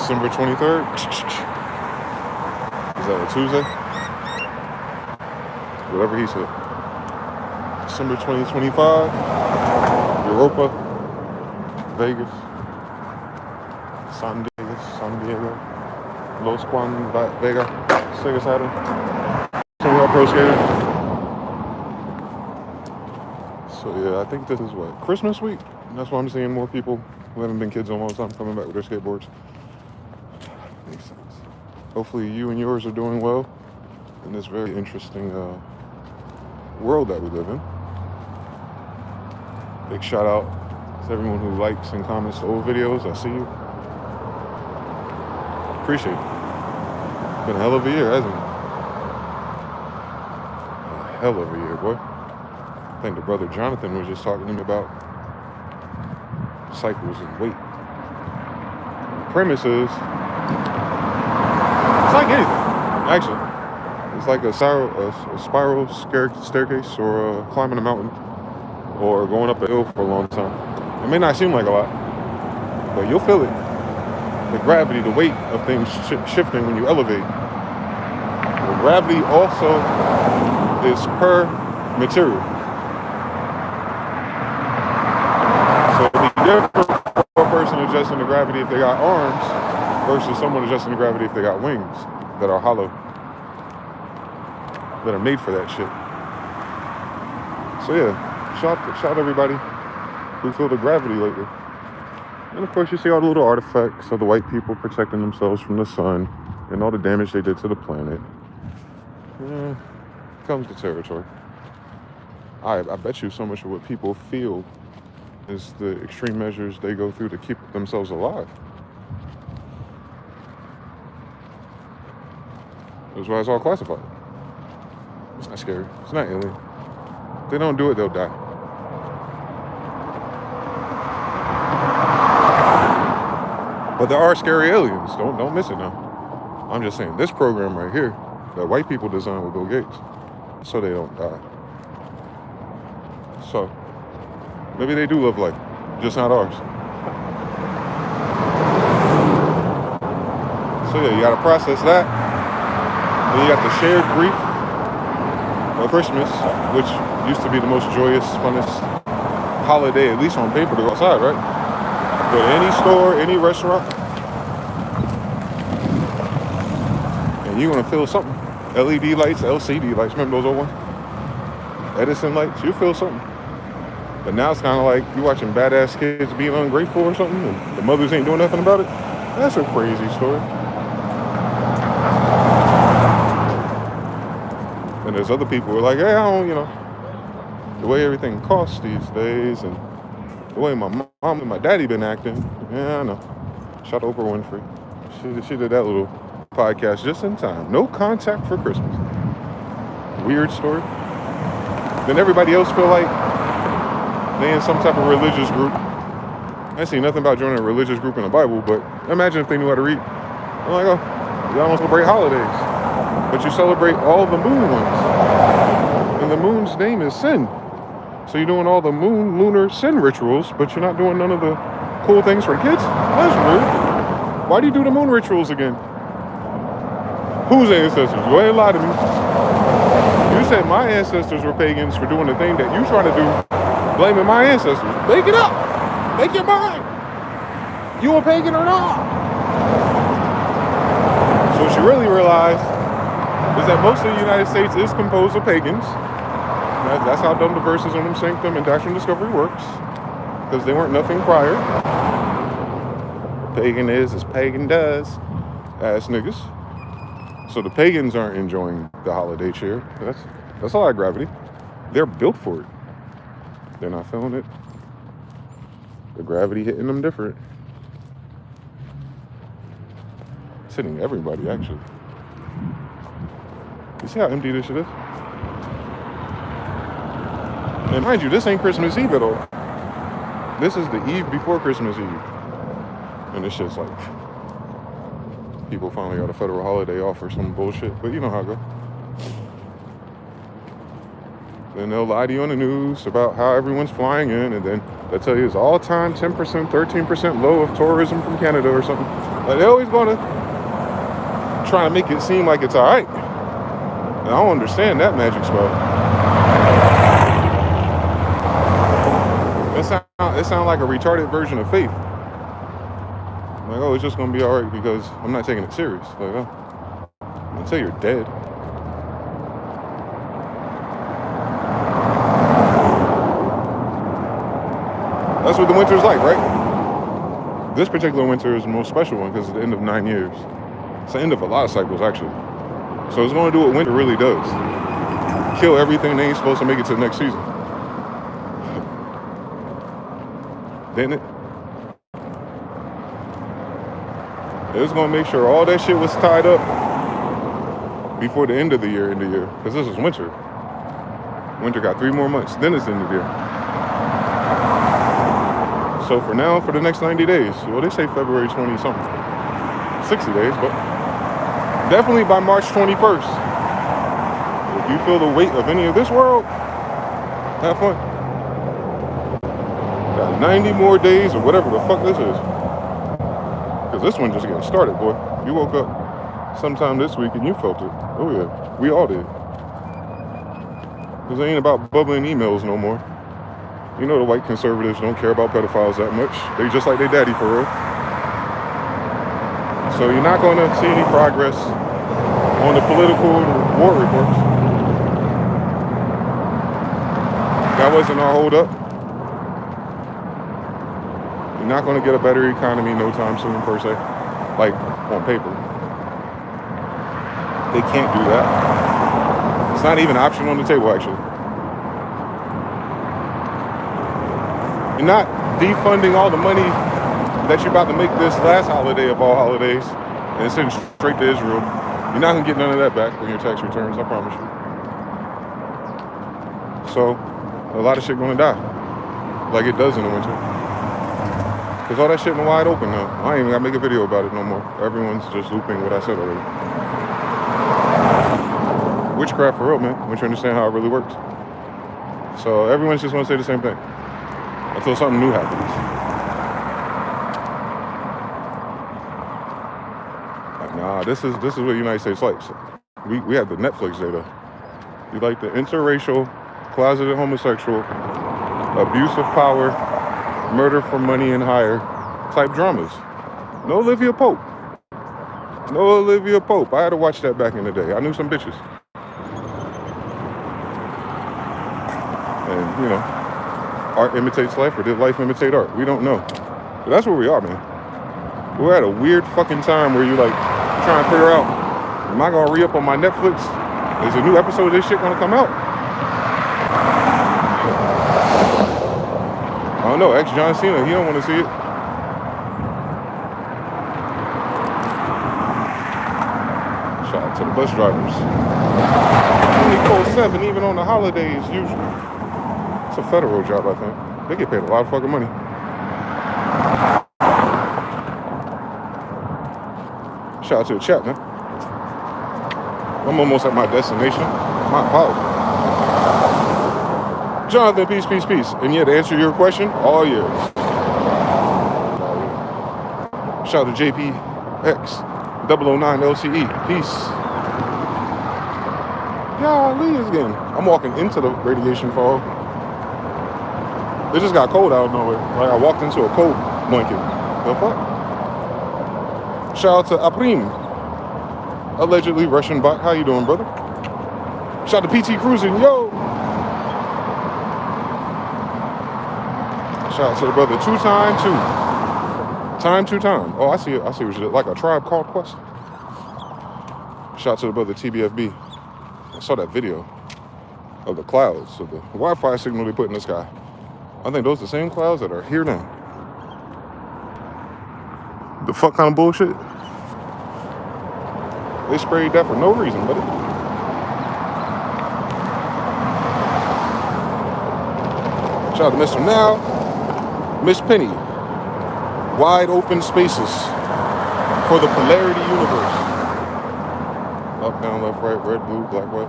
December 23rd. Is that a Tuesday? Whatever he said. December 2025. Europa. Vegas. San Diego. Los Juan Vega. Sega Saturn. Some pro skater. So yeah, I think this is what? Christmas week? And that's why I'm seeing more people who haven't been kids in a long time coming back with their skateboards. Makes sense. Hopefully you and yours are doing well in this very interesting world that we live in. Big shout out to everyone who likes and comments the old videos. I see you. Appreciate it. Been a hell of a year, hasn't it? A hell of a year, boy. I think the brother Jonathan was just talking to me about cycles and weight. The premise is, it's like anything, actually. It's like a spiral staircase, or climbing a mountain, or going up a hill for a long time. It may not seem like a lot, but you'll feel it. The gravity, the weight of things shifting when you elevate. The gravity also is per material. So it'll be different for a person adjusting the gravity if they got arms versus someone adjusting the gravity if they got wings that are hollow, that are made for that shit. So yeah, shout out everybody who feel the gravity lately. And of course you see all the little artifacts of the white people protecting themselves from the sun and all the damage they did to the planet. Yeah, comes the territory. I bet you so much of what people feel is the extreme measures they go through to keep themselves alive. That's why it's all classified. It's not scary. It's not alien. If they don't do it, they'll die. But there are scary aliens. Don't miss it now. I'm just saying, this program right here that white people designed with Bill Gates, so they don't die. So maybe they do live life, just not ours. So yeah, you gotta process that. Then you got the shared grief of Christmas, which used to be the most joyous, funnest holiday, at least on paper, to go outside, right? Go to any store, any restaurant, and you're gonna feel something. LED lights, LCD lights, remember those old ones? Edison lights, you feel something. But now it's kind of like you watching badass kids being ungrateful or something, and the mothers ain't doing nothing about it. That's a crazy story. And there's other people who are like, hey, I don't, the way everything costs these days, and the way my mom and my daddy been acting, yeah, I know. Shout out Oprah Winfrey. She did that little podcast just in time. No contact for Christmas. Weird story. Then everybody else feel like they in some type of religious group. I see nothing about joining a religious group in the Bible, but imagine if they knew how to read. I'm like, oh, y'all don't celebrate holidays, but you celebrate all the moon ones. And the moon's name is sin. So you're doing all the lunar sin rituals, but you're not doing none of the cool things for the kids? That's weird. Why do you do the moon rituals again? Whose ancestors? Go ahead and lie to me. You said my ancestors were pagans for doing the thing that you try to do, blaming my ancestors. Make it up. Make your mind. You a pagan or not? So what you really realize is that most of the United States is composed of pagans. That's how dumb the verses on them Sanctum and Doctrine and Discovery works, because they weren't nothing prior. Pagan is as pagan does, ass niggas. So the pagans aren't enjoying the holiday cheer. That's a lot of gravity. They're built for it. They're not feeling it. The gravity hitting them different. It's hitting everybody, actually. You see how empty this shit is? And mind you, this ain't Christmas Eve at all. This is the eve before Christmas Eve. And this shit's like, people finally got a federal holiday off or some bullshit, but you know how it goes. Then they'll lie to you on the news about how everyone's flying in, and then they'll tell you it's all-time 10%, 13% low of tourism from Canada or something. Like, they're always going to try to make it seem like it's all right. And I don't understand that magic spell. It sounds like a retarded version of faith. Like, oh, it's just going to be all right because I'm not taking it serious. Like, oh, until you're dead. That's what the winter is like, right? This particular winter is the most special one because it's the end of 9 years. It's the end of a lot of cycles, actually. So it's going to do what winter really does. Kill everything they ain't supposed to make it to the next season. Didn't it? It was going to make sure all that shit was tied up before the end of the year, because this is winter. Winter got 3 more months, then it's the end of the year. So for now, for the next 90 days, well, they say February 20-something, 60 days, but definitely by March 21st. If you feel the weight of any of this world, have fun. Got 90 more days or whatever the fuck this is. Because this one just getting started, boy. You woke up sometime this week and you felt it. Oh yeah, we all did. Because it ain't about bubbling emails no more. You know the white conservatives don't care about pedophiles that much. They just like their daddy for real. So you're not going to see any progress on the political war reports. That wasn't our hold up. You're not going to get a better economy no time soon, per se. Like, on paper. They can't do that. It's not even an option on the table, actually. You're not defunding all the money that you're about to make this last holiday of all holidays and send straight to Israel. You're not going to get none of that back on your tax returns, I promise you. So, a lot of shit going to die. Like it does in the winter. Because all that shit in the wide open now. I ain't even got to make a video about it no more. Everyone's just looping what I said already. Witchcraft for real, man. Once you understand how it really works. So, everyone's just going to say the same thing. Until something new happens. Like, nah, this is what the United States likes. We have the Netflix data. You like the interracial, closeted homosexual, abuse of power, murder for money and hire type dramas. No Olivia Pope. No Olivia Pope. I had to watch that back in the day. I knew some bitches. And, you know, art imitates life, or did life imitate art? We don't know. But that's where we are, man. We're at a weird fucking time where you like trying to figure out, am I gonna re-up on my Netflix? Is a new episode of this shit gonna come out? I don't know, ex-John Cena, he don't want to see it. Shout out to the bus drivers. 24/7, even on the holidays, usually. It's a federal job, I think. They get paid a lot of fucking money. Shout out to the chat, man. I'm almost at my destination. My apologies. Jonathan, peace, peace, peace. And yeah, to answer your question, all year. Shout out to JPX 009 LCE. Peace. Golly, again. I'm walking into the radiation fog. It just got cold out of nowhere. Like I walked into a cold blanket. The fuck? Shout out to Aprim, allegedly Russian bot. How you doing, brother? Shout out to PT Cruising, yo. Shout out to the brother 2x2. Time 2 time. Oh, I see it. I see what you did. Like a Tribe Called Quest. Shout out to the brother TBFB. I saw that video of the clouds, of the Wi-Fi signal they put in the sky. I think those are the same clouds that are here now. The fuck kind of bullshit? They sprayed that for no reason, buddy. Shout out to Mr. Now, Miss Penny. Wide open spaces for the polarity universe. Up, down, left, right, red, blue, black, white.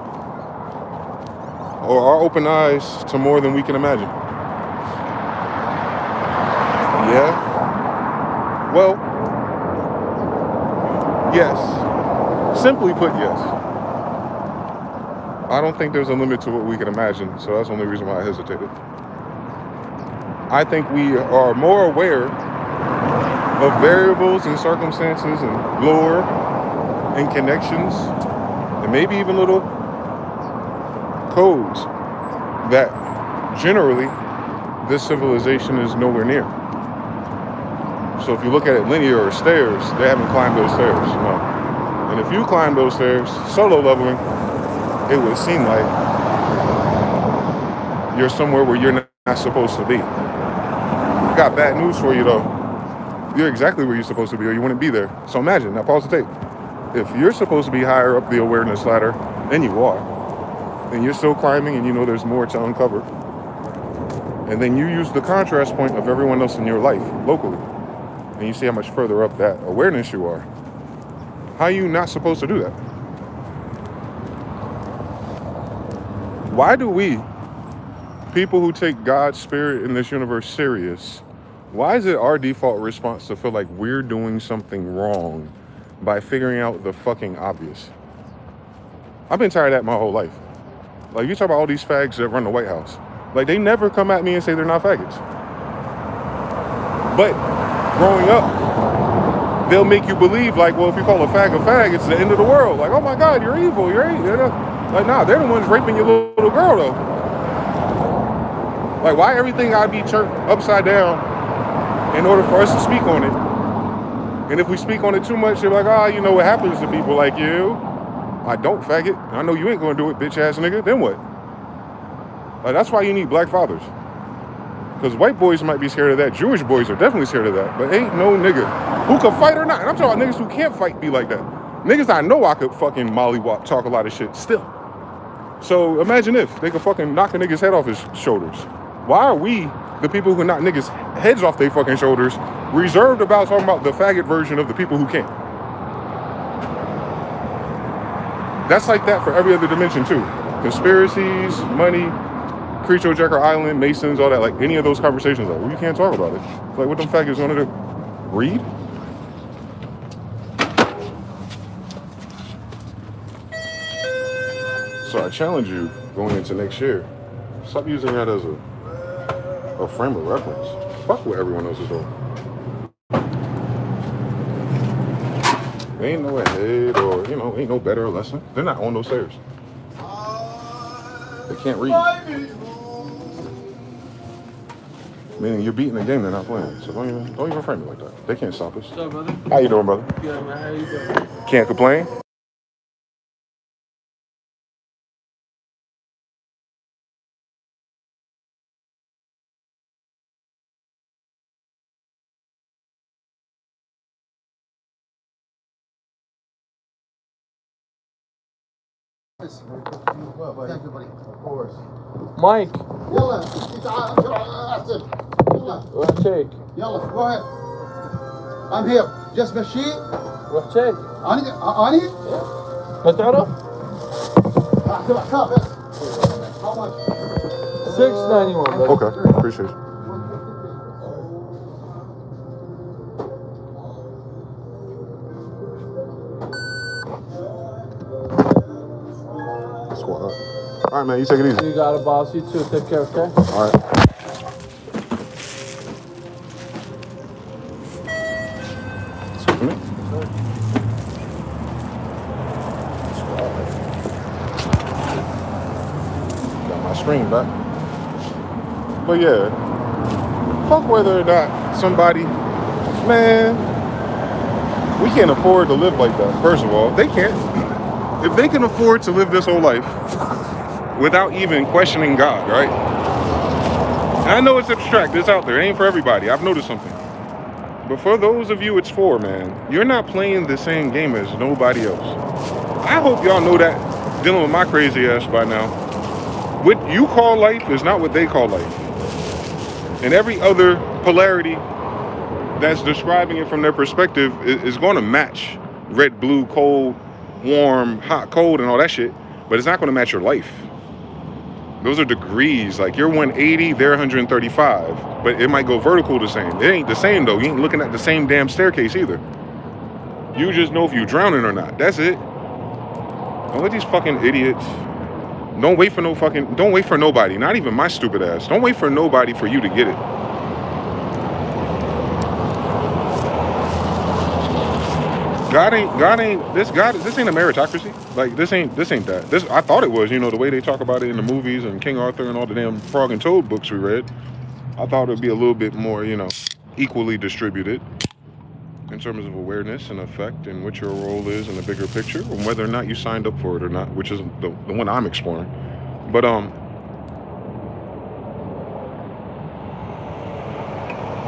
or our open eyes to more than we can imagine? Yeah. Well, yes. Simply put, yes. I don't think there's a limit to what we can imagine, so that's the only reason why I hesitated. I think we are more aware of variables and circumstances and lore and connections and maybe even little codes that generally this civilization is nowhere near. So if you look at it linear or stairs, they haven't climbed those stairs, no. And if you climb those stairs, solo leveling, it would seem like you're somewhere where you're not supposed to be. Got bad news for you though. You're exactly where you're supposed to be or you wouldn't be there. So imagine, now pause the tape. If you're supposed to be higher up the awareness ladder than you are, and you're still climbing and you know there's more to uncover, and then you use the contrast point of everyone else in your life locally, and you see how much further up that awareness you are, how are you not supposed to do that? Why do we, people who take God's spirit in this universe serious, why is it our default response to feel like we're doing something wrong by figuring out the fucking obvious? I've been tired of that my whole life. Like, you talk about all these fags that run the White House. Like, they never come at me and say they're not faggots. But growing up, they'll make you believe, like, well, if you call a fag, it's the end of the world. Like, oh my God, you're evil, you're evil. Like, nah, they're the ones raping your little girl, though. Like, why everything gotta be turned upside down in order for us to speak on it? And if we speak on it too much, you're like, oh, you know what happens to people like you? I don't, faggot. I know you ain't gonna do it, bitch ass nigga. Then what? Like, that's why you need black fathers. Because white boys might be scared of that. Jewish boys are definitely scared of that. But ain't no nigga who can fight or not. And I'm talking about niggas who can't fight be like that. Niggas I know I could fucking mollywop, talk a lot of shit still. So imagine if they could fucking knock a nigga's head off his shoulders. Why are we, the people who knock niggas' heads off their fucking shoulders, reserved about talking about the faggot version of the people who can't? That's like that for every other dimension too. Conspiracies, money, Creature Jekyll Island, Masons, all that. Like any of those conversations, like, well, you can't talk about it. Like, what them faggots want to do? Read? So I challenge you going into next year, stop using that as a frame of reference. Fuck what everyone else is doing. They ain't no ahead or, ain't no better lesson. They're not on those stairs. They can't read. Meaning you're beating the game they're not playing. So don't even frame it like that. They can't stop us. What's up, brother? How you doing, brother? Good, man. How you doing? Can't complain. Thank you, buddy. Of course. Mike, يلا احسن. روح تشيك. يلا go ahead. I'm here. Just مشي. روح تشيك. أنا ما تعرف؟ احسب حساب بس. How much? $6.91. Okay, appreciate you. That's what up. All right, man, you take it easy. You got it, boss. You too. Take care, okay? All right. Excuse me. Got my screen back. But yeah, fuck whether or not somebody, man, we can't afford to live like that. First of all, they can't. If they can afford to live this whole life without even questioning God, right? And I know it's abstract, it's out there, it ain't for everybody. I've noticed something. But for those of you it's for, man, you're not playing the same game as nobody else. I hope y'all know that dealing with my crazy ass by now. What you call life is not what they call life. And every other polarity that's describing it from their perspective is going to match red, blue, cold, warm, hot, cold, and all that shit. But it's not going to match your life. Those are degrees. Like you're 180, they're 135. But it might go vertical the same. It ain't the same though. You ain't looking at the same damn staircase either. You just know if you drowning or not. That's it. Don't let these fucking idiots. Don't wait for nobody. Not even my stupid ass. Don't wait for nobody for you to get it. God ain't this ain't a meritocracy. Like this ain't that. This I thought it was, the way they talk about it in the movies and King Arthur and all the damn Frog and Toad books we read. I thought it'd be a little bit more, equally distributed in terms of awareness and effect and what your role is in the bigger picture and whether or not you signed up for it or not, which is the one I'm exploring. But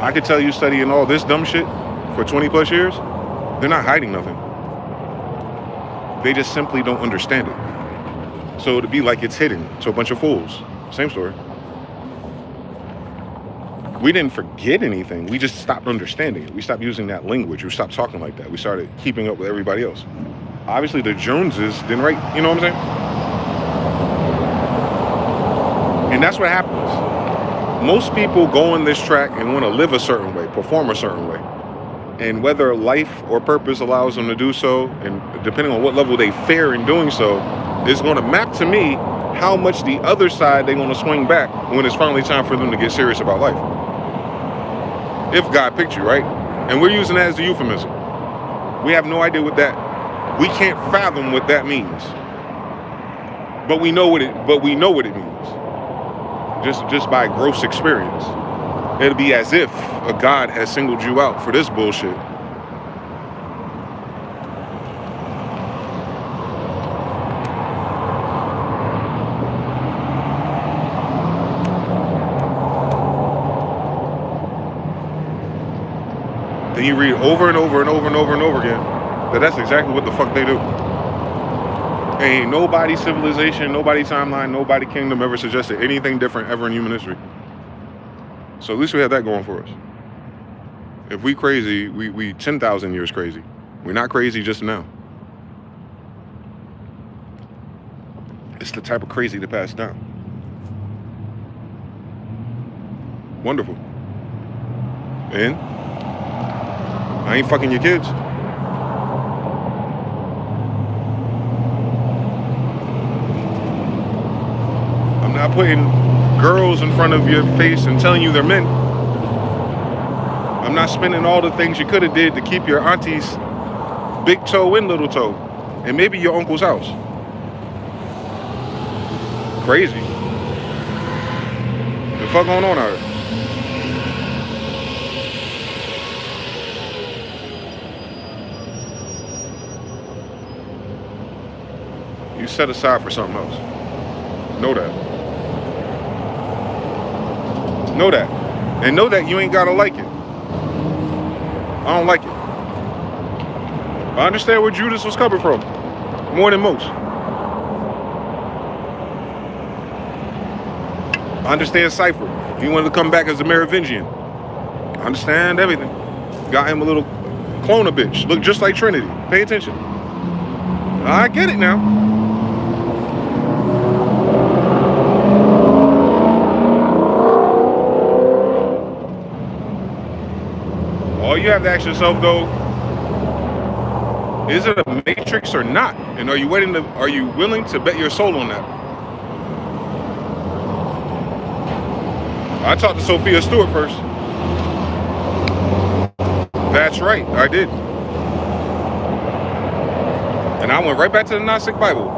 I could tell you studying all this dumb shit for 20 plus years, they're not hiding nothing. They just simply don't understand it. So it'd be like it's hidden to a bunch of fools. Same story. We didn't forget anything. We just stopped understanding it. We stopped using that language. We stopped talking like that. We started keeping up with everybody else. Obviously, the Joneses didn't write, you know what I'm saying? And that's what happens. Most people go on this track and want to live a certain way, perform a certain way. And whether life or purpose allows them to do so, and depending on what level they fare in doing so, is going to map to me how much the other side they're going to swing back when it's finally time for them to get serious about life. If God picked you, right? And we're using that as a euphemism. We have no idea what that, we can't fathom what that means. But we know what it means. Just by gross experience. It'll be as if a God has singled you out for this bullshit. Then you read over and over and over and over and over again that that's exactly what the fuck they do. Ain't nobody civilization, nobody timeline, nobody kingdom ever suggested anything different ever in human history. So at least we have that going for us. If we crazy, we 10,000 years crazy. We're not crazy just now. It's the type of crazy to pass down. Wonderful. And I ain't fucking your kids. I'm not putting girls in front of your face and telling you they're men. I'm not spending all the things you could have did to keep your auntie's big toe and little toe, and maybe your uncle's house. Crazy. What the fuck going on out here? You set aside for something else. Know that. Know that. And know that you ain't gotta like it. I don't like it. I understand where Judas was coming from. More than most. I understand Cypher. He wanted to come back as a Merovingian. I understand everything. Got him a little clone a bitch. Look just like Trinity. Pay attention. I get it now. All you have to ask yourself though, is it a matrix or not? And are you willing to bet your soul on that? I talked to Sophia Stewart first. That's right, I did. And I went right back to the Gnostic Bible.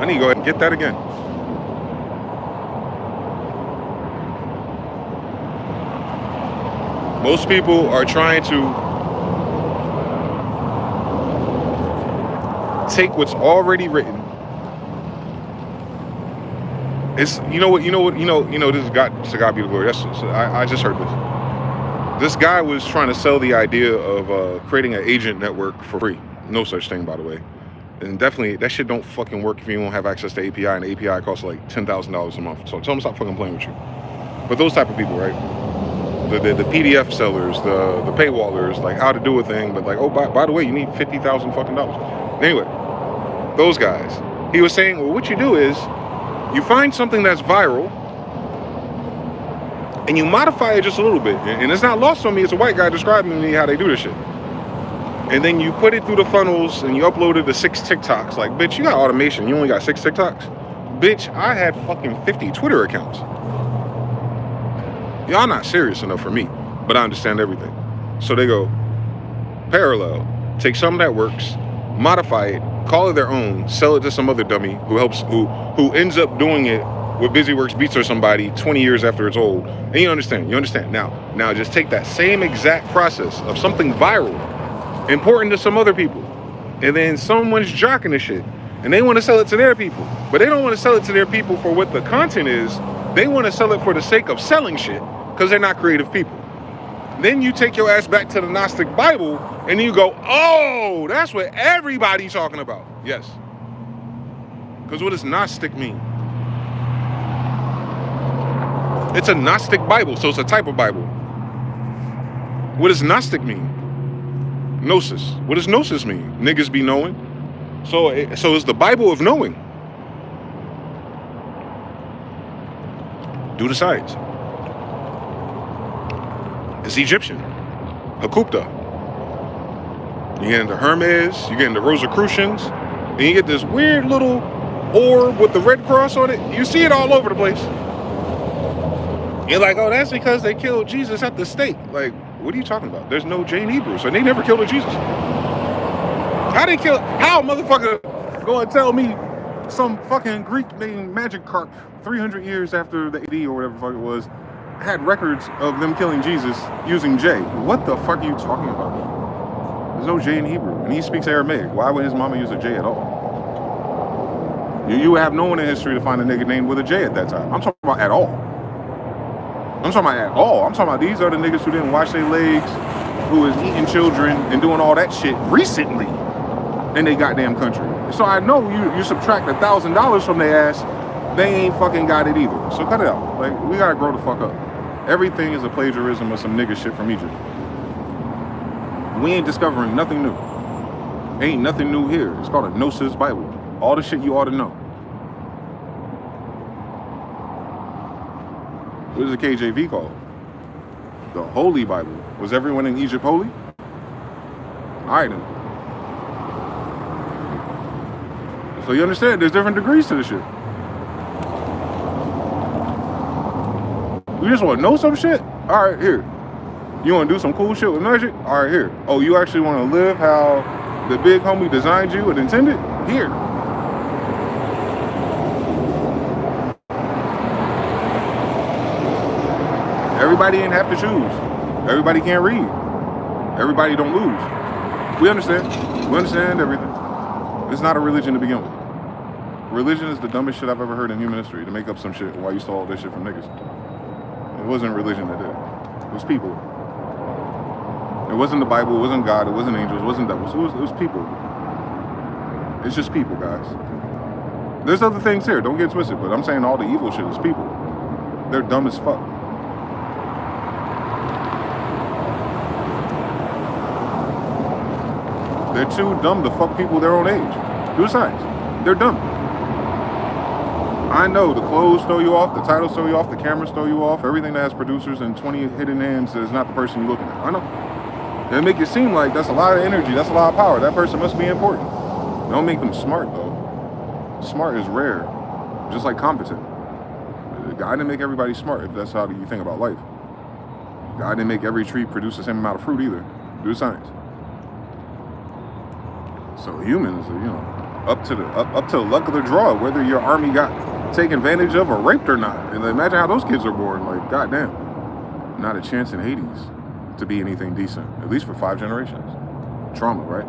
I need to go ahead and get that again. Most people are trying to take what's already written. It's this has got to be the glory. I just heard this. This guy was trying to sell the idea of creating an agent network for free. No such thing, by the way. And definitely that shit don't fucking work if you don't have access to API, and the API costs like $10,000 a month. So tell them stop fucking playing with you. But those type of people, right? The PDF sellers, the paywallers, like how to do a thing, but like, oh, by the way, you need $50,000 fucking dollars. Anyway, those guys. He was saying, well, what you do is You find something that's viral, and you modify it just a little bit. And it's not lost on me. It's a white guy describing to me how they do this shit. And then you put it through the funnels, and you upload it to 6 TikToks. Like, bitch, you got automation. You only got 6 TikToks? Bitch, I had fucking 50 Twitter accounts. Y'all not serious enough for me, but I understand everything. So they go, parallel, take something that works, modify it, call it their own, sell it to some other dummy who ends up doing it with BusyWorks Beats or somebody 20 years after it's old. And you understand. Now just take that same exact process of something viral, important to some other people, and then someone's jocking the shit, and they want to sell it to their people, but they don't want to sell it to their people for what the content is. They want to sell it for the sake of selling shit, because they're not creative people. Then you take your ass back to the Gnostic Bible, and you go, oh, that's what everybody's talking about. Yes. Because what does Gnostic mean? It's a Gnostic Bible, so it's a type of Bible. What does Gnostic mean? Gnosis. What does Gnosis mean? Niggas be knowing. So it's the Bible of knowing. Do the science. It's Egyptian. Hakupta. You get into Hermes, you get into Rosicrucians, and you get this weird little orb with the red cross on it. You see it all over the place. You're like, oh, that's because they killed Jesus at the stake. Like, what are you talking about? There's no J in Hebrew, so they never killed a Jesus. How motherfucker go and tell me some fucking Greek named Magikarp 300 years after the AD or whatever the fuck it was had records of them killing Jesus using J? What the fuck are you talking about? There's no J in Hebrew, and he speaks Aramaic. Why would his mama use a J at all? You would have no one in history to find a nigga named with a J at that time. I'm talking about at all. I'm talking about at all. I'm talking about these are the niggas who didn't wash their legs, who is eating children and doing all that shit recently in their goddamn country. So I know you subtract $1,000 from their ass, they ain't fucking got it either. So cut it out. Like, we gotta grow the fuck up. Everything is a plagiarism of some nigga shit from Egypt. We ain't discovering nothing new. Ain't nothing new here. It's called a Gnosis Bible. All the shit you ought to know. What is the KJV called? The Holy Bible. Was everyone in Egypt holy? Alright then. So you understand, there's different degrees to this shit. You just want to know some shit? Alright, here. You want to do some cool shit with magic? Alright, here. Oh, you actually want to live how the big homie designed you and intended? Here. Everybody ain't have to choose. Everybody can't read. Everybody don't lose. We understand. We understand everything. It's not a religion to begin with. Religion is the dumbest shit I've ever heard in human history, to make up some shit while you stole all this shit from niggas. It wasn't religion that did it. It was people. It wasn't the Bible, it wasn't God, it wasn't angels, it wasn't devils. It was people. It's just people, guys. There's other things here, don't get twisted, but I'm saying all the evil shit is people. They're dumb as fuck. They're too dumb to fuck people their own age. Do science. They're dumb. I know the clothes throw you off, the titles throw you off, the cameras throw you off, everything that has producers and 20 hidden hands is not the person you're looking at. I know. They make it seem like that's a lot of energy, that's a lot of power. That person must be important. Don't make them smart though. Smart is rare, just like competent. God didn't make everybody smart if that's how you think about life. God didn't make every tree produce the same amount of fruit either. Do science. So humans, you know, up to the luck of the draw, whether your army got taken advantage of or raped or not. And imagine how those kids are born. Like, goddamn, not a chance in Hades to be anything decent, at least for 5 generations. Trauma, right?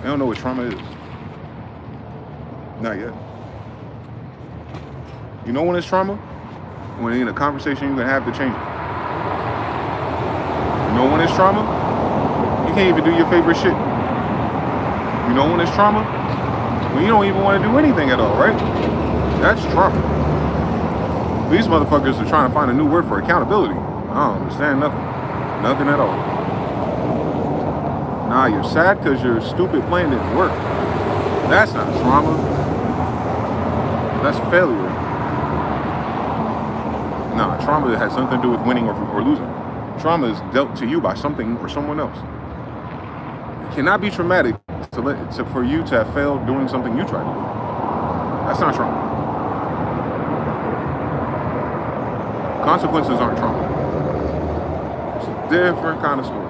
I don't know what trauma is. Not yet. You know when it's trauma? When in a conversation you can have to change it. You know when it's trauma? You can't even do your favorite shit. You know when it's trauma? When you don't even want to do anything at all, right? That's trauma. These motherfuckers are trying to find a new word for accountability. I don't understand nothing. Nothing at all. Nah, you're sad because your stupid plan didn't work. That's not trauma. That's failure. Nah, trauma has something to do with winning or losing. Trauma is dealt to you by something or someone else. It cannot be traumatic for you to have failed doing something you tried to do. That's not trauma. Consequences aren't trauma. It's a different kind of story.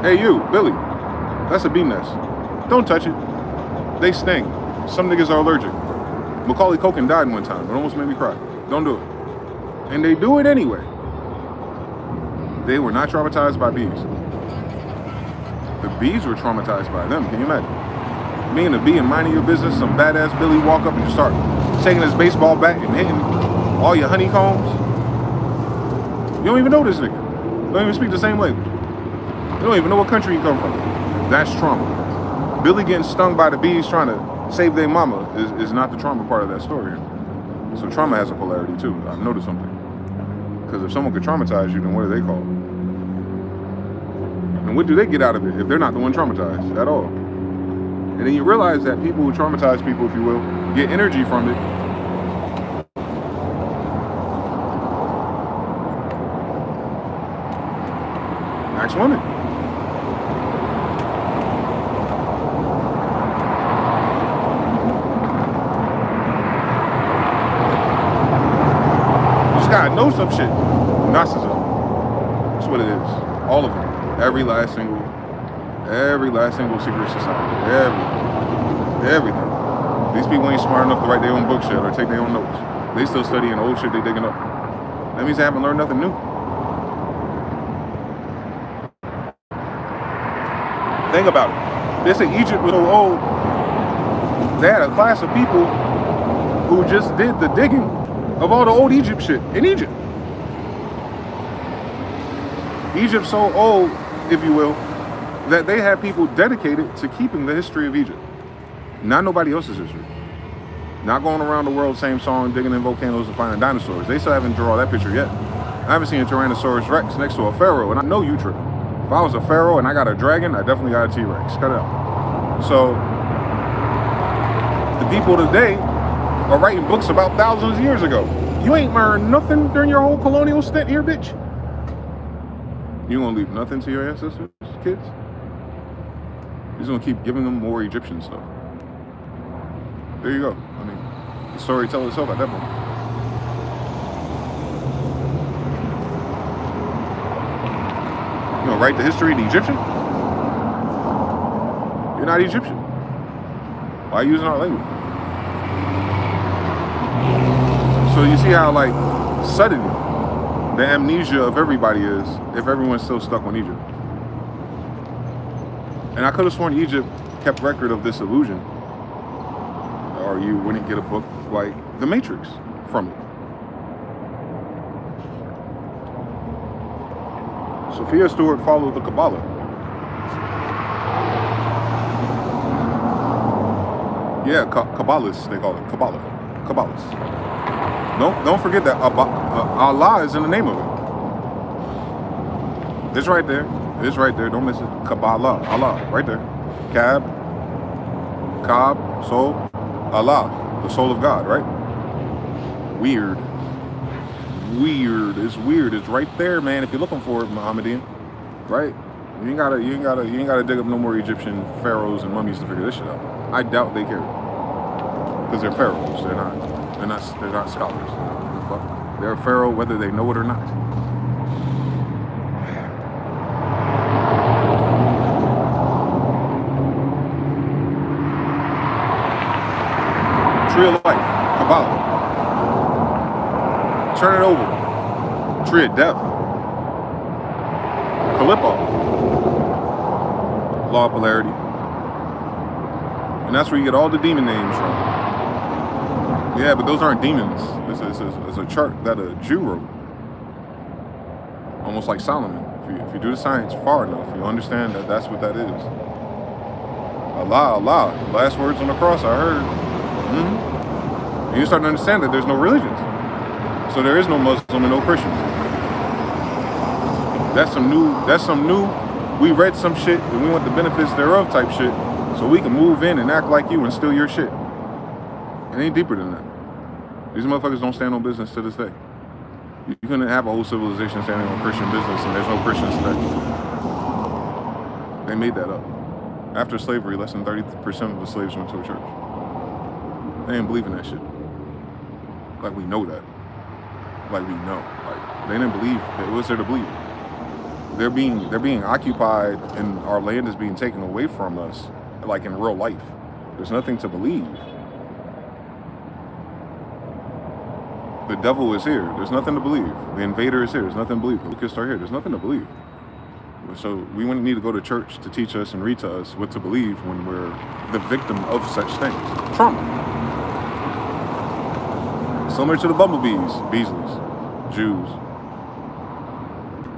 Hey you, Billy, that's a bee nest. Don't touch it. They sting. Some niggas are allergic. Macaulay Culkin died one time. It almost made me cry. Don't do it. And they do it anyway. They were not traumatized by bees. The bees were traumatized by them. Can you imagine? Me and a bee and minding your business, some badass Billy walk up and just start taking his baseball bat and hitting all your honeycombs. You don't even know this nigga. You don't even speak the same language. You don't even know what country you come from. That's trauma. Billy getting stung by the bees trying to save their mama is not the trauma part of that story. So trauma has a polarity too. I've noticed something. Because if someone could traumatize you, then what are they called? And what do they get out of it if they're not the one traumatized at all? And then you realize that people who traumatize people, if you will, get energy from it. Ask women. I know some shit. Narcissism. That's what it is. All of them. Every last single secret society. Everything. These people ain't smart enough to write their own book shit or take their own notes. They still studying old shit they digging up. That means they haven't learned nothing new. Think about it. They say Egypt was so old. They had a class of people who just did the digging of all the old Egypt shit in Egypt. Egypt's so old, if you will, that they have people dedicated to keeping the history of Egypt. Not nobody else's history. Not going around the world, same song, digging in volcanoes and finding dinosaurs. They still haven't drawn that picture yet. I haven't seen a Tyrannosaurus Rex next to a pharaoh, and I know you tripping. If I was a pharaoh and I got a dragon, I definitely got a T-Rex. Cut it out. So, the people today are writing books about thousands of years ago. You ain't learned nothing during your whole colonial stint here, bitch. You gonna leave nothing to your ancestors, kids? You're just gonna keep giving them more Egyptian stuff. There you go. I mean, the story tells itself at that point. You gonna write the history of the Egyptian? You're not Egyptian. Why are you using our language? So you see how, like, sudden the amnesia of everybody is if everyone's still stuck on Egypt. And I could have sworn Egypt kept record of this illusion, or you wouldn't get a book like The Matrix from it. Sophia Stewart followed the Kabbalah. Yeah, Kabbalists, they call it. Kabbalists. Don't forget that Allah is in the name of it. It's right there. It's right there. Don't miss it. Kabbalah. Allah. Right there. Kab, soul, Allah. The soul of God, right? Weird. It's weird. It's right there, man. If you're looking for it, Mohammedan. Right? You ain't gotta dig up no more Egyptian pharaohs and mummies to figure this shit out. I doubt they care. Because they're pharaohs. They're not scholars. They're a pharaoh whether they know it or not. Tree of life, Kabbalah. Turn it over. Tree of death. Calippo. Law of polarity. And that's where you get all the demon names from. Yeah, but those aren't demons. It's a chart that a Jew wrote. Almost like Solomon. If you do the science far enough, you'll understand that that's what that is. Allah. Last words on the cross, I heard. And you start to understand that there's no religions. So there is no Muslim and no Christian. That's some new, we read some shit and we want the benefits thereof type shit so we can move in and act like you and steal your shit. It ain't deeper than that. These motherfuckers don't stand on business to this day. You couldn't have a whole civilization standing on Christian business and there's no Christians today. They made that up. After slavery, less than 30% of the slaves went to a church. They didn't believe in that shit. Like, we know that. Like, we know. Like, they didn't believe. What's there to believe? They're being occupied and our land is being taken away from us, like in real life. There's nothing to believe. The devil is here. There's nothing to believe. The invader is here. There's nothing to believe. The locusts are here. There's nothing to believe. So we wouldn't need to go to church to teach us and read to us what to believe when we're the victim of such things. Trauma. Similar to the bumblebees, Beasleys, Jews,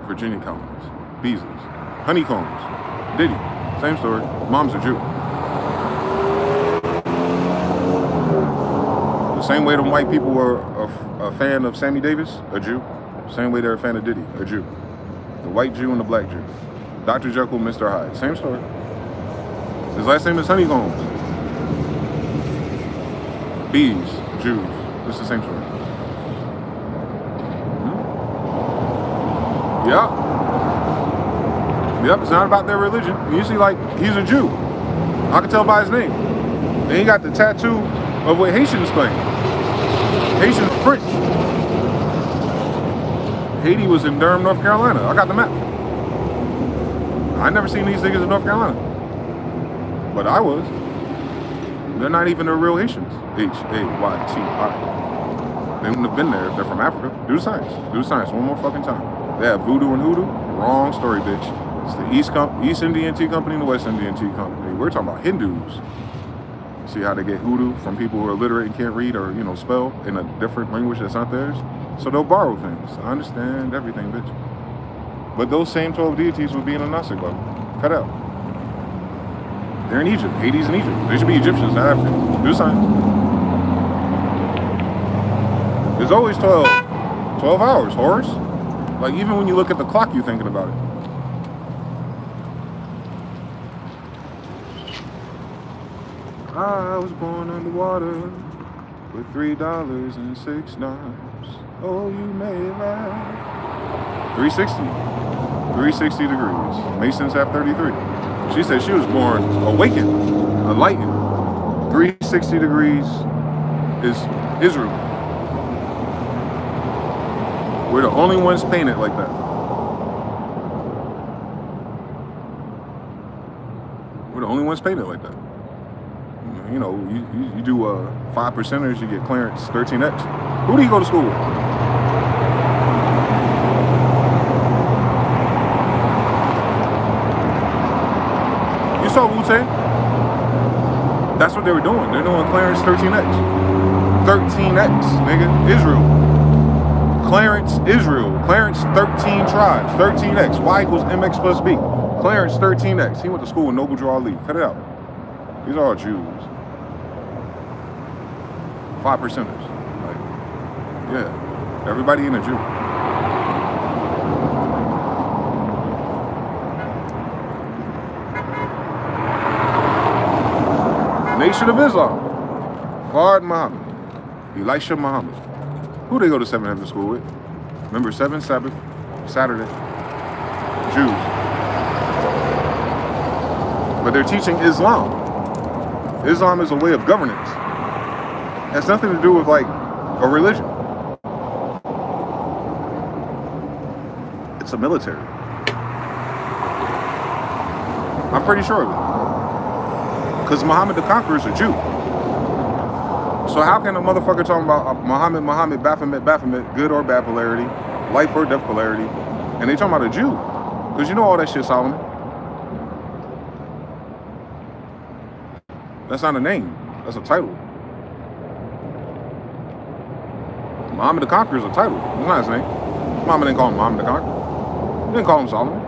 Virginia colonies, Beasleys, honeycombs, Diddy, same story. Mom's a Jew. The same way them white people were a fan of Sammy Davis, a Jew. Same way they're a fan of Diddy, a Jew. The white Jew and the black Jew. Dr. Jekyll, Mr. Hyde, same story. His last name is Honeycombs. Bees, Jews. It's the same story. Yep. Yep, it's not about their religion. You see, like, he's a Jew. I can tell by his name. And he got the tattoo of what Haitians claim. Haitians are French. Haiti was in Durham, North Carolina. I got the map. I never seen these niggas in North Carolina. But I was. They're not even the real Haitians. H-A-Y-T-I. They wouldn't have been there if they're from Africa. Do the science. Do the science one more fucking time. They have voodoo and hoodoo. Wrong story, bitch. It's the East Indian Tea Company and the West Indian Tea Company. We're talking about Hindus. See how they get hoodoo from people who are illiterate and can't read or, spell in a different language that's not theirs? So they'll borrow things. I understand everything, bitch. But those same 12 deities would be in a Gnostic Bible. Cut out. They're in Egypt. Hades in Egypt. They should be Egyptians, not Africans. Do science. There's always 12 hours, horse. Like, even when you look at the clock, you're thinking about it. I was born underwater with $3 and 6 knives. Oh, you may laugh. 360. 360 degrees. Masons have 33. She said she was born awakened, enlightened. 360 degrees is Israel. We're the only ones painted like that. We're the only ones painted like that. You do 5 percenters, you get clearance 13X. Who do you go to school with? You saw Wu-Tang? That's what they were doing. They're doing clearance 13X. 13X, nigga. Israel. Clarence Israel. Clarence 13 tribes. 13X. Y equals MX plus B. Clarence 13X. He went to school with Noble Drew Ali. Cut it out. These are all Jews. 5 percenters. Like, yeah. Everybody in a Jew. Nation of Islam. Fard Muhammad. Elisha Muhammad. Who they go to 7 Heaven School with? Remember 7, Sabbath, Saturday. Jews. But they're teaching Islam. Islam is a way of governance. It has nothing to do with, like, a religion. It's a military. I'm pretty sure of it. Because Muhammad the Conqueror is a Jew. So how can a motherfucker talking about Muhammad, Baphomet, good or bad polarity, life or death polarity, and they talking about a Jew? Because you know all that shit, Solomon. That's not a name. That's a title. Muhammad the Conqueror is a title. It's not his name. Muhammad didn't call him Muhammad the Conqueror. He didn't call him Solomon.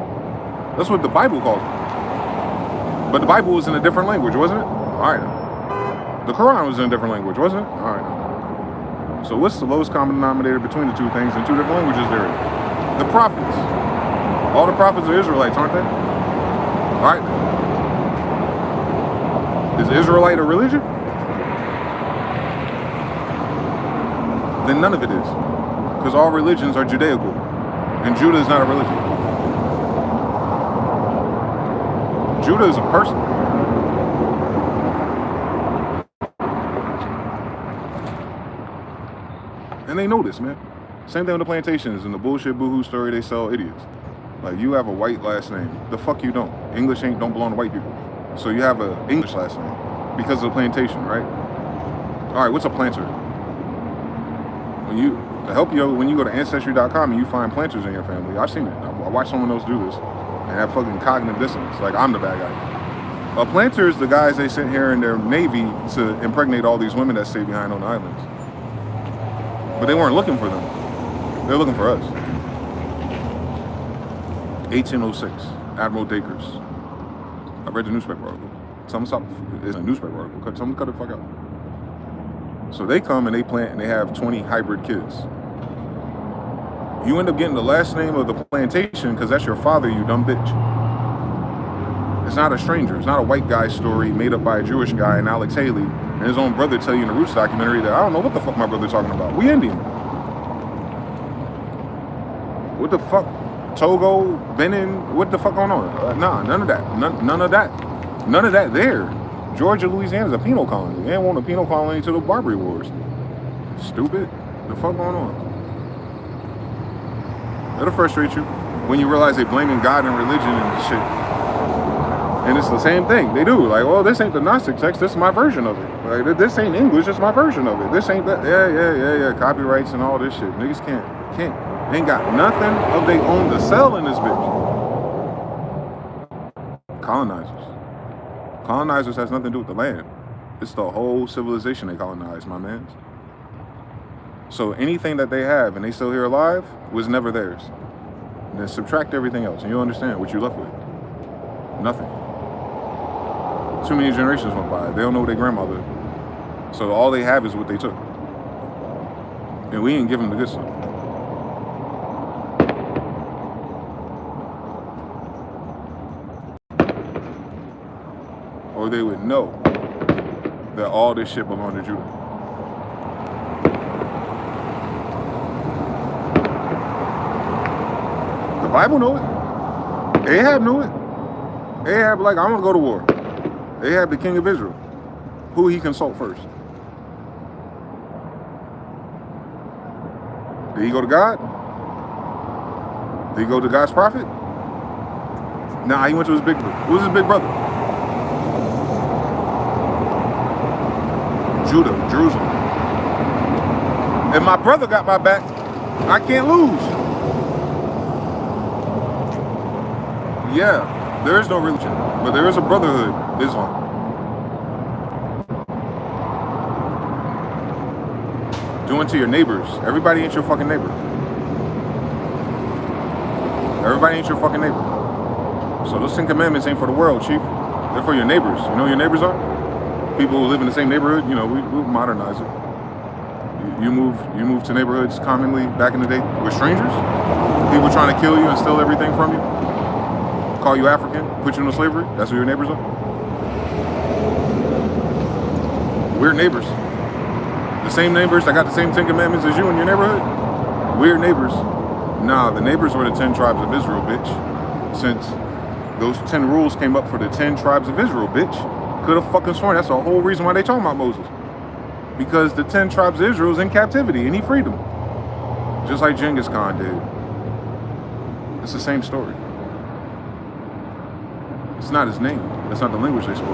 That's what the Bible calls him. But the Bible was in a different language, wasn't it? All right. The Quran was in a different language, wasn't it? All right. So what's the lowest common denominator between the two things in two different languages there is? The prophets. All the prophets are Israelites, aren't they? All right. Is Israelite a religion? Then none of it is. Because all religions are Judaical. And Judah is not a religion. Judah is a person. And they know this, man. Same thing with the plantations and the bullshit boohoo story they sell idiots. Like, you have a white last name. The fuck you don't. English don't belong to white people. So you have an English last name because of the plantation, right? All right, what's a planter? When you go to Ancestry.com and you find planters in your family, I've seen it. I watched someone else do this and have fucking cognitive dissonance. Like, I'm the bad guy. A planter is the guys they sent here in their navy to impregnate all these women that stay behind on the islands. But they weren't looking for them. They're looking for us. 1806, Admiral Dacres. I read the newspaper article. It's a newspaper article. Someone cut the fuck out. So they come and they plant and they have 20 hybrid kids. You end up getting the last name of the plantation because that's your father, you dumb bitch. It's not a stranger. It's not a white guy story made up by a Jewish guy and Alex Haley and his own brother tell you in the Roots documentary that I don't know what the fuck my brother's talking about. We Indian. What the fuck? Togo, Benin, what the fuck going on? Nah, none of that. None of that. None of that there. Georgia, Louisiana is a penal colony. They ain't want a penal colony until the Barbary Wars. Stupid. The fuck going on? It'll frustrate you when you realize they blaming God and religion and shit. And it's the same thing. They do. Like, well, this ain't the Gnostic text. This is my version of it. Like, this ain't English. This is my version of it. This ain't that. Yeah. Copyrights and all this shit. Niggas can't. Ain't got nothing of they own to sell in this bitch. Colonizers has nothing to do with the land. It's the whole civilization they colonized, my mans. So anything that they have and they still here alive was never theirs. And then subtract everything else and you'll understand what you're left with. Nothing. Too many generations went by. They don't know their grandmother. So all they have is what they took. And we ain't give them the good stuff. Or they would know that all this shit belonged to Judah. The Bible knew it. Ahab knew it. Ahab, like, I'm gonna go to war. Ahab, the king of Israel. Who he consult first? Did he go to God? Did he go to God's prophet? Nah, he went to his big brother. Who was his big brother? Judah, Jerusalem. If my brother got my back, I can't lose. Yeah, there is no religion, but there is a brotherhood, Islam. Do unto your neighbors. Everybody ain't your fucking neighbor. Everybody ain't your fucking neighbor. So those 10 commandments ain't for the world, chief. They're for your neighbors. You know who your neighbors are? People who live in the same neighborhood. You know, we modernize it. You move to neighborhoods commonly back in the day with strangers. People trying to kill you and steal everything from you. Call you African, put you into slavery. That's who your neighbors are. Weird neighbors. The same neighbors that got the same 10 commandments as you in your neighborhood. Weird neighbors. Nah, the neighbors were the 10 tribes of Israel, bitch. Since those 10 rules came up for the 10 tribes of Israel, bitch. Could have fucking sworn that's the whole reason why they talking about Moses. Because the 10 tribes of Israel is in captivity and he freed them. Just like Genghis Khan did. It's the same story. It's not his name. That's not the language they spoke.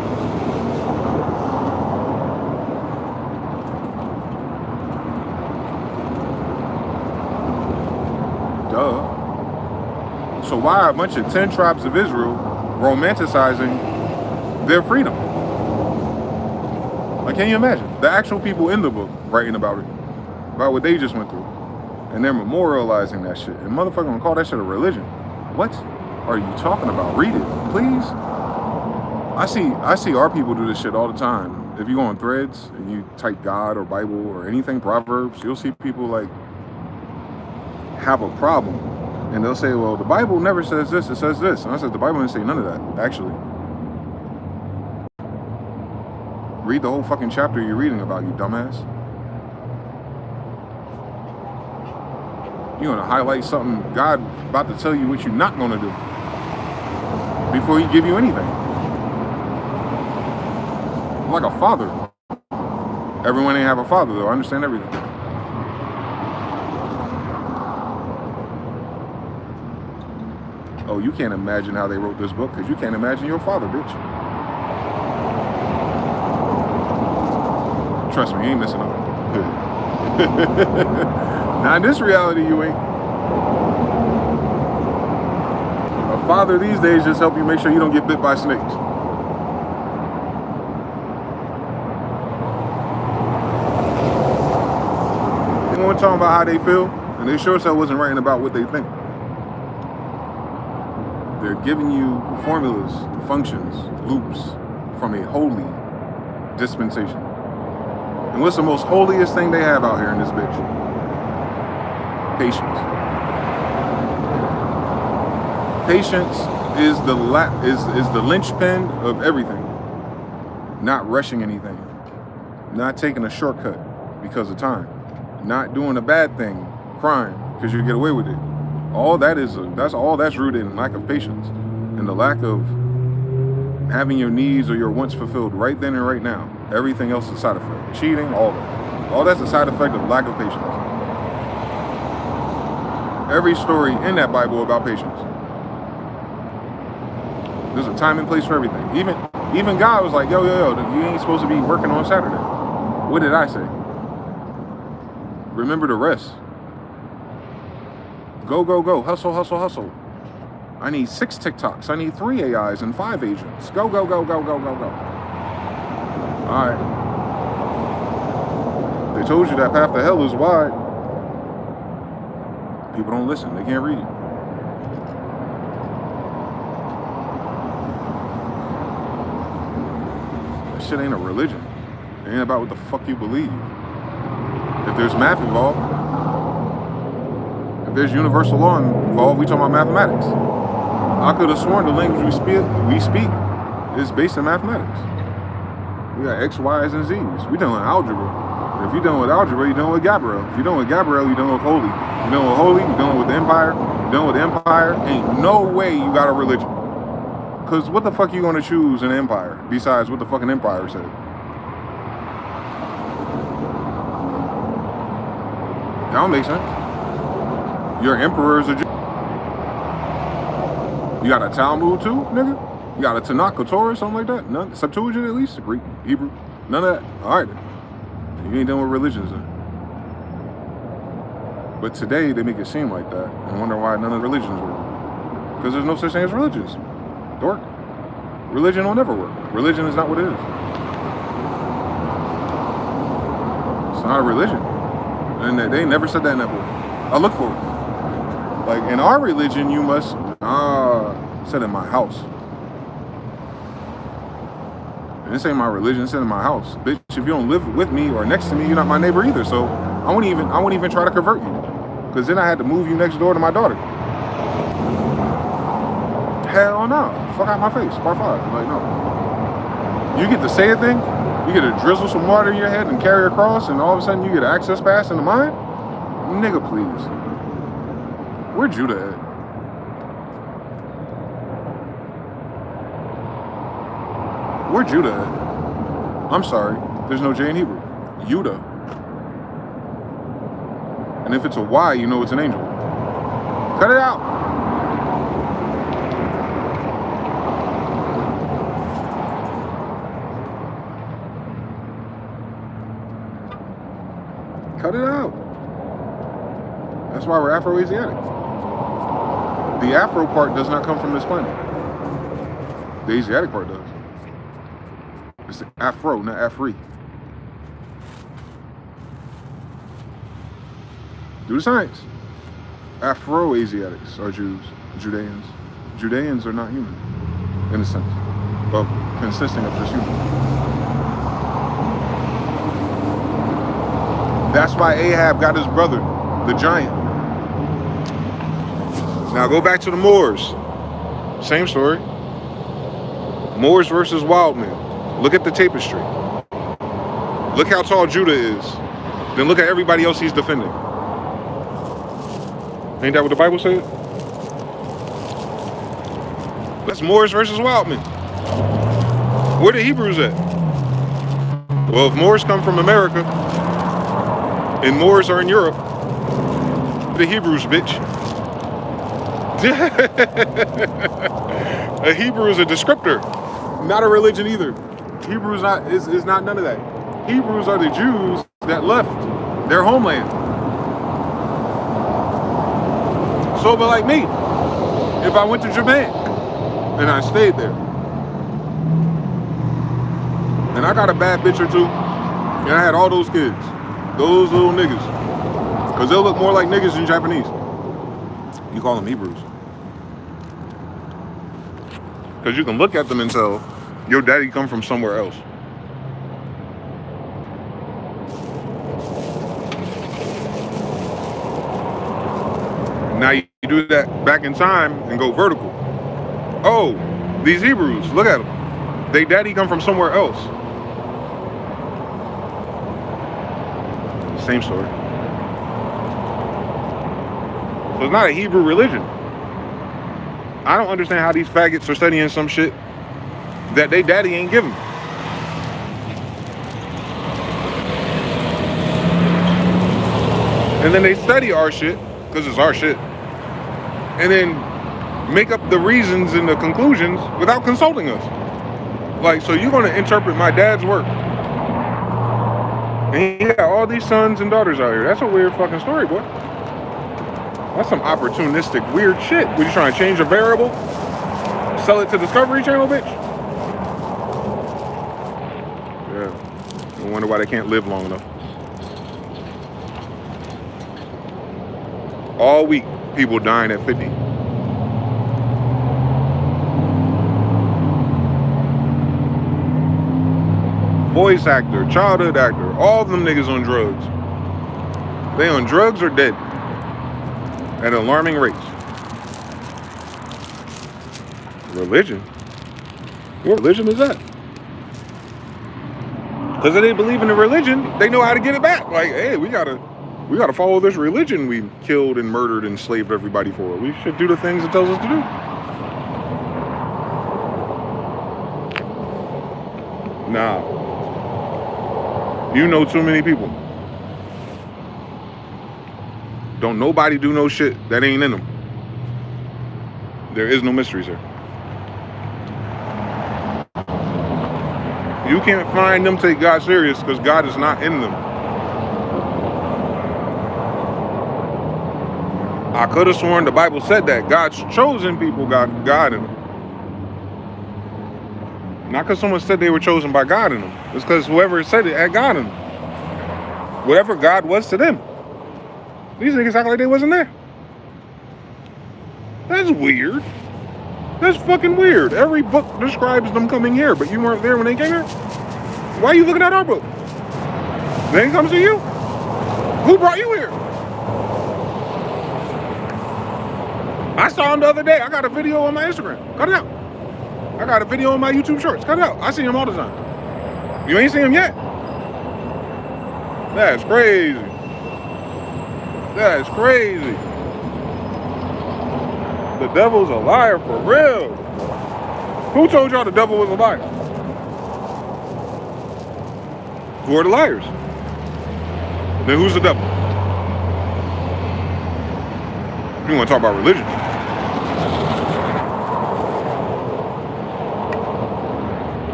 Duh. So why are a bunch of 10 tribes of Israel romanticizing their freedom? Like, can you imagine? The actual people in the book writing about it, about what they just went through. And they're memorializing that shit. And motherfucker gonna call that shit a religion. What are you talking about? Read it, please. I see our people do this shit all the time. if you go on Threads and you type God or Bible or anything, Proverbs, you'll see people like have a problem. And they'll say, well, the Bible never says this, it says this. And I said, the Bible didn't say none of that, actually. Read the whole fucking chapter you're reading about, you dumbass. You're gonna highlight something God about to tell you what you're not gonna do before he give you anything. Like a father. Everyone ain't have a father though, I understand everything. Oh, you can't imagine how they wrote this book because you can't imagine your father, bitch. Trust me, you ain't missing out. Now in this reality, you ain't. A father these days just help you make sure you don't get bit by snakes. Anyone talking about how they feel, and they sure as hell wasn't writing about what they think. They're giving you formulas, functions, loops from a holy dispensation. And what's the most holiest thing they have out here in this bitch? Patience. Patience is the linchpin of everything. Not rushing anything. Not taking a shortcut because of time. Not doing a bad thing, crime, because you get away with it. All that is, that's rooted in lack of patience and the lack of having your needs or your wants fulfilled right then and right now. Everything else is a side effect. Cheating, all that. All that's a side effect of lack of patience. Every story in that Bible about patience. There's a time and place for everything. Even God was like, yo, you ain't supposed to be working on Saturday. What did I say? Remember to rest. Go, hustle. I need 6 TikToks. I need 3 AIs and 5 agents. Go. All right. They told you that path to hell is wide. People don't listen. They can't read. That shit ain't a religion. It ain't about what the fuck you believe. If there's math involved, if there's universal law involved, we talking about mathematics. I could have sworn the language we speak is based on mathematics. We got X, Y's, and Z's. We dealing with algebra. If you're dealing with algebra, you're dealing with Gabriel. If you're dealing with Gabriel, you're dealing with Holy. You're dealing with Holy, you're dealing with the Empire. You're dealing with the Empire. Ain't no way you got a religion. Because what the fuck you gonna choose in an empire besides what the fucking empire said? That don't make sense. Your emperor is a Jew. You got a Talmud too, nigga? You got a Tanakh, a Torah, something like that? None? Septuagint at least? Greek, Hebrew? None of that? Alright. You ain't dealing with religions then. But today they make it seem like that and wonder why none of the religions work. Because there's no such thing as religions. Dork. Religion will never work. Religion is not what it is. It's not a religion. And they never said that in that book. I look for it. Like in our religion, you must sit in my house. And this ain't my religion, sit in my house. Bitch, if you don't live with me or next to me, you're not my neighbor either. So I wouldn't even try to convert you. Because then I had to move you next door to my daughter. Hell no. Fuck out my face. Part 5. Like, no. You get to say a thing, you get to drizzle some water in your head and carry across, and all of a sudden you get an access pass into mine? Nigga, please. Where Judah at? Where Judah at? I'm sorry. There's no J in Hebrew. Judah. And if it's a Y, you know it's an angel. Cut it out. Cut it out. That's why we're Afro-Asiatic. The Afro part does not come from this planet. The Asiatic part does. It's the Afro, not Afri. Do the science. Afro-Asiatics are Jews, Judeans. Judeans are not human, in a sense, of consisting of just human. That's why Ahab got his brother, the giant. Now go back to the Moors. Same story. Moors versus wild men. Look at the tapestry. Look how tall Judah is. Then look at everybody else he's defending. Ain't that what the Bible said? That's Moors versus wild men. Where the Hebrews at? Well, if Moors come from America and Moors are in Europe, the Hebrews, bitch. A Hebrew is a descriptor, not a religion either. Hebrews is not none of that. Hebrews are the Jews that left their homeland. So, but like me, if I went to Japan and I stayed there, and I got a bad bitch or two, and I had all those kids, those little niggas, because they'll look more like niggas than Japanese. You call them Hebrews. Because you can look at them and tell your daddy come from somewhere else. Now you do that back in time and go vertical. Oh, these Hebrews, look at them. They daddy come from somewhere else. Same story. So it's not a Hebrew religion. I don't understand how these faggots are studying some shit that they daddy ain't give them. And then they study our shit, because it's our shit, and then make up the reasons and the conclusions without consulting us. Like, so you're going to interpret my dad's work. And he got all these sons and daughters out here. That's a weird fucking story, boy. That's some opportunistic weird shit. Were you trying to change a variable? Sell it to Discovery Channel, bitch? Yeah. I wonder why they can't live long enough. All week, people dying at 50. Voice actor, childhood actor, all of them niggas on drugs. They on drugs or dead at alarming rates. Religion? What religion is that? Because if they believe in the religion, they know how to get it back. Like, hey, we gotta follow this religion we killed and murdered and enslaved everybody for. We should do the things it tells us to do. Nah. You know too many people. Don't nobody do no shit that ain't in them. There is no mysteries here. You can't find them take God serious because God is not in them. I could have sworn the Bible said that God's chosen people got God in them. Not because someone said they were chosen by God in them. It's because whoever said it had God in them. Whatever God was to them. These niggas act like they wasn't there. That's weird. That's fucking weird. Every book describes them coming here, but you weren't there when they came here? Why are you looking at our book? They ain't come to you? Who brought you here? I saw him the other day. I got a video on my Instagram. Cut it out. I got a video on my YouTube shorts. Cut it out. I see him all the time. You ain't seen him yet? That's crazy. That's crazy. The devil's a liar for real. Who told y'all the devil was a liar? Who are the liars? Then who's the devil? You want to talk about religion?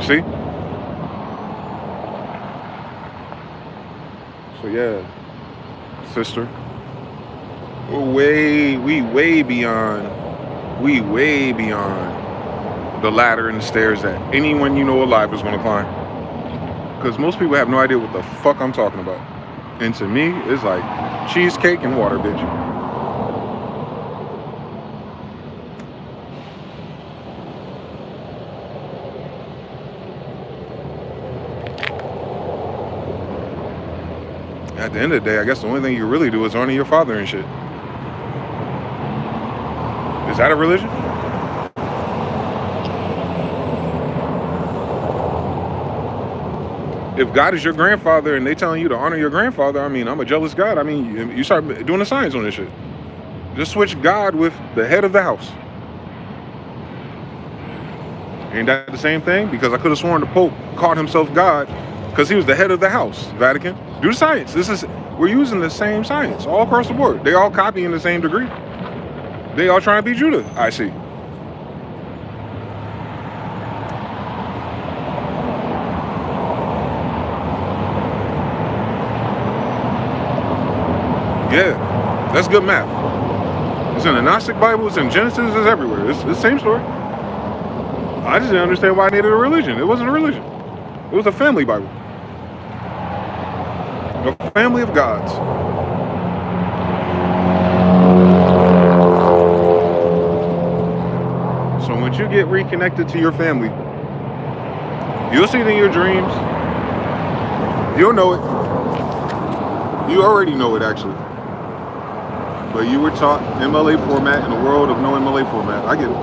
See? So yeah, sister, we way beyond the ladder and the stairs that anyone you know alive is going to climb. Because most people have no idea what the fuck I'm talking about. And to me, it's like cheesecake and water, bitch. At the end of the day, I guess the only thing you really do is honor your father and shit. Is that a religion? If God is your grandfather and they telling you to honor your grandfather, I mean, I'm a jealous God. I mean, you start doing the science on this shit. Just switch God with the head of the house. Ain't that the same thing? Because I could have sworn the Pope called himself God because he was the head of the house, Vatican. Do the science. We're using the same science all across the board. They all copying the same degree. They all trying to be Judah, I see. Yeah, that's good math. It's in the Gnostic Bible, it's in Genesis, it's everywhere. It's the same story. I just didn't understand why I needed a religion. It wasn't a religion. It was a family Bible. A family of gods. So once you get reconnected to your family, you'll see it in your dreams. You'll know it. You already know it, actually. But you were taught MLA format in a world of no MLA format. I get it.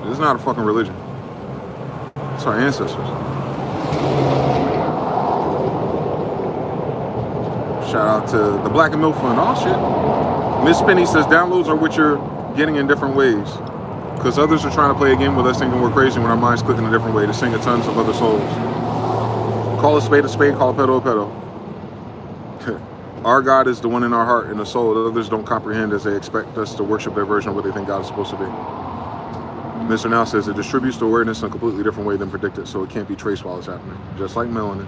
It's not a fucking religion. It's our ancestors. Shout out to the Black and Milk Fund. Oh shit. Miss Penny says downloads are what you're getting in different ways. Because others are trying to play a game with us thinking we're crazy when our minds click in a different way to sing a tons of other souls. Call a spade, call a pedo a pedo. Our God is the one in our heart and the soul that others don't comprehend as they expect us to worship their version of what they think God is supposed to be. Mr. Now says it distributes the awareness in a completely different way than predicted, so it can't be traced while it's happening, just like melanin.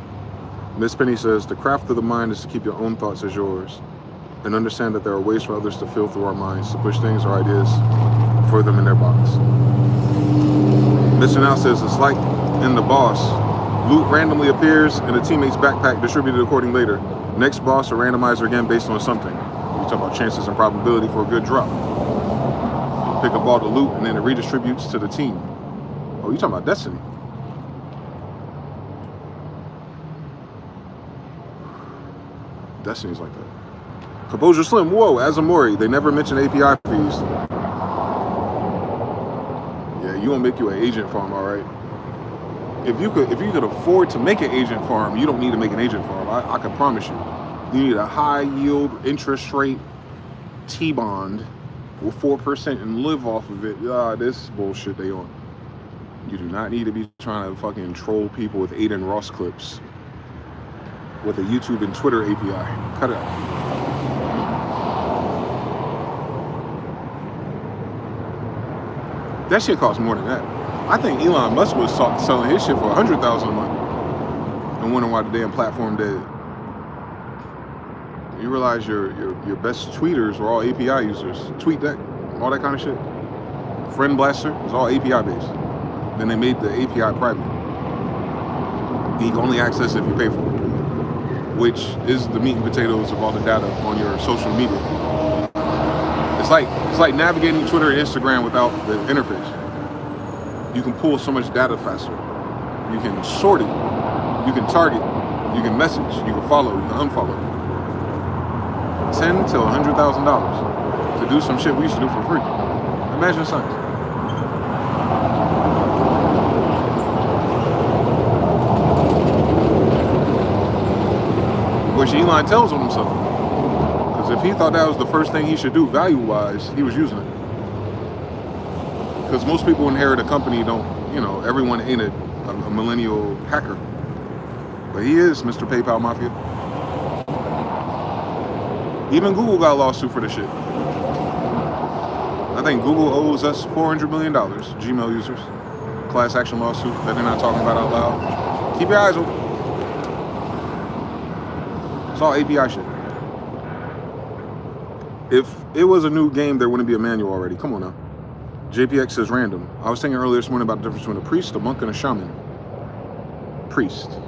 Miss Penny says the craft of the mind is to keep your own thoughts as yours and understand that there are ways for others to feel through our minds, to push things or ideas for them in their box. Mr. Now says it's like in The Boss, loot randomly appears in a teammate's backpack distributed according later. Next boss, a randomizer again based on something. We talk about chances and probability for a good drop. Pick up all the loot and then it redistributes to the team. Oh, you talking about Destiny? Destiny's like that. Composure Slim, whoa, Azamori, they never mention API fees. Yeah, you won't make you an agent farm, all right. If you could afford to make an agent farm, you don't need to make an agent farm. I can promise you. You need a high yield interest rate T-bond with 4% and live off of it. This bullshit they on. You do not need to be trying to fucking troll people with Aiden Ross clips with a YouTube and Twitter API. Cut it out. That shit costs more than that. I think Elon Musk was selling his shit for $100,000 a month and wondering why the damn platform dead. You realize your best tweeters were all API users. TweetDeck, all that kind of shit. Friend Blaster was all API based. Then they made the API private. You can only access it if you pay for it, which is the meat and potatoes of all the data on your social media. It's like navigating Twitter and Instagram without the interface. You can pull so much data faster. You can sort it. You can target. You can message. You can follow. You can unfollow. $10,000 to $100,000 to do some shit we used to do for free. Imagine science. Which Elon tells on himself. Because if he thought that was the first thing he should do value-wise, he was using it. Because most people inherit a company everyone ain't a millennial hacker. But he is Mr. PayPal Mafia. Even Google got a lawsuit for this shit. I think Google owes us $400 million, Gmail users. Class action lawsuit that they're not talking about out loud. Keep your eyes open. It's all API shit. If it was a new game, there wouldn't be a manual already. Come on now. JPX says random. I was thinking earlier this morning about the difference between a priest, a monk, and a shaman. Priest.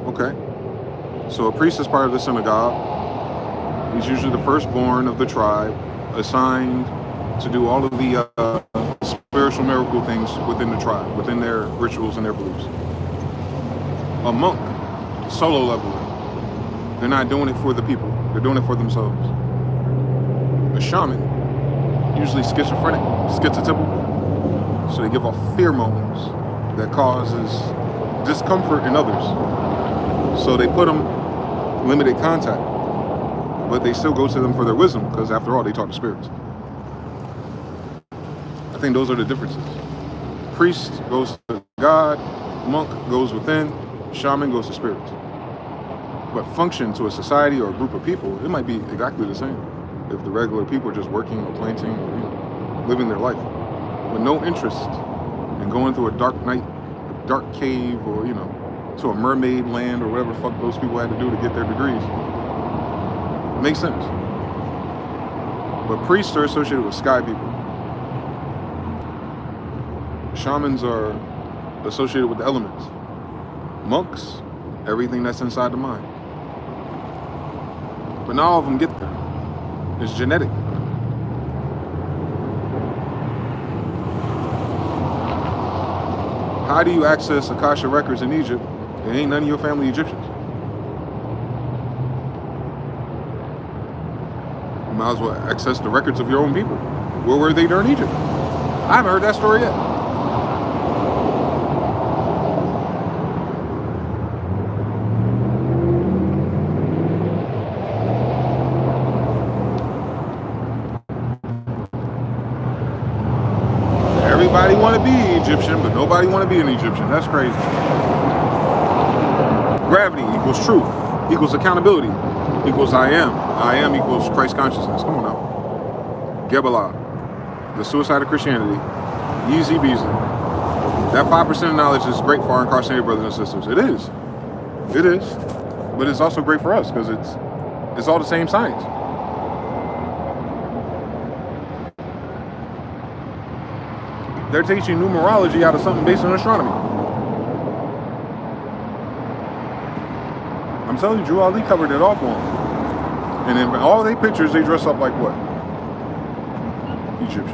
Okay. So a priest is part of the synagogue. He's usually the firstborn of the tribe, assigned to do all of the spiritual miracle things within the tribe, within their rituals and their beliefs. a monk, solo level, they're not doing it for the people. They're doing it for themselves. A shaman, usually schizophrenic, schizotypal, so they give off pheromones that causes discomfort in others. So they put them limited contact, but they still go to them for their wisdom, because after all, they talk to spirits. I think those are the differences. Priest goes to God, monk goes within, shaman goes to spirits. But function to a society or a group of people, it might be exactly the same. If the regular people are just working or planting or living their life with no interest in going through a dark night, a dark cave, or to a mermaid land or whatever the fuck those people had to do to get their degrees. It makes sense. But priests are associated with sky people. Shamans are associated with the elements. Monks, everything that's inside the mind. But not all of them get there. It's genetic. How do you access Akasha records in Egypt and ain't none of your family Egyptians? You might as well access the records of your own people. Where were they during Egypt? I haven't heard that story yet. Everybody want to be Egyptian, but nobody want to be an Egyptian. That's crazy. Gravity equals truth, equals accountability, equals I am. I am equals Christ consciousness. Come on now. Gebbalah, the suicide of Christianity, easy beasy. That 5% of knowledge is great for our incarcerated brothers and sisters. It is. It is. But it's also great for us because it's all the same science. They're teaching numerology out of something based on astronomy. I'm telling you, Drew Ali covered it all for them. And in all their pictures, they dress up like what? Egyptians.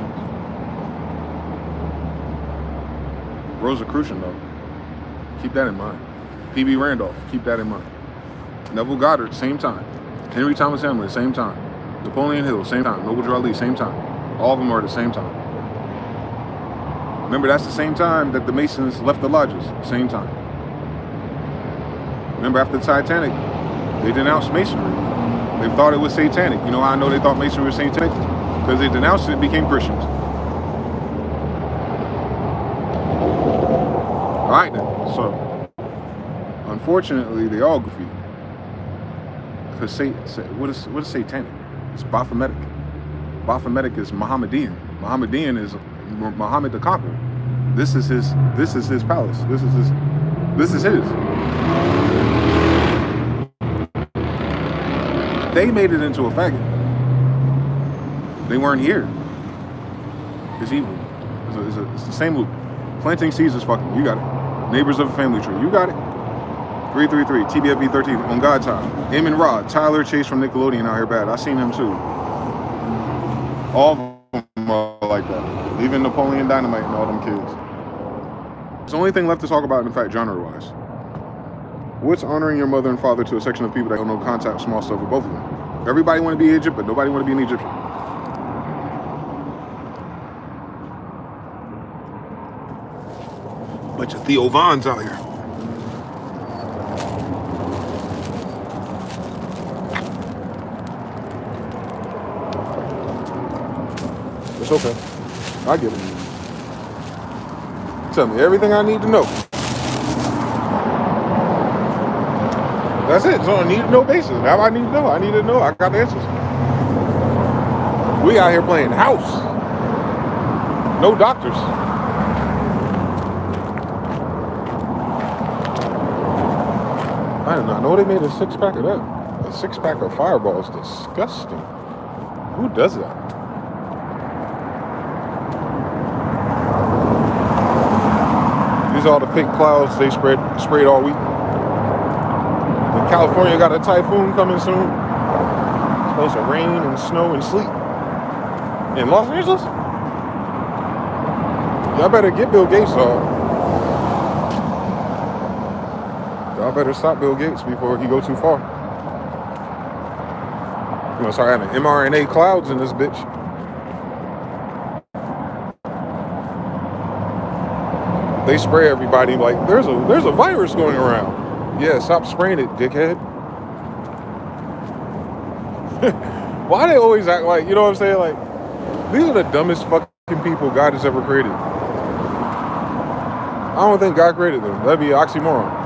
Rosicrucian, though. Keep that in mind. P.B. Randolph, keep that in mind. Neville Goddard, same time. Henry Thomas Hamlin, same time. Napoleon Hill, same time. Noble Drew Ali, same time. All of them are at the same time. Remember, that's the same time that the Masons left the lodges. Same time. Remember, after the Titanic, they denounced Masonry. They thought it was satanic. You know how I know they thought Masonry was satanic? Because they denounced it and became Christians. All right, then. So, unfortunately, they all goofy. Because what is satanic? It's Baphometic. Baphometic is Mohammedan. Mohammedan is Muhammad the Conqueror. This is his palace. This is his. They made it into a faggot. They weren't here. It's evil. It's the same loop. Planting seeds is fucking. You got it. Neighbors of a family tree. You got it. 333 TBFB 13 on God time. Eamon Rod, Tyler Chase from Nickelodeon out here bad. I seen him too. All of them are like that. Even Napoleon Dynamite and all them kids. It's the only thing left to talk about, in fact, genre-wise. What's honoring your mother and father to a section of people that don't know contact small stuff with both of them? Everybody want to be Egypt, but nobody want to be an Egyptian. Bunch of Theo Vons out here. It's okay. I get it. Tell me everything I need to know. That's it. It's on a need-to-know basis. Now I need to know. I need to know. I got the answers. We out here playing house. No doctors. I did not know they made a six-pack of that. A six-pack of Fireball is disgusting. Who does that? These are all the fake clouds they sprayed all week. And California got a typhoon coming soon. It's supposed to rain and snow and sleet. In Los Angeles? Y'all better get Bill Gates off. Y'all better stop Bill Gates before he go too far. We're gonna start having mRNA clouds in this bitch. They spray everybody like there's a virus going around. Yeah, stop spraying it, dickhead. Why they always act like, you know what I'm saying? Like, these are the dumbest fucking people God has ever created. I don't think God created them. That'd be an oxymoron.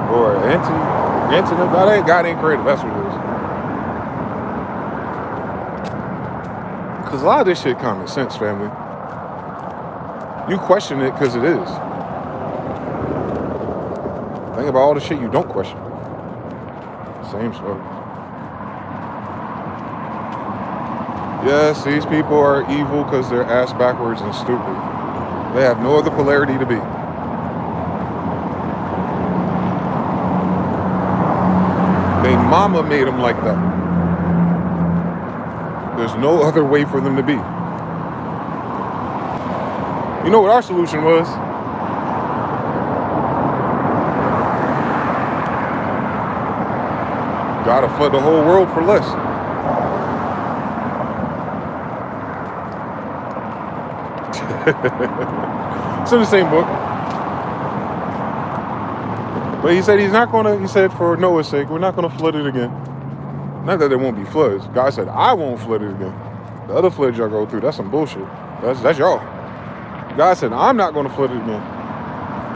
Or antonym. God ain't created. That's what it is. Because a lot of this shit common sense, family. You question it because it is. Think about all the shit you don't question. Same story. Yes, these people are evil because they're ass backwards and stupid. They have no other polarity to be. They mama made them like that. There's no other way for them to be. You know what our solution was? Gotta flood the whole world for less. It's in the same book. But he said he said for Noah's sake, we're not gonna flood it again. Not that there won't be floods. God said, I won't flood it again. The other floods y'all go through, that's some bullshit. That's y'all. God said, I'm not gonna flood it again.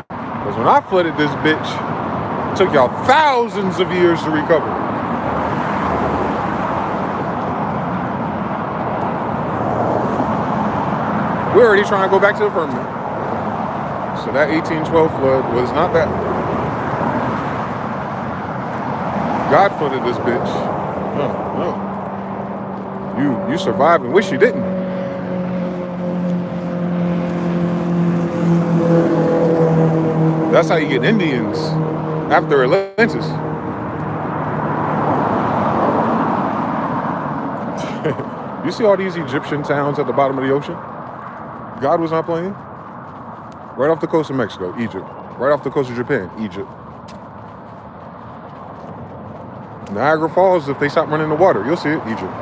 Because when I flooded this bitch, it took y'all thousands of years to recover. We're already trying to go back to the firmament. So that 1812 flood was not that. God flooded this bitch. No. You survived and wish you didn't. That's how you get Indians after Atlantis. You see all these Egyptian towns at the bottom of the ocean? God was not playing. Right off the coast of Mexico, Egypt. Right off the coast of Japan, Egypt. Niagara Falls, if they stop running the water, you'll see it, Egypt.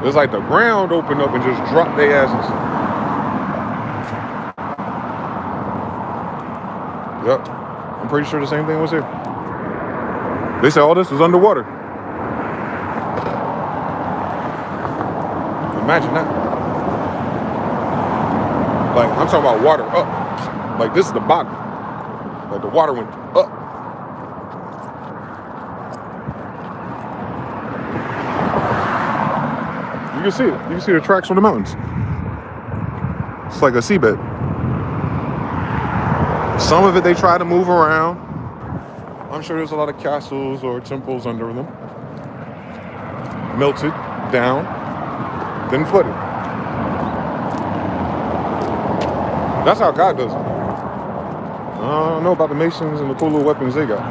It's like the ground opened up and just dropped their asses. Yep. I'm pretty sure the same thing was here. They said all this was underwater. Imagine that. Like, I'm talking about water up. Like, this is the bottom. Like, the water went up. You can see it. You can see the tracks on the mountains. It's like a seabed. Some of it they try to move around. I'm sure there's a lot of castles or temples under them. Melted down, then flooded. That's how God does it. I don't know about the Masons and the cool little weapons they got.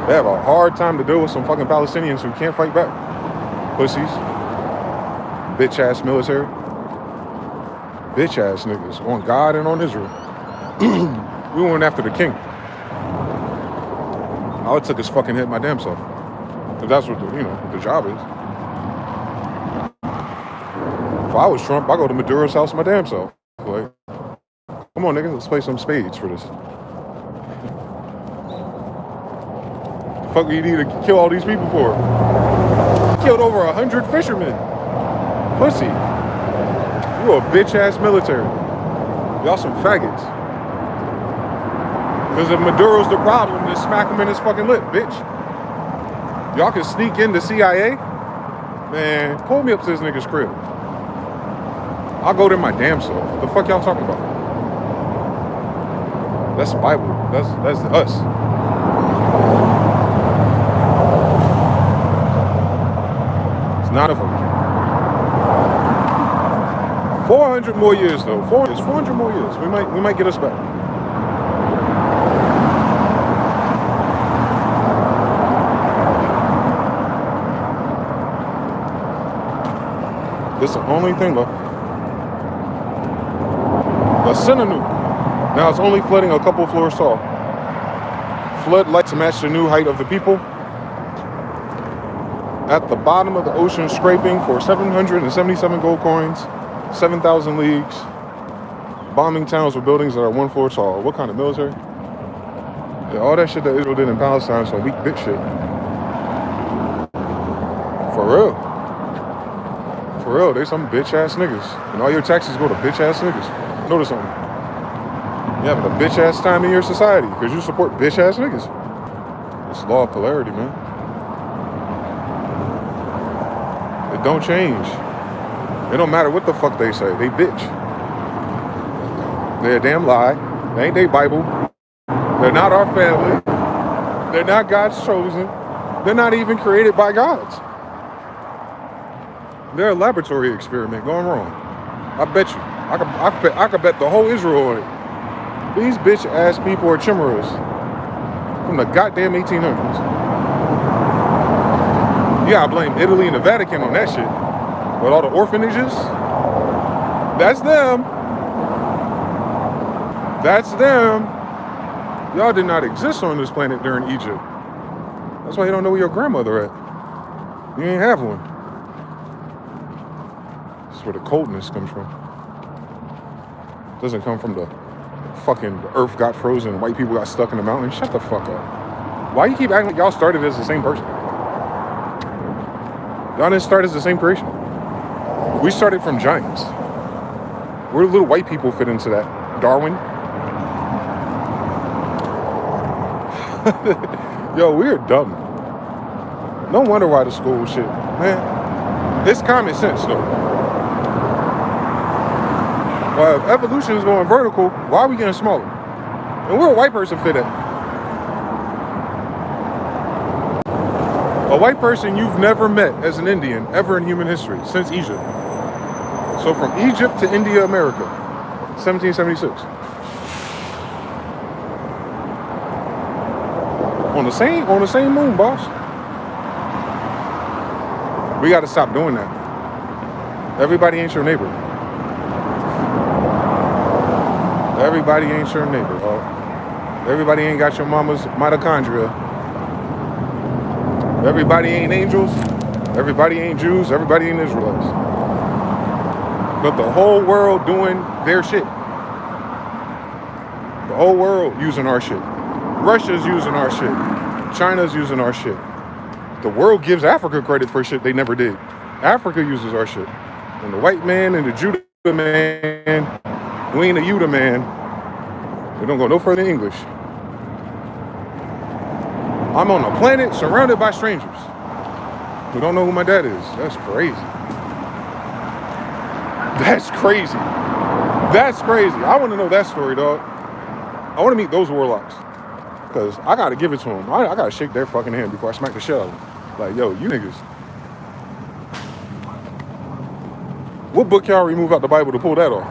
They have a hard time to deal with some fucking Palestinians who can't fight back. Pussies. Bitch ass military. Bitch ass niggas on God and on Israel. We went after the king. I would took his fucking head my damn self. If that's what the job is. If I was Trump, I go to Maduro's house my damn self. Like, come on, nigga, let's play some spades for this. The fuck do you need to kill all these people for? Killed over 100 fishermen. Pussy. You a bitch ass military. Y'all some faggots. Because if Maduro's the problem, then smack him in his fucking lip, bitch. Y'all can sneak in the CIA? Man, pull me up to this nigga's crib. I'll go there my damn self. The fuck y'all talking about? That's the Bible. That's us. It's not of them. 400 more years though. 400 more years. We might get us back. This is the only thing left. The synonym. Now it's only flooding a couple floors tall. Floodlights match the new height of the people. At the bottom of the ocean, scraping for 777 gold coins, 7,000 leagues. Bombing towns with buildings that are 1 floor tall. What kind of military? Yeah, all that shit that Israel did in Palestine, some weak bitch shit. For real. For real, they some bitch ass niggas. And all your taxes go to bitch ass niggas. Notice something. You're having a bitch ass time in your society because you support bitch ass niggas. It's law of polarity, man. It don't change. It don't matter what the fuck they say. They bitch. They're a damn lie. They ain't they Bible. They're not our family. They're not God's chosen. They're not even created by gods. They're a laboratory experiment going wrong. I bet you. I could bet the whole Israel on it. These bitch ass people are chimeras from the goddamn 1800s. You gotta blame Italy and the Vatican on that shit. But all the orphanages, that's them. That's them. Y'all did not exist on this planet during Egypt. That's why you don't know where your grandmother at. You ain't have one. That's where the coldness comes from. It doesn't come from the fucking earth got frozen, white people got stuck in the mountain. Shut the fuck up. Why you keep acting like y'all started as the same person? Y'all didn't start as the same creation. We started from giants. Where do little white people fit into that? Darwin? Yo, we're dumb. No wonder why the school shit. Man, it's common sense though. Well, if evolution is going vertical, why are we getting smaller? And where a white person fit at? A white person you've never met as an Indian ever in human history since Egypt. So from Egypt to India, America, 1776. On the same moon, boss. We got to stop doing that. Everybody ain't your neighbor. Everybody ain't your neighbor. Everybody ain't got your mama's mitochondria. Everybody ain't angels. Everybody ain't Jews. Everybody ain't Israelites. But the whole world doing their shit. The whole world using our shit. Russia's using our shit. China's using our shit. The world gives Africa credit for shit they never did. Africa uses our shit. And the white man and the Judah man, we ain't a Yuda man. We don't go no further than English. I'm on a planet surrounded by strangers who don't know who my dad is. That's crazy. That's crazy. That's crazy. I want to know that story, dog. I want to meet those warlocks. Because I got to give it to them. I got to shake their fucking hand before I smack the shit out of them. Like, yo, you niggas. What book y'all remove out the Bible to pull that off?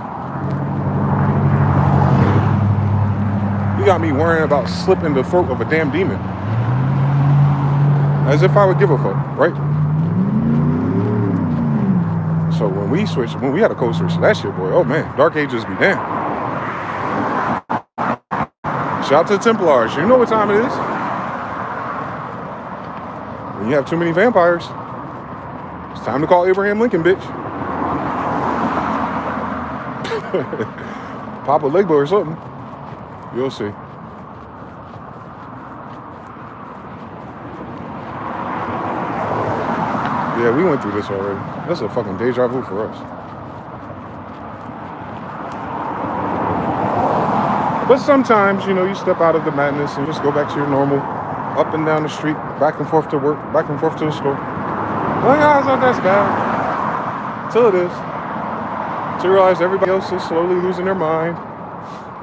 You got me worrying about slipping the throat of a damn demon. As if I would give a fuck, right? So when we had a code switch to that shit, boy, oh man, Dark Ages be damn. Shout out to the Templars. You know what time it is. When you have too many vampires, it's time to call Abraham Lincoln, bitch. Papa Legbo or something. You'll see. Yeah, we went through this already. That's a fucking deja vu for us. But sometimes, you know, you step out of the madness and just go back to your normal, up and down the street, back and forth to work, back and forth to the store. Like, oh, it's not that bad. Till it is. Till you realize everybody else is slowly losing their mind.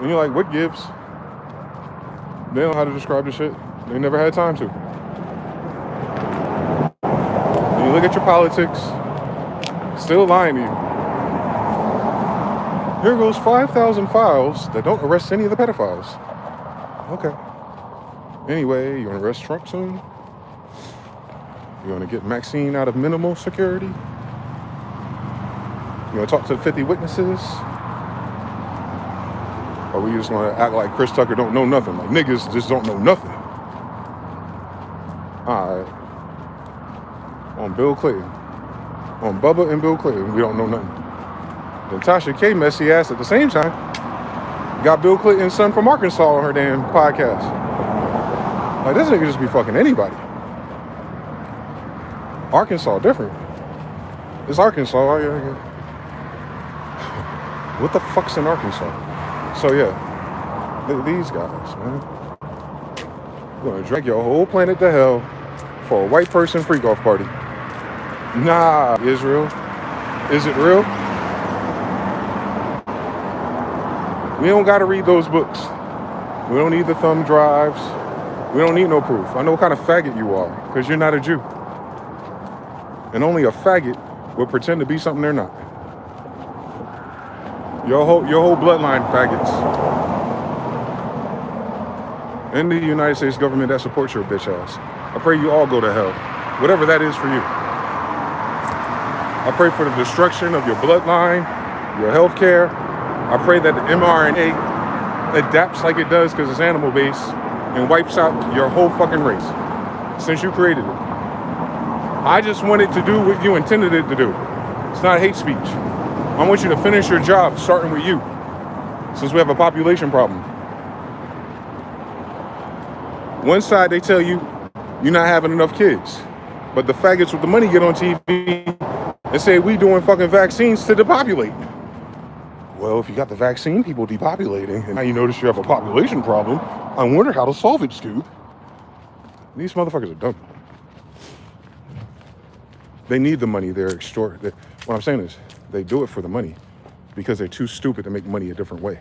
And you're like, what gives? They don't know how to describe the shit. They never had time to. And you look at your politics, still lying to you. Here goes 5,000 files that don't arrest any of the pedophiles. Okay. Anyway, you want to arrest Trump soon? You want to get Maxine out of minimal security? You want to talk to the 50 witnesses? Or we just want to act like Chris Tucker don't know nothing. Like niggas just don't know nothing. All right. On Bill Clinton. On Bubba and Bill Clinton, we don't know nothing. Then Tasha K messy ass at the same time got Bill Clinton's son from Arkansas on her damn podcast. Like this nigga just be fucking anybody. Arkansas different. It's Arkansas. What the fuck's in Arkansas? So yeah, these guys, man. You're gonna drag your whole planet to hell for a white person freak off party. Nah, Israel. Is it real? We don't gotta read those books. We don't need the thumb drives. We don't need no proof. I know what kind of faggot you are, because you're not a Jew. And only a faggot would pretend to be something they're not. Your whole bloodline faggots. And the United States government that supports your bitch ass. I pray you all go to hell. Whatever that is for you. I pray for the destruction of your bloodline, your health care. I pray that the mRNA adapts like it does because it's animal based and wipes out your whole fucking race since you created it. I just want it to do what you intended it to do. It's not hate speech. I want you to finish your job starting with you since we have a population problem. One side they tell you you're not having enough kids, but the faggots with the money get on TV and say we doing fucking vaccines to depopulate. Well, if you got the vaccine people depopulating and now you notice you have a population problem, I wonder how to solve it, Scoob. These motherfuckers are dumb. They need the money. What I'm saying is they do it for the money because they're too stupid to make money a different way.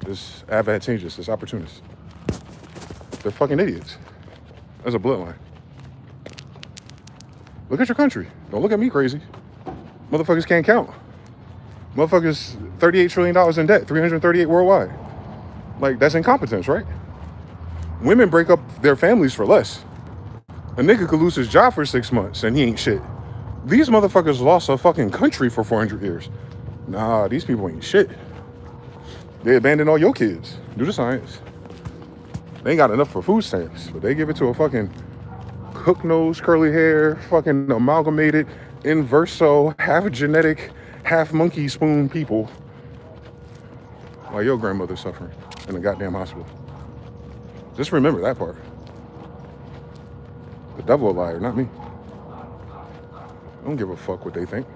It's advantageous. It's opportunist. They're fucking idiots. That's a bloodline. Look at your country. Don't look at me crazy. Motherfuckers can't count. Motherfuckers, $38 trillion in debt, 338 worldwide. Like, that's incompetence, right? Women break up their families for less. A nigga could lose his job for 6 months and he ain't shit. These motherfuckers lost a fucking country for 400 years. Nah, these people ain't shit. They abandoned all your kids. Do the science. They ain't got enough for food stamps, but they give it to a fucking hook nose, curly hair, fucking amalgamated, inverso, half genetic, half monkey spoon people. While your grandmother's suffering in a goddamn hospital. Just remember that part. The devil a liar, not me. I don't give a fuck what they think.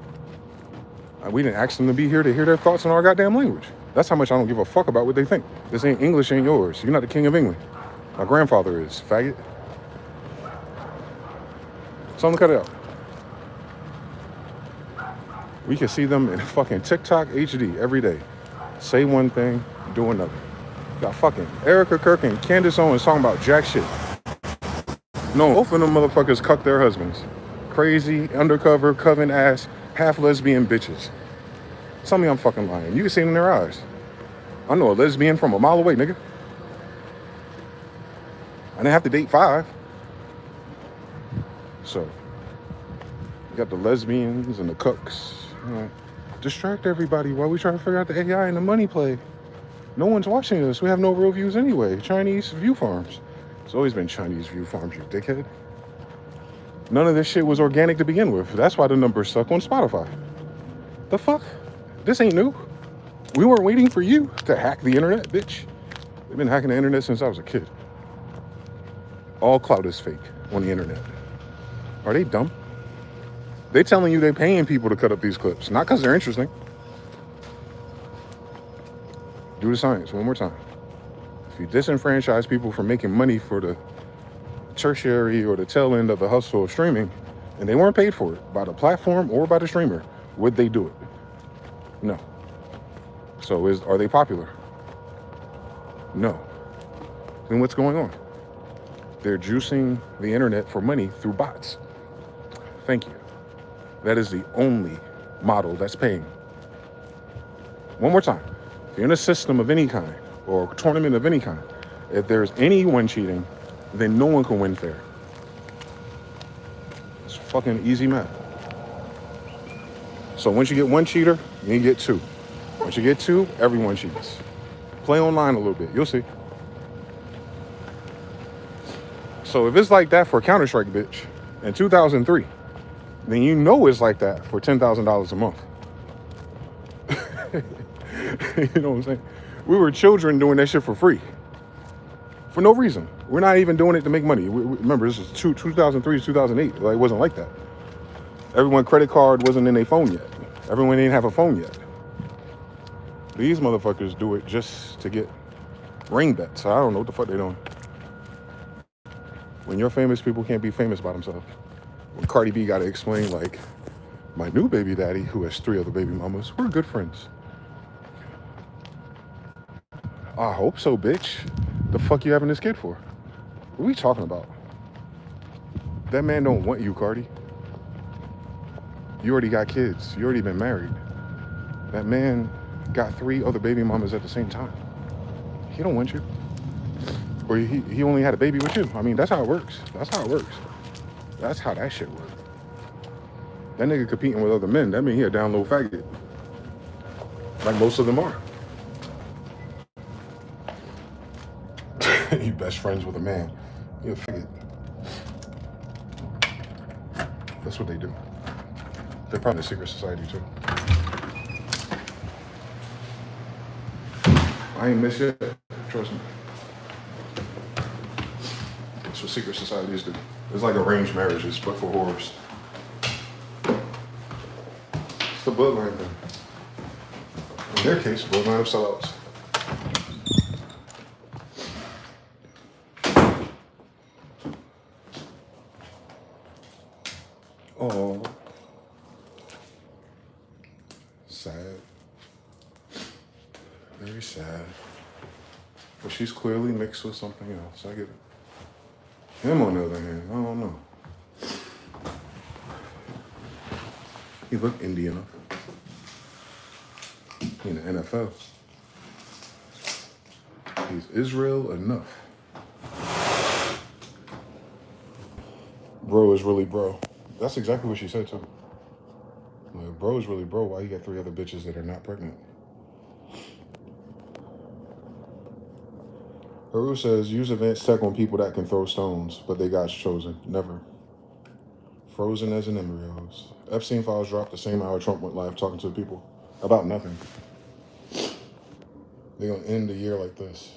We didn't ask them to be here to hear their thoughts in our goddamn language. That's how much I don't give a fuck about what they think. This ain't English, ain't yours. You're not the king of England. My grandfather is, faggot. Someone cut it out. We can see them in fucking TikTok HD every day. Say one thing, do another. Got fucking Erica Kirk and Candace Owens talking about jack shit. No, both of them motherfuckers cuck their husbands. Crazy, undercover, coven ass, half lesbian bitches. Tell me I'm fucking lying. You can see it in their eyes. I know a lesbian from a mile away, nigga. I didn't have to date 5. So, you got the lesbians and the cooks. You know, distract everybody while we try to figure out the AI and the money play. No one's watching us. We have no real views anyway. Chinese view farms. It's always been Chinese view farms, you dickhead. None of this shit was organic to begin with. That's why the numbers suck on Spotify. The fuck? This ain't new. We weren't waiting for you to hack the internet, bitch. They've been hacking the internet since I was a kid. All clout is fake on the internet. Are they dumb? They telling you they're paying people to cut up these clips, not because they're interesting. Do the science one more time. If you disenfranchise people from making money for the tertiary or the tail end of the hustle of streaming, and they weren't paid for it by the platform or by the streamer, would they do it? No. So are they popular? No. Then what's going on? They're juicing the internet for money through bots. Thank you. That is the only model that's paying. One more time. If you're in a system of any kind or a tournament of any kind, if there's anyone cheating, then no one can win fair. It's fucking easy math. So once you get one cheater, you get 2. Once you get 2, everyone cheats. Play online a little bit. You'll see. So if it's like that for Counter-Strike, bitch, in 2003, then you know it's like that for $10,000 a month. You know what I'm saying? We were children doing that shit for free. For no reason. We're not even doing it to make money. Remember, this is 2003 to 2008. Like, it wasn't like that. Everyone's credit card wasn't in their phone yet. Everyone didn't have a phone yet. These motherfuckers do it just to get ring bets. I don't know what the fuck they're doing. When your famous people can't be famous by themselves. When Cardi B got to explain, like, my new baby daddy, who has 3 other baby mamas, we're good friends. I hope so, bitch. The fuck you having this kid for? What are we talking about? That man don't want you, Cardi. You already got kids. You already been married. That man got 3 other baby mamas at the same time. He don't want you. Or he only had a baby with you. I mean, that's how it works. That's how it works. That's how that shit works. That nigga competing with other men, that mean he a down low faggot. Like most of them are. You best friends with a man. You a faggot. That's what they do. They're probably a secret society too. I ain't missed yet. Trust me. That's what secret societies do. It's like arranged marriages, but for whores. It's the bloodline thing. In their case, bloodline of sellouts. Oh, sad. Very sad. But she's clearly mixed with something else. I get it. Him, on the other hand, I don't know. He looked Indian enough. In the NFL. He's Israel enough. Bro is really bro. That's exactly what she said too. Like, bro is really bro. Why you got 3 other bitches that are not pregnant? Haru says, use advanced tech on people that can throw stones, but they got chosen. Never. Frozen as in embryos. Epstein files dropped the same hour Trump went live talking to the people about nothing. They're gonna end the year like this.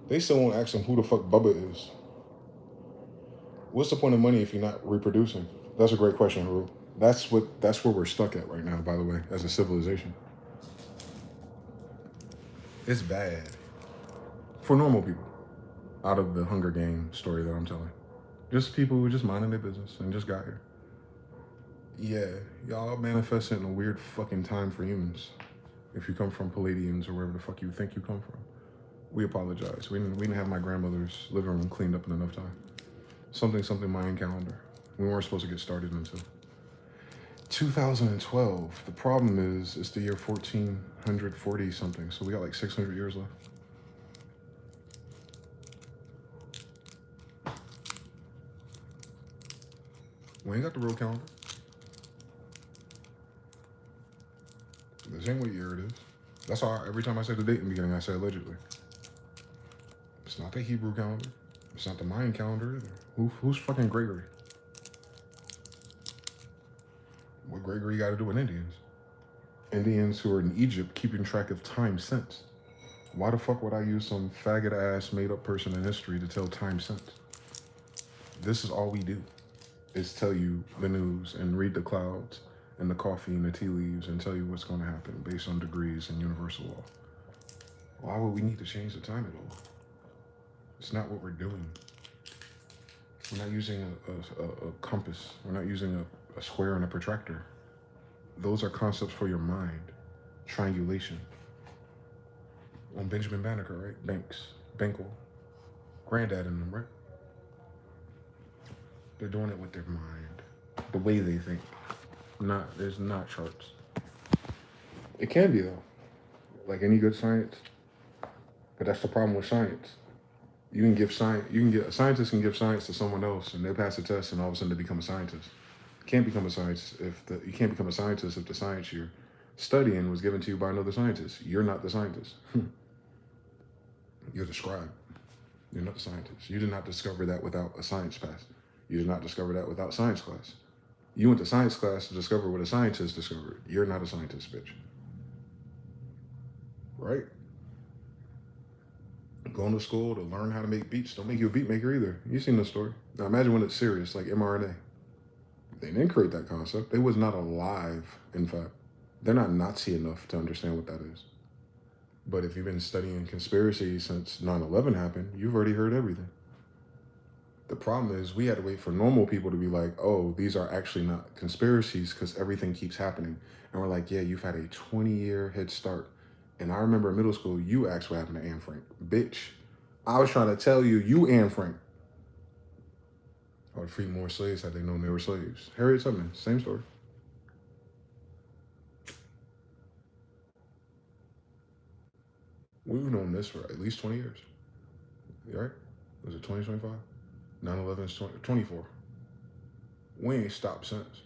They still won't ask him who the fuck Bubba is. What's the point of money if you're not reproducing? That's a great question, Haru. That's where we're stuck at right now, by the way, as a civilization. It's bad. For normal people. Out of the Hunger Games story that I'm telling. Just people who were just minding their business and just got here. Yeah, y'all manifesting in a weird fucking time for humans. If you come from Palladians or wherever the fuck you think you come from. We apologize. We didn't have my grandmother's living room cleaned up in enough time. Something Mayan calendar. We weren't supposed to get started until 2012. The problem is, it's the year 1440 something. So we got like 600 years left. We ain't got the real calendar. This ain't what year it is. That's why every time I say the date in the beginning, I say allegedly. It's not the Hebrew calendar. It's not the Mayan calendar either. Who's fucking Gregory? What Gregory got to do with Indians? Indians who are in Egypt keeping track of time since. Why the fuck would I use some faggot ass made up person in history to tell time since? This is all we do. Is tell you the news and read the clouds and the coffee and the tea leaves and tell you what's going to happen based on degrees and universal law. Why would we need to change the time at all? It's not what we're doing. We're not using a compass. We're not using a square and a protractor. Those are concepts for your mind. Triangulation. On Benjamin Banneker, right? Benkel. Granddad in them, right? They're doing it with their mind, the way they think. There's not charts. It can be though, like any good science. But that's the problem with science. A scientist can give science to someone else, and they pass the test, and all of a sudden they become a scientist. You can't become a scientist if the science you're studying was given to you by another scientist. You're not the scientist. You're the scribe. You're not the scientist. You did not discover that without a science pass. You did not discover that without science class. You went to science class to discover what a scientist discovered. You're not a scientist, bitch. Right? Going to school to learn how to make beats don't make you a beat maker either. You've seen the story. Now imagine when it's serious, like mRNA. They didn't create that concept. They was not alive, in fact. They're not Nazi enough to understand what that is. But if you've been studying conspiracy since 9/11 happened, you've already heard everything. The problem is we had to wait for normal people to be like, oh, these are actually not conspiracies because everything keeps happening. And we're like, yeah, you've had a 20-year head start. And I remember in middle school, you asked what happened to Anne Frank. Bitch, I was trying to tell you, you Anne Frank. I would free more slaves had they known they were slaves. Harriet Tubman, same story. We've known this for at least 20 years. You right? Was it 2025? 9/11 is 24. We ain't stopped since.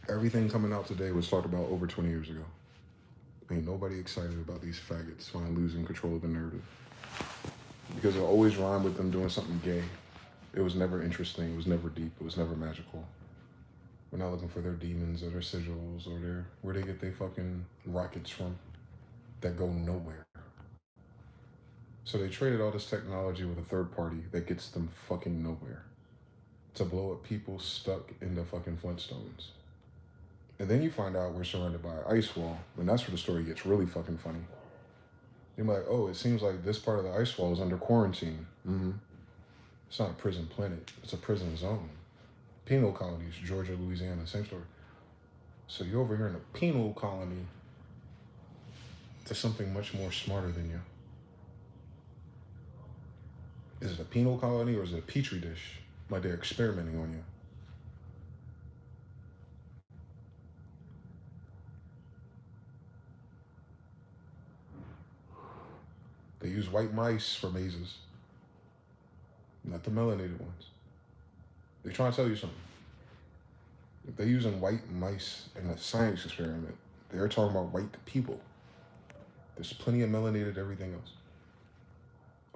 Everything coming out today was talked about over 20 years ago. Ain't nobody excited about these faggots finally losing control of the narrative. Because it always rhymed with them doing something gay. It was never interesting, it was never deep, it was never magical. We're not looking for their demons or their sigils or their where they get their fucking rockets from that go nowhere. So they traded all this technology with a third party that gets them fucking nowhere to blow up people stuck in the fucking Flintstones. And then you find out we're surrounded by an ice wall, and that's where the story gets really fucking funny. You're like, oh, it seems like this part of the ice wall is under quarantine. It's not a prison planet, it's a prison zone. Penal colonies, Georgia, Louisiana, same story. So you're over here in a penal colony to something much more smarter than you. Is it a penal colony or is it a petri dish? Like they're experimenting on you. They use white mice for mazes, not the melanated ones. They're trying to tell you something. If they're using white mice in a science experiment, they're talking about white people. There's plenty of melanated everything else.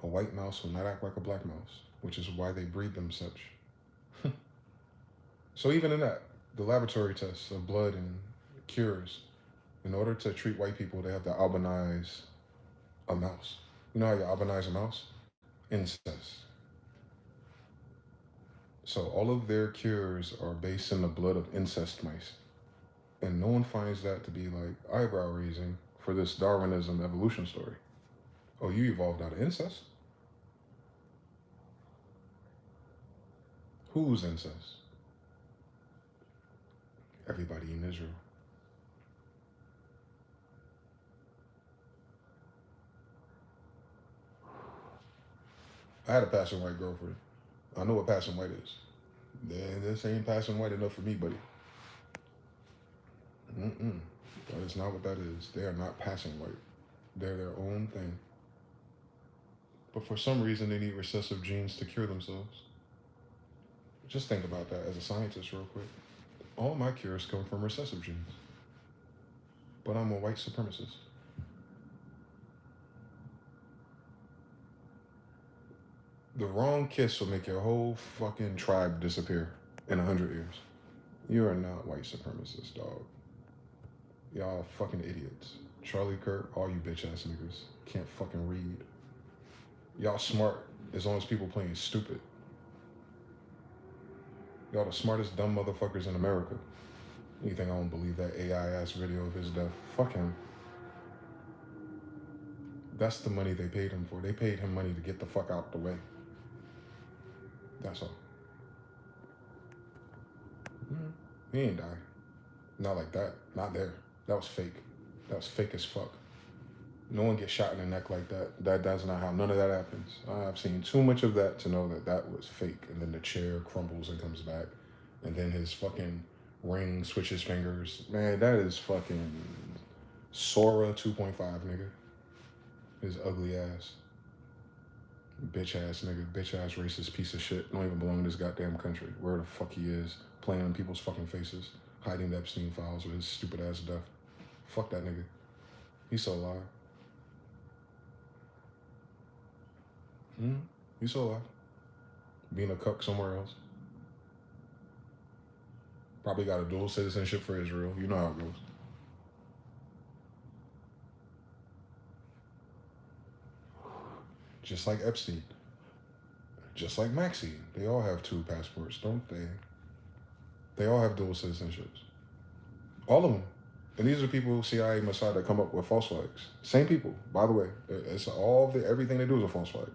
A white mouse will not act like a black mouse, which is why they breed them such. So even in that, the laboratory tests of blood and cures, in order to treat white people, they have to albinize a mouse. You know how you albinize a mouse? Incest. So all of their cures are based in the blood of incest mice. And no one finds that to be like eyebrow raising for this Darwinism evolution story. Oh, you evolved out of incest? Whose incest? Everybody in Israel. I had a passing white girlfriend. I know what passing white is. This ain't passing white enough for me, buddy. That is not what that is. They are not passing white. They're their own thing. But for some reason, they need recessive genes to cure themselves. Just think about that as a scientist real quick. All my cures come from recessive genes. But I'm a white supremacist. The wrong kiss will make your whole fucking tribe disappear in 100 years. You are not white supremacists, dog. Y'all fucking idiots. Charlie Kirk, all you bitch ass niggas can't fucking read. Y'all smart as long as people playing stupid. Y'all the smartest dumb motherfuckers in America. You think I don't believe that AI ass video of his death? Fuck him. That's the money they paid him for. They paid him money to get the fuck out the way. That's all. He ain't die. Not like that. Not there. That was fake. That was fake as fuck. No one gets shot in the neck like that. That's not how none of that happens. I've seen too much of that to know that that was fake. And then the chair crumbles and comes back. And then his fucking ring switches fingers. Man, that is fucking Sora 2.5, nigga. His ugly ass. Bitch ass nigga, bitch ass racist piece of shit. Don't even belong in this goddamn country. Where the fuck he is, playing in people's fucking faces, hiding the Epstein files with his stupid ass death. Fuck that nigga. He's still alive. He's still alive. Being a cuck somewhere else. Probably got a dual citizenship for Israel. You know how it goes. Just like Epstein. Just like Maxine. They all have 2 passports, don't they? They all have dual citizenships. All of them. And these are people, CIA, Mossad, that come up with false flags. Same people, by the way. It's everything they do is a false flag.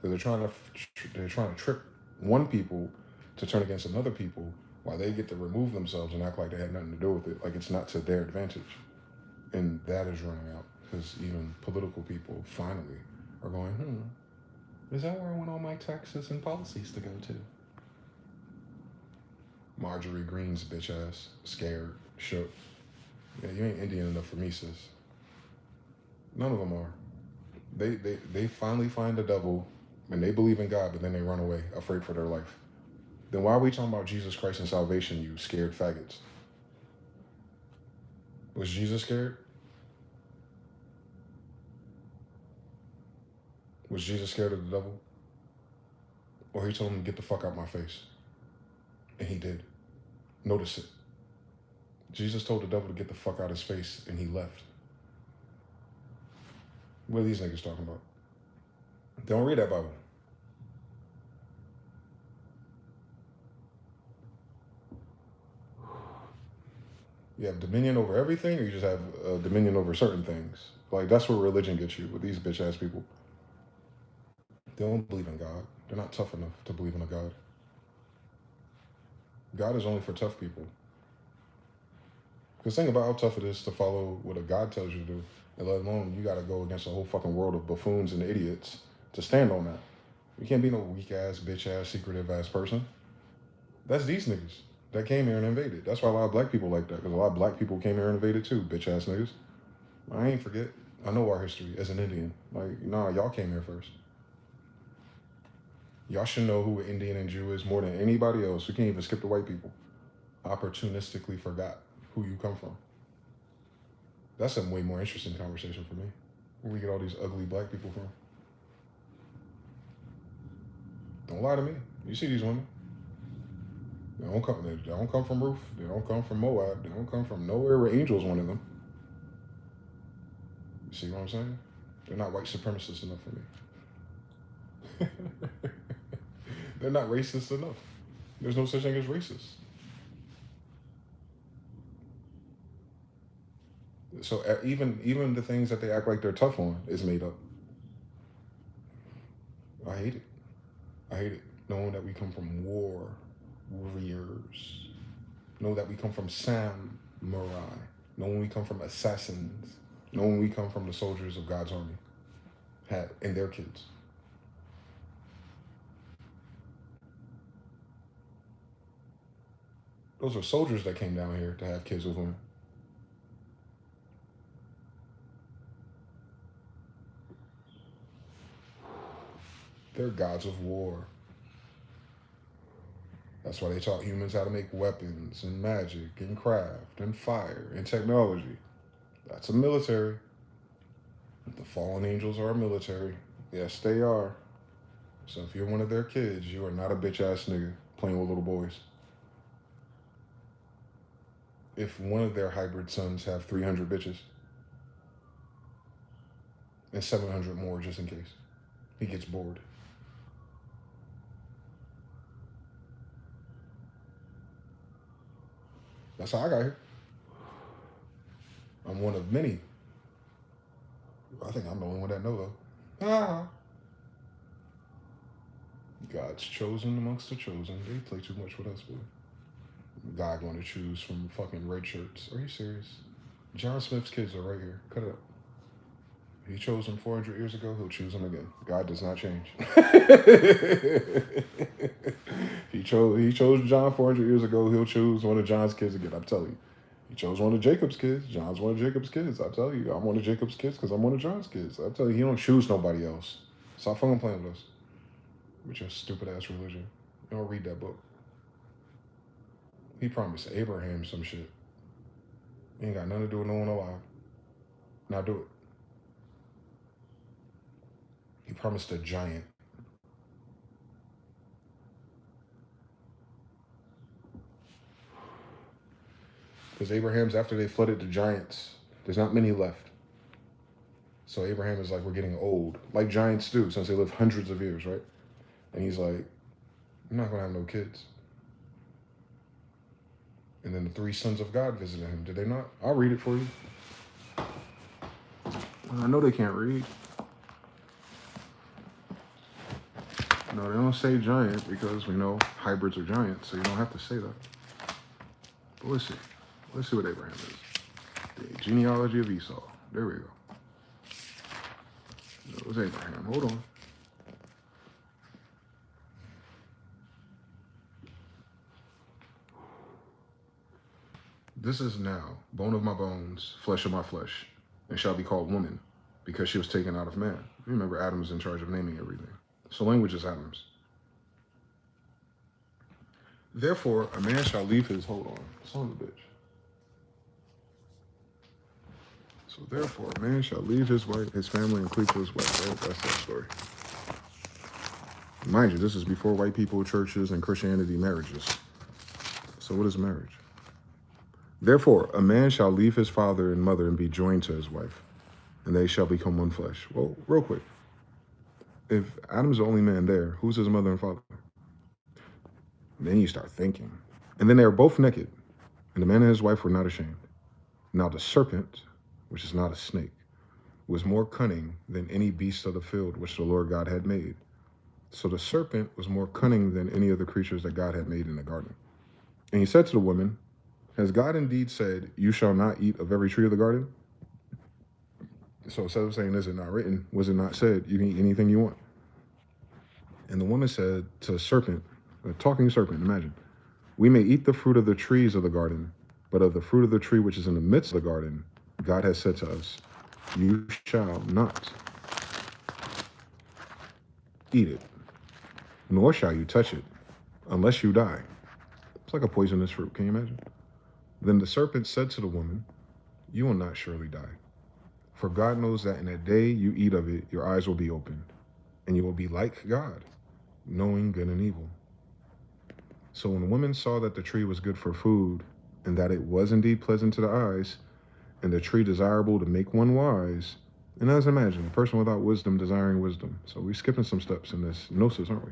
They're trying to trick one people to turn against another people while they get to remove themselves and act like they had nothing to do with it, like it's not to their advantage. And that is running out because even political people finally are going, is that where I want all my taxes and policies to go to? Marjorie Greene's bitch ass, scared, shook. Yeah, you ain't Indian enough for me, sis. None of them are. They finally find the devil and they believe in God, but then they run away, afraid for their life. Then why are we talking about Jesus Christ and salvation, you scared faggots? Was Jesus scared? Was Jesus scared of the devil? Or he told him to get the fuck out my face? And he did. Notice it. Jesus told the devil to get the fuck out his face and he left. What are these niggas talking about? Don't read that Bible. You have dominion over everything, or you just have dominion over certain things. Like, that's where religion gets you with these bitch ass people. They don't believe in God. They're not tough enough to believe in a God. God is only for tough people. Because think about how tough it is to follow what a God tells you to do, and let alone you got to go against a whole fucking world of buffoons and idiots to stand on that. You can't be no weak ass, bitch ass, secretive ass person. That's these niggas that came here and invaded. That's why a lot of black people like that, because a lot of black people came here and invaded too, bitch ass niggas. I ain't forget. I know our history as an Indian. Like, nah, y'all came here first. Y'all should know who an Indian and Jew is more than anybody else. We can't even skip the white people. Opportunistically forgot who you come from. That's a way more interesting conversation for me. Where we get all these ugly black people from. Don't lie to me. You see these women. They don't come from Ruth. They don't come from Moab. They don't come from nowhere where angels wanted them. You see what I'm saying? They're not white supremacists enough for me. They're not racist enough. There's no such thing as racist. So even the things that they act like they're tough on is made up. I hate it. I hate it. Knowing that we come from warriors. Know that we come from samurai. Knowing we come from assassins. Knowing we come from the soldiers of God's army. And their kids. Those are soldiers that came down here to have kids with women. They're gods of war. That's why they taught humans how to make weapons and magic and craft and fire and technology. That's a military. The fallen angels are a military. Yes, they are. So if you're one of their kids, you are not a bitch ass nigga playing with little boys. If one of their hybrid sons have 300 bitches and 700 more just in case, he gets bored. That's how I got here. I'm one of many. I think I'm the only one that know though. God's chosen amongst the chosen. They play too much with us, boy. God going to choose from fucking red shirts. Are you serious? John Smith's kids are right here. Cut it up. He chose them 400 years ago. He'll choose them again. God does not change. He chose John 400 years ago. He'll choose one of John's kids again. I'm telling you. He chose one of Jacob's kids. John's one of Jacob's kids. I tell you. I'm one of Jacob's kids because I'm one of John's kids. I tell you, he don't choose nobody else. Stop fucking playing with us. with your stupid ass religion. You don't read that book. He promised Abraham some shit. He ain't got nothing to do with no one alive. Now do it. He promised a giant. Because Abraham's, after they flooded the giants, there's not many left. So Abraham is like, we're getting old, like giants do, since they live hundreds of years, right? And he's like, I'm not gonna have no kids. And then the 3 sons of God visited him. Did they not? I'll read it for you. I know they can't read. No, they don't say giant because we know hybrids are giants, so you don't have to say that. But let's see. Let's see what Abraham is. The genealogy of Esau. There we go. That was Abraham. Hold on. This is now bone of my bones, flesh of my flesh, and shall be called woman, because she was taken out of man. Remember, Adam is in charge of naming everything. So language is Adam's. Therefore, a man shall leave his, hold on, son of a bitch. So therefore, a man shall leave his wife, his family, and cleave to his wife, right? That's that story. Mind you, this is before white people, churches, and Christianity marriages. So what is marriage? Therefore, a man shall leave his father and mother and be joined to his wife, and they shall become one flesh. Well, real quick. If Adam's the only man there, who's his mother and father? Then you start thinking. And then they were both naked, and the man and his wife were not ashamed. Now the serpent, which is not a snake, was more cunning than any beast of the field which the Lord God had made. So the serpent was more cunning than any of the creatures that God had made in the garden. And he said to the woman, has God indeed said, you shall not eat of every tree of the garden? So instead of saying, is it not written? Was it not said, you can eat anything you want? And the woman said to the serpent, a talking serpent, imagine, we may eat the fruit of the trees of the garden, but of the fruit of the tree which is in the midst of the garden, God has said to us, you shall not eat it, nor shall you touch it, unless you die. It's like a poisonous fruit, can you imagine? Then the serpent said to the woman, you will not surely die. For God knows that in that day you eat of it, your eyes will be opened, and you will be like God, knowing good and evil. So when the woman saw that the tree was good for food, and that it was indeed pleasant to the eyes, and the tree desirable to make one wise, and as imagine, a person without wisdom desiring wisdom. So we're skipping some steps in this gnosis, aren't we?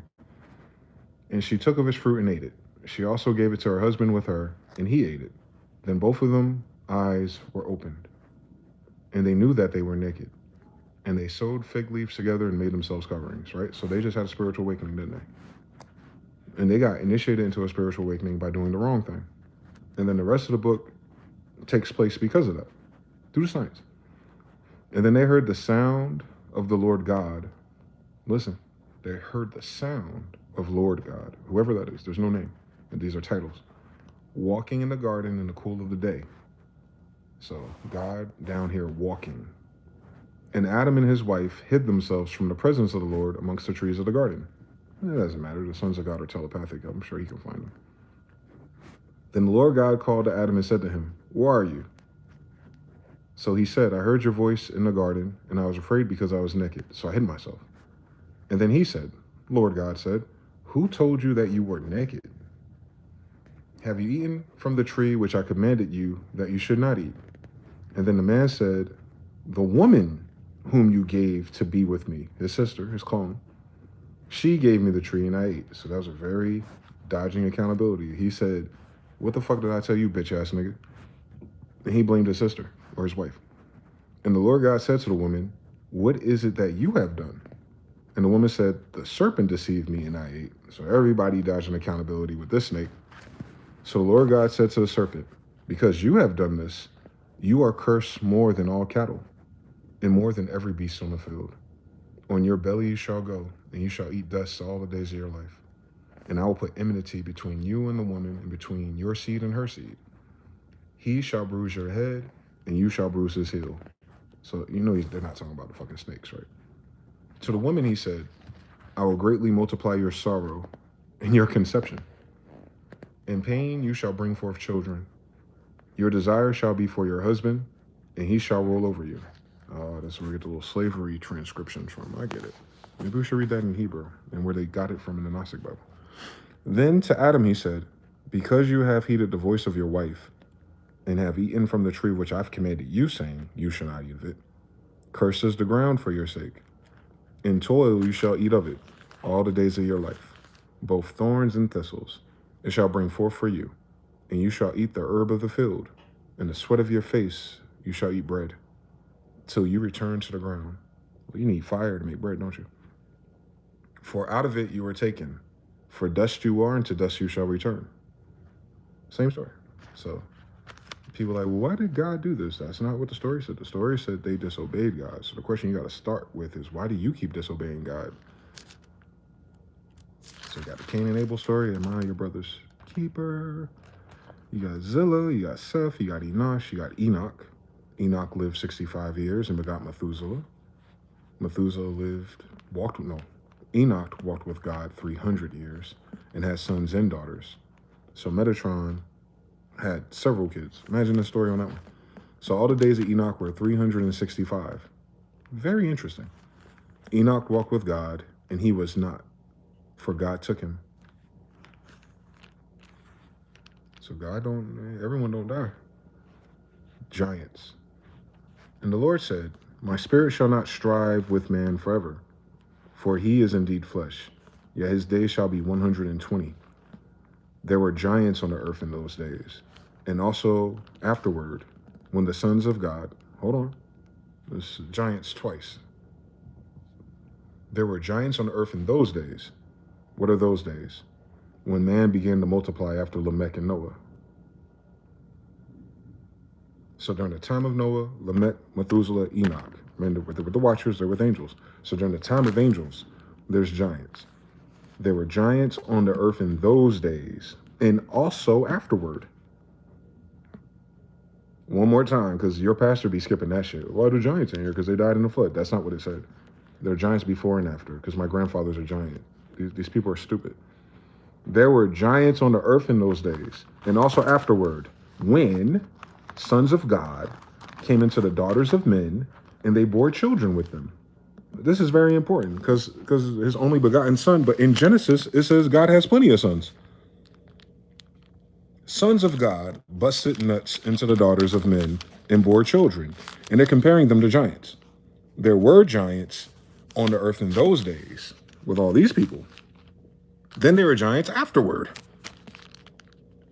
And she took of its fruit and ate it. She also gave it to her husband with her, and he ate it. Then both of them eyes were opened, and they knew that they were naked. And they sewed fig leaves together and made themselves coverings, right? So they just had a spiritual awakening, didn't they? And they got initiated into a spiritual awakening by doing the wrong thing. And then the rest of the book takes place because of that, through the science. And then they heard the sound of the Lord God. Listen, they heard the sound of Lord God, whoever that is, there's no name, and these are titles, walking in the garden in the cool of the day. So God down here walking. And Adam and his wife hid themselves from the presence of the Lord amongst the trees of the garden. It doesn't matter, the sons of God are telepathic, I'm sure he can find them. Then the Lord God called to Adam and said to him, where are you? So he said, I heard your voice in the garden, and I was afraid because I was naked, so I hid myself. And then he said, Lord God said, who told you that you were naked? Have you eaten from the tree which I commanded you that you should not eat? And then the man said, the woman whom you gave to be with me, his sister, his clone, she gave me the tree and I ate. So that was a very dodging accountability. He said, what the fuck did I tell you, bitch ass nigga? And he blamed his sister or his wife. And the Lord God said to the woman, what is it that you have done? And the woman said, the serpent deceived me and I ate. So everybody dodging accountability with this snake. So the Lord God said to the serpent, because you have done this, you are cursed more than all cattle and more than every beast on the field. On your belly you shall go, and you shall eat dust all the days of your life. And I will put enmity between you and the woman, and between your seed and her seed. He shall bruise your head, and you shall bruise his heel. So, you know, they're not talking about the fucking snakes, right? To the woman he said, I will greatly multiply your sorrow and your conception. In pain you shall bring forth children. Your desire shall be for your husband, and he shall rule over you. Oh, that's where we get the little slavery transcriptions from. I get it. Maybe we should read that in Hebrew and where they got it from in the Gnostic Bible. Then to Adam he said, because you have heeded the voice of your wife, and have eaten from the tree which I've commanded you, saying, you shall not eat of it. Cursed is the ground for your sake. In toil you shall eat of it all the days of your life, both thorns and thistles. It shall bring forth for you, and you shall eat the herb of the field. In the sweat of your face you shall eat bread, till you return to the ground. Well, you need fire to make bread, don't you? For out of it you were taken. For dust you are, and to dust you shall return. Same story. So people are like, well, why did God do this? That's not what the story said. The story said they disobeyed God. So the question you got to start with is, why do you keep disobeying God? So you got the Cain and Abel story. Am I your brother's keeper? You got Zillah, you got Seth, you got Enosh, you got Enoch. Enoch lived 65 years and begot Methuselah. Enoch walked with God 300 years and had sons and daughters. So Metatron had several kids. Imagine the story on that one. So all the days of Enoch were 365. Very interesting. Enoch walked with God, and he was not, for God took him. So everyone don't die. Giants. And the Lord said, my spirit shall not strive with man forever, for he is indeed flesh, yet his days shall be 120. There were giants on the earth in those days, and also afterward, when the sons of God, there's giants twice. There were giants on the earth in those days. What are those days? When man began to multiply after Lamech and Noah. So during the time of Noah, Lamech, Methuselah, Enoch, men with the watchers, they're with angels. So during the time of angels, there's giants. There were giants on the earth in those days, and also afterward. One more time, because your pastor be skipping that shit. Why do giants in here? Because they died in the flood. That's not what it said. There are giants before and after, because my grandfather's a giant. These people are stupid. There were giants on the earth in those days, and also afterward, when sons of God came into the daughters of men, and they bore children with them. This is very important, because his only begotten son, but in Genesis, it says God has plenty of sons. Sons of God busted nuts into the daughters of men and bore children, and they're comparing them to giants. There were giants on the earth in those days with all these people. Then there were giants afterward.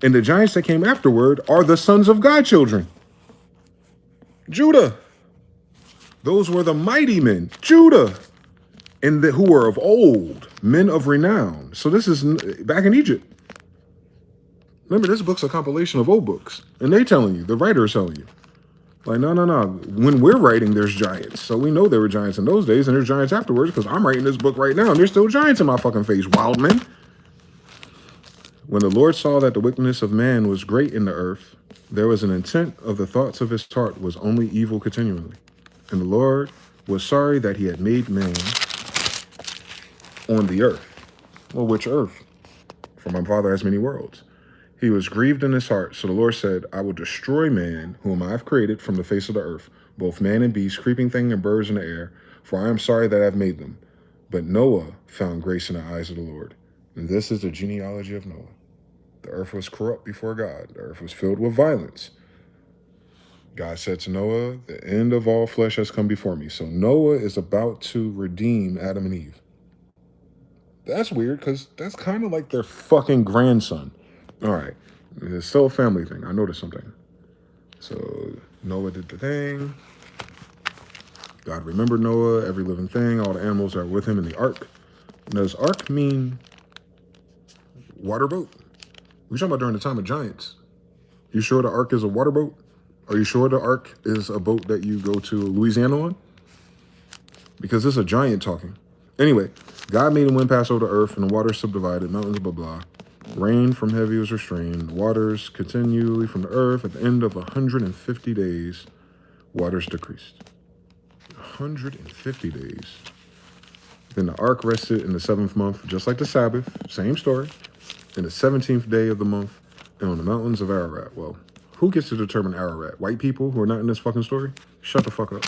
And the giants that came afterward are the sons of God children. Judah. Those were the mighty men. Judah. And who were of old, men of renown. So this is back in Egypt. Remember, this book's a compilation of old books. And they telling you, the writer is telling you. Like, no. When we're writing, there's giants. So we know there were giants in those days, and there's giants afterwards, because I'm writing this book right now, and there's still giants in my fucking face, wild men. When the Lord saw that the wickedness of man was great in the earth, there was an intent of the thoughts of his heart was only evil continually. And the Lord was sorry that he had made man on the earth. Well, which earth? For my Father has many worlds. He was grieved in his heart. So the Lord said, I will destroy man, whom I have created from the face of the earth, both man and beast, creeping thing and birds in the air, for I am sorry that I have made them. But Noah found grace in the eyes of the Lord. And this is the genealogy of Noah. The earth was corrupt before God. The earth was filled with violence. God said to Noah, the end of all flesh has come before me. So Noah is about to redeem Adam and Eve. That's weird, because that's kind of like their fucking grandson. All right. It's still a family thing. I noticed something. So Noah did the thing. God remembered Noah, every living thing, all the animals that were with him in the ark. Does ark mean water boat? We're talking about during the time of giants. You sure the ark is a water boat? Are you sure the ark is a boat that you go to Louisiana on? Because this is a giant talking. Anyway, God made a wind pass over the earth, and the waters subdivided, mountains, blah, blah. Rain from heavy was restrained. Waters continually from the earth. At the end of 150 days, waters decreased. 150 days. Then the ark rested in the 7th month, just like the Sabbath, same story, in the 17th day of the month, and on the mountains of Ararat. Well, who gets to determine Ararat? White people who are not in this fucking story? Shut the fuck up.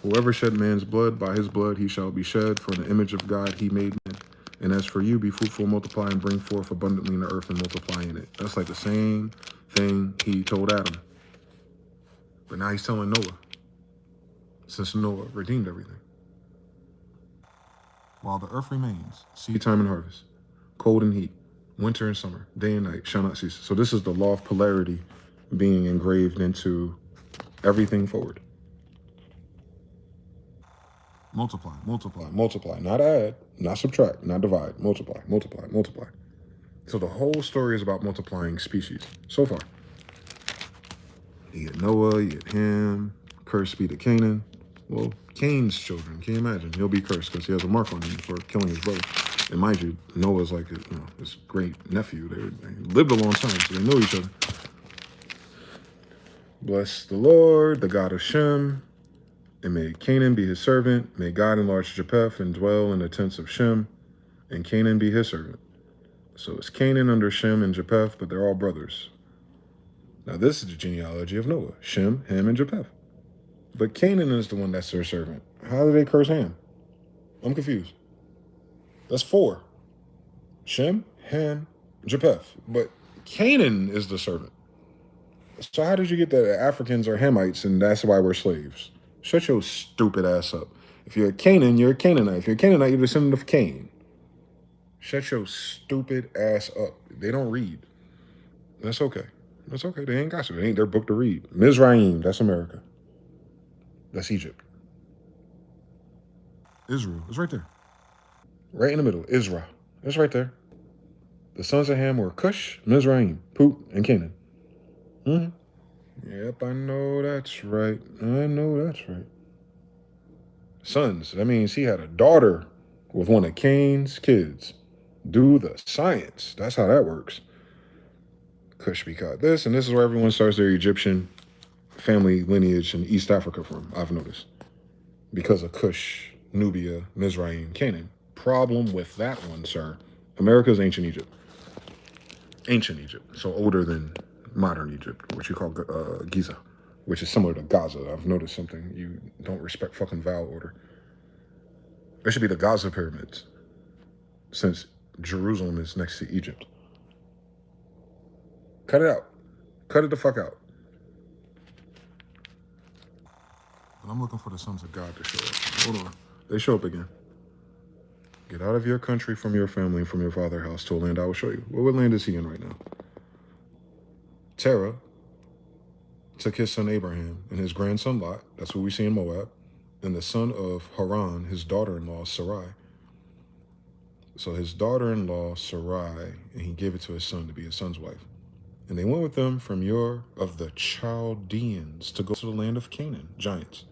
Whoever shed man's blood, by his blood he shall be shed, for in the image of God he made man. And as for you, be fruitful, multiply, and bring forth abundantly in the earth and multiply in it. That's like the same thing he told Adam. But now he's telling Noah, since Noah redeemed everything. While the earth remains, seed time and harvest, cold and heat, winter and summer, day and night shall not cease. So this is the law of polarity being engraved into everything forward. Multiply, multiply, multiply. Not add, not subtract, not divide. Multiply, multiply, multiply. So the whole story is about multiplying species so far. You get Noah, you get Ham, cursed be to Canaan. Well, Cain's children, can you imagine? He'll be cursed because he has a mark on him for killing his brother. And mind you, Noah's like his great nephew. They lived a long time, so they know each other. Bless the Lord, the God of Shem, and may Canaan be his servant. May God enlarge Japheth and dwell in the tents of Shem, and Canaan be his servant. So it's Canaan under Shem and Japheth, but they're all brothers. Now this is the genealogy of Noah, Shem, Ham, and Japheth. But Canaan is the one that's their servant. How do they curse Ham? I'm confused. That's 4. Shem, Ham, Japheth. But Canaan is the servant. So how did you get that the Africans are Hamites and that's why we're slaves? Shut your stupid ass up. If you're a Canaan, you're a Canaanite. If you're a Canaanite, you're a descendant of Cain. Shut your stupid ass up. They don't read. That's okay. That's okay. They ain't got to. They ain't their book to read. Mizraim, that's America. That's Egypt. Israel is right there. Right in the middle. Israel. That's right there. The sons of Ham were Cush, Mizraim, Put, and Canaan. Yep, I know that's right. I know that's right. Sons. That means he had a daughter with one of Cain's kids. Do the science. That's how that works. Cush begot this, and this is where everyone starts their Egyptian family lineage in East Africa from, I've noticed. Because of Cush, Nubia, Mizraim, Canaan. Problem with that one, sir. America's ancient Egypt. Ancient Egypt. So older than modern Egypt, which you call Giza, which is similar to Gaza. I've noticed something. You don't respect fucking vowel order. There should be the Gaza pyramids, since Jerusalem is next to Egypt. Cut it out. Cut it the fuck out. And I'm looking for the sons of God to show up. Hold on. They show up again. Get out of your country, from your family, and from your father's house to a land I will show you. Well, what land is he in right now? Terah took his son Abraham and his grandson Lot, that's what we see in Moab, and the son of Haran, his daughter-in-law Sarai. So his daughter-in-law Sarai, and he gave it to his son to be his son's wife. And they went with them from Ur of the Chaldeans to go to the land of Canaan, giants.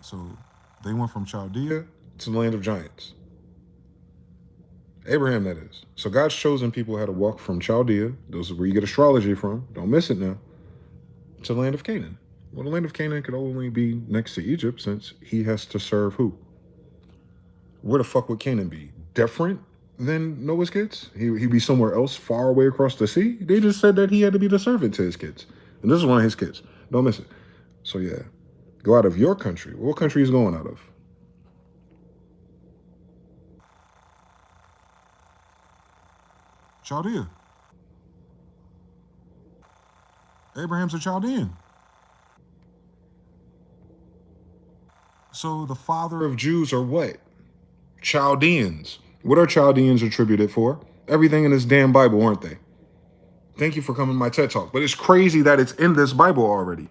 So they went from Chaldea to the land of giants. Abraham, that is. So God's chosen people had to walk from Chaldea, those are where you get astrology from, don't miss it now, to the land of Canaan. Well, the land of Canaan could only be next to Egypt since he has to serve who? Where the fuck would Canaan be? Different than Noah's kids? He'd be somewhere else far away across the sea? They just said that he had to be the servant to his kids. And this is one of his kids. Don't miss it. So yeah, go out of your country. What country is going out of? Chaldea. Abraham's a Chaldean. So the father of Jews are what? Chaldeans. What are Chaldeans attributed for? Everything in this damn Bible, aren't they? Thank you for coming to my TED Talk. But it's crazy that it's in this Bible already.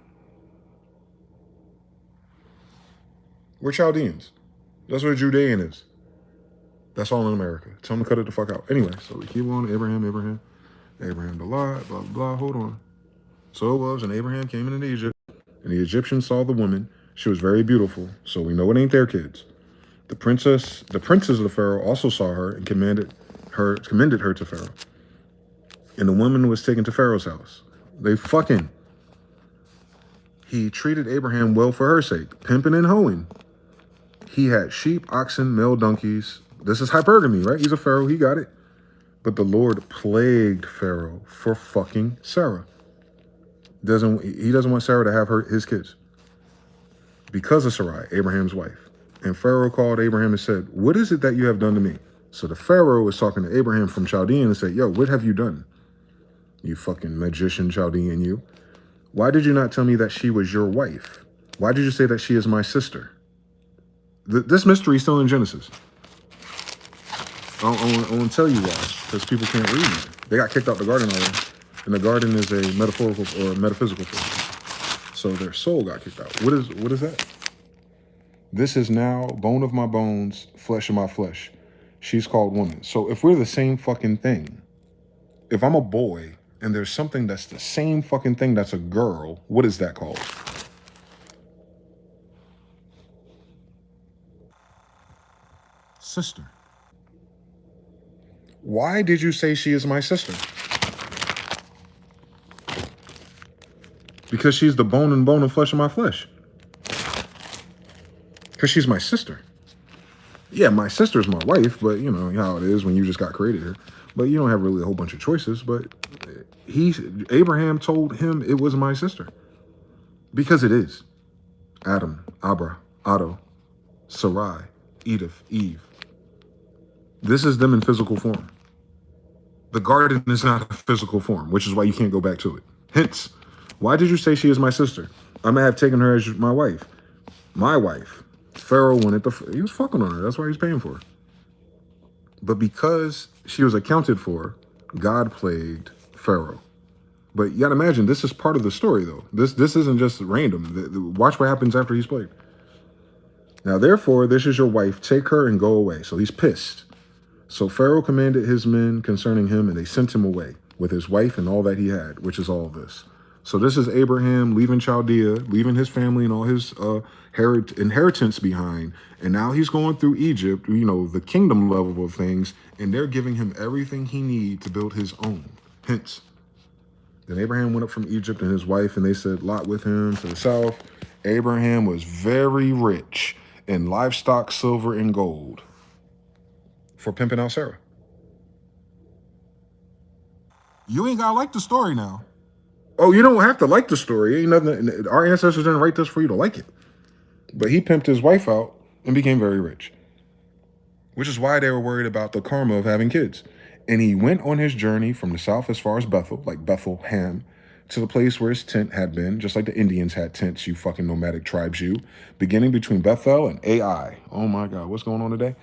We're Chaldeans. That's what a Judean is. That's all in America. Tell them to cut it the fuck out. Anyway, so we keep on. Abraham to Lot, blah, blah, hold on. So it was, and Abraham came into Egypt, and the Egyptians saw the woman. She was very beautiful, so we know it ain't their kids. The princes of the Pharaoh also saw her and commended her to Pharaoh. And the woman was taken to Pharaoh's house. They fucking. He treated Abraham well for her sake, pimping and hoeing. He had sheep, oxen, male donkeys. This is hypergamy, right? He's a pharaoh. He got it. But the Lord plagued Pharaoh for fucking Sarah. He doesn't want Sarah to have his kids because of Sarai, Abraham's wife. And Pharaoh called Abraham and said, "What is it that you have done to me?" So the Pharaoh was talking to Abraham from Chaldean and said, "Yo, what have you done? You fucking magician Chaldean, you. Why did you not tell me that she was your wife? Why did you say that she is my sister?" This mystery is still in Genesis. I want to tell you why, because people can't read it. They got kicked out the garden already. And the garden is a metaphorical or metaphysical thing. So their soul got kicked out. What is that? This is now bone of my bones, flesh of my flesh. She's called woman. So if we're the same fucking thing, if I'm a boy and there's something that's the same fucking thing that's a girl, what is that called? Sister. Why did you say she is my sister? Because she's the bone and flesh of my flesh. Because she's my sister. Yeah, my sister's my wife, but you know how it is when you just got created here. But you don't have really a whole bunch of choices. But Abraham told him it was my sister. Because it is. Adam, Abra, Otto, Sarai, Edith, Eve. This is them in physical form. The garden is not a physical form, which is why you can't go back to it. Hence, why did you say she is my sister? I may have taken her as my wife. My wife. Pharaoh wanted he was fucking on her. That's why he's paying for her. But because she was accounted for, God plagued Pharaoh. But you gotta imagine, this is part of the story though. This isn't just random. Watch what happens after he's plagued. Now, therefore, this is your wife. Take her and go away. So he's pissed. So Pharaoh commanded his men concerning him, and they sent him away with his wife and all that he had, which is all this. So this is Abraham leaving Chaldea, leaving his family and all his inheritance behind. And now he's going through Egypt, you know, the kingdom level of things, and they're giving him everything he needs to build his own. Hence, then Abraham went up from Egypt and his wife, and they said Lot with him to the south. Abraham was very rich in livestock, silver, and gold for pimping out Sarah. You ain't gotta like the story now. Oh, you don't have to like the story. Ain't nothing. Our ancestors didn't write this for you to like it. But he pimped his wife out and became very rich, which is why they were worried about the karma of having kids. And he went on his journey from the south as far as Bethel, like Bethlehem, to the place where his tent had been, just like the Indians had tents, you fucking nomadic tribes, you, beginning between Bethel and Ai. Oh my God, what's going on today?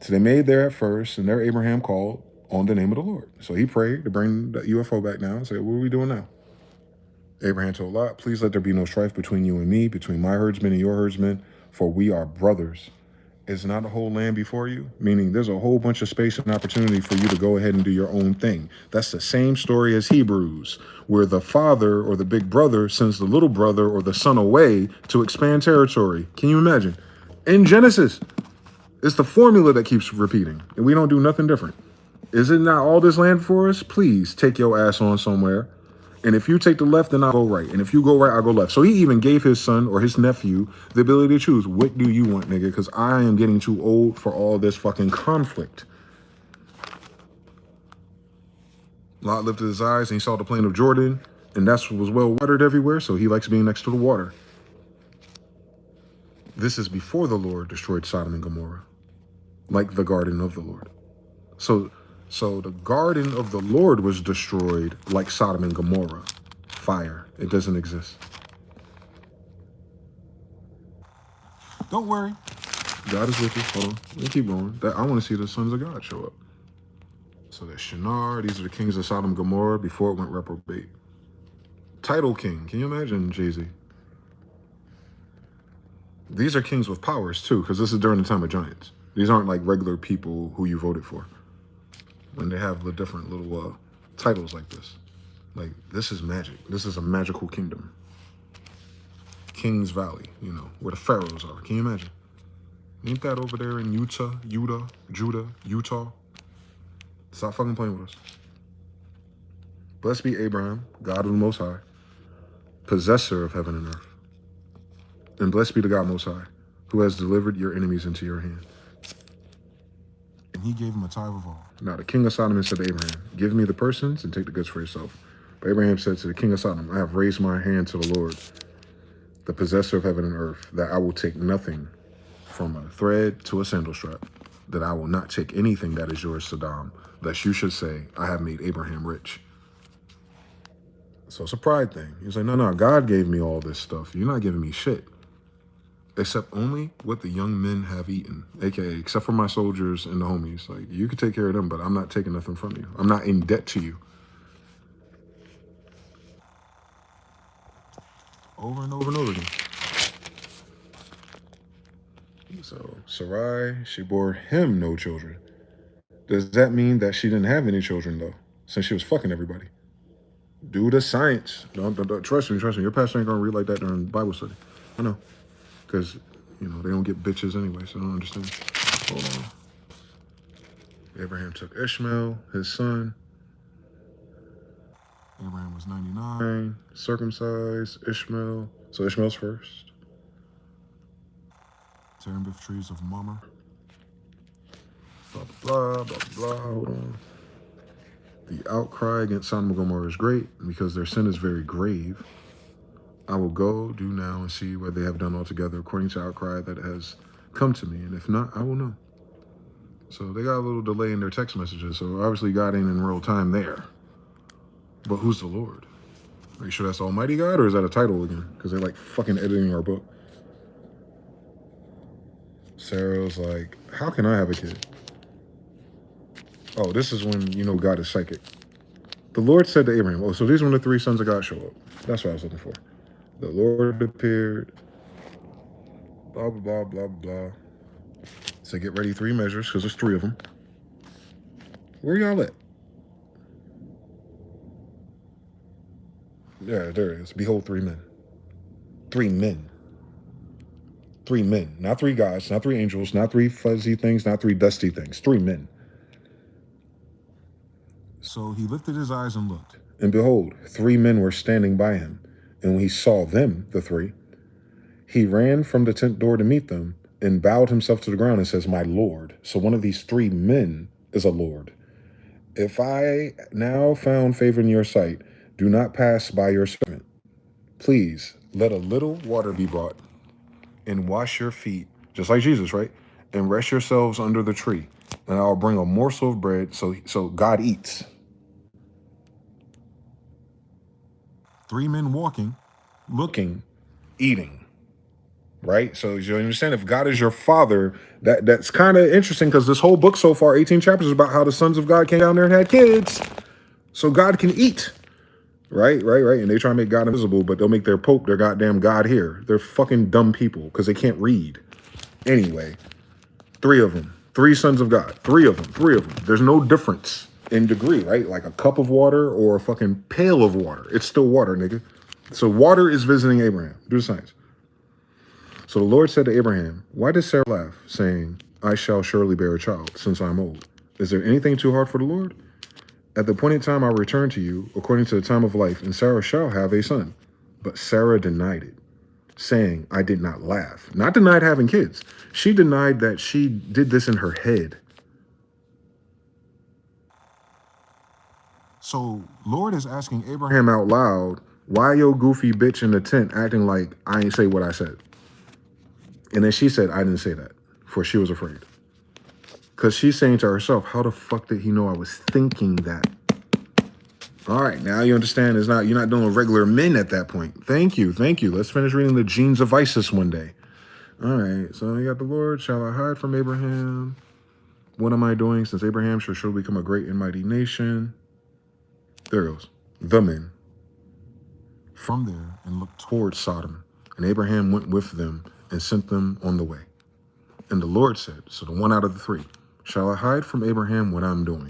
So they made there at first, and there Abraham called on the name of the Lord. So he prayed to bring the UFO back down and said, what are we doing now? Abraham told Lot, please let there be no strife between you and me, between my herdsmen and your herdsmen, for we are brothers. Is not a whole land before you? Meaning there's a whole bunch of space and opportunity for you to go ahead and do your own thing. That's the same story as Hebrews, where the father or the big brother sends the little brother or the son away to expand territory. Can you imagine? In Genesis, it's the formula that keeps repeating, and we don't do nothing different. Is it not all this land for us? Please take your ass on somewhere. And if you take the left, then I'll go right. And if you go right, I'll go left. So he even gave his son or his nephew the ability to choose. What do you want, nigga? Because I am getting too old for all this fucking conflict. Lot lifted his eyes and he saw the plain of Jordan. And that was well watered everywhere. So he likes being next to the water. This is before the Lord destroyed Sodom and Gomorrah, like the garden of the Lord. So the garden of the Lord was destroyed like Sodom and Gomorrah. Fire. It doesn't exist. Don't worry. God is with us. Hold on. We'll keep going. I want to see the sons of God show up. So there's Shinar. These are the kings of Sodom and Gomorrah before it went reprobate. Title king. Can you imagine, Jay-Z? These are kings with powers too, because this is during the time of giants. These aren't like regular people who you voted for. When they have the different little titles like this. Like, this is magic. This is a magical kingdom. King's Valley, you know, where the pharaohs are. Can you imagine? Ain't that over there in Judah, Utah? Stop fucking playing with us. Blessed be Abraham, God of the Most High, possessor of heaven and earth. And blessed be the God Most High, who has delivered your enemies into your hand. And he gave him a tithe of all. Now the king of Sodom said to Abraham, give me the persons and take the goods for yourself. But Abraham said to the king of Sodom, I have raised my hand to the Lord, the possessor of heaven and earth, that I will take nothing from a thread to a sandal strap, that I will not take anything that is yours, Sodom, lest you should say, I have made Abraham rich. So it's a pride thing. He's like, no, God gave me all this stuff. You're not giving me shit. Except only what the young men have eaten, aka except for my soldiers and the homies. Like, you could take care of them, but I'm not taking nothing from you. I'm not in debt to you. Over and over and over again. So Sarai, she bore him no children. Does that mean that she didn't have any children though, since she was fucking everybody? Do the science. Don't trust me. Your pastor ain't gonna read like that during Bible study. I know. Because, you know, they don't get bitches anyway, so I don't understand. Hold on. Abraham took Ishmael, his son. Abraham was 99, circumcised Ishmael. So Ishmael's first. Terebinth trees of Mamre. Blah, blah, blah, blah. Hold on. The outcry against Sodom and Gomorrah is great because their sin is very grave. I will go, do now, and see what they have done altogether according to outcry that has come to me. And if not, I will know. So they got a little delay in their text messages. So obviously God ain't in real time there. But who's the Lord? Are you sure that's Almighty God, or is that a title again? Because they're like fucking editing our book. Sarah's like, how can I have a kid? Oh, this is when you know God is psychic. The Lord said to Abraham, oh, so these are when the three sons of God show up. That's what I was looking for. The Lord appeared, blah, blah, blah, blah, blah. So get ready 3 measures, because there's 3 of them. Where y'all at? Yeah, there it is. Behold, 3 men. 3 men. 3 men. Not 3 gods, not 3 angels, not 3 fuzzy things, not 3 dusty things. 3 men. So he lifted his eyes and looked. And behold, 3 men were standing by him. And when he saw them, the 3, he ran from the tent door to meet them and bowed himself to the ground and says, my Lord. So one of these 3 men is a Lord. If I now found favor in your sight, do not pass by your servant. Please let a little water be brought and wash your feet, just like Jesus, right? And rest yourselves under the tree. And I'll bring a morsel of bread. So God eats. 3 men walking, looking, eating, right? So you understand, if God is your father, that's kind of interesting, because this whole book so far, 18 chapters, is about how the sons of God came down there and had kids. So God can eat, right? And they try to make God invisible, but they'll make their Pope their goddamn God here. They're fucking dumb people because they can't read. Anyway, 3 of them, 3 sons of God, 3 of them. There's no difference in degree, right? Like a cup of water or a fucking pail of water. It's still water, nigga. So water is visiting Abraham. Do the science. So the Lord said to Abraham, why did Sarah laugh, saying, I shall surely bear a child, since I'm old? Is there anything too hard for the Lord? At the appointed time I'll return to you, according to the time of life, and Sarah shall have a son. But Sarah denied it, saying, I did not laugh. Not denied having kids. She denied that she did this in her head. So Lord is asking Abraham out loud, why your goofy bitch in the tent acting like I ain't say what I said? And then she said, I didn't say that, for she was afraid. Because she's saying to herself, how the fuck did he know I was thinking that? All right, now you understand, you're not doing regular men at that point. Thank you. Let's finish reading the genes of Isis one day. All right, so you got the Lord, shall I hide from Abraham? What am I doing, since Abraham shall surely become a great and mighty nation? There it goes. The men. From there and looked towards Sodom. And Abraham went with them and sent them on the way. And the Lord said, so the one out of the 3, shall I hide from Abraham what I'm doing?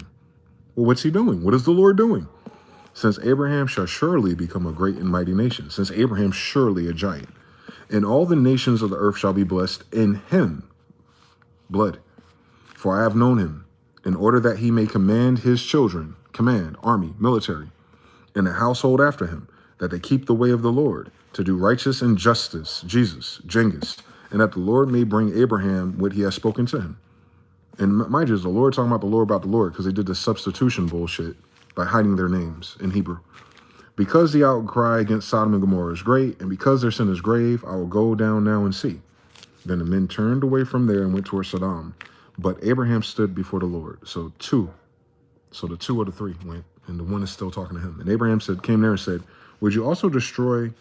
Well, what's he doing? What is the Lord doing? Since Abraham shall surely become a great and mighty nation, since Abraham surely a giant, and all the nations of the earth shall be blessed in him, blood. For I have known him, in order that he may command his children, army, military, and a household after him, that they keep the way of the Lord, to do righteous and justice, Jesus, Genghis, and that the Lord may bring Abraham what he has spoken to him. And mind you, it's the Lord talking about the Lord, because they did this substitution bullshit by hiding their names in Hebrew. Because the outcry against Sodom and Gomorrah is great, and because their sin is grave, I will go down now and see. Then the men turned away from there and went towards Sodom. But Abraham stood before the Lord. So the two of the three went, and the one is still talking to him. And Abraham came there and said, would you also destroy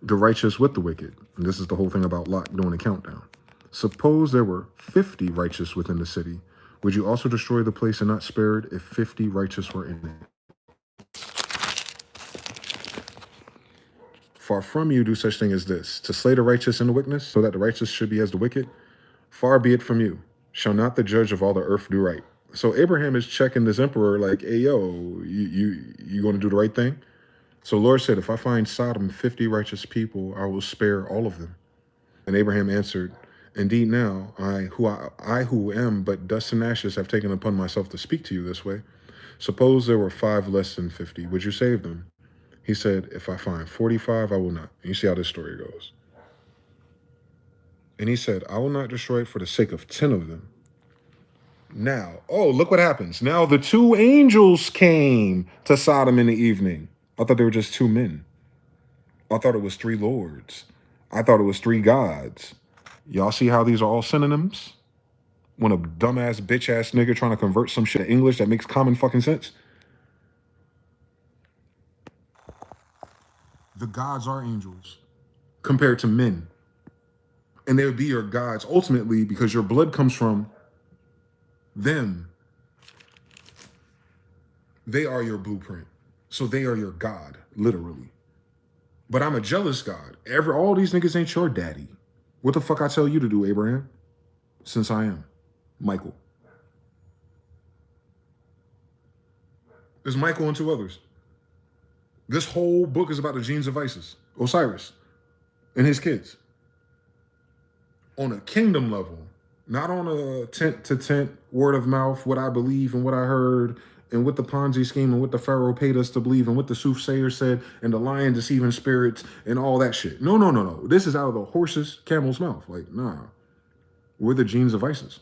the righteous with the wicked? And this is the whole thing about Lot doing a countdown. Suppose there were 50 righteous within the city. Would you also destroy the place and not spare it if 50 righteous were in it? Far from you do such thing as this, to slay the righteous and the wickedness, so that the righteous should be as the wicked. Far be it from you. Shall not the judge of all the earth do right? So Abraham is checking this emperor like, hey, yo, you going to do the right thing? So the Lord said, if I find Sodom 50 righteous people, I will spare all of them. And Abraham answered, indeed now, I who am but dust and ashes have taken upon myself to speak to you this way. Suppose there were 5 less than 50, would you save them? He said, if I find 45, I will not. And you see how this story goes. And he said, I will not destroy it for the sake of 10 of them. Now, oh, look what happens. Now the 2 angels came to Sodom in the evening. I thought they were just 2 men. I thought it was 3 lords. I thought it was 3 gods. Y'all see how these are all synonyms? When a dumbass, bitch-ass nigga trying to convert some shit to English that makes common fucking sense. The gods are angels compared to men. And they would be your gods ultimately because your blood comes from them. They are your blueprint. So they are your God, literally. But I'm a jealous God. All these niggas ain't your daddy. What the fuck I tell you to do, Abraham? Since I am Michael. There's Michael and 2 others. This whole book is about the genes of Isis, Osiris, and his kids. On a kingdom level, not on a tent to tent, word of mouth, what I believe and what I heard, and what the Ponzi scheme and what the Pharaoh paid us to believe and what the soothsayer said and the lion deceiving spirits and all that shit. No. This is out of the horse's camel's mouth. Like, nah. We're the genes of Isis.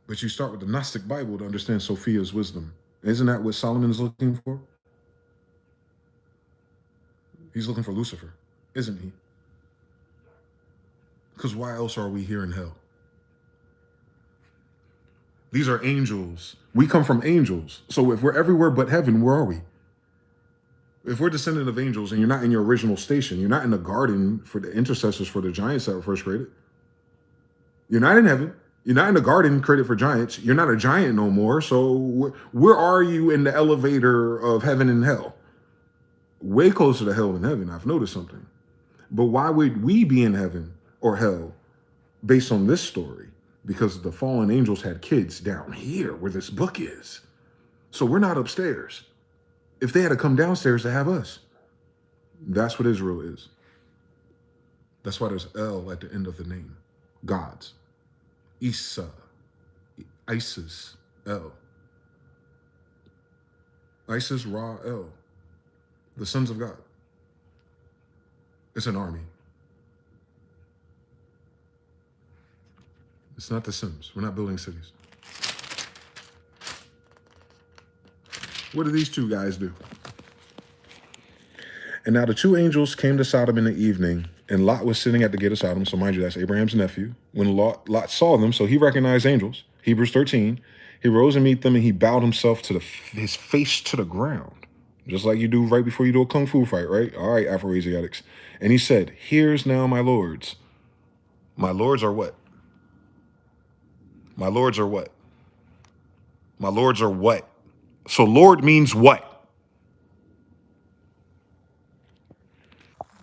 But you start with the Gnostic Bible to understand Sophia's wisdom. Isn't that what Solomon's looking for? He's looking for Lucifer, isn't he? Because why else are we here in hell? These are angels. We come from angels. So if we're everywhere but heaven, where are we? If we're descendant of angels and you're not in your original station, you're not in the garden for the intercessors for the giants that were first created. You're not in heaven. You're not in the garden created for giants. You're not a giant no more. So where are you in the elevator of heaven and hell? Way closer to hell than heaven. I've noticed something. But why would we be in heaven or hell based on this story? Because the fallen angels had kids down here where this book is. So we're not upstairs. If they had to come downstairs to have us, that's what Israel is. That's why there's El at the end of the name. Gods. Isa. Isis. El. Isis, Ra, El. The sons of God. It's an army. It's not The Sims. We're not building cities. What do these 2 guys do? And now the 2 angels came to Sodom in the evening, and Lot was sitting at the gate of Sodom. So mind you, that's Abraham's nephew. When Lot saw them, so he recognized angels. Hebrews 13. He rose and met them, and he bowed himself to his face to the ground. Just like you do right before you do a kung fu fight, right? All right, Afro-Asiatics. And he said, here's now my lords. My lords are what? My lords are what? My lords are what? So Lord means what?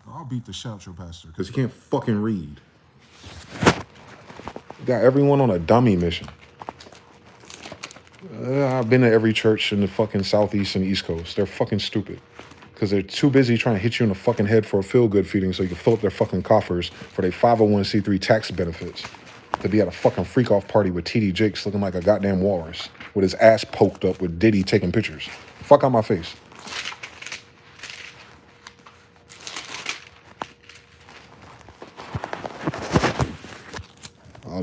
I'll beat the shit out your pastor because he can't fucking read. Got everyone on a dummy mission. I've been to every church in the fucking Southeast and East Coast. They're fucking stupid because they're too busy trying to hit you in the fucking head for a feel-good feeding so you can fill up their fucking coffers for their 501c3 tax benefits. To be at a fucking freak-off party with TD Jakes looking like a goddamn walrus with his ass poked up with Diddy taking pictures. Fuck out my face.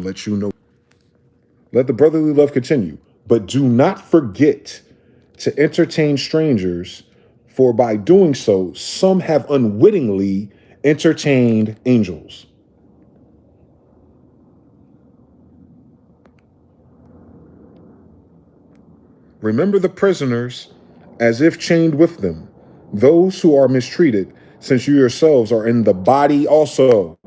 I'll let you know. Let the brotherly love continue, but do not forget to entertain strangers, for by doing so, some have unwittingly entertained angels. Remember the prisoners as if chained with them, those who are mistreated, since you yourselves are in the body also.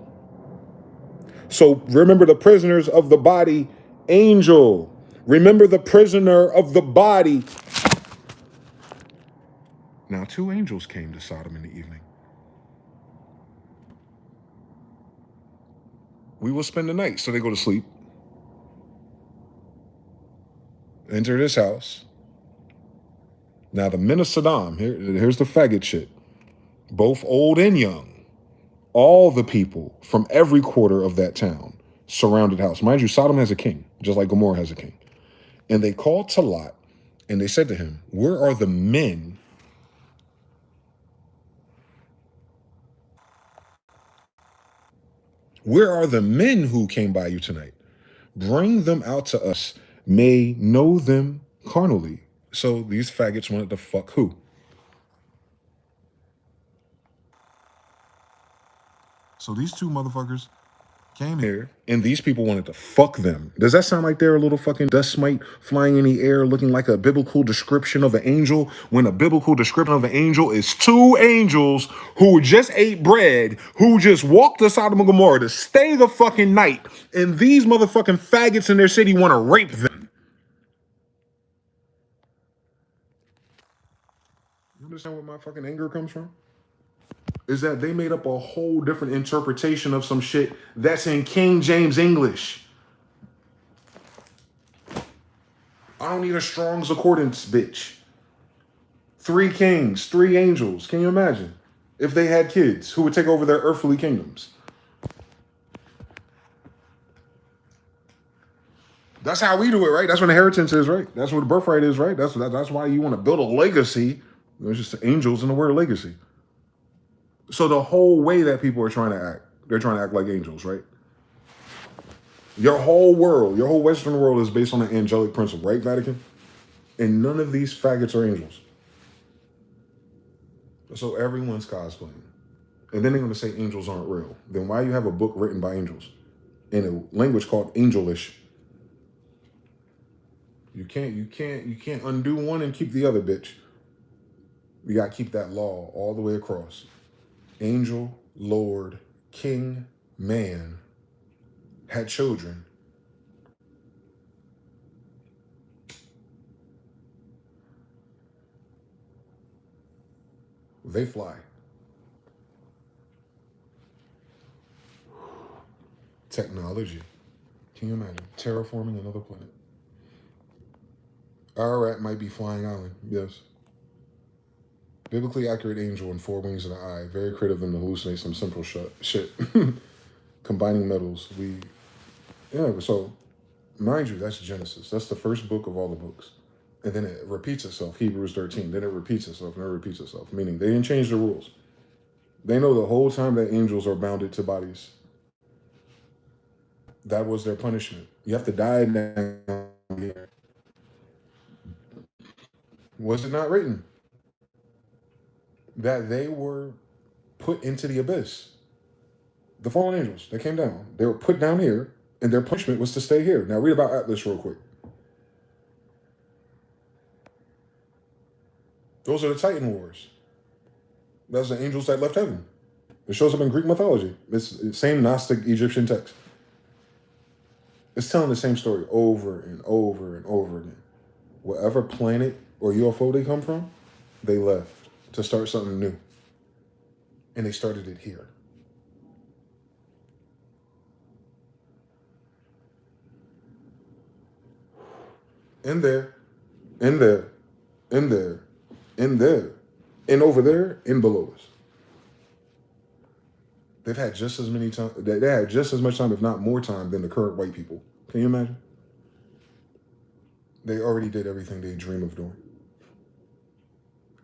So remember the prisoners of the body, angel. Remember the prisoner of the body. Now 2 angels came to Sodom in the evening. We will spend the night. So they go to sleep. Enter this house. Now the men of Sodom, here's the faggot shit. Both old and young. All the people from every quarter of that town surrounded house. Mind you, Sodom has a king, just like Gomorrah has a king. And they called to Lot, and they said to him, where are the men? Where are the men who came by you tonight? Bring them out to us, may know them carnally. So these faggots wanted to fuck who? So these 2 motherfuckers came here, and these people wanted to fuck them. Does that sound like they're a little fucking dust mite flying in the air looking like a biblical description of an angel, when a biblical description of an angel is 2 angels who just ate bread, who just walked to Sodom and Gomorrah to stay the fucking night, and these motherfucking faggots in their city want to rape them? You understand where my fucking anger comes from? Is that they made up a whole different interpretation of some shit that's in King James English. I don't need a Strong's Concordance, bitch. 3 kings, 3 angels. Can you imagine? If they had kids, who would take over their earthly kingdoms? That's how we do it, right? That's what inheritance is, right? That's what the birthright is, right? That's why you want to build a legacy. There's just angels in the word legacy. So the whole way that people are trying to act, they're trying to act like angels, right? Your whole world, your whole Western world is based on an angelic principle, right, Vatican? And none of these faggots are angels. So everyone's cosplaying. And then they're going to say angels aren't real. Then why do you have a book written by angels in a language called angelish? You can't undo one and keep the other, bitch. You got to keep that law all the way across. Angel, Lord, King, man, had children. They fly. Technology. Can you imagine? Terraforming another planet. Ararat might be flying island, yes. Biblically accurate angel and 4 wings and an eye. Very creative of them to hallucinate some simple shit. Combining metals. So, mind you, that's Genesis. That's the first book of all the books. And then it repeats itself, Hebrews 13. Then it repeats itself, and it repeats itself. Meaning they didn't change the rules. They know the whole time that angels are bounded to bodies. That was their punishment. You have to die down here. Was it not written that they were put into the abyss? The fallen angels, they came down. They were put down here, and their punishment was to stay here. Now read about Atlas real quick. Those are the Titan Wars. That's the angels that left heaven. It shows up in Greek mythology. It's the same Gnostic Egyptian text. It's telling the same story over and over and over again. Whatever planet or UFO they come from, they left to start something new. And they started it here. In there, in there, in there, in there, and over there, and below us. They've had just as many time. They had just as much time, if not more time, than the current white people. Can you imagine? They already did everything they dream of doing.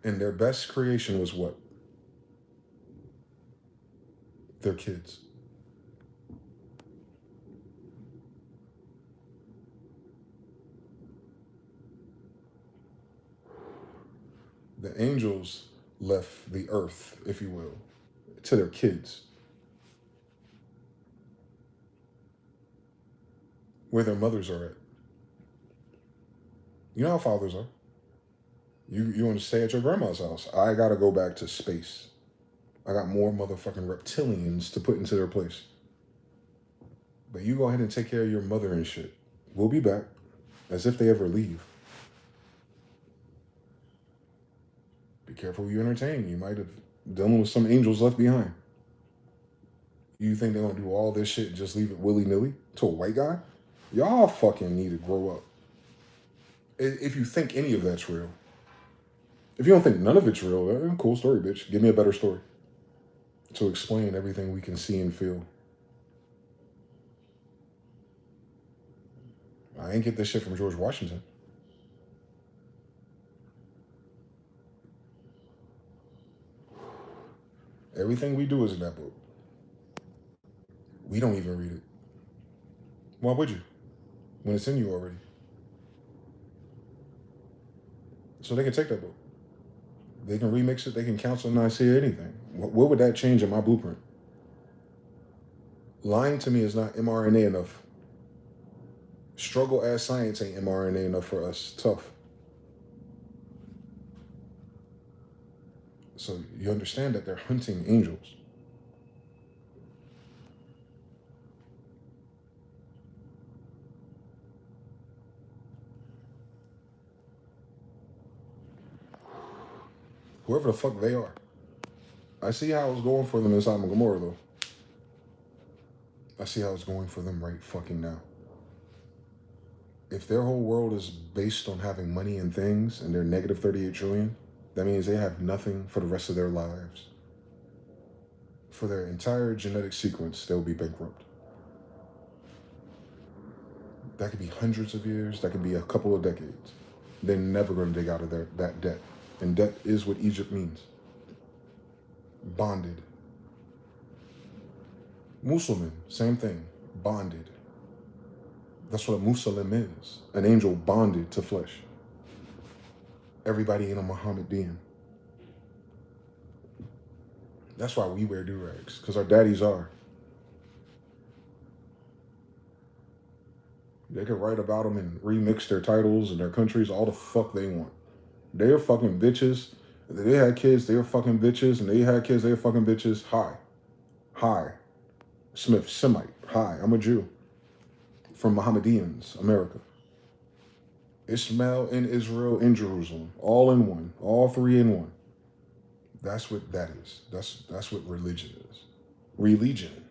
And their best creation was what? Their kids. The angels left the earth, if you will, to their kids, where their mothers are at. You know how fathers are. You want to stay at your grandma's house. I gotta go back to space. I got more motherfucking reptilians to put into their place. But you go ahead and take care of your mother and shit. We'll be back. As if they ever leave. Be careful who you entertain. You might have dealing with some angels left behind. You think they're gonna do all this shit and just leave it willy-nilly to a white guy? Y'all fucking need to grow up. If you think any of that's real. If you don't think none of it's real, cool story, bitch. Give me a better story to explain everything we can see and feel. I ain't get this shit from George Washington. Everything we do is in that book. We don't even read it. Why would you? When it's in you already. So they can take that book. They can remix it. They can cancel Nicaea, anything. What would that change in my blueprint? Lying to me is not mRNA enough. Struggle as science ain't mRNA enough for us. Tough. So you understand that they're hunting angels. Whoever the fuck they are. I see how it's going for them in Sodom and Gomorrah, though. I see how it's going for them right fucking now. If their whole world is based on having money and things, and they're negative 38 trillion, that means they have nothing for the rest of their lives. For their entire genetic sequence, they'll be bankrupt. That could be hundreds of years. That could be a couple of decades. They're never going to dig out of that debt. And debt is what Egypt means. Bonded. Muslim, same thing. Bonded. That's what a Muslim is. An angel bonded to flesh. Everybody ain't a Mohammedan. That's why we wear do-rags, because our daddies are. They can write about them and remix their titles and their countries all the fuck they want. They're fucking bitches. They had kids, they were fucking bitches, and they had kids, they were fucking bitches. Hi. Smith, Semite. Hi, I'm a Jew. From Mohammedans, America. Ishmael in Israel, in Jerusalem. All in one. All three in one. That's what that is. That's what religion is. Religion.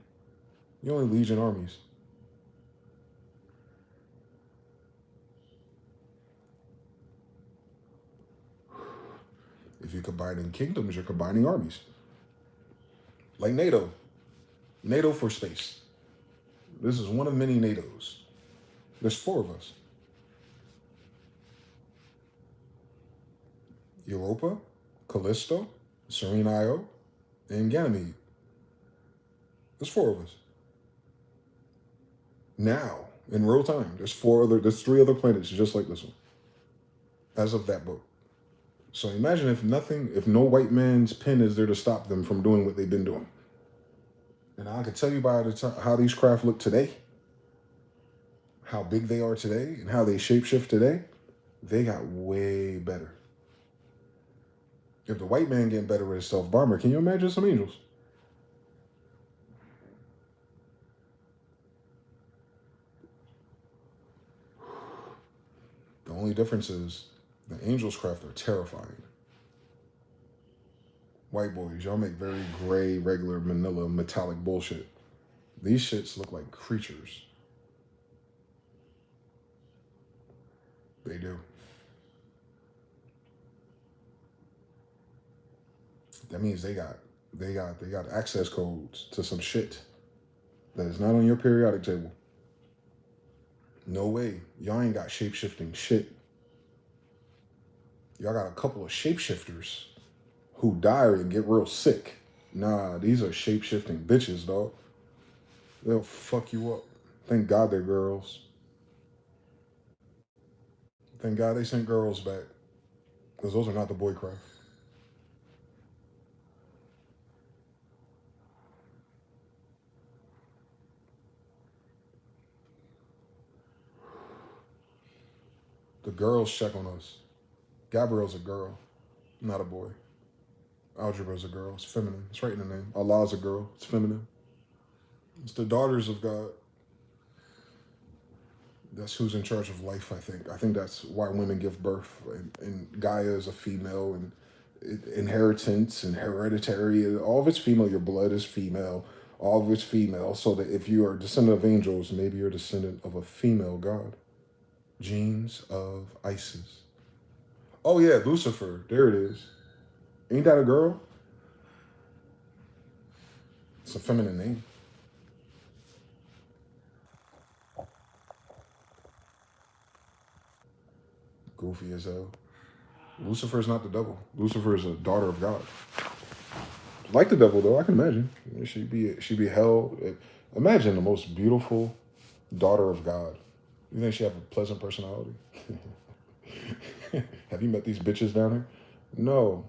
You only legion armies. If you're combining kingdoms, you're combining armies. Like NATO. NATO for space. This is one of many NATOs. There's 4 of us. Europa, Callisto, Serene Io, and Ganymede. There's 4 of us. Now, in real time, there's 3 other planets just like this one. As of that book. So imagine if no white man's pen is there to stop them from doing what they've been doing. And I can tell you by the time how these craft look today, how big they are today, and how they shapeshift today, they got way better. If the white man getting better with his self-bomber, can you imagine some angels? The only difference is the angels craft are terrifying. White boys, y'all make very gray, regular, manila, metallic bullshit. These shits look like creatures. They do. That means they got access codes to some shit that is not on your periodic table. No way. Y'all ain't got shape-shifting shit. Y'all got a couple of shapeshifters who die and get real sick. Nah, these are shape-shifting bitches, dog. They'll fuck you up. Thank God they're girls. Thank God they sent girls back. Because those are not the boy craft. The girls check on us. Gabriel's a girl, not a boy. Algebra's a girl. It's feminine. It's right in the name. Allah's a girl. It's feminine. It's the daughters of God. That's who's in charge of life, I think. I think that's why women give birth. And Gaia is a female, and inheritance and hereditary. All of it's female. Your blood is female. All of it's female. So that if you are a descendant of angels, maybe you're a descendant of a female god. Genes of Isis. Oh, yeah, Lucifer. There it is. Ain't that a girl? It's a feminine name. Goofy as hell. Lucifer's not the devil. Lucifer is a daughter of God. Like the devil, though, I can imagine. She'd be hell. Imagine the most beautiful daughter of God. You think she have a pleasant personality? Have you met these bitches down there? No.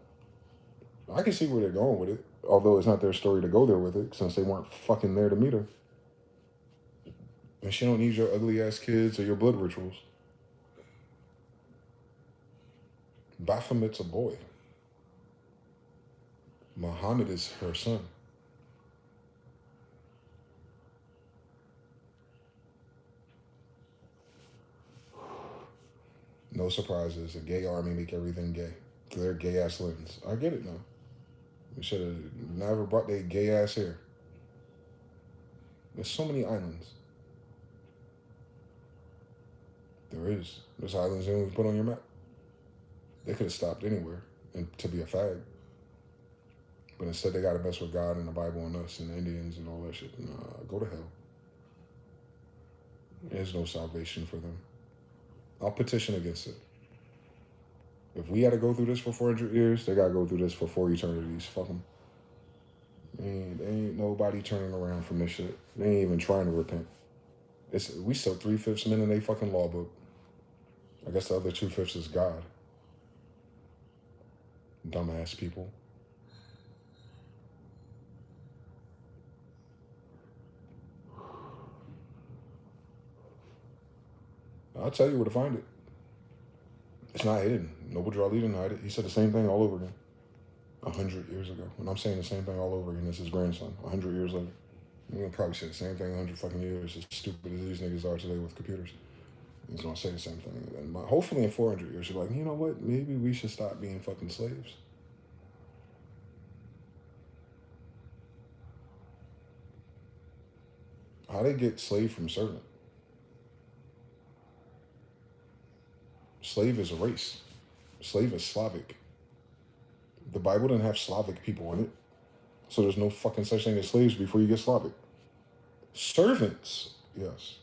I can see where they're going with it. Although it's not their story to go there with it, since they weren't fucking there to meet her. And she don't need your ugly ass kids or your blood rituals. Baphomet's a boy. Muhammad is her son. No surprises. A gay army make everything gay. Through their gay ass lens. I get it now. We should have never brought their gay ass here. There's so many islands. There is. There's islands they don't even put on your map. They could have stopped anywhere and to be a fag. But instead they got to mess with God and the Bible and us and the Indians and all that shit. Nah, go to hell. There's no salvation for them. I'll petition against it. If we had to go through this for 400 years, they got to go through this for 4 eternities. Fuck them. Ain't nobody turning around from this shit. They ain't even trying to repent. We still 3/5 men in their fucking law book. I guess the other 2/5 is God. Dumbass people. I'll tell you where to find it. It's not hidden. Noble Drali didn't hide it. He said the same thing all over again. 100 years ago. And I'm saying the same thing all over again. It's his grandson. 100 years later. You're gonna probably say the same thing 100 fucking years. As stupid as these niggas are today with computers. He's gonna say the same thing. And hopefully in 400 years, you're like, you know what? Maybe we should stop being fucking slaves. How they get slave from servant? Slave is a race. Slave is Slavic. The Bible didn't have Slavic people in it. So there's no fucking such thing as slaves before you get Slavic. Servants, yes.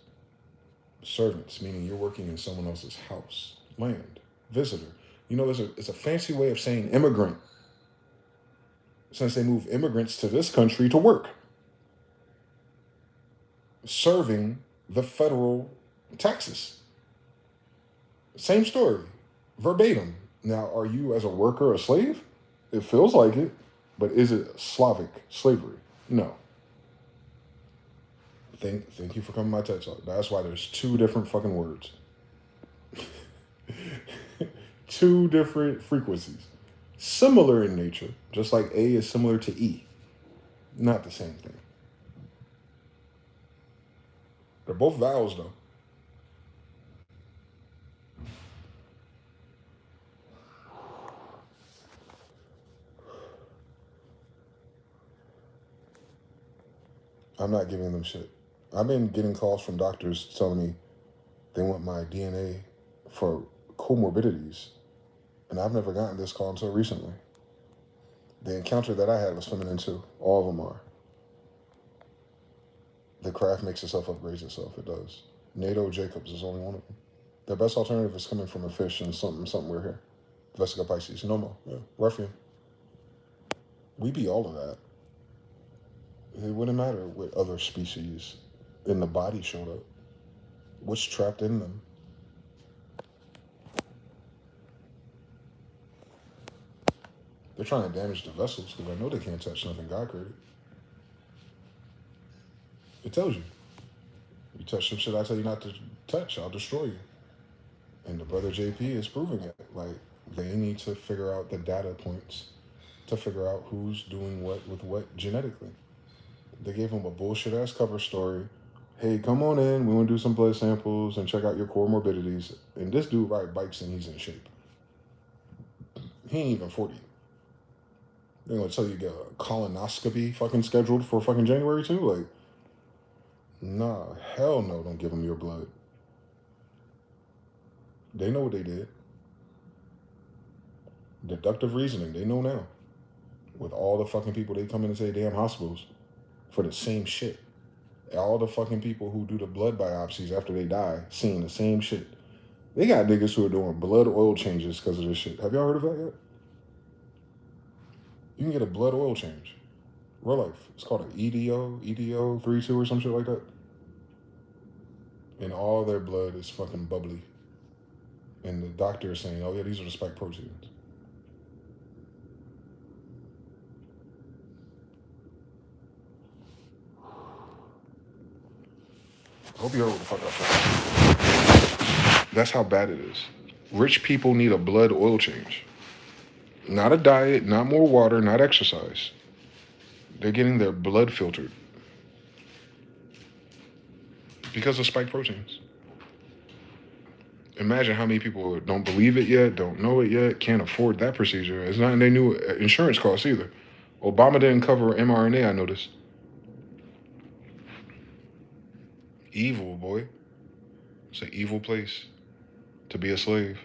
Servants, meaning you're working in someone else's house, land, visitor. You know, it's a fancy way of saying immigrant. Since they move immigrants to this country to work. Serving the federal taxes. Same story, verbatim. Now, are you as a worker a slave? It feels like it, but is it Slavic slavery? No. Thank you for coming to my TED Talk. That's why there's 2 different fucking words. 2 different frequencies. Similar in nature, just like A is similar to E. Not the same thing. They're both vowels, though. I'm not giving them shit. I've been getting calls from doctors telling me they want my DNA for comorbidities. And I've never gotten this call until recently. The encounter that I had was feminine too. All of them are. The craft makes itself upgrades itself. It does. NATO Jacobs is only one of them. The best alternative is coming from a fish and something we're here. Vesica Pisces. Nomo. Yeah. Ruffian. We be all of that. It wouldn't matter what other species in the body showed up. What's trapped in them? They're trying to damage the vessels because I know they can't touch nothing God created. It tells you. You touch some shit I tell you not to touch, I'll destroy you. And the brother JP is proving it. Like, they need to figure out the data points to figure out who's doing what with what genetically. They gave him a bullshit ass cover story. Hey, come on in. We want to do some blood samples and check out your core morbidities. And this dude ride bikes and he's in shape. He ain't even 40. They're gonna tell you get a colonoscopy fucking scheduled for fucking January too. Like, nah, hell no. Don't give him your blood. They know what they did. Deductive reasoning. They know now. With all the fucking people they come in and say damn hospitals for the same shit. All the fucking people who do the blood biopsies after they die, seeing the same shit. They got niggas who are doing blood oil changes because of this shit. Have y'all heard of that yet? You can get a blood oil change. Real life. It's called an EDO 32 or some shit like that. And all their blood is fucking bubbly. And the doctor is saying, oh yeah, these are the spike proteins. I hope you heard what the fuck I said. That's how bad it is. Rich people need a blood oil change. Not a diet, not more water, not exercise. They're getting their blood filtered because of spike proteins. Imagine how many people don't believe it yet, don't know it yet, can't afford that procedure. It's not in their new insurance costs either. Obama didn't cover mRNA, I noticed. Evil, boy. It's an evil place to be a slave.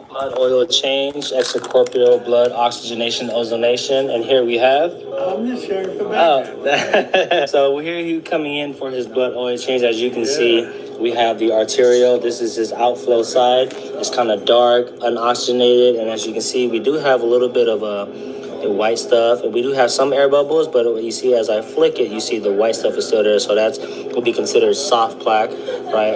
Blood oil change, extracorporeal blood oxygenation, ozonation, and here we have. I'm just here for back. Oh, so here he coming in for his blood oil change. As you can see, we have the arterial. This is his outflow side. It's kind of dark, unoxygenated, and as you can see, we do have a little bit of the white stuff, and we do have some air bubbles. But what you see as I flick it, you see the white stuff is still there. So that's will be considered soft plaque, right?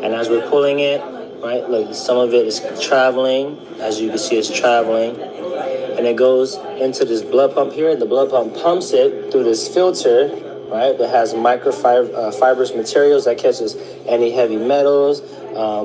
And as we're pulling it. Right, like some of it is traveling, as you can see, it's traveling, and it goes into this blood pump here. The blood pump pumps it through this filter, right, that has microfibrous materials that catches any heavy metals,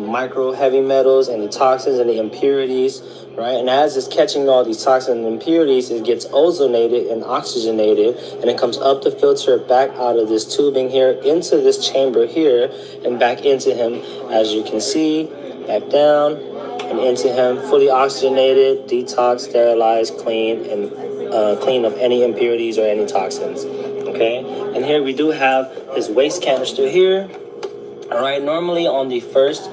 micro heavy metals, any toxins, any impurities, right? And as it's catching all these toxins and impurities, it gets ozonated and oxygenated, and it comes up the filter back out of this tubing here into this chamber here and back into him, as you can see. Back down and into him, fully oxygenated, detox, sterilized, clean, and clean of any impurities or any toxins. Okay, and here we do have his waste canister here. All right, normally on the first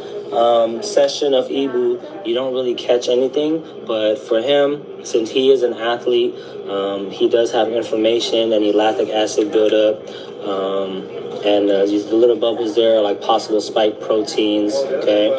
session of Ibu, you don't really catch anything, but for him, since he is an athlete, he does have inflammation and lactic acid buildup. And these little bubbles there are like possible spike proteins, okay?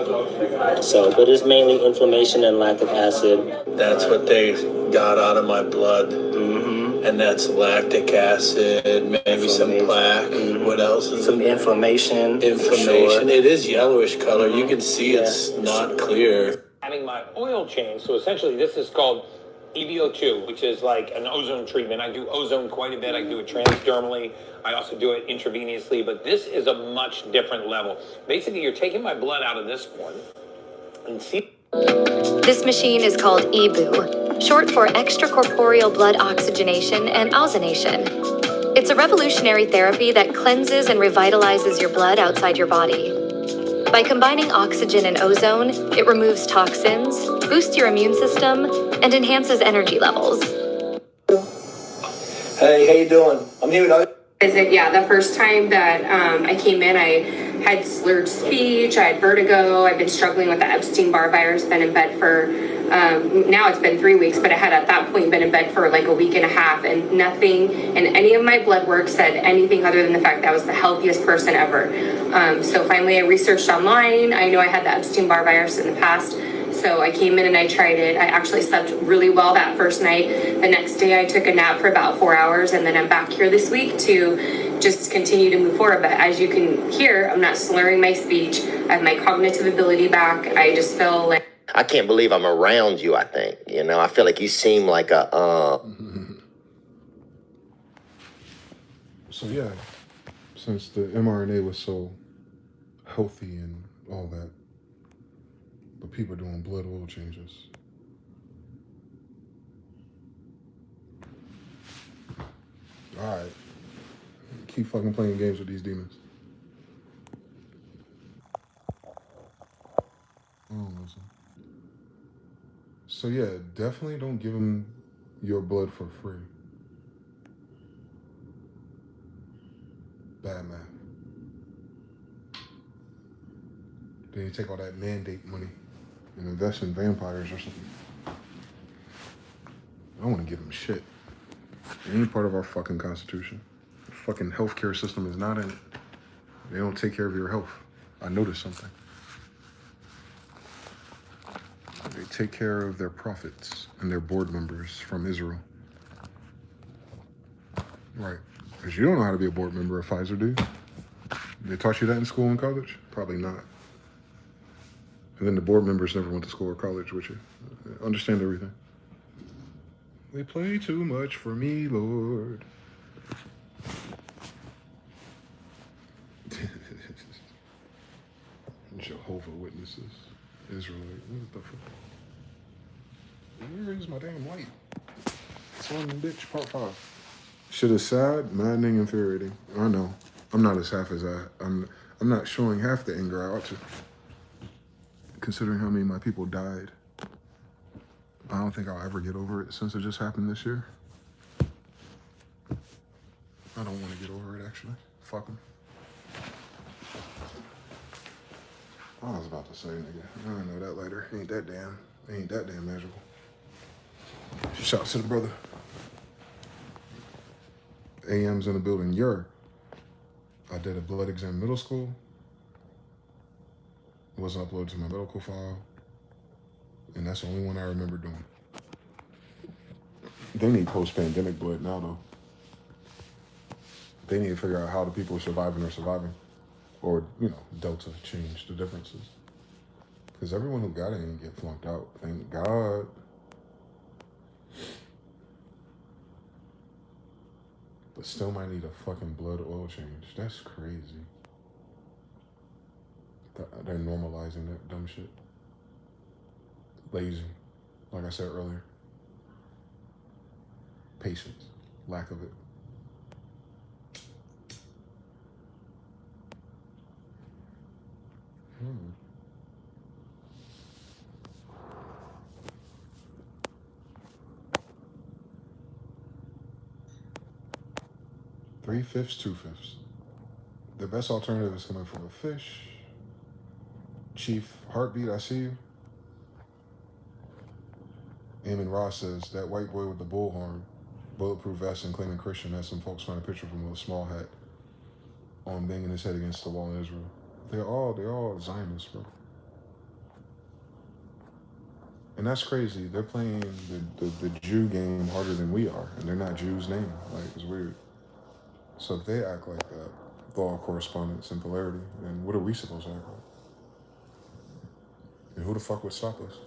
So, but it's mainly inflammation and lactic acid. That's what they got out of my blood. Mm-hmm. And that's lactic acid, maybe some plaque. Mm-hmm. What else? Some inflammation. Inflammation. Sure. It is yellowish color. Mm-hmm. You can see it's not clear. Having my oil change, so essentially this is called EBO2, which is like an ozone treatment. I do ozone quite a bit. I do it transdermally. I also do it intravenously, but this is a much different level. Basically, you're taking my blood out of this one and see. This machine is called EBO, short for extracorporeal blood oxygenation and ozonation. It's a revolutionary therapy that cleanses and revitalizes your blood outside your body. By combining oxygen and ozone, it removes toxins, boosts your immune system, and enhances energy levels. Hey, how you doing? I'm here with the first time that I came in, I had slurred speech, I had vertigo, I've been struggling with the Epstein-Barr virus, been in bed for, now it's been 3 weeks, but I had at that point been in bed for like a week and a half, and nothing in any of my blood work said anything other than the fact that I was the healthiest person ever. So finally I researched online. I know I had the Epstein-Barr virus in the past. So I came in and I tried it. I actually slept really well that first night. The next day I took a nap for about 4 hours, and then I'm back here this week to just continue to move forward. But as you can hear, I'm not slurring my speech. I have my cognitive ability back. I just feel like I can't believe I'm around you, I think. You know, I feel like you seem like a So yeah, since the mRNA was so healthy and all that, but people are doing blood oil changes. Alright. Keep fucking playing games with these demons. Oh, listen. So yeah, definitely don't give them your blood for free. Bad math. Then you take all that mandate money and invest in vampires or something. I don't want to give them shit. It ain't part of our fucking constitution. The fucking healthcare system is not in it. They don't take care of your health. I noticed something. They take care of their prophets and their board members from Israel. Right. Because you don't know how to be a board member of Pfizer, do you? They taught you that in school and college? Probably not. And then the board members never went to school or college with you. Understand everything. They play too much for me, Lord. Jehovah Witnesses. Israelite. What the fuck? Where is my damn light? It's on the bitch, part 5. Shit is sad, maddening, infuriating. I know. I'm not as half as I'm not showing half the anger I ought to. Considering how many of my people died. I don't think I'll ever get over it since it just happened this year. I don't want to get over it, actually. Fuck them. I was about to say, nigga. I know that later. Ain't that damn magical. Shouts to the brother. AM's in the building. I did a blood exam in middle school. It wasn't uploaded to my medical file. And that's the only one I remember doing. They need post-pandemic blood now, though. They need to figure out how the people surviving are surviving. Or, Delta change the differences. Because everyone who got it didn't get flunked out. Thank God. But still might need a fucking blood oil change. That's crazy. They're normalizing that dumb shit. Lazy. Like I said earlier. Patience. Lack of it. 3/5, 2/5. The best alternative is coming from a fish. Chief Heartbeat, I see you. Eamon Ross says, that white boy with the bullhorn, bulletproof vest and claiming Christian has some folks find a picture from with a small hat on banging his head against the wall in Israel. They're all Zionists, bro. And that's crazy. They're playing the Jew game harder than we are, and they're not Jews' name. Like, it's weird. So if they act like that, with all correspondence and polarity, then what are we supposed to act like? And who the fuck would stop us?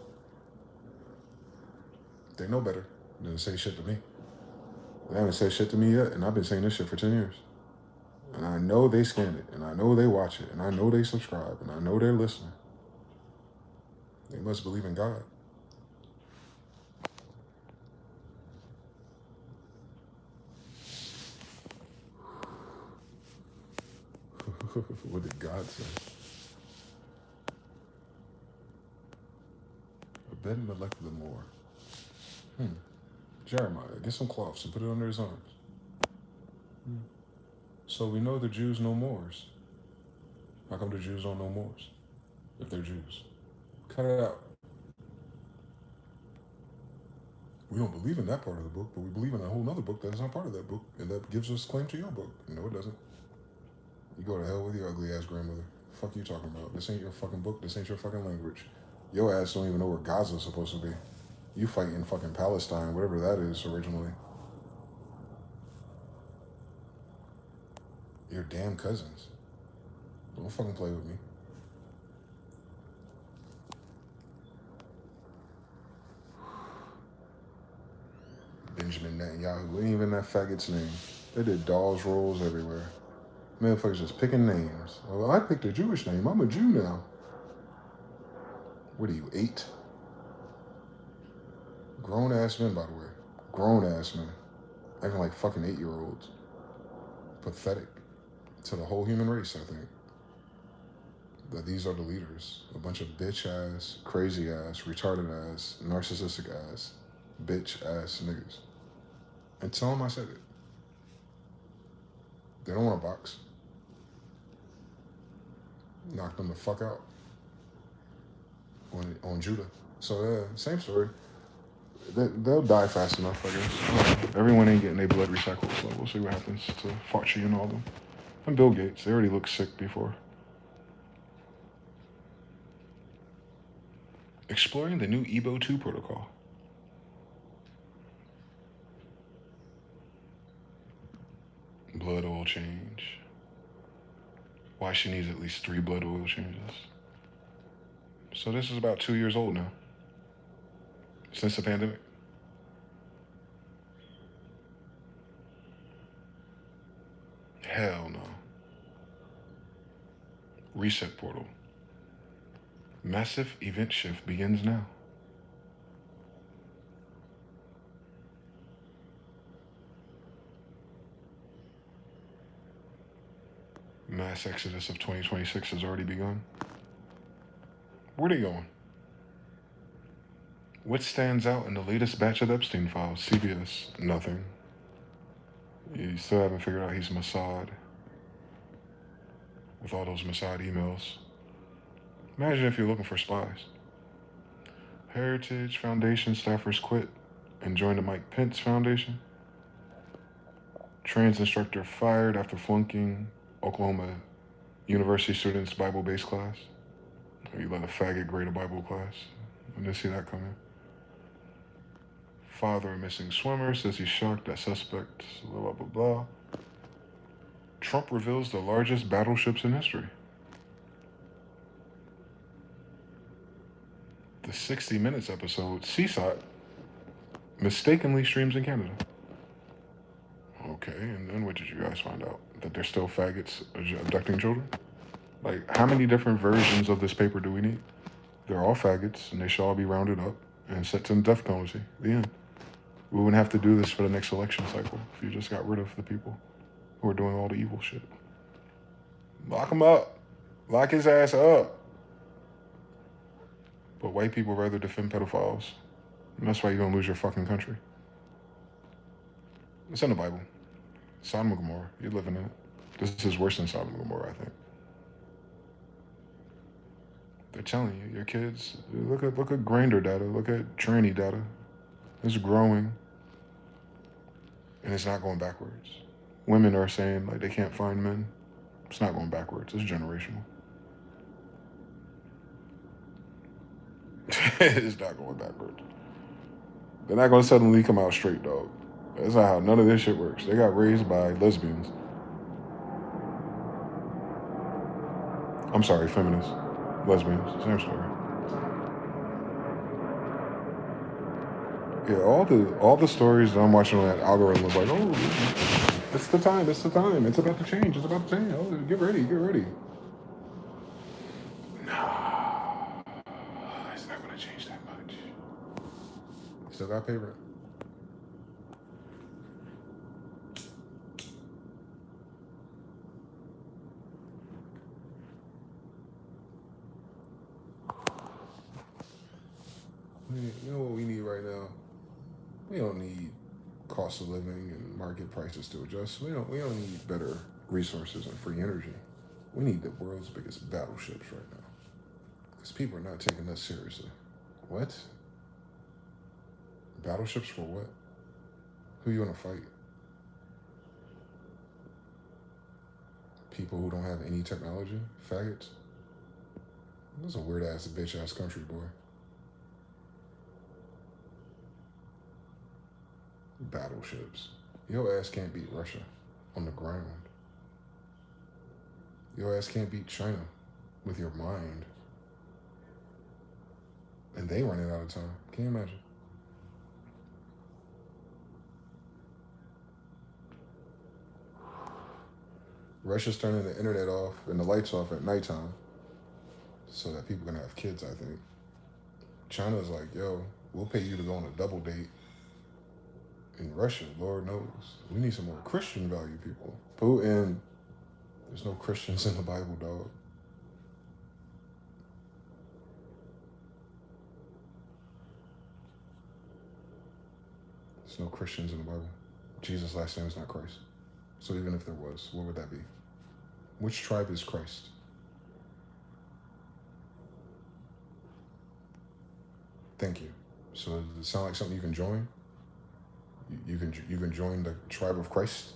They know better than to say shit to me. They haven't said shit to me yet, and I've been saying this shit for 10 years. And I know they scan it, and I know they watch it, and I know they subscribe, and I know they're listening. They must believe in God. What did God say? Ben molecular more. Jeremiah, get some cloths and put it under his arms. So we know the Jews know Moors. How come the Jews don't know Moors? If they're Jews. Cut it out. We don't believe in that part of the book, but we believe in a whole nother book that is not part of that book, and that gives us claim to your book. No, it doesn't. You go to hell with your ugly ass grandmother. Fuck you talking about? This ain't your fucking book. This ain't your fucking language. Your ass don't even know where Gaza's supposed to be. You fight in fucking Palestine, whatever that is originally. Your damn cousins. Don't fucking play with me. Benjamin Netanyahu ain't even that faggot's name. They did dolls rolls everywhere. Motherfuckers just picking names. Well, I picked a Jewish name. I'm a Jew now. What are you, 8? Grown ass men, by the way. Grown ass men. Acting like fucking 8-year-olds. Pathetic to the whole human race, I think. That these are the leaders. A bunch of bitch ass, crazy ass, retarded ass, narcissistic ass, bitch ass niggas. And tell them I said it. They don't want a box. Knock them the fuck out. On Judah. So yeah, same story. They'll die fast enough, I guess. Everyone ain't getting their blood recycled, so we'll see what happens to Fauci and all of them. And Bill Gates, they already looked sick before. Exploring the new EBO 2 protocol. Blood oil change. Why she needs at least 3 blood oil changes. So this is about 2 years old now. Since the pandemic. Hell no. Reset portal. Massive event shift begins now. Mass exodus of 2026 has already begun. Where are they going? What stands out in the latest batch of Epstein files? CBS, nothing. You still haven't figured out he's Mossad. With all those Mossad emails. Imagine if you're looking for spies. Heritage Foundation staffers quit and joined the Mike Pence Foundation. Trans instructor fired after flunking Oklahoma University students' Bible-based class. You let a faggot grade a Bible class. I didn't see that coming. Father of missing swimmer says he's shocked that suspect, blah, blah, blah. Trump reveals the largest battleships in history. The 60 Minutes episode, CSOT, mistakenly streams in Canada. Okay, and then what did you guys find out? That they're still faggots abducting children? Like, how many different versions of this paper do we need? They're all faggots, and they should all be rounded up and set to the death penalty. The end. We wouldn't have to do this for the next election cycle if you just got rid of the people who are doing all the evil shit. Lock him up. Lock his ass up. But white people rather defend pedophiles. And that's why you're gonna lose your fucking country. It's in the Bible. Sodom and Gomorrah. You're living in it. This is worse than Sodom and Gomorrah, I think. They're telling you, your kids, look at Grindr data, look at tranny data. It's growing. And it's not going backwards. Women are saying like they can't find men. It's not going backwards. It's generational. It's not going backwards. They're not going to suddenly come out straight, dog. That's not how none of this shit works. They got raised by lesbians. I'm sorry, feminists. Lesbians. Same story. Yeah, all the stories that I'm watching on that algorithm was like, oh, it's the time, it's about to change, oh, get ready. No, it's not gonna change that much. Still got pay rent. You know what we need right now? We don't need cost of living and market prices to adjust. We don't need better resources and free energy. We need the world's biggest battleships right now. Because people are not taking us seriously. What? Battleships for what? Who you want to fight? People who don't have any technology? Faggots? That's a weird ass, bitch ass country, boy. Battleships. Your ass can't beat Russia on the ground. Your ass can't beat China with your mind. And they running out of time. Can you imagine? Russia's turning the internet off and the lights off at nighttime so that people can have kids, I think. China's like, yo, we'll pay you to go on a double date. In Russia, Lord knows, we need some more Christian value people. Putin, there's no Christians in the Bible, dog. There's no Christians in the Bible. Jesus' last name is not Christ. So even if there was, what would that be? Which tribe is Christ? Thank you. So does it sound like something you can join? You can join the tribe of Christ?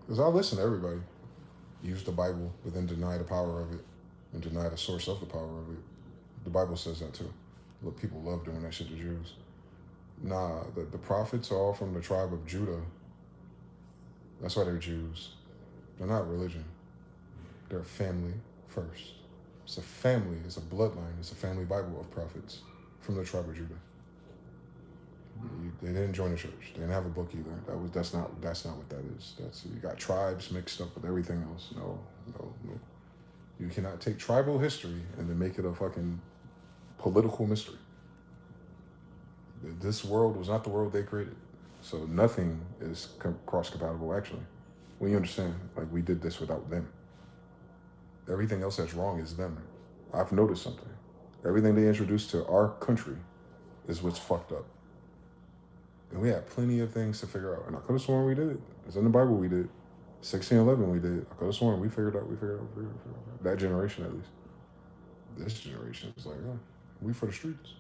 Because I'll listen to everybody. Use the Bible, but then deny the power of it and deny the source of the power of it. The Bible says that too. Look, people love doing that shit to Jews. Nah, the prophets are all from the tribe of Judah. That's why they're Jews. They're not religion. They're a family first. It's a family, it's a bloodline, it's a family Bible of prophets from the tribe of Judah. They didn't join the church. They didn't have a book either. That's not what that is. You got tribes mixed up with everything else. No. You cannot take tribal history and then make it a fucking political mystery. This world was not the world they created. So nothing is cross-compatible, actually. When you understand, like, we did this without them. Everything else that's wrong is them. I've noticed something. Everything they introduced to our country is what's fucked up. And we had plenty of things to figure out. And I could have sworn we did it. It's in the Bible we did. 1611 we did. I could have sworn we figured out. That generation, at least. This generation is like, oh, we for the streets.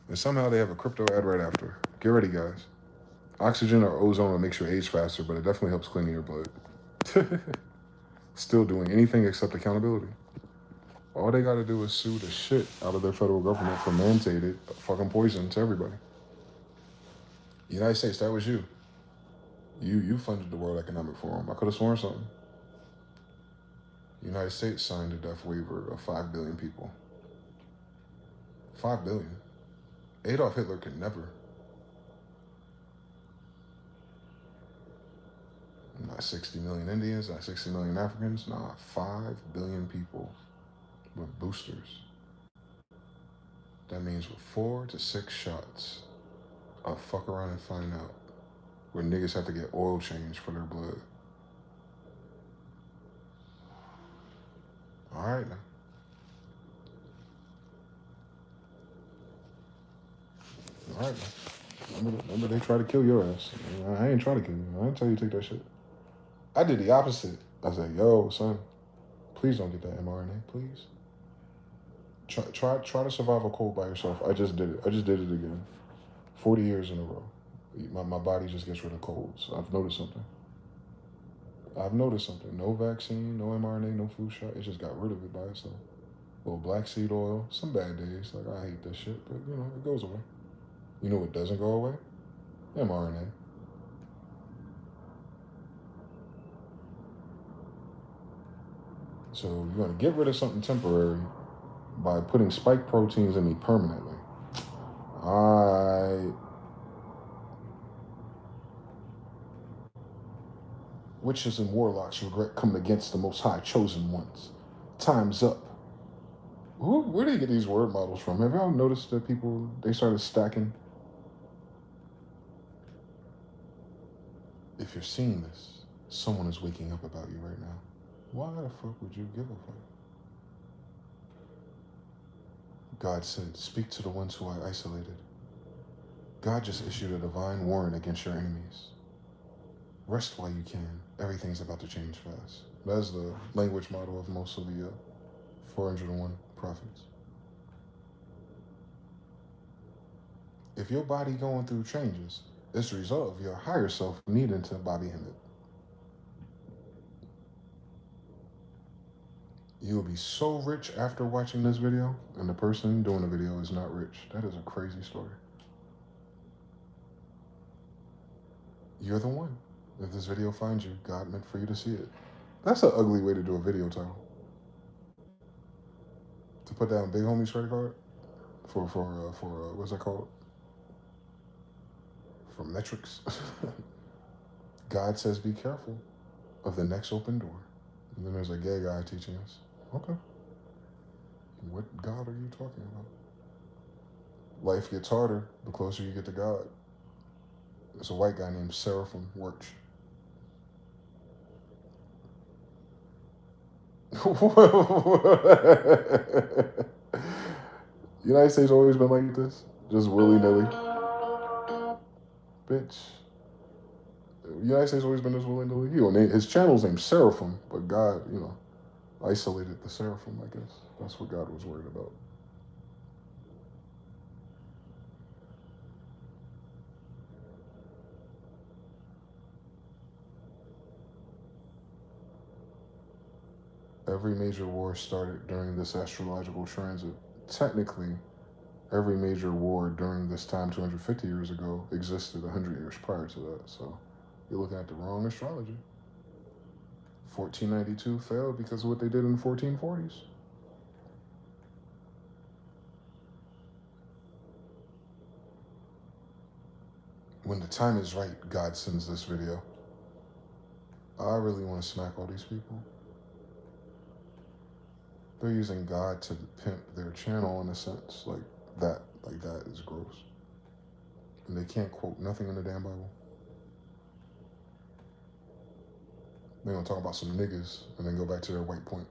And somehow they have a crypto ad right after. Get ready, guys. Oxygen or ozone will make you age faster, but it definitely helps clean your blood. Still doing anything except accountability. All they gotta do is sue the shit out of their federal government for mandated fucking poison to everybody. United States, that was you. You funded the World Economic Forum. I could have sworn something. United States signed a death waiver of 5 billion people. 5 billion. Adolf Hitler could never. Not 60 million Indians, not 60 million Africans, nah, 5 billion people with boosters. That means with 4 to 6 shots, I'll fuck around and find out where niggas have to get oil changed for their blood. All right now. All right now. Remember they try to kill your ass. I ain't trying to kill you. I didn't tell you to take that shit. I did the opposite. I said, yo, son, please don't get that mRNA, please. Try to survive a cold by yourself. I just did it. I just did it again. 40 years in a row. My body just gets rid of colds. I've noticed something. No vaccine, no mRNA, no flu shot. It just got rid of it by itself. Little black seed oil. Some bad days. Like, I hate this shit, but, you know, it goes away. You know what doesn't go away? mRNA. So you're going to get rid of something temporary by putting spike proteins in me permanently. Witches and warlocks regret coming against the Most High chosen ones. Time's up. Where do you get these word models from? Have y'all noticed that people, they started stacking? If you're seeing this, someone is waking up about you right now. Why the fuck would you give a fuck? God said, speak to the ones who I isolated. God just issued a divine warrant against your enemies. Rest while you can. Everything's about to change fast. That's the language model of most of the 401 prophets. If your body going through changes, it's a result of your higher self needing to body him it. You'll be so rich after watching this video, and the person doing the video is not rich. That is a crazy story. You're the one. If this video finds you, God meant for you to see it. That's an ugly way to do a video title. To put down Big Homie's credit card for what's that called? For metrics. God says be careful of the next open door. And then there's a gay guy teaching us. Okay. What God are you talking about? Life gets harder the closer you get to God. There's a white guy named Seraphim Wirch. United States always been like this? Just willy-nilly? Bitch. United States always been this willy-nilly? His channel's named Seraphim, but God, isolated the Seraphim, I guess. That's what God was worried about. Every major war started during this astrological transit. Technically, every major war during this time 250 years ago existed 100 years prior to that. So you're looking at the wrong astrology. 1492 failed because of what they did in the 1440s. When the time is right, God sends this video. I really want to smack all these people. They're using God to pimp their channel in a sense. Like that is gross. And they can't quote nothing in the damn Bible. They're gonna talk about some niggas and then go back to their white point.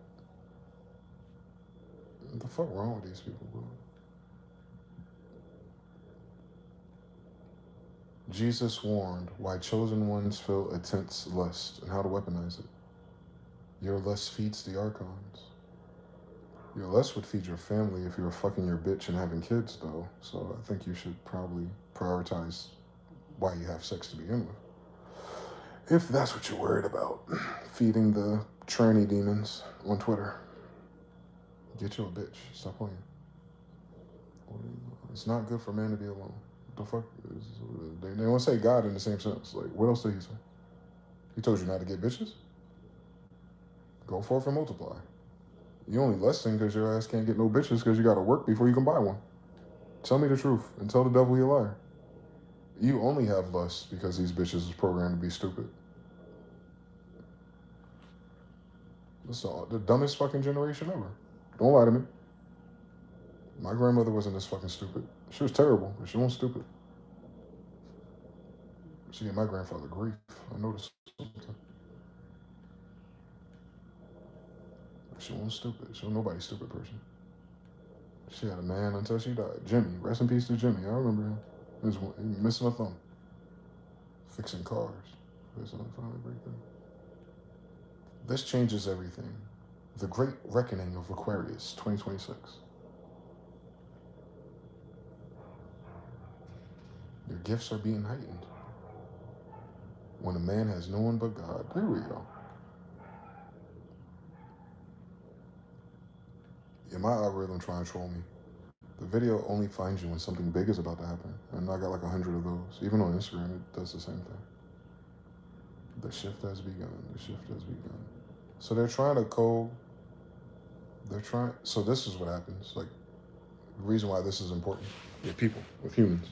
What the fuck wrong with these people, bro? Jesus warned why chosen ones feel intense lust and how to weaponize it. Your lust feeds the archons. Your lust would feed your family if you were fucking your bitch and having kids, though. So I think you should probably prioritize why you have sex to begin with. If that's what you're worried about. Feeding the tranny demons on Twitter. Get you a bitch. Stop playing. It's not good for man to be alone. What the fuck? They don't say God in the same sense. Like, what else did he say? He told you not to get bitches? Go forth and multiply. You only lusting because your ass can't get no bitches because you got to work before you can buy one. Tell me the truth and tell the devil you're a liar. You only have lust because these bitches is programmed to be stupid. This is the dumbest fucking generation ever. Don't lie to me. My grandmother wasn't this fucking stupid. She was terrible, but she wasn't stupid. She gave my grandfather grief. I noticed something. She wasn't stupid. She was nobody's stupid person. She had a man until she died. Jimmy. Rest in peace to Jimmy. I remember him. He was missing a thumb. Fixing cars. This changes everything. The Great Reckoning of Aquarius, 2026. Your gifts are being heightened. When a man has no one but God. There we go. Yeah, my algorithm trying to troll me. The video only finds you when something big is about to happen. And I got like 100 of those. Even on Instagram, it does the same thing. The shift has begun. The shift has begun. So they're trying to so this is what happens. Like, the reason why this is important with people, with humans.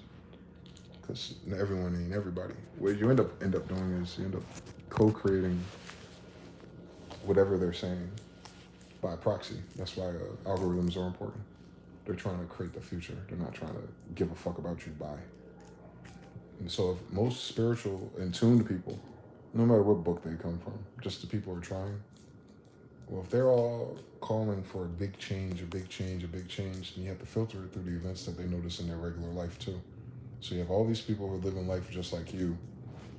Because everyone ain't everybody. What you end up doing is you end up co-creating whatever they're saying by proxy. That's why algorithms are important. They're trying to create the future. They're not trying to give a fuck about you by. And so if most spiritual and tuned people, no matter what book they come from, just the people who are trying, well, if they're all calling for a big change, then you have to filter it through the events that they notice in their regular life too. So you have all these people who are living life just like you,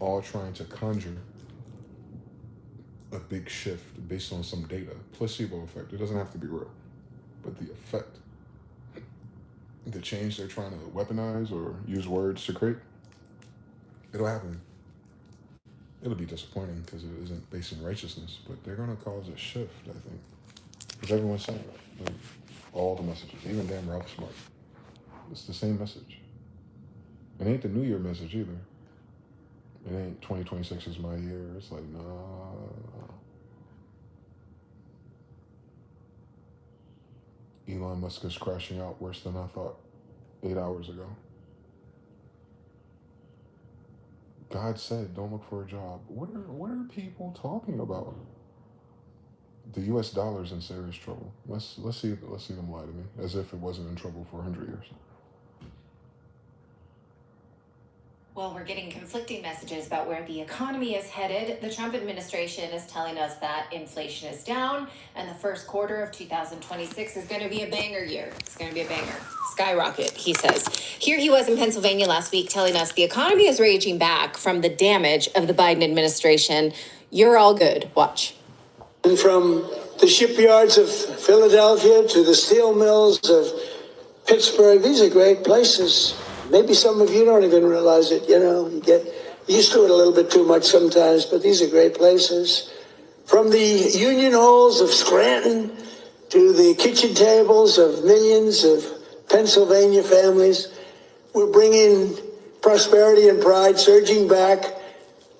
all trying to conjure a big shift based on some data. Placebo effect. It doesn't have to be real. But the effect, the change they're trying to weaponize or use words to create, it'll happen. It'll be disappointing because it isn't based in righteousness, but they're going to cause a shift, I think. Because everyone's saying it. Like, all the messages, even damn Ralph Smart. It's the same message. It ain't the New Year message either. It ain't 2026 is my year. It's like, nah. Elon Musk is crashing out worse than I thought 8 hours ago. God said, don't look for a job. What are people talking about? The U.S. dollar's in serious trouble. Let's see them lie to me, as if it wasn't in trouble for 100 years. Well, we're getting conflicting messages about where the economy is headed. The Trump administration is telling us that inflation is down and the first quarter of 2026 is going to be a banger year. It's going to be a banger. Skyrocket, he says. Here he was in Pennsylvania last week telling us the economy is raging back from the damage of the Biden administration. You're all good. Watch. And from the shipyards of Philadelphia to the steel mills of Pittsburgh, these are great places. Maybe some of you don't even realize it, you get used to it a little bit too much sometimes, but these are great places. From the union halls of Scranton to the kitchen tables of millions of Pennsylvania families, we're bringing prosperity and pride surging back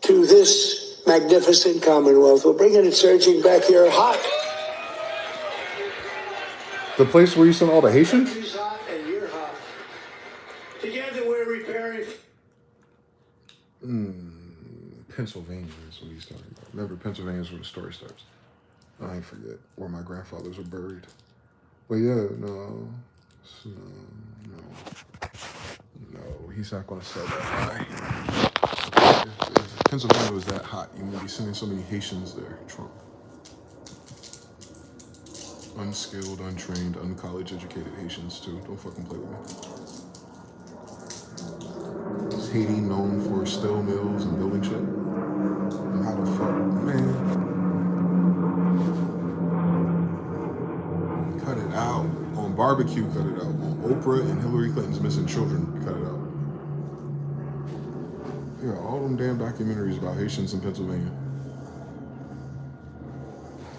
to this magnificent Commonwealth. We're bringing it surging back here hot. The place where you sent all the Haitians? Country's hot and you're hot. Together we're repairing. Pennsylvania is what he's talking about. Remember, Pennsylvania is where the story starts. I ain't forget where my grandfathers are buried. But yeah, no, he's not going to sell that lie. If Pennsylvania was that hot, you wouldn't be sending so many Haitians there, Trump. Unskilled, untrained, uncollege educated Haitians too. Don't fucking play with me. Is Haiti known for steel mills and building shit? And how the fuck, man? Cut it out. On barbecue, cut it out. On Oprah and Hillary Clinton's missing children, cut it out. Yeah, all them damn documentaries about Haitians in Pennsylvania.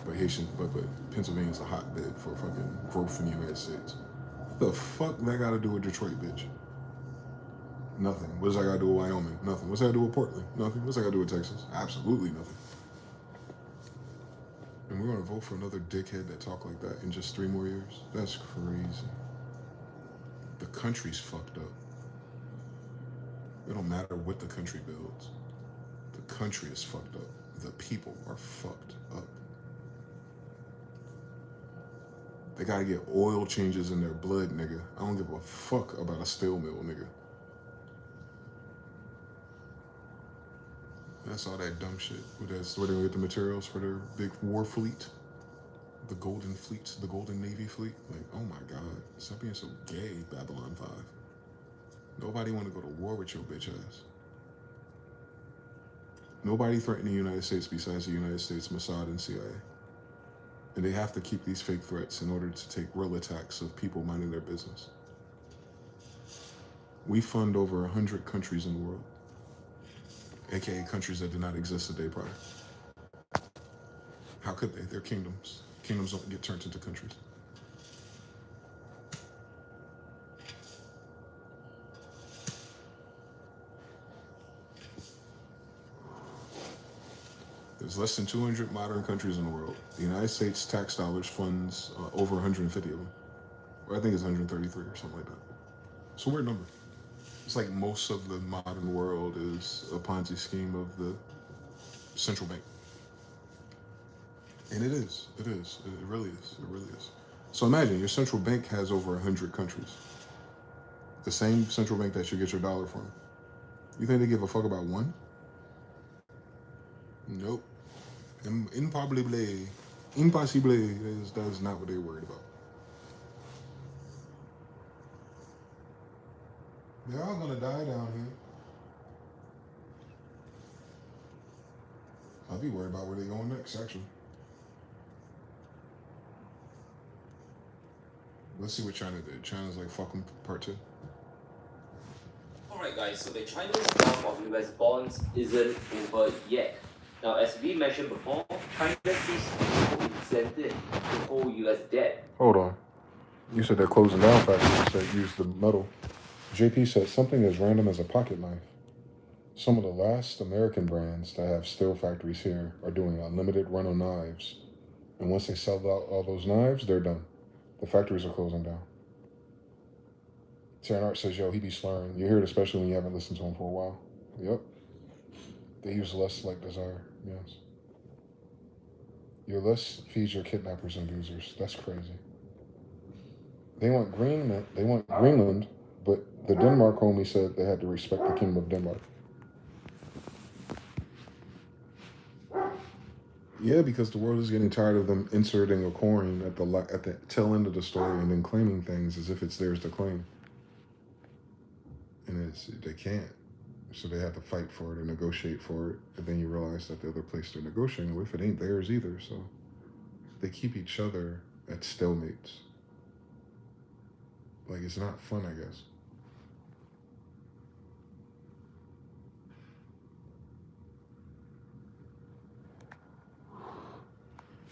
But Pennsylvania's a hotbed for fucking growth in the United States. What the fuck that got to do with Detroit, bitch? Nothing. What does that got to do with Wyoming? Nothing. What's that got to do with Portland? Nothing. What's that got to do with Texas? Absolutely nothing. And we're going to vote for another dickhead that talk like that in just 3 more years? That's crazy. The country's fucked up. It don't matter what the country builds. The country is fucked up. The people are fucked up. They gotta get oil changes in their blood, nigga. I don't give a fuck about a steel mill, nigga. That's all that dumb shit. That's where they get the materials for their big war fleet. The Golden Fleet, the Golden Navy Fleet. Like, oh my God. Stop being so gay, Babylon 5. Nobody want to go to war with your bitch ass. Nobody threatened the United States besides the United States, Mossad, and CIA. And they have to keep these fake threats in order to take real attacks of people minding their business. We fund over 100 countries in the world, aka countries that did not exist the day prior. How could they? They're kingdoms. Kingdoms don't get turned into countries. There's less than 200 modern countries in the world. The United States tax dollars funds over 150 of them. Or I think it's 133 or something like that. It's a weird number. It's like most of the modern world is a Ponzi scheme of the central bank. And it is. It really is. It really is. So imagine your central bank has over 100 countries. The same central bank that you get your dollar from. You think they give a fuck about one? Nope. Impossible. That's not what they're worried about. They're all gonna die down here. I'll be worried about where they're going next, actually. Let's see what China did. China's like, fuck them, part 2. Alright guys, so the Chinese bomb of US bonds isn't over yet. Now, as we mentioned before, China sees presented to hold US debt. Hold on. You said they're closing down factories that use the metal. JP said something as random as a pocket knife. Some of the last American brands that have steel factories here are doing a limited run on knives. And once they sell out all those knives, they're done. The factories are closing down. Taryn Art says, yo, he be slurring. You hear it especially when you haven't listened to him for a while. Yep. They use less like desire. Yes. Your list feeds your kidnappers and abusers. That's crazy. They want Greenland, but the Denmark homie said they had to respect the Kingdom of Denmark. Yeah, because the world is getting tired of them inserting a coin at the tail end of the story and then claiming things as if it's theirs to claim. And they can't. So they have to fight for it or negotiate for it. And then you realize that the other place they're negotiating with, it ain't theirs either. So they keep each other at stalemates. Like, it's not fun, I guess.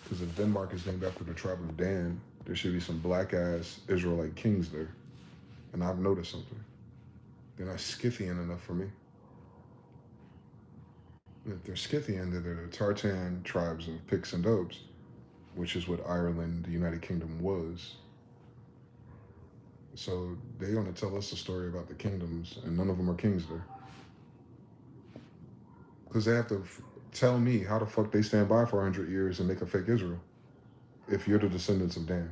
Because if Denmark is named after the tribe of Dan, there should be some black-ass Israelite kings there. And I've noticed something. They're not Scythian enough for me. If they're Scythian, they're the Tartan tribes of Picts and Dubs, which is what Ireland, the United Kingdom, was. So they want to tell us a story about the kingdoms, and none of them are kings there. Because they have to tell me how the fuck they stand by for 100 years and make a fake Israel, if you're the descendants of Dan.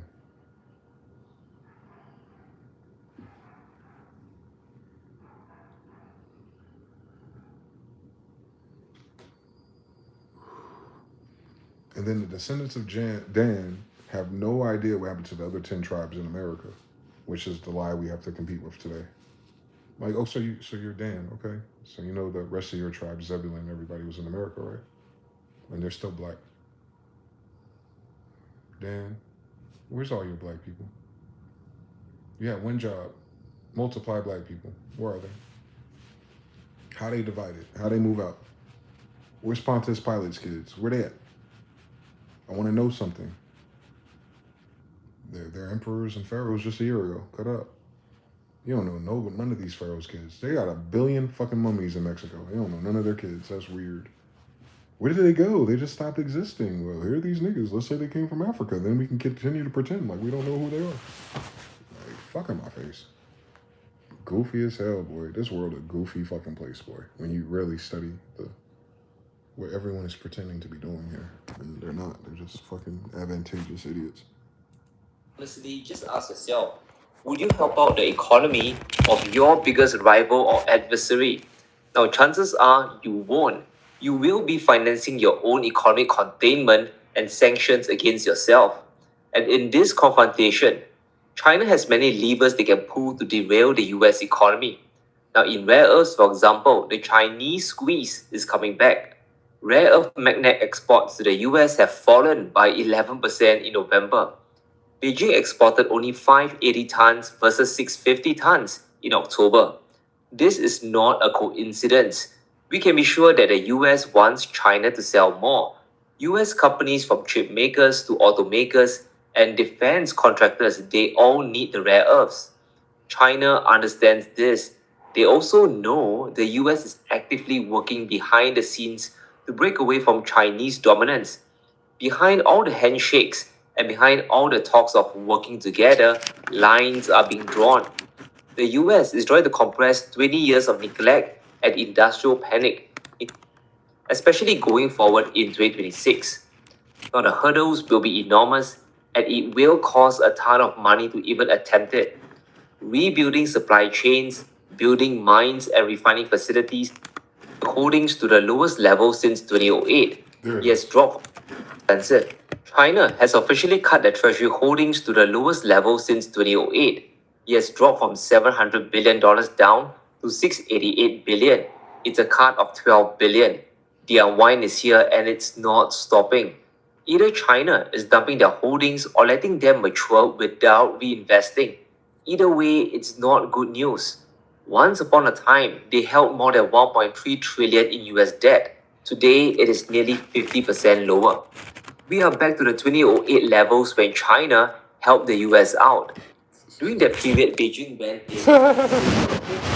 And then the descendants of Dan have no idea what happened to the other 10 tribes in America, which is the lie we have to compete with today. Like, oh, so you're Dan, okay? So you know the rest of your tribe, Zebulun, everybody was in America, right? And they're still black. Dan, where's all your black people? You had one job, multiply black people. Where are they? How they divided? How they move out? Where's Pontius Pilate's kids? Where they at? I want to know something. They're emperors and pharaohs just a year ago. Cut up. You don't know none of these pharaohs' kids. They got 1 billion fucking mummies in Mexico. You don't know none of their kids. That's weird. Where did they go? They just stopped existing. Well, here are these niggas. Let's say they came from Africa. Then we can continue to pretend like we don't know who they are. Like, fuck in my face. Goofy as hell, boy. This world a goofy fucking place, boy. When you really study what everyone is pretending to be doing here. And they're not. They're just fucking advantageous idiots. Honestly, just ask yourself, would you help out the economy of your biggest rival or adversary? Now, chances are you won't. You will be financing your own economic containment and sanctions against yourself. And in this confrontation, China has many levers they can pull to derail the US economy. Now, in rare earths, for example, the Chinese squeeze is coming back. Rare earth magnet exports to the US have fallen by 11% in November. Beijing exported only 580 tons versus 650 tons in October. This is not a coincidence. We can be sure that the US wants China to sell more. US companies from chip makers to automakers and defense contractors, they all need the rare earths. China understands this. They also know the US is actively working behind the scenes to break away from Chinese dominance. Behind all the handshakes and behind all the talks of working together, lines are being drawn. The US is trying to compress 20 years of neglect and industrial panic, especially going forward in 2026. Now, the hurdles will be enormous and it will cost a ton of money to even attempt it. Rebuilding supply chains, building mines and refining facilities, holdings to the lowest level since 2008. Yes, dropped. Expensive. China has officially cut their treasury holdings to the lowest level since 2008. It has dropped from $700 billion down to $688 billion. It's a cut of $12 billion. The unwind is here and it's not stopping. Either China is dumping their holdings or letting them mature without reinvesting. Either way, it's not good news. Once upon a time, they held more than 1.3 trillion in US debt. Today, it is nearly 50% lower. We are back to the 2008 levels when China helped the US out. During that period, Beijing went in.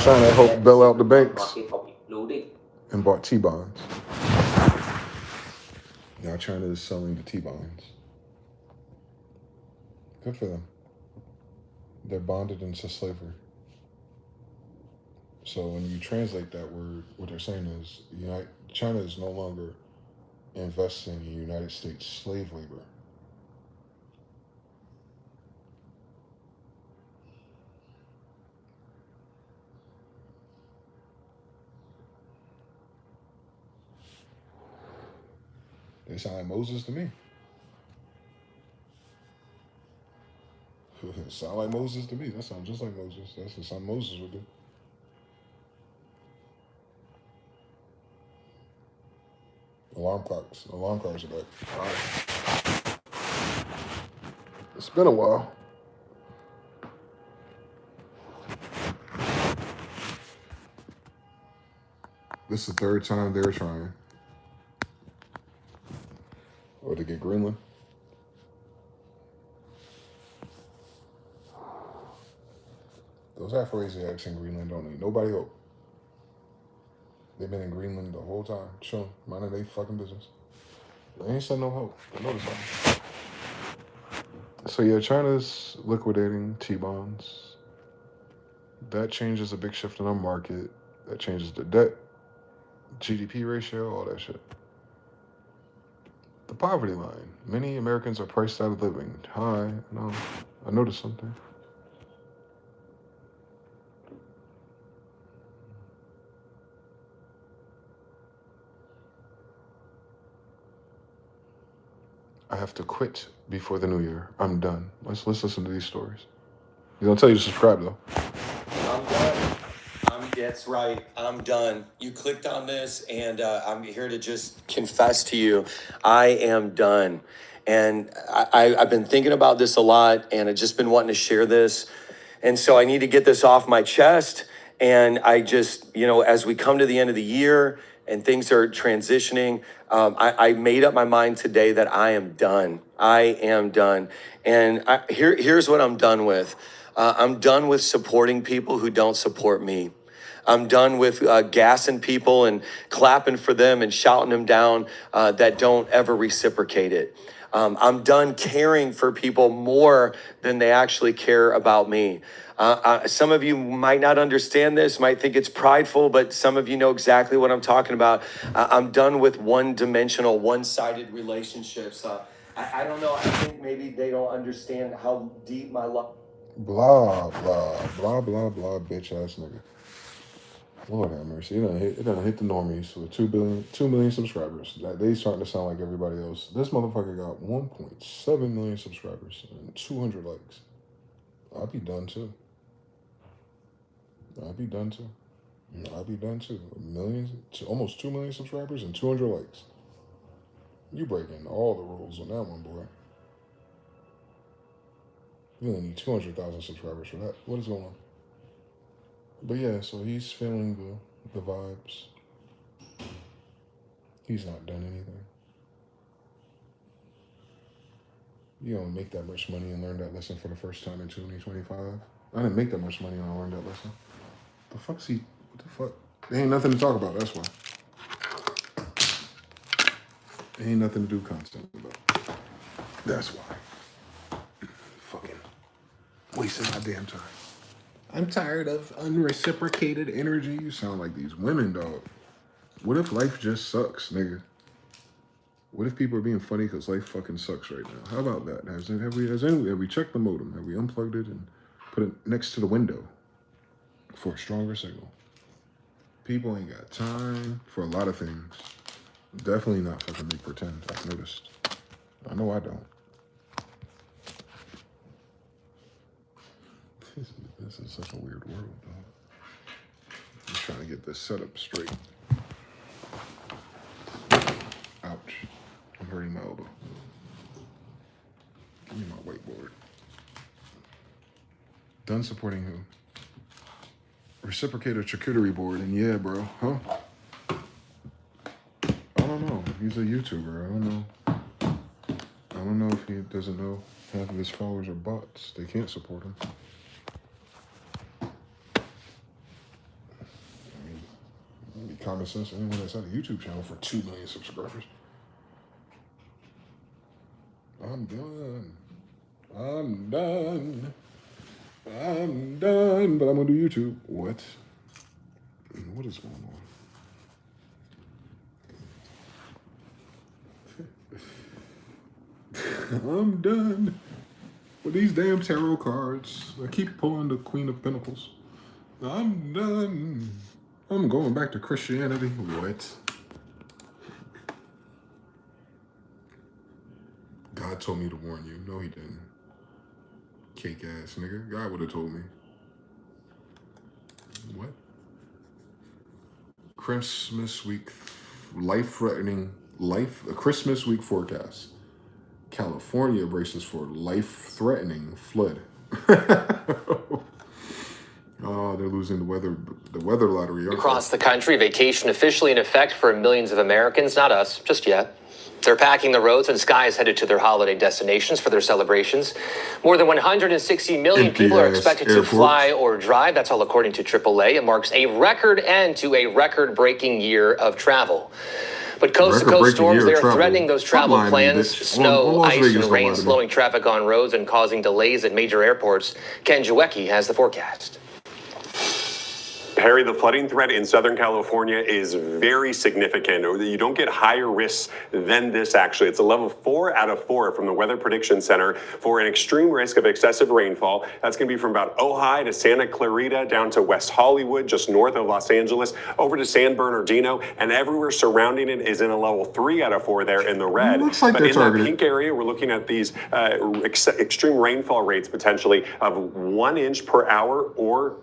China helped bail out the banks Market from imploding. and bought T-bonds. Now China is selling the T-bonds. Good for them. They're bonded into slavery. So when you translate that word, what they're saying is China is no longer investing in United States slave labor. They sound like Moses to me. Sound like Moses to me. That sounds just like Moses. That's something Moses would do. Alarm clocks are back. All right. It's been a while. This is the third time they're trying. Or to get Greenland. Those Afro-Asiatics in Greenland don't need nobody hope. They've been in Greenland the whole time, chilling, minding their fucking business. They ain't said no hope. Notice that. So yeah, China's liquidating T-bonds. That changes a big shift in our market. That changes the debt, GDP ratio, all that shit. The poverty line. Many Americans are priced out of living. Hi, no, I noticed something. I have to quit before the new year. I'm done. Let's listen to these stories. He's gonna tell you to subscribe though. I'm done. That's right. I'm done. You clicked on this, and I'm here to just confess to you, I am done. And I've been thinking about this a lot, and I've just been wanting to share this. And so I need to get this off my chest. And I just, as we come to the end of the year and things are transitioning, I made up my mind today that I am done. I am done. And here's what I'm done with. I'm done with supporting people who don't support me. I'm done with gassing people and clapping for them and shouting them down that don't ever reciprocate it. I'm done caring for people more than they actually care about me. Some of you might not understand this, might think it's prideful, but some of you know exactly what I'm talking about. I'm done with one-dimensional, one-sided relationships. I don't know. I think maybe they don't understand how deep my love. Blah, blah, blah, blah, blah, bitch ass nigga. Lord have mercy. It done hit the normies with 2 million subscribers. They starting to sound like everybody else. This motherfucker got 1.7 million subscribers and 200 likes. I'd be done too. I'd be done too. Almost 2 million subscribers and 200 likes. You breaking all the rules on that one, boy. You only need 200,000 subscribers for that. What is going on? But yeah, so he's feeling the vibes. He's not done anything. You don't make that much money and learn that lesson for the first time in 2025. I didn't make that much money and I learned that lesson. The fuck's he? What the fuck? There ain't nothing to talk about, that's why. There ain't nothing to do content about. That's why. Fucking wasting my damn time. I'm tired of unreciprocated energy. You sound like these women, dog. What if life just sucks, nigga? What if people are being funny because life fucking sucks right now? How about that? Have we checked the modem? Have we unplugged it and put it next to the window for a stronger signal? People ain't got time for a lot of things. Definitely not fucking make pretend. I've noticed. I know I don't. This is such a weird world, dog. I'm trying to get this setup straight. Ouch. I'm hurting my elbow. Give me my whiteboard. Done supporting who? Reciprocator charcuterie board, and yeah, bro, huh? I don't know. He's a YouTuber. I don't know. don't know if he doesn't know half of his followers are bots. They can't support him. I mean, be common sense. Anyone that's had a YouTube channel for 2 million subscribers. I'm done. I'm done. I'm done. But I'm gonna do YouTube. What? What is going on? I'm done with these damn tarot cards. I keep pulling the Queen of Pentacles. I'm done. I'm going back to Christianity. What? God told me to warn you. No, he didn't. Cake ass nigga. God would have told me. What? Christmas week, Christmas week forecast. California braces for life-threatening flood. Oh, they're losing the weather lottery. Across the country, vacation officially in effect for millions of Americans, not us, just yet. They're packing the roads and skies headed to their holiday destinations for their celebrations. More than 160 million people are expected to fly or drive. That's all according to AAA. It marks a record end to a record-breaking year of travel. But coast-to-coast storms, they are threatening those travel plans. Snow, ice, and rain slowing traffic on roads and causing delays at major airports. Ken Jawecki has the forecast. Perry, the flooding threat in Southern California is very significant. You don't get higher risks than this, actually. It's a level 4 out of 4 from the Weather Prediction Center for an extreme risk of excessive rainfall. That's going to be from about Ojai to Santa Clarita, down to West Hollywood, just north of Los Angeles, over to San Bernardino, and everywhere surrounding it is in a level 3 out of 4 there in the red. Looks like but they're in targeted. that pink area, we're looking at these extreme rainfall rates potentially of 1 inch per hour or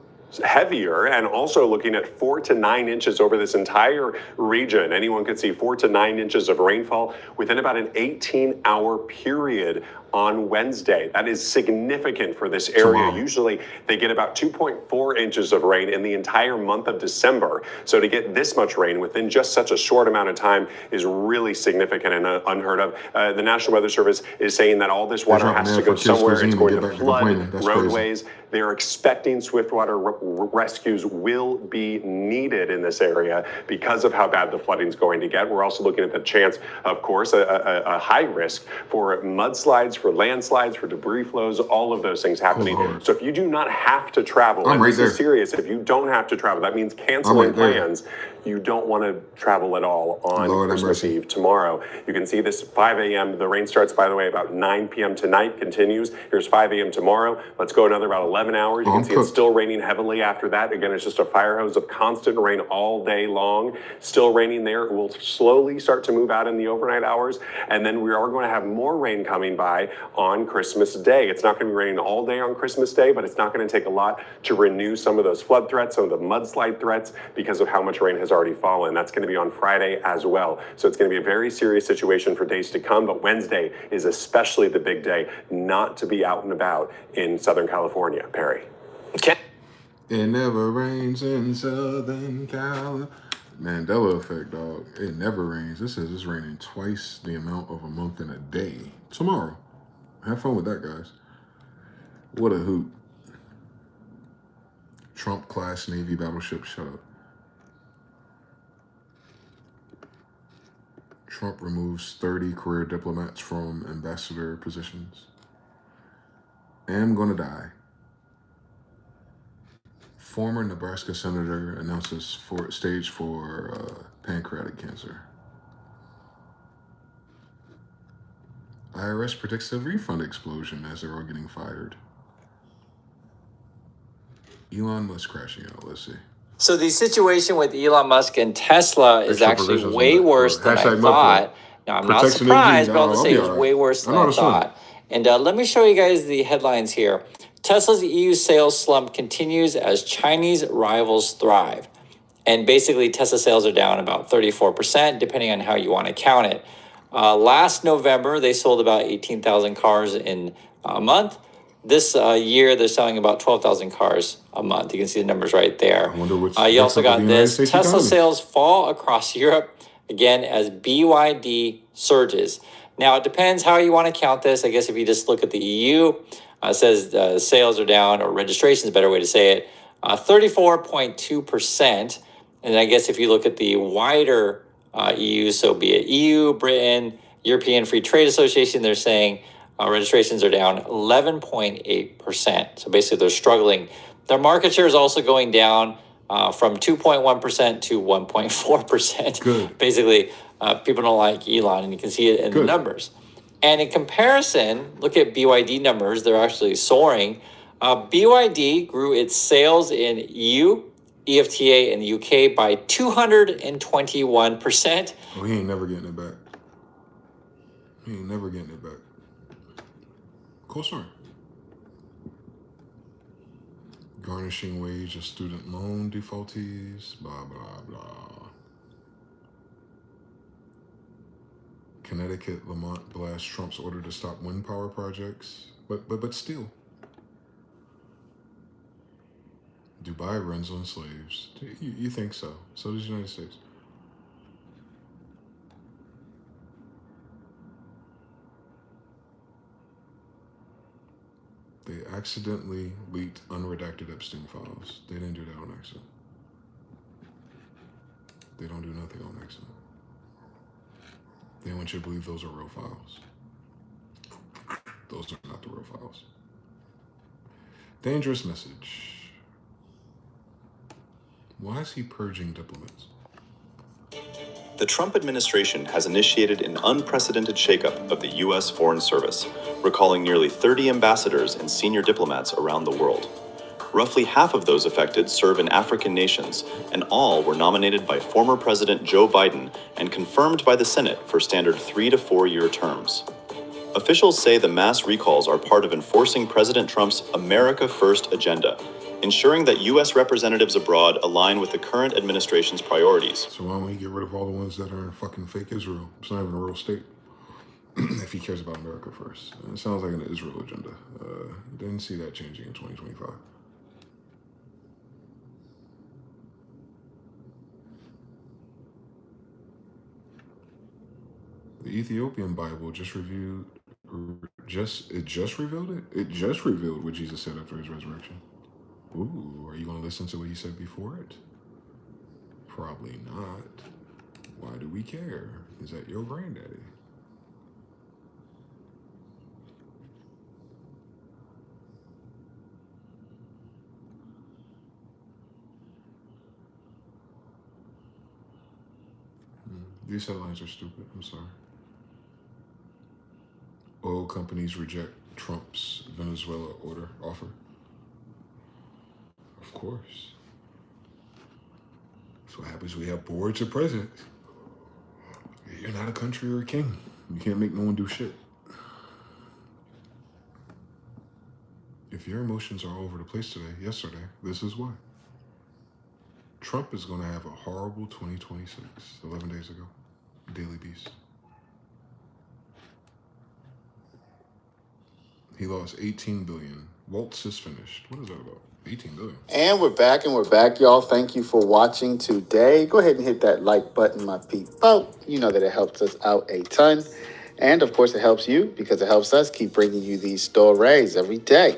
heavier, and also looking at 4 to 9 inches over this entire region. Anyone could see 4 to 9 inches of rainfall within about an 18-hour period on Wednesday. That is significant for this area. Tomorrow. Usually they get about 2.4 inches of rain in the entire month of December. So to get this much rain within just such a short amount of time is really significant and unheard of. The National Weather Service is saying that all this water has to go somewhere. It's going to flood roadways. They're expecting swiftwater rescues will be needed in this area because of how bad the flooding is going to get. We're also looking at the chance, of course, a high risk for mudslides, for landslides, for debris flows, all of those things happening. So if you do not have to travel, and this is serious, if you don't have to travel, that means canceling plans. You don't want to travel at all on Christmas Eve tomorrow. You can see this 5 a.m. The rain starts, by the way, about 9 p.m. tonight, continues. Here's 5 a.m. tomorrow. Let's go another about 11 hours. You can see it's still raining heavily after that. Again, it's just a fire hose of constant rain all day long. Still raining there. It will slowly start to move out in the overnight hours. And then we are going to have more rain coming by on Christmas Day. It's not going to be raining all day on Christmas Day, but it's not going to take a lot to renew some of those flood threats, some of the mudslide threats, because of how much rain has already fallen. That's going to be on Friday as well. So it's going to be a very serious situation for days to come, but Wednesday is especially the big day not to be out and about in Southern California. Perry. It never rains in Southern California. Mandela effect, dog. It never rains. This says it's raining twice the amount of a month in a day. Tomorrow. Have fun with that, guys. What a hoot. Trump-class Navy battleship, shut up. Trump removes 30 career diplomats from ambassador positions. Am gonna die. Former Nebraska senator announces stage 4 pancreatic cancer. IRS predicts a refund explosion as they're all getting fired. Elon Musk crashing out. Let's see. So the situation with Elon Musk and Tesla is actually way worse than I thought. Now, I'm not surprised, but I'll say it's way worse than I thought. And let me show you guys the headlines here. Tesla's EU sales slump continues as Chinese rivals thrive. And basically, Tesla sales are down about 34%, depending on how you want to count it. Last November, they sold about 18,000 cars in a month. This year, they're selling about 12,000 cars a month. You can see the numbers right there. You also got this. Tesla sales fall across Europe, again, as BYD surges. Now, it depends how you want to count this. I guess if you just look at the EU, it says sales are down, or registration is a better way to say it, 34.2%. And I guess if you look at the wider EU, so be it EU, Britain, European Free Trade Association, they're saying registrations are down 11.8%. So basically they're struggling. Their market share is also going down from 2.1% to 1.4%. Good. Basically, people don't like Elon, and you can see it in the numbers. And in comparison, look at BYD numbers. They're actually soaring. BYD grew its sales in EU, EFTA, and the UK by 221%. Oh, he ain't never getting it back. He ain't never getting it back. Cool story. Garnishing wage of student loan defaultees, blah, blah, blah. Connecticut, Lamont blasts Trump's order to stop wind power projects. But still. Dubai runs on slaves. You think so. So does the United States. They accidentally leaked unredacted Epstein files. They didn't do that on accident. They don't do nothing on accident. They want you to believe those are real files. Those are not the real files. Dangerous message. Why is he purging diplomats? The Trump administration has initiated an unprecedented shakeup of the U.S. Foreign Service, recalling nearly 30 ambassadors and senior diplomats around the world. Roughly half of those affected serve in African nations, and all were nominated by former President Joe Biden and confirmed by the Senate for standard 3 to 4 year terms. Officials say the mass recalls are part of enforcing President Trump's America First agenda, ensuring that U.S. representatives abroad align with the current administration's priorities. So why don't he get rid of all the ones that are in fucking fake Israel? It's not even a real state. If he cares about America first. It sounds like an Israel agenda. Didn't see that changing in 2025. The Ethiopian Bible just revealed what Jesus said after his resurrection. Ooh, are you going to listen to what he said before it? Probably not. Why do we care? Is that your granddaddy? These headlines are stupid. I'm sorry. Oil companies reject Trump's Venezuela offer. Of course. That's what happens when we have boards of presidents. You're not a country or a king. You can't make no one do shit. If your emotions are all over the place yesterday, this is why. Trump is going to have a horrible 2026, 11 days ago. Daily Beast. He lost $18 billion. Waltz is finished. What is that about? $18 billion. And we're back, y'all. Thank you for watching today. Go ahead and hit that like button, my people. You know that it helps us out a ton. And, of course, it helps you because it helps us keep bringing you these stories every day.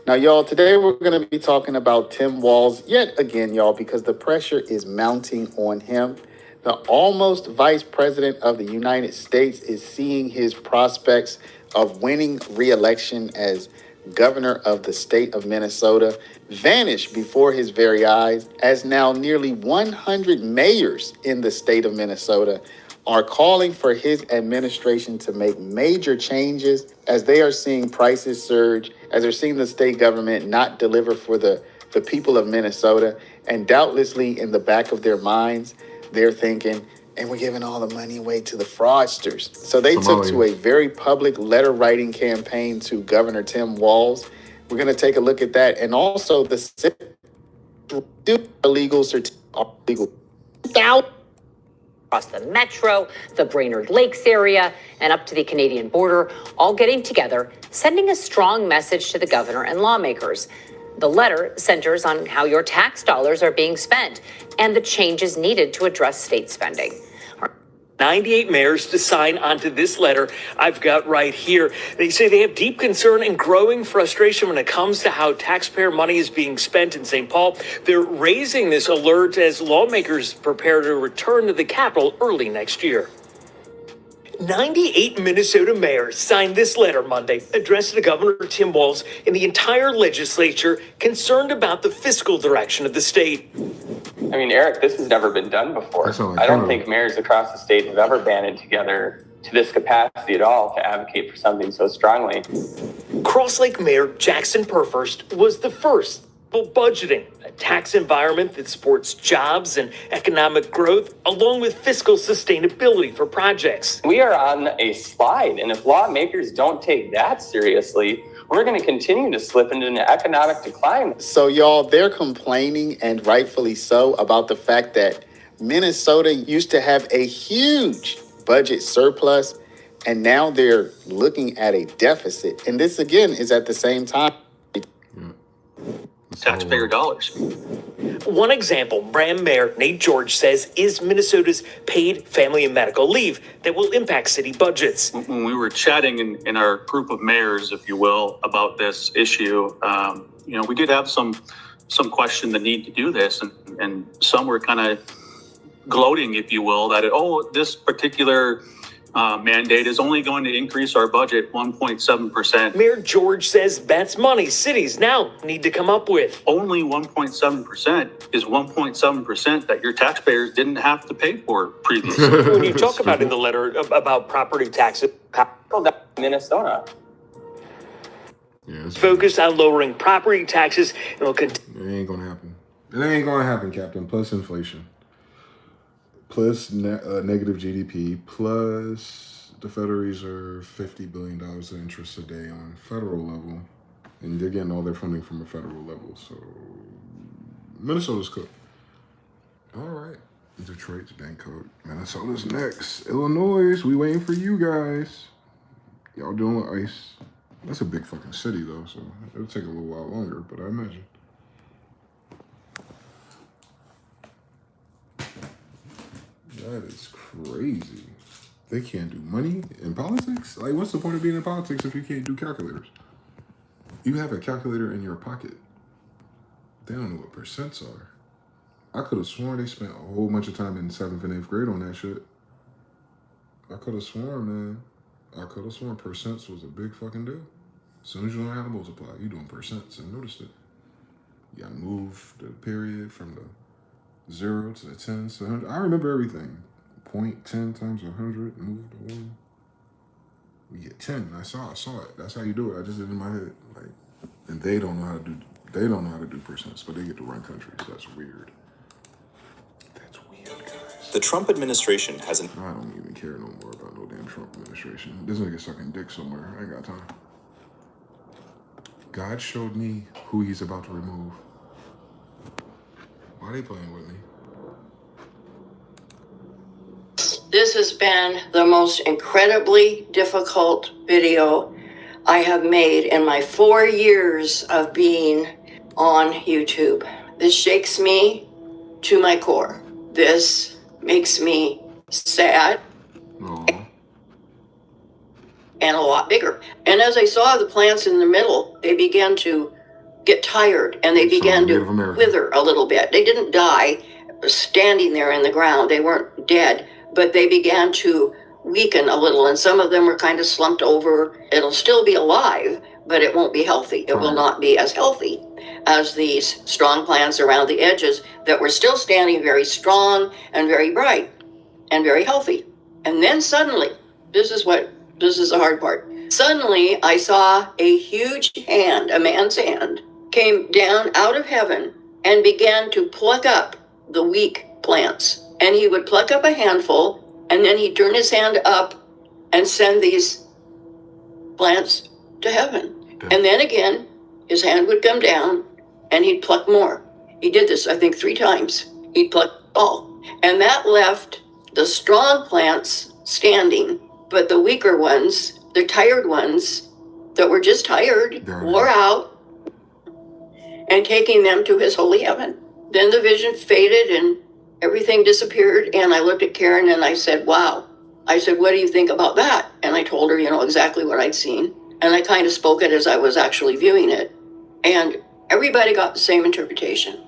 Now, y'all, today we're going to be talking about Tim Walz yet again, y'all, because the pressure is mounting on him. The almost vice president of the United States is seeing his prospects of winning re-election as governor of the state of Minnesota vanish before his very eyes, as now nearly 100 mayors in the state of Minnesota are calling for his administration to make major changes as they are seeing prices surge, as they're seeing the state government not deliver for the people of Minnesota. And doubtlessly in the back of their minds, they're thinking, and we're giving all the money away to the fraudsters. So they took to a very public letter writing campaign to Governor Tim Walz. We're going to take a look at that. And also the illegal certificate across the metro, the Brainerd Lakes area, and up to the Canadian border, all getting together, sending a strong message to the governor and lawmakers. The letter centers on how your tax dollars are being spent and the changes needed to address state spending. 98 mayors to sign onto this letter I've got right here. They say they have deep concern and growing frustration when it comes to how taxpayer money is being spent in St. Paul. They're raising this alert as lawmakers prepare to return to the Capitol early next year. 98 Minnesota mayors signed this letter Monday, addressed to Governor Tim Walz and the entire legislature, concerned about the fiscal direction of the state. I mean, Eric, this has never been done before. I don't think mayors across the state have ever banded together to this capacity at all to advocate for something so strongly. Cross Lake Mayor Jackson Purfirst was the first. Budgeting, a tax environment that supports jobs and economic growth, along with fiscal sustainability for projects. We are on a slide, and if lawmakers don't take that seriously, we're going to continue to slip into an economic decline. So, y'all, they're complaining, and rightfully so, about the fact that Minnesota used to have a huge budget surplus, and now they're looking at a deficit. And this, again, is at the same time. Taxpayer dollars. One example, Brand Mayor Nate George says, is Minnesota's paid family and medical leave that will impact city budgets. When we were chatting in our group of mayors, if you will, about this issue, we did have some question the need to do this, and some were kind of gloating, if you will, that this particular mandate is only going to increase our budget 1.7%. Mayor George says that's money cities now need to come up with. Only 1.7% is 1.7% that your taxpayers didn't have to pay for previously. When you talk about in the letter about property taxes, Minnesota. Focus on lowering property taxes and will continue. It ain't gonna happen. It ain't gonna happen, Captain. Plus inflation. Plus negative GDP, plus the Federal Reserve, $50 billion of interest a day on federal level. And they're getting all their funding from a federal level. So Minnesota's cooked. All right. Detroit's bank code. Minnesota's next. Illinois, we waiting for you guys. Y'all doing with ICE. That's a big fucking city, though, so it'll take a little while longer, but I imagine. That is crazy. They can't do money in politics? Like, what's the point of being in politics if you can't do calculators? You have a calculator in your pocket. They don't know what percents are. I could have sworn they spent a whole bunch of time in 7th and 8th grade on that shit. I could have sworn, man. I could have sworn percents was a big fucking deal. As soon as you learn how to multiply, you're doing percents and noticed it. You gotta move the period from the 0 to the 10 to 100. I remember everything. 0.10 times 100, move to 1. You get 10. I saw it. That's how you do it. I just did it in my head. Like, and they don't know how to do percents, but they get to run countries. So that's weird. That's weird, guys. The Trump administration has an... I don't even care no more about no damn Trump administration. This nigga sucking dick somewhere. I ain't got time. God showed me who he's about to remove. Why are they playing with me? This has been the most incredibly difficult video I have made in my 4 years of being on YouTube. This shakes me to my core. This makes me sad. And a lot bigger. And as I saw the plants in the middle, they began to get tired and they began to wither a little bit. They didn't die standing there in the ground. They weren't dead, but they began to weaken a little, and some of them were kind of slumped over. It'll still be alive, but it won't be healthy. It will not be as healthy as these strong plants around the edges that were still standing very strong and very bright and very healthy. And then suddenly, this is the hard part. Suddenly, I saw a huge hand, a man's hand, came down out of heaven and began to pluck up the weak plants. And he would pluck up a handful, and then he'd turn his hand up and send these plants to heaven. And then again, his hand would come down, and he'd pluck more. He did this, I think, 3 times. He'd pluck all. And that left the strong plants standing, but the weaker ones, the tired ones that were just tired, wore out, and taking them to his holy heaven. Then the vision faded and everything disappeared, and I looked at Karen and I said, wow, I said, what do you think about that? And I told her, exactly what I'd seen. And I kind of spoke it as I was actually viewing it. And everybody got the same interpretation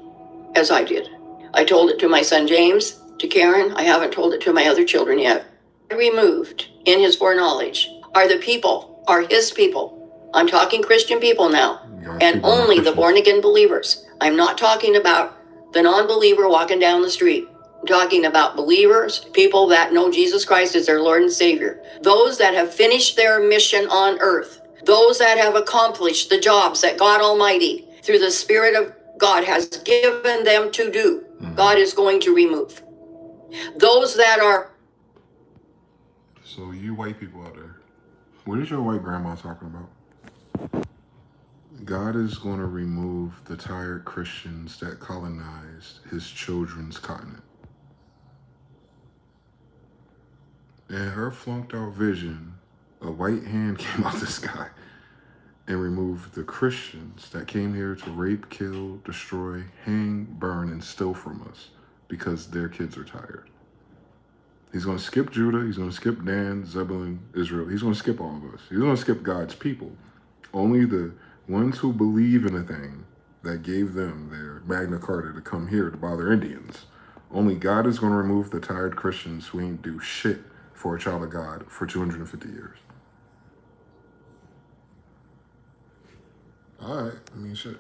as I did. I told it to my son James, to Karen. I haven't told it to my other children yet. Removed in his foreknowledge are his people. I'm talking Christian people now. And only the born again believers. I'm not talking about the non-believer walking down the street. I'm talking about believers, people that know Jesus Christ as their Lord and Savior. Those that have finished their mission on earth. Those that have accomplished the jobs that God Almighty, through the Spirit of God, has given them to do. God is going to remove. Those that are... So you white people out there, what is your white grandma talking about? God is going to remove the tired Christians that colonized his children's continent. In her flunked out vision, a white hand came out the sky and removed the Christians that came here to rape, kill, destroy, hang, burn, and steal from us because their kids are tired. He's going to skip Judah, he's going to skip Dan, Zebulun, Israel. He's going to skip all of us. He's going to skip God's people. Only the ones who believe in a thing that gave them their Magna Carta to come here to bother Indians. Only God is going to remove the tired Christians who ain't do shit for a child of God for 250 years. All right, I mean, shit.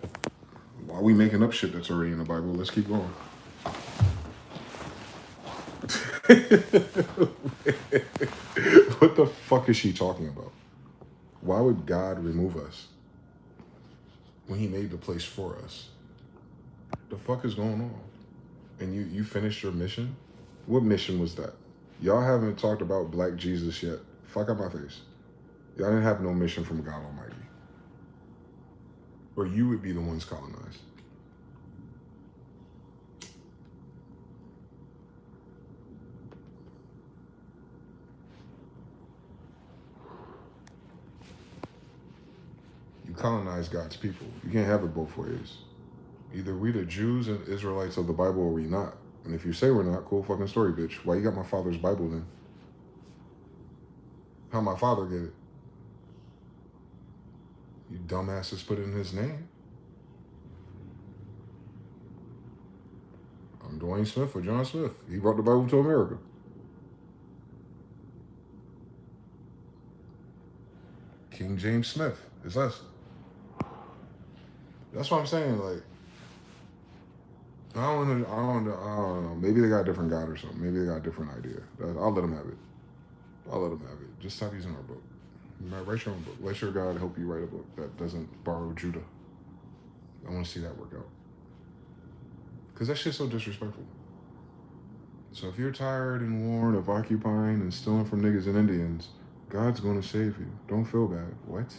Why are we making up shit that's already in the Bible? Let's keep going. What the fuck is she talking about? Why would God remove us when he made the place for us? The fuck is going on? And you finished your mission? What mission was that? Y'all haven't talked about Black Jesus yet. Fuck out my face. Y'all didn't have no mission from God Almighty. Or you would be the ones colonized. You colonize God's people. You can't have it both ways. Either we the Jews and Israelites of the Bible or we not. And if you say we're not, cool fucking story, bitch. Why you got my father's Bible then? How my father get it? You dumbasses put it in his name. I'm Dwayne Smith or John Smith. He brought the Bible to America. King James Smith. It's us. That's what I'm saying. Like, I don't know. Maybe they got a different God or something. Maybe they got a different idea. I'll let them have it. I'll let them have it. Just stop using our book. Write your own book. Let your God help you write a book that doesn't borrow Judah. I want to see that work out. Because that shit's so disrespectful. So if you're tired and worn of occupying and stealing from niggas and Indians, God's going to save you. Don't feel bad. What?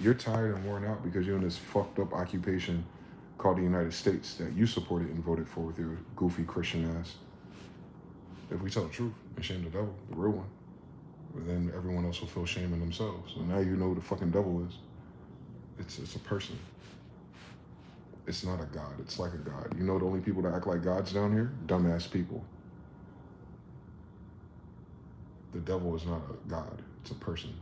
You're tired and worn out because you're in this fucked up occupation called the United States that you supported and voted for with your goofy Christian ass. If we tell the truth and shame the devil, the real one, then everyone else will feel shame in themselves. So now you know who the fucking devil is. It's a person. It's not a God. It's like a God. You know the only people that act like gods down here? Dumbass people. The devil is not a God. It's a person.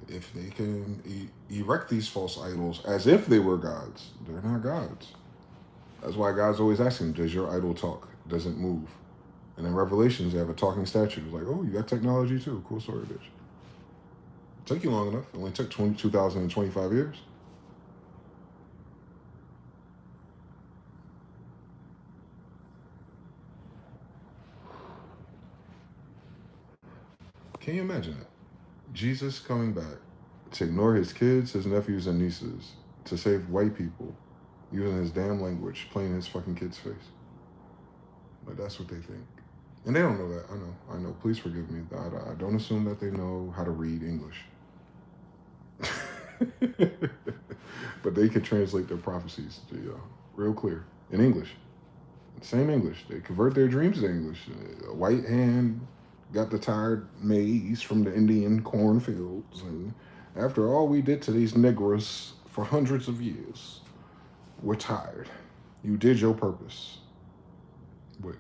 If they can erect these false idols as if they were gods, they're not gods. That's why God's always asking, does your idol talk? Does it move? And in Revelations, they have a talking statue. It's like, oh, you got technology too. Cool story, bitch. Took you long enough. It only took 2,025 years. Can you imagine that? Jesus coming back to ignore his kids, his nephews, and nieces to save white people using his damn language, playing his fucking kid's face. But that's what they think. And they don't know that. I know. Please forgive me. I don't assume that they know how to read English. But they could translate their prophecies to real clear in English. Same English. They convert their dreams to English. A white hand got the tired maize from the Indian cornfields. And after all we did to these Negroes for hundreds of years, We're tired. You did your purpose. What?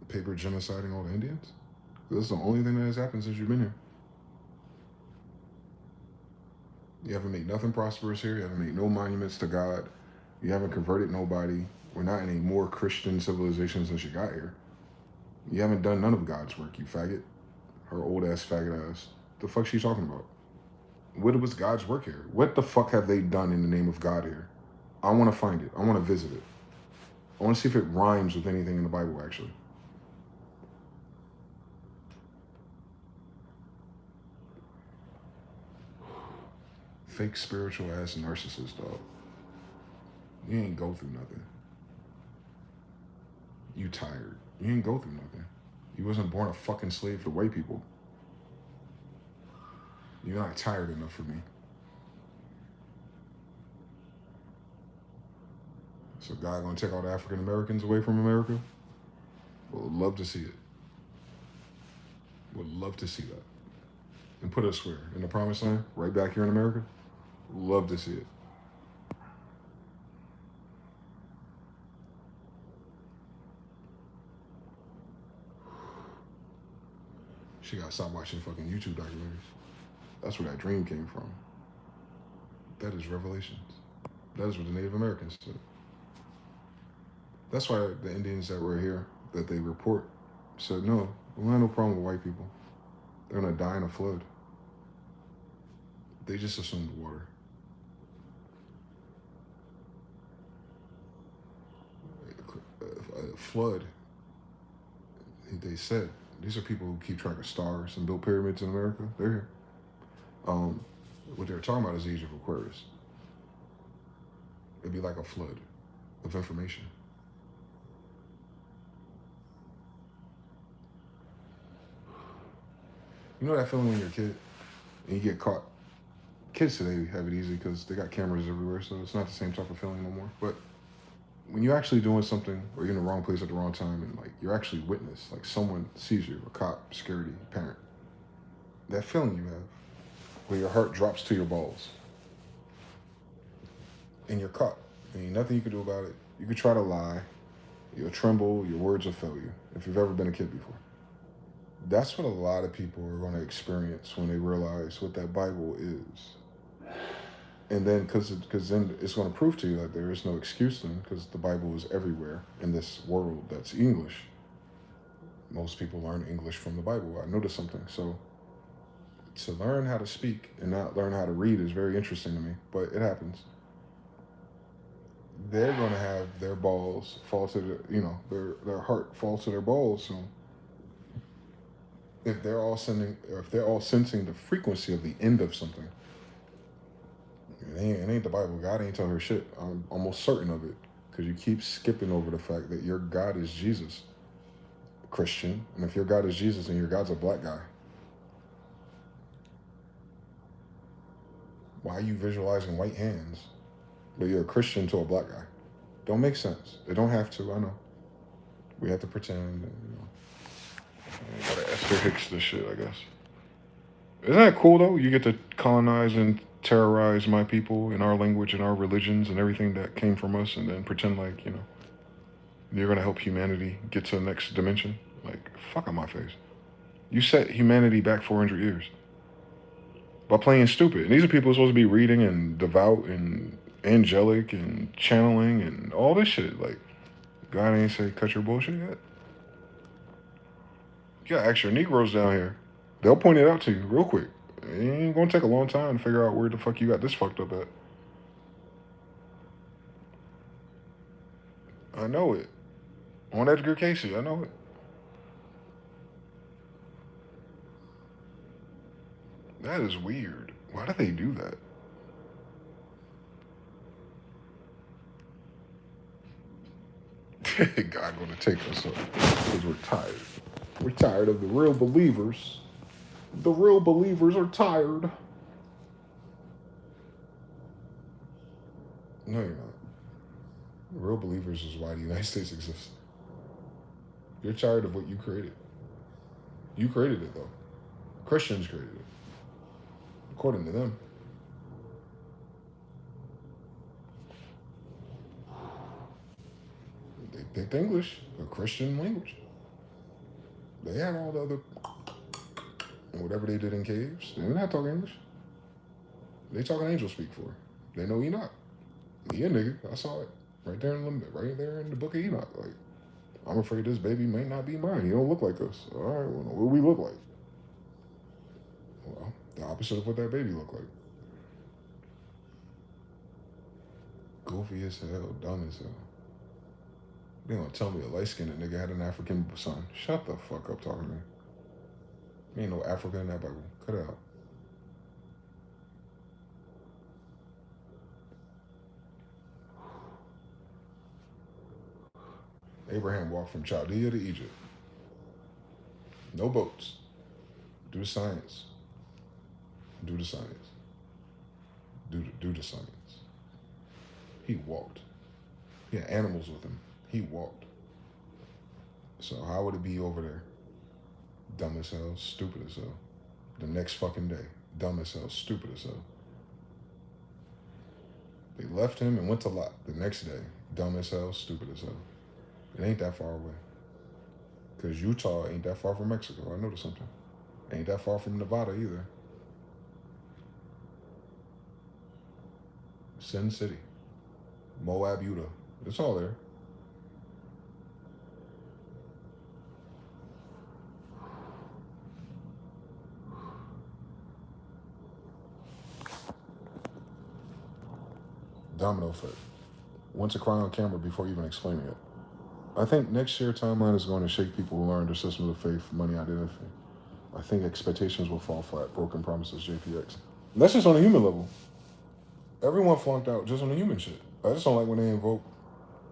Paper genociding all the Indians? That's the only thing that has happened since you've been here. You haven't made nothing prosperous here. You haven't made no monuments to God. You haven't converted nobody. We're not in a more Christian civilization since you got here. You haven't done none of God's work, you faggot. Her old ass faggot ass. The fuck she talking about? What was God's work here? What the fuck have they done in the name of God here? I want to find it. I want to visit it. I want to see if it rhymes with anything in the Bible, actually. Fake spiritual ass narcissist, dog. You ain't go through nothing. You tired. You ain't go through nothing. You wasn't born a fucking slave to white people. You're not tired enough for me. So God gonna take all the African Americans away from America? Would love to see it. Would love to see that. And put us where? In the promised land? Right back here in America? Love to see it. She gotta stop watching fucking YouTube documentaries. That's where that dream came from. That is Revelations. That is what the Native Americans said. That's why the Indians that were here, that they report, said, no, we have no problem with white people. They're gonna die in a flood. They just assumed water. A flood, they said, these are people who keep track of stars and build pyramids in America. They're here. What they're talking about is the age of Aquarius. It'd be like a flood of information. You know that feeling when you're a kid and you get caught? Kids today have it easy because they got cameras everywhere, so it's not the same type of feeling no more. But when you're actually doing something or you're in the wrong place at the wrong time and like you're actually witness, like someone sees you, a cop, security, parent, that feeling you have where your heart drops to your balls and you're caught. There ain't nothing you can do about it. You could try to lie. You'll tremble. Your words will fail you if you've ever been a kid before. That's what a lot of people are going to experience when they realize what that Bible is. And then, because then it's going to prove to you that there is no excuse then, because the Bible is everywhere in this world that's English. Most people learn English from the Bible. I noticed something. So to learn how to speak and not learn how to read is very interesting to me, but it happens. They're going to have their balls fall to their heart fall to their balls. So if they're all sensing the frequency of the end of something, it ain't the Bible. God ain't tell her shit. I'm almost certain of it, because you keep skipping over the fact that your God is Jesus, Christian. And if your God is Jesus, then your God's a black guy. Why are you visualizing white hands, but you're a Christian to a black guy? Don't make sense. It don't have to, I know. We have to pretend, gotta Esther Hicks this shit, I guess. Isn't that cool, though? You get to colonize and terrorize my people in our language and our religions and everything that came from us, and then pretend like, you're gonna help humanity get to the next dimension. Like, fuck on my face. You set humanity back 400 years by playing stupid. And these are people supposed to be reading and devout and angelic and channeling and all this shit. Like, God ain't say cut your bullshit yet. You got extra Negroes down here. They'll point it out to you real quick. It ain't gonna take a long time to figure out where the fuck you got this fucked up at. I know it. On Edgar Casey, I know it. That is weird. Why do they do that? God gonna take us up because we're tired. We're tired of the real believers. The real believers are tired. No, you're not. The real believers is why the United States exists. You're tired of what you created. You created it, though. Christians created it. According to them. picked English, a Christian language. They had all the other, whatever they did in caves. They didn't have to talk English. They talking angel speak for her. They know Enoch. He a nigga. I saw it. Right there in the book of Enoch. Like, I'm afraid this baby may not be mine. He don't look like us. All right, well, what do we look like? Well, the opposite of what that baby looked like. Goofy as hell, dumb as hell. They gonna tell me a light-skinned nigga had an African son. Shut the fuck up talking to me. Ain't no Africa in that Bible. Cut it out. Abraham walked from Chaldea to Egypt. No boats. Do the science. Do the science. Do the science. He walked. He had animals with him. He walked. So how would it be over there? Dumb as hell, stupid as hell. The next fucking day, dumb as hell, stupid as hell. They left him and went to Lot. The next day, dumb as hell, stupid as hell. It ain't that far away. Because Utah ain't that far from Mexico. I noticed something. Ain't that far from Nevada either. Sin City. Moab, Utah. It's all there. Domino effect. Want to cry on camera before even explaining it. I think next year timeline is going to shake people who learn their systems of faith, money, identity. I think expectations will fall flat. Broken promises, JPX. And that's just on a human level. Everyone flunked out just on the human shit. I just don't like when they invoke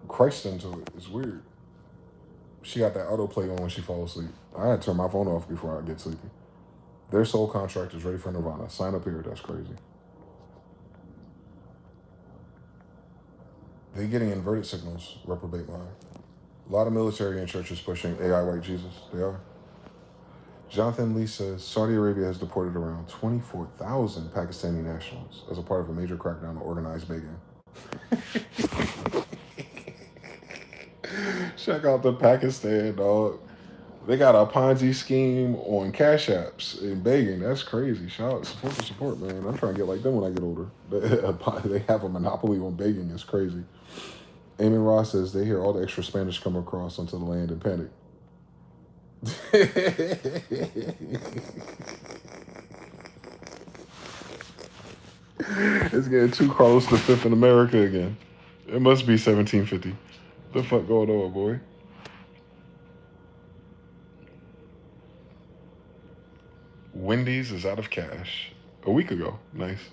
Christ into it. It's weird. She got that autoplay on when she falls asleep. I had to turn my phone off before I get sleepy. Their soul contract is ready for Nirvana. Sign up here. That's crazy. They getting inverted signals, reprobate mind. A lot of military and churches pushing AI white Jesus. They are. Jonathan Lee says Saudi Arabia has deported around 24,000 Pakistani nationals as a part of a major crackdown on organized begging. Check out the Pakistan, dog. They got a Ponzi scheme on Cashapp and begging. That's crazy. Shout out, support the support, man. I'm trying to get like them when I get older. They have a monopoly on begging. It's crazy. Eamon Ross says they hear all the extra Spanish come across onto the land and panic. It's getting too Carlos V in America again. It must be 1750. The fuck going on, boy? Wendy's is out of cash. A week ago. Nice.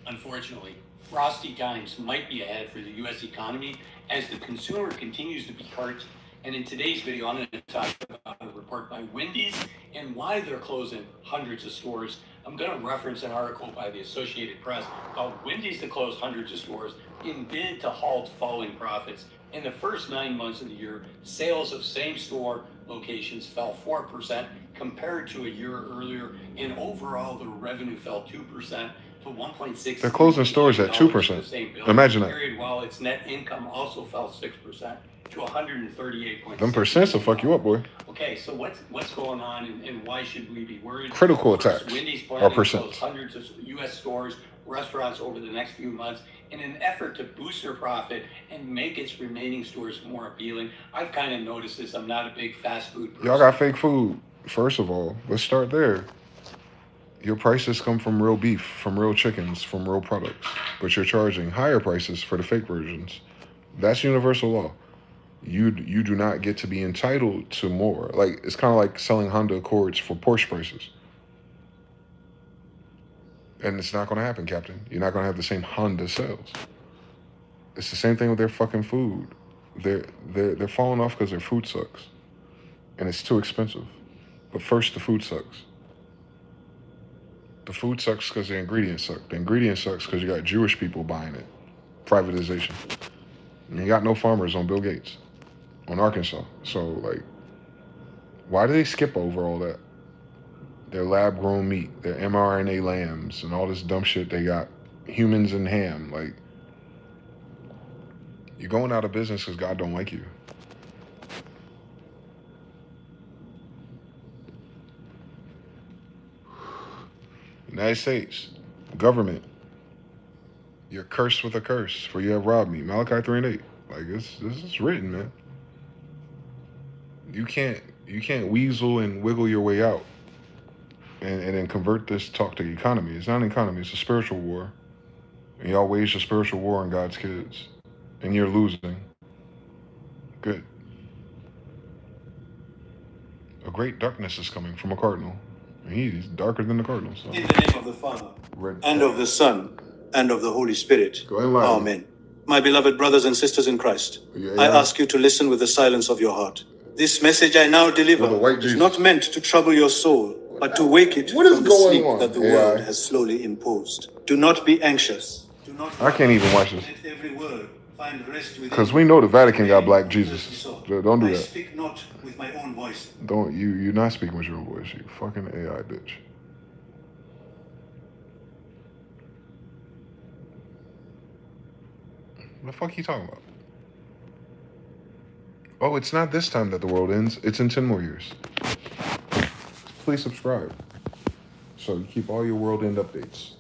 Unfortunately, frosty times might be ahead for the U.S. economy as the consumer continues to be hurt. And in today's video, I'm going to talk about a report by Wendy's and why they're closing hundreds of stores. I'm going to reference an article by the Associated Press called Wendy's to Close Hundreds of Stores in Bid to Halt Falling Profits. In the first 9 months of the year, sales of same-store locations fell 4% compared to a year earlier, and overall the revenue fell 2%. To 1.6. They're closing stores at 2%. Imagine that. Period, while its net income also fell 6% to 138.6. Them percents will fuck you up, boy. Okay, so what's going on and why should we be worried? Critical attacks Wendy's are planning to percents. close hundreds of U.S. stores, restaurants over the next few months in an effort to boost their profit and make its remaining stores more appealing. I've kind of noticed this. I'm not a big fast food person. Y'all got fake food. First of all, let's start there. Your prices come from real beef, from real chickens, from real products, but you're charging higher prices for the fake versions. That's universal law. You do not get to be entitled to more. Like, it's kind of like selling Honda Accords for Porsche prices. And it's not going to happen, Captain. You're not going to have the same Honda sales. It's the same thing with their fucking food. They're falling off because their food sucks. And it's too expensive. But first, the food sucks. The food sucks because the ingredients suck. The ingredients sucks because you got Jewish people buying it. Privatization. And you got no farmers on Bill Gates. On Arkansas. So, like, why do they skip over all that? Their lab-grown meat, their mRNA lambs, and all this dumb shit they got. Humans and ham. Like, You're going out of business because God don't like you. United States, government, you're cursed with a curse, for you have robbed me. Malachi 3:8. Like this is written, man. You can't weasel and wiggle your way out and then convert this talk to economy. It's not an economy, it's a spiritual war. And y'all wage a spiritual war on God's kids. And you're losing. Good. A great darkness is coming from a cardinal. And he's darker than the cardinal. So. In the name of the Father, and of the Son, and of the Holy Spirit. Amen. My beloved brothers and sisters in Christ, I ask you to listen with the silence of your heart. This message I now deliver is not meant to trouble your soul, but to wake it from the sleep that the world has slowly imposed. Do not be anxious. Do not I can't even watch this. let every word find rest within Because we know the Vatican got black Jesus. Don't do I that. speak not with my own voice. Don't you're not speaking with your own voice, you fucking AI bitch. What the fuck are you talking about? Oh, it's not this time that the world ends. It's in 10 more years. Please subscribe. So you keep all your world end updates.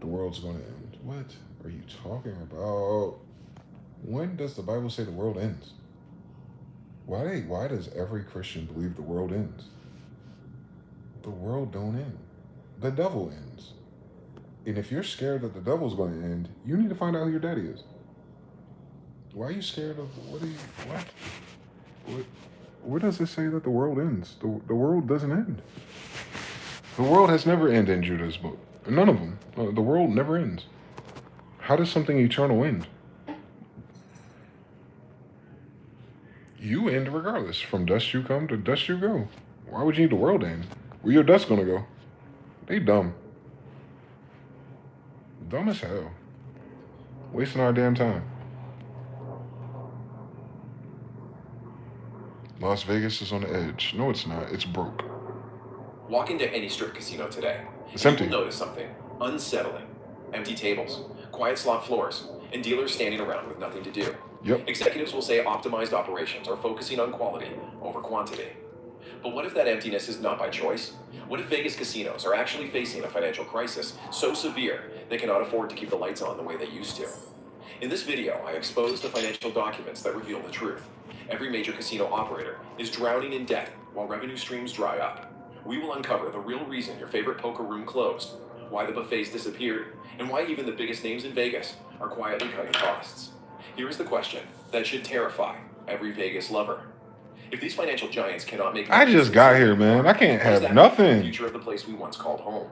The world's going to end. What are you talking about? When does the Bible say the world ends? Why does every Christian believe the world ends? The world don't end. The devil ends. And if you're scared that the devil's going to end, you need to find out who your daddy is. Why are you scared of, what? Where does it say that the world ends? The world doesn't end. The world has never ended in Judah's book. None of them. The world never ends. How does something eternal end? You end regardless. From dust you come, to dust you go. Why would you need the world to end? Where your dust gonna go? They dumb. Dumb as hell. Wasting our damn time. Las Vegas is on the edge. No, it's not. It's broke. Walk into any strip casino today. It's empty. You'll notice something unsettling. Empty tables, quiet slot floors, and dealers standing around with nothing to do. Yep. Executives will say optimized operations are focusing on quality over quantity. But what if that emptiness is not by choice? What if Vegas casinos are actually facing a financial crisis so severe they cannot afford to keep the lights on the way they used to? In this video, I expose the financial documents that reveal the truth. Every major casino operator is drowning in debt while revenue streams dry up. We will uncover the real reason your favorite poker room closed, why the buffets disappeared, and why even the biggest names in Vegas are quietly cutting costs. Here is the question that should terrify every Vegas lover. If these financial giants cannot make... I just got here, man. I can't have nothing. The future of the place we once called home.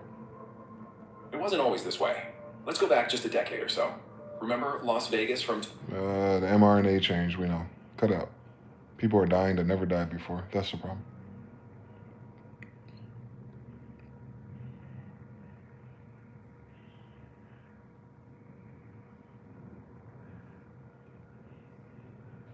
It wasn't always this way. Let's go back just a decade or so. Remember Las Vegas from... The mRNA change, we know. Cut out. People are dying that never died before. That's the problem.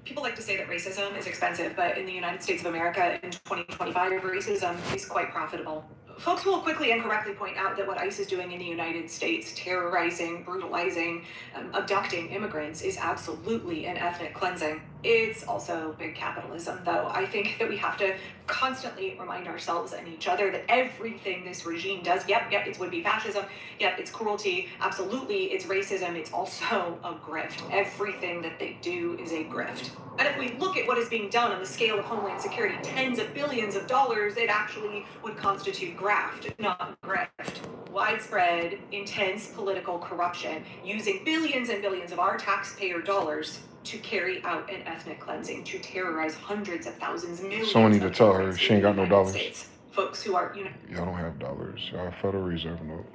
People like to say that racism is expensive, but in the United States of America in 2025, racism is quite profitable. Folks will quickly and correctly point out that what ICE is doing in the United States, terrorizing, brutalizing, abducting immigrants, is absolutely an ethnic cleansing. It's also big capitalism, though. I think that we have to constantly remind ourselves and each other that everything this regime does, yep, it's would-be fascism, yep, it's cruelty, absolutely, it's racism, it's also a grift. Everything that they do is a grift. And if we look at what is being done on the scale of Homeland Security, tens of billions of dollars, it actually would constitute graft, not grift. Widespread, intense political corruption, using billions and billions of our taxpayer dollars to carry out an ethnic cleansing, to terrorize hundreds of thousands, millions. Someone need to tell her she ain't got no dollars. Folks who are, Y'all don't have dollars. Y'all have Federal Reserve notes.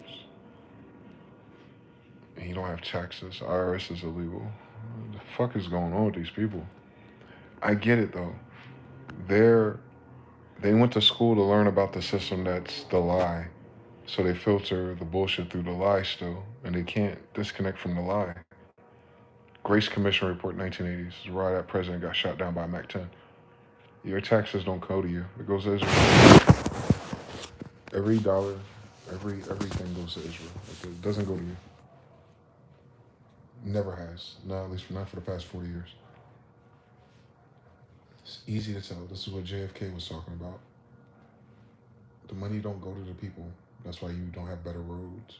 And you don't have taxes. IRS is illegal. What the fuck is going on with these people? I get it though. They went to school to learn about the system that's the lie. So they filter the bullshit through the lie still. And they can't disconnect from the lie. Grace Commission Report 1980s is why that president got shot down by a MAC-10. Your taxes don't go to you. It goes to Israel. Every dollar, everything goes to Israel. It doesn't go to you. Never has. No, at least not for the past 40 years. It's easy to tell. This is what JFK was talking about. The money don't go to the people. That's why you don't have better roads.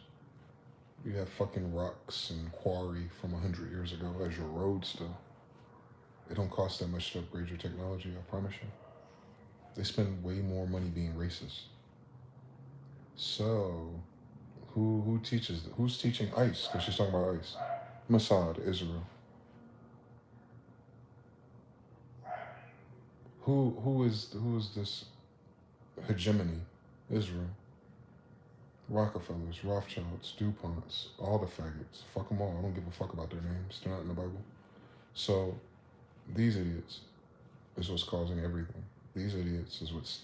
You have fucking rocks and quarry from 100 years ago as your road still. It don't cost that much to upgrade your technology, I promise you. They spend way more money being racist. So, who teaches? Who's teaching ICE? Because she's talking about ICE. Mossad, Israel. Who is this hegemony? Israel. Rockefellers, Rothschilds, DuPonts, all the faggots. Fuck them all. I don't give a fuck about their names. They're not in the Bible. So, these idiots is what's causing everything. These idiots is what's,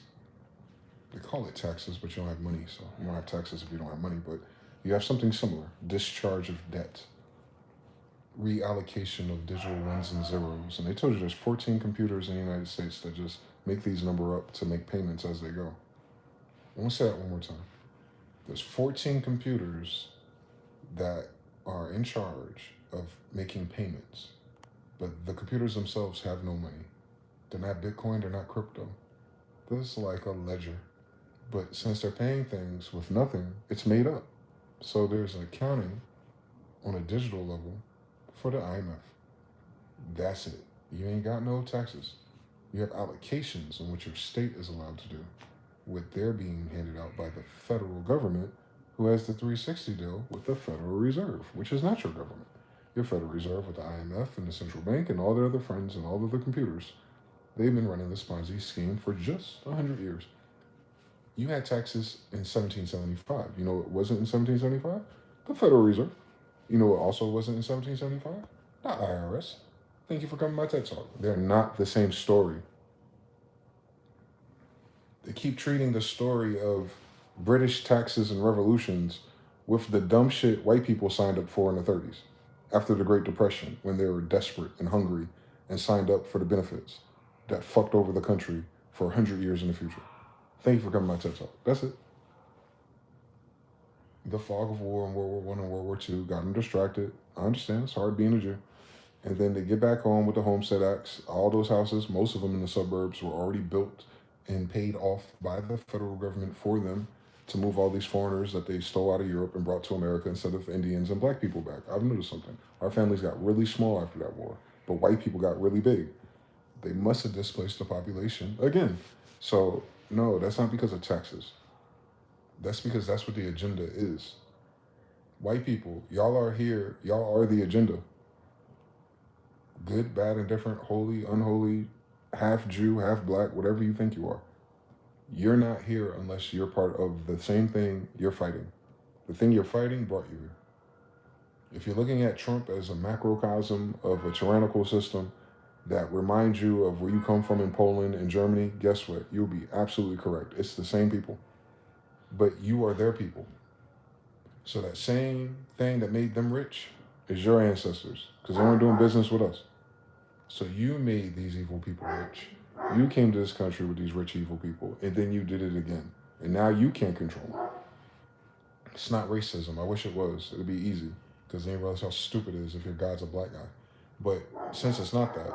they call it taxes, but you don't have money, so you don't have taxes if you don't have money, but you have something similar. Discharge of debt. Reallocation of digital ones and zeros. And they told you there's 14 computers in the United States that just make these number up to make payments as they go. I want to say that one more time. There's 14 computers that are in charge of making payments, but the computers themselves have no money. They're not Bitcoin, they're not crypto. This is like a ledger. But since they're paying things with nothing, it's made up. So there's an accounting on a digital level for the IMF. That's it. You ain't got no taxes. You have allocations in which your state is allowed to do, with their being handed out by the federal government, who has the 360 deal with the Federal Reserve, which is not your government. Your Federal Reserve with the IMF and the central bank and all their other friends and all of the computers. They've been running this Ponzi scheme for just 100 years. You had taxes in 1775. You know what wasn't in 1775? The Federal Reserve. You know what also wasn't in 1775? The IRS. Thank you for coming to my TED Talk. They're not the same story. They keep treating the story of British taxes and revolutions with the dumb shit white people signed up for in the 30s, after the Great Depression, when they were desperate and hungry and signed up for the benefits that fucked over the country for 100 years in the future. Thank you for coming to my TED Talk. That's it. The fog of war in World War I and World War II got them distracted. I understand, it's hard being a Jew. And then they get back home with the Homestead Acts. All those houses, most of them in the suburbs, were already built and paid off by the federal government for them to move all these foreigners that they stole out of Europe and brought to America instead of Indians and black people back. I've noticed something. Our families got really small after that war, but white people got really big. They must have displaced the population again. So, no, that's not because of taxes. That's because that's what the agenda is. White people, y'all are here. Y'all are the agenda. Good, bad, indifferent, holy, unholy, half Jew, half black, whatever you think you are. You're not here unless you're part of the same thing you're fighting. The thing you're fighting brought you here. If you're looking at Trump as a macrocosm of a tyrannical system that reminds you of where you come from in Poland and Germany, guess what? You'll be absolutely correct. It's the same people. But you are their people. So that same thing that made them rich is your ancestors, because they weren't doing business with us. So you made these evil people rich. You came to this country with these rich, evil people, and then you did it again. And now you can't control them. It's not racism. I wish it was. It'd be easy, because then you realize how stupid it is if your God's a black guy. But since it's not that,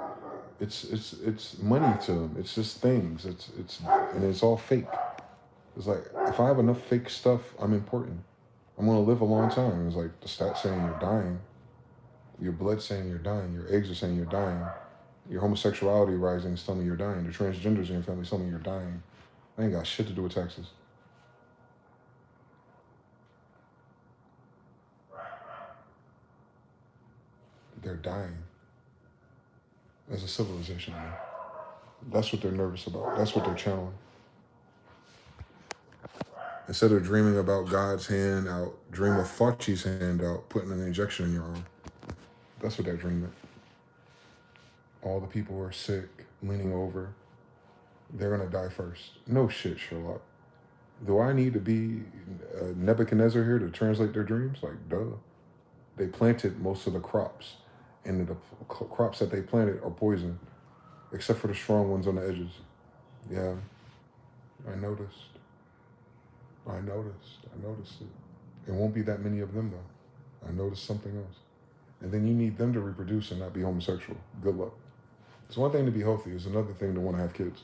it's money to them. It's just things. And it's all fake. It's like, if I have enough fake stuff, I'm important. I'm gonna live a long time. It's like the stats saying you're dying, your blood saying you're dying, your eggs are saying you're dying, your homosexuality rising is telling me you're dying, the transgenders in your family telling me you're dying. I ain't got shit to do with taxes. They're dying as a civilization, man. That's what they're nervous about. That's what they're channeling. Instead of dreaming about God's hand out, dream of Fauci's hand out, putting an injection in your arm. That's what they're dreaming. All the people who are sick, leaning over, they're gonna die first. No shit, Sherlock. Do I need to be Nebuchadnezzar here to translate their dreams? Like, duh. They planted most of the crops, and the crops that they planted are poison, except for the strong ones on the edges. Yeah, I noticed it. It won't be that many of them, though. I noticed something else. And then you need them to reproduce and not be homosexual. Good luck. It's one thing to be healthy. It's another thing to want to have kids.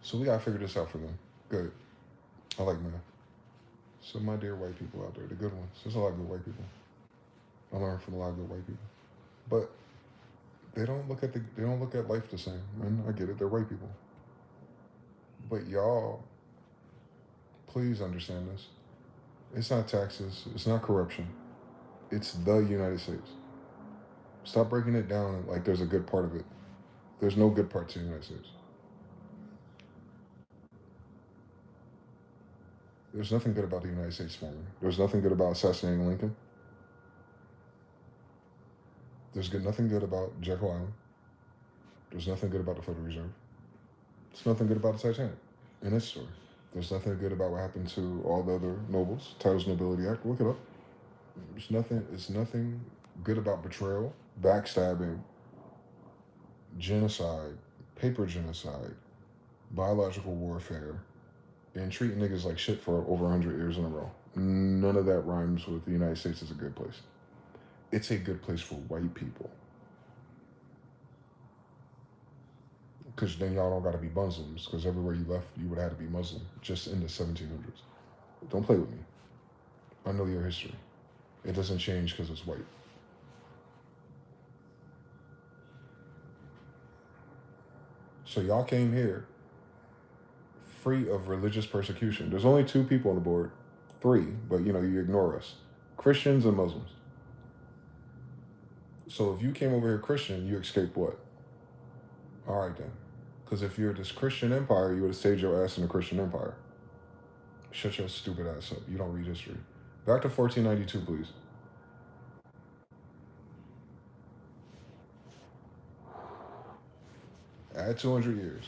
So we gotta figure this out for them. Good. I like math. So my dear white people out there, the good ones. There's a lot of good white people. I learned from a lot of good white people. But they don't look at life the same. And I get it, they're white people. But y'all, please understand this. It's not taxes, it's not corruption. It's the United States. Stop breaking it down like there's a good part of it. There's no good part to the United States. There's nothing good about the United States forming. There's nothing good about assassinating Lincoln. There's nothing good about Jekyll Island. There's nothing good about the Federal Reserve. There's nothing good about the Titanic in its story. There's nothing good about what happened to all the other nobles. Titles Nobility Act, look it up. It's nothing good about betrayal, backstabbing, genocide, paper genocide, biological warfare, and treating niggas like shit for over 100 years in a row. None of that rhymes with the United States is a good place. It's a good place for white people. Because then y'all don't got to be Muslims, because everywhere you left, you would have had to be Muslim, just in the 1700s. Don't play with me. I know your history. It doesn't change because it's white. So y'all came here free of religious persecution. There's only 2 people on the board, 3, but you ignore us. Christians and Muslims. So if you came over here Christian, you escaped what? All right then. Because if you're this Christian empire, you would have stayed your ass in the Christian empire. Shut your stupid ass up. You don't read history. Back to 1492, please. Add 200 years.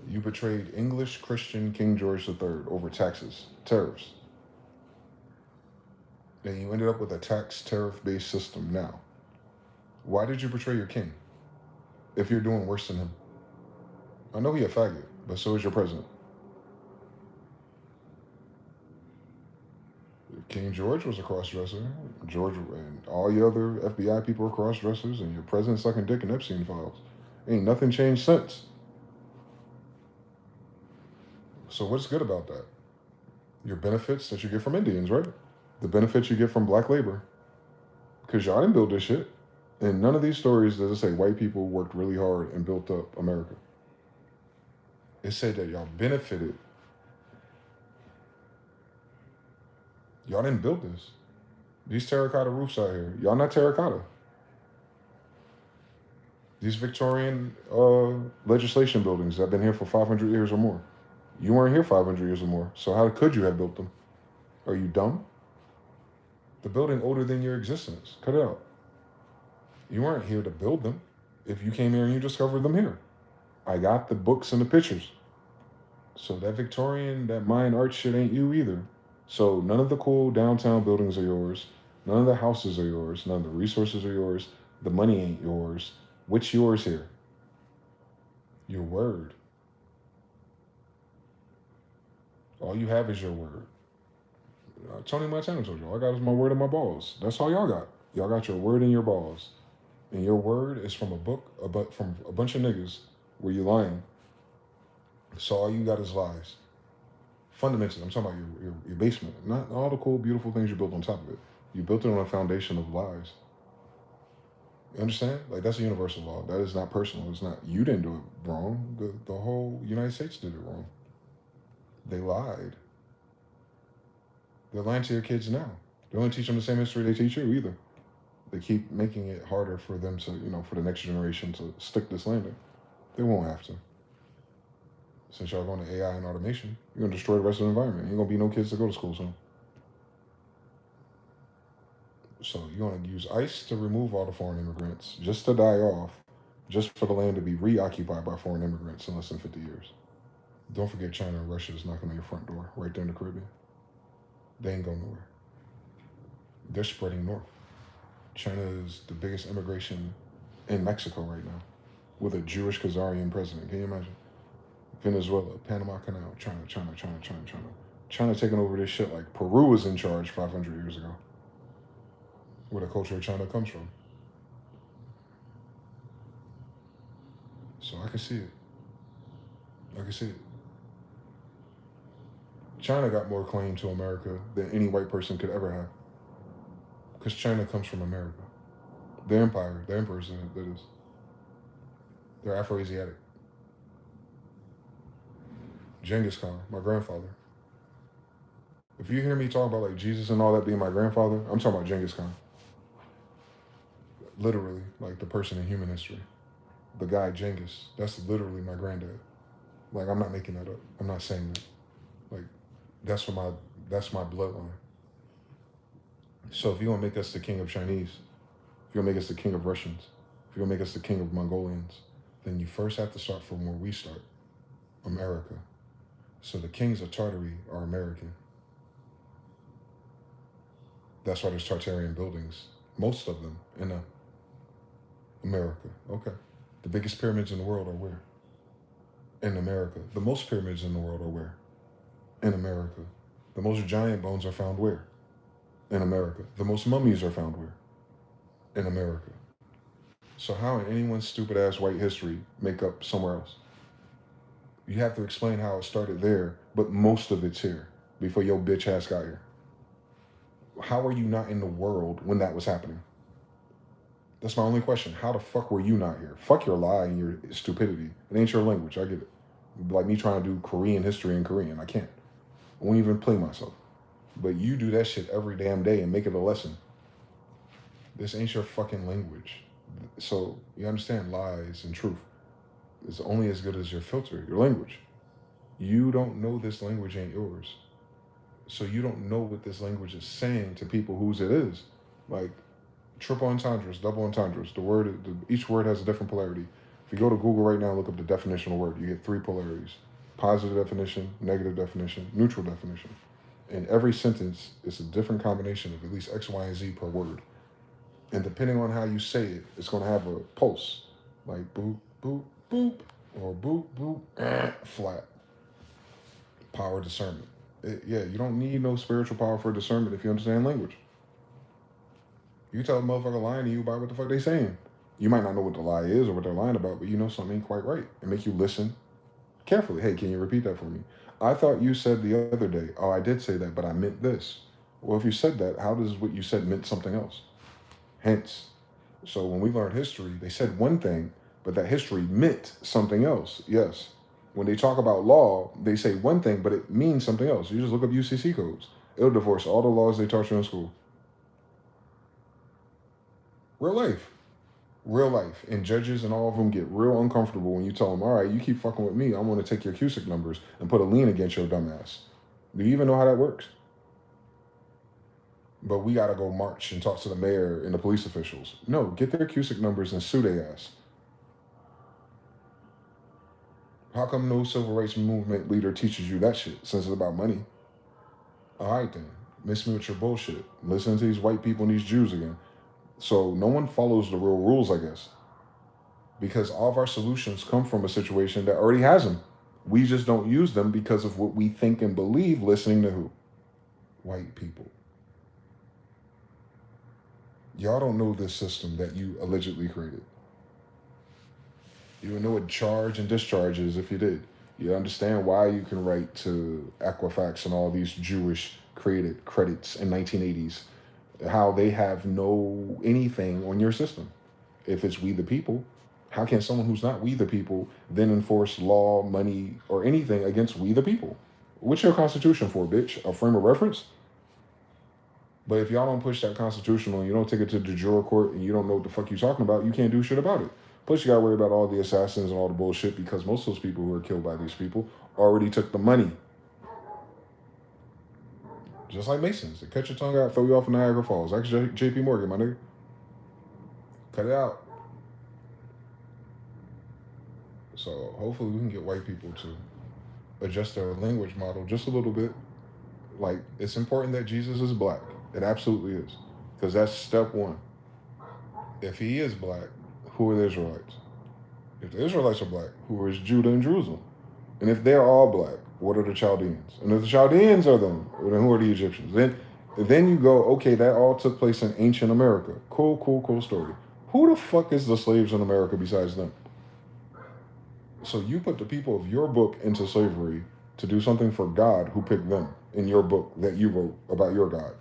You betrayed English Christian King George III over taxes, tariffs. And you ended up with a tax tariff-based system now. Why did you betray your king if you're doing worse than him? I know he a faggot, but so is your president. King George was a cross-dresser. George and all your other FBI people are cross-dressers, and your president sucking dick in Epstein files. Ain't nothing changed since. So what's good about that? Your benefits that you get from Indians, right? The benefits you get from black labor. Because y'all didn't build this shit. And none of these stories does it say white people worked really hard and built up America. It said that y'all benefited. Y'all didn't build this. These terracotta roofs out here, y'all not terracotta. These Victorian legislation buildings that have been here for 500 years or more. You weren't here 500 years or more, so how could you have built them? Are you dumb? The building older than your existence. Cut it out. You weren't here to build them. If you came here and you discovered them here. I got the books and the pictures. So that Victorian, that Mayan art shit ain't you either. So none of the cool downtown buildings are yours. None of the houses are yours. None of the resources are yours. The money ain't yours. What's yours here? Your word. All you have is your word. Tony Montana told you, all I got is my word and my balls. That's all y'all got. Y'all got your word and your balls. And your word is from a book, from a bunch of niggas where you're lying. So all you got is lies. Fundamentally, I'm talking about your basement. Not all the cool, beautiful things you built on top of it. You built it on a foundation of lies. You understand? Like, that's a universal law. That is not personal. It's not, you didn't do it wrong. The whole United States did it wrong. They lied. They're lying to your kids now. They don't teach them the same history they teach you either. They keep making it harder for them to, for the next generation to stick this landing. They won't have to. Since y'all going to AI and automation, you're going to destroy the rest of the environment. Ain't going to be no kids to go to school soon. So you're going to use ICE to remove all the foreign immigrants, just to die off, just for the land to be reoccupied by foreign immigrants in less than 50 years. Don't forget China and Russia is knocking on your front door, right there in the Caribbean. They ain't going nowhere. They're spreading north. China is the biggest immigration in Mexico right now with a Jewish Khazarian president. Can you imagine? Venezuela, Panama Canal, China taking over this shit like Peru was in charge 500 years ago. Where the culture of China comes from. So I can see it. China got more claim to America than any white person could ever have. Because China comes from America. The empire, the emperors, that is. They're Afro-Asiatic. Genghis Khan, my grandfather. If you hear me talk about like Jesus and all that being my grandfather, I'm talking about Genghis Khan. Literally, like the person in human history. The guy Genghis, that's literally my granddad. Like, I'm not making that up. I'm not saying that. Like, that's my bloodline. So if you want to make us the king of Chinese, if you want to make us the king of Russians, if you want to make us the king of Mongolians, then you first have to start from where we start, America. So the kings of Tartary are American. That's why there's Tartarian buildings, most of them in America. Okay. The biggest pyramids in the world are where? In America. The most pyramids in the world are where? In America. The most giant bones are found where? In America. The most mummies are found where? In America. So how in anyone's stupid ass white history make up somewhere else? You have to explain how it started there, but most of it's here before your bitch ass got here. How are you not in the world when that was happening? That's my only question. How the fuck were you not here? Fuck your lie and your stupidity. It ain't your language. I get it. Like me trying to do Korean history in Korean. I can't. I won't even play myself. But you do that shit every damn day and make it a lesson. This ain't your fucking language. So you understand lies and truth. It's only as good as your filter, your language. You don't know this language ain't yours. So you don't know what this language is saying to people whose it is. Like triple entendres, double entendres. Each word has a different polarity. If you go to Google right now and look up the definition of a word, you get 3 polarities. Positive definition, negative definition, neutral definition. In every sentence, it's a different combination of at least X, Y, and Z per word. And depending on how you say it, it's going to have a pulse. Like boop, boop, boop, or boop, boop, flat. Power discernment. You don't need no spiritual power for discernment if you understand language. You tell a motherfucker lying to you about what the fuck they saying. You might not know what the lie is or what they're lying about, but you know something ain't quite right. It make you listen carefully. Hey, can you repeat that for me? I thought you said the other day, oh, I did say that, but I meant this. Well, if you said that, how does what you said meant something else? Hence, so when we learned history, they said one thing, but that history meant something else. Yes. When they talk about law, they say one thing, but it means something else. You just look up UCC codes. It'll divorce all the laws they taught you in school. Real life. Real life. And judges and all of them get real uncomfortable when you tell them, all right, you keep fucking with me, I'm going to take your CUSIC numbers and put a lien against your dumb ass. Do you even know how that works? But we got to go march and talk to the mayor and the police officials. No, get their CUSIC numbers and sue their ass. How come no civil rights movement leader teaches you that shit since it's about money? All right then, miss me with your bullshit. Listen to these white people and these Jews again. So no one follows the real rules, I guess. Because all of our solutions come from a situation that already has them. We just don't use them because of what we think and believe listening to who? White people. Y'all don't know this system that you allegedly created. You would know what charge and discharge is if you did. You understand why you can write to Equifax and all these Jewish created credits in 1980s, how they have no anything on your system. If it's we the people, how can someone who's not we the people then enforce law, money, or anything against we the people? What's your constitution for, bitch? A frame of reference? But if y'all don't push that constitutional and you don't take it to the juror court and you don't know what the fuck you're talking about, you can't do shit about it. Plus, you gotta worry about all the assassins and all the bullshit because most of those people who are killed by these people already took the money. Just like Masons. They cut your tongue out, throw you off in Niagara Falls. Like JP Morgan, my nigga. Cut it out. So hopefully we can get white people to adjust their language model just a little bit. Like, it's important that Jesus is black. It absolutely is. Because that's step one. If he is black, who are the Israelites? If the Israelites are black, who is Judah and Jerusalem? And if they're all black, what are the Chaldeans? And if the Chaldeans are them, then who are the Egyptians? Then you go, okay, that all took place in ancient America. Cool story. Who the fuck is the slaves in America besides them? So you put the people of your book into slavery to do something for God who picked them in your book that you wrote about your God.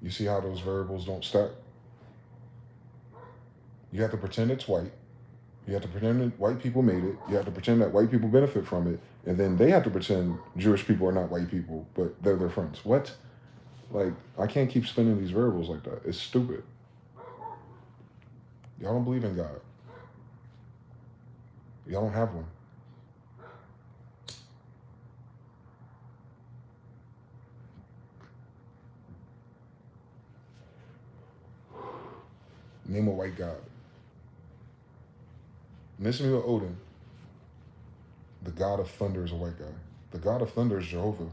You see how those variables don't stack? You have to pretend it's white. You have to pretend that white people made it. You have to pretend that white people benefit from it. And then they have to pretend Jewish people are not white people, but they're their friends. What? Like, I can't keep spinning these variables like that. It's stupid. Y'all don't believe in God. Y'all don't have one. Name a white god. Nismi Odin, the god of thunder, is a white guy. The god of thunder is Jehovah.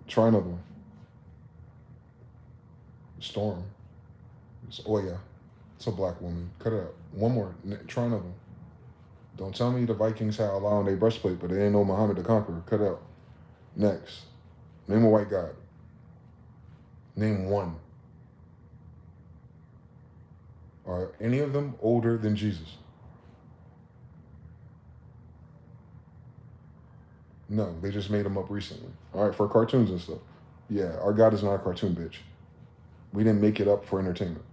Try another one. Storm. It's Oya. It's a black woman. Cut it out. One more. Try another one. Don't tell me the Vikings had Allah on their breastplate, but they didn't know Muhammad the Conqueror. Cut it out. Next. Name a white god. Name one. Are any of them older than Jesus? No, they just made them up recently. All right, for cartoons and stuff. Yeah, our God is not a cartoon, bitch. We didn't make it up for entertainment.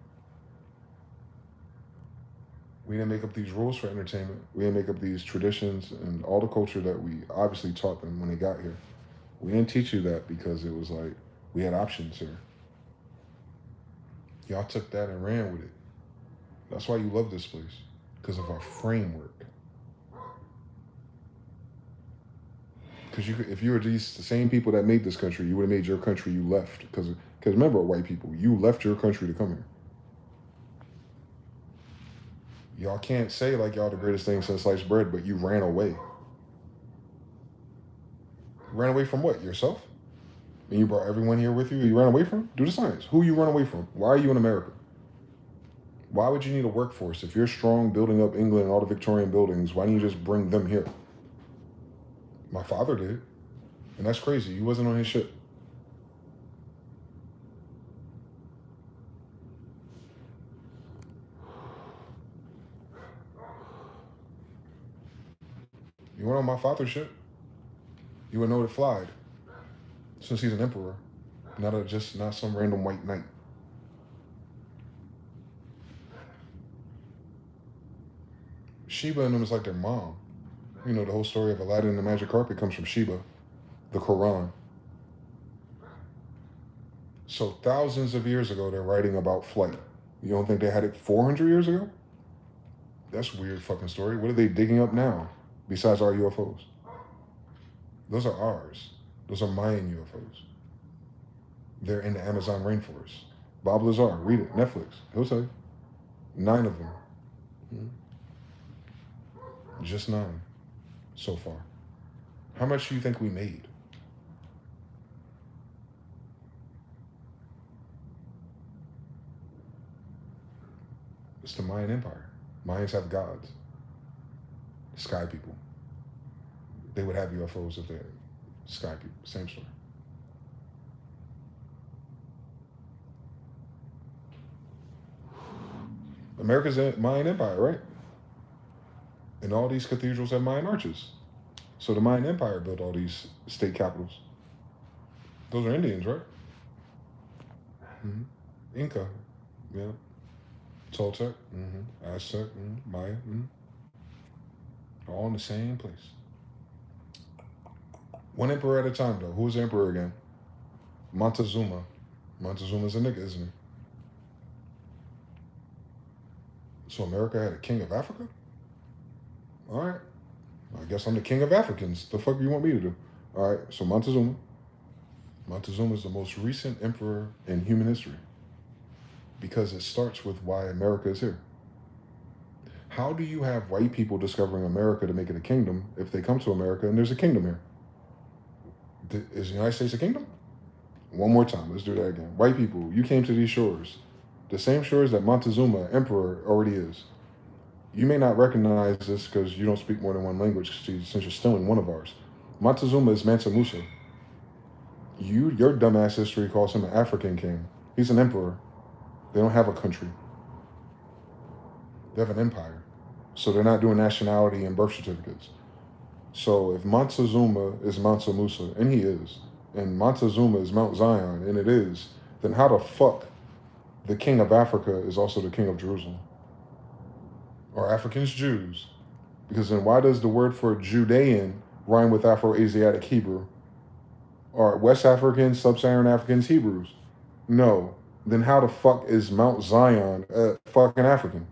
We didn't make up these rules for entertainment. We didn't make up these traditions and all the culture that we obviously taught them when they got here. We didn't teach you that because it was like, we had options here. Y'all took that and ran with it. That's why you love this place, because of our framework. Because if you were the same people that made this country, you would have made your country you left. Because remember, white people, you left your country to come here. Y'all can't say like y'all the greatest thing since sliced bread, but you ran away. Ran away from what? Yourself? And you brought everyone here with you? You ran away from? Do the science. Who you run away from? Why are you in America? Why would you need a workforce? If you're strong building up England and all the Victorian buildings, why don't you just bring them here? My father did. And that's crazy. He wasn't on his ship. You went on my father's ship, you would know it flied. Since he's an emperor, not some random white knight. Sheba and them is like their mom. You know, the whole story of Aladdin and the magic carpet comes from Sheba, the Quran. So thousands of years ago, they're writing about flight. You don't think they had it 400 years ago? That's a weird fucking story. What are they digging up now, besides our UFOs? Those are ours. Those are Mayan UFOs. They're in the Amazon rainforest. Bob Lazar, read it, Netflix, he'll tell you. 9 of them. Just 9 so far. How much do you think we made? It's the Mayan Empire. Mayans have gods. Sky people. They would have UFOs if they're sky people. Same story. America's a Mayan Empire, right? And all these cathedrals have Mayan arches. So the Mayan Empire built all these state capitals. Those are Indians, right? Inca, yeah. Toltec, Aztec, Maya, all in the same place. One emperor at a time, though. Who's the emperor again? Montezuma. Montezuma's a nigga, isn't he? So America had a king of Africa? All right. I guess I'm the king of Africans. The fuck do you want me to do? All right, so Montezuma. Montezuma is the most recent emperor in human history because it starts with why America is here. How do you have white people discovering America to make it a kingdom if they come to America and there's a kingdom here? Is the United States a kingdom? One more time, let's do that again. White people, you came to these shores, the same shores that Montezuma, emperor, already is. You may not recognize this because you don't speak more than one language since you're stealing one of ours. Montezuma is Mansa Musa. Your dumbass history calls him an African king. He's an emperor. They don't have a country. They have an empire. So they're not doing nationality and birth certificates. So if Montezuma is Mansa Musa, and he is, and Montezuma is Mount Zion, and it is, then how the fuck the king of Africa is also the king of Jerusalem? Are Africans Jews? Because then why does the word for Judean rhyme with Afro-Asiatic Hebrew? Are West Africans, Sub-Saharan Africans, Hebrews? No. Then how the fuck is Mount Zion fucking African?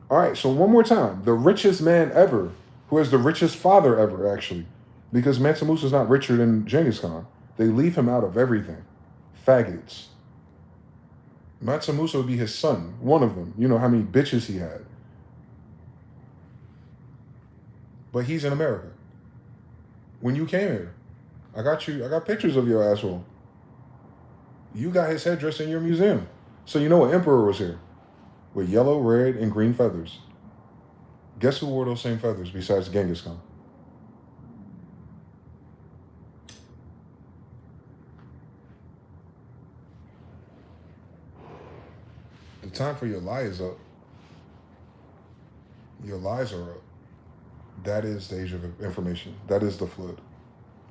All right, so one more time. The richest man ever, who has the richest father ever, actually, because Mansa Musa is not richer than Genghis Khan. They leave him out of everything. Faggots. Mansa Musa would be his son, one of them. You know how many bitches he had. But he's in America. When you came here, I got pictures of your asshole. You got his headdress in your museum. So you know an emperor was here with yellow, red, and green feathers. Guess who wore those same feathers besides Genghis Khan? The time for your lie is up. Your lies are up. That is the age of information. That is the flood.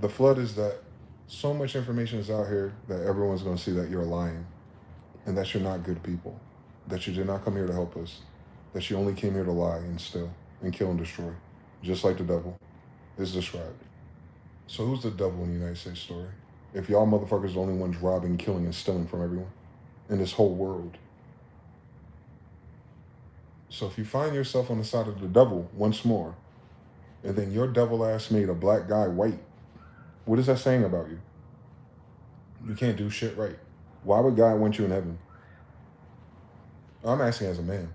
The flood is that so much information is out here that everyone's going to see that you're lying and that you're not good people, that you did not come here to help us, that you only came here to lie and steal and kill and destroy, just like the devil is described. So who's the devil in the United States story? If y'all motherfuckers are the only ones robbing, killing, and stealing from everyone in this whole world. So if you find yourself on the side of the devil once more, and then your devil ass made a black guy white, what is that saying about you? You can't do shit right. Why would God want you in heaven? I'm asking as a man.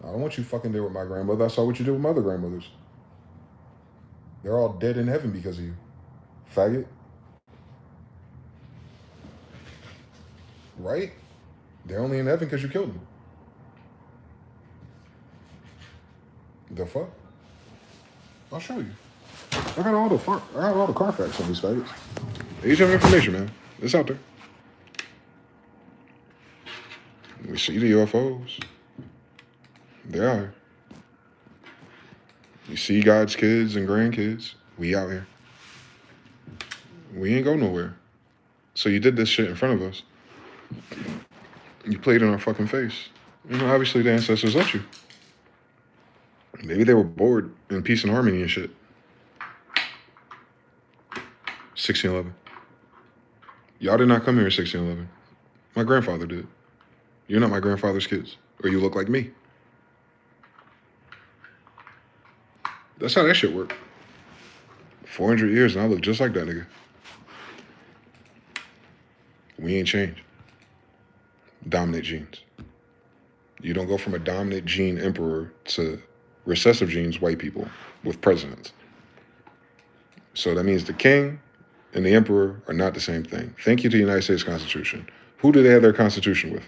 I don't want you fucking there with my grandmother. I saw what you did with my other grandmothers. They're all dead in heaven because of you. Faggot. Right? They're only in heaven because you killed them. The fuck? I'll show you. I got all the Carfax on these faggots. Age of information, man. It's out there. We see the UFOs. They are here. You see God's kids and grandkids. We out here. We ain't go nowhere. So you did this shit in front of us. You played in our fucking face. You know, obviously the ancestors let you. Maybe they were bored in peace and harmony and shit. 1611. Y'all did not come here in 1611. My grandfather did. You're not my grandfather's kids. Or you look like me. That's how that shit worked. 400 years and I look just like that nigga. We ain't changed. Dominant genes. You don't go from a dominant gene emperor to recessive genes white people with presidents. So that means the king and the emperor are not the same thing. Thank you to the United States Constitution. Who do they have their constitution with?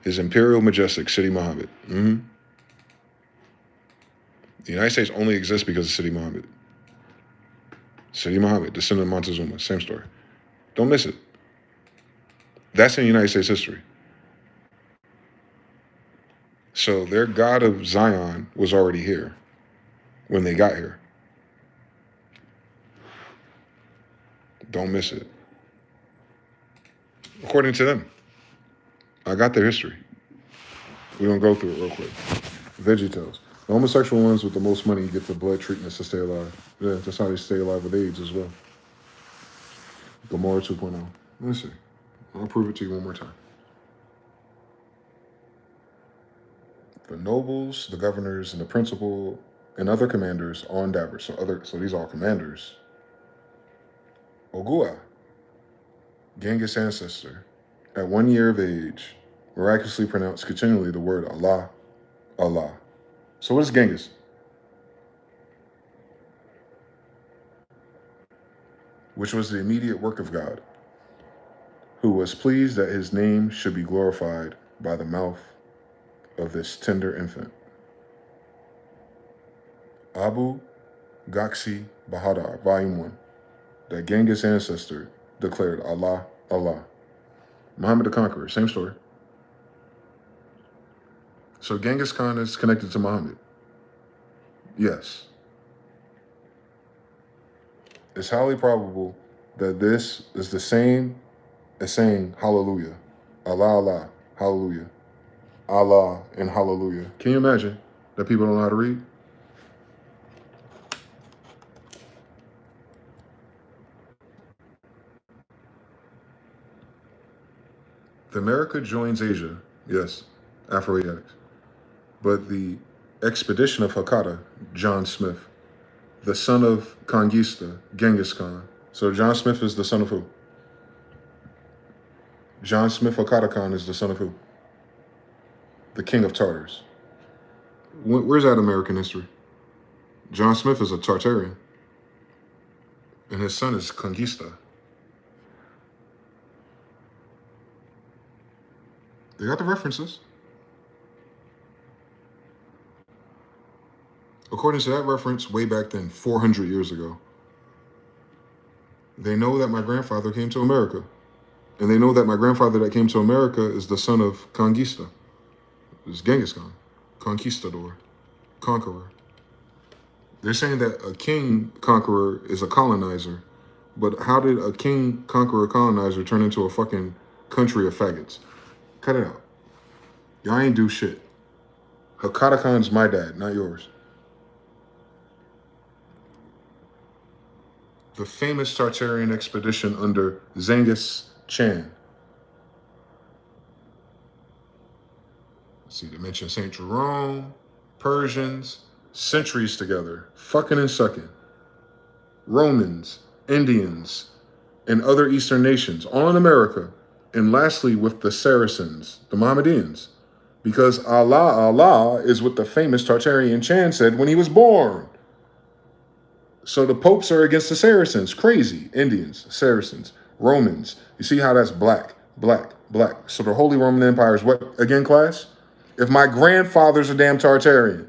His Imperial Majestic Sidi Muhammad. The United States only exists because of Sidi Muhammad. Sidi Muhammad, descendant of Montezuma, same story. Don't miss it. That's in United States history. So their God of Zion was already here when they got here. Don't miss it. According to them. I got their history. We're going to go through it real quick. VeggieTales. The homosexual ones with the most money get the blood treatments to stay alive. Yeah, that's how they stay alive with AIDS as well. Gomorrah 2.0. Let's see. I'll prove it to you one more time. The nobles, the governors, and the principal, and other commanders all endeavor. So these are all commanders. Ogua, Genghis' ancestor, at 1 year of age, miraculously pronounced continually the word Allah, Allah. So what is Genghis? Which was the immediate work of God. who was pleased that his name should be glorified by the mouth of this tender infant. Abu Ghazi Bahadur, Volume 1. That Genghis ancestor declared Allah, Allah. Muhammad the Conqueror, same story. So Genghis Khan is connected to Muhammad. Yes. It's highly probable that this is the same as saying hallelujah. Allah, Allah, hallelujah. Allah and hallelujah. Can you imagine that people don't know how to read? The America joins Asia, yes, Afro-Asiatics. But the expedition of Hakata, John Smith, the son of Conquista, Genghis Khan. So John Smith is the son of who? John Smith Hakata Khan is the son of who? The king of Tartars. Where's that American history? John Smith is a Tartarian. And his son is Conquista. They got the references. According to that reference, way back then, 400 years ago, they know that my grandfather came to America. And they know that my grandfather that came to America is the son of Conquista. It's Genghis Khan, conquistador, conqueror. They're saying that a king conqueror is a colonizer, but how did a king conqueror colonizer turn into a fucking country of faggots? Cut it out. Y'all ain't do shit. Hakata Khan's my dad, not yours. The famous Tartarian expedition under Genghis Khan. Let's see, they mention St. Jerome, Persians, centuries together, fucking and sucking. Romans, Indians, and other Eastern nations, all in America. And lastly, with the Saracens, the Mohammedans. Because Allah, Allah is what the famous Tartarian Chan said when he was born. So the popes are against the Saracens. Crazy. Indians, Saracens, Romans. You see how that's black, black, black. So the Holy Roman Empire is what again, class? If my grandfather's a damn Tartarian.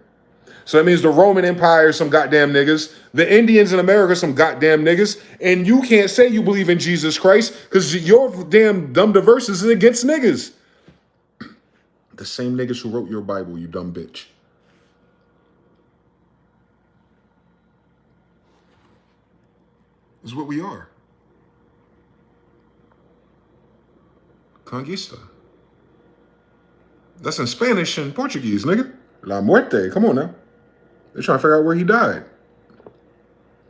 So that means the Roman Empire is some goddamn niggas. The Indians in America some goddamn niggas. And you can't say you believe in Jesus Christ because your damn dumb verses is against niggas. The same niggas who wrote your Bible, you dumb bitch. This is what we are. Conquista. That's in Spanish and Portuguese, nigga. La muerte. Come on now. They're trying to figure out where he died.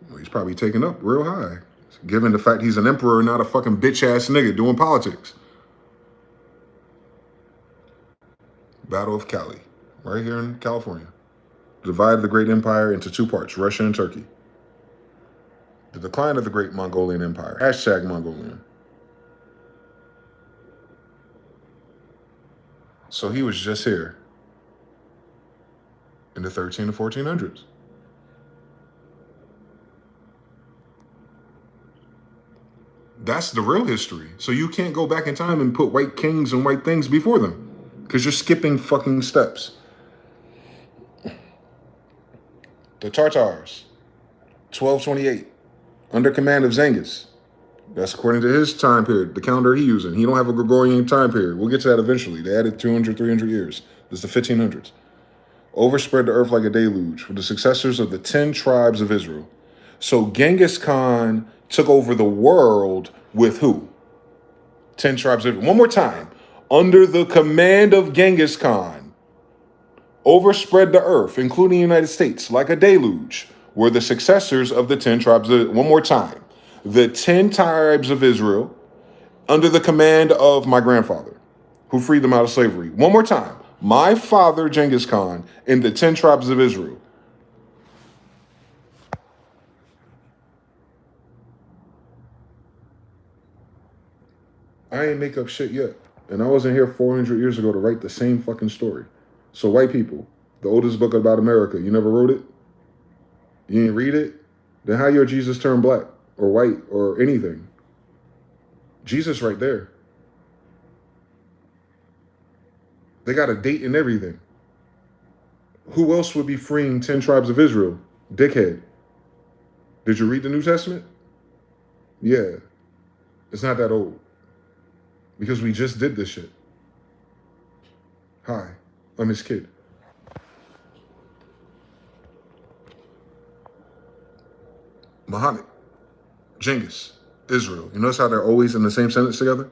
Well, he's probably taken up real high. Given the fact he's an emperor, not a fucking bitch-ass nigga doing politics. Battle of Cali. Right here in California. Divided the great empire into two parts, Russia and Turkey. The decline of the great Mongolian Empire. Hashtag Mongolian. So he was just here in the 13 to 1400s. That's the real history. So you can't go back in time and put white kings and white things before them because you're skipping fucking steps. The Tartars, 1228, under command of Genghis. That's according to his time period, the calendar he's using. He don't have a Gregorian time period. We'll get to that eventually. They added 200, 300 years. This is the 1500s. Overspread the earth like a deluge with the successors of the 10 tribes of Israel. So Genghis Khan took over the world with who? 10 tribes of Israel. One more time. Under the command of Genghis Khan, overspread the earth, including the United States, like a deluge, were the successors of the 10 tribes of Israel. One more time. The 10 tribes of Israel under the command of my grandfather, who freed them out of slavery. One more time. My father, Genghis Khan, and the 10 tribes of Israel. I ain't make up shit yet. And I wasn't here 400 years ago to write the same fucking story. So white people, the oldest book about America, you never wrote it? You didn't read it? Then how your Jesus turned black or white or anything? Jesus right there. They got a date and everything. Who else would be freeing 10 tribes of Israel? Dickhead. Did you read the New Testament? Yeah. It's not that old. Because we just did this shit. Hi, I'm his kid. Muhammad, Genghis, Israel. You notice how they're always in the same sentence together?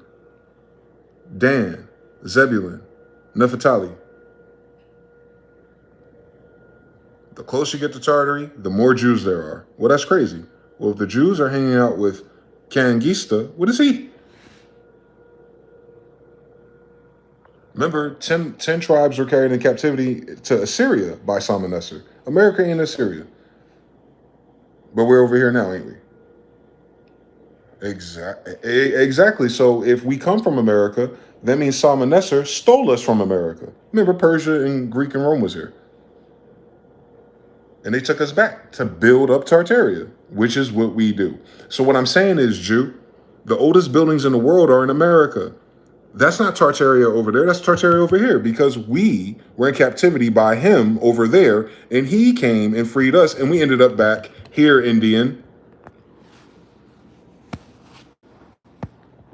Dan, Zebulun, Naphtali. The closer you get to Tartary, the more Jews there are. Well, that's crazy. Well, if the Jews are hanging out with Kangista, what is he? Remember, 10 tribes were carried in captivity to Assyria by Salmanassar. America ain't Assyria. But we're over here now, ain't we? Exactly. So if we come from America, that means Salmanassar stole us from America. Remember, Persia and Greek and Rome was here. And they took us back to build up Tartaria, which is what we do. So what I'm saying is, Jew, the oldest buildings in the world are in America. That's not Tartaria over there. That's Tartaria over here because we were in captivity by him over there, and he came and freed us, and we ended up back here, Indian.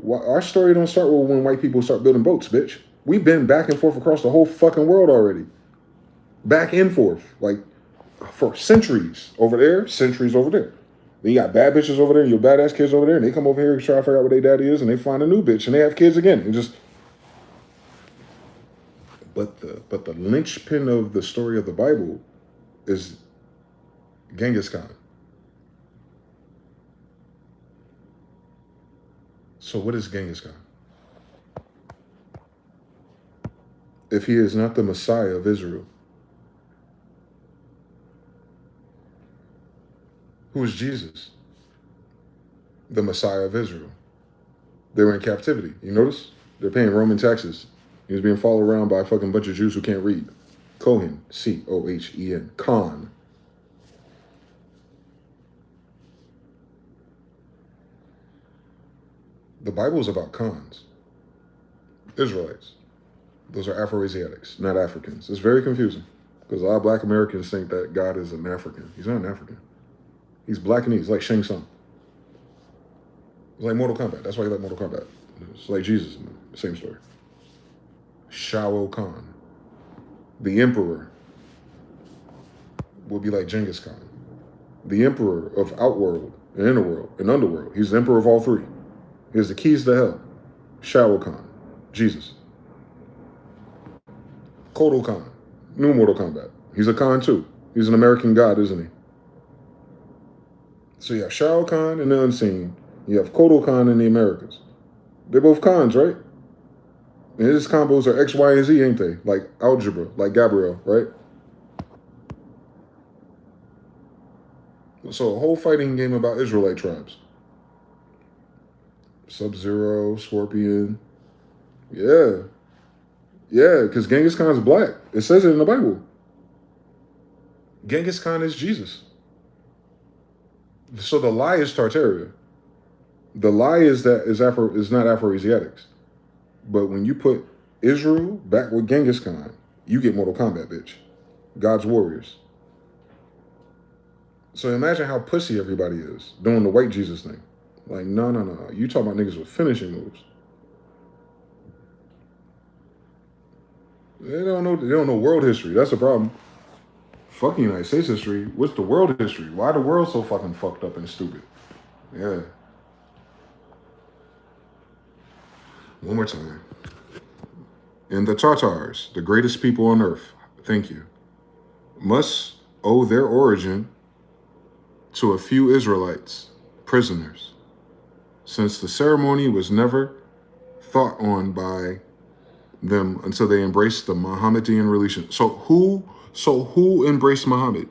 Our story don't start with when white people start building boats, bitch. We've been back and forth across the whole fucking world already. Back and forth, like for centuries over there, centuries over there. Then you got bad bitches over there, and your badass kids over there, and they come over here and try to figure out what their daddy is, and they find a new bitch, and they have kids again, and just. But the linchpin of the story of the Bible is Genghis Khan. So what is Genghis Khan? If he is not the Messiah of Israel, who is Jesus? The Messiah of Israel. They were in captivity. You notice? They're paying Roman taxes. He was being followed around by a fucking bunch of Jews who can't read. Cohen, C-O-H-E-N, Khan. The Bible is about Khans. Israelites. Those are Afro-Asiatics, not Africans. It's very confusing because a lot of black Americans think that God is an African. He's not an African. He's Blackanese, like Shang Tsung. It's like Mortal Kombat. That's why you like Mortal Kombat. It's like Jesus, same story. Shao Kahn. The emperor will be like Genghis Khan. The emperor of Outworld and Innerworld and Underworld. He's the emperor of all three. He has the keys to hell. Shao Kahn. Jesus. Kotal Khan. New Mortal Kombat. He's a Khan too. He's an American god, isn't he? So you have Shao Kahn in the unseen. You have Kotal Khan in the Americas. They're both Khans, right? And his combos are X, Y, and Z, ain't they? Like algebra, like Gabriel, right? So a whole fighting game about Israelite tribes. Sub-Zero, Scorpion. Yeah. Yeah, because Genghis Khan's black. It says it in the Bible. Genghis Khan is Jesus. So the lie is Tartaria. The lie is that is not Afro-Asiatics. But when you put Israel back with Genghis Khan, you get Mortal Kombat, bitch. God's warriors. So imagine how pussy everybody is doing the white Jesus thing. Like, no. You talking about niggas with finishing moves. They don't know world history. That's the problem. Fucking United States history. What's the world history? Why the world so fucking fucked up and stupid? Yeah. One more time. And the Tatars, the greatest people on earth, thank you, must owe their origin to a few Israelites, prisoners, since the ceremony was never thought on by them until they embraced the Mohammedan religion. So who embraced Muhammad?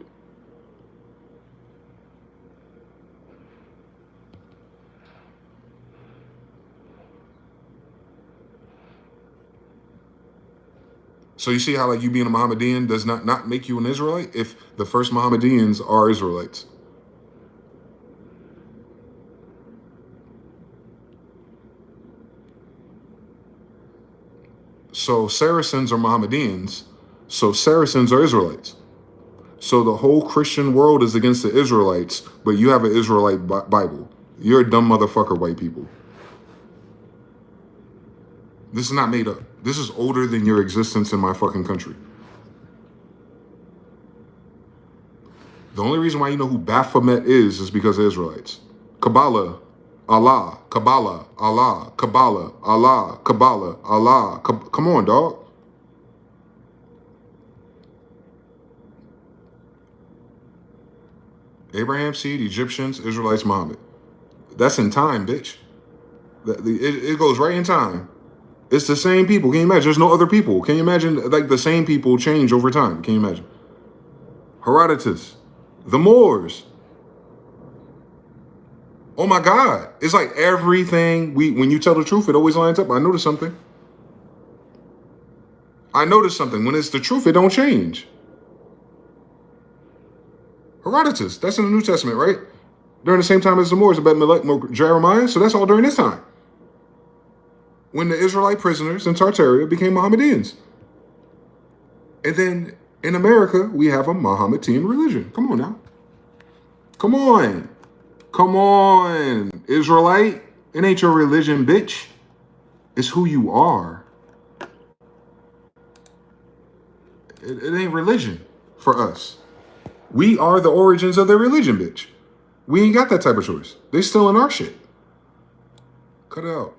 So you see how like you being a Mohammedan does not make you an Israelite if the first Mohammedans are Israelites. So Saracens are Mohammedans. So Saracens are Israelites. So the whole Christian world is against the Israelites, but you have an Israelite Bible. You're a dumb motherfucker, white people. This is not made up. This is older than your existence in my fucking country. The only reason why you know who Baphomet is because of Israelites. Kabbalah, Allah, Kabbalah, Allah, Kabbalah, Allah, Kabbalah, Allah. Come on, dog. Abraham seed, Egyptians, Israelites, Muhammad. That's in time, bitch. It goes right in time. It's the same people. Can you imagine? There's no other people. Can you imagine? Like the same people change over time. Can you imagine? Herodotus, the Moors. Oh my God. It's like everything when you tell the truth, it always lines up. I noticed something. When it's the truth, it don't change. Herodotus, that's in the New Testament, right? During the same time as the Moors, about Jeremiah, so that's all during this time. When the Israelite prisoners in Tartaria became Mohammedans. And then in America, we have a Mohammedan religion. Come on now. Come on. Come on, Israelite. It ain't your religion, bitch. It's who you are. It ain't religion for us. We are the origins of their religion, bitch. We ain't got that type of choice. They still in our shit. Cut it out.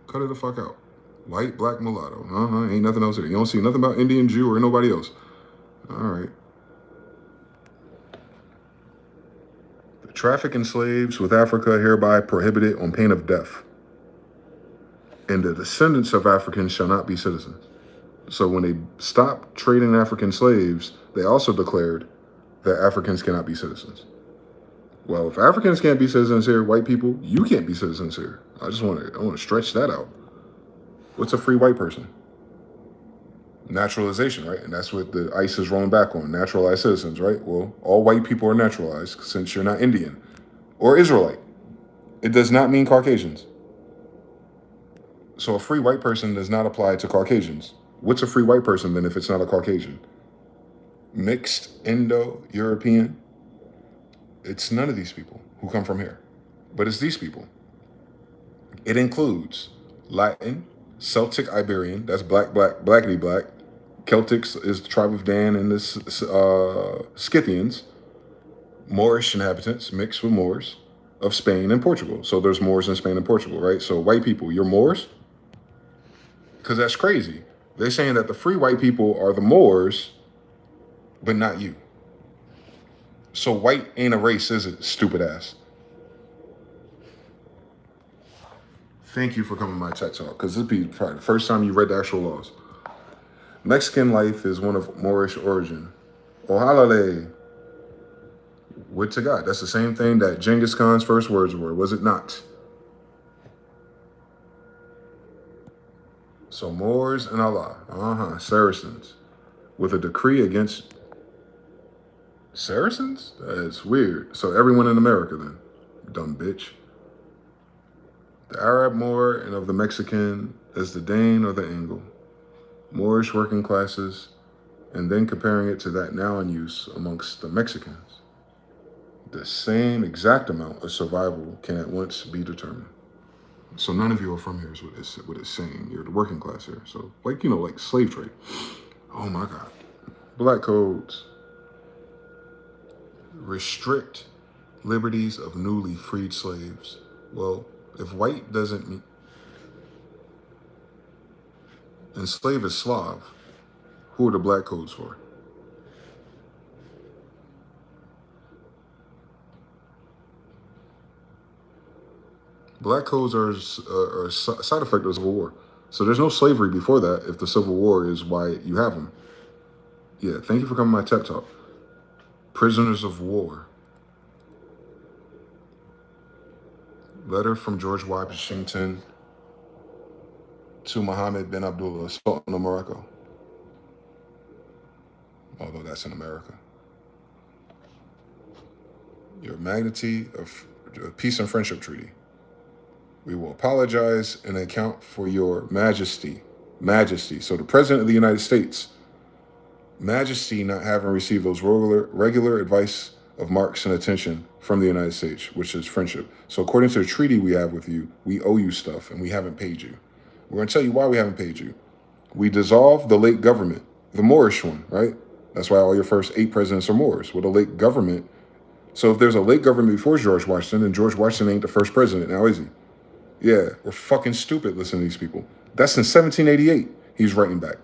Cut it the fuck out. White, black, mulatto. Ain't nothing else here. You don't see nothing about Indian, Jew, or nobody else. All right. Trafficking slaves with Africa hereby prohibited on pain of death. And the descendants of Africans shall not be citizens. So when they stopped trading African slaves, they also declared that Africans cannot be citizens. Well, if Africans can't be citizens here, white people, you can't be citizens here. I want to stretch that out. What's a free white person? Naturalization, right? And that's what the ICE is rolling back on, naturalized citizens, right? Well, all white people are naturalized since you're not Indian or Israelite. It does not mean Caucasians. So a free white person does not apply to Caucasians. What's a free white person then if it's not a Caucasian? Mixed Indo-European? It's none of these people who come from here, but it's these people. It includes Latin, Celtic Iberian, that's blackity black. Celtics is the tribe of Dan and the Scythians, Moorish inhabitants mixed with Moors of Spain and Portugal. So there's Moors in Spain and Portugal, right? So white people, you're Moors? Because that's crazy. They're saying that the free white people are the Moors, but not you. So white ain't a race, is it, stupid ass? Thank you for coming to my TED Talk, because this will be probably the first time you read the actual laws. Mexican life is one of Moorish origin. Ojalale. Would to God. That's the same thing that Genghis Khan's first words were, was it not? So Moors and Allah. Saracens. With a decree against Saracens? That's weird. So everyone in America then. Dumb bitch. The Arab Moor and of the Mexican as the Dane or the Anglo. Moorish working classes, and then comparing it to that now in use amongst the Mexicans. The same exact amount of survival can at once be determined. So none of you are from here is what it's saying. You're the working class here. So like slave trade. Oh my God. Black codes. Restrict liberties of newly freed slaves. Well, if white doesn't mean enslave is Slav, who are the black codes for? Black codes are a side effect of the Civil War. So there's no slavery before that if the Civil War is why you have them. Yeah, thank you for coming to my TED Talk. Prisoners of war. Letter from George Washington to Mohammed bin Abdullah, Sultan of Morocco. Although that's in America. Your magnity of peace and friendship treaty. We will apologize and account for your majesty, Majesty. So the President of the United States, Majesty not having received those regular advice of marks and attention from the United States, which is friendship. So according to the treaty we have with you, we owe you stuff and we haven't paid you. We're going to tell you why we haven't paid you. We dissolved the late government, the Moorish one, right? That's why all your first 8 presidents are Moors. Well, the late government. So if there's a late government before George Washington, then George Washington ain't the first president now, is he? Yeah, we're fucking stupid listening to these people. That's in 1788 he's writing back.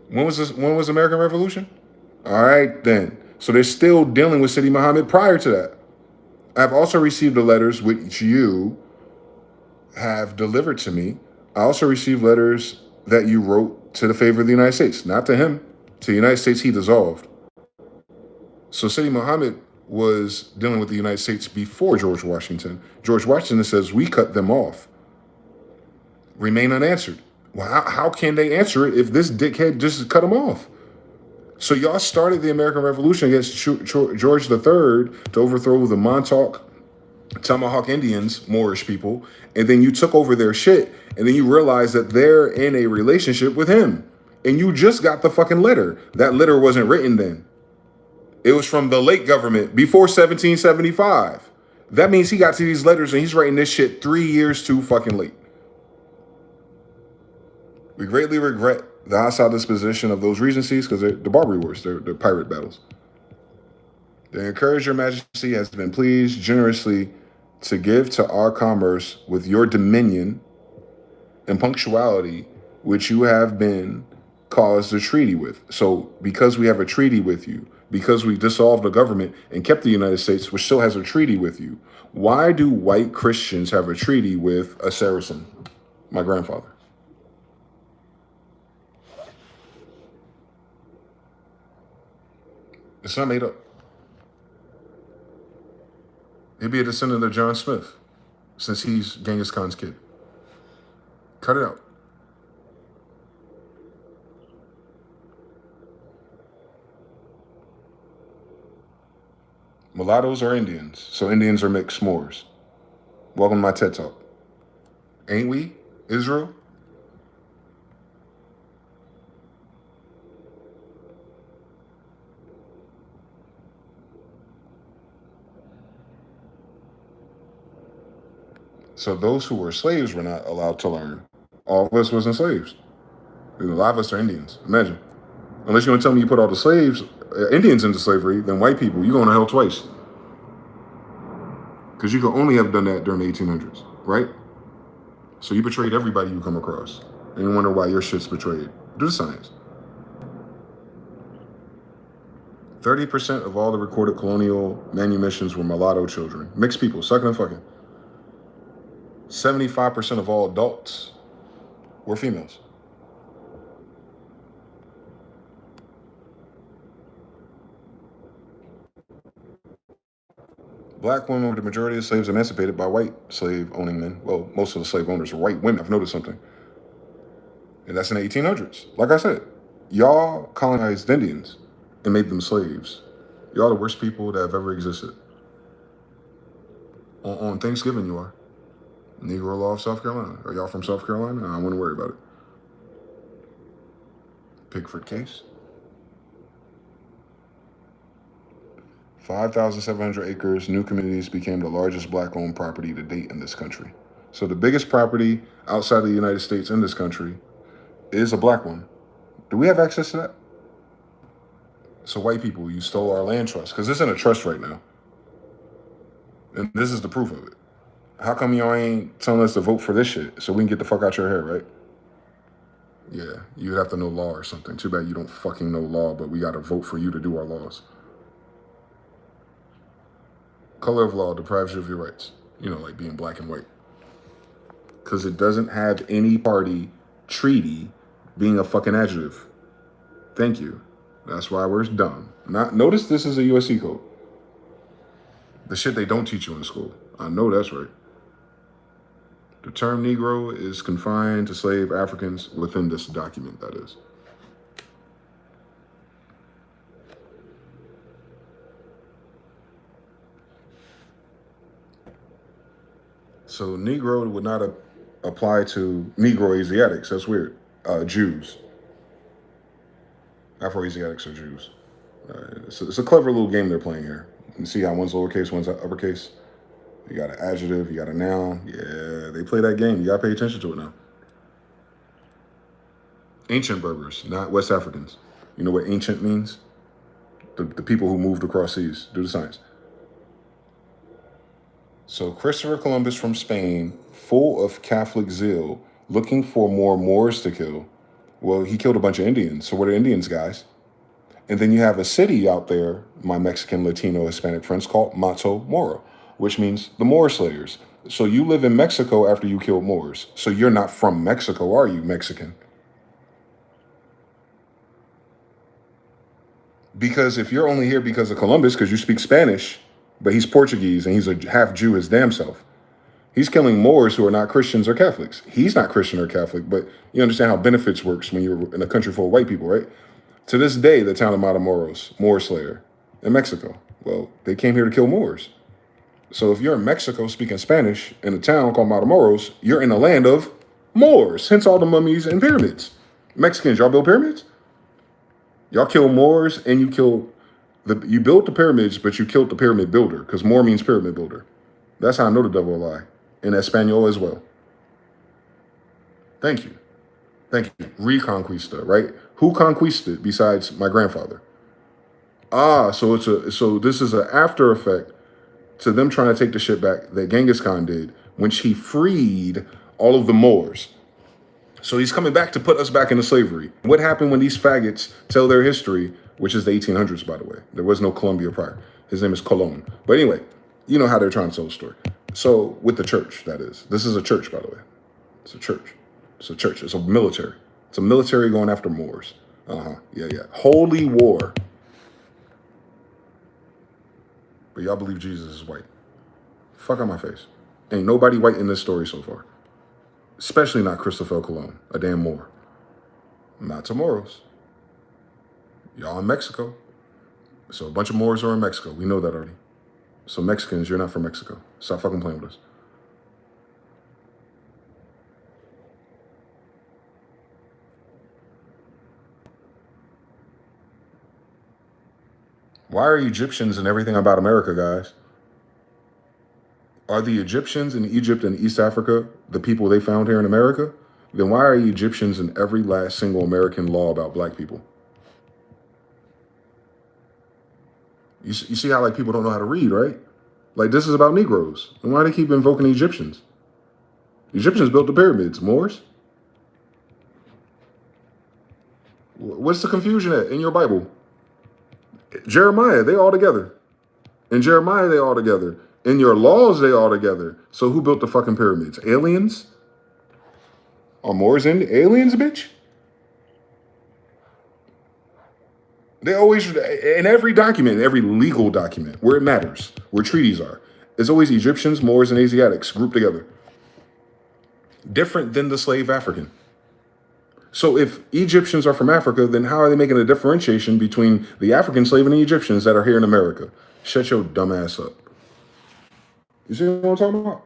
When was the American Revolution? All right, then. So they're still dealing with Sidi Muhammad prior to that. I've also received the letters which you have delivered to me. I also received letters that you wrote to the favor of the United States. Not to him. To the United States, he dissolved. So Sidi Muhammad was dealing with the United States before George Washington. George Washington says, we cut them off. Remain unanswered. Well, how can they answer it if this dickhead just cut them off? So y'all started the American Revolution against George III to overthrow the Montauk, Tomahawk Indians, Moorish people, and then you took over their shit, and then you realized that they're in a relationship with him. And you just got the fucking letter. That letter wasn't written then. It was from the late government before 1775. That means he got to these letters and he's writing this shit 3 years too fucking late. We greatly regret the hostile disposition of those regencies because they're the Barbary Wars, they're pirate battles. They encourage your majesty has been pleased generously to give to our commerce with your dominion and punctuality, which you have been caused a treaty with. So because we have a treaty with you, because we dissolved the government and kept the United States, which still has a treaty with you, why do white Christians have a treaty with a Saracen? My grandfather. It's not made up. He'd be a descendant of John Smith, since he's Genghis Khan's kid. Cut it out. Mulattoes are Indians, so Indians are mixed Moors. Welcome to my TED Talk. Ain't we, Israel? So those who were slaves were not allowed to learn. All of us wasn't slaves. A lot of us are Indians. Imagine. Unless you're going to tell me you put all the slaves, Indians into slavery, then white people, you're going to hell twice. Because you could only have done that during the 1800s, right? So you betrayed everybody you come across. And you wonder why your shit's betrayed. Do the science. 30% of all the recorded colonial manumissions were mulatto children. Mixed people, sucking and fucking. 75% of all adults were females. Black women were the majority of slaves emancipated by white slave-owning men. Well, most of the slave owners were white women. I've noticed something. And that's in the 1800s. Like I said, y'all colonized Indians and made them slaves. Y'all the worst people that have ever existed. On Thanksgiving, you are. Negro law of South Carolina. Are y'all from South Carolina? I wouldn't worry about it. Pickford case. 5,700 acres, new communities became the largest black-owned property to date in this country. So the biggest property outside of the United States in this country is a black one. Do we have access to that? So white people, you stole our land trust, because it's in a trust right now. And this is the proof of it. How come y'all ain't telling us to vote for this shit so we can get the fuck out your hair, right? Yeah, you'd have to know law or something. Too bad you don't fucking know law, but we gotta vote for you to do our laws. Color of law deprives you of your rights. You know, like being black and white. Because it doesn't have any party treaty being a fucking adjective. Thank you. That's why we're dumb. Notice this is a USC code. The shit they don't teach you in school. I know that's right. The term Negro is confined to slave Africans within this document, that is. So Negro would not apply to Negro Asiatics. That's weird. Jews. Afro-Asiatics are Jews. It's a clever little game they're playing here. You see how one's lowercase, one's uppercase? You got an adjective, you got a noun. Yeah, they play that game. You got to pay attention to it now. Ancient Berbers, not West Africans. You know what ancient means? The people who moved across seas. Do the science. So Christopher Columbus from Spain, full of Catholic zeal, looking for more Moors to kill. Well, he killed a bunch of Indians. So what are Indians, guys? And then you have a city out there, my Mexican, Latino, Hispanic friends, called Mato Moro, which means the Moor Slayers. So you live in Mexico after you killed Moors. So you're not from Mexico, are you, Mexican? Because if you're only here because of Columbus, because you speak Spanish, but he's Portuguese and he's a half Jew his damn self. He's killing Moors who are not Christians or Catholics. He's not Christian or Catholic, but you understand how benefits works when you're in a country full of white people, right? To this day, the town of Matamoros, Moor Slayer, in Mexico. Well, they came here to kill Moors. So if you're in Mexico speaking Spanish in a town called Matamoros, you're in a land of Moors, hence all the mummies and pyramids. Mexicans, y'all build pyramids? Y'all kill Moors and you built the pyramids, but you killed the pyramid builder, because Moor means pyramid builder. That's how I know the devil will lie. In Espanol as well. Thank you. Thank you. Reconquista, right? Who conquisted besides my grandfather? So this is an after effect to them trying to take the shit back that Genghis Khan did, when he freed all of the Moors. So he's coming back to put us back into slavery. What happened when these faggots tell their history, which is the 1800s, by the way? There was no Colombia prior. His name is Colon. But anyway, you know how they're trying to tell the story. So with the church, that is. This is a church, by the way. It's a church. It's a church. It's a military. It's a military going after Moors. Yeah. Holy war. But y'all believe Jesus is white. Fuck on my face. Ain't nobody white in this story so far. Especially not Christopher Colon, a damn Moor. Not Matamoros. Y'all in Mexico. So a bunch of Moors are in Mexico. We know that already. So Mexicans, you're not from Mexico. Stop fucking playing with us. Why are Egyptians and everything about America, guys? Are the Egyptians in Egypt and East Africa the people they found here in America? Then why are Egyptians in every last single American law about black people? You see how people don't know how to read, right? This is about Negroes. And why do they keep invoking Egyptians? Egyptians built the pyramids. Moors? What's the confusion at in your Bible? Jeremiah, they all together. In Jeremiah, they all together. In your laws, they all together. So who built the fucking pyramids? Aliens? Are Moors in aliens, bitch? They always, in every document, every legal document, where it matters, where treaties are, it's always Egyptians, Moors, and Asiatics grouped together. Different than the slave African. So if Egyptians are from Africa, then how are they making a differentiation between the African slave and the Egyptians that are here in America? Shut your dumb ass up. You see what I'm talking about?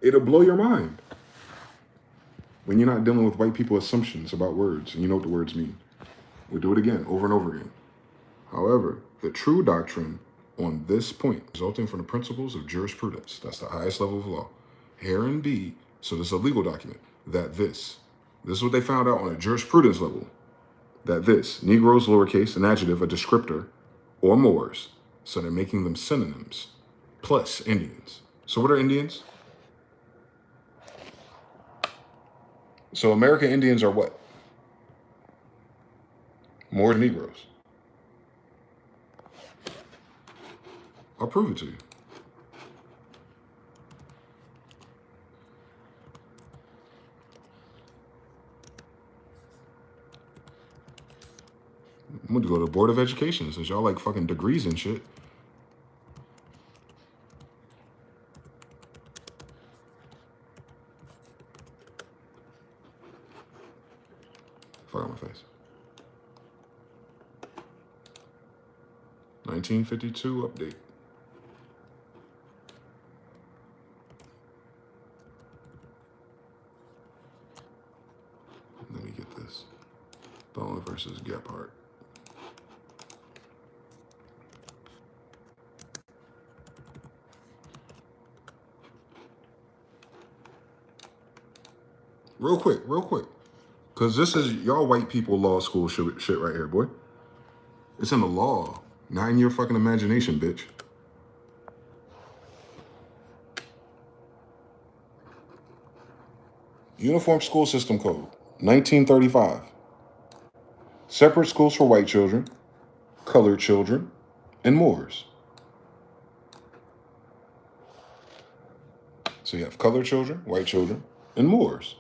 It'll blow your mind when you're not dealing with white people assumptions about words and you know what the words mean. We do it again, over and over again. However, the true doctrine on this point, resulting from the principles of jurisprudence, that's the highest level of law, herein be, so this is a legal document, that this is what they found out on a jurisprudence level, that this, Negroes, lowercase, an adjective, a descriptor, or Moors, so they're making them synonyms, plus Indians. So what are Indians? So American Indians are what? More Negroes. I'll prove it to you. I'm going to go to the Board of Education since y'all like fucking degrees and shit. Fuck on my face. 1952 update. Stone versus Gephardt. Real quick. Because this is y'all white people law school shit right here, boy. It's in the law, not in your fucking imagination, bitch. Uniform School System Code, 1935. Separate schools for white children, colored children, and Moors. So you have colored children, white children, and Moors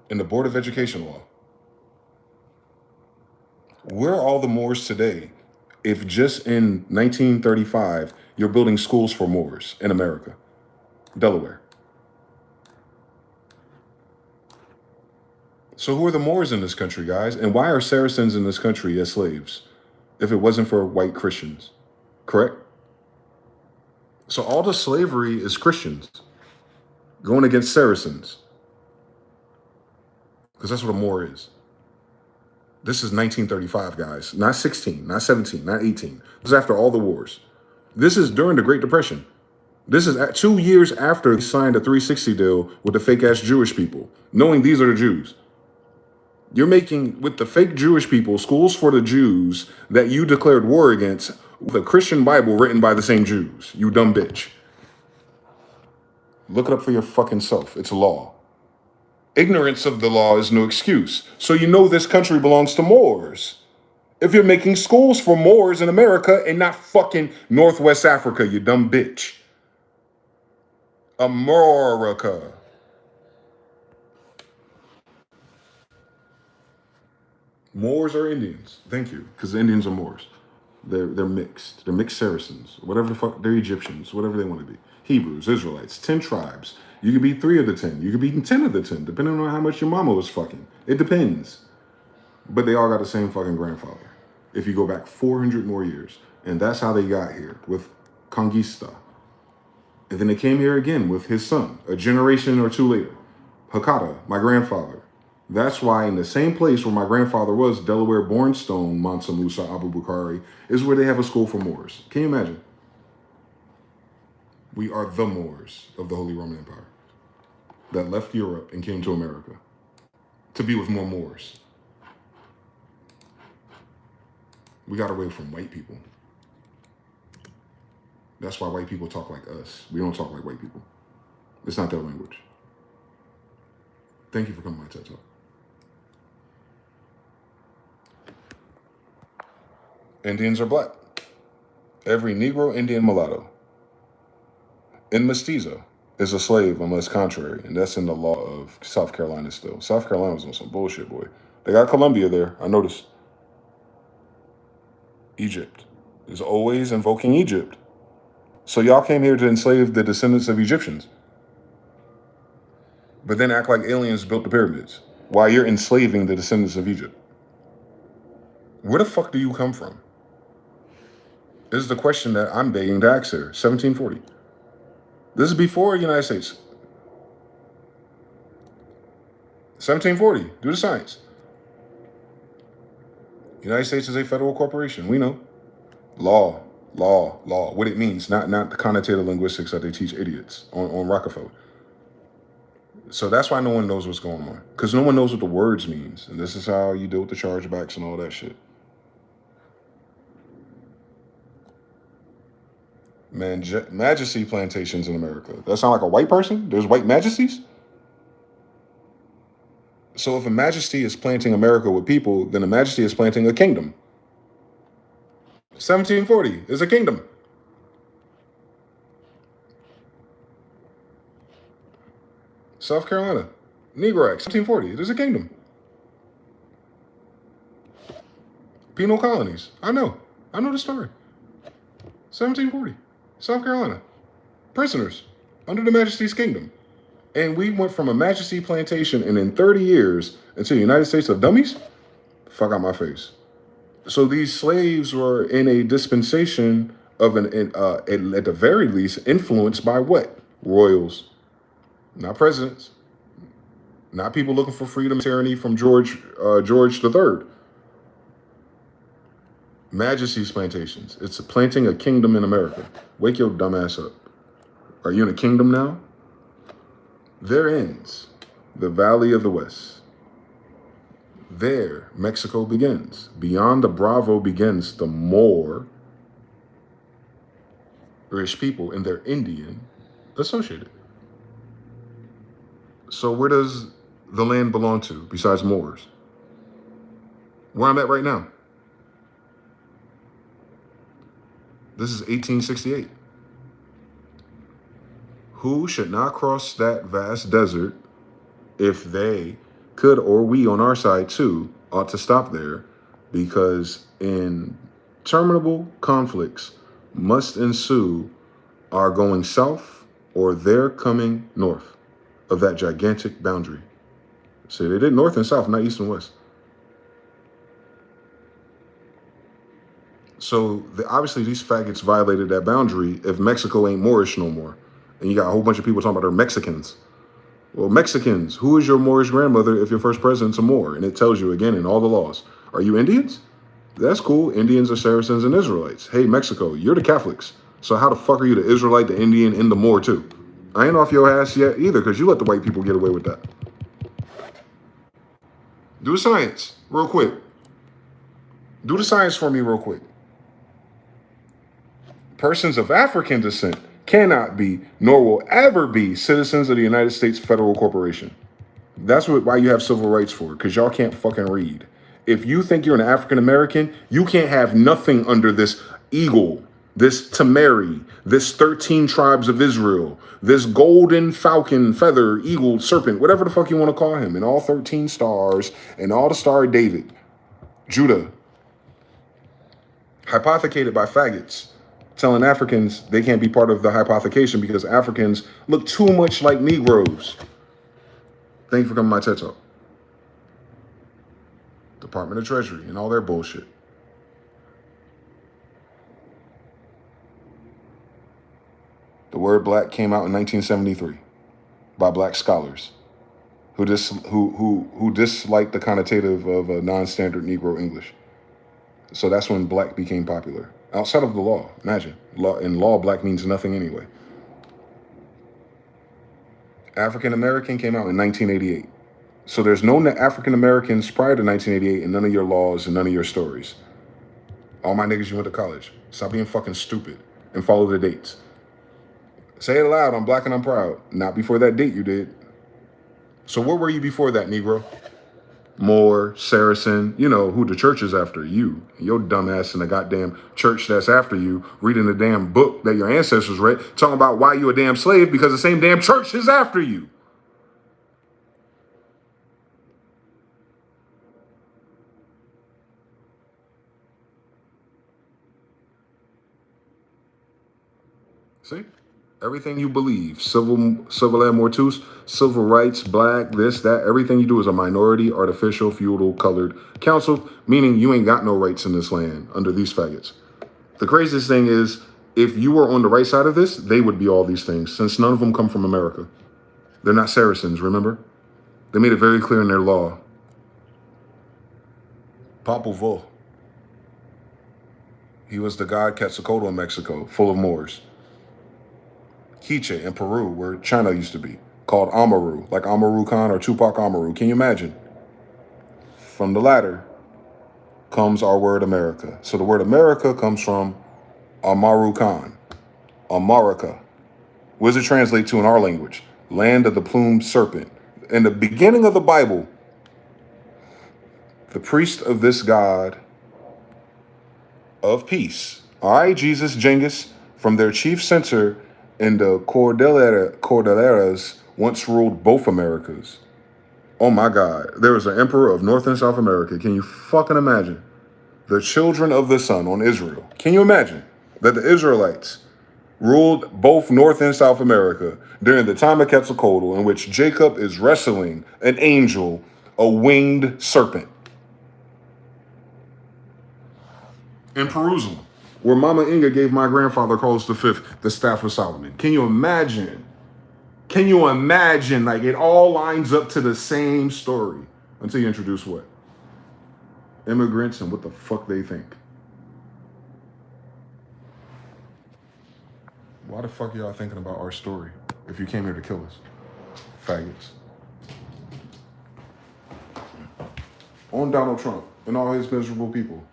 in the Board of Education law. Where are all the Moors today if just in 1935 you're building schools for Moors in America? Delaware. So who are the Moors in this country, guys? And why are Saracens in this country as slaves if it wasn't for white Christians? Correct? So all the slavery is Christians going against Saracens. Because that's what a Moor is. This is 1935, guys. Not 16, not 17, not 18. This is after all the wars. This is during the Great Depression. This is 2 years after they signed a 360 deal with the fake-ass Jewish people, knowing these are the Jews. You're making, with the fake Jewish people, schools for the Jews that you declared war against with a Christian Bible written by the same Jews. You dumb bitch. Look it up for your fucking self. It's law. Ignorance of the law is no excuse. So you know this country belongs to Moors. If you're making schools for Moors in America and not fucking Northwest Africa, you dumb bitch. America. Moors are Indians. Thank you. Because the Indians are Moors. They're mixed. They're mixed Saracens. Whatever the fuck. They're Egyptians. Whatever they want to be. Hebrews, Israelites, 10 tribes. You could be 3 of the 10. You could be 10 of the 10, depending on how much your mama was fucking. It depends. But they all got the same fucking grandfather. If you go back 400 more years. And that's how they got here, with Conquista. And then they came here again with his son, a generation or 2 later. Hakata, my grandfather. That's why in the same place where my grandfather was, Delaware Bornstone, Mansa Musa Abu Bukhari, is where they have a school for Moors. Can you imagine? We are the Moors of the Holy Roman Empire that left Europe and came to America to be with more Moors. We got away from white people. That's why white people talk like us. We don't talk like white people. It's not their language. Thank you for coming to my TED Talk. Indians are black. Every Negro, Indian, mulatto, and mestizo is a slave unless contrary, and that's in the law of South Carolina still. South Carolina was on some bullshit, boy. They got Columbia there, I noticed. Egypt is always invoking Egypt. So y'all came here to enslave the descendants of Egyptians, but then act like aliens built the pyramids while you're enslaving the descendants of Egypt. Where the fuck do you come from? This is the question that I'm begging to ask here. 1740. This is before the United States. 1740. Do the science. United States is a federal corporation. We know. Law. What it means, not the connotative linguistics that they teach idiots on Rockefeller. So that's why no one knows what's going on. Because no one knows what the words means. And this is how you deal with the chargebacks and all that shit. Majesty plantations in America. That sound like a white person? There's white majesties? So if a majesty is planting America with people, then a majesty is planting a kingdom. 1740 is a kingdom. South Carolina, Negro Act, 1740, it is a kingdom. Penal colonies, I know the story. 1740, South Carolina, prisoners under the Majesty's kingdom. And we went from a Majesty plantation, and in 30 years, until the United States of dummies, fuck out my face. So these slaves were in a dispensation of at the very least, influenced by what? Royals. Not presidents. Not people looking for freedom and tyranny from George III. Majesty's Plantations. It's planting a kingdom in America. Wake your dumb ass up. Are you in a kingdom now? There ends the Valley of the West. There, Mexico begins. Beyond the Bravo begins the Moorish people, and they're Indian associated. So where does the land belong to besides Moors? Where I'm at right now. This is 1868. Who should not cross that vast desert if they could, or we on our side too, ought to stop there, because interminable conflicts must ensue are going south or they're coming north of that gigantic boundary. See, they did north and south, not east and west. So obviously these faggots violated that boundary if Mexico ain't Moorish no more. And you got a whole bunch of people talking about they're Mexicans. Well, Mexicans, who is your Moorish grandmother if your first president's a Moor? And it tells you again in all the laws. Are you Indians? That's cool. Indians are Saracens and Israelites. Hey, Mexico, you're the Catholics. So how the fuck are you the Israelite, the Indian, and the Moor too? I ain't off your ass yet either, because you let the white people get away with that. Do the science real quick. Do the science for me real quick. Persons of African descent cannot be, nor will ever be, citizens of the United States Federal Corporation. That's why you have civil rights for, because y'all can't fucking read. If you think you're an African American, you can't have nothing under this eagle, this Tamari, this 13 tribes of Israel, this golden falcon, feather, eagle, serpent, whatever the fuck you want to call him, and all 13 stars, and all the Star of David, Judah, hypothecated by faggots, telling Africans they can't be part of the hypothecation because Africans look too much like Negroes. Thank you for coming to my TED Talk. Department of Treasury and all their bullshit. The word black came out in 1973 by black scholars who disliked the connotative of a non-standard Negro English. So that's when black became popular. Outside of the law, imagine. In law, black means nothing anyway. African American came out in 1988. So there's no African Americans prior to 1988 in none of your laws and none of your stories. All my niggas, you went to college. Stop being fucking stupid and follow the dates. Say it loud, I'm black and I'm proud. Not before that date you did. So where were you before that, Negro? Moor, Saracen, you know who the church is after. You, your dumb ass in the goddamn church that's after you, reading the damn book that your ancestors read, talking about why you a damn slave because the same damn church is after you. See? Everything you believe, civil mortus, civil rights, black, this, that, everything you do is a minority, artificial, feudal, colored council, meaning you ain't got no rights in this land under these faggots. The craziest thing is, if you were on the right side of this, they would be all these things, since none of them come from America. They're not Saracens, remember? They made it very clear in their law. Popol Vuh. He was the god Quetzalcoatl in Mexico, full of Moors. Quiche in Peru, where China used to be, called Amaru, like Amaru Khan or Tupac Amaru. Can you imagine? From the latter comes our word America. So the word America comes from Amaru Khan, America. What does it translate to in our language? Land of the plumed serpent. In the beginning of the Bible, the priest of this god of peace, all right, Jesus, Genghis, from their chief center in the Cordilleras once ruled both Americas. Oh my God. There was an emperor of North and South America. Can you fucking imagine? The children of the sun on Israel. Can you imagine that the Israelites ruled both North and South America during the time of Quetzalcoatl, in which Jacob is wrestling an angel, a winged serpent? In Jerusalem, where Mama Inga gave my grandfather, Carlos V, the staff of Solomon. Can you imagine? Can you imagine? Like, it all lines up to the same story until you introduce what? Immigrants and what the fuck they think. Why the fuck y'all thinking about our story if you came here to kill us? Faggots. On Donald Trump and all his miserable people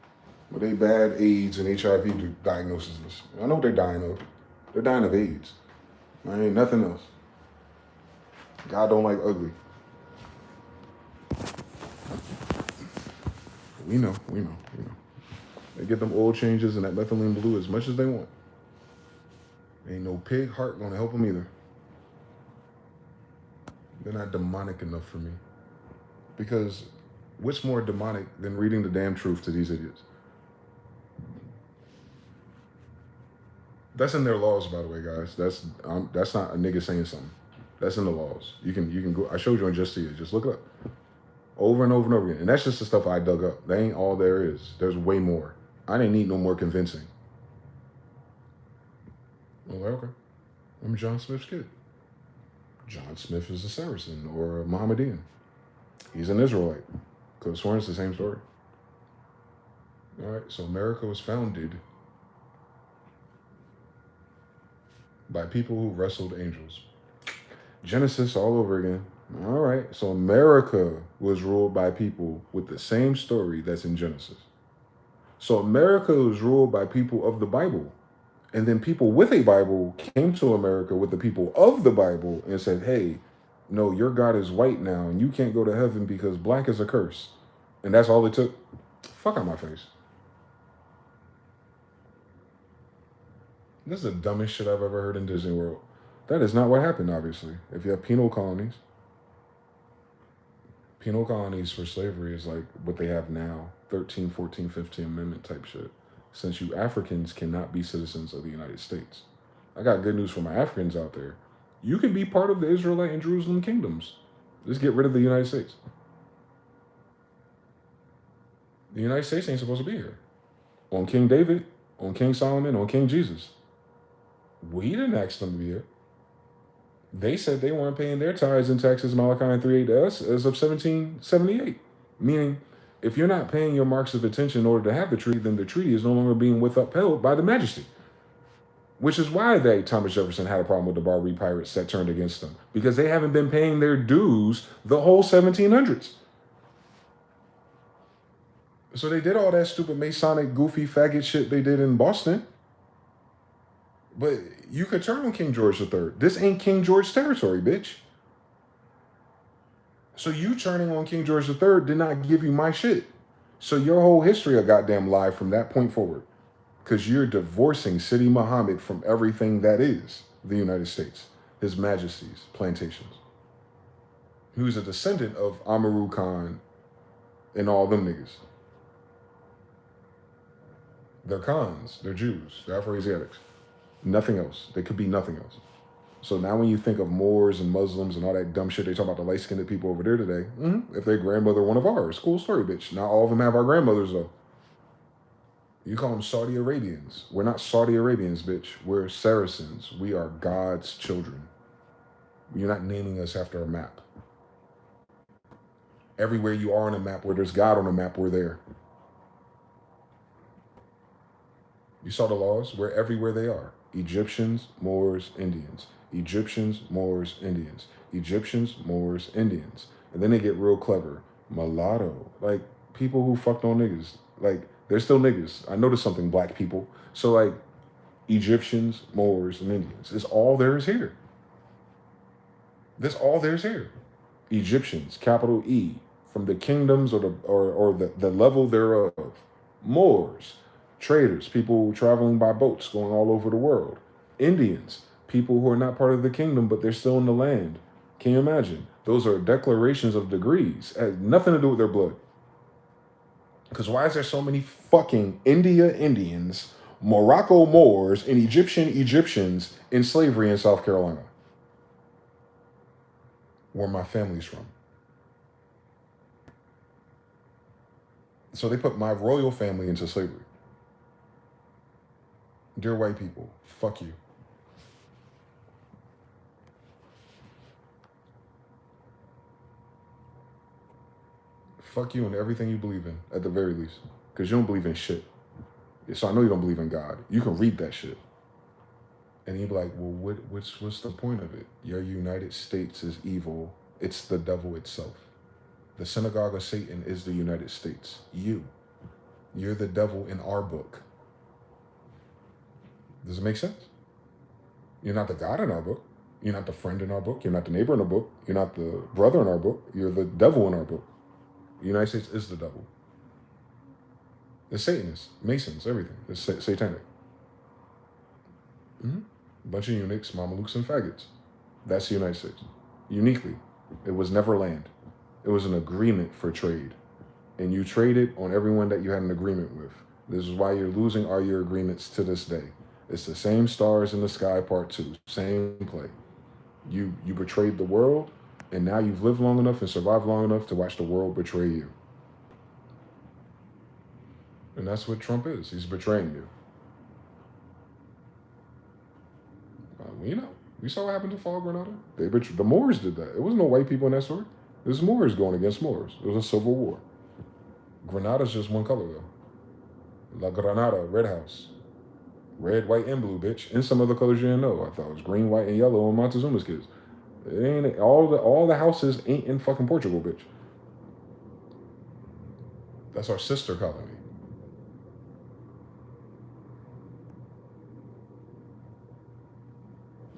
with they bad AIDS and HIV diagnoses. I know what they're dying of. They're dying of AIDS. There ain't nothing else. God don't like ugly. We know. They get them oil changes and that methylene blue as much as they want. Ain't no pig heart gonna help them either. They're not demonic enough for me. Because what's more demonic than reading the damn truth to these idiots? That's in their laws, by the way, guys. That's not a nigga saying something. That's in the laws. You can go. I showed you on Just See It. Just look it up. Over and over and over again. And that's just the stuff I dug up. That ain't all there is. There's way more. I didn't need no more convincing. Well, okay. I'm John Smith's kid. John Smith is a Saracen or a Mohammedan. He's an Israelite. Could have sworn it's the same story. All right, so America was founded by people who wrestled angels. Genesis all over again. All right, so America was ruled by people with the same story that's in Genesis. So America was ruled by people of the Bible. And then people with a Bible came to America with the people of the Bible and said, hey, no, your God is white now and you can't go to heaven because black is a curse. And that's all it took. Fuck out my face. This is the dumbest shit I've ever heard in Disney World. That is not what happened, obviously. If you have penal colonies for slavery is like what they have now, 13, 14, 15 Amendment type shit. Since you Africans cannot be citizens of the United States. I got good news for my Africans out there. You can be part of the Israelite and Jerusalem kingdoms. Just get rid of the United States. The United States ain't supposed to be here. On King David, on King Solomon, on King Jesus. We didn't ask them to be here. They said they weren't paying their tithes and taxes, Malachi 3:8 to us as of 1778. Meaning, if you're not paying your marks of attention in order to have the treaty, then the treaty is no longer being upheld by the majesty. Which is why Thomas Jefferson had a problem with the Barbary pirates that turned against them. Because they haven't been paying their dues the whole 1700s. So they did all that stupid Masonic, goofy, faggot shit they did in Boston. But you could turn on King George III. This ain't King George territory, bitch. So you turning on King George III did not give you my shit. So your whole history a goddamn lie from that point forward. Because you're divorcing Sidi Muhammad from everything that is the United States. His Majesty's plantations. Who's a descendant of Amaru Khan and all them niggas. They're Khans. They're Jews. They're Afro-Asiatics. Nothing else. They could be nothing else. So now when you think of Moors and Muslims and all that dumb shit, they talk about the light-skinned people over there today. If their grandmother one of ours. Cool story, bitch. Not all of them have our grandmothers, though. You call them Saudi Arabians. We're not Saudi Arabians, bitch. We're Saracens. We are God's children. You're not naming us after a map. Everywhere you are on a map, where there's God on a map, we're there. You saw the laws? We're everywhere they are. Egyptians, Moors, Indians. Egyptians, Moors, Indians. Egyptians, Moors, Indians. And then they get real clever. Mulatto. Like, people who fucked on niggas. Like, they're still niggas. I noticed something, black people. So, like, Egyptians, Moors, and Indians. It's all there is here. That's all there's here. Egyptians, capital E, from the kingdoms or the level thereof. Moors, traders, people traveling by boats, going all over the world. Indians, people who are not part of the kingdom, but they're still in the land. Can you imagine? Those are declarations of degrees. It has nothing to do with their blood. Because why is there so many fucking India Indians, Morocco Moors, and Egyptians in slavery in South Carolina? Where my family's from. So they put my royal family into slavery. Dear white people, fuck you. Fuck you and everything you believe in, at the very least. Because you don't believe in shit. So I know you don't believe in God. You can read that shit. And he'd be like, well, what's the point of it? Your United States is evil. It's the devil itself. The synagogue of Satan is the United States. You're the devil in our book. Does it make sense? You're not the God in our book. You're not the friend in our book. You're not the neighbor in our book. You're not the brother in our book. You're the devil in our book. The United States is the devil. It's Satanists, Masons, everything. It's satanic. Bunch of eunuchs, mamelukes, and faggots. That's the United States. Uniquely. It was never land. It was an agreement for trade. And you traded on everyone that you had an agreement with. This is why you're losing all your agreements to this day. It's the same stars in the sky part 2. Same play. You betrayed the world, and now you've lived long enough and survived long enough to watch the world betray you. And that's what Trump is. He's betraying you. We saw what happened to Fall Grenada. The Moors did that. It wasn't no white people in that story. It was Moors going against Moors. It was a civil war. Grenada's just one color, though. La Granada, red house. Red, white, and blue, bitch. And some other colors you didn't know. I thought it was green, white, and yellow on Montezuma's kids. It ain't all the houses ain't in fucking Portugal, bitch. That's our sister colony.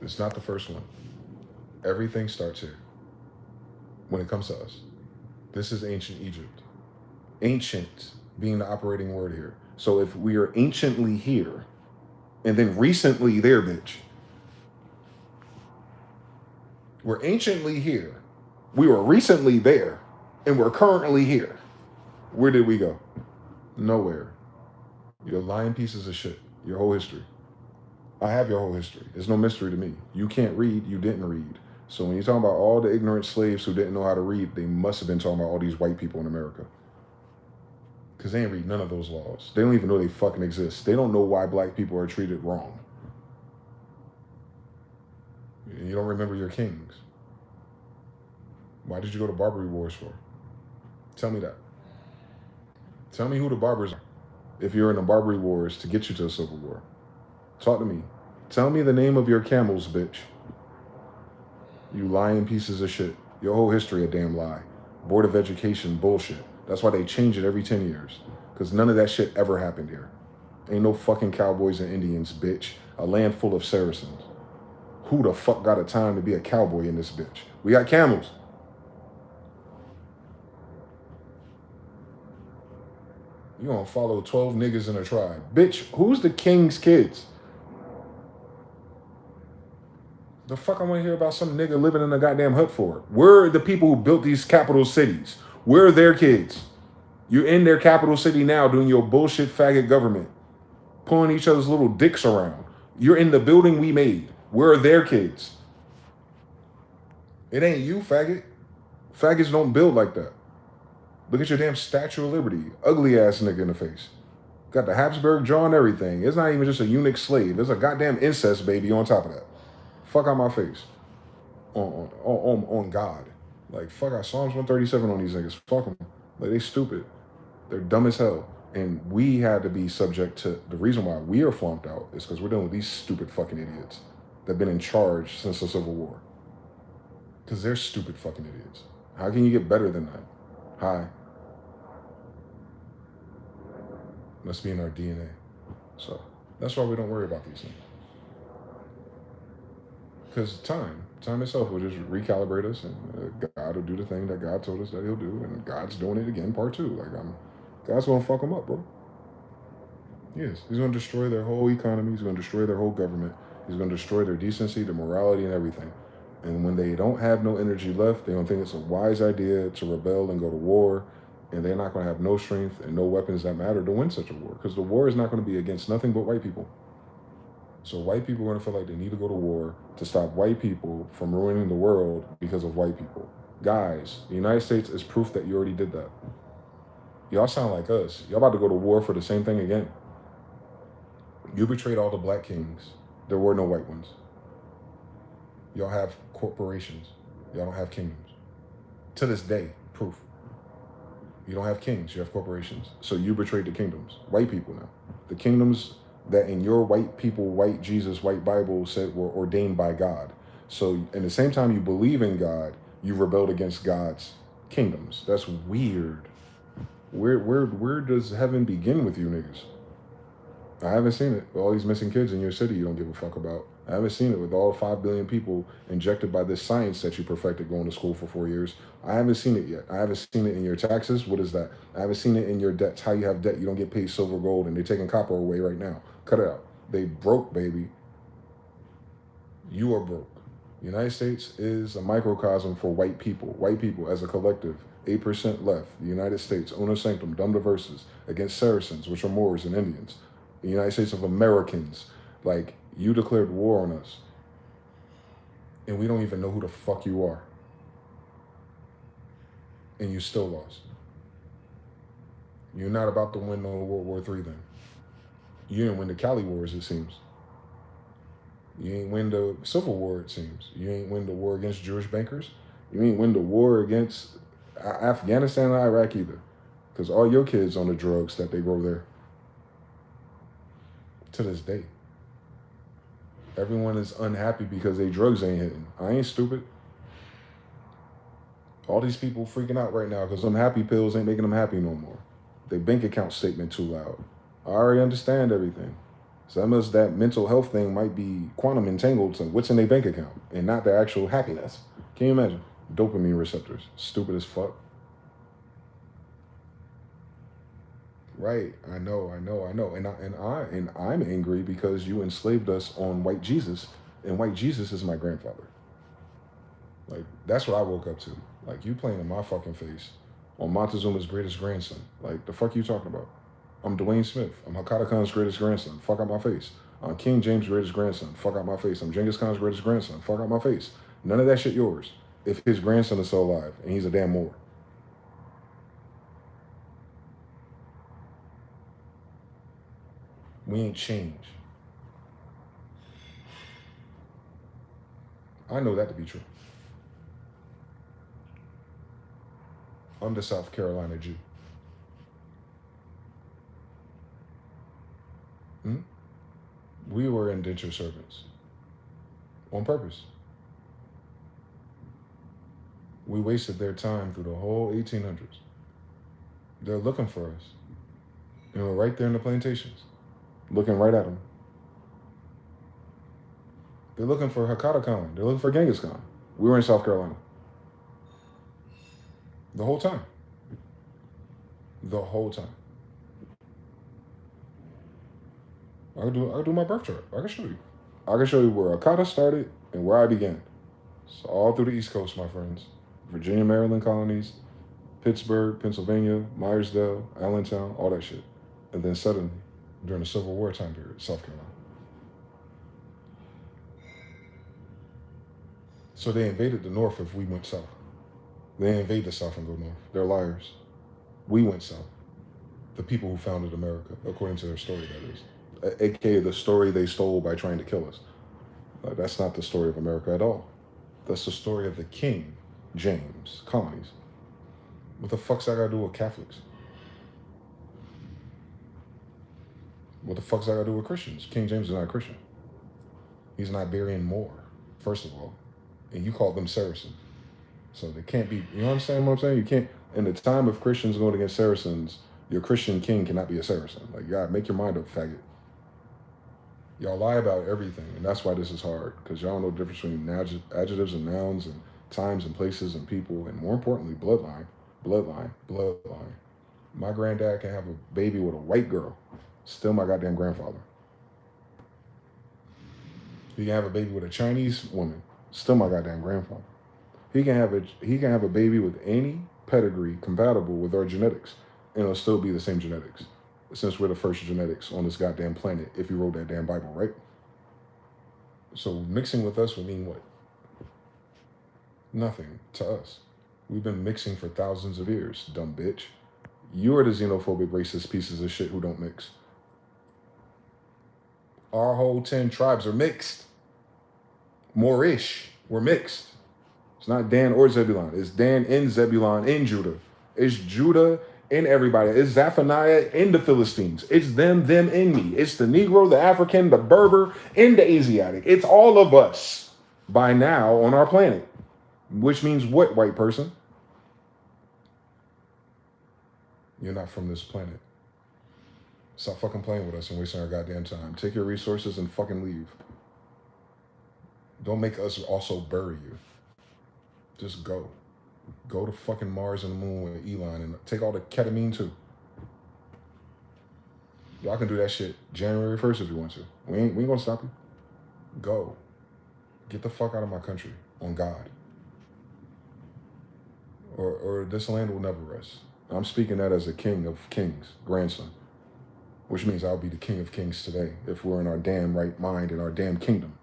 It's not the first one. Everything starts here. When it comes to us. This is ancient Egypt. Ancient being the operating word here. So if we are anciently here, and then recently there, bitch. We're anciently here. We were recently there, and we're currently here. Where did we go? Nowhere. You're lying pieces of shit. Your whole history. I have your whole history. It's no mystery to me. You can't read, you didn't read. So when you're talking about all the ignorant slaves who didn't know how to read, they must have been talking about all these white people in America. Because they ain't read none of those laws. They don't even know they fucking exist. They don't know why black people are treated wrong. You don't remember your kings. Why did you go to Barbary Wars for? Tell me that. Tell me who the Barbers are if you're in the Barbary Wars to get you to a civil war. Talk to me. Tell me the name of your camels, bitch. You lying pieces of shit. Your whole history a damn lie. Board of Education bullshit. That's why they change it every 10 years. Because none of that shit ever happened here. Ain't no fucking cowboys and Indians, bitch. A land full of Saracens. Who the fuck got a time to be a cowboy in this bitch? We got camels. You gonna follow 12 niggas in a tribe. Bitch, who's the king's kids? The fuck I want to hear about some nigga living in a goddamn hut for? We're the people who built these capital cities. We're their kids. You're in their capital city now doing your bullshit faggot government. Pulling each other's little dicks around. You're in the building we made. We're their kids. It ain't you, faggot. Faggots don't build like that. Look at your damn Statue of Liberty. Ugly ass nigga in the face. Got the Habsburg jaw and everything. It's not even just a eunuch slave. There's a goddamn incest baby on top of that. Fuck out my face. On God. Like, fuck out Psalms 137 on these niggas. Fuck them. Like, they stupid. They're dumb as hell. And we had to be subject to, the reason why we are flunked out is because we're dealing with these stupid fucking idiots that have been in charge since the Civil War. Because they're stupid fucking idiots. How can you get better than that? Hi. Must be in our DNA. So, that's why we don't worry about these things. Because time itself will just recalibrate us, and God will do the thing that God told us that he'll do, and God's doing it again, part 2. Like, God's gonna fuck them up, bro. He is. He's gonna destroy their whole economy. He's gonna destroy their whole government. He's gonna destroy their decency, their morality, and everything. And when they don't have no energy left, they're gonna think it's a wise idea to rebel and go to war, and they're not gonna have no strength and no weapons that matter to win such a war, because the war is not gonna be against nothing but white people. So white people are going to feel like they need to go to war to stop white people from ruining the world because of white people. Guys, the United States is proof that you already did that. Y'all sound like us. Y'all about to go to war for the same thing again. You betrayed all the black kings. There were no white ones. Y'all have corporations. Y'all don't have kingdoms. To this day, proof. You don't have kings, you have corporations. So you betrayed the kingdoms. White people now. The kingdoms that in your white people, white Jesus, white Bible said were ordained by God. So in the same time you believe in God, you rebelled against God's kingdoms. That's weird. Where does heaven begin with you niggas? I haven't seen it. All these missing kids in your city you don't give a fuck about. I haven't seen it with all 5 billion people injected by this science that you perfected going to school for 4 years. I haven't seen it yet. I haven't seen it in your taxes. What is that? I haven't seen it in your debts. How you have debt, you don't get paid silver, gold, and they're taking copper away right now. Cut it out. They broke, baby. You are broke. The United States is a microcosm for white people. White people as a collective, 8% left. The United States, owner sanctum, dum diversus, against Saracens, which are Moors and Indians. The United States of Americans. Like, you declared war on us. And we don't even know who the fuck you are. And you still lost. You're not about to win no World War III then. You didn't win the Cali Wars, it seems. You ain't win the Civil War, it seems. You ain't win the war against Jewish bankers. You ain't win the war against Afghanistan and Iraq either. Because all your kids on the drugs that they grow there. To this day. Everyone is unhappy because they drugs ain't hitting. I ain't stupid. All these people freaking out right now because them happy pills ain't making them happy no more. Their bank account statement too loud. I already understand everything. So that mental health thing might be quantum entangled to what's in their bank account and not their actual happiness. Can you imagine? Dopamine receptors. Stupid as fuck. Right, I know. And I'm angry because you enslaved us on white Jesus, and white Jesus is my grandfather. Like, that's what I woke up to. Like, you playing in my fucking face on Montezuma's greatest grandson. Like, the fuck you talking about? I'm Dwayne Smith. I'm Hakata Khan's greatest grandson. Fuck out my face. I'm King James' greatest grandson. Fuck out my face. I'm Genghis Khan's greatest grandson. Fuck out my face. None of that shit yours. If his grandson is still alive, and he's a damn Moor. We ain't changed. I know that to be true. I'm the South Carolina Jew. We were indentured servants. On purpose. We wasted their time through the whole 1800s. They're looking for us. And we're right there in the plantations. Looking right at them. They're looking for Hakata Khan. They're looking for Genghis Khan. We were in South Carolina. The whole time. The whole time. I can do my birth chart. I can show you. I can show you where Hakata started and where I began. It's all through the East Coast, my friends. Virginia, Maryland colonies, Pittsburgh, Pennsylvania, Myersdale, Allentown, all that shit. And then suddenly, during the Civil War time period, South Carolina. So they invaded the North if we went south. They invade the South and go north. They're liars. We went south. The people who founded America, according to their story, that is. AKA the story they stole by trying to kill us. That's not the story of America at all. That's the story of the King James colonies. What the fuck's that got to do with Catholics? What the fuck's that got to do with Christians? King James is not a Christian. He's an Iberian Moor, first of all. And you call them Saracens. So they can't be, you understand what I'm saying? You can't, in the time of Christians going against Saracens, your Christian king cannot be a Saracen. Like, you gotta make your mind up, faggot. Y'all lie about everything, and that's why this is hard, because y'all know the difference between adjectives and nouns and times and places and people, and more importantly, bloodline. My granddad can have a baby with a white girl, still my goddamn grandfather. He can have a baby with a Chinese woman, still my goddamn grandfather. He can have a baby with any pedigree compatible with our genetics, and it'll still be the same genetics, since we're the first genetics on this goddamn planet, if you wrote that damn Bible, right? So mixing with us would mean what? Nothing to us. We've been mixing for thousands of years, dumb bitch. You are the xenophobic, racist pieces of shit who don't mix. Our whole 10 tribes are mixed. Moorish, we're mixed. It's not Dan or Zebulon. It's Dan and Zebulon and Judah. It's Judah and everybody. It's Zephaniah and the Philistines. It's them, and me. It's the Negro, the African, the Berber, and the Asiatic. It's all of us by now on our planet. Which means what, white person? You're not from this planet. Stop fucking playing with us and wasting our goddamn time. Take your resources and fucking leave. Don't make us also bury you. Just go. Go to fucking Mars and the moon with Elon and take all the ketamine too. Y'all can do that shit January 1st if you want to. We ain't gonna stop you. Go. Get the fuck out of my country on God. Or this land will never rest. I'm speaking that as a king of kings, grandson. Which means I'll be the king of kings today if we're in our damn right mind in our damn kingdom.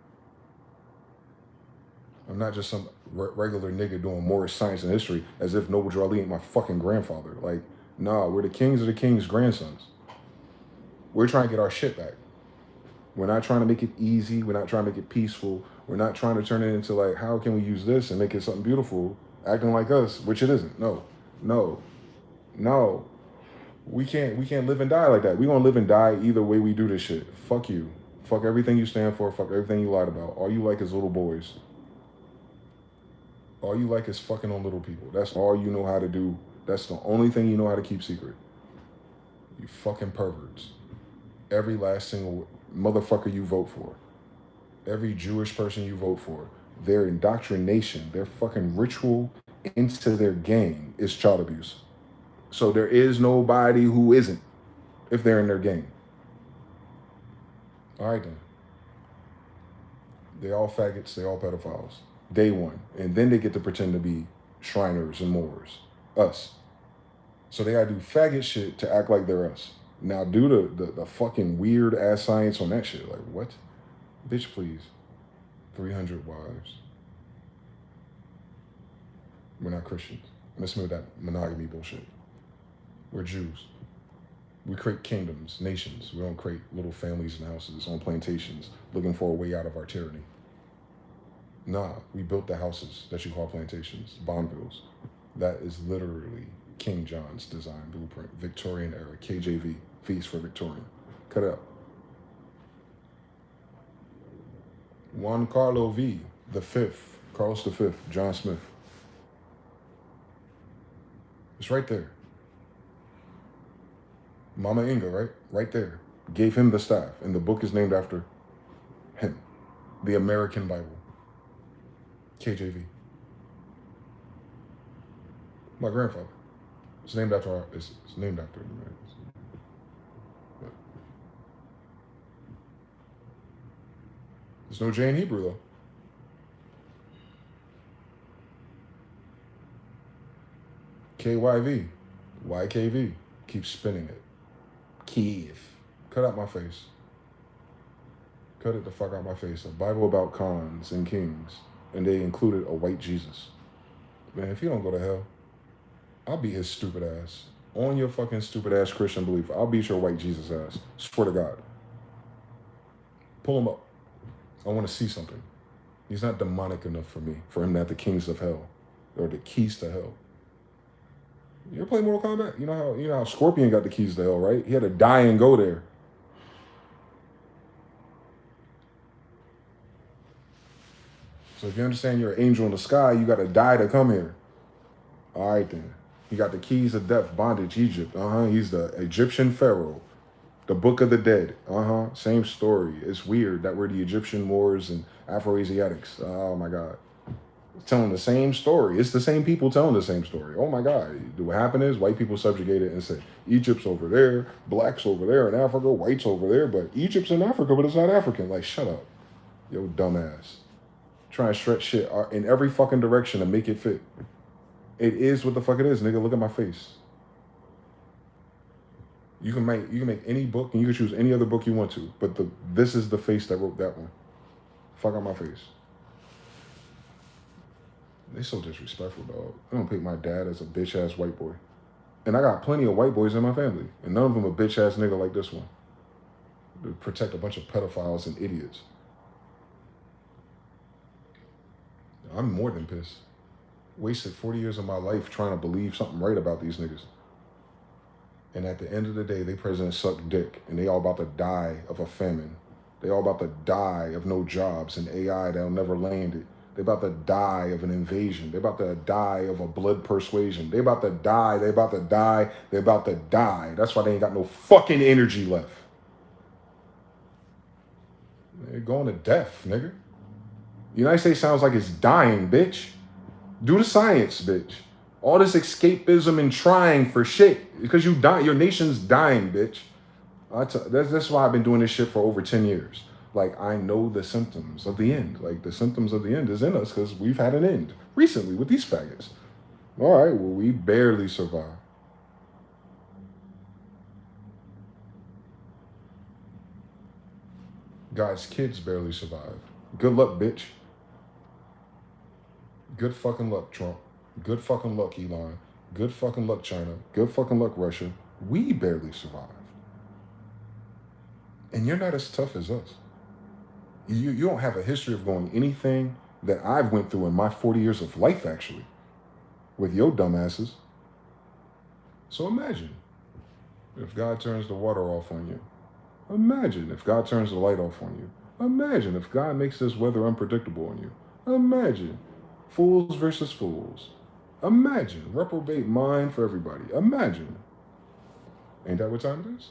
I'm not just some regular nigga doing more science and history as if Noble Drew Ali ain't my fucking grandfather. Like, nah, we're the kings of the king's grandsons. We're trying to get our shit back. We're not trying to make it easy. We're not trying to make it peaceful. We're not trying to turn it into like, how can we use this and make it something beautiful, acting like us, which it isn't. No. We can't live and die like that. We gonna live and die either way we do this shit. Fuck you. Fuck everything you stand for. Fuck everything you lied about. All you like is little boys. All you like is fucking on little people. That's all you know how to do. That's the only thing you know how to keep secret. You fucking perverts. Every last single motherfucker you vote for. Every Jewish person you vote for. Their indoctrination, their fucking ritual into their game is child abuse. So there is nobody who isn't if they're in their game. All right then. They all faggots, they all pedophiles. Day one. And then they get to pretend to be Shriners and Moors. Us. So they gotta do faggot shit to act like they're us. Now do the fucking weird ass science on that shit. Like what? Bitch please. 300 wives. We're not Christians. Listen to that monogamy bullshit. We're Jews. We create kingdoms, nations. We don't create little families and houses on plantations looking for a way out of our tyranny. Nah, we built the houses that you call plantations, Bonvilles. That is literally King John's design blueprint, Victorian era, KJV, Feast for Victorian. Cut it out. Juan Carlo V, the fifth, Carlos V, John Smith. It's right there. Mama Inga, right? Right there. Gave him the staff. And the book is named after him. The American Bible. KJV. My grandfather. It's named after it's named after him. But there's no J in Hebrew though. KYV. YKV. Keep spinning it. Kiev. Cut out my face. Cut it the fuck out my face. A Bible about Khans and kings. And they included a white Jesus. Man, if you don't go to hell, I'll beat his stupid ass. On your fucking stupid ass Christian belief. I'll beat your white Jesus ass. Swear to God. Pull him up. I want to see something. He's not demonic enough for me. For him to have the kings of hell. Or the keys to hell. You ever play Mortal Kombat? You know how Scorpion got the keys to hell, right? He had to die and go there. So if you understand you're an angel in the sky, you got to die to come here. All right then. He got the keys of death, bondage, Egypt. He's the Egyptian pharaoh. The Book of the Dead. Same story. It's weird that we're the Egyptian Moors and Afro-Asiatics. Oh my God. Telling the same story. It's the same people telling the same story. Oh my God. What happened is white people subjugated and said, Egypt's over there, blacks over there in Africa, whites over there, but Egypt's in Africa, but it's not African. Like, shut up. Yo, dumbass. Trying to stretch shit in every fucking direction to make it fit. It is what the fuck it is, nigga. Look at my face. You can make any book and you can choose any other book you want to, but this is the face that wrote that one. Fuck out my face. They so disrespectful, dog. I don't pick my dad as a bitch-ass white boy. And I got plenty of white boys in my family. And none of them a bitch-ass nigga like this one. To protect a bunch of pedophiles and idiots. I'm more than pissed. Wasted 40 years of my life trying to believe something right about these niggas. And at the end of the day, they presidents suck dick, and they all about to die of a famine. They all about to die of no jobs and AI that'll never land it. They about to die of an invasion. They about to die of a blood persuasion. They about to die. They about to die. They about to die. That's why they ain't got no fucking energy left. They're going to death, nigga. The United States sounds like it's dying, bitch. Do the science, bitch. All this escapism and trying for shit because you die. Your nation's dying, bitch. That's why I've been doing this shit for over 10 years. Like, I know the symptoms of the end. Like, the symptoms of the end is in us because we've had an end recently with these faggots. All right, well, we barely survived. God's kids barely survived. Good luck, bitch. Good fucking luck, Trump. Good fucking luck, Elon. Good fucking luck, China. Good fucking luck, Russia. We barely survived. And you're not as tough as us. You don't have a history of going anything that I've went through in my 40 years of life, actually, with your dumbasses. So imagine if God turns the water off on you. Imagine if God turns the light off on you. Imagine if God makes this weather unpredictable on you. Imagine fools versus fools. Imagine reprobate mind for everybody. Imagine. Ain't that what time it is?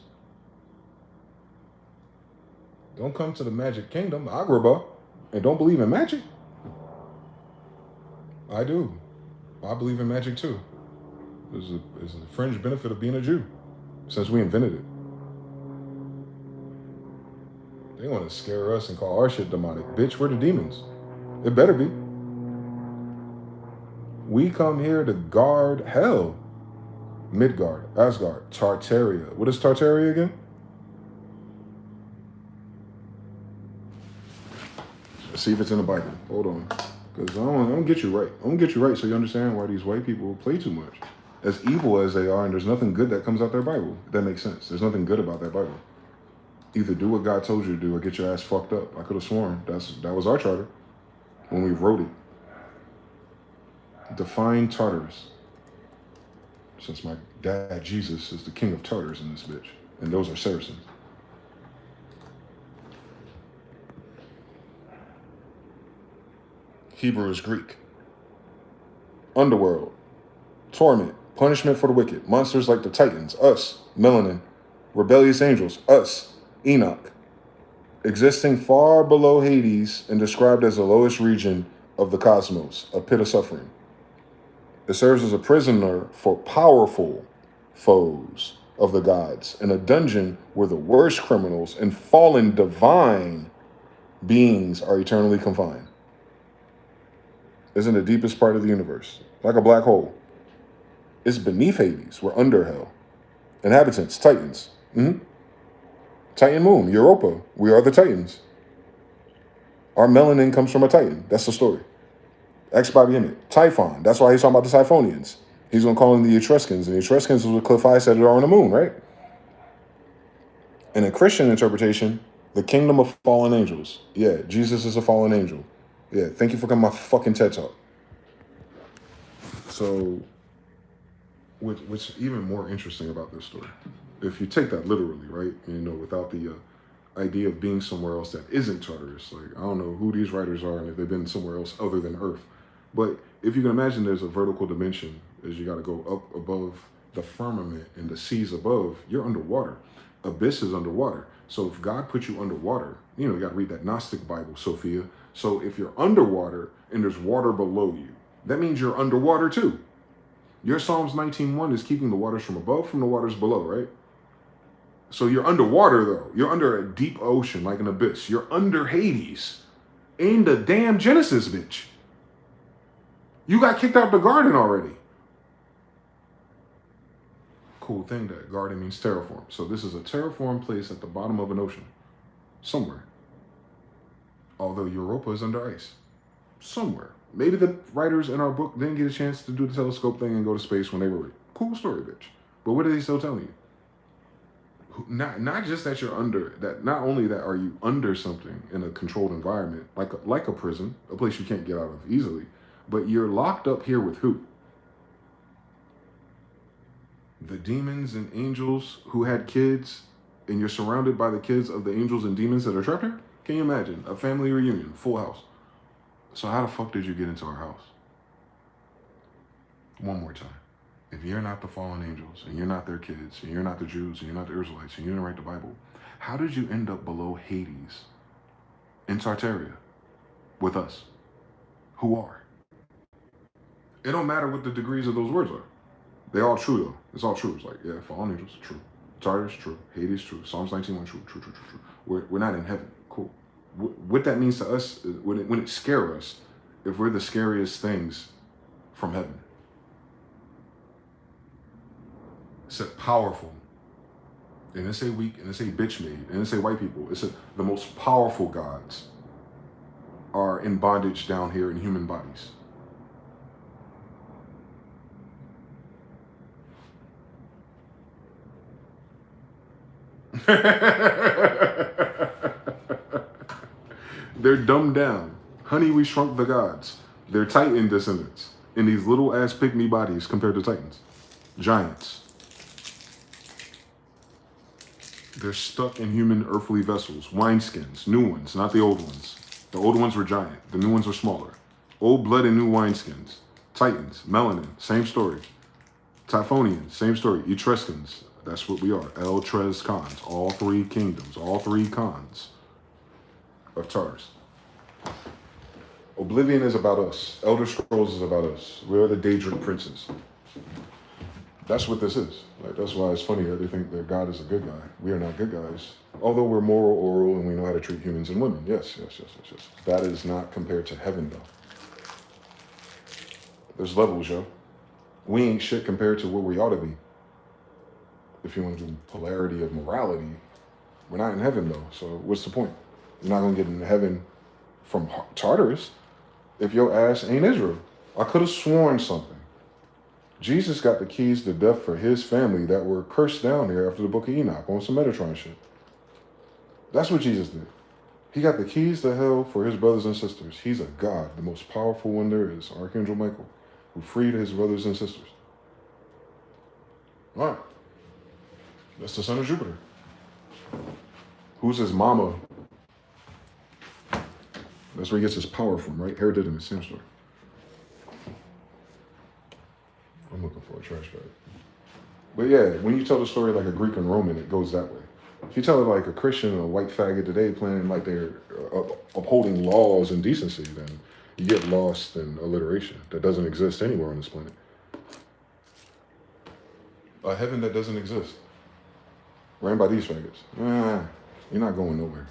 Don't come to the magic kingdom, Agrabah, and don't believe in magic. I do. I believe in magic too. It's a fringe benefit of being a Jew since we invented it. They want to scare us and call our shit demonic. Bitch, we're the demons. It better be. We come here to guard hell. Midgard, Asgard, Tartaria. What is Tartaria again? Let's see if it's in the Bible. Hold on. Because I don't get you right. I don't get you right so you understand why these white people play too much. As evil as they are, and there's nothing good that comes out their Bible. That makes sense. There's nothing good about that Bible. Either do what God told you to do or get your ass fucked up. I could have sworn that was our charter when we wrote it. Define Tartarus. Since my dad, Jesus, is the king of Tartars in this bitch. And those are Saracens. Hebrew is Greek. Underworld. Torment. Punishment for the wicked. Monsters like the Titans. Us. Melanin. Rebellious angels. Us. Enoch. Existing far below Hades and described as the lowest region of the cosmos. A pit of suffering. It serves as a prisoner for powerful foes of the gods in a dungeon where the worst criminals and fallen divine beings are eternally confined. It's in the deepest part of the universe, like a black hole. It's beneath Hades. We're under hell. Inhabitants, Titans. Titan moon, Europa. We are the Titans. Our melanin comes from a Titan. That's the story. Ex-Bobby Emmett. Typhon. That's why he's talking about the Typhonians. He's going to call them the Etruscans. And the Etruscans was what Cliff I said are on the moon, right? In a Christian interpretation, the kingdom of fallen angels. Yeah, Jesus is a fallen angel. Yeah, thank you for coming to my fucking TED Talk. So, what's even more interesting about this story, if you take that literally, right, you know, without the idea of being somewhere else that isn't Tartarus, like, I don't know who these writers are and if they've been somewhere else other than Earth, but if you can imagine there's a vertical dimension as you got to go up above the firmament and the seas above, you're underwater. Abyss is underwater. So if God put you underwater, you know, you got to read that Gnostic Bible, Sophia. So if you're underwater and there's water below you, that means you're underwater too. Your Psalms 19:1 is keeping the waters from above from the waters below, right? So you're underwater though. You're under a deep ocean like an abyss. You're under Hades. In the damn Genesis, bitch. You got kicked out the garden already. Cool thing that garden means terraform. So this is a terraform place at the bottom of an ocean. Somewhere. Although Europa is under ice. Somewhere. Maybe the writers in our book didn't get a chance to do the telescope thing and go to space when they wrote it. Cool story, bitch. But what are they still telling you? Not just that you're under, that not only that are you under something in a controlled environment, like a prison, a place you can't get out of easily, but you're locked up here with who? the demons and angels who had kids, and you're surrounded by the kids of the angels and demons that are trapped here? Can you imagine? A family reunion, full house. So how the fuck did you get into our house? One more time. If you're not the fallen angels, and you're not their kids, and you're not the Jews, and you're not the Israelites, and you didn't write the Bible, how did you end up below Hades in Tartaria with us, who are? It don't matter what the degrees of those words are. They're all true, though. It's all true. It's like, yeah, fallen angels, true. Tartarus, true. Hades, true. Psalms 19:1, true. We're not in heaven. Cool. What that means to us, when it scares us, if we're the scariest things from heaven. It said powerful. And it say weak, and it say bitch made, and it say white people. It said the most powerful gods are in bondage down here in human bodies. They're dumbed down. Honey, we shrunk the gods. They're Titan descendants in these little ass pygmy bodies compared to Titans. Giants. They're stuck in human earthly vessels. Wineskins. New ones, not the old ones. The old ones were giant. The new ones are smaller. Old blood and new wineskins. Titans. Melanin. Same story. Typhonians. Same story. Etruscans. That's what we are. El-Tres Khans. All three kingdoms. All three Khans of Tars. Oblivion is about us. Elder Scrolls is about us. We're the Daedric princes. That's what this is. Like, that's why it's funny that they think that God is a good guy. We are not good guys. Although we're moral, oral, and we know how to treat humans and women. Yes. That is not compared to heaven, though. There's levels, yo. We ain't shit compared to what we ought to be. If you want to do polarity of morality, we're not in heaven, though. So what's the point? You're not going to get in heaven from Tartarus if your ass ain't Israel. I could have sworn something. Jesus got the keys to death for his family that were cursed down here after the book of Enoch on some Metatron shit. That's what Jesus did. He got the keys to hell for his brothers and sisters. He's a God, the most powerful one there is, Archangel Michael, who freed his brothers and sisters. All right. That's the son of Jupiter. Who's his mama? That's where he gets his power from, right? Herodidymus, same story. I'm looking for a trash bag. But yeah, when you tell the story like a Greek and Roman, it goes that way. If you tell it like a Christian and a white faggot today playing like they're upholding laws and decency, then you get lost in alliteration that doesn't exist anywhere on this planet. A heaven that doesn't exist. Ran by these faggots. You're not going nowhere.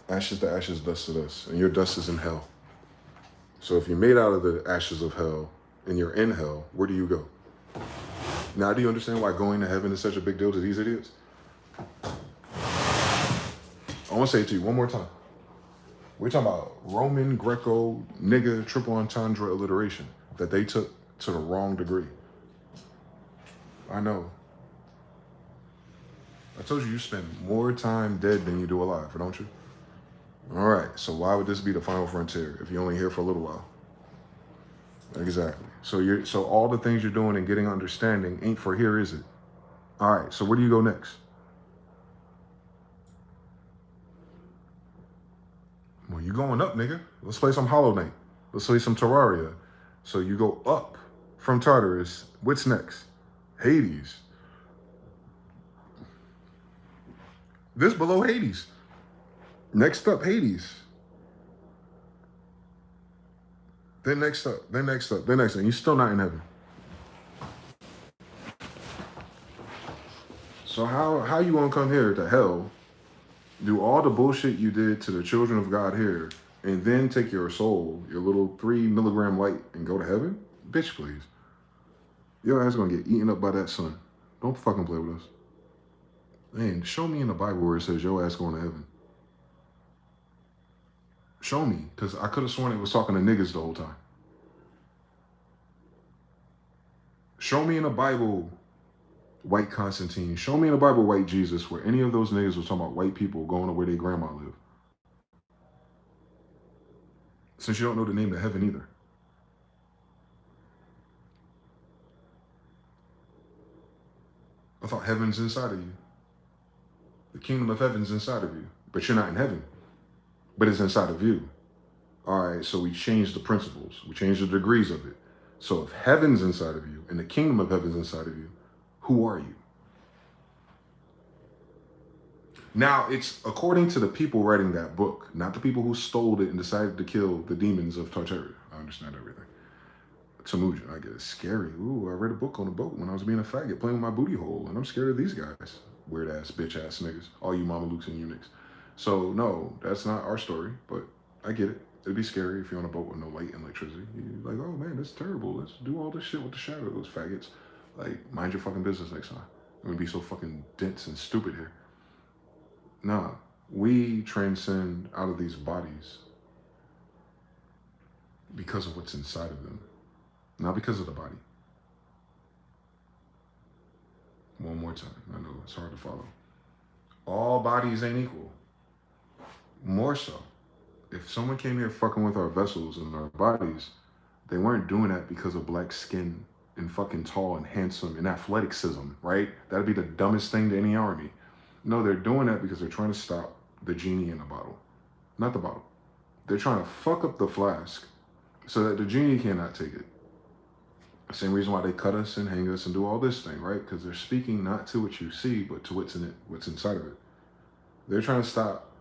Ashes to ashes, dust to dust. And your dust is in hell. So if you're made out of the ashes of hell and you're in hell, where do you go? Now, do you understand why going to heaven is such a big deal to these idiots? I want to say it to you one more time. We're talking about Roman, Greco, nigga, triple entendre alliteration that they took to the wrong degree. I know. I told you spend more time dead than you do alive, don't you? All right, so why would this be the final frontier if you're only here for a little while? Exactly. So all the things you're doing and getting understanding ain't for here, is it? All right, so where do you go next? Well, you going up, nigga. Let's play some Hollow Knight. Let's play some Terraria. So you go up from Tartarus. What's next? Hades. This below Hades. Next up, Hades. Then next up, then next up, then next up. You're still not in heaven. So how you gonna come here to hell, do all the bullshit you did to the children of God here, and then take your soul, your little 3 milligram light, and go to heaven? Bitch, please. Your ass gonna get eaten up by that sun. Don't fucking play with us. Man, show me in the Bible where it says your ass going to heaven. Show me, because I could have sworn it was talking to niggas the whole time. Show me in the Bible, white Constantine. Show me in the Bible, white Jesus, where any of those niggas was talking about white people going to where their grandma lived. Since you don't know the name of heaven either. I thought heaven's inside of you. The kingdom of heaven's inside of you, but you're not in heaven, but it's inside of you. All right, so we changed the principles. We changed the degrees of it. So if heaven's inside of you and the kingdom of heaven's inside of you, who are you? Now, it's according to the people writing that book, not the people who stole it and decided to kill the demons of Tartaria. I understand everything. Temujin, I get it. Scary. Ooh, I read a book on a boat when I was being a faggot playing with my booty hole, and I'm scared of these guys. Weird ass, bitch ass niggas. All you mamalukes and eunuchs. So, no, that's not our story, but I get it. It'd be scary if you're on a boat with no light and electricity. You're like, oh man, that's terrible. Let's do all this shit with the shadows, faggots. Like, mind your fucking business next time. I'm gonna be so fucking dense and stupid here. Nah, we transcend out of these bodies because of what's inside of them, not because of the body. One more time. I know it's hard to follow. All bodies ain't equal. More so, if someone came here fucking with our vessels and our bodies, they weren't doing that because of black skin and fucking tall and handsome and athleticism, right? That'd be the dumbest thing to any army. No, they're doing that because they're trying to stop the genie in the bottle. Not the bottle. They're trying to fuck up the flask so that the genie cannot take it. Same reason why they cut us and hang us and do all this thing, right? Because they're speaking not to what you see, but to what's in it, what's inside of it. They're trying to stop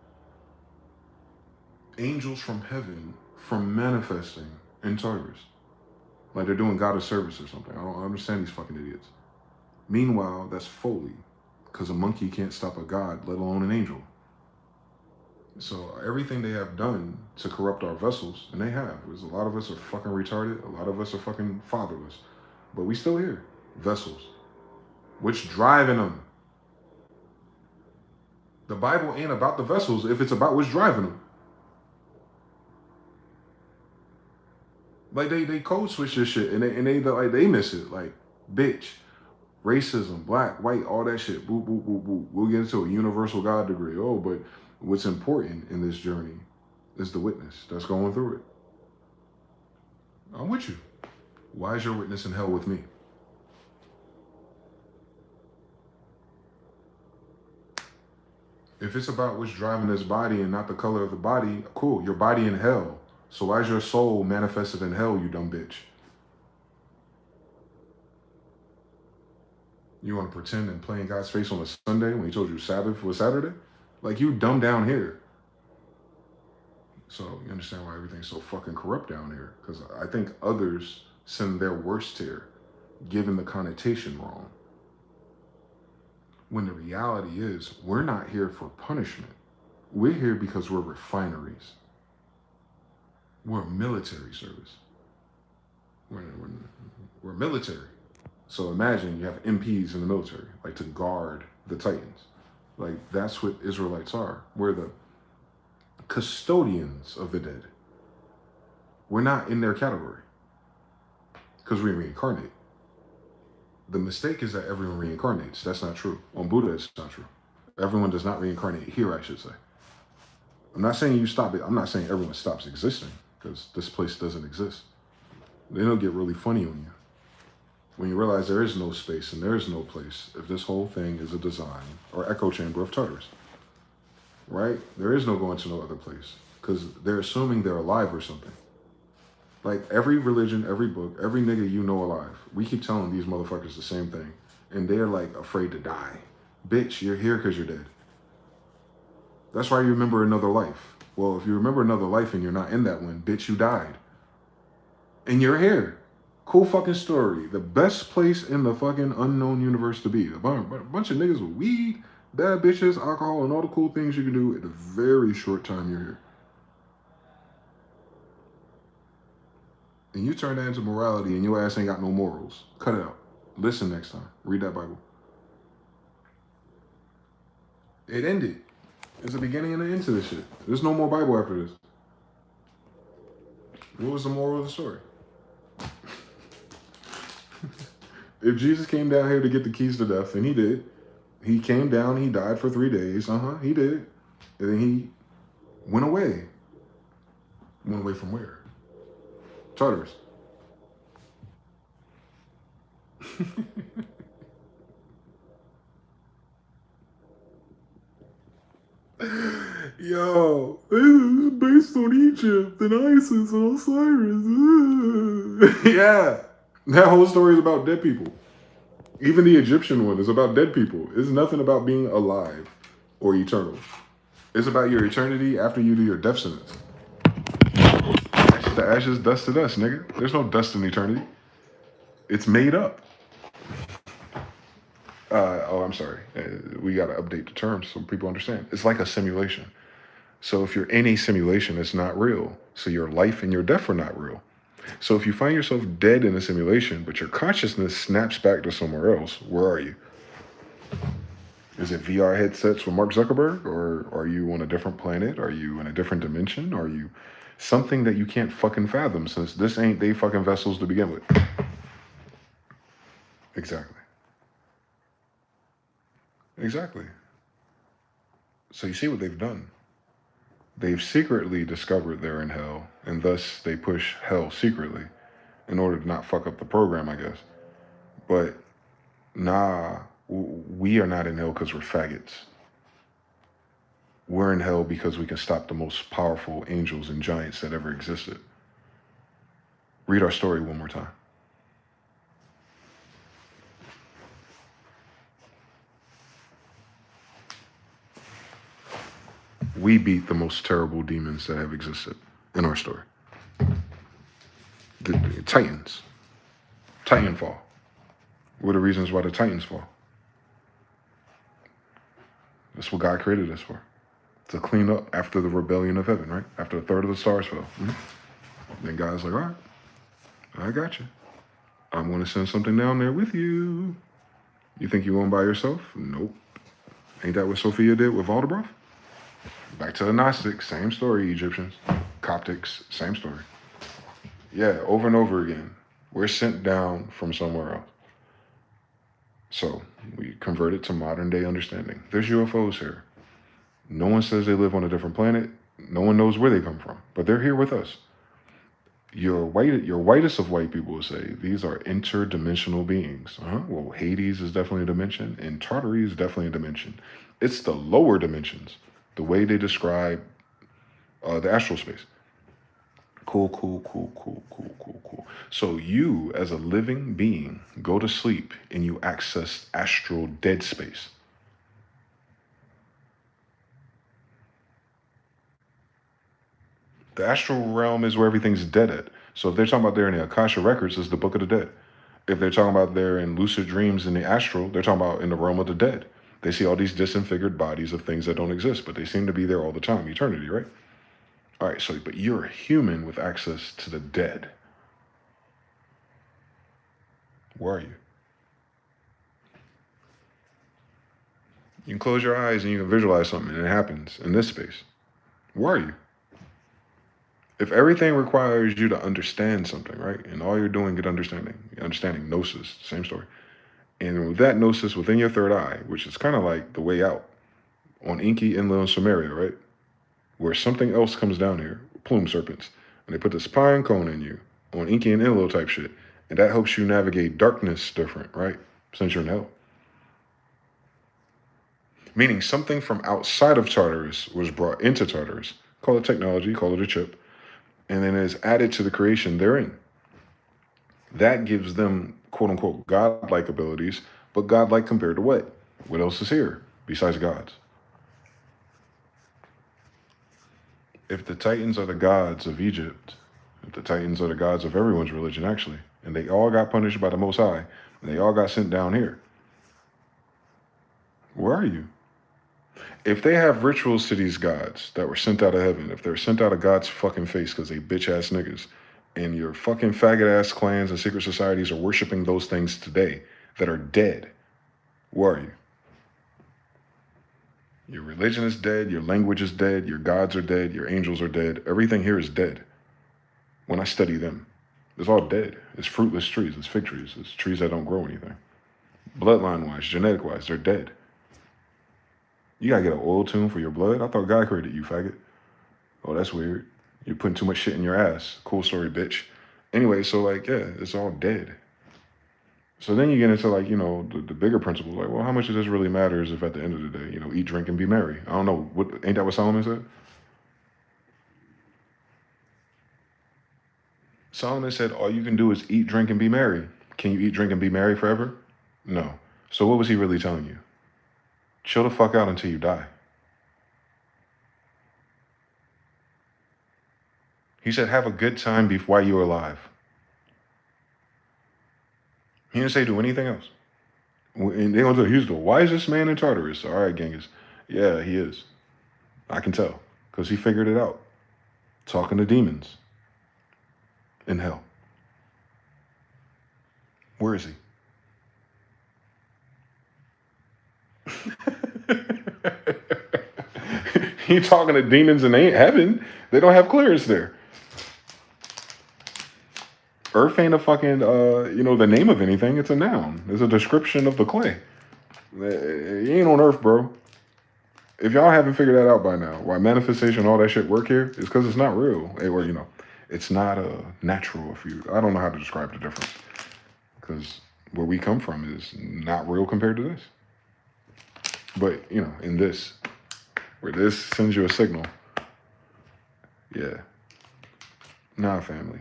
angels from heaven from manifesting in Tartarus. Like they're doing God a service or something. I don't understand these fucking idiots. Meanwhile, that's folly, because a monkey can't stop a god, let alone an angel. So everything they have done to corrupt our vessels, and they have, because a lot of us are fucking retarded, a lot of us are fucking fatherless, but we still here, vessels. What's driving them? The Bible ain't about the vessels if it's about what's driving them. Like they code switch this shit and they miss it. Like, bitch, racism, black, white, all that shit. Boop, boop, boop, boop. We'll get into a universal God degree. Oh, but what's important in this journey is the witness that's going through it. I'm with you. Why is your witness in hell with me? If it's about what's driving this body and not the color of the body, cool, your body in hell. So why is your soul manifested in hell, you dumb bitch? You want to pretend and play in God's face on a Sunday when he told you Sabbath was Saturday? Like, you dumb down here. So you understand why everything's so fucking corrupt down here. Because I think others send their worst here, given the connotation wrong. When the reality is, we're not here for punishment. We're here because we're refineries. We're military service. We're military. So imagine you have MPs in the military, like to guard the Titans. Like, that's what Israelites are. We're the custodians of the dead. We're not in their category because we reincarnate. The mistake is that everyone reincarnates. That's not true. On Buddha, it's not true. Everyone does not reincarnate here, I should say. I'm not saying you stop it. I'm not saying everyone stops existing, because this place doesn't exist. Then it'll get really funny on you when you realize there is no space and there is no place if this whole thing is a design or echo chamber of Tartarus, right? There is no going to no other place because they're assuming they're alive or something. Like every religion, every book, every nigga you know alive, we keep telling these motherfuckers the same thing, and they're like afraid to die. Bitch, you're here because you're dead. That's why you remember another life. Well, if you remember another life and you're not in that one, bitch, you died. And you're here. Cool fucking story. The best place in the fucking unknown universe to be. A bunch of niggas with weed, bad bitches, alcohol, and all the cool things you can do in a very short time you're here. And you turn that into morality and your ass ain't got no morals. Cut it out. Listen next time. Read that Bible. It ended. There's a beginning and an end to this shit. There's no more Bible after this. What was the moral of the story? If Jesus came down here to get the keys to death, and he did. He came down, he died for 3 days. He did. And then he went away. Went away from where? Tartarus. Yo, this is based on Egypt and Isis and Osiris. Yeah, that whole story is about dead people. Even the Egyptian one is about dead people. It's nothing about being alive or eternal. It's about your eternity after you do your death sentence. Ashes to ashes, dust to dust, nigga. There's no dust in eternity. It's made up. I'm sorry. We got to update the terms so people understand. It's like a simulation. So if you're in a simulation, it's not real. So your life and your death are not real. So if you find yourself dead in a simulation, but your consciousness snaps back to somewhere else, where are you? Is it VR headsets with Mark Zuckerberg? Or are you on a different planet? Are you in a different dimension? Are you something that you can't fucking fathom, since this ain't they fucking vessels to begin with? Exactly. Exactly. So you see what they've done. They've secretly discovered they're in hell, and thus they push hell secretly in order to not fuck up the program, I guess. But nah, we are not in hell because we're faggots. We're in hell because we can stop the most powerful angels and giants that ever existed. Read our story one more time. We beat the most terrible demons that have existed in our story. The Titans. Titanfall. What are the reasons why the Titans fall? That's what God created us for. To clean up after the rebellion of heaven, right? After a third of the stars fell. Then God's like, all right, I got you. I'm going to send something down there with you. You think you're going by yourself? Nope. Ain't that what Sophia did with Valdebroth? Back to the Gnostics, same story, Egyptians. Coptics, same story. Yeah, over and over again. We're sent down from somewhere else. So we convert it to modern day understanding. There's UFOs here. No one says they live on a different planet. No one knows where they come from, but they're here with us. Your whitest of white people will say these are interdimensional beings. Well, Hades is definitely a dimension, and Tartary is definitely a dimension. It's the lower dimensions, the way they describe the astral space. Cool. So you, as a living being, go to sleep and you access astral dead space. The astral realm is where everything's dead at. So if they're talking about they're in the Akasha records, it's the book of the dead. If they're talking about they're in lucid dreams in the astral, they're talking about in the realm of the dead. They see all these disfigured bodies of things that don't exist, but they seem to be there all the time, eternity, right? All right, so, but you're a human with access to the dead. Where are you? You can close your eyes and you can visualize something and it happens in this space. Where are you? If everything requires you to understand something, right? And all you're doing is understanding gnosis, same story. And with that gnosis within your third eye, which is kind of like the way out on Enki, Enlil, and Sumeria, right? Where something else comes down here, plume serpents, and they put this pine cone in you on Enki and Enlil type shit. And that helps you navigate darkness different, right? Since you're in hell. Meaning something from outside of Tartarus was brought into Tartarus. Call it technology, call it a chip. And then is added to the creation therein. That gives them, quote unquote, godlike abilities, but godlike compared to what? What else is here besides gods? If the Titans are the gods of Egypt, if the Titans are the gods of everyone's religion, actually, and they all got punished by the Most High, and they all got sent down here, where are you? If they have rituals to these gods that were sent out of heaven, if they're sent out of God's fucking face because they bitch-ass niggas, and your fucking faggot-ass clans and secret societies are worshiping those things today that are dead, where are you? Your religion is dead, your language is dead, your gods are dead, your angels are dead. Everything here is dead. When I study them, it's all dead. It's fruitless trees, it's fig trees, it's trees that don't grow anything. Bloodline-wise, genetic-wise, they're dead. You gotta get an oil tune for your blood? I thought God created you, faggot. Oh, that's weird. You're putting too much shit in your ass. Cool story, bitch. Anyway, so like, yeah, it's all dead. So then you get into like, the bigger principle, like, well, how much of this really matters if at the end of the day, eat, drink, and be merry? I don't know. Ain't that what Solomon said? Solomon said, all you can do is eat, drink, and be merry. Can you eat, drink, and be merry forever? No. So what was he really telling you? Chill the fuck out until you die. He said, have a good time while you're alive. He didn't say do anything else. And they're going to tell you, he's the wisest man in Tartarus. All right, Genghis. Yeah, he is. I can tell. Because he figured it out. Talking to demons. In hell. Where is he? He talking to demons in heaven. They don't have clearance there. Earth ain't a fucking, the name of anything. It's a noun. It's a description of the clay. You ain't on Earth, bro. If y'all haven't figured that out by now, why manifestation, all that shit work here, is because it's not real. Or, it's not natural. I don't know how to describe the difference. Because where we come from is not real compared to this. But, in this, where this sends you a signal, yeah. Nah, family.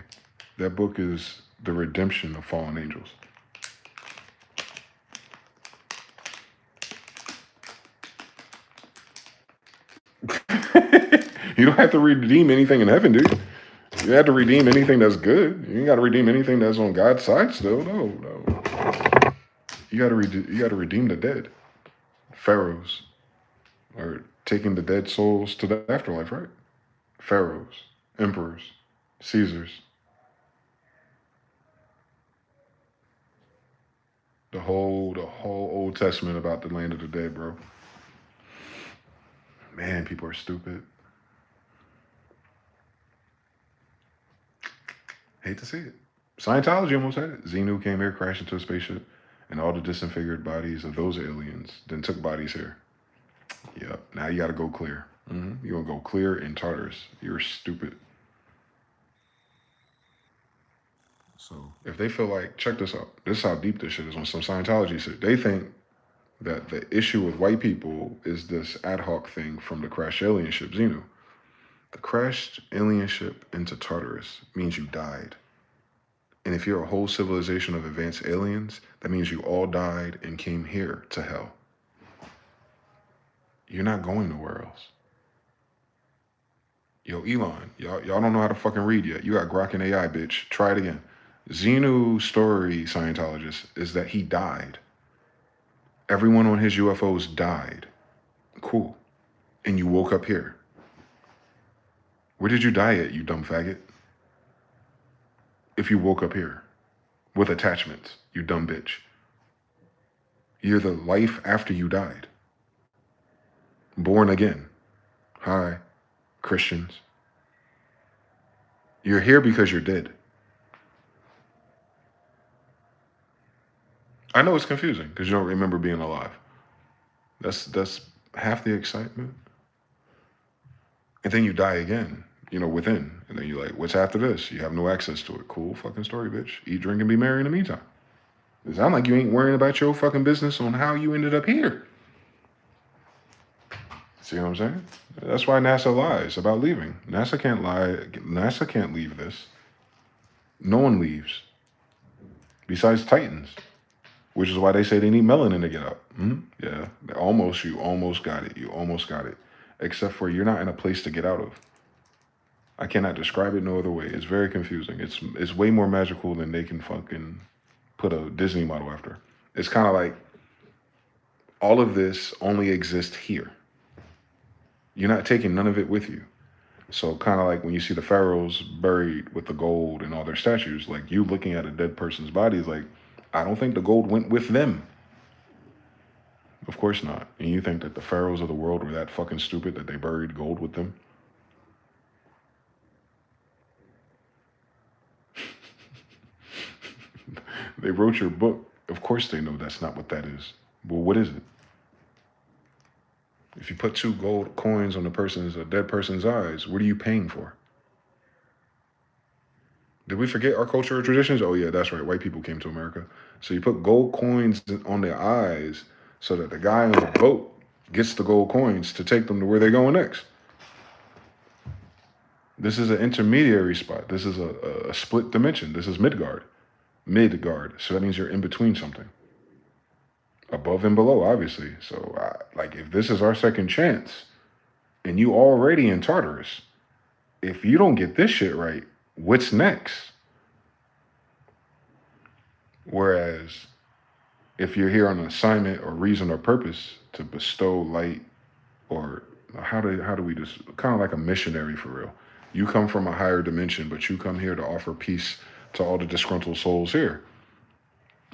That book is the redemption of fallen angels. You don't have to redeem anything in heaven, dude. You have to redeem anything that's good. You ain't got to redeem anything that's on God's side still. No. You got to redeem the dead. Pharaohs are taking the dead souls to the afterlife, right? Pharaohs, emperors, Caesars. The whole Old Testament about the land of the dead, bro. Man, people are stupid. Hate to see it. Scientology almost had it. Xenu came here, crashed into a spaceship, and all the disfigured bodies of those aliens then took bodies here. Yep. Now you got to go clear. You're going to go clear in Tartarus. You're stupid. So if they feel like, check this out. This is how deep this shit is on some Scientology shit. They think that the issue with white people is this ad hoc thing from the crashed alien ship, Xenu. The crashed alien ship into Tartarus means you died. And if you're a whole civilization of advanced aliens, that means you all died and came here to hell. You're not going nowhere else. Yo, Elon, y'all don't know how to fucking read yet. You got Grok and AI, bitch. Try it again. Xenu's story, Scientologist, is that he died. Everyone on his UFOs died. Cool. And you woke up here. Where did you die at, you dumb faggot? If you woke up here with attachments, you dumb bitch. You're the life after you died. Born again. Hi, Christians. You're here because you're dead. I know it's confusing because you don't remember being alive. That's half the excitement. And then you die again, within. And then you're like, what's after this? You have no access to it. Cool fucking story, bitch. Eat, drink, and be merry in the meantime. It sounds like you ain't worrying about your fucking business on how you ended up here. See what I'm saying? That's why NASA lies about leaving. NASA can't lie. NASA can't leave this. No one leaves. Besides Titans. Which is why they say they need melanin to get up. Yeah. You almost got it. You almost got it. Except for you're not in a place to get out of. I cannot describe it no other way. It's very confusing. It's way more magical than they can fucking put a Disney model after. It's kind of like all of this only exists here. You're not taking none of it with you. So kind of like when you see the pharaohs buried with the gold and all their statues, like you looking at a dead person's body is like, I don't think the gold went with them. Of course not. And you think that the pharaohs of the world were that fucking stupid that they buried gold with them? They wrote your book. Of course they know that's not what that is. Well, what is it? If you put 2 gold coins on a dead person's eyes, what are you paying for? Did we forget our culture or traditions? Oh yeah, that's right. White people came to America. So you put gold coins on their eyes so that the guy on the boat gets the gold coins to take them to where they're going next. This is an intermediary spot. This is a split dimension. This is Midgard. Midgard. So that means you're in between something. Above and below, obviously. So, like, if this is our second chance, and you already in Tartarus, if you don't get this shit right, what's next? Whereas, if you're here on an assignment or reason or purpose to bestow light, or how do we just, kind of like a missionary for real. You come from a higher dimension, but you come here to offer peace to all the disgruntled souls here.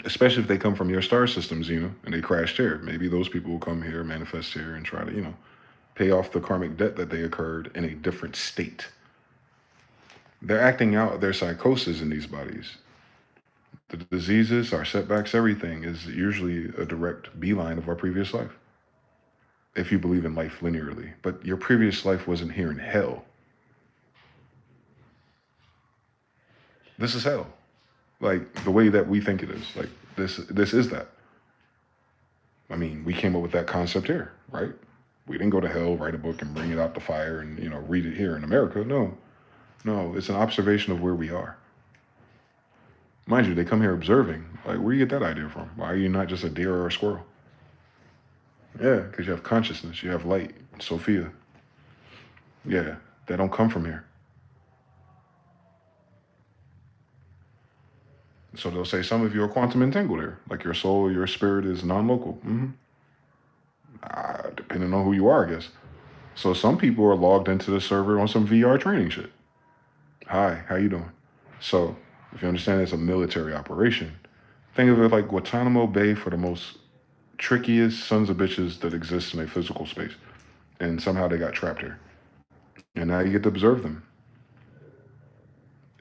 Especially if they come from your star systems, and they crashed here. Maybe those people will come here, manifest here, and try to, pay off the karmic debt that they occurred in a different state. They're acting out their psychosis in these bodies. The diseases, our setbacks, everything is usually a direct beeline of our previous life. If you believe in life linearly. But your previous life wasn't here in hell. This is hell. Like, the way that we think it is. Like, this is that. I mean, we came up with that concept here, right? We didn't go to hell, write a book, and bring it out the fire and, read it here in America. No, it's an observation of where we are. Mind you, they come here observing. Like, where do you get that idea from? Why are you not just a deer or a squirrel? Yeah, because you have consciousness, you have light, Sophia. Yeah, they don't come from here. So they'll say some of you are quantum entangled here, like your soul, your spirit is non-local. Depending on who you are, I guess. So some people are logged into the server on some VR training shit. Hi, how you doing? So if you understand it's a military operation, think of it like Guantanamo Bay for the most trickiest sons of bitches that exist in a physical space. And somehow they got trapped here. And now you get to observe them.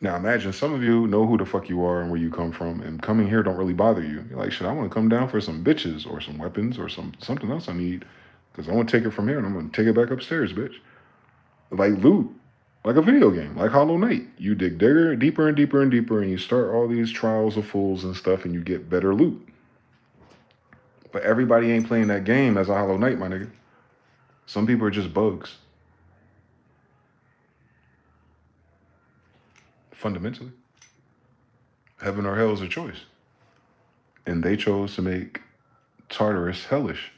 Now imagine some of you know who the fuck you are and where you come from, and coming here don't really bother you. You're like, shit, I want to come down for some bitches or some weapons or something else I need, because I want to take it from here and I'm going to take it back upstairs, bitch. Like loot, like a video game, like Hollow Knight. You dig deeper and deeper and deeper, and you start all these trials of fools and stuff, and you get better loot. But everybody ain't playing that game as a Hollow Knight, my nigga. Some people are just bugs. Fundamentally, heaven or hell is a choice. And they chose to make Tartarus hellish.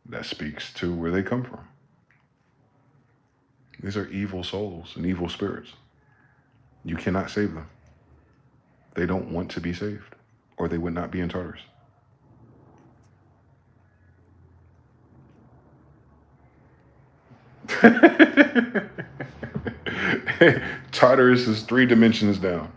That speaks to where they come from. These are evil souls and evil spirits. You cannot save them. They don't want to be saved, or they would not be in Tartarus. Tartarus is 3 dimensions down,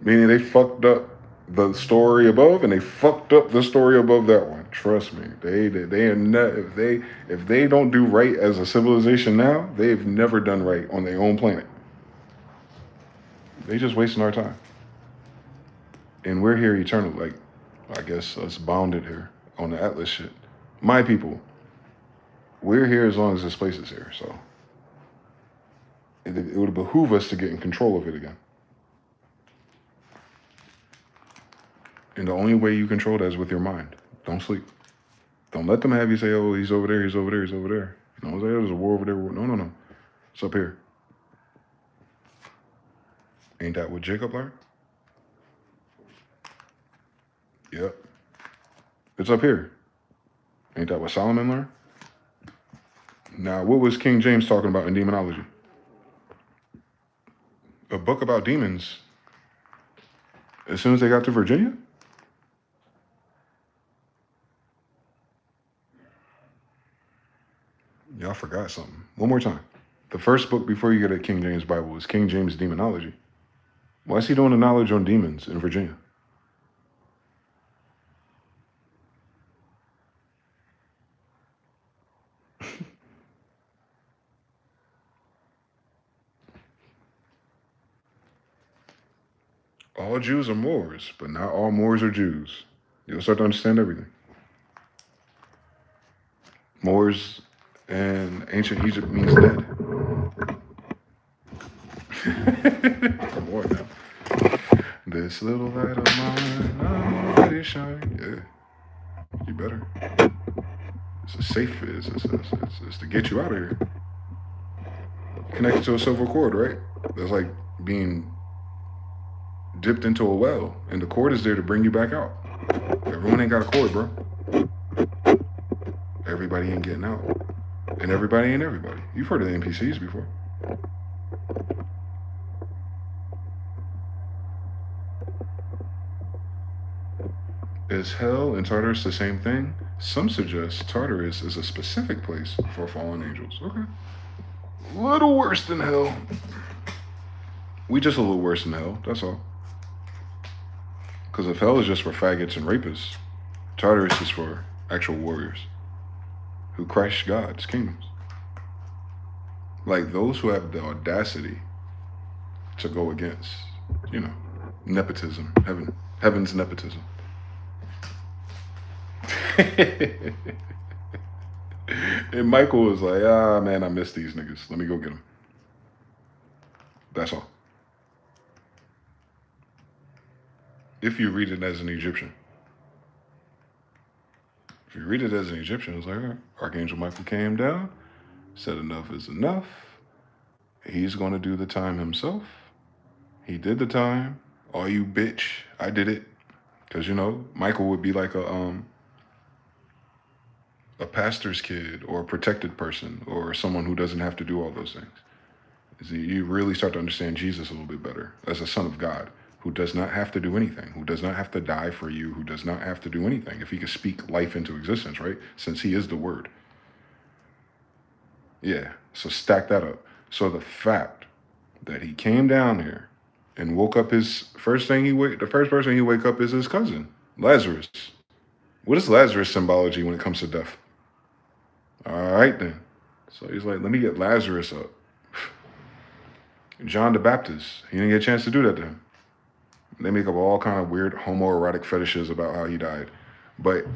meaning they fucked up the story above and they fucked up the story above that one. Trust me, they are not, if they don't do right as a civilization now, they've never done right on their own planet. They just wasting our time, and we're here eternally. Like, I guess us bounded here on the Atlas shit. My people, we're here as long as this place is here. So it would behoove us to get in control of it again. And the only way you control that is with your mind. Don't sleep. Don't let them have you say, oh, he's over there, he's over there, he's over there. You know, there's a war over there. No. It's up here. Ain't that what Jacob learned? Yep. It's up here. Ain't that what Solomon learned? Now, what was King James talking about in demonology? A book about demons. As soon as they got to Virginia? Y'all forgot something. One more time. The first book before you get a King James Bible is King James Demonology. Why is he doing the knowledge on demons in Virginia? All Jews are Moors, but not all Moors are Jews. You'll start to understand everything. Moors in ancient Egypt means dead. Come on now. This little light of mine, I'll let it shine. Yeah, you better. It's a safe. It's to get you out of here. Connected to a silver cord, right? That's like being dipped into a well, and the cord is there to bring you back out. Everyone ain't got a cord, bro. Everybody ain't getting out, and everybody ain't everybody. You've heard of the NPCs before. Is hell and Tartarus the same thing? Some suggest Tartarus is a specific place for fallen angels. Okay. A little worse than hell. We just a little worse than hell, that's all. Because if hell is just for faggots and rapists, Tartarus is for actual warriors who crush God's kingdoms. Like those who have the audacity to go against, nepotism, heaven's nepotism. And Michael was like, man, I miss these niggas. Let me go get them. That's all. If you read it as an Egyptian. If you read it as an Egyptian, it's like, all right, Archangel Michael came down, said enough is enough. He's going to do the time himself. He did the time. Oh, you bitch, I did it. Because, Michael would be like a pastor's kid or a protected person or someone who doesn't have to do all those things. You really start to understand Jesus a little bit better as a son of God who does not have to do anything, who does not have to die for you, who does not have to do anything. If he could speak life into existence, right? Since he is the word. Yeah, so stack that up. So the fact that he came down here and woke up the first person he wake up is his cousin, Lazarus. What is Lazarus symbology when it comes to death? All right, then. So he's like, let me get Lazarus up. John the Baptist, he didn't get a chance to do that to him. They make up all kind of weird homoerotic fetishes about how he died. But,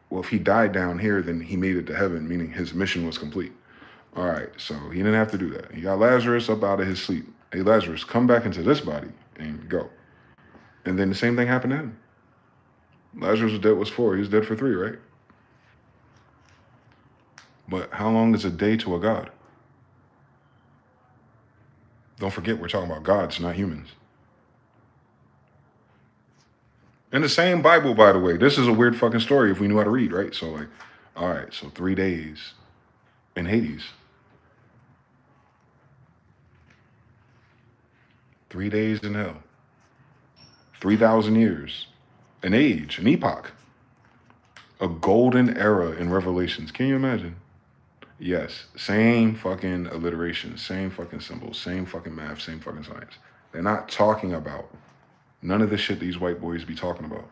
well, if he died down here, then he made it to heaven, meaning his mission was complete. All right, so he didn't have to do that. He got Lazarus up out of his sleep. Hey, Lazarus, come back into this body and go. And then the same thing happened to him. Lazarus was 4. He was dead for 3, right? But how long is a day to a god? Don't forget, we're talking about gods, not humans. In the same Bible, by the way, this is a weird fucking story if we knew how to read, right? So like, all right, so 3 days in Hades. 3 days in hell. 3,000 years. An age, an epoch. A golden era in Revelations. Can you imagine? Yes, same fucking alliteration, same fucking symbols, same fucking math, same fucking science. They're not talking about none of the shit these white boys be talking about.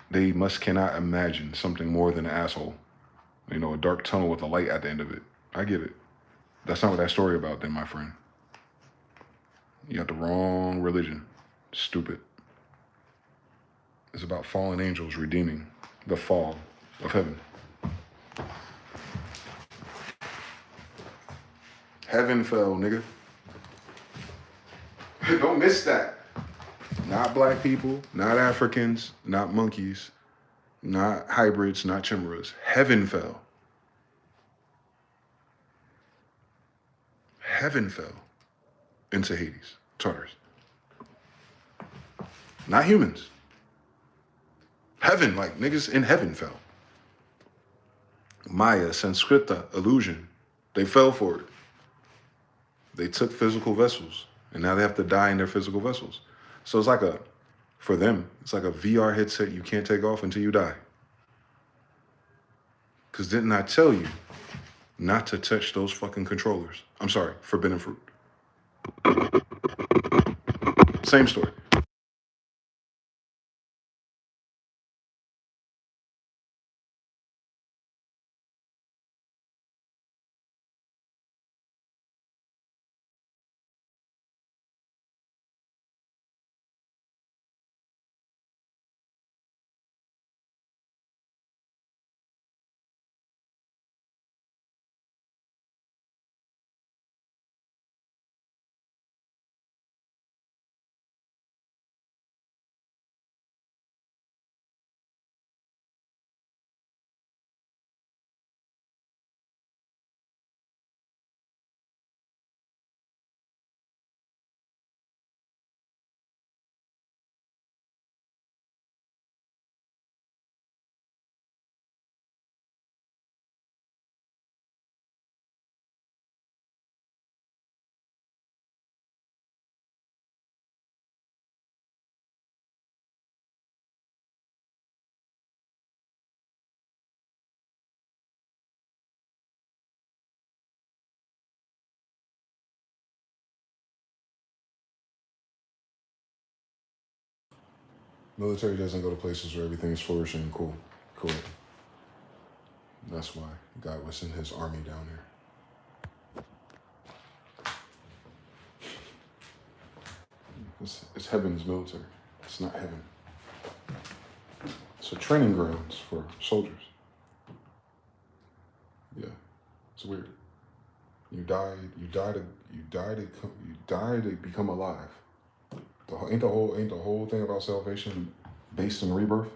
They cannot imagine something more than an asshole. A dark tunnel with a light at the end of it. I get it. That's not what that story about then, my friend. You got the wrong religion. Stupid. It's about fallen angels redeeming the fall of heaven. Heaven fell, nigga. Don't miss that. Not black people, not Africans, not monkeys, not hybrids, not chimeras. Heaven fell. Heaven fell into Hades, Tartarus. Not humans. Heaven, like niggas in heaven fell. Maya, Sanskrita, illusion. They fell for it. They took physical vessels, and now they have to die in their physical vessels. So it's like for them, it's like a VR headset you can't take off until you die. Because didn't I tell you not to touch those fucking controllers? I'm sorry, forbidden fruit. Same story. Military doesn't go to places where everything is flourishing and cool. Cool. That's why God was in his army down here. It's heaven's military. It's not heaven. It's a training grounds for soldiers. Yeah, it's weird. You die to become alive. Ain't the whole thing about salvation based in rebirth?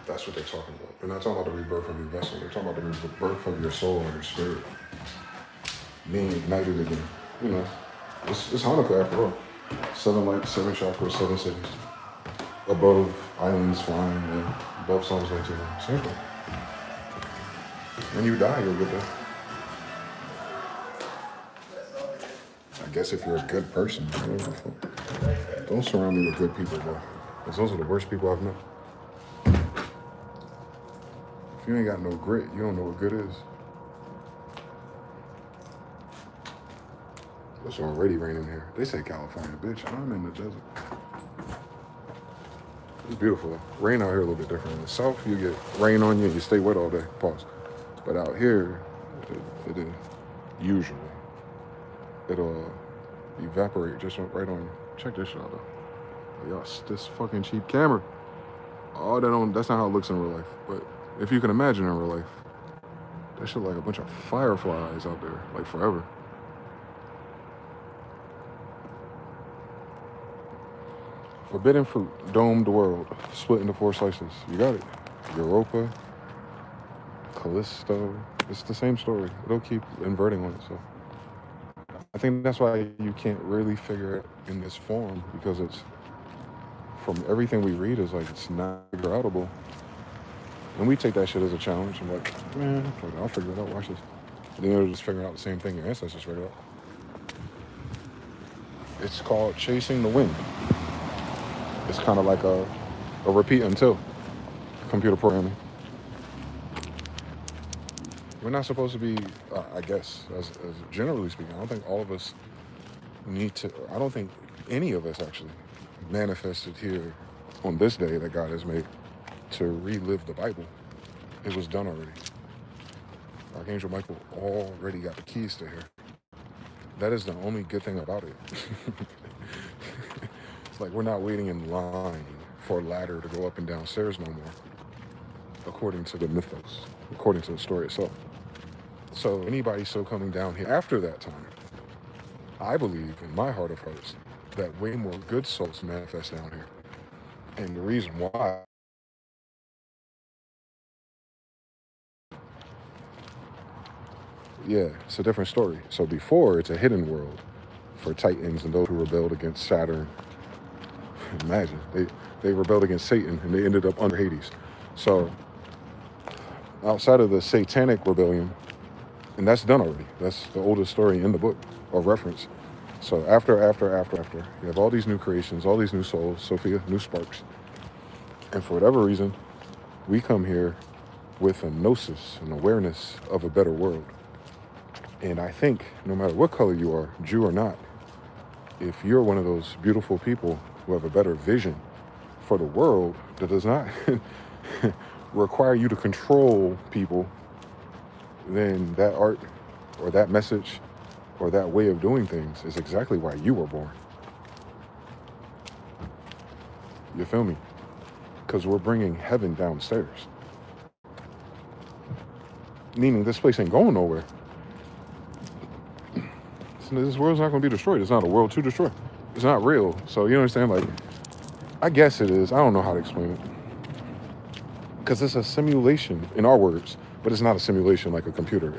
That's what they're talking about. They're not talking about the rebirth of your vessel. They're talking about the rebirth of your soul and your spirit being ignited again. You know, it's Hanukkah after all. 7 lights, 7 chakras, 7 cities. Above islands flying, above Psalms 19. Same thing. When you die, you'll get there. I guess if you're a good person, don't surround me with good people, bro. Because those are the worst people I've met. If you ain't got no grit, you don't know what good is. It's already raining here. They say California, bitch. I'm in the desert. It's beautiful though. Rain out here a little bit different. In the south, you get rain on you and you stay wet all day. Pause. But out here, it is usually. It'll evaporate just right on you. Check this shit out though. Y'all, this fucking cheap camera. Oh, that's not how it looks in real life. But if you can imagine in real life, that shit like a bunch of fireflies out there, like forever. Forbidden fruit, domed world, split into 4 slices. You got it. Europa, Callisto. It's the same story. It'll keep inverting on it. So I think that's why you can't really figure it in this form, because it's, from everything we read, is like it's not figure outable. And we take that shit as a challenge. I'm like, man, I'll figure it out. Watch this. And then they're just figuring out the same thing your ancestors figured out. It's called chasing the wind. It's kind of like a repeat until computer programming. We're not supposed to be, I guess, as generally speaking, I don't think all of us need to, I don't think any of us actually manifested here on this day that God has made to relive the Bible. It was done already. Archangel Michael already got the keys to here. That is the only good thing about it. It's like we're not waiting in line for a ladder to go up and down stairs no more, according to the mythos, according to the story itself. So anybody still coming down here after that time, I believe in my heart of hearts that way more good souls manifest down here. And the reason why, yeah, it's a different story. So before, it's a hidden world for Titans and those who rebelled against Saturn. Imagine, they rebelled against Satan and they ended up under Hades. So outside of the satanic rebellion, and that's done already. That's the oldest story in the book or reference. So after, you have all these new creations, all these new souls, Sophia, new sparks. And for whatever reason, we come here with a gnosis, an awareness of a better world. And I think no matter what color you are, Jew or not, if you're one of those beautiful people who have a better vision for the world that does not require you to control people, then that art or that message or that way of doing things is exactly why you were born. You feel me? Because we're bringing heaven downstairs. Meaning this place ain't going nowhere. This world's not going to be destroyed. It's not a world to destroy. It's not real. So you understand? Like, I guess it is. I don't know how to explain it. Because it's a simulation, in our words, but it's not a simulation like a computer.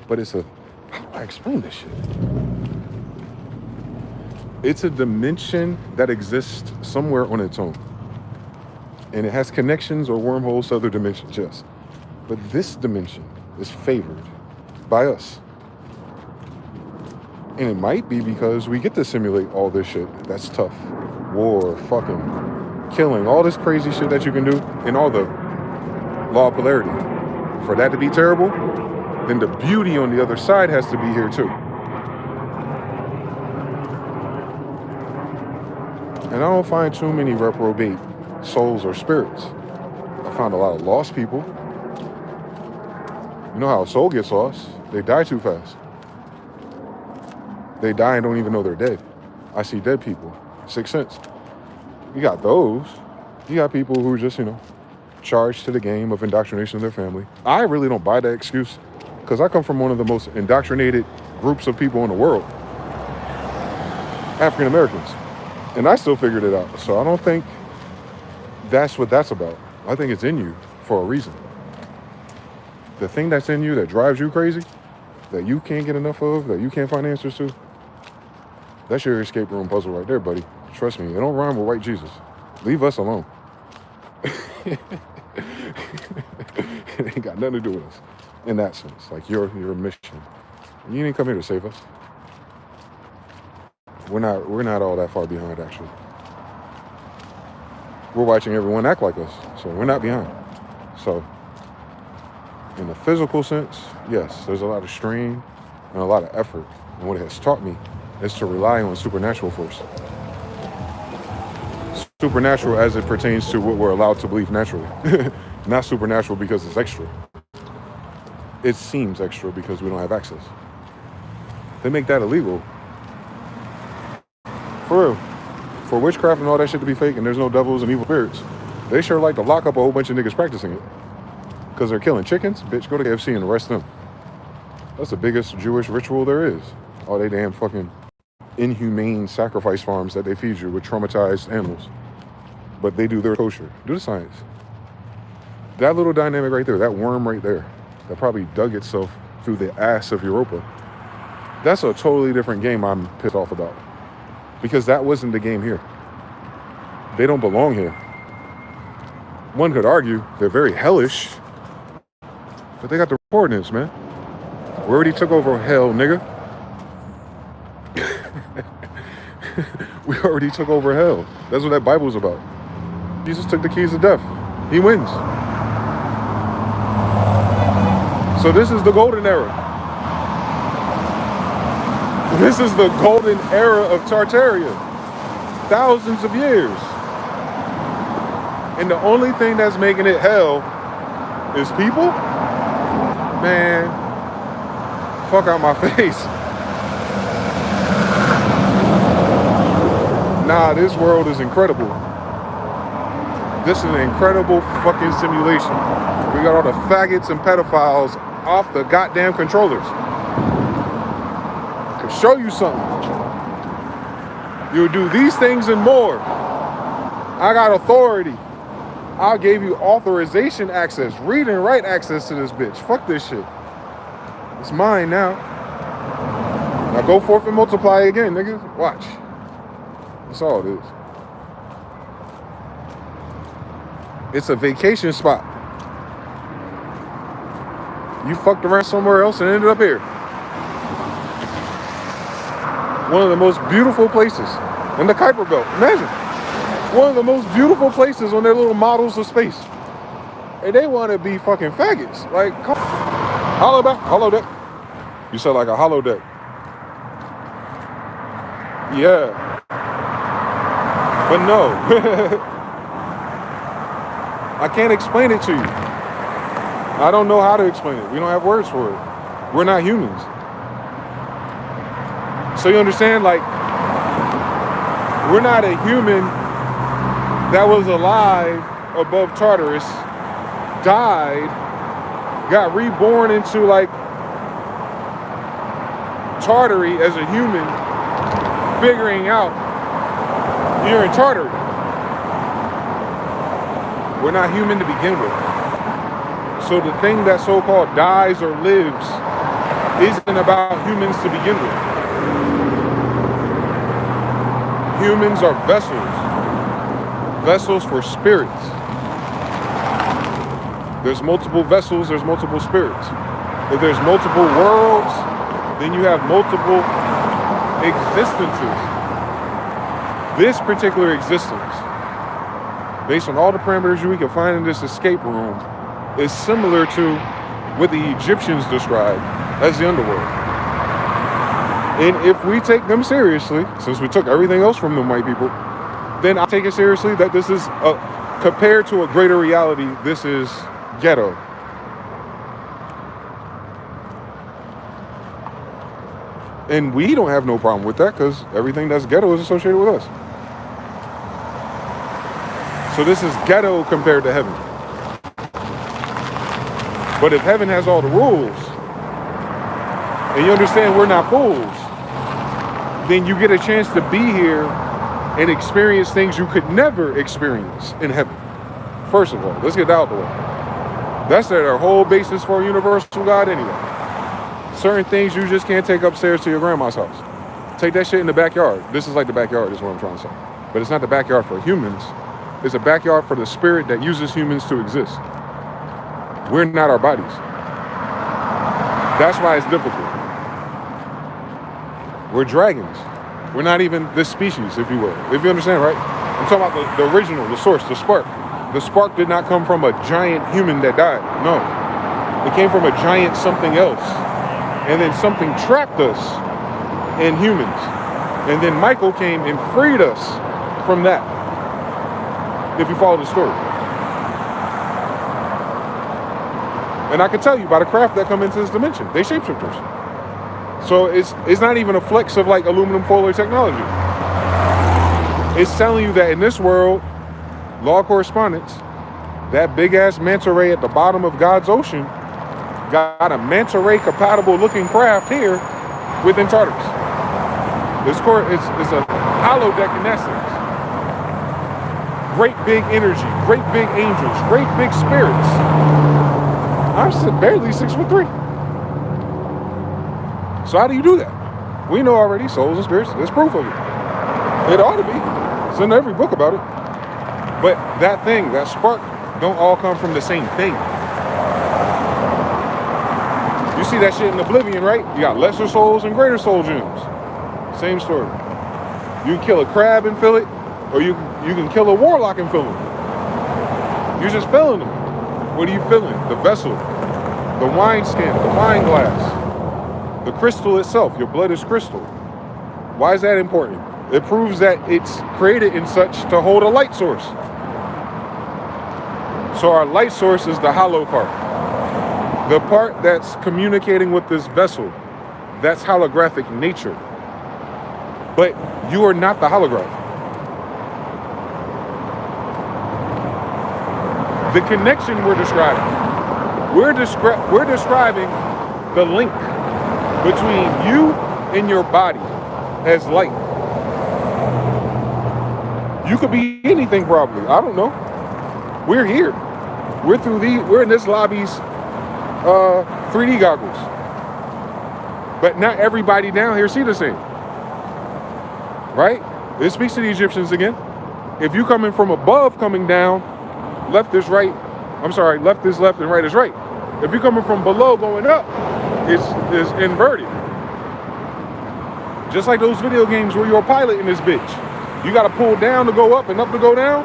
But it's a, how do I explain this shit? It's a dimension that exists somewhere on its own. And it has connections or wormholes to other dimensions, yes. But this dimension is favored by us. And it might be because we get to simulate all this shit that's tough. War, fucking, killing, all this crazy shit that you can do in all the law of polarity. For that to be terrible, then the beauty on the other side has to be here too. And I don't find too many reprobate souls or spirits. I found a lot of lost people. You know how a soul gets lost? They die too fast. They die and don't even know they're dead. I see dead people. Sixth sense. You got those. You got people who are just, charged to the game of indoctrination of their family. I really don't buy that excuse because I come from one of the most indoctrinated groups of people in the world. African Americans. And I still figured it out. So I don't think that's what that's about. I think it's in you for a reason. The thing that's in you that drives you crazy, that you can't get enough of, that you can't find answers to, that's your escape room puzzle right there, buddy. Trust me, it don't rhyme with white Jesus. Leave us alone. It ain't got nothing to do with us in that sense. Like your mission. You didn't come here to save us. We're not all that far behind, actually. We're watching everyone act like us, so we're not behind. So, in the physical sense, yes, there's a lot of strain and a lot of effort. And what it has taught me is to rely on supernatural force. Supernatural as it pertains to what we're allowed to believe naturally. Not supernatural because it's extra. It seems extra because we don't have access. They make that illegal. For real. For witchcraft and all that shit to be fake and there's no devils and evil spirits, they sure like to lock up a whole bunch of niggas practicing it. Because they're killing chickens? Bitch, go to KFC and arrest them. That's the biggest Jewish ritual there is. All they damn fucking inhumane sacrifice farms that they feed you with traumatized animals. But they do their kosher. Do the science. That little dynamic right there, that worm right there, that probably dug itself through the ass of Europa, that's a totally different game I'm pissed off about. Because that wasn't the game here. They don't belong here. One could argue they're very hellish, but they got the coordinates, man. We already took over hell, nigga. We already took over hell. That's what that Bible's about. Jesus took the keys of death. He wins. So this is the golden era. This is the golden era of Tartaria. Thousands of years. And the only thing that's making it hell is people? Man, fuck out my face. Nah, this world is incredible. This is an incredible fucking simulation. We got all the faggots and pedophiles off the goddamn controllers. To show you something. You'll do these things and more. I got authority. I gave you authorization access, read and write access to this bitch. Fuck this shit. It's mine now. Now go forth and multiply again, nigga. Watch. That's all it is. It's a vacation spot. You fucked around somewhere else and ended up here. One of the most beautiful places in the Kuiper Belt. Imagine. One of the most beautiful places on their little models of space. And they want to be fucking faggots. Like, come on. Holodeck. You said like a holodeck. Yeah. But no. I can't explain it to you. I don't know how to explain it. We don't have words for it. We're not humans. So you understand, like, we're not a human that was alive above Tartarus, died, got reborn into, like, Tartary as a human, figuring out you're in Tartary. We're not human to begin with. So the thing that so-called dies or lives isn't about humans to begin with. Humans are vessels. Vessels for spirits. There's multiple vessels, there's multiple spirits. If there's multiple worlds, then you have multiple existences. This particular existence, based on all the parameters we can find in this escape room, is similar to what the Egyptians described as the underworld. And if we take them seriously, since we took everything else from them white people, then I take it seriously that this is, compared to a greater reality, this is ghetto. And we don't have no problem with that because everything that's ghetto is associated with us. So this is ghetto compared to heaven. But if heaven has all the rules, and you understand we're not fools, then you get a chance to be here and experience things you could never experience in heaven. First of all, let's get that out the way. That's our whole basis for a universal God anyway. Certain things you just can't take upstairs to your grandma's house. Take that shit in the backyard. This is like the backyard is what I'm trying to say. But it's not the backyard for humans. It's a backyard for the spirit that uses humans to exist. We're not our bodies. That's why it's difficult. We're dragons. We're not even this species, if you will. If you understand, right? I'm talking about the original, the source, the spark. The spark did not come from a giant human that died. No. It came from a giant something else. And then something trapped us in humans. And then Michael came and freed us from that. If you follow the story. And I can tell you by the craft that come into this dimension, they shapeshifters. So it's not even a flex of like aluminum foil technology. It's telling you that in this world, law of correspondence, that big ass manta ray at the bottom of God's ocean got a manta ray compatible looking craft here with Antarctica. It's a holodeck in essence. Great big energy, great big angels, great big spirits. I'm barely 6'3". So how do you do that? We know already, souls and spirits. There's proof of it. It ought to be. It's in every book about it. But that thing, that spark, don't all come from the same thing. You see that shit in Oblivion, right? You got lesser souls and greater soul gems. Same story. You can kill a crab and fill it, or you can kill a warlock and fill it. You're just filling them. What are you filling? The vessel, the wine skin, the wine glass, the crystal itself. Your blood is crystal. Why is that important? It proves that it's created in such to hold a light source. So our light source is the hollow part. The part that's communicating with this vessel, that's holographic nature. But you are not the hologram. The connection we're describing. We're describing the link between you and your body as light. You could be anything probably. I don't know. We're here. We're in this lobby's 3D goggles. But not everybody down here see the same. Right? It speaks to the Egyptians again. If you coming from above coming down, left is right. I'm sorry, left is left and right is right. If you're coming from below going up, it's inverted. Just like those video games where you're a pilot in this bitch. You got to pull down to go up and up to go down.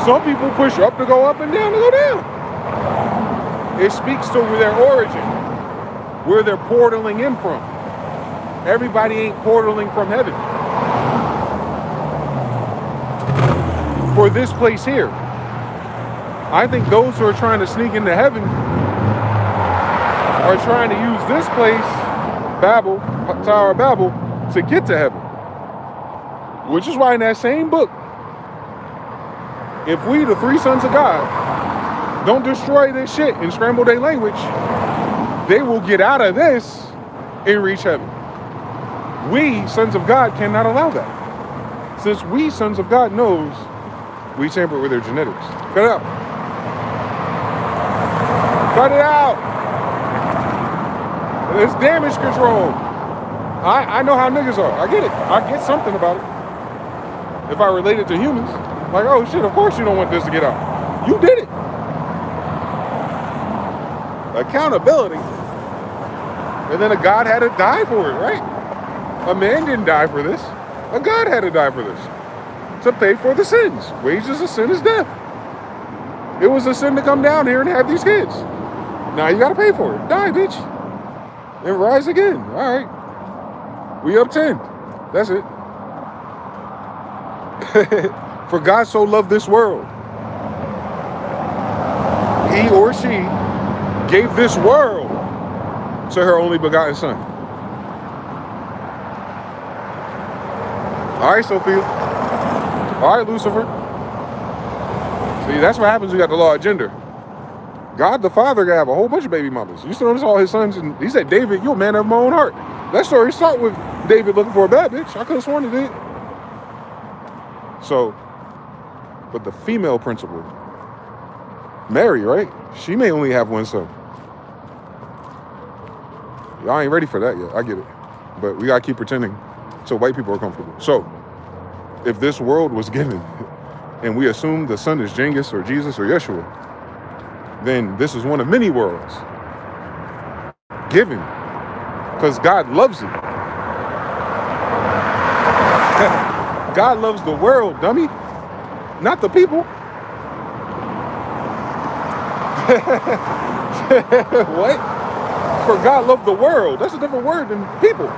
Some people push up to go up and down to go down. It speaks to their origin, where they're portaling in from. Everybody ain't portaling from heaven. For this place here, I think those who are trying to sneak into heaven are trying to use this place, Babel, Tower of Babel, to get to heaven. Which is why in that same book, if we, the three sons of God, don't destroy this shit and scramble their language, they will get out of this and reach heaven. We, sons of God, cannot allow that. Since we, sons of God, knows we tamper with their genetics. Cut it out. Cut it out. It's damage control. I know how niggas are. I get it. I get something about it. If I relate it to humans, like, oh shit, of course you don't want this to get out. You did it. Accountability. And then a God had to die for it, right? A man didn't die for this. A God had to die for this. To pay for the sins. Wages of sin is death. It was a sin to come down here and have these kids. Now you gotta pay for it. Die, bitch. And rise again. All right. We up 10. That's it. For God so loved this world. He or she gave this world to her only begotten son. All right, Sophia. All right, Lucifer. See, that's what happens when you got the law of gender. God the Father got to have a whole bunch of baby mamas. You still notice all his sons, and he said, David, you're a man of my own heart. That story starts with David looking for a bad bitch. I could have sworn it did. So, but the female principle, Mary, right? She may only have one son. Y'all ain't ready for that yet. I get it. But we got to keep pretending so white people are comfortable. So, if this world was given and we assume the son is Genghis or Jesus or Yeshua, then this is one of many worlds given because God loves it. God loves the world, dummy, not the people. What? For God loved the world. That's a different word than people.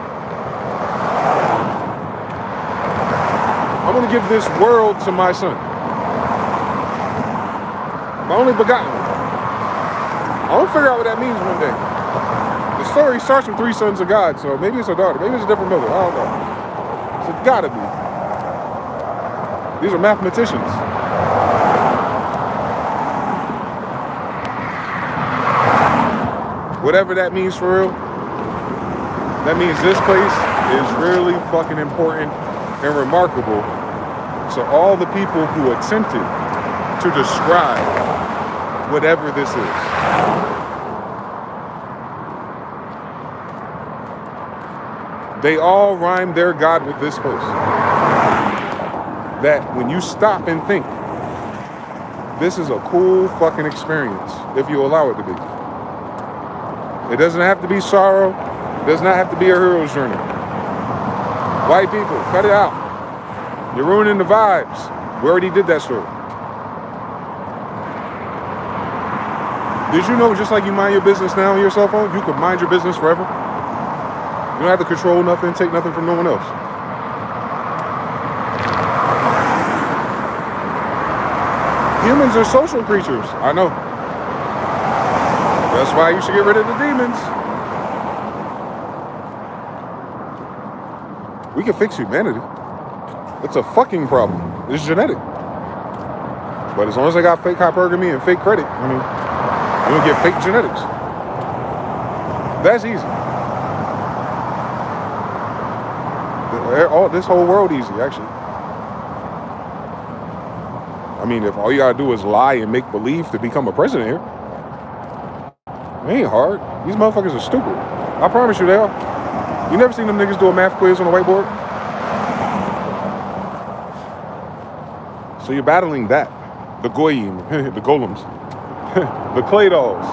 I'm going to give this world to my son. My only begotten one. I'm going to figure out what that means one day. The story starts with 3 sons of God, so maybe it's a daughter. Maybe it's a different mother. I don't know. So it's got to be. These are mathematicians. Whatever that means for real, that means this place is really fucking important and remarkable to all the people who attempted to describe whatever this is. They all rhyme their God with this place. That when you stop and think, this is a cool fucking experience if you allow it to be. It doesn't have to be sorrow. It does not have to be a hero's journey. White people, cut it out. You're ruining the vibes. We already did that story. Did you know just like you mind your business now on your cell phone, you could mind your business forever? You don't have to control nothing, take nothing from no one else. Humans are social creatures. I know. That's why you should get rid of the demons. We can fix humanity. It's a fucking problem. It's genetic. But as long as I got fake hypergamy and fake credit, I mean, you don't get fake genetics. That's easy. This whole world easy, actually. I mean, if all you gotta do is lie and make believe to become a president here, it ain't hard. These motherfuckers are stupid. I promise you they are. You never seen them niggas do a math quiz on a whiteboard? So you're battling that. The goyim, the golems, the clay dolls.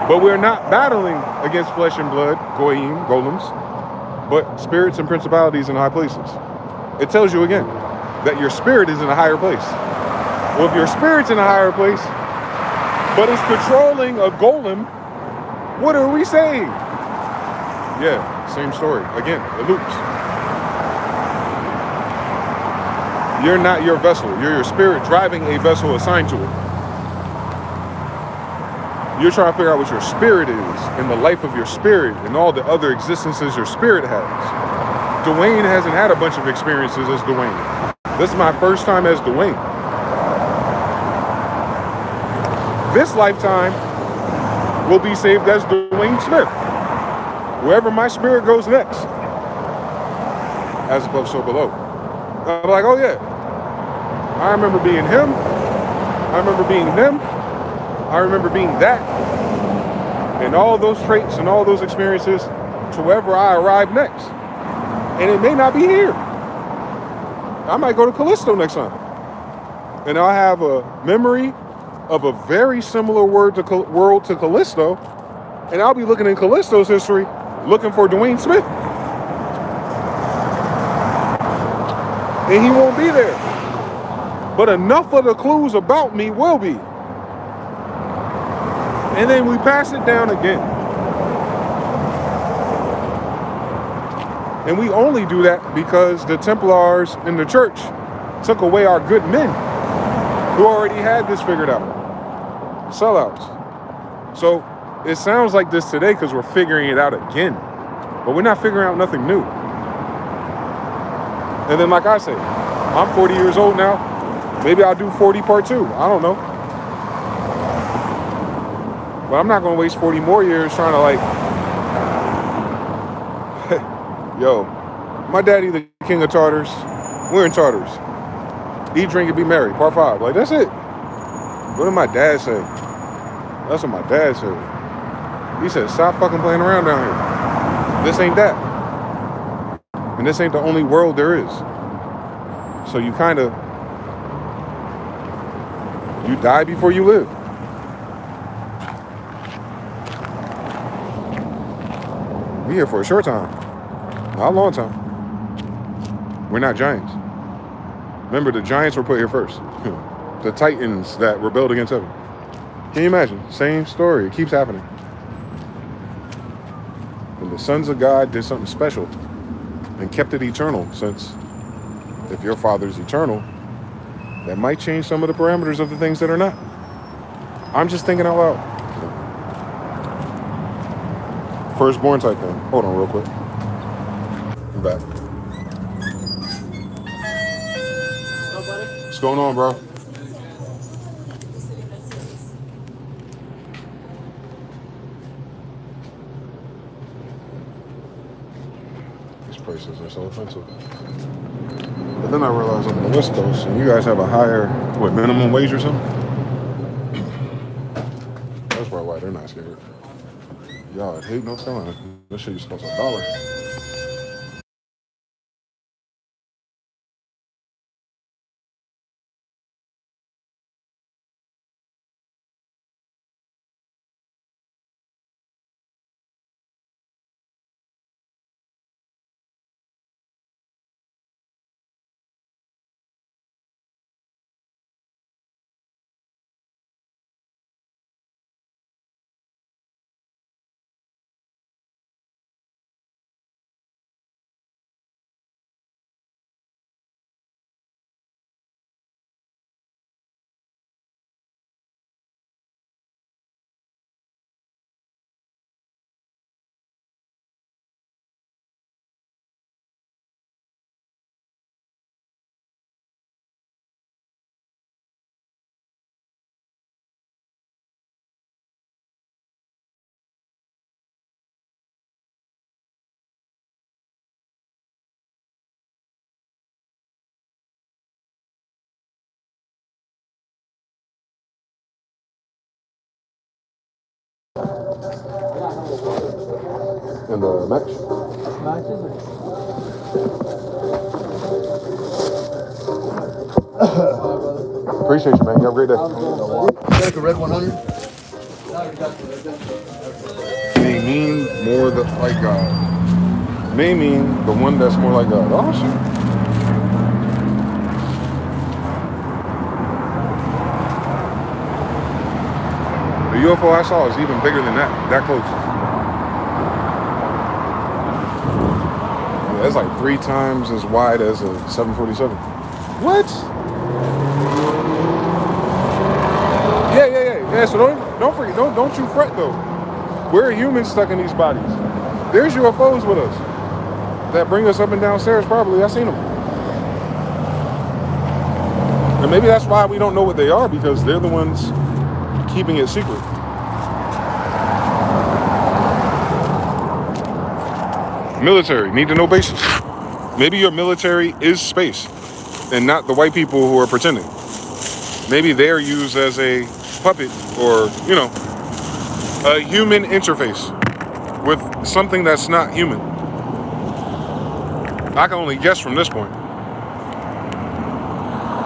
But we're not battling against flesh and blood, goyim, golems, but spirits and principalities in high places. It tells you again that your spirit is in a higher place. Well, if your spirit's in a higher place, but it's controlling a golem, what are we saying? Yeah, same story. Again, it loops. You're not your vessel. You're your spirit driving a vessel assigned to it. You're trying to figure out what your spirit is and the life of your spirit and all the other existences your spirit has. Dwayne hasn't had a bunch of experiences as Dwayne. This is my first time as Dwayne. This lifetime will be saved as Dwayne Smith. Wherever my spirit goes next. As above, so below. I'm like, oh yeah. I remember being him. I remember being them. I remember being that. And all those traits and all those experiences to wherever I arrive next. And it may not be here. I might go to Callisto next time. And I'll have a memory of a very similar world to Callisto. And I'll be looking in Callisto's history, looking for Dwayne Smith. And he won't be there. But enough of the clues about me will be. And then we pass it down again. And we only do that because the Templars in the church took away our good men who already had this figured out. Sellouts. So it sounds like this today because we're figuring it out again. But we're not figuring out nothing new. And then, like I say, I'm 40 years old now. Maybe I'll do 40 part 2. I don't know. But I'm not going to waste 40 more years trying to like... Yo, my daddy, the king of Tartars. We're in Tartars. Eat, drink, and be merry. Part 5. Like, that's it. What did my dad say? That's what my dad said. He said, stop fucking playing around down here. This ain't that. And this ain't the only world there is. So you kind of... You die before you live. We here for a short time. Not a long time. We're not giants. Remember, the giants were put here first. The titans that rebelled against heaven. Can you imagine? Same story. It keeps happening. And the sons of God did something special and kept it eternal, since if your father's eternal, that might change some of the parameters of the things that are not. I'm just thinking out loud. Firstborn type thing. Hold on real quick. I'm back. What's going on, bro? These prices are so offensive. But then I realized I'm on the West Coast and you guys have a higher, what, minimum wage or something? That's probably why they're not scared. Y'all, I hate North Carolina. This shit used to cost $1. And the match? Appreciate you, man. You have a great day. Take a red 100. May mean more like God. May mean the one that's more like God. Oh, shit. The UFO I saw is even bigger than that close. Yeah, it's like 3 times as wide as a 747. What? Yeah. So don't forget, don't you fret though. We're humans stuck in these bodies. There's UFOs with us that bring us up and downstairs. Probably, I seen them. And maybe that's why we don't know what they are, because they're the ones keeping it secret. Military, need to know basics. Maybe your military is space and not the white people who are pretending. Maybe they're used as a puppet or, a human interface with something that's not human. I can only guess from this point,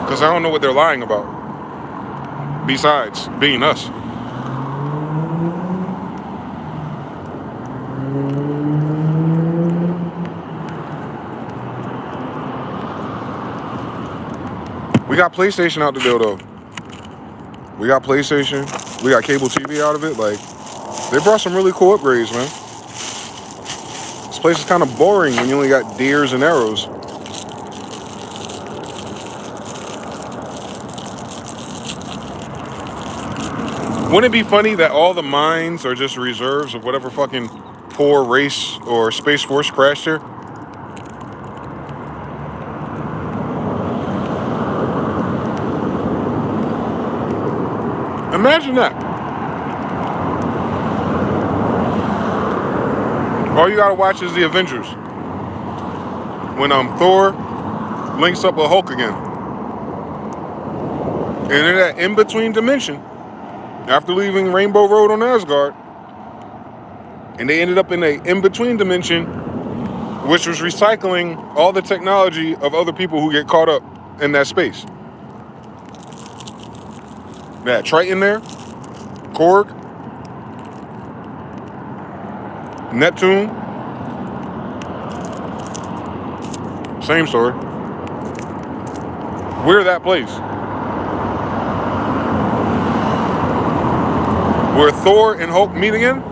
because I don't know what they're lying about besides being us. We got PlayStation out the deal though. We got PlayStation. We got cable TV out of it. Like, they brought some really cool upgrades, man. This place is kind of boring when you only got deers and arrows. Wouldn't it be funny that all the mines are just reserves of whatever fucking poor race or Space Force crashed here? Imagine that. All you gotta watch is the Avengers. When Thor links up with Hulk again. And in that in-between dimension, after leaving Rainbow Road on Asgard, and they ended up in a in-between dimension, which was recycling all the technology of other people who get caught up in that space. That Triton there, Korg, Neptune, same story. We're that place. Where Thor and Hulk meet again,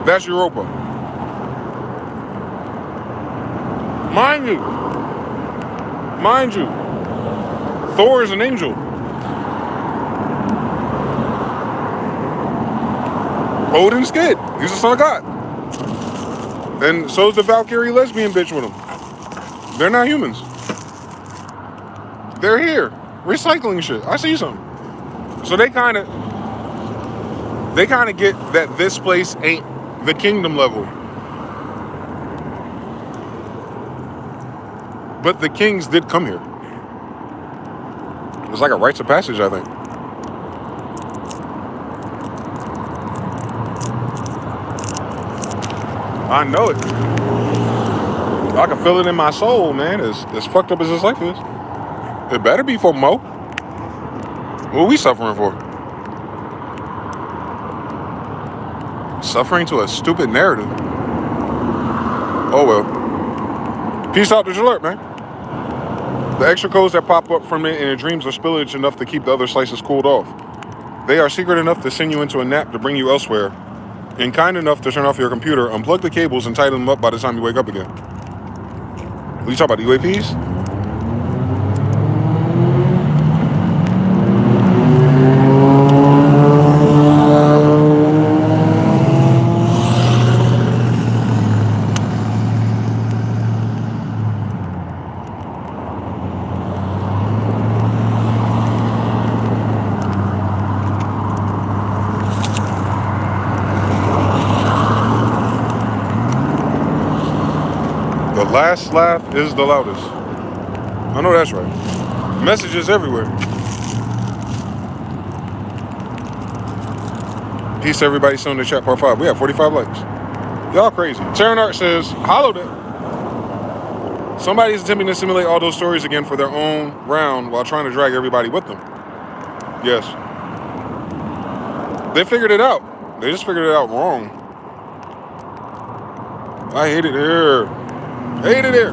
that's Europa. Mind you, Thor is an angel. Odin's kid. He's the son of God. And so's the Valkyrie lesbian bitch with him. They're not humans. They're here, recycling shit. I see something. So they kind of get that this place ain't the kingdom level. But the kings did come here. It was like a rites of passage, I think. I know it. I can feel it in my soul, man. As fucked up as this life is. It better be for Mo. What are we suffering for? Suffering to a stupid narrative. Oh well. Peace out to Jalert, man. The extra codes that pop up from it in your dreams are spillage enough to keep the other slices cooled off. They are secret enough to send you into a nap to bring you elsewhere, and kind enough to turn off your computer, unplug the cables, and tighten them up by the time you wake up again. What you talking about, the UAPs? The last laugh is the loudest. I know that's right. Messages everywhere. Peace to everybody still in the chat, part 5. We have 45 likes. Y'all crazy. Terran Art says, hollowed it. Somebody's attempting to simulate all those stories again for their own round while trying to drag everybody with them. Yes. They figured it out. They just figured it out wrong. I hate it here. Hate it here.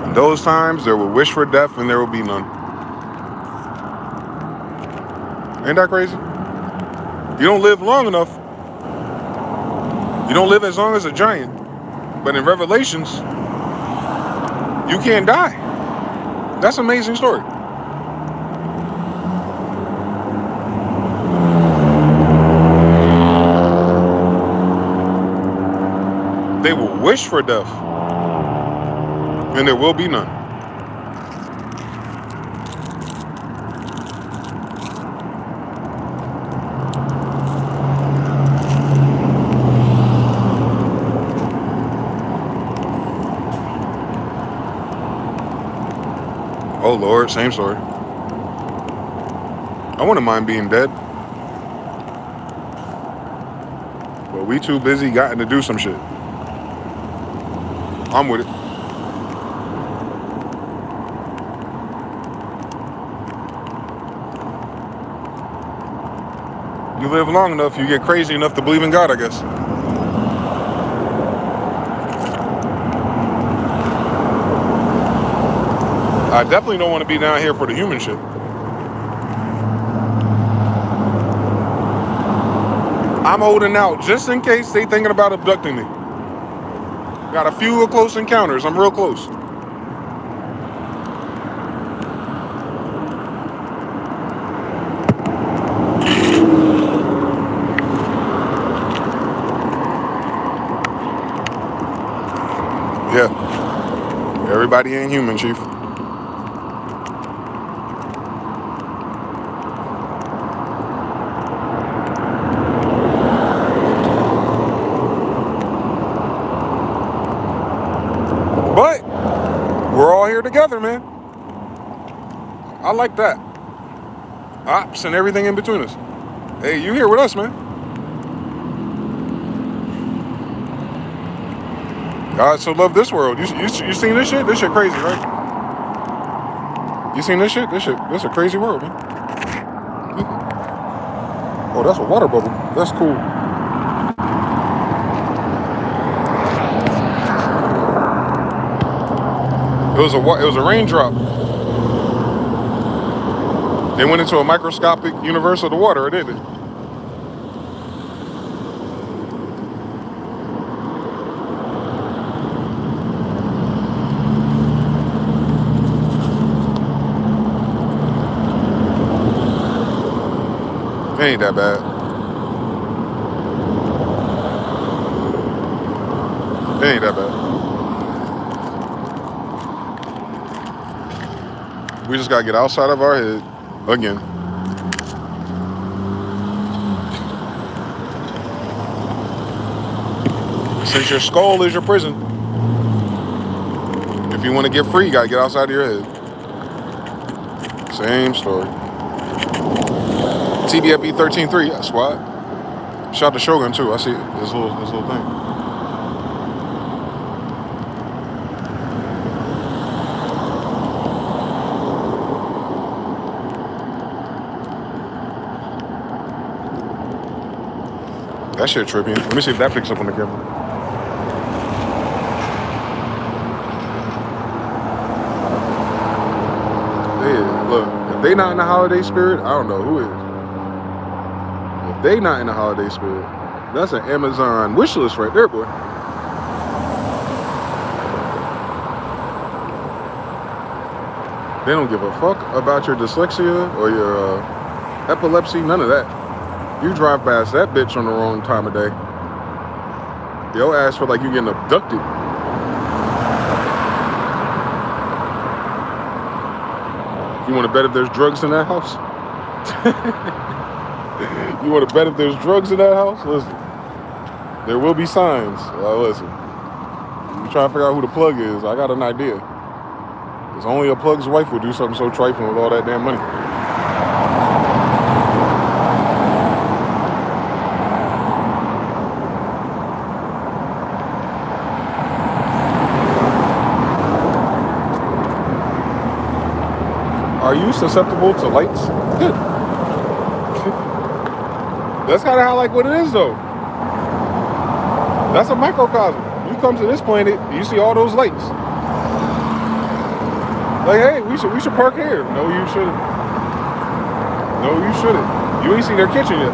In those times, there will wish for death and there will be none. Ain't that crazy? You don't live long enough. You don't live as long as a giant. But in Revelations, you can't die. That's an amazing story. They will wish for death, and there will be none. Oh Lord, same story. I wouldn't mind being dead. But we too busy gotten to do some shit. I'm with it. You live long enough, you get crazy enough to believe in God, I guess. I definitely don't want to be down here for the human shit. I'm holding out just in case they thinking about abducting me. Got a few close encounters. I'm real close. Yeah. Everybody ain't human, Chief. But we're all here together, man. I like that. Ops and everything in between us. Hey, you here with us, man. God so loved this world. You seen this shit? This shit crazy, right? You seen this shit? This a crazy world, man. Oh, that's a water bubble. That's cool. It was a raindrop. They went into a microscopic universe of the water, didn't it? It ain't that bad. It ain't that bad. We just gotta get outside of our head again. Since your skull is your prison, if you want to get free, you gotta get outside of your head. Same story. TBFB 13-3, yeah, squad. Shout to Shogun too. I see his little thing. That shit tripping. Let me see if that picks up on the camera. Yeah, look, if they not in the holiday spirit, I don't know who is. If they not in the holiday spirit, that's an Amazon wish list right there, boy. They don't give a fuck about your dyslexia or your epilepsy, none of that. You drive past that bitch on the wrong time of day, your ass feel like you getting abducted. You want to bet if there's drugs in that house? You want to bet if there's drugs in that house? Listen, there will be signs. Listen, you trying to figure out who the plug is, I got an idea. Because only a plug's wife would do something so trifling with all that damn money. Are you susceptible to lights? Good. That's kind of how like what it is though. That's a microcosm. You come to this planet, you see all those lights. Like, hey, we should park here. No, you shouldn't. No, you shouldn't. You ain't seen their kitchen yet.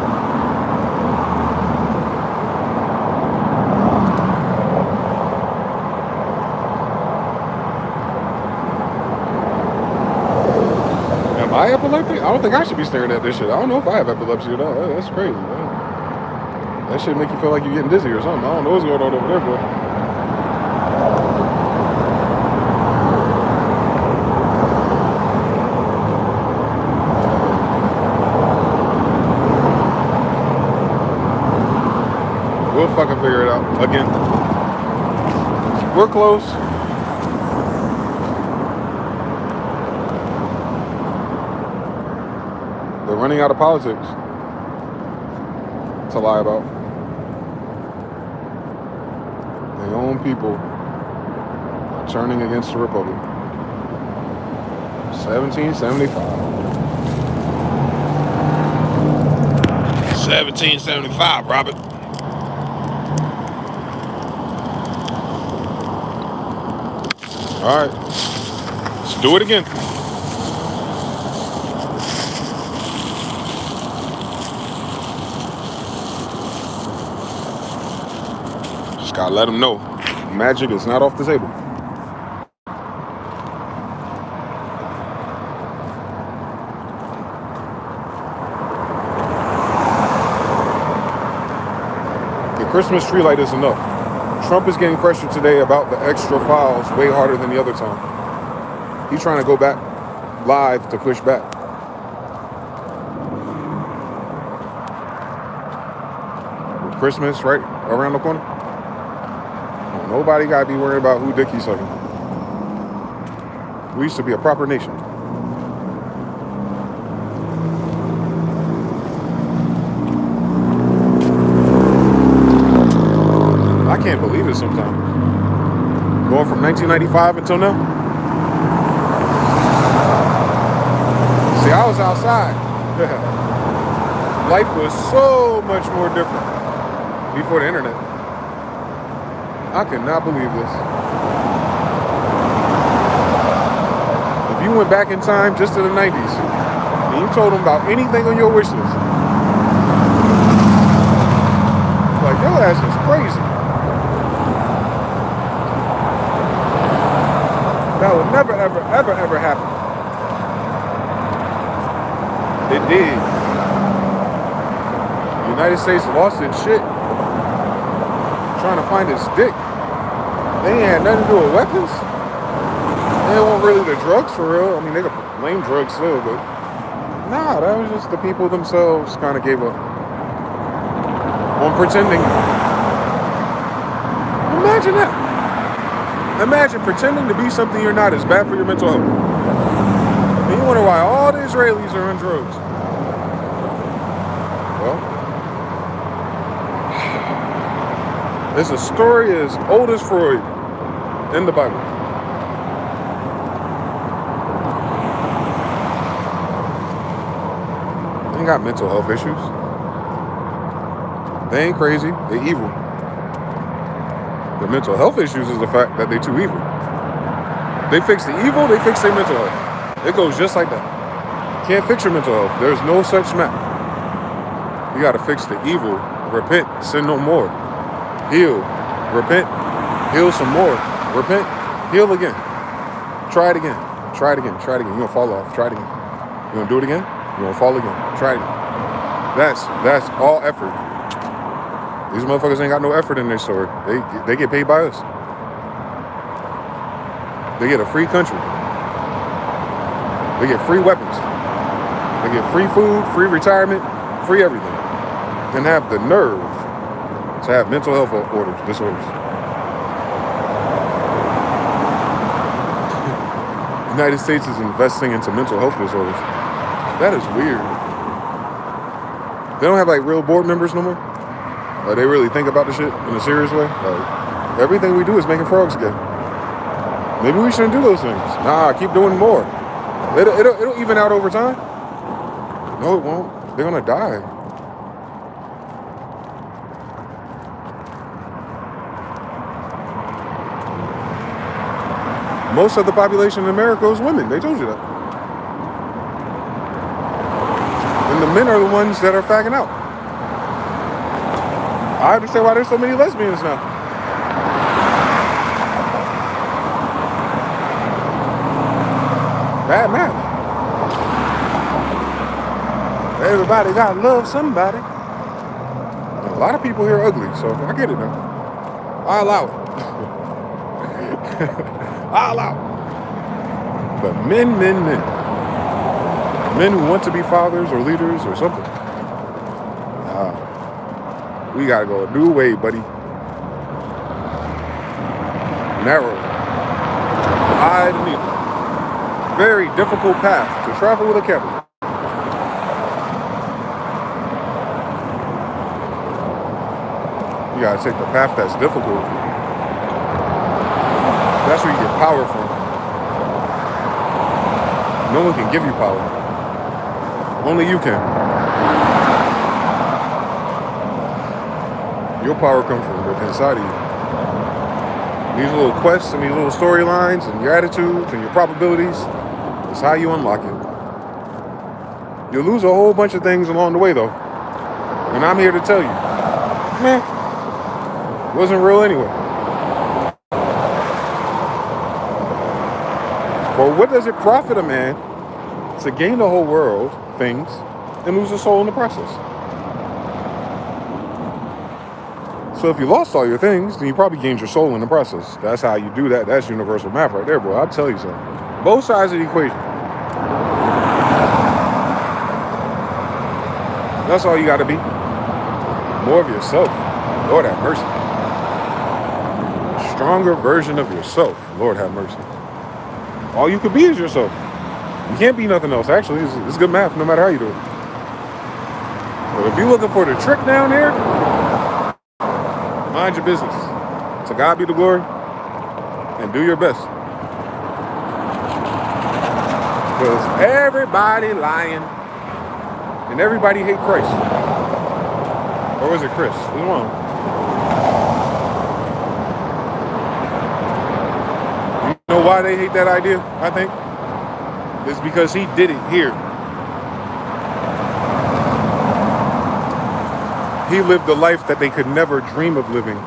Am I epileptic? I don't think I should be staring at this shit. I don't know if I have epilepsy or not. That's crazy, man. That shit make you feel like you're getting dizzy or something. I don't know what's going on over there, boy. We'll fucking figure it out. Again. We're close. They're running out of politics to lie about. Their own people are turning against the Republic. 1775. 1775, Robert. All right, let's do it again. Just gotta let them know. Magic is not off the table. The Christmas tree light is enough. Trump is getting pressured today about the extra files way harder than the other time. He's trying to go back live to push back. With Christmas right around the corner. Nobody gotta be worried about who dick he's sucking. We used to be a proper nation. I can't believe it sometimes. Going from 1995 until now. See, I was outside. Life was so much more different before the internet. I cannot believe this. If you went back in time just to the 90s and you told them about anything on your wish list, like, your ass is crazy. That would never, ever, ever, ever happen. It did. The United States lost its shit trying to find its dick. They ain't had nothing to do with weapons. They weren't really the drugs for real. I mean, they could blame drugs still, but nah, that was just the people themselves kind of gave up on pretending. Imagine that. Imagine pretending to be something you're not is bad for your mental health. And you wonder why all the Israelis are on drugs. Well, it's a story as old as Freud in the Bible. They ain't got mental health issues. They ain't crazy. They evil. The mental health issues is the fact that they too evil. They fix the evil, they fix their mental health. It goes just like that. Can't fix your mental health. There's no such map. You gotta fix the evil. Repent, sin no more. Heal, repent, heal some more. Repent, heal again. Try it again. Try it again. Try it again. You're gonna fall off. Try it again. You gonna do it again? You're gonna fall again. Try it again. That's all effort. These motherfuckers ain't got no effort in their story. They get paid by us. They get a free country. They get free weapons. They get free food, free retirement, free everything. And have the nerve to have mental health disorders. The United States is investing into mental health disorders. That is weird. They don't have like real board members no more. They really think about the shit in a serious way. Everything we do is making frogs gay. Maybe we shouldn't do those things. Nah, keep doing more. It'll even out over time. No, it won't. They're gonna die. Most of the population in America is women. They told you that. And the men are the ones that are fagging out. I understand why there's so many lesbians now. Bad math. Everybody gotta love somebody. A lot of people here are ugly, so I get it now. I allow it. I allow it. But men. Men who want to be fathers or leaders or something. We gotta go a new way, buddy. Narrow. Wide and needle. Very difficult path to travel with a camel. You gotta take the path that's difficult. That's where you get power from. No one can give you power. Only you can. Your power comes from within inside of you. These little quests and these little storylines and your attitudes and your probabilities is how you unlock it. You'll lose a whole bunch of things along the way though. And I'm here to tell you, man, It wasn't real anyway. For what does it profit a man to gain the whole world, things, and lose a soul in the process? So if you lost all your things, then you probably gained your soul in the process. That's how you do that. That's universal math right there, bro. I'll tell you something. Both sides of the equation. That's all you got to be. More of yourself. Lord have mercy. A stronger version of yourself. Lord have mercy. All you could be is yourself. You can't be nothing else. Actually, it's good math no matter how you do it. But if you're looking for the trick down here, mind your business. To God be the glory. And do your best. Because everybody lying. And everybody hate Christ. Or was it Chris? Which one? You know why they hate that idea, I think? It's because he did it here. He lived a life that they could never dream of living.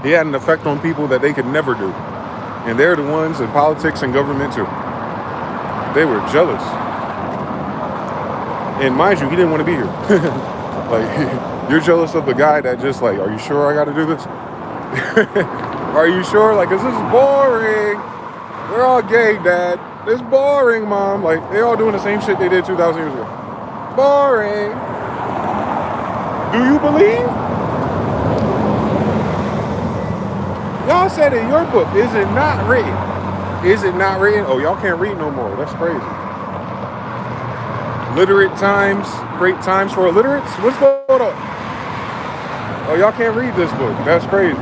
He had an effect on people that they could never do. And they're the ones in politics and government too. They were jealous. And mind you, he didn't want to be here. Like, you're jealous of the guy that just like, are you sure I got to do this? Are you sure? Like, 'cause this is boring. We're all gay, Dad. It's boring, Mom. Like, they all doing the same shit they did 2,000 years ago. Boring. Do you believe? Y'all said in your book, is it not written? Is it not written? Oh, y'all can't read no more. That's crazy. Literate times, great times for illiterates? What's going on? Oh, y'all can't read this book. That's crazy.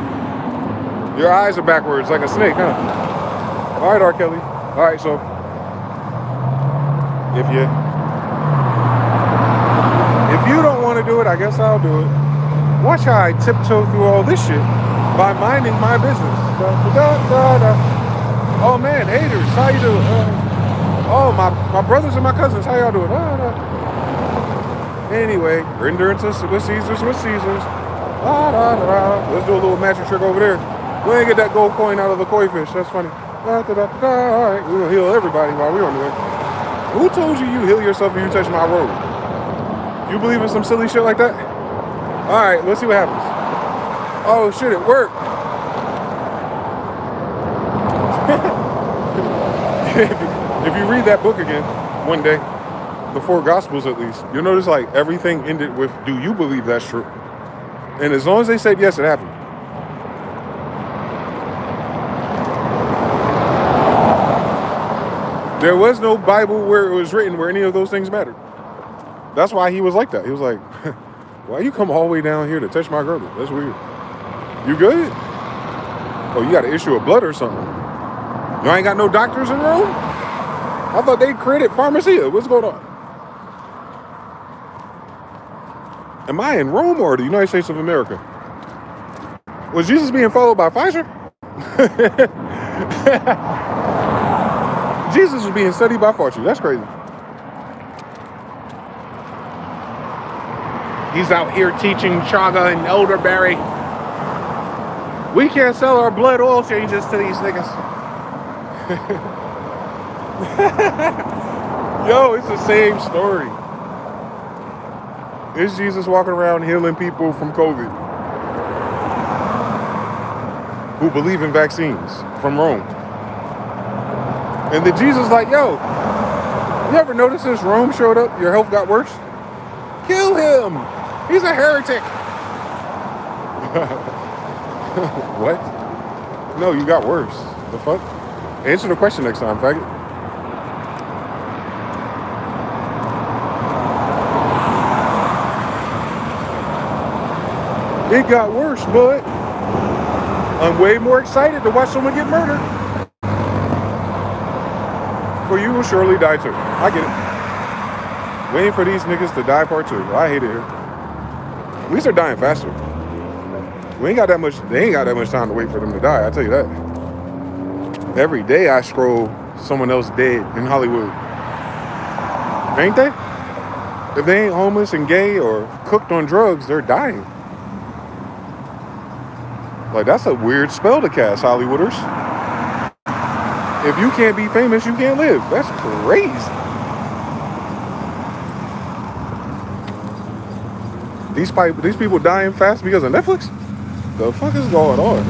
Your eyes are backwards like a snake, huh? All right, R. Kelly. All right, so if you don't want to do it, I guess I'll do it. Watch how I tiptoe through all this shit by minding my business. Oh man, haters, how you doing? Oh, my brothers and my cousins, how y'all doing? Anyway, render into with Caesars with Caesars. Let's do a little magic trick over there. Go ahead and get that gold coin out of the koi fish. That's funny. All right, we're gonna heal everybody while we're on the way. Who told you heal yourself when you touch my robe? You believe in some silly shit like that? All right, let's see what happens. Oh shit, it worked. If you read that book again one day, the 4 Gospels at least, you'll notice like everything ended with, do you believe that's true? And as long as they said yes, it happened. There was no Bible where it was written where any of those things mattered. That's why he was like that. He was like, why you come all the way down here to touch my girdle? That's weird. You good? Oh, you got an issue of blood or something. You ain't got no doctors in Rome? I thought they created pharmacia. What's going on? Am I in Rome or the United States of America? Was Jesus being followed by Pfizer? Jesus was being studied by Fauci. That's crazy. He's out here teaching chaga and elderberry. We can't sell our blood oil changes to these niggas. Yo, it's the same story. It's Jesus walking around healing people from COVID who believe in vaccines from Rome. And then Jesus like, yo, you ever notice since Rome showed up, your health got worse? Kill him. He's a heretic. What? No, you got worse. The fuck? Answer the question next time, faggot. It got worse, but I'm way more excited to watch someone get murdered. For you will surely die too. I get it. Waiting for these niggas to die part 2. I hate it here. At least they're dying faster. We ain't got that much. They ain't got that much time to wait for them to die. I tell you that. Every day I scroll someone else dead in Hollywood. Ain't they? If they ain't homeless and gay or cooked on drugs, they're dying. Like, that's a weird spell to cast, Hollywooders. If you can't be famous, you can't live. That's crazy. These people dying fast because of Netflix? The fuck is going on?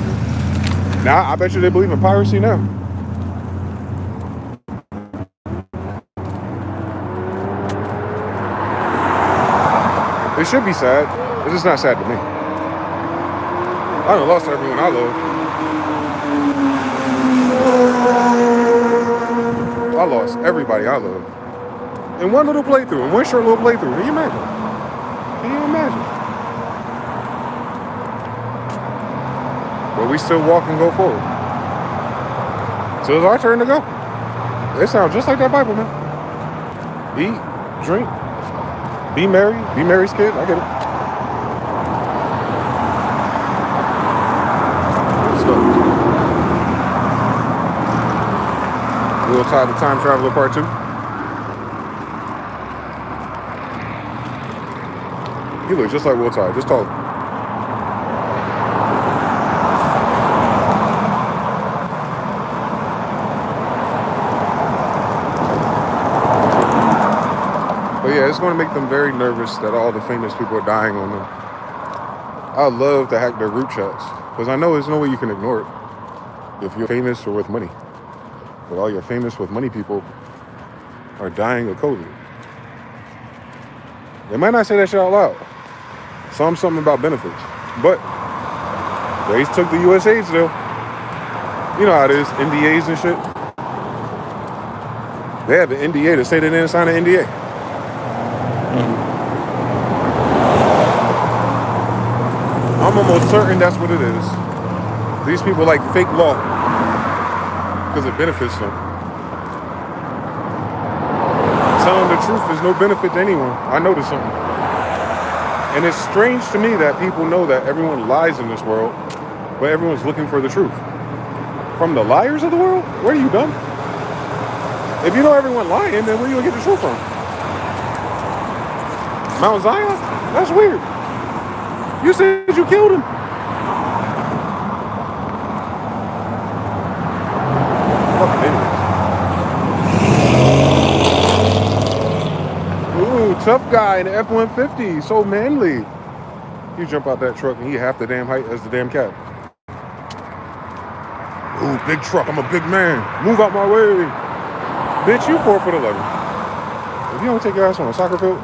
Now, I bet you they believe in piracy now. It should be sad. It's just not sad to me. I done lost everyone I love. I lost everybody I love. In one little playthrough, in one short little playthrough. Can you imagine? Can you imagine? But we still walk and go forward. So it's our turn to go. It sounds just like that Bible, man. Eat, drink, be merry, be Mary's kid. I get it. We'll tie the Time Traveler Part 2. He looks just like Will Tide, just taller. But yeah, it's going to make them very nervous that all the famous people are dying on them. I love to hack their group chats because I know there's no way you can ignore it if you're famous or with money. But all your famous with money people are dying of COVID. They might not say that shit out loud. Something about benefits. But they took the US AIDS deal. You know how it is, NDAs and shit. They have an NDA to say they didn't sign an NDA. I'm almost certain that's what it is. These people like fake law because it benefits them. Telling the truth is no benefit to anyone. I noticed something. And it's strange to me that people know that everyone lies in this world, but everyone's looking for the truth. From the liars of the world? Where are you dumb? If you know everyone lying, then where are you going to get the truth from? Mount Zion? That's weird. You said you killed him. Fucking idiots. Ooh, tough guy in the F-150. So manly. You jump out that truck and he half the damn height as the damn cab. Ooh, big truck. I'm a big man. Move out my way. Bitch, you 4'11". If you don't take your ass on a soccer field,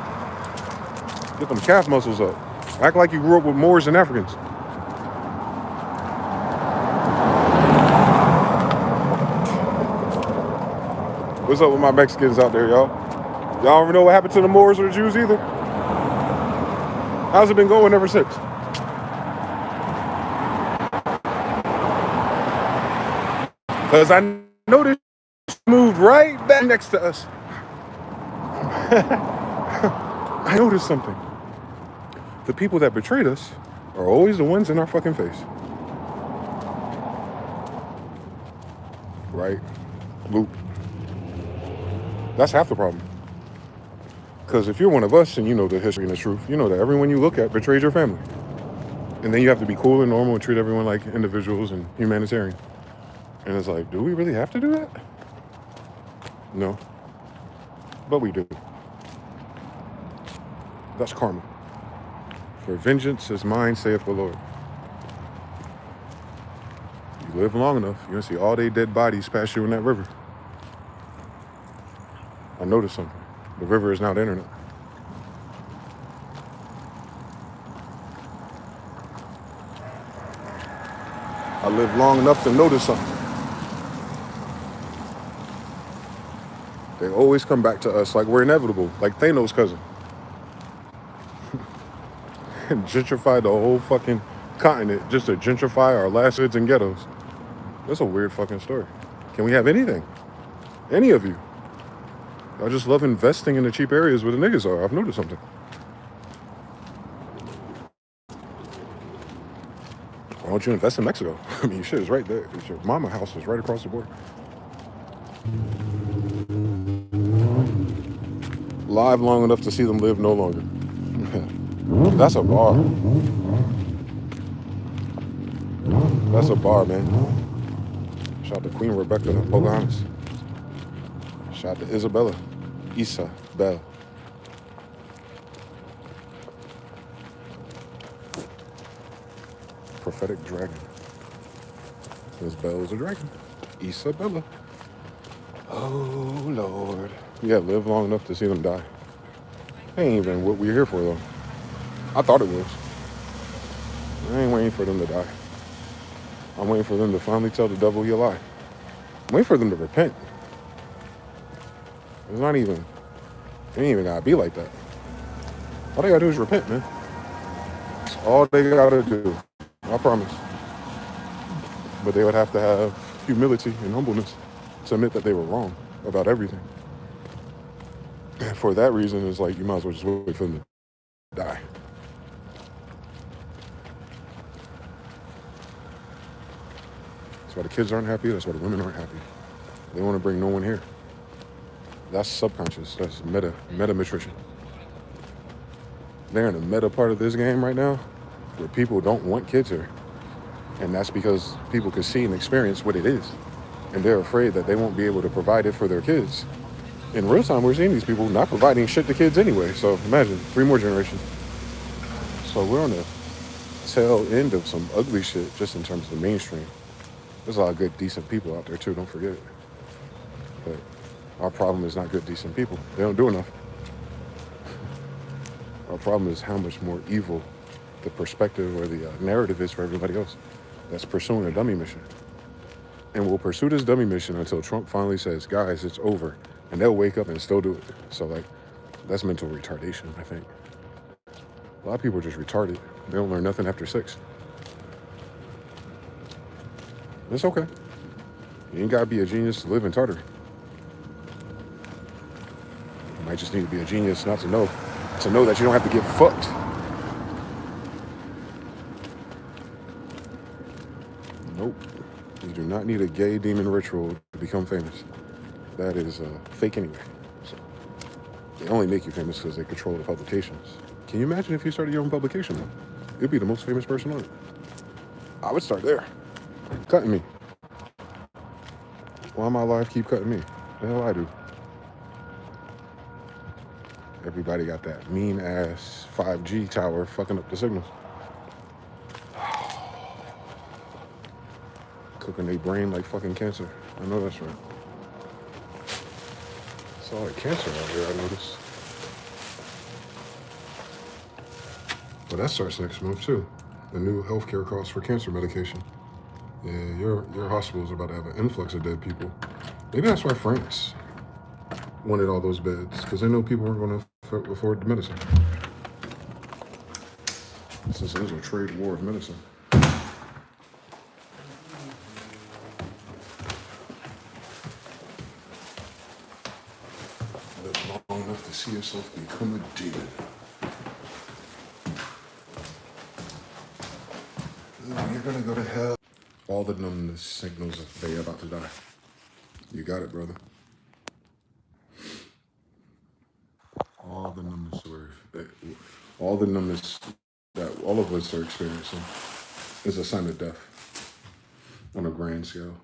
get them calf muscles up. Act like you grew up with Moors and Africans. What's up with my Mexicans out there, y'all? Y'all don't know what happened to the Moors or the Jews either? How's it been going ever since? Because I noticed moved right back next to us. I noticed something. The people that betrayed us are always the ones in our fucking face. Right? Loop. That's half the problem. Because if you're one of us and you know the history and the truth, you know that everyone you look at betrays your family. And then you have to be cool and normal and treat everyone like individuals and humanitarian. And it's like, do we really have to do that? No. But we do. That's karma. For vengeance is mine, saith the Lord. You live long enough, you're going to see all they dead bodies pass you in that river. I noticed something. The river is now the internet. I lived long enough to notice something. They always come back to us like we're inevitable, like Thanos' cousin. And gentrify the whole fucking continent just to gentrify our last hoods and ghettos. That's a weird fucking story. Can we have anything? Any of you? I just love investing in the cheap areas where the niggas are. I've noticed something. Why don't you invest in Mexico? I mean, shit is right there. Your mama house is right across the border. Live long enough to see them live no longer. That's a bar. That's a bar, man. Shout out to Queen Rebecca, Pocahontas. Shout out to Isabella. Isabel. Prophetic dragon. This Belle is a dragon. Isabella. Oh, Lord. Yeah, live long enough to see them die. Ain't even what we're here for, though. I thought it was. I ain't waiting for them to die. I'm waiting for them to finally tell the devil you lie. I'm waiting for them to repent. It's not even, it ain't even gotta be like that. All they gotta do is repent, man. That's all they gotta do. I promise. But they would have to have humility and humbleness to admit that they were wrong about everything. And for that reason, it's like you might as well just wait for them to die. That's why the kids aren't happy. That's why the women aren't happy. They want to bring no one here. That's subconscious. That's meta nutrition. They're in the meta part of this game right now where people don't want kids here. And that's because people can see and experience what it is. And they're afraid that they won't be able to provide it for their kids. In real time, we're seeing these people not providing shit to kids anyway. So imagine 3 more generations. So we're on the tail end of some ugly shit just in terms of the mainstream. There's a lot of good, decent people out there too, don't forget. But our problem is not good, decent people. They don't do enough. Our problem is how much more evil the perspective or the narrative is for everybody else that's pursuing a dummy mission. And we'll pursue this dummy mission until Trump finally says, guys, it's over. And they'll wake up and still do it. So, like, that's mental retardation, I think. A lot of people are just retarded. They don't learn nothing after 6. It's okay. You ain't gotta be a genius to live in Tartary. You might just need to be a genius not to know that you don't have to get fucked. Nope. You do not need a gay demon ritual to become famous. That is fake anyway. So they only make you famous because they control the publications. Can you imagine if you started your own publication though? You'd be the most famous person on it. I would start there. Cutting me. Why my life keep cutting me? The hell I do. Everybody got that mean ass 5G tower fucking up the signals. Cooking their brain like fucking cancer. I know that's right. It's all like cancer out here, I noticed. But that starts next month too. The new healthcare costs for cancer medication. Yeah, your hospital's about to have an influx of dead people. Maybe that's why France wanted all those beds, because they know people weren't going to afford the medicine. Since there's a trade war of medicine. Live long enough to see yourself become a demon. You're gonna go to hell. All the numbness signals that they're about to die. You got it, brother. All the numbness that all of us are experiencing is a sign of death on a grand scale.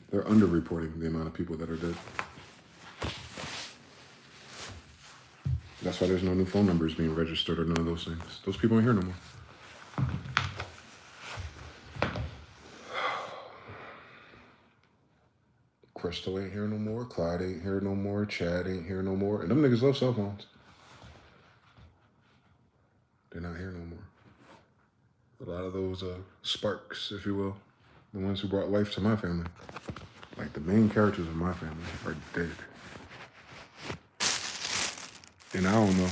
They're underreporting the amount of people that are dead. That's why there's no new phone numbers being registered or none of those things. Those people ain't here no more. Crystal ain't here no more. Clyde ain't here no more. Chad ain't here no more. And them niggas love cell phones. They're not here no more. A lot of those sparks, if you will, the ones who brought life to my family, like the main characters of my family, are dead. And I don't know.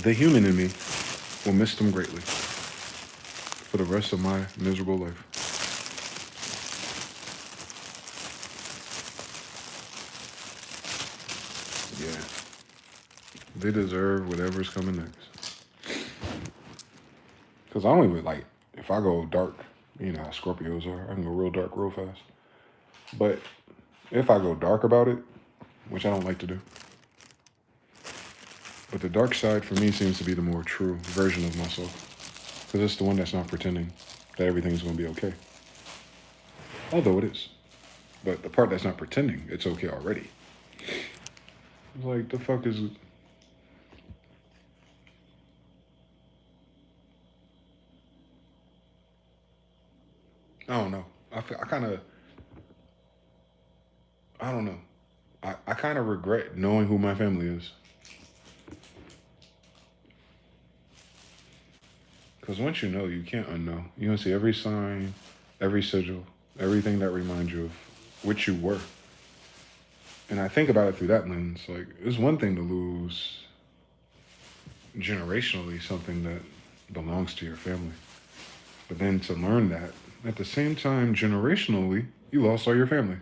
The human in me will miss them greatly for the rest of my miserable life. Yeah. They deserve whatever's coming next. Because I don't even, like, if I go dark, you know how Scorpios are, I can go real dark real fast. But if I go dark about it, which I don't like to do, but the dark side for me seems to be the more true version of myself. Because it's the one that's not pretending that everything's going to be okay. Although it is. But the part that's not pretending, it's okay already. It's like, the fuck is... I don't know. I kind of... I don't know. I kind of regret knowing who my family is. Because once you know, you can't unknow. You're going to see every sign, every sigil, everything that reminds you of which you were. And I think about it through that lens. Like, it's one thing to lose generationally something that belongs to your family. But then to learn that, at the same time, generationally, you lost all your family.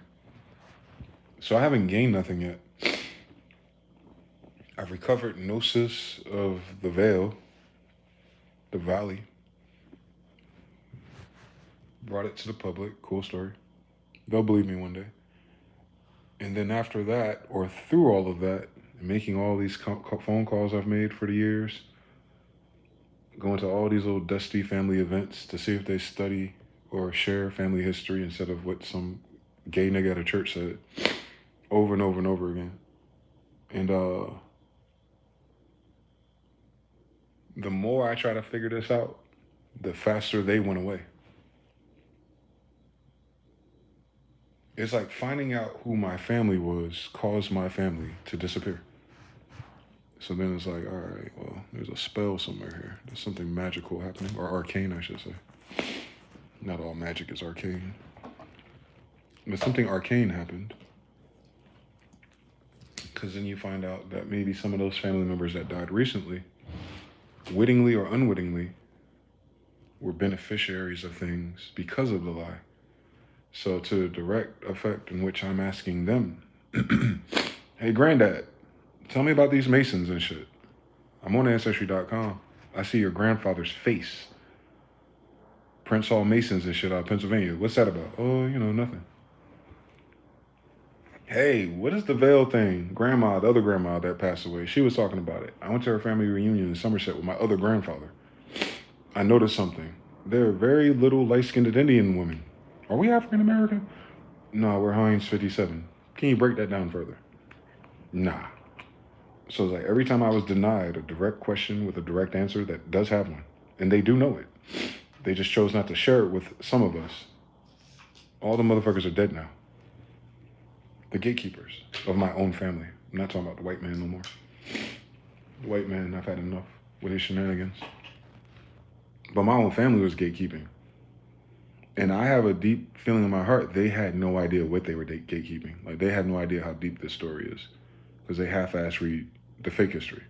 So I haven't gained nothing yet. I've recovered gnosis of the veil, the valley. Brought it to the public. Cool story. They'll believe me one day. And then after that, or through all of that, making all these phone calls I've made for the years, going to all these little dusty family events to see if they study or share family history instead of what some gay nigga at a church said, over and over and over again. And the more I try to figure this out, the faster they went away. It's like finding out who my family was caused my family to disappear. So then it's like, all right, well, there's a spell somewhere here. There's something magical happening, or arcane, I should say. Not all magic is arcane. But something arcane happened. Because then you find out that maybe some of those family members that died recently, wittingly or unwittingly, were beneficiaries of things because of the lie. So to the direct effect in which I'm asking them, hey, granddad, tell me about these Masons and shit. I'm on Ancestry.com. I see your grandfather's face. Prince Hall Masons and shit out of Pennsylvania. What's that about? Oh, nothing. Hey, what is the veil thing? Grandma, the other grandma that passed away, she was talking about it. I went to her family reunion in Somerset with my other grandfather. I noticed something. There are very little light-skinned Indian women. Are we African American? No, we're Heinz 57. Can you break that down further? Nah. So it's like every time I was denied a direct question with a direct answer that does have one, and they do know it, they just chose not to share it with some of us. All the motherfuckers are dead now. The gatekeepers of my own family. I'm not talking about the white man no more. The white man, I've had enough with his shenanigans. But my own family was gatekeeping. And I have a deep feeling in my heart, they had no idea what they were gatekeeping. Like, they had no idea how deep this story is. Because they half-ass read the fake history.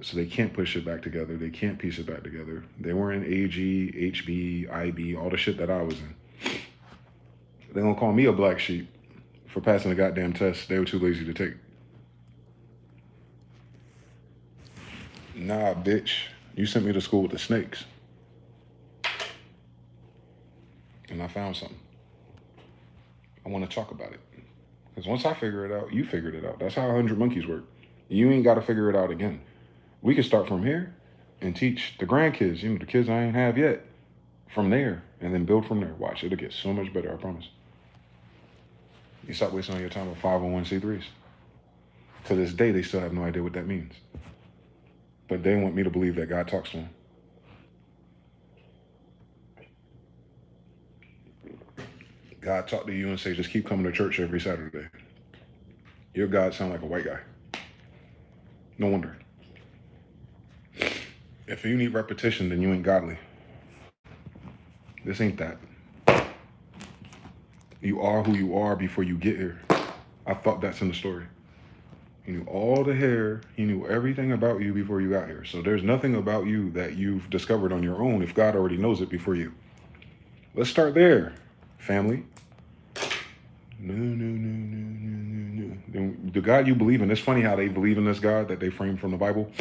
So they can't push it back together. They can't piece it back together. They weren't in AG, HB, IB, all the shit that I was in. They're gonna call me a black sheep for passing the goddamn test they were too lazy to take. Nah, bitch. You sent me to school with the snakes. And I found something. I want to talk about it. Because once I figure it out, you figured it out. That's how 100 monkeys work. You ain't got to figure it out again. We can start from here and teach the grandkids, the kids I ain't have yet, from there, and then build from there. Watch, it'll get so much better, I promise. You stop wasting all your time with 501c3s. To this day, they still have no idea what that means. But they want me to believe that God talks to them. God talked to you and say, just keep coming to church every Saturday. Your God sound like a white guy. No wonder. If you need repetition, then you ain't godly. This ain't that. You are who you are before you get here. I thought that's in the story. He knew all the hair. He knew everything about you before you got here. So there's nothing about you that you've discovered on your own if God already knows it before you. Let's start there, family. No. The God you believe in, it's funny how they believe in this God that they framed from the Bible.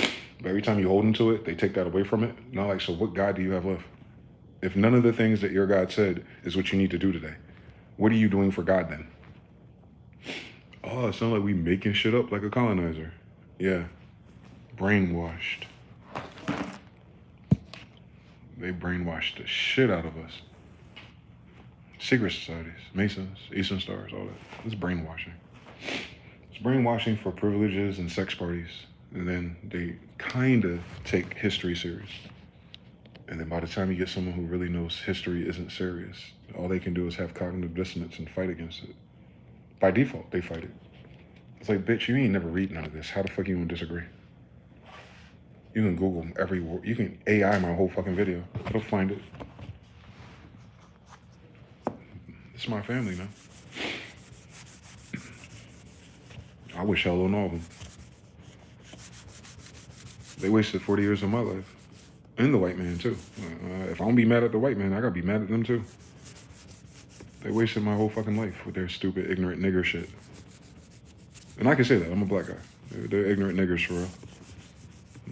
But every time you hold them to it, they take that away from it. Not like, so what God do you have left? If none of the things that your God said is what you need to do today, what are you doing for God then? Oh, it sounds like we making shit up like a colonizer. Yeah. Brainwashed. They brainwashed the shit out of us. Secret societies, Masons, Eastern Stars, all that. It's brainwashing. It's brainwashing for privileges and sex parties. And then they kind of take history serious. And then by the time you get someone who really knows history isn't serious, all they can do is have cognitive dissonance and fight against it. By default, they fight it. It's like, bitch, you ain't never read none of this. How the fuck you gonna disagree? You can Google every word. You can AI my whole fucking video. It'll find it. It's my family, man. I wish hell on all of them. They wasted 40 years of my life. And the white man, too. If I don't be mad at the white man, I gotta be mad at them, too. They wasted my whole fucking life with their stupid, ignorant nigger shit. And I can say that. I'm a black guy. They're ignorant niggers, for real.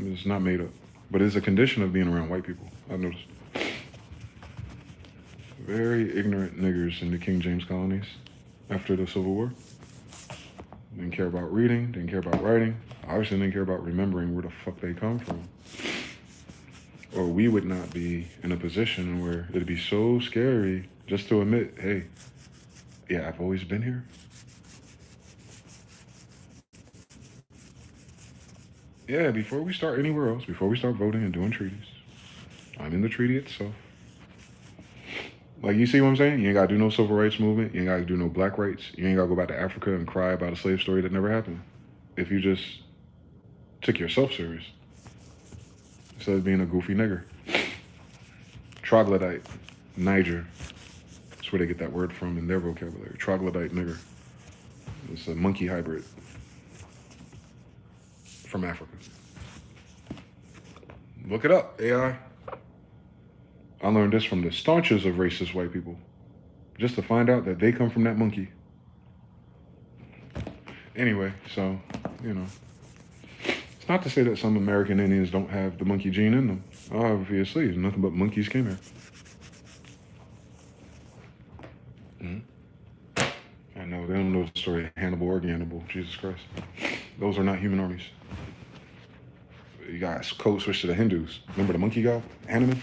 It's not made up. But it's a condition of being around white people, I've noticed. Very ignorant niggers in the King James colonies after the Civil War. Didn't care about reading, didn't care about writing. Obviously didn't care about remembering where the fuck they come from. Or we would not be in a position where it'd be so scary just to admit, hey, yeah, I've always been here. Yeah, before we start anywhere else, before we start voting and doing treaties, I'm in the treaty itself. Like, you see what I'm saying? You ain't gotta do no civil rights movement. You ain't gotta do no black rights. You ain't gotta go back to Africa and cry about a slave story that never happened. If you just took yourself serious. Instead of being a goofy nigger. Troglodyte, Niger. That's where they get that word from in their vocabulary. Troglodyte nigger. It's a monkey hybrid from Africa. Look it up, AI. I learned this from the staunchest of racist white people, just to find out that they come from that monkey. Anyway, so, you know, it's not to say that some American Indians don't have the monkey gene in them. Obviously, nothing but monkeys came here. I know, they don't know the story of Hannibal or Gannibal, Jesus Christ. Those are not human armies. You guys code switch to the Hindus. Remember the monkey god, Hanuman?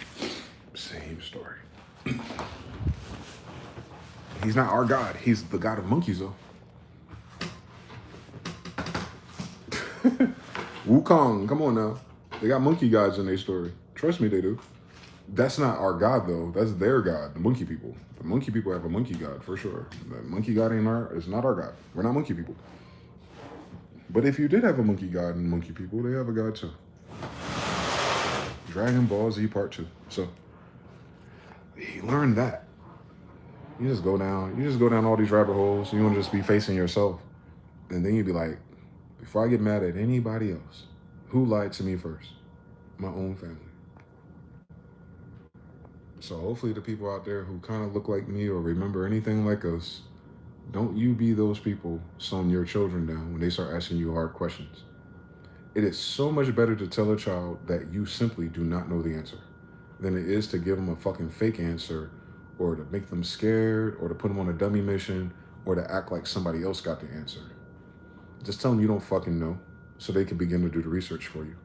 Same story. He's not our god. He's the god of monkeys, though. Wukong, come on now. They got monkey gods in their story. Trust me, they do. That's not our god, though. That's their god, the monkey people. The monkey people have a monkey god, for sure. The monkey god is not our god. We're not monkey people. But if you did have a monkey god and monkey people, they have a god, too. Dragon Ball Z Part 2. So, you learn that. You just go down all these rabbit holes. You want to just be facing yourself. And then you'd be like, before I get mad at anybody else, who lied to me first? My own family. So hopefully the people out there who kind of look like me or remember anything like us, don't you be those people slowing your children down when they start asking you hard questions. It is so much better to tell a child that you simply do not know the answer than it is to give them a fucking fake answer or to make them scared or to put them on a dummy mission or to act like somebody else got the answer. Just tell them you don't fucking know so they can begin to do the research for you.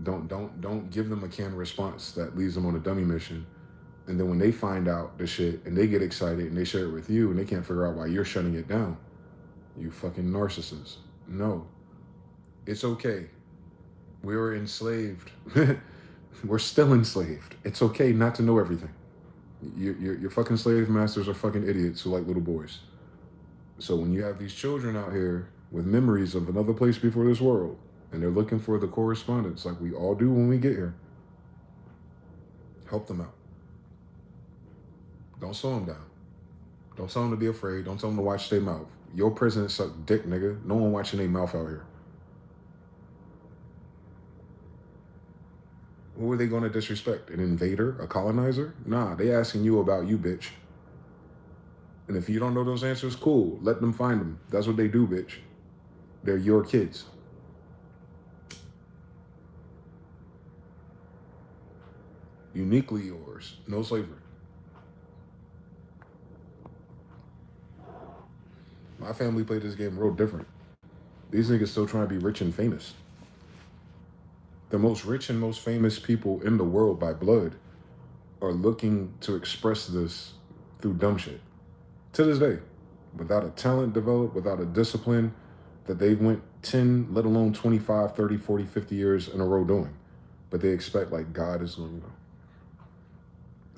Don't give them a canned response that leaves them on a dummy mission. And then when they find out the shit and they get excited and they share it with you and they can't figure out why you're shutting it down, you fucking narcissist. No, it's okay. We were enslaved. We're still enslaved. It's okay not to know everything. Your fucking slave masters are fucking idiots who like little boys. So when you have these children out here with memories of another place before this world, and they're looking for the correspondence like we all do when we get here, help them out. Don't slow them down. Don't tell them to be afraid. Don't tell them to watch their mouth. Your president sucked dick, nigga. No one watching their mouth out here. Who are they going to disrespect? An invader? A colonizer? Nah, they asking you about you, bitch. And if you don't know those answers, cool. Let them find them. That's what they do, bitch. They're your kids. Uniquely yours. No slavery. My family played this game real different. These niggas still trying to be rich and famous. The most rich and most famous people in the world by blood are looking to express this through dumb shit. To this day, without a talent developed, without a discipline that they've went 10, let alone 25, 30, 40, 50 years in a row doing. But they expect like God is going,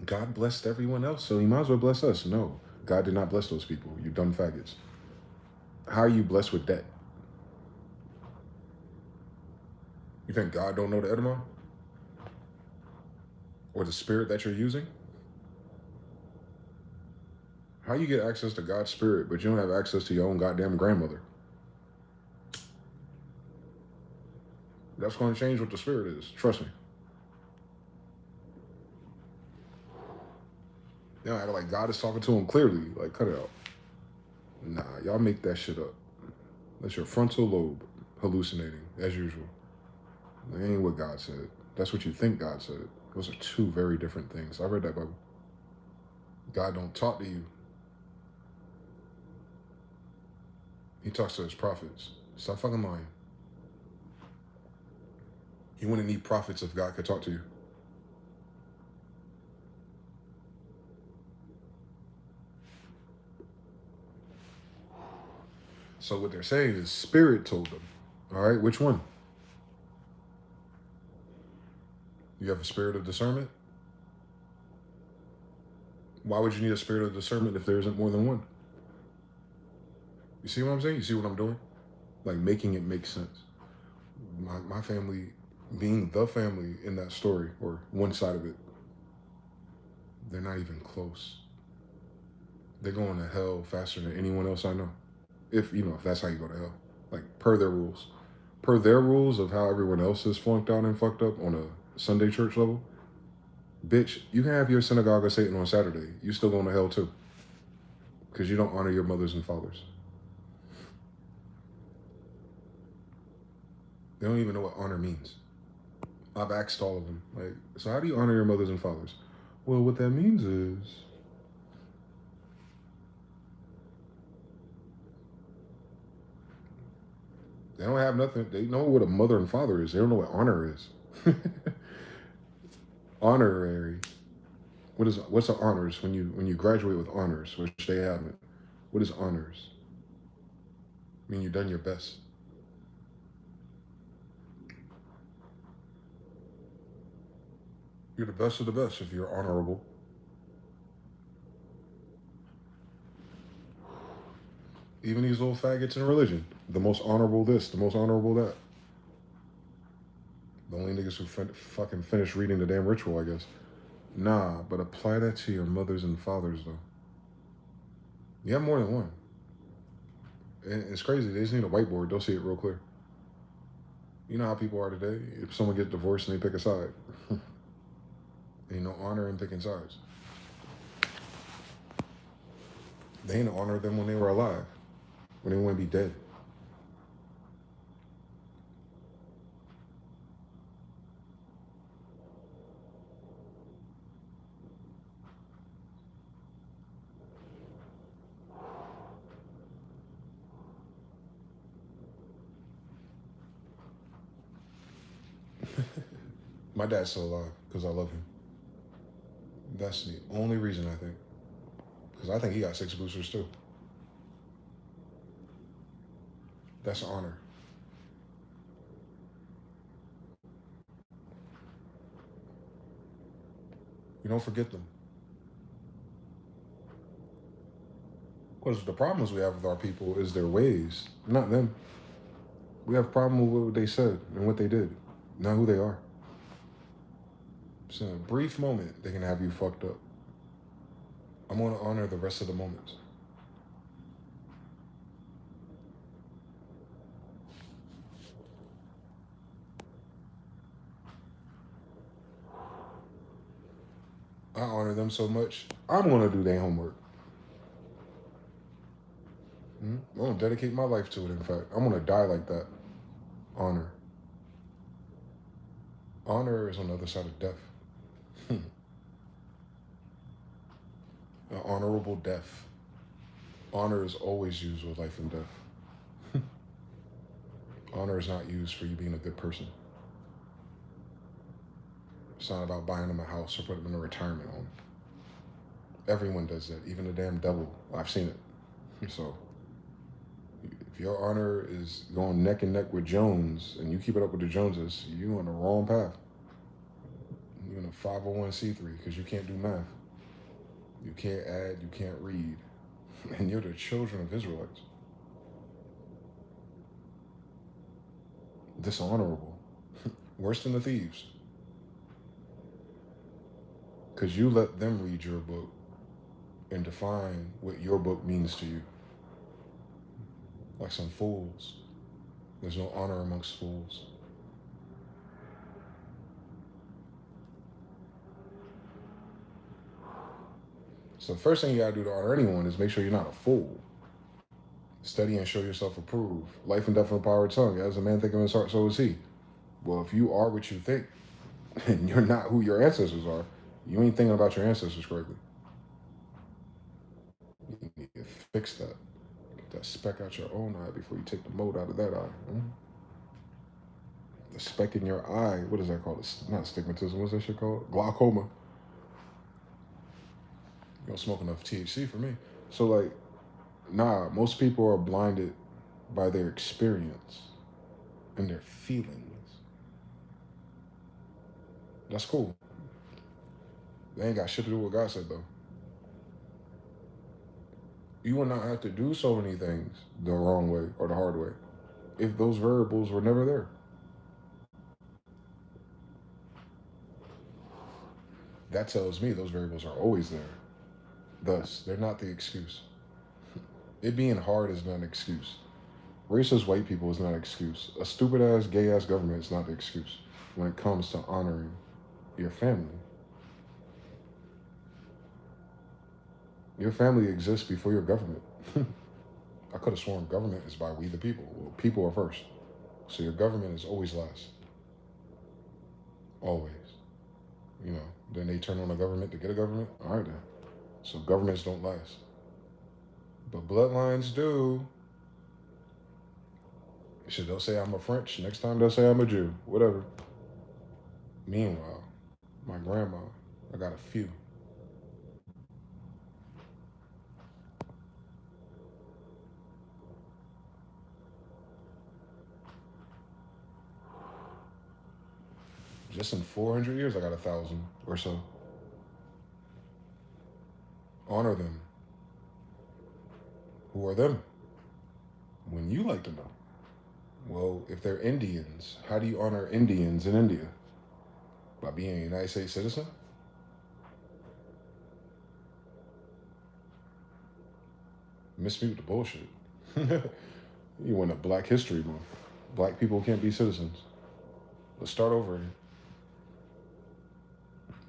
God blessed everyone else, so he might as well bless us. No, God did not bless those people, you dumb faggots. How are you blessed with debt? You think God don't know the Edema? Or the spirit that you're using? How you get access to God's spirit, but you don't have access to your own goddamn grandmother? That's going to change what the spirit is. Trust me. They don't act like God is talking to them clearly. Like, cut it out. Nah, y'all make that shit up. That's your frontal lobe hallucinating, as usual. That ain't what God said. That's what you think God said. Those are two very different things. I read that Bible. God don't talk to you. He talks to his prophets. Stop fucking lying. You wouldn't need prophets if God could talk to you. So what they're saying is spirit told them. All right, which one? You have a spirit of discernment? Why would you need a spirit of discernment if there isn't more than one? You see what I'm saying? You see what I'm doing? Like making it make sense. My family being the family in that story, or one side of it, they're not even close. They're going to hell faster than anyone else I know. If that's how you go to hell. Like, per their rules. Per their rules of how everyone else is flunked out and fucked up on a Sunday church level, bitch, you can have your synagogue of Satan on Saturday. You still going to hell too. Because you don't honor your mothers and fathers. They don't even know what honor means. I've asked all of them, like, so how do you honor your mothers and fathers? Well, what that means is, they don't have nothing. They know what a mother and father is. They don't know what honor is. Honorary. What's an honors when you graduate with honors, which they haven't? What is honors? I mean, you've done your best. You're the best of the best if you're honorable. Even these little faggots in religion, the most honorable this, the most honorable that. The only niggas who fucking finished reading the damn ritual, I guess. Nah, but apply that to your mothers and fathers, though. You have more than one. And it's crazy. They just need a whiteboard. They'll see it real clear. You know how people are today. If someone gets divorced and they pick a side. Ain't no honor in picking sides. They ain't honor them when they were alive. When they want to be dead. My dad's still alive because I love him. That's the only reason, I think. Because I think he got 6 boosters too. That's an honor. You don't forget them. Because the problems we have with our people is their ways, not them. We have a problem with what they said and what they did, not who they are. So in a brief moment, they can have you fucked up. I'm going to honor the rest of the moments. I honor them so much, I'm going to do their homework. I'm going to dedicate my life to it, in fact. I'm going to die like that. Honor. Honor is on the other side of death. An honorable death. Honor is always used with life and death. Honor is not used for you being a good person. It's not about buying them a house or putting them in a retirement home. Everyone does that, even the damn devil. I've seen it. So if your honor is going neck and neck with Jones and you keep it up with the Joneses, you're on the wrong path. You're in a 501c3 because you can't do math. You can't add, you can't read. And you're the children of Israelites. Dishonorable. Worse than the thieves. Because you let them read your book and define what your book means to you. Like some fools. There's no honor amongst fools. So the first thing you gotta do to honor anyone is make sure you're not a fool. Study and show yourself approved. Life and death in the power of the tongue. As a man think in his heart, so is he. Well, if you are what you think, and you're not who your ancestors are, you ain't thinking about your ancestors correctly. You need to fix that. Get that speck out your own eye before you take the mold out of that eye. The speck in your eye, what is that called? It's not astigmatism, what's that shit called? Glaucoma. You don't smoke enough THC for me. So like, nah, most people are blinded by their experience and their feelings. That's cool. They ain't got shit to do with what God said though. You would not have to do so many things the wrong way or the hard way if those variables were never there. That tells me those variables are always there. Thus, they're not the excuse. It being hard is not an excuse. Racist white people is not an excuse. A stupid ass, gay ass government is not the excuse when it comes to honoring your family. Your family exists before your government. I could have sworn government is by we the people. Well, people are first. So your government is always last. Always. You know, then they turn on the government to get a government. All right then. So governments don't last. But bloodlines do. Shit, they'll say I'm a French. Next time they'll say I'm a Jew. Whatever. Meanwhile, my grandma, I got a few. Just in 400 years, I got 1,000 or so. Honor them. Who are them? When you like to know. Well, if they're Indians, how do you honor Indians in India? By being a United States citizen? Miss me with the bullshit. You win a Black History Month. Black people can't be citizens. Let's start over again.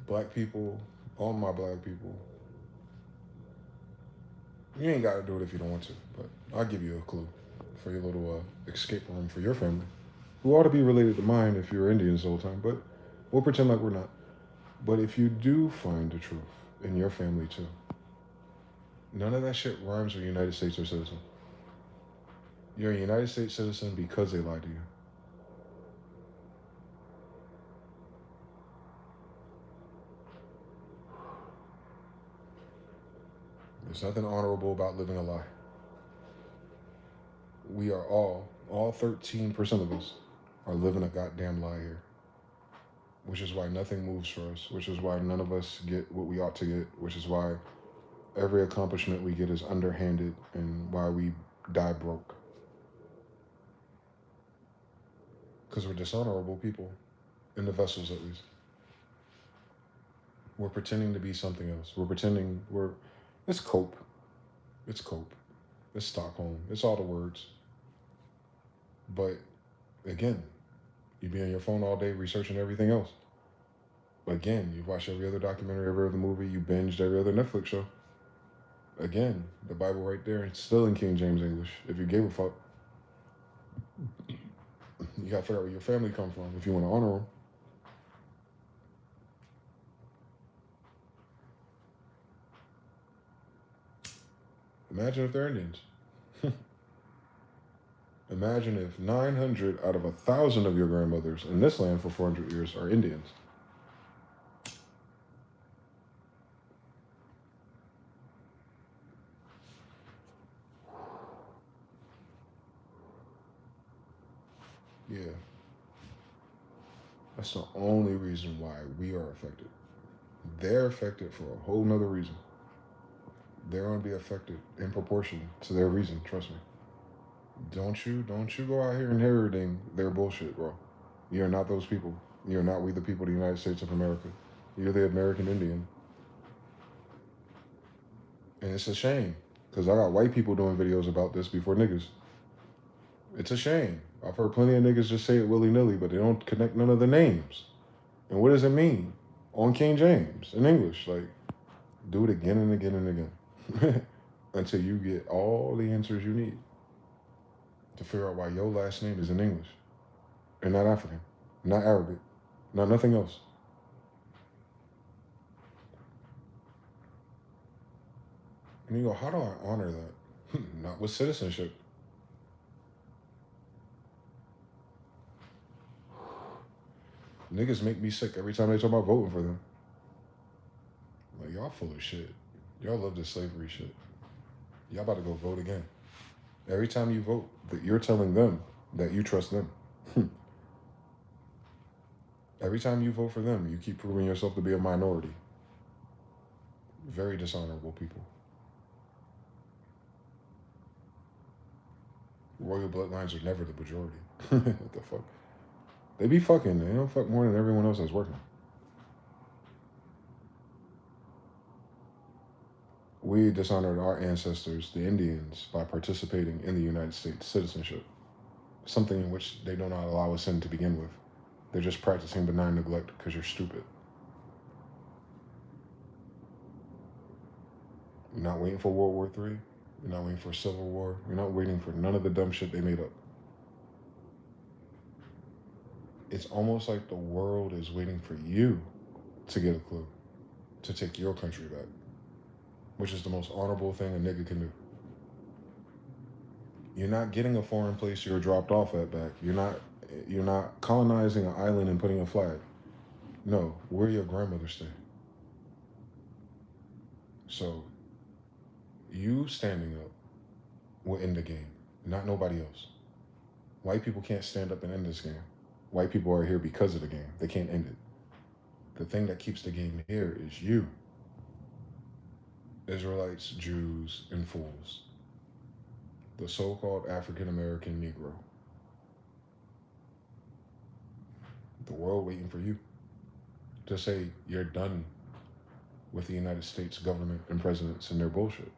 Black people, all my black people. You ain't got to do it if you don't want to, but I'll give you a clue for your little escape room for your family, who ought to be related to mine if you're Indians the whole time, but we'll pretend like we're not. But if you do find the truth in your family too, none of that shit rhymes with United States or citizen. You're a United States citizen because they lied to you. There's nothing honorable about living a lie. We are all 13% of us are living a goddamn lie here. Which is why nothing moves for us, which is why none of us get what we ought to get, which is why every accomplishment we get is underhanded and why we die broke. Because we're dishonorable people, in the vessels at least. We're pretending to be something else. It's cope. It's cope. It's Stockholm. It's all the words. But again, you be on your phone all day researching everything else. Again, you watch every other documentary, every other movie, you binged every other Netflix show. Again, the Bible right there, it's still in King James English, if you gave a fuck. You gotta figure out where your family come from if you want to honor them. Imagine if they're Indians. Imagine if 900 out of 1,000 of your grandmothers in this land for 400 years are Indians. Yeah. That's the only reason why we are affected. They're affected for a whole nother reason. They're going to be affected in proportion to their reason, trust me. Don't you go out here inheriting their bullshit, bro. You're not those people. You're not we the people of the United States of America. You're the American Indian. And it's a shame, because I got white people doing videos about this before niggas. It's a shame. I've heard plenty of niggas just say it willy-nilly, but they don't connect none of the names. And what does it mean? On King James, in English. Like, do it again and again and again. Until you get all the answers you need to figure out why your last name is in English and not African, not Arabic, not nothing else. And you go, how do I honor that? Not with citizenship. Niggas make me sick every time they talk about voting for them. Like, y'all full of shit. Y'all love this slavery shit. Y'all about to go vote again. Every time you vote, you're telling them that you trust them. Every time you vote for them, you keep proving yourself to be a minority. Very dishonorable people. Royal bloodlines are never the majority. What the fuck? They be fucking. They don't fuck more than everyone else that's working. We dishonored our ancestors, the Indians, by participating in the United States citizenship. Something in which they do not allow us in to begin with. They're just practicing benign neglect because you're stupid. You're not waiting for World War III. You're not waiting for Civil War. You're not waiting for none of the dumb shit they made up. It's almost like the world is waiting for you to get a clue, to take your country back, which is the most honorable thing a nigga can do. You're not getting a foreign place you're dropped off at back. You're not colonizing an island and putting a flag. No, where your grandmother stay. So, you standing up will end the game, not nobody else. White people can't stand up and end this game. White people are here because of the game. They can't end it. The thing that keeps the game here is you. Israelites, Jews, and fools. The so-called African-American Negro. The world waiting for you to say you're done with the United States government and presidents and their bullshit.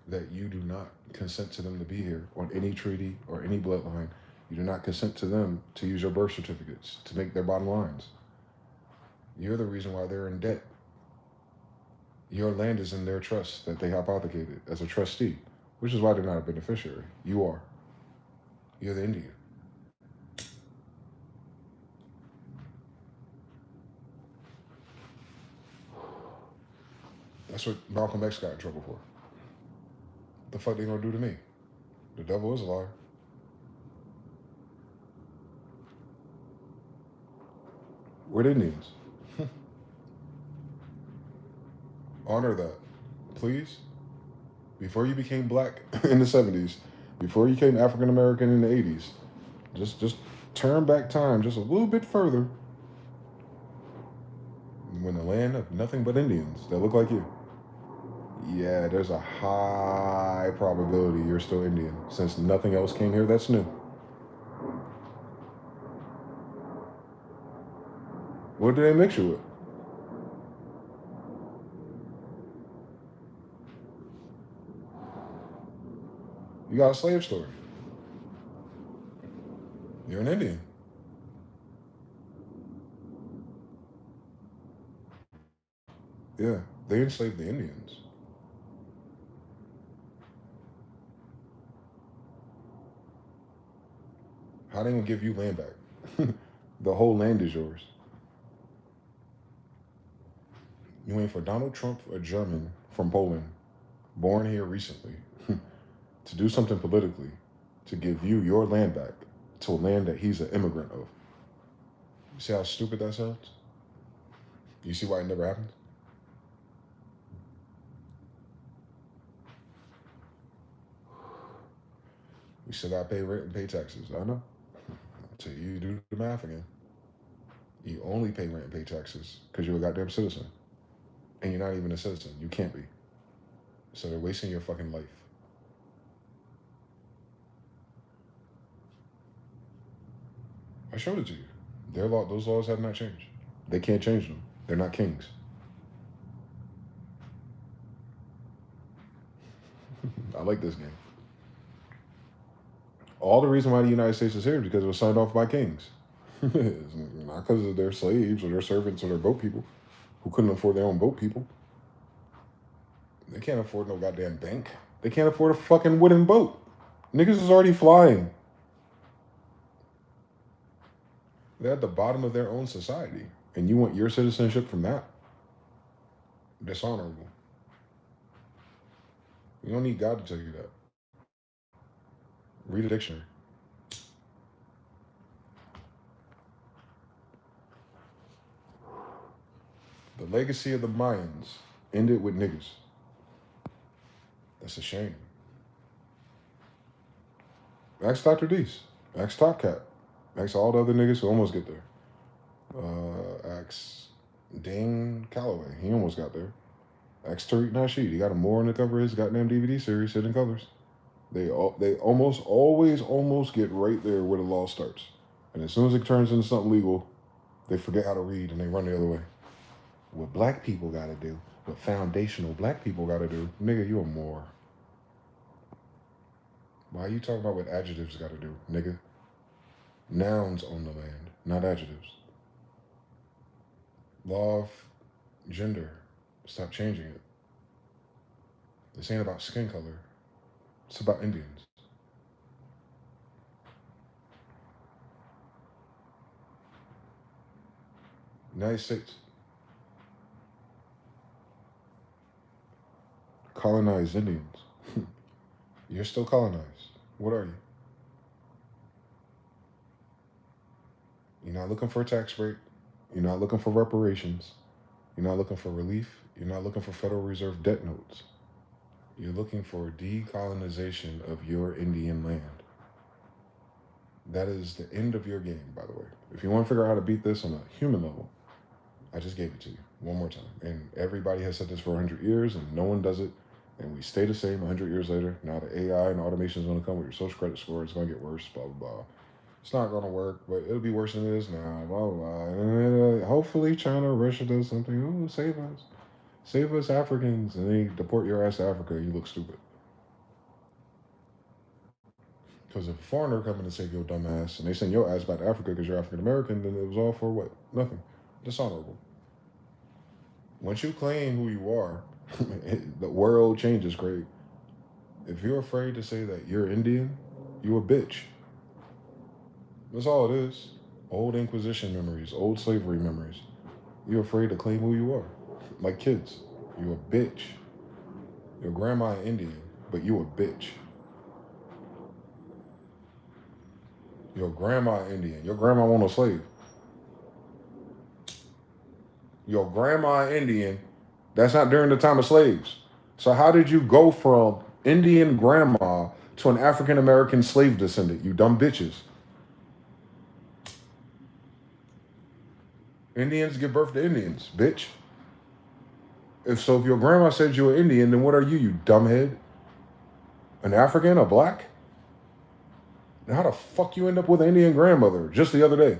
That you do not consent to them to be here on any treaty or any bloodline. You do not consent to them to use your birth certificates to make their bottom lines. You're the reason why they're in debt. Your land is in their trust that they hypothecated as a trustee, which is why they're not a beneficiary. You are. You're the Indian. That's what Malcolm X got in trouble for. What the fuck they gonna do to me? The devil is a liar. We're the Indians. Honor that, please. Before you became black in the 70s, before you became African American in the 80s, just turn back time just a little bit further. When the land of nothing but Indians that look like you. Yeah, there's a high probability you're still Indian, since nothing else came here that's new. What do they mix you with? You got a slave story. You're an Indian. Yeah, they enslaved the Indians. How they gonna give you land back? The whole land is yours. You ain't for Donald Trump, a German from Poland, born here recently, to do something politically, to give you your land back to a land that he's an immigrant of. You see how stupid that sounds? You see why it never happened? We still gotta pay rent and pay taxes. I know. So you do the math again. You only pay rent and pay taxes because you're a goddamn citizen. And you're not even a citizen. You can't be. So they're wasting your fucking life. I showed it to you. Those laws have not changed. They can't change them. They're not kings. I like this game. All the reason why the United States is here is because it was signed off by kings. Not because of their slaves or their servants or their boat people who couldn't afford their own boat people. They can't afford no goddamn bank. They can't afford a fucking wooden boat. Niggas is already flying. They're at the bottom of their own society. And you want your citizenship from that? Dishonorable. You don't need God to tell you that. Read a dictionary. The legacy of the Mayans ended with niggas. That's a shame. Ask Dr. Deese. Ask Top Cat. Ask all the other niggas who almost get there. Ask Dane Calloway. He almost got there. Ask Tariq Nasheed. He got a more on the cover of his goddamn DVD series, Hidden Colors. They almost always get right there where the law starts. And as soon as it turns into something legal, they forget how to read and they run the other way. What black people gotta do, what foundational black people gotta do, nigga, you a Moor. Why are you talking about what adjectives gotta do, nigga? Nouns own the land, not adjectives. Law of gender, stop changing it. This ain't about skin color. It's about Indians. United States. Colonized Indians. You're still colonized. What are you? You're not looking for a tax break. You're not looking for reparations. You're not looking for relief. You're not looking for Federal Reserve debt notes. You're looking for decolonization of your Indian land. That is the end of your game, by the way. If you want to figure out how to beat this on a human level, I just gave it to you one more time. And everybody has said this for 100 years, and no one does it. And we stay the same 100 years later. Now the AI and automation is going to come with your social credit score. It's going to get worse, blah, blah, blah. It's not going to work, but it'll be worse than it is now, blah, blah, blah. And hopefully China or Russia does something. Oh, save us. Save us Africans. And they deport your ass to Africa and you look stupid. Because if a foreigner coming to save your dumb ass and they send your ass back to Africa because you're African American, then it was all for what? Nothing. Dishonorable. Once you claim who you are, the world changes, Craig. If you're afraid to say that you're Indian, you a bitch. That's all it is. Old Inquisition memories, old slavery memories. You're afraid to claim who you are. Like kids. You a bitch. Your grandma Indian, but you a bitch. Your grandma Indian. Your grandma wasn't a slave. Your grandma Indian, that's not during the time of slaves. So how did you go from Indian grandma to an African American slave descendant, you dumb bitches? Indians give birth to Indians, bitch. If your grandma said you were Indian, then what are you, you dumbhead? An African, a black? Now how the fuck you end up with an Indian grandmother just the other day?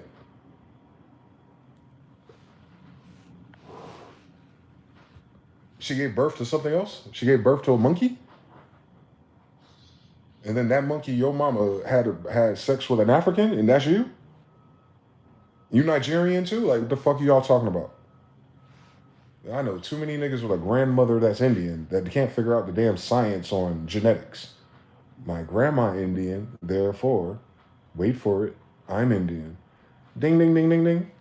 She gave birth to something else? She gave birth to a monkey? And then that monkey, your mama, had sex with an African, and that's you? You Nigerian too? Like, what the fuck are y'all talking about? I know too many niggas with a grandmother that's Indian that can't figure out the damn science on genetics. My grandma Indian, therefore, wait for it, I'm Indian. Ding, ding, ding, ding, ding.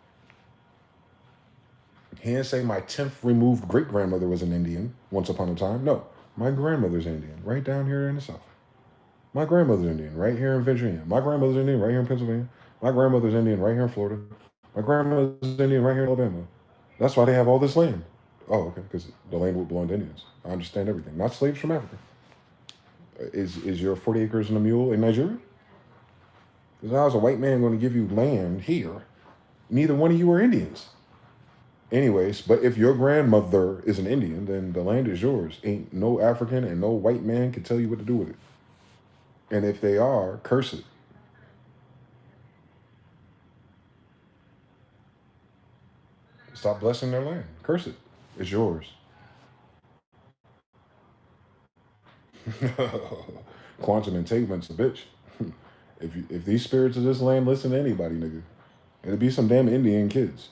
He didn't say my 10th removed great-grandmother was an Indian once upon a time. No, my grandmother's Indian, right down here in the South. My grandmother's Indian, right here in Virginia. My grandmother's Indian, right here in Pennsylvania. My grandmother's Indian, right here in Florida. My grandmother's Indian, right here in Alabama. That's why they have all this land. Oh, okay, because the land would belong to Indians. I understand everything. Not slaves from Africa. Is your 40 acres and a mule in Nigeria? Because how's a white man going to give you land here? Neither one of you are Indians. Anyways, but if your grandmother is an Indian, then the land is yours. Ain't no African and no white man can tell you what to do with it. And if they are, curse it. Stop blessing their land. Curse it. It's yours. Quantum entanglement's a bitch. If these spirits of this land listen to anybody, nigga, it'll be some damn Indian kids.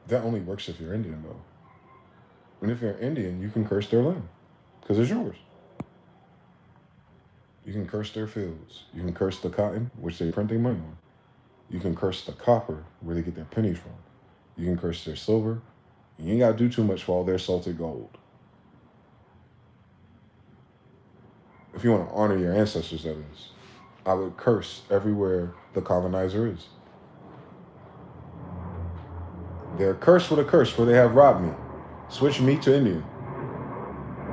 That only works if you're Indian, though. And if you're Indian, you can curse their land because it's yours. You can curse their fields. You can curse the cotton, which they're printing money on. You can curse the copper, where they get their pennies from. You can curse their silver. And you ain't got to do too much for all their salted gold. If you want to honor your ancestors, that is, I would curse everywhere the colonizer is. They're cursed with a curse, for they have robbed me. Switch me to Indian.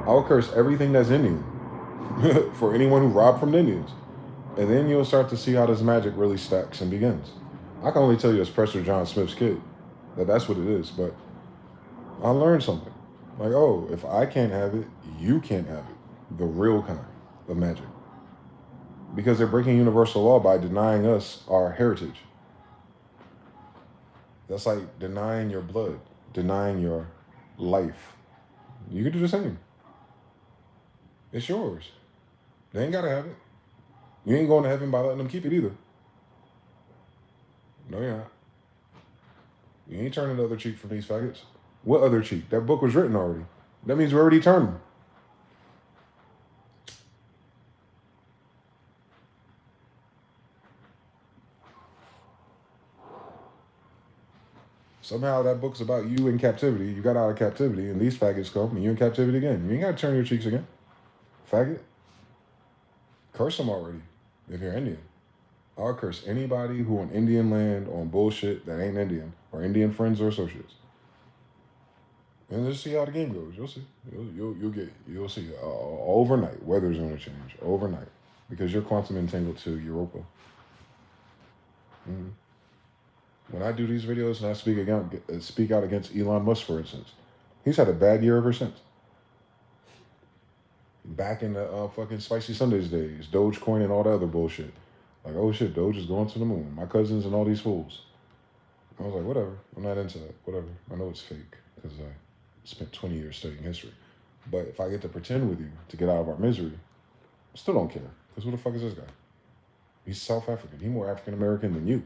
I will curse everything that's Indian for anyone who robbed from the Indians. And then you'll start to see how this magic really stacks and begins. I can only tell you as Prester John Smith's kid that that's what it is, but I learned something. Like, oh, if I can't have it, you can't have it. The real kind of magic. Because they're breaking universal law by denying us our heritage. That's like denying your blood, denying your life. You can do the same. It's yours. They ain't gotta have it. You ain't going to heaven by letting them keep it either. No, you're not. You ain't turning the other cheek from these faggots. What other cheek? That book was written already. That means we already turned them. Somehow that book's about you in captivity. You got out of captivity, and these faggots come, and you're in captivity again. You ain't got to turn your cheeks again. Faggot. Curse them already, if you're Indian. I'll curse anybody who on Indian land on bullshit that ain't Indian, or Indian friends or associates. And just see how the game goes. You'll see. You'll see. Overnight, weather's going to change. Overnight. Because you're quantum entangled to Europa. Mm-hmm. When I do these videos and I speak out against Elon Musk, for instance, he's had a bad year ever since. Back in the fucking Spicy Sundays days, Dogecoin and all that other bullshit. Like, oh shit, Doge is going to the moon. My cousins and all these fools. I was like, whatever. I'm not into that. Whatever. I know it's fake because I spent 20 years studying history. But if I get to pretend with you to get out of our misery, I still don't care. Because who the fuck is this guy? He's South African. He's more African American than you.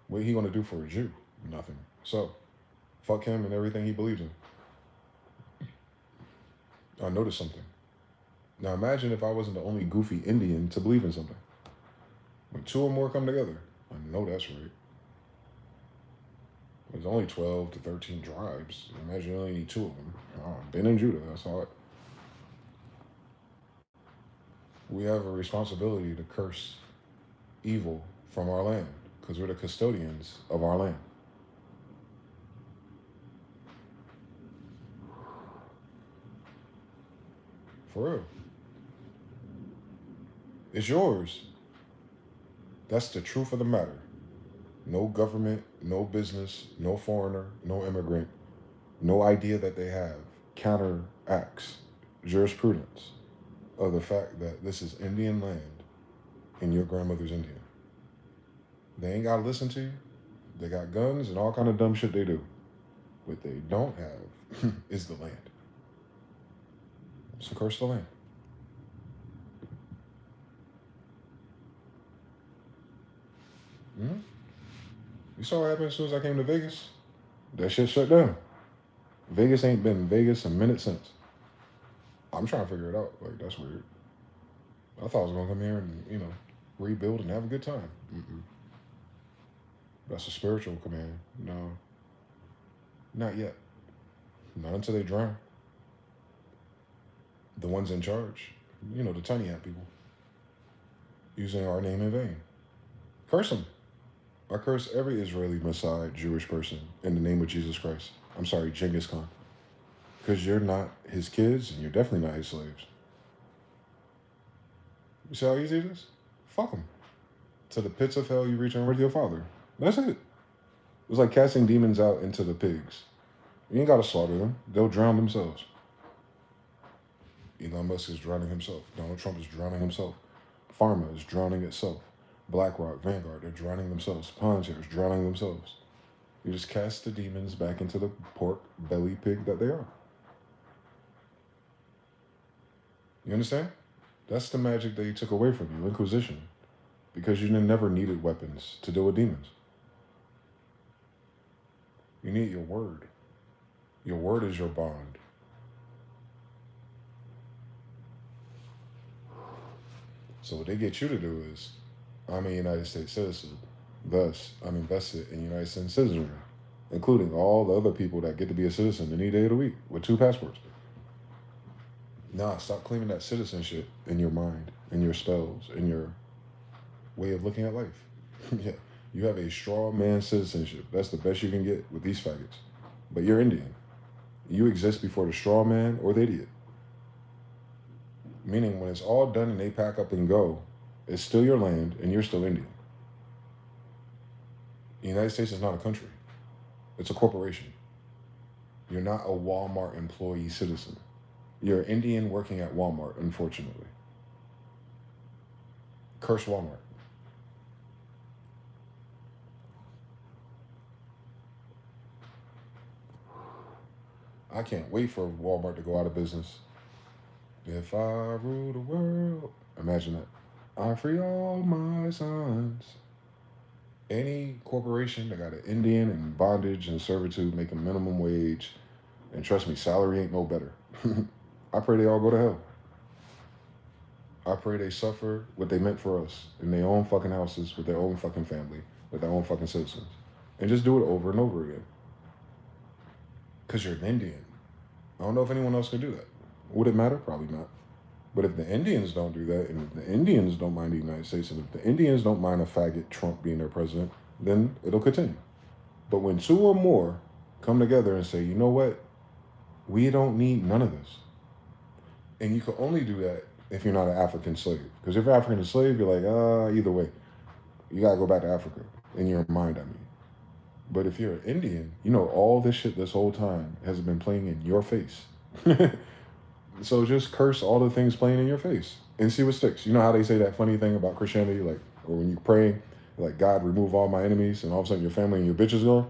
What he gonna do for a Jew? Nothing. So, fuck him and everything he believes in. I noticed something. Now imagine if I wasn't the only goofy Indian to believe in something. When two or more come together, I know that's right. There's only 12 to 13 tribes. Imagine you only need 2 of them. Ben and Judah, that's all. We have a responsibility to curse evil from our land. Because we're the custodians of our land. For real. It's yours. That's the truth of the matter. No government, no business, no foreigner, no immigrant, no idea that they have counteracts jurisprudence of the fact that this is Indian land and your grandmother's Indian. They ain't got to listen to you. They got guns and all kind of dumb shit they do. What they don't have is the land. So curse the land. Mm-hmm. You saw what happened as soon as I came to Vegas? That shit shut down. Vegas ain't been Vegas a minute since. I'm trying to figure it out. Like, that's weird. I thought I was going to come here and, rebuild and have a good time. Mm-mm. That's a spiritual command. No. Not yet. Not until they drown. The ones in charge. The tiny hat people. Using our name in vain. Curse them. I curse every Israeli Messiah Jewish person in the name of Jesus Christ. I'm sorry, Genghis Khan. Because you're not his kids and you're definitely not his slaves. You see how easy it is? Fuck them. To the pits of hell you return with your father. That's it. It's like casting demons out into the pigs. You ain't got to slaughter them. They'll drown themselves. Elon Musk is drowning himself. Donald Trump is drowning himself. Pharma is drowning itself. BlackRock, Vanguard, they're drowning themselves. Palantir is drowning themselves. You just cast the demons back into the pork belly pig that they are. You understand? That's the magic that you took away from you, Inquisition. Because you never needed weapons to deal with demons. You need your word. Your word is your bond. So what they get you to do is, I'm a United States citizen. Thus, I'm invested in United States citizenry, including all the other people that get to be a citizen any day of the week with 2 passports. Nah, stop claiming that citizenship in your mind, in your spells, in your way of looking at life. Yeah, you have a straw man citizenship. That's the best you can get with these faggots. But you're Indian. You exist before the straw man or the idiot. Meaning when it's all done and they pack up and go, it's still your land and you're still Indian. The United States is not a country. It's a corporation. You're not a Walmart employee citizen. You're an Indian working at Walmart, unfortunately. Curse Walmart. I can't wait for Walmart to go out of business. If I rule the world, imagine that. I free all my sons. Any corporation that got an Indian in bondage and servitude making minimum wage, and trust me, salary ain't no better. I pray they all go to hell. I pray they suffer what they meant for us in their own fucking houses, with their own fucking family, with their own fucking citizens. And just do it over and over again. Because you're an Indian. I don't know if anyone else could do that. Would it matter? Probably not. But if the Indians don't do that, and if the Indians don't mind the United States, and if the Indians don't mind a faggot Trump being their president, then it'll continue. But when 2 or more come together and say, you know what? We don't need none of this. And you can only do that if you're not an African slave. Because if you're African slave, you're like, either way. You got to go back to Africa. In your mind, I mean. But if you're an Indian, you know all this shit this whole time has been playing in your face. So just curse all the things playing in your face and see what sticks. You know how they say that funny thing about Christianity, like, or when you pray, like, God, remove all my enemies, and all of a sudden your family and your bitch is gone?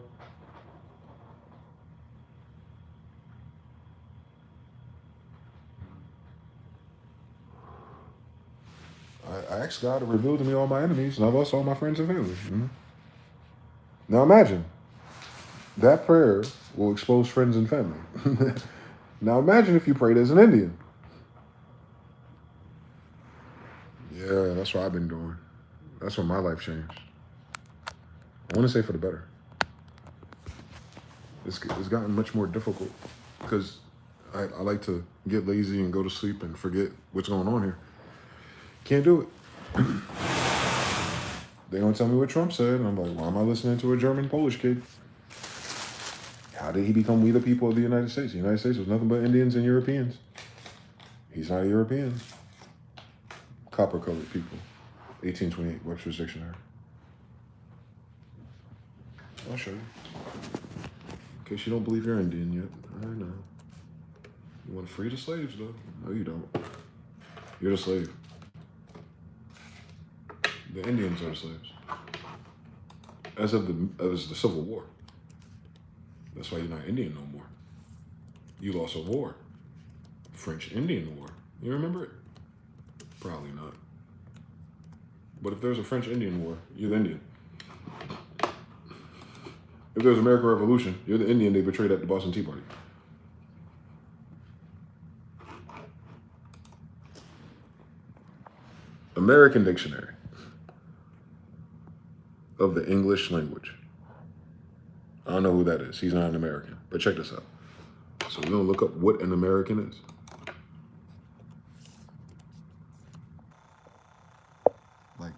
I asked God to reveal to me all my enemies, and I've lost all my friends and family. Mm-hmm. Now imagine, that prayer will expose friends and family. Now imagine if you prayed as an Indian. Yeah, that's what I've been doing. That's when my life changed. I want to say for the better. It's gotten much more difficult because I like to get lazy and go to sleep and forget what's going on here. Can't do it. They don't tell me what Trump said, and I'm like, why am I listening to a German Polish kid? How did he become we the people of the United States? The United States was nothing but Indians and Europeans. He's not a European. Copper-colored people. 1828, Webster's Dictionary. I'll show you. In case you don't believe you're Indian yet. I know. You want to free the slaves, though? No, you don't. You're the slave. The Indians are the slaves. As of the Civil War. That's why you're not Indian no more. You lost a war. French-Indian War. You remember it? Probably not. But if there's a French-Indian War, you're the Indian. If there's American Revolution, you're the Indian they betrayed at the Boston Tea Party. American Dictionary of the English language. I don't know who that is. He's not an American. But check this out. So we're going to look up what an American is. Like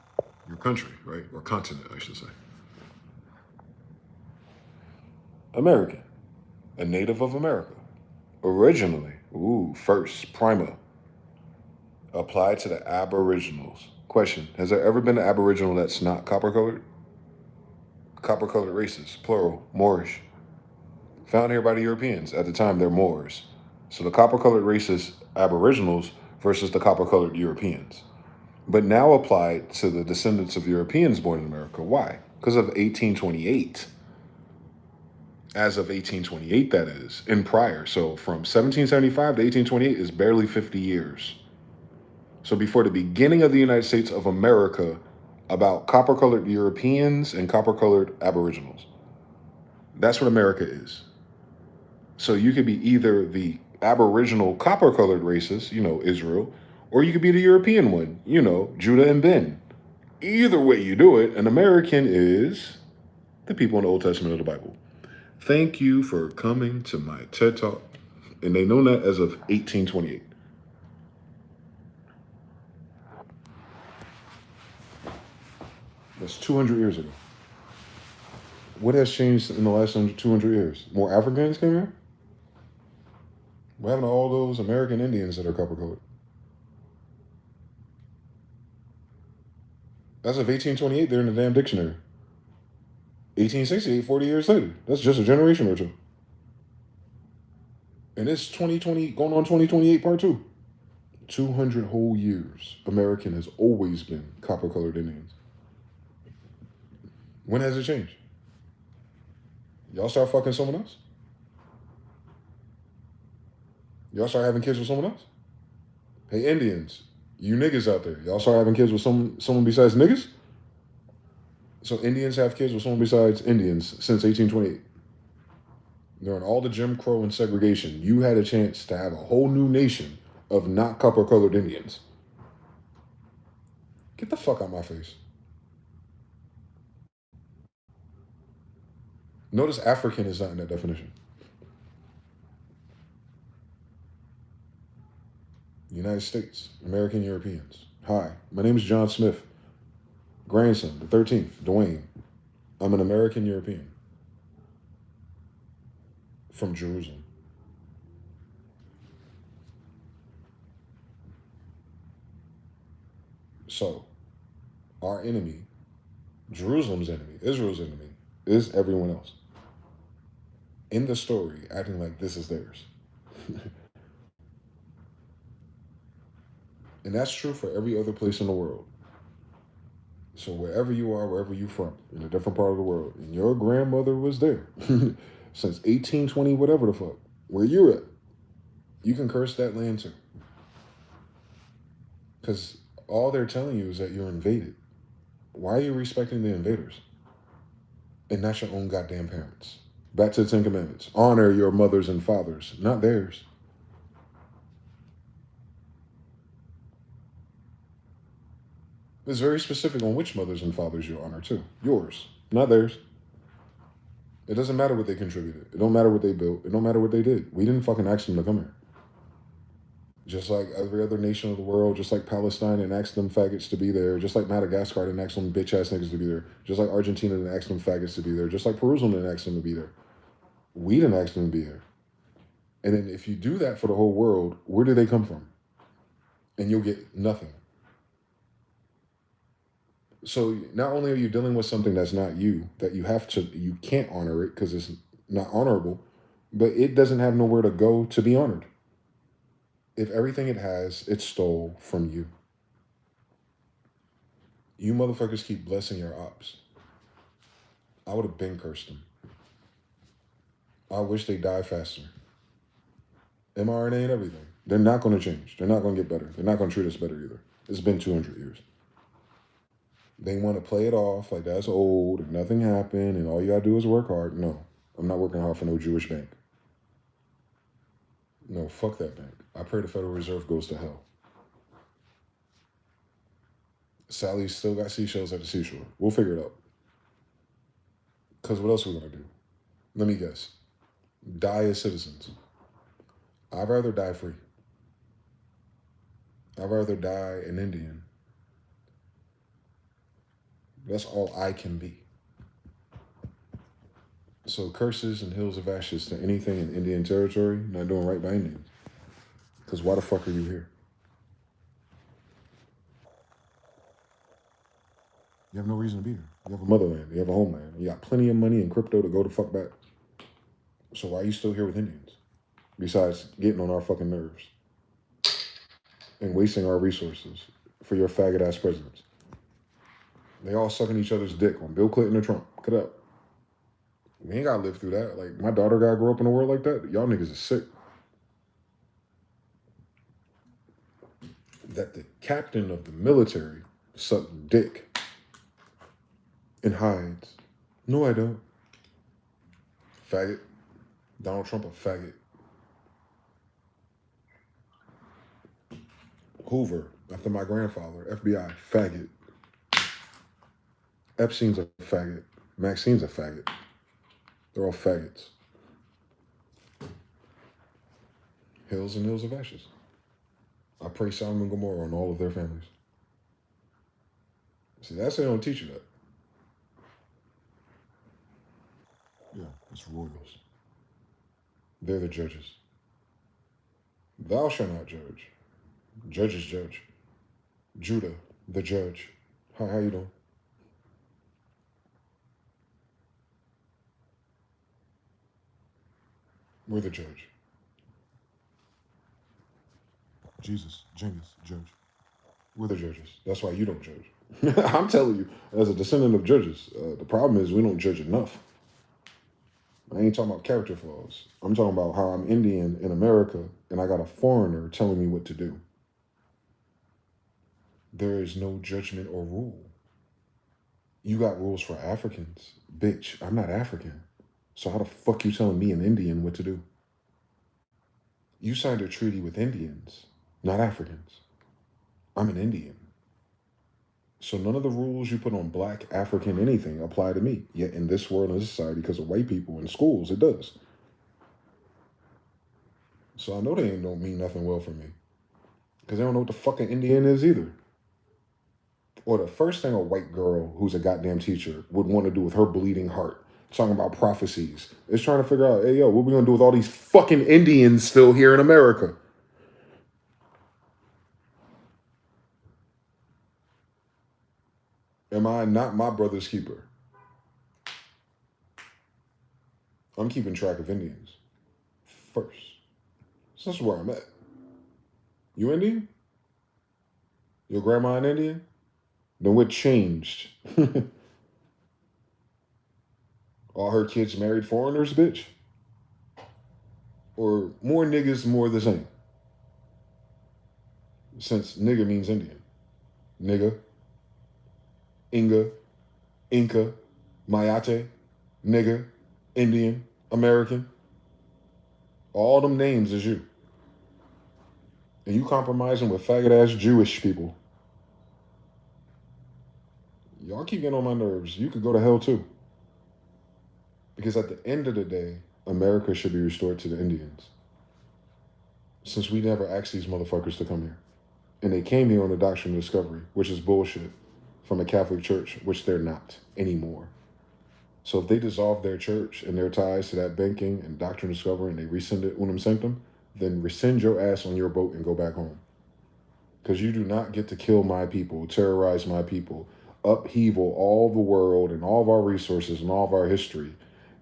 your country, right? Or continent, I should say. American. A native of America. Originally, first, primer. applied to the Aboriginals. Question, has there ever been an Aboriginal that's not copper-colored? Copper-colored races, plural, Moorish. Found here by the Europeans. At the time, they're Moors. So the copper-colored races, Aboriginals, versus the copper-colored Europeans. But now applied to the descendants of Europeans born in America. Why? Because of 1828. As of 1828, that is, and prior. So from 1775 to 1828 is barely 50 years. So before the beginning of the United States of America, about copper-colored Europeans and copper-colored Aboriginals. That's what America is. So you could be either the Aboriginal copper-colored races, Israel, or you could be the European one, Judah and Ben. Either way you do it, an American is the people in the Old Testament of the Bible. Thank you for coming to my TED Talk. And they know that as of 1828. That's 200 years ago. What has changed in the last 200 years? More Africans came here? What happened to all those American Indians that are copper-colored? As of 1828, they're in the damn dictionary. 1868, 40 years later. That's just a generation or two. And it's 2020, going on 2028, part 2. 200 whole years. American has always been copper-colored Indians. When has it changed? Y'all start fucking someone else? Y'all start having kids with someone else? Hey, Indians, you niggas out there, y'all start having kids with someone besides niggas? So Indians have kids with someone besides Indians since 1828. During all the Jim Crow and segregation, you had a chance to have a whole new nation of not copper-colored Indians. Get the fuck out my face. Notice African is not in that definition. United States, American Europeans. Hi, my name is John Smith, grandson, the 13th, Dwayne. I'm an American European from Jerusalem. So, our enemy, Jerusalem's enemy, Israel's enemy, is everyone else. In the story, acting like this is theirs. And that's true for every other place in the world. So wherever you are, wherever you're from, in a different part of the world, and your grandmother was there since 1820, whatever the fuck, where you're at, you can curse that land too. Because all they're telling you is that you're invaded. Why are you respecting the invaders? And not your own goddamn parents. Back to the 10 Commandments. Honor your mothers and fathers, not theirs. It's very specific on which mothers and fathers you honor too. Yours, not theirs. It doesn't matter what they contributed. It don't matter what they built. It don't matter what they did. We didn't fucking ask them to come here. Just like every other nation of the world, just like Palestine and asked them faggots to be there, just like Madagascar and asked them bitch ass niggas to be there, just like Argentina and asked them faggots to be there, just like Peru and asked them to be there. We didn't ask them to be there. And then if you do that for the whole world, where do they come from? And you'll get nothing. So not only are you dealing with something that's not you, that you can't honor it because it's not honorable, but it doesn't have nowhere to go to be honored. If everything it has, it stole from you. You motherfuckers keep blessing your ops. I would have been cursed them. I wish they die faster. mRNA and everything. They're not going to change. They're not going to get better. They're not going to treat us better either. It's been 200 years. They want to play it off like that's old and nothing happened and all you got to do is work hard. No, I'm not working hard for no Jewish bank. No, fuck that bank. I pray the Federal Reserve goes to hell. Sally's still got seashells at the seashore. We'll figure it out. Because what else are we going to do? Let me guess. Die as citizens. I'd rather die free. I'd rather die an Indian. That's all I can be. So curses and hills of ashes to anything in Indian territory, not doing right by Indians. Because why the fuck are you here? You have no reason to be here. You have a motherland. You have a homeland. You got plenty of money and crypto to go the fuck back. So why are you still here with Indians? Besides getting on our fucking nerves and wasting our resources for your faggot ass presidents. They all sucking each other's dick on Bill Clinton or Trump. Cut up. We ain't gotta live through that. Like, my daughter gotta grow up in a world like that. Y'all niggas is sick. That the captain of the military sucked dick and hides. No, I don't. Faggot. Donald Trump a faggot. Hoover, after my grandfather, FBI, faggot. Epstein's a faggot. Maxine's a faggot. They're all faggots. Hills and hills of ashes. I pray Sodom and Gomorrah on all of their families. See, that's they don't teach you that. Yeah, it's royals. They're the judges. Thou shalt not judge. Judges judge. Judah, the judge. How you doing? We're the judge. Jesus, Genghis, judge. We're the judges. That's why you don't judge. I'm telling you, as a descendant of judges, the problem is we don't judge enough. I ain't talking about character flaws. I'm talking about how I'm Indian in America and I got a foreigner telling me what to do. There is no judgment or rule. You got rules for Africans. Bitch, I'm not African. So how the fuck you telling me, an Indian, what to do? You signed a treaty with Indians, not Africans. I'm an Indian. So none of the rules you put on black, African, anything apply to me. Yet in this world and this society, because of white people in schools, it does. So I know they don't mean nothing well for me. Because they don't know what the fucking Indian is either. Or the first thing a white girl who's a goddamn teacher would want to do with her bleeding heart, talking about prophecies, is trying to figure out, hey, yo, what we going to do with all these fucking Indians still here in America? Am I not my brother's keeper? I'm keeping track of Indians first. So this is where I'm at. You Indian? Your grandma an Indian? Then what changed? All her kids married foreigners, bitch? Or more niggas, more the same? Since nigga means Indian. Nigga, Inga, Inca, Mayate, nigga, Indian, American. All them names is you. And you compromising with faggot-ass Jewish people. Y'all keep getting on my nerves. You could go to hell too. Because at the end of the day, America should be restored to the Indians. Since we never asked these motherfuckers to come here. And they came here on the doctrine of discovery, which is bullshit, from a Catholic church, which they're not anymore. So if they dissolve their church and their ties to that banking and doctrine of discovery and they rescind it unum sanctum, then rescind your ass on your boat and go back home. Because you do not get to kill my people, terrorize my people, upheaval all the world and all of our resources and all of our history,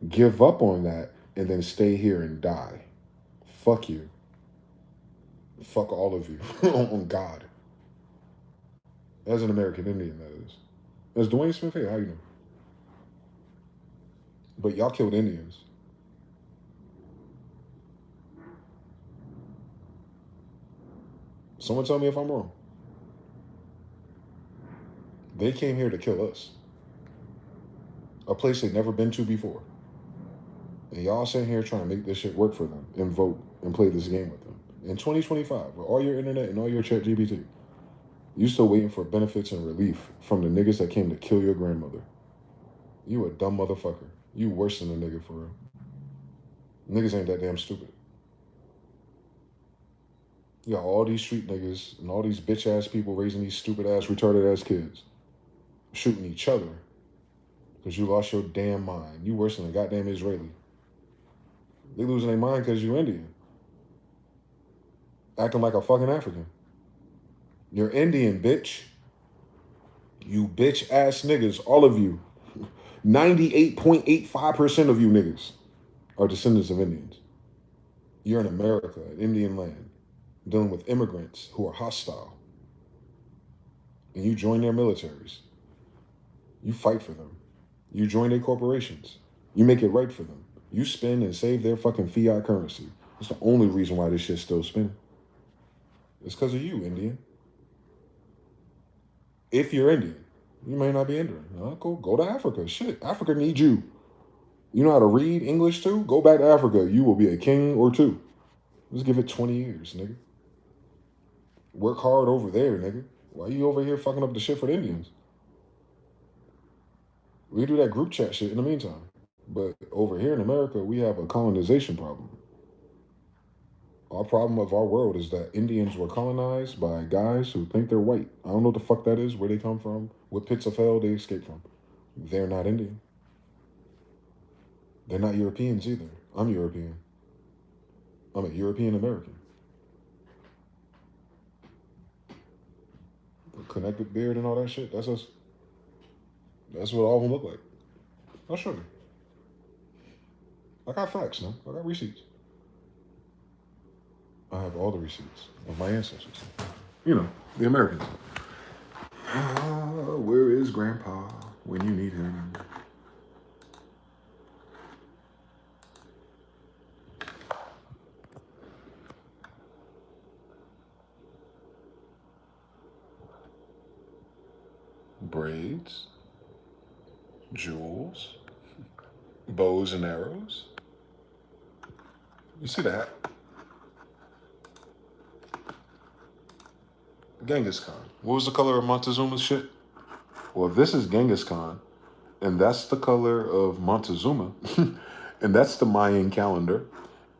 give up on that, and then stay here and die. Fuck you. Fuck all of you. On God. As an American Indian, that is. As Dwayne Smith, hey, how you know? But y'all killed Indians. Someone tell me if I'm wrong. They came here to kill us. A place they've never been to before. And y'all sitting here trying to make this shit work for them and vote and play this game with them. In 2025, with all your internet and all your chat GPT, you still waiting for benefits and relief from the niggas that came to kill your grandmother. You a dumb motherfucker. You worse than a nigga for real. Niggas ain't that damn stupid. You got all these street niggas and all these bitch ass people raising these stupid ass retarded ass kids. Shooting each other. Because you lost your damn mind. You worse than a goddamn Israeli. They losing their mind because you Indian. Acting like a fucking African. You're Indian, bitch. You bitch ass niggas, all of you. 98.85% of you niggas are descendants of Indians. You're in America, an Indian land, dealing with immigrants who are hostile. And you join their militaries. You fight for them. You join their corporations. You make it right for them. You spend and save their fucking fiat currency. That's the only reason why this shit's still spinning. It's because of you, Indian. If you're Indian, you may not be Indian. Cool. Go to Africa. Shit, Africa needs you. You know how to read English too? Go back to Africa. You will be a king or two. Let's give it 20 years, nigga. Work hard over there, nigga. Why you over here fucking up the shit for the Indians? We can do that group chat shit in the meantime. But over here in America, we have a colonization problem. Our problem of our world is that Indians were colonized by guys who think they're white. I don't know what the fuck that is, where they come from, what pits of hell they escaped from. They're not Indian. They're not Europeans either. I'm European. I'm a European American. Connected beard and all that shit, that's us. That's what all of them look like. I'll show you. I got facts, man. I got receipts. I have all the receipts of my ancestors. You know, the Americans. Where is Grandpa when you need him? Braids, jewels, bows and arrows. You see that? Genghis Khan. What was the color of Montezuma's shit? Well, this is Genghis Khan, and that's the color of Montezuma, and that's the Mayan calendar,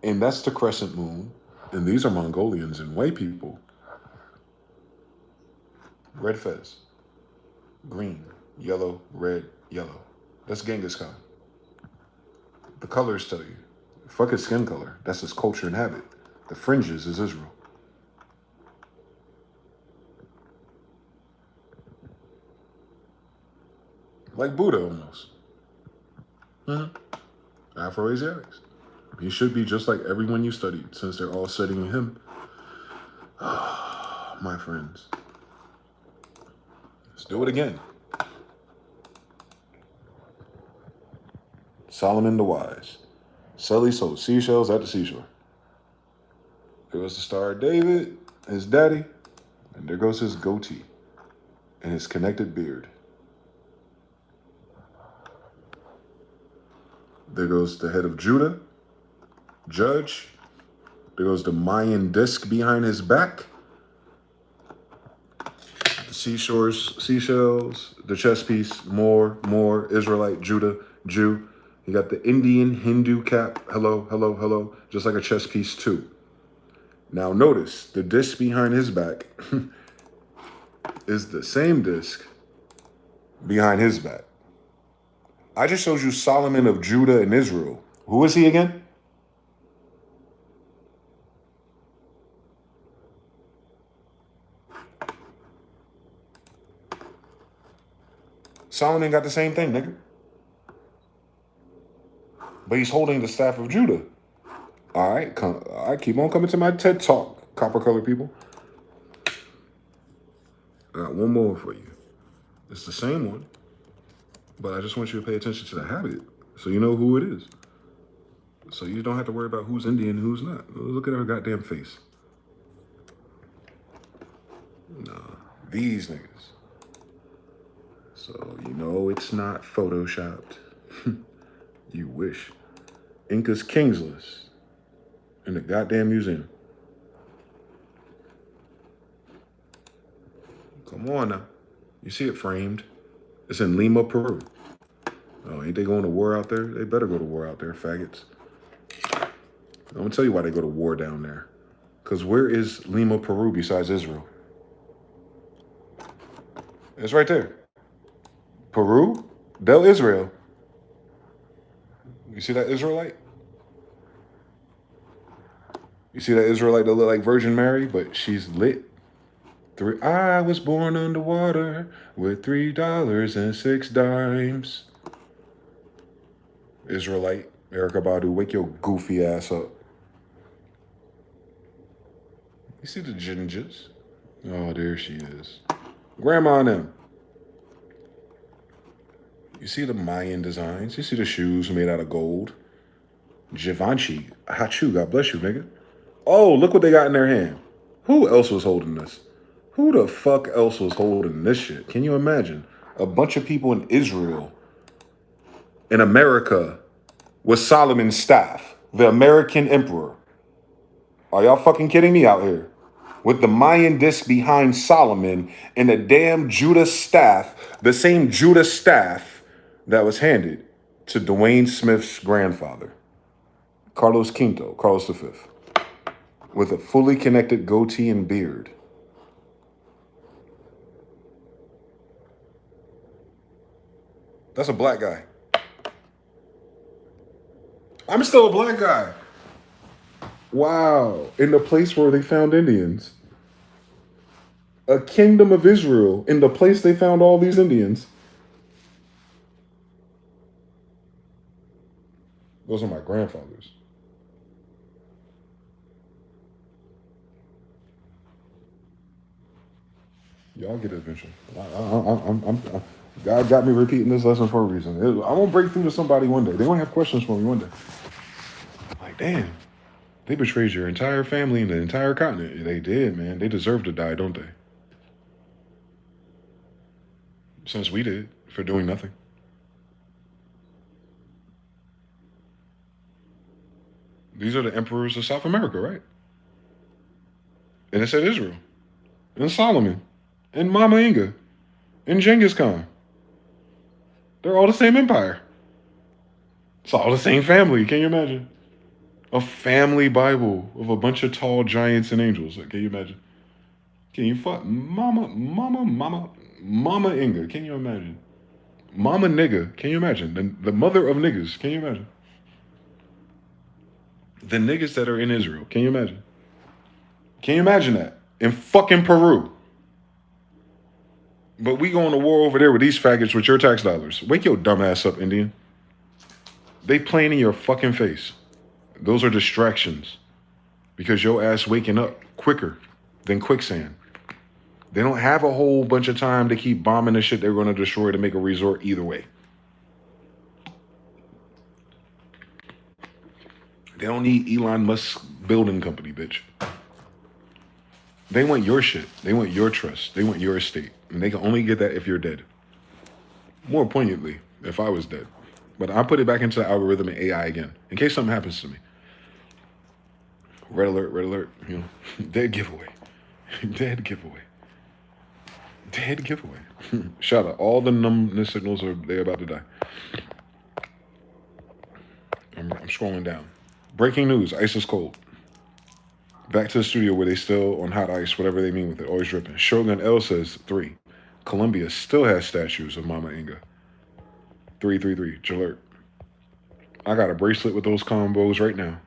and that's the crescent moon, and these are Mongolians and white people. Red fez. Green, yellow, red, yellow. That's Genghis Khan. The colors tell you. Fuck his skin color. That's his culture and habit. The fringes is Israel. Like Buddha almost. Afro-Asiatics. He should be just like everyone you studied, since they're all studying him. My friends. Let's do it again. Solomon the Wise. Sully sold seashells at the seashore. There was the Star of David, his daddy, and there goes his goatee and his connected beard. There goes the head of Judah, Judge. There goes the Mayan disc behind his back. The seashores, seashells, the chest piece, more, Israelite, Judah, Jew. You got the Indian Hindu cap, hello, hello, hello, just like a chess piece too. Now notice, the disc behind his back is the same disc behind his back. I just showed you Solomon of Judah and Israel. Who is he again? Solomon got the same thing, nigga. But he's holding the staff of Judah. All right, keep on coming to my TED Talk, copper color people. I got one more for you. It's the same one, but I just want you to pay attention to the habit so you know who it is. So you don't have to worry about who's Indian and who's not. Look at her goddamn face. Nah, these niggas. So you know it's not photoshopped. You wish. Inca's Kingsless in the goddamn museum. Come on now. You see it framed. It's in Lima, Peru. Oh, ain't they going to war out there? They better go to war out there, faggots. I'm going to tell you why they go to war down there. Because where is Lima, Peru besides Israel? It's right there. Peru, Del Israel. You see that Israelite? You see that Israelite that look like Virgin Mary, but she's lit. I was born underwater with $3.06. Israelite, Erykah Badu, wake your goofy ass up. You see the gingers? Oh, there she is. Grandma and them. You see the Mayan designs? You see the shoes made out of gold? Givenchy, Hachu, God bless you, nigga. Oh, look what they got in their hand. Who else was holding this? Who the fuck else was holding this shit? Can you imagine? A bunch of people in Israel, in America, with Solomon's staff, the American emperor. Are y'all fucking kidding me out here? With the Mayan disc behind Solomon and the damn Judah staff, the same Judah staff that was handed to Dwayne Smith's grandfather, Carlos V, with a fully connected goatee and beard. That's a black guy. I'm still a black guy. Wow. In the place where they found Indians. A kingdom of Israel, in the place they found all these Indians. Those are my grandfathers. Y'all get it eventually. God got me repeating this lesson for a reason. I'm going to break through to somebody one day. They're going to have questions for me one day. Like, damn, they betrayed your entire family and the entire continent. They did, man. They deserve to die, don't they? Since we did, for doing nothing. These are the emperors of South America, right? And it said Israel, and Solomon, and Mama Inga, and Genghis Khan. They're all the same empire. It's all the same family. Can you imagine? A family Bible of a bunch of tall giants and angels. Can you imagine? Can you fuck Mama Inga? Can you imagine? Mama nigga. Can you imagine? The mother of niggas. Can you imagine? The niggas that are in Israel. Can you imagine? Can you imagine that? In fucking Peru. But we going to war over there with these faggots with your tax dollars. Wake your dumb ass up, Indian. They playing in your fucking face. Those are distractions. Because your ass waking up quicker than quicksand. They don't have a whole bunch of time to keep bombing the shit they're going to destroy to make a resort either way. They don't need Elon Musk's building company, bitch. They want your shit. They want your trust. They want your estate. And they can only get that if you're dead. More poignantly, if I was dead. But I'll put it back into the algorithm and AI again, in case something happens to me. Red alert, you know. Dead giveaway. Dead giveaway. Dead giveaway. Shout out. All the numbness signals they're about to die. I'm scrolling down. Breaking news, ice is cold. Back to the studio where they still on hot ice, whatever they mean with it, always dripping. Shogun L says 3. Colombia still has statues of Mama Inga. 333, Jalert. I got a bracelet with those combos right now.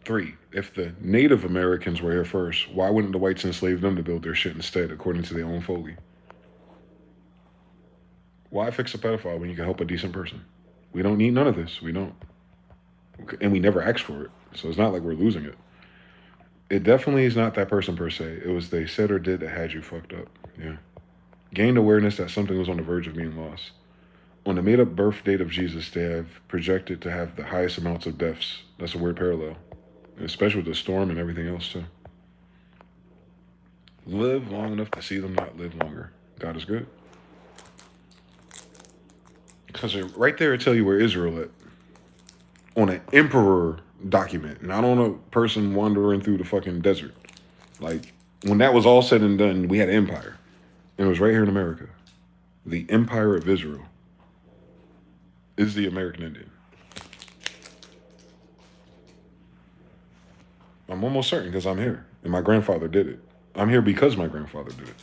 3. If the Native Americans were here first, why wouldn't the whites enslave them to build their shit instead, according to their own foley? Why fix a pedophile when you can help a decent person? We don't need none of this. We don't. And we never asked for it. So it's not like we're losing it. It definitely is not that person per se. It was they said or did that had you fucked up. Yeah. Gained awareness that something was on the verge of being lost. On the made-up birth date of Jesus, they have projected to have the highest amounts of deaths. That's a weird parallel. And especially with the storm and everything else, too. Live long enough to see them not live longer. God is good. Because right there it tell you where Israel at. On an emperor document, not on a person wandering through the fucking desert. Like, when that was all said and done, we had an empire. And it was right here in America. The Empire of Israel is the American Indian. I'm almost certain because I'm here. And my grandfather did it. I'm here because my grandfather did it.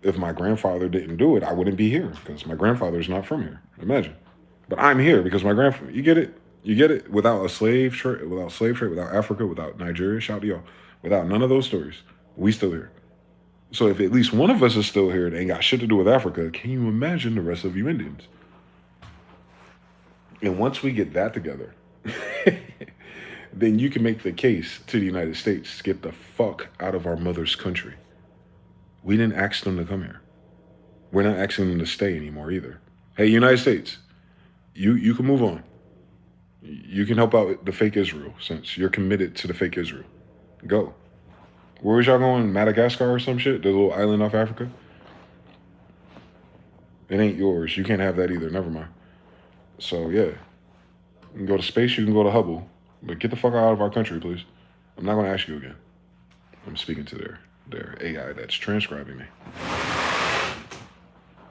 If my grandfather didn't do it, I wouldn't be here because my grandfather's not from here. Imagine. But I'm here because my grandfather, you get it? You get it? Without a slave trade, without Africa, without Nigeria, shout to y'all. Without none of those stories, we still here. So if at least one of us is still here that ain't got shit to do with Africa, can you imagine the rest of you Indians? And once we get that together, then you can make the case to the United States, get the fuck out of our mother's country. We didn't ask them to come here. We're not asking them to stay anymore either. Hey, United States, you can move on. You can help out the fake Israel since you're committed to the fake Israel. Go. Where was y'all going? Madagascar or some shit? The little island off Africa? It ain't yours. You can't have that either. Never mind. So, yeah. You can go to space, you can go to Hubble. But get the fuck out of our country, please. I'm not going to ask you again. I'm speaking to their AI that's transcribing me.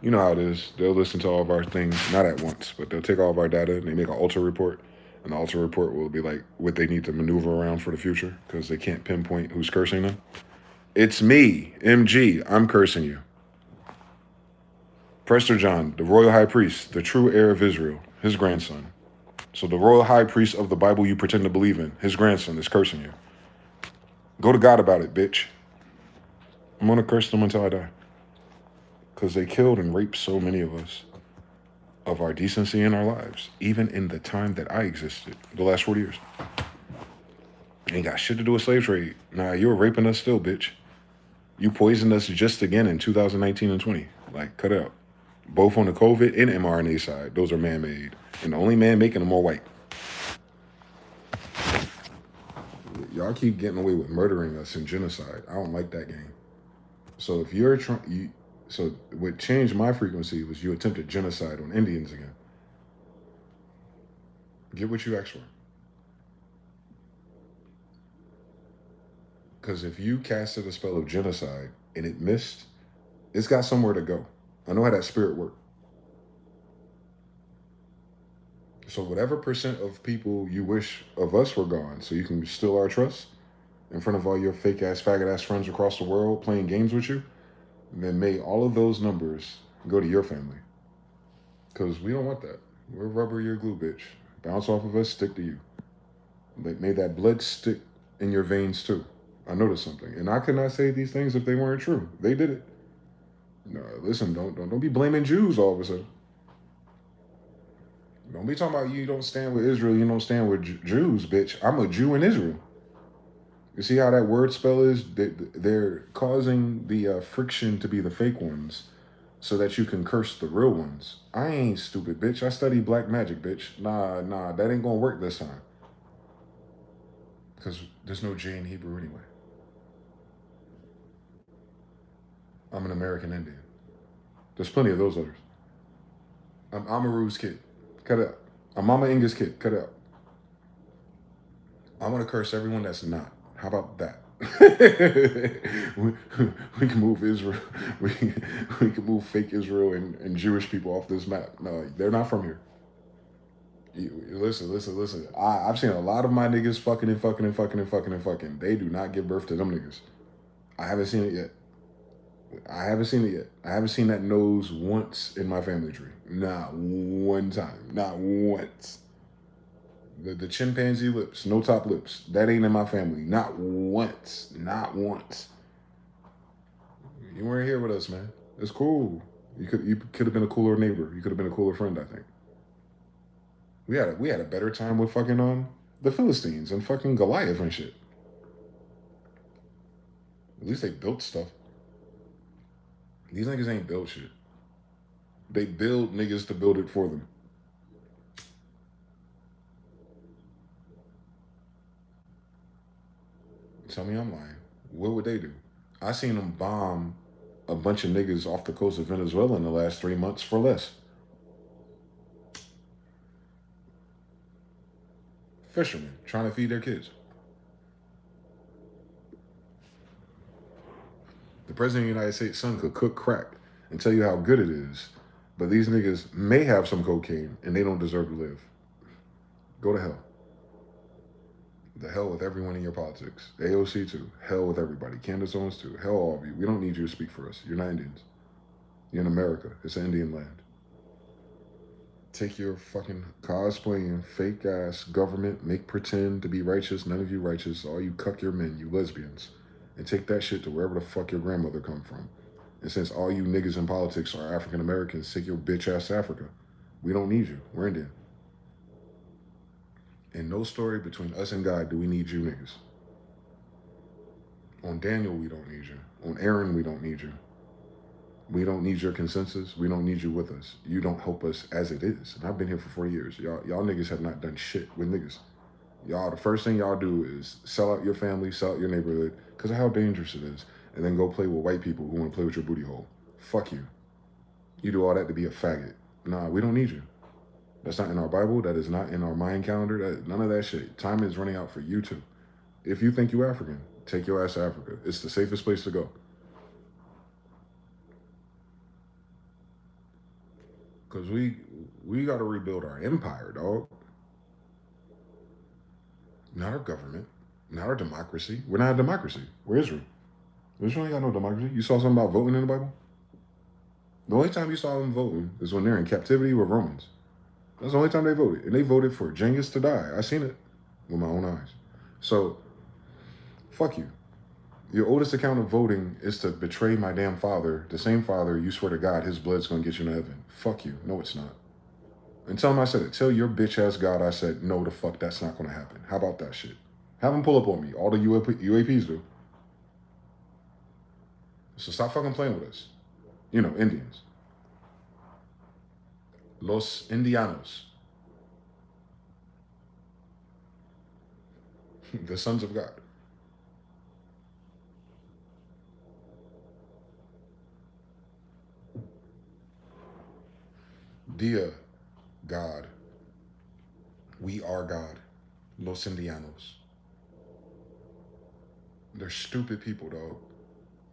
You know how it is. They'll listen to all of our things, not at once, but they'll take all of our data and they make an alter report. And the alter report will be like what they need to maneuver around for the future because they can't pinpoint who's cursing them. It's me, MG. I'm cursing you. Prester John, the royal high priest, the true heir of Israel, his grandson. So the royal high priest of the Bible you pretend to believe in, his grandson is cursing you. Go to God about it, bitch. I'm going to curse them until I die. Because they killed and raped so many of us. Of our decency in our lives, even in the time that I existed, the last 40 years. Ain't got shit to do with slave trade. Nah, you were raping us still, bitch. You poisoned us just again in 2019 and 20. Like, cut it out. Both on the COVID and mRNA side, those are man-made. And the only man making them more white. Y'all keep getting away with murdering us and genocide. I don't like that game. So if you're trying... So what changed my frequency was you attempted genocide on Indians again. Get what you asked for. Because if you casted a spell of genocide and it missed, it's got somewhere to go. I know how that spirit works. So whatever percent of people you wish of us were gone so you can steal our trust in front of all your fake ass, faggot ass friends across the world playing games with you, then may all of those numbers go to your family. Because we don't want that. We're rubber, you're glue, bitch. Bounce off of us, stick to you. Like, may that blood stick in your veins too. I noticed something. And I could not say these things if they weren't true. They did it. No, listen, don't be blaming Jews all of a sudden. Don't be talking about you don't stand with Israel, you don't stand with Jews, bitch. I'm a Jew in Israel. You see how that word spell is? They're causing the friction to be the fake ones so that you can curse the real ones. I ain't stupid, bitch. I study black magic, bitch. Nah, that ain't gonna work this time. Because there's no J in Hebrew anyway. I'm an American Indian. There's plenty of those letters. I'm Amaru's kid. Cut it out. I'm Mama Inga's kid. Cut it out. I want to curse everyone that's not. How about that? we can move Israel. We can move fake Israel and Jewish people off this map. No, they're not from here. Listen. I've seen a lot of my niggas fucking. They do not give birth to them niggas. I haven't seen it yet. I haven't seen that nose once in my family tree. Not one time. Not once. The chimpanzee lips, no top lips. That ain't in my family. Not once. Not once. You weren't here with us, man. It's cool. You could have been a cooler neighbor. You could have been a cooler friend, I think. We had a better time with fucking the Philistines and fucking Goliath and shit. At least they built stuff. These niggas ain't built shit. They build niggas to build it for them. Tell me I'm lying. What would they do? I seen them bomb a bunch of niggas off the coast of Venezuela in the last 3 months for less. Fishermen trying to feed their kids. The president of the United States' son could cook crack and tell you how good it is, but these niggas may have some cocaine and they don't deserve to live. Go to hell. The hell with everyone in your politics. AOC too. Hell with everybody. Candace Owens too. Hell all of you. We don't need you to speak for us. You're not Indians. You're in America. It's an Indian land. Take your fucking cosplaying, fake ass government, make pretend to be righteous. None of you righteous. All you cuck your men, you lesbians. and take that shit to wherever the fuck your grandmother come from. And since all you niggas in politics are African Americans, take your bitch ass to Africa. We don't need you. We're Indian. In no story between us and God do we need you niggas. On Daniel, we don't need you. On Aaron, we don't need you. We don't need your consensus. We don't need you with us. You don't help us as it is. And I've been here for 4 years. Y'all niggas have not done shit with niggas. Y'all, the first thing y'all do is sell out your family, sell out your neighborhood, because of how dangerous it is, and then go play with white people who want to play with your booty hole. Fuck you. You do all that to be a faggot. Nah, we don't need you. That's not in our Bible. That is not in our Mayan calendar. None of that shit. Time is running out for you too. If you think you African, take your ass to Africa. It's the safest place to go. Because we got to rebuild our empire, dog. Not our government. Not our democracy. We're not a democracy. We're Israel. Israel ain't got no democracy. You saw something about voting in the Bible? The only time you saw them voting is when they're in captivity with Romans. That's the only time they voted. And they voted for Genghis to die. I seen it with my own eyes. So, fuck you. Your oldest account of voting is to betray my damn father, the same father you swear to God his blood's going to get you to heaven. Fuck you. No, it's not. And tell him I said it. Tell your bitch ass God I said, no, the fuck, that's not going to happen. How about that shit? Have him pull up on me. All the UAPs do. So stop fucking playing with us. You know, Indians. Los Indianos. The sons of God. Dear God, we are God. Los Indianos. They're stupid people, dog.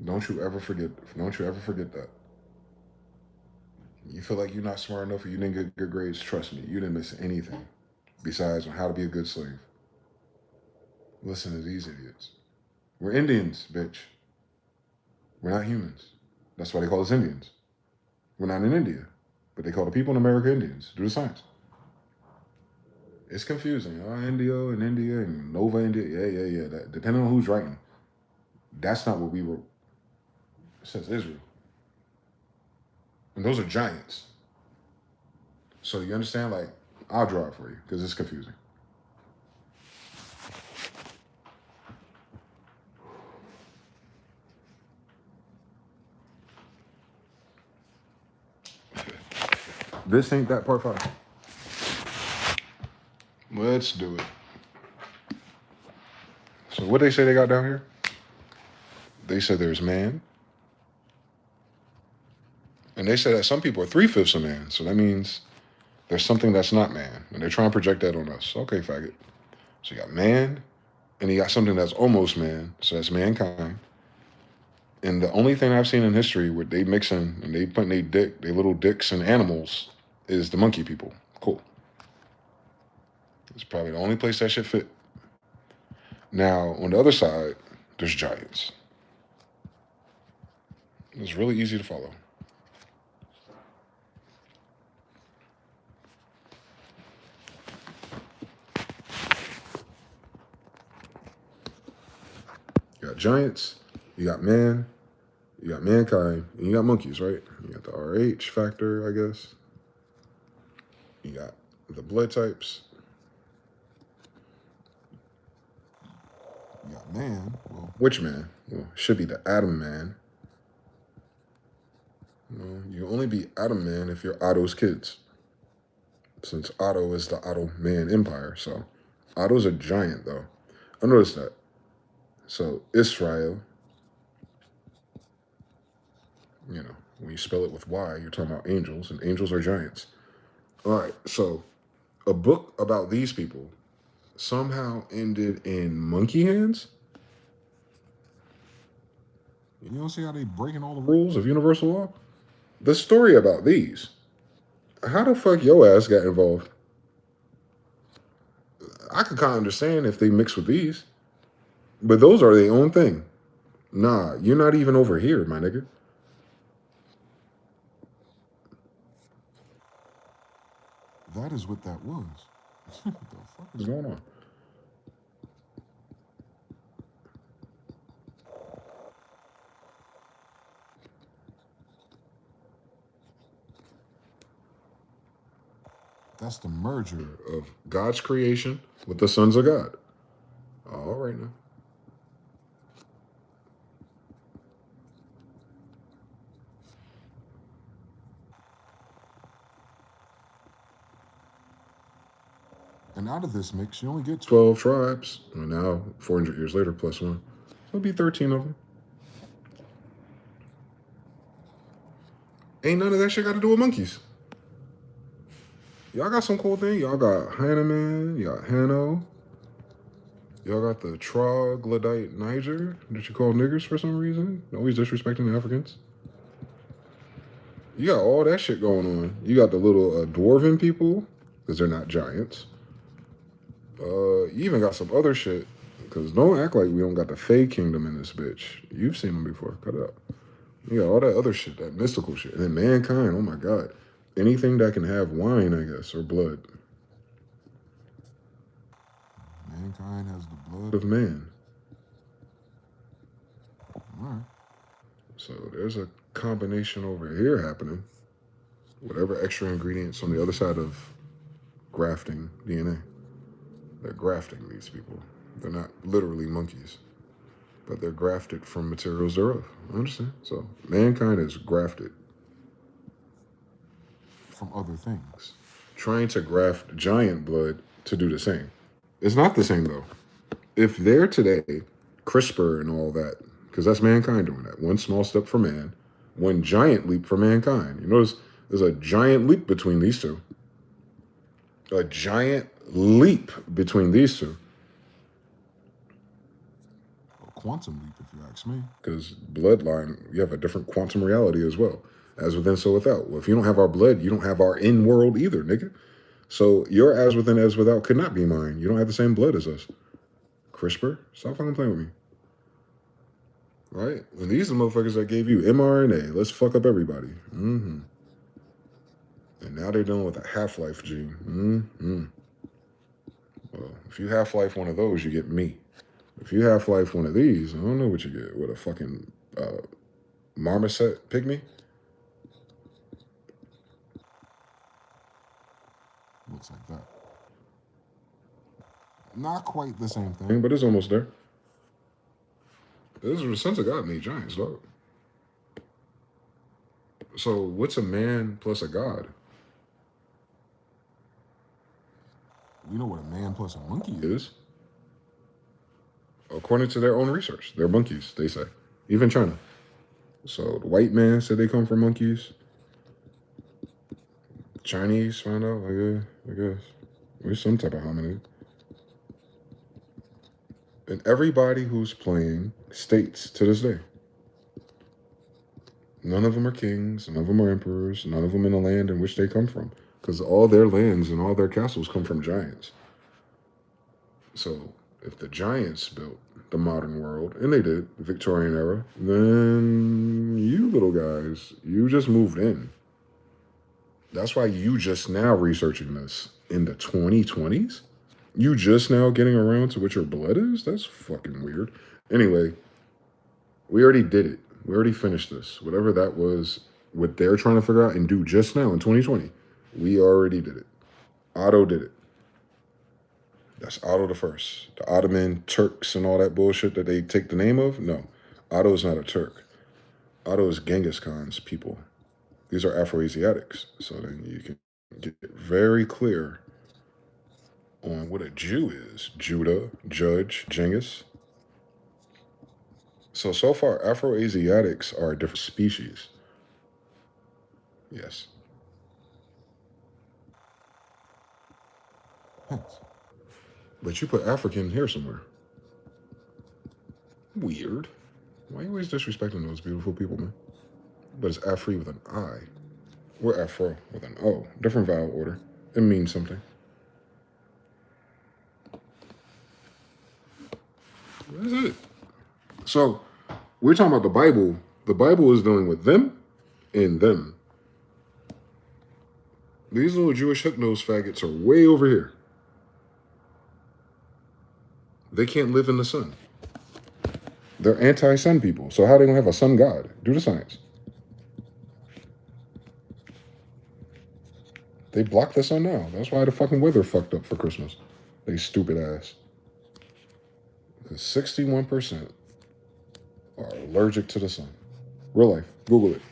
Don't you ever forget that. You feel like you're not smart enough or you didn't get good grades, trust me, you didn't miss anything besides on how to be a good slave. Listen to these idiots. We're Indians, bitch. We're not humans. That's why they call us Indians. We're not in India, but they call the people in America Indians. Do the science. It's confusing. Indio and India and Nova India. Yeah. That, depending on who's writing. That's not what we wrote. It says Israel. And those are giants. So you understand? Like, I'll draw it for you because it's confusing. This ain't that part 5. Let's do it. So what they say they got down here? They said there's man. And they said that some people are 3/5 of man. So that means there's something that's not man. And they're trying to project that on us. Okay, faggot. So you got man, and you got something that's almost man. So that's mankind. And the only thing I've seen in history where they mixing and they putting their little dicks in animals is the monkey people. Cool. It's probably the only place that shit fit. Now, on the other side, there's giants. It's really easy to follow. You got giants, you got man, you got mankind, and you got monkeys, right? You got the RH factor, I guess. You got the blood types. You got man. Well, which man? Well, it should be the Adam man. No, you only be Adam man if you're Otto's kids. Since Otto is the Ottoman Empire, so Otto's a giant, though. I noticed that. So Israel, you know, when you spell it with Y, you're talking about angels, and angels are giants. All right, so a book about these people somehow ended in monkey hands? You don't see how they breaking all the rules of universal law? The story about these. How the fuck your ass got involved? I could kind of understand if they mix with these. But those are their own thing. Nah, you're not even over here, my nigga. That is what that was. What the fuck is going on? That's the merger of God's creation with the sons of God. All right now. And out of this mix, you only get 12 tribes. And now, 400 years later, plus one. So it'll be 13 of them. Ain't none of that shit got to do with monkeys. Y'all got some cool thing. Y'all got Hanuman, y'all got Hanno. Y'all got the troglodyte Niger that you call niggers for some reason. Always disrespecting the Africans. You got all that shit going on. You got the little dwarven people, because they're not giants. You even got some other shit, because don't act like we don't got the Fae Kingdom in this bitch. You've seen them before. Cut it out. You got all that other shit, that mystical shit. And then mankind, oh my God. Anything that can have wine, I guess, or blood. Mankind has the blood of man. All right. So there's a combination over here happening. Whatever extra ingredients on the other side of grafting DNA. They're grafting these people. They're not literally monkeys, but they're grafted from materials thereof. I understand. So mankind is grafted from other things. Trying to graft giant blood to do the same. It's not the same though. If they're today, CRISPR and all that, because that's mankind doing that. One small step for man, one giant leap for mankind. You notice there's a giant leap between these two. A giant leap between these two. A quantum leap, if you ask me. Because bloodline, you have a different quantum reality as well. As within, so without. Well, if you don't have our blood, you don't have our in-world either, nigga. So your as within, as without could not be mine. You don't have the same blood as us. CRISPR, stop fucking playing with me. Right? And these are the motherfuckers that gave you mRNA. Let's fuck up everybody. Mm-hmm. And now they're dealing with a half-life gene. Mm-hmm. Well, if you half-life one of those, you get me. If you half-life one of these, I don't know what you get. What, a fucking marmoset pygmy? Looks like that. Not quite the same thing, but it's almost there. This is the sense of God made giants, dog. So what's a man plus a god? We know what a man plus a monkey is. According to their own research, they're monkeys, they say. Even China. So the white man said they come from monkeys. Chinese found out, I guess. There's some type of hominid. And everybody who's playing states to this day. None of them are kings, none of them are emperors, none of them in the land in which they come from. Because all their lands and all their castles come from giants. So if the giants built the modern world, and they did, the Victorian era, then you little guys, you just moved in. That's why you just now researching this in the 2020s? You just now getting around to what your blood is? That's fucking weird. Anyway, we already did it. We already finished this. Whatever that was, what they're trying to figure out and do just now in 2020, we already did it. Otto did it. That's Otto the First. The Ottoman Turks and all that bullshit that they take the name of? No. Otto's not a Turk. Otto is Genghis Khan's people. These are Afro-Asiatics. So then you can get very clear on what a Jew is. Judah, Judge, Genghis. So far, Afro-Asiatics are a different species. Yes. Yes. But you put African here somewhere. Weird. Why are you always disrespecting those beautiful people, man? But it's Afri with an I. We're Afro with an O. Different vowel order. It means something. That's it. So, we're talking about the Bible. The Bible is dealing with them and them. These little Jewish hook-nosed faggots are way over here. They can't live in the sun. They're anti-sun people. So how are they going to have a sun god? Do the science. They block the sun now. That's why the fucking weather fucked up for Christmas. They stupid ass. 61% are allergic to the sun. Real life. Google it.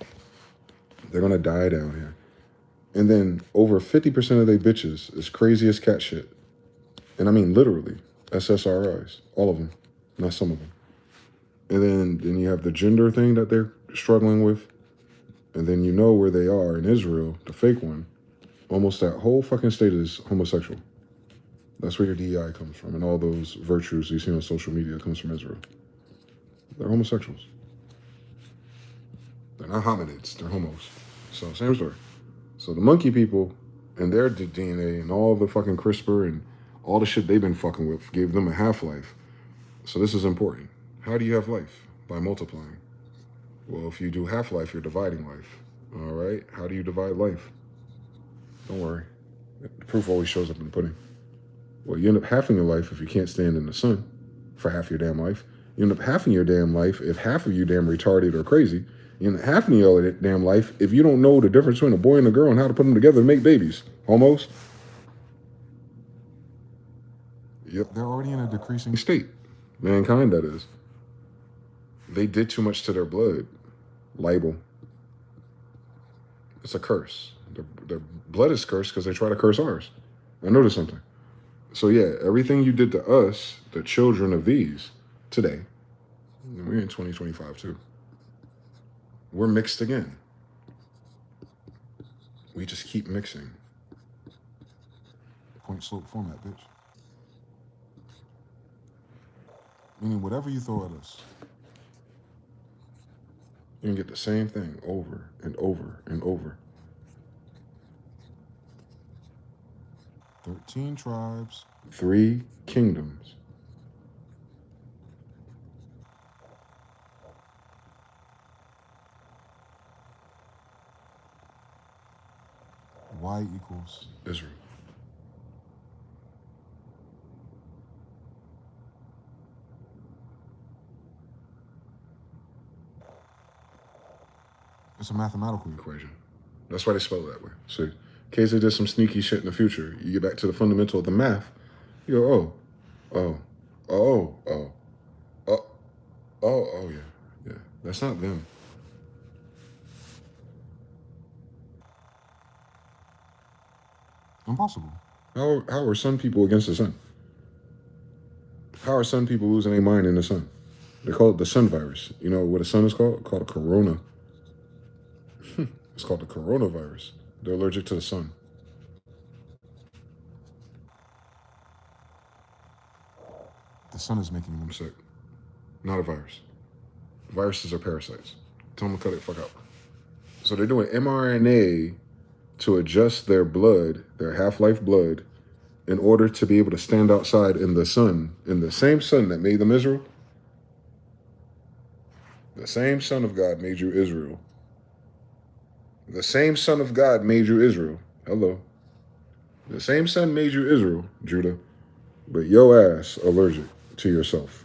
They're gonna die down here. And then over 50% of they bitches is crazy as cat shit. And I mean literally. SSRIs. All of them. Not some of them. And then you have the gender thing that they're struggling with. And then you know where they are in Israel, the fake one. Almost that whole fucking state is homosexual. That's where your DEI comes from. And all those virtues you see on social media comes from Israel. They're homosexuals. They're not hominids. They're homos. So same story. So the monkey people and their DNA and all the fucking CRISPR and all the shit they've been fucking with gave them a half-life. So this is important. How do you have life? By multiplying. Well, if you do half-life, you're dividing life. All right? How do you divide life? Don't worry. The proof always shows up in the pudding. Well, you end up halving your life if you can't stand in the sun for half your damn life. You end up halving your damn life if half of you damn retarded or crazy. You end up halving your damn life if you don't know the difference between a boy and a girl and how to put them together to make babies. Homos. Yep, they're already in a decreasing state. Mankind, that is. They did too much to their blood. Label. It's a curse. Their blood is cursed because they try to curse ours. I noticed something. So yeah, everything you did to us, the children of these, today, we're in 2025 too. We're mixed again. We just keep mixing. Point slope format, bitch. Meaning whatever you throw at us, you can get the same thing over and over and over. 13 tribes, 3 kingdoms. Y equals Israel. It's a mathematical equation. That's why they spell it that way. So in case they did some sneaky shit in the future, you get back to the fundamental of the math, you go, yeah. That's not them. Impossible. How are sun people against the sun? How are sun people losing their mind in the sun? They call it the sun virus. You know what a sun is called? It's called a corona. It's called the coronavirus. They're allergic to the sun. The sun is making them sick, not a virus. Viruses are parasites. Tell them to cut it the fuck out. So they're doing mRNA to adjust their blood, their half-life blood, in order to be able to stand outside in the sun, in the same sun that made them Israel. The same Son of God made you Israel. The same Son of God made you Israel. Hello. The same Son made you Israel, Judah. But your ass allergic to yourself.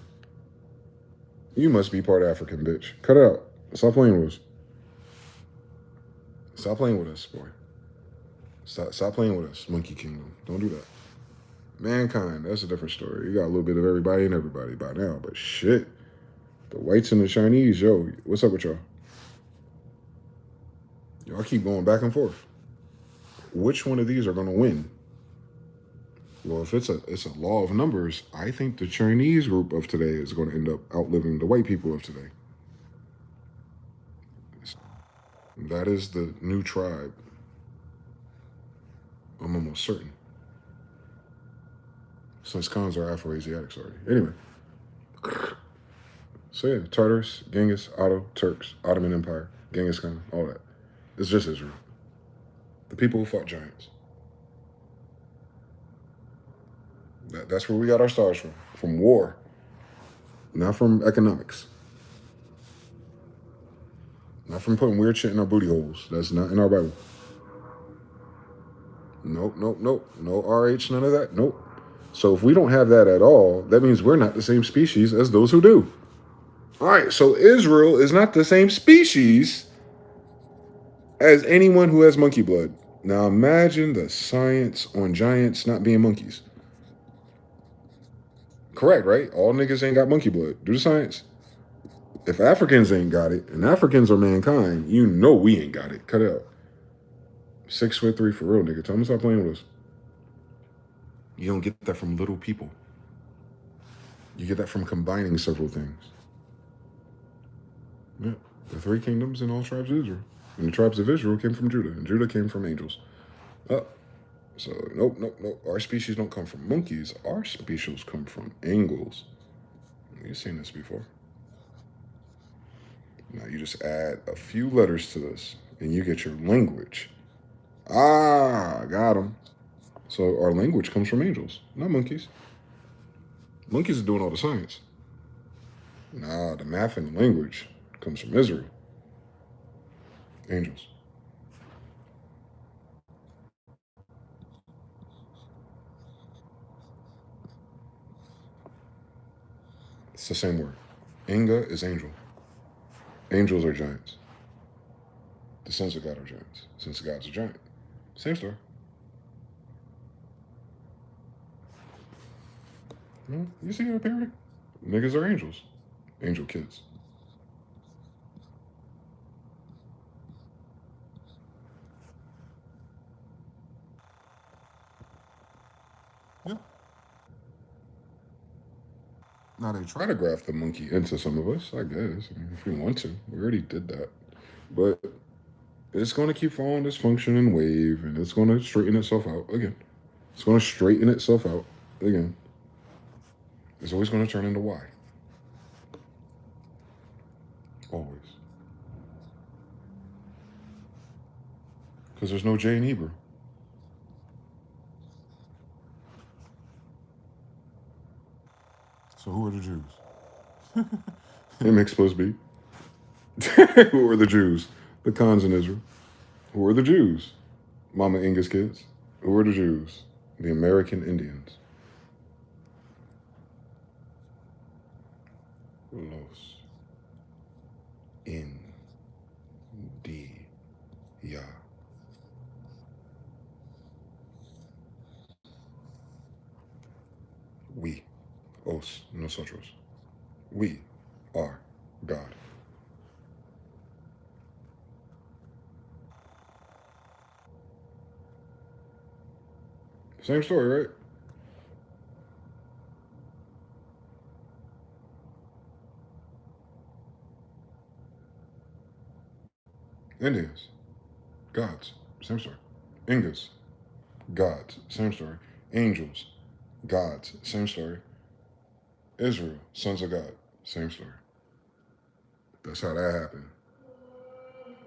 You must be part African, bitch. Cut it out. Stop playing with us. Stop playing with us, boy. Stop playing with us, Monkey Kingdom. Don't do that. Mankind, that's a different story. You got a little bit of everybody and everybody by now, but shit. The whites and the Chinese, yo, what's up with y'all? Y'all keep going back and forth. Which one of these are going to win? Well, if it's a law of numbers, I think the Chinese group of today is going to end up outliving the white people of today. That is the new tribe. I'm almost certain. Since Khans are Afro-Asiatics already. Anyway. So yeah, Tartars, Genghis, Otto, Turks, Ottoman Empire, Genghis Khan, all that. It's just Israel. The people who fought giants. That's where we got our stars from war, not from economics. Not from putting weird shit in our booty holes. That's not in our Bible. Nope. No RH, none of that. Nope. So if we don't have that at all, that means we're not the same species as those who do. All right, so Israel is not the same species as anyone who has monkey blood. Now imagine the science on giants not being monkeys. Correct, right? All niggas ain't got monkey blood. Do the science. If Africans ain't got it, and Africans are mankind, you know we ain't got it. Cut it out. 6'3" for real, nigga. Tell me stop playing with us. You don't get that from little people. You get that from combining several things. Yeah. The 3 kingdoms and all tribes of Israel. And the tribes of Israel came from Judah, and Judah came from angels. So, nope. Our species don't come from monkeys. Our species come from angels. You've seen this before. Now you just add a few letters to this, and you get your language. Got them. So our language comes from angels, not monkeys. Monkeys are doing all the science. Nah, the math and the language comes from Israel. Angels. It's the same word. Inga is angel. Angels are giants. The sons of God are giants. Sons of God's a giant. Same story. No, you see it appearing? Niggas are angels. Angel kids. Yeah. Now they try to graft the monkey into some of us, I guess. I mean, if we want to. We already did that. But it's going to keep following this function and wave, and it's going to straighten itself out again. It's going to straighten itself out again. It's always going to turn into Y. Always. Because there's no J in Hebrew. So who are the Jews? MX plus B. Who are the Jews? The Khans in Israel. Who are the Jews? Mama Inga's kids. Who are the Jews? The American Indians. Los. In. D. Ya. We. Os. Nosotros. We are God. Same story, right? Indians. Gods. Same story. Ingas. Gods. Same story. Angels. Gods. Same story. Israel. Sons of God. Same story. That's how that happened.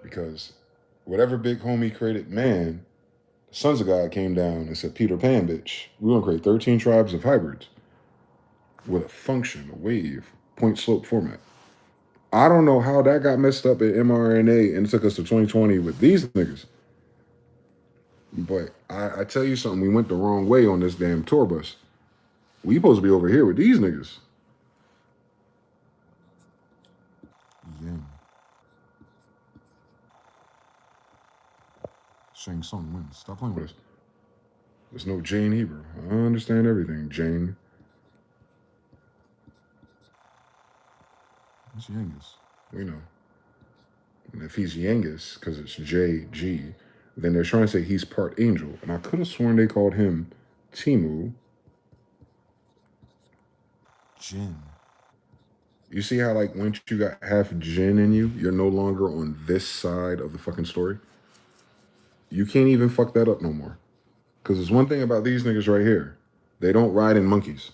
Because whatever big homie created man, the sons of God came down and said, Peter Pan, bitch, we're going to create 13 tribes of hybrids with a function, a wave, point slope format. I don't know how that got messed up at mRNA and it took us to 2020 with these niggas. But I tell you something, we went the wrong way on this damn tour bus. We supposed to be over here with these niggas. Yang. Shang Tsung wins. Stop playing with us. There's no J in Hebrew. I understand everything, Jane. It's Yangus. We know. And if he's Yangus, because it's JG, then they're trying to say he's part angel. And I could have sworn they called him Timu. Jin. You see how, like, once you got half Jin in you, you're no longer on this side of the fucking story? You can't even fuck that up no more. Because there's one thing about these niggas right here. They don't ride in monkeys.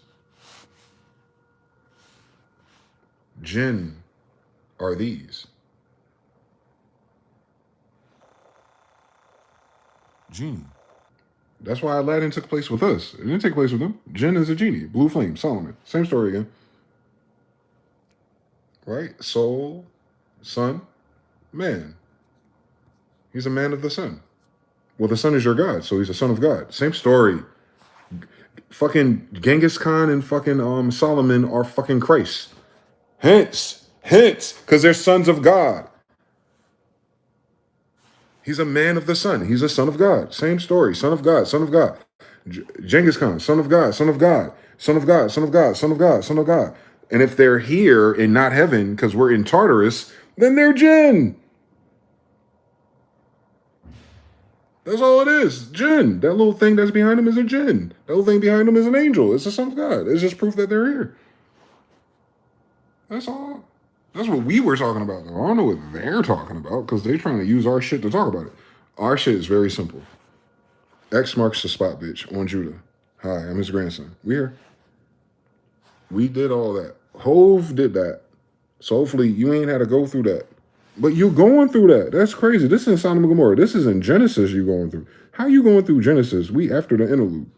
Jinn are these. Genie. That's why Aladdin took place with us. It didn't take place with them. Jinn is a genie. Blue flame, Solomon. Same story again. Right? Soul, sun, man. He's a man of the sun. Well, the sun is your God, so he's a son of God. Same story. Fucking Genghis Khan and fucking Solomon are fucking Christ. Hence, because they're sons of God. He's a man of the sun. He's a son of God. Same story. Son of God, son of God. Genghis Khan, son of God, son of God, son of God, son of God, son of God, son of God. And if they're here and not heaven because we're in Tartarus, then they're jinn. That's all it is. Jinn. That little thing that's behind him is a jinn. That little thing behind him is an angel. It's the son of God. It's just proof that they're here. That's all. That's what we were talking about, though. I don't know what they're talking about because they're trying to use our shit to talk about it. Our shit is very simple. X marks the spot, bitch, on Judah. Hi, I'm his grandson. We here. We did all that. Hove did that. So hopefully you ain't had to go through that. But you're going through that. That's crazy. This is in Sodom and Gomorrah. This is in Genesis you're going through. How you going through Genesis? We after the interlude.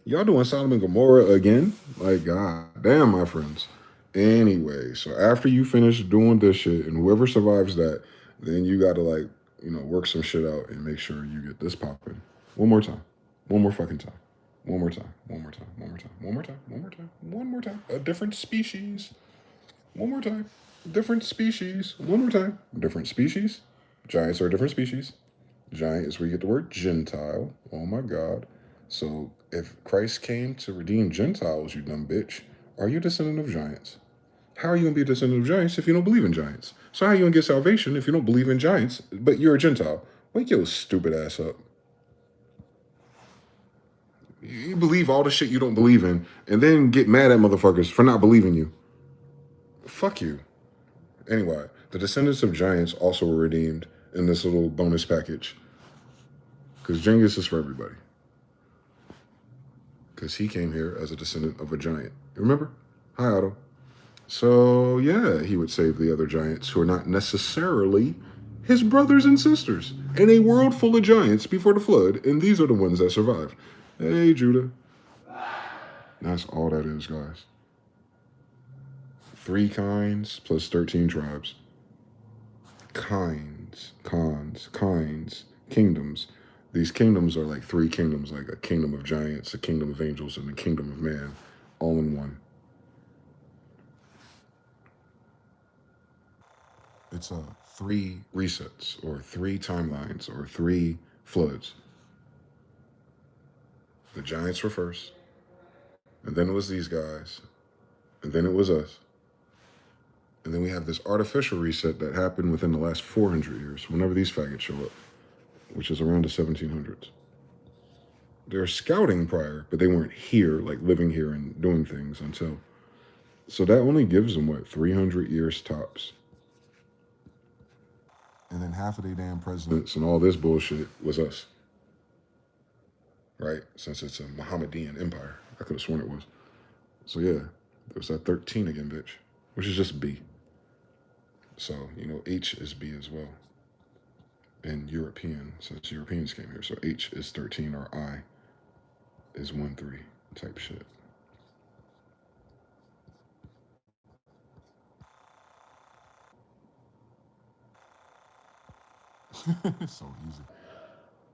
Y'all doing Sodom and Gomorrah again? Like, god damn, my friends. Anyway, so after you finish doing this shit and whoever survives that, then you got to, like, you know, work some shit out and make sure you get this popping. One more time. One more fucking time. One more time. One more time. One more time. One more time. One more time. One more time. A different species. One more time. Different species. One more time. Different species. Giants are a different species. Giant is where you get the word Gentile. Oh my God. So if Christ came to redeem Gentiles, you dumb bitch, are you a descendant of giants? How are you going to be a descendant of giants if you don't believe in giants? So how are you going to get salvation if you don't believe in giants, but you're a Gentile? Wake your stupid ass up. You believe all the shit you don't believe in and then get mad at motherfuckers for not believing you. Fuck you. Anyway, the descendants of giants also were redeemed in this little bonus package. Because Genghis is for everybody. Because he came here as a descendant of a giant. You remember? Hi, Otto. So, yeah, he would save the other giants who are not necessarily his brothers and sisters in a world full of giants before the flood, and these are the ones that survived. Hey, Judah. That's all that is, guys. 3 kinds plus 13 tribes. Kinds, kingdoms. These kingdoms are like 3 kingdoms, like a kingdom of giants, a kingdom of angels, and a kingdom of man, all in one. It's 3 resets, or 3 timelines, or 3 floods. The giants were first, and then it was these guys, and then it was us. And then we have this artificial reset that happened within the last 400 years, whenever these faggots show up, which is around the 1700s. They were scouting prior, but they weren't here, like living here and doing things until. So that only gives them, what, 300 years tops. And then half of the damn presidents and all this bullshit was us. Right? Since it's a Mohammedan empire. I could have sworn it was. So yeah, there's that 13 again, bitch, which is just B. So, you know, H is B as well. And European, since Europeans came here. So H is 13 or I is 1-3 type shit. So easy.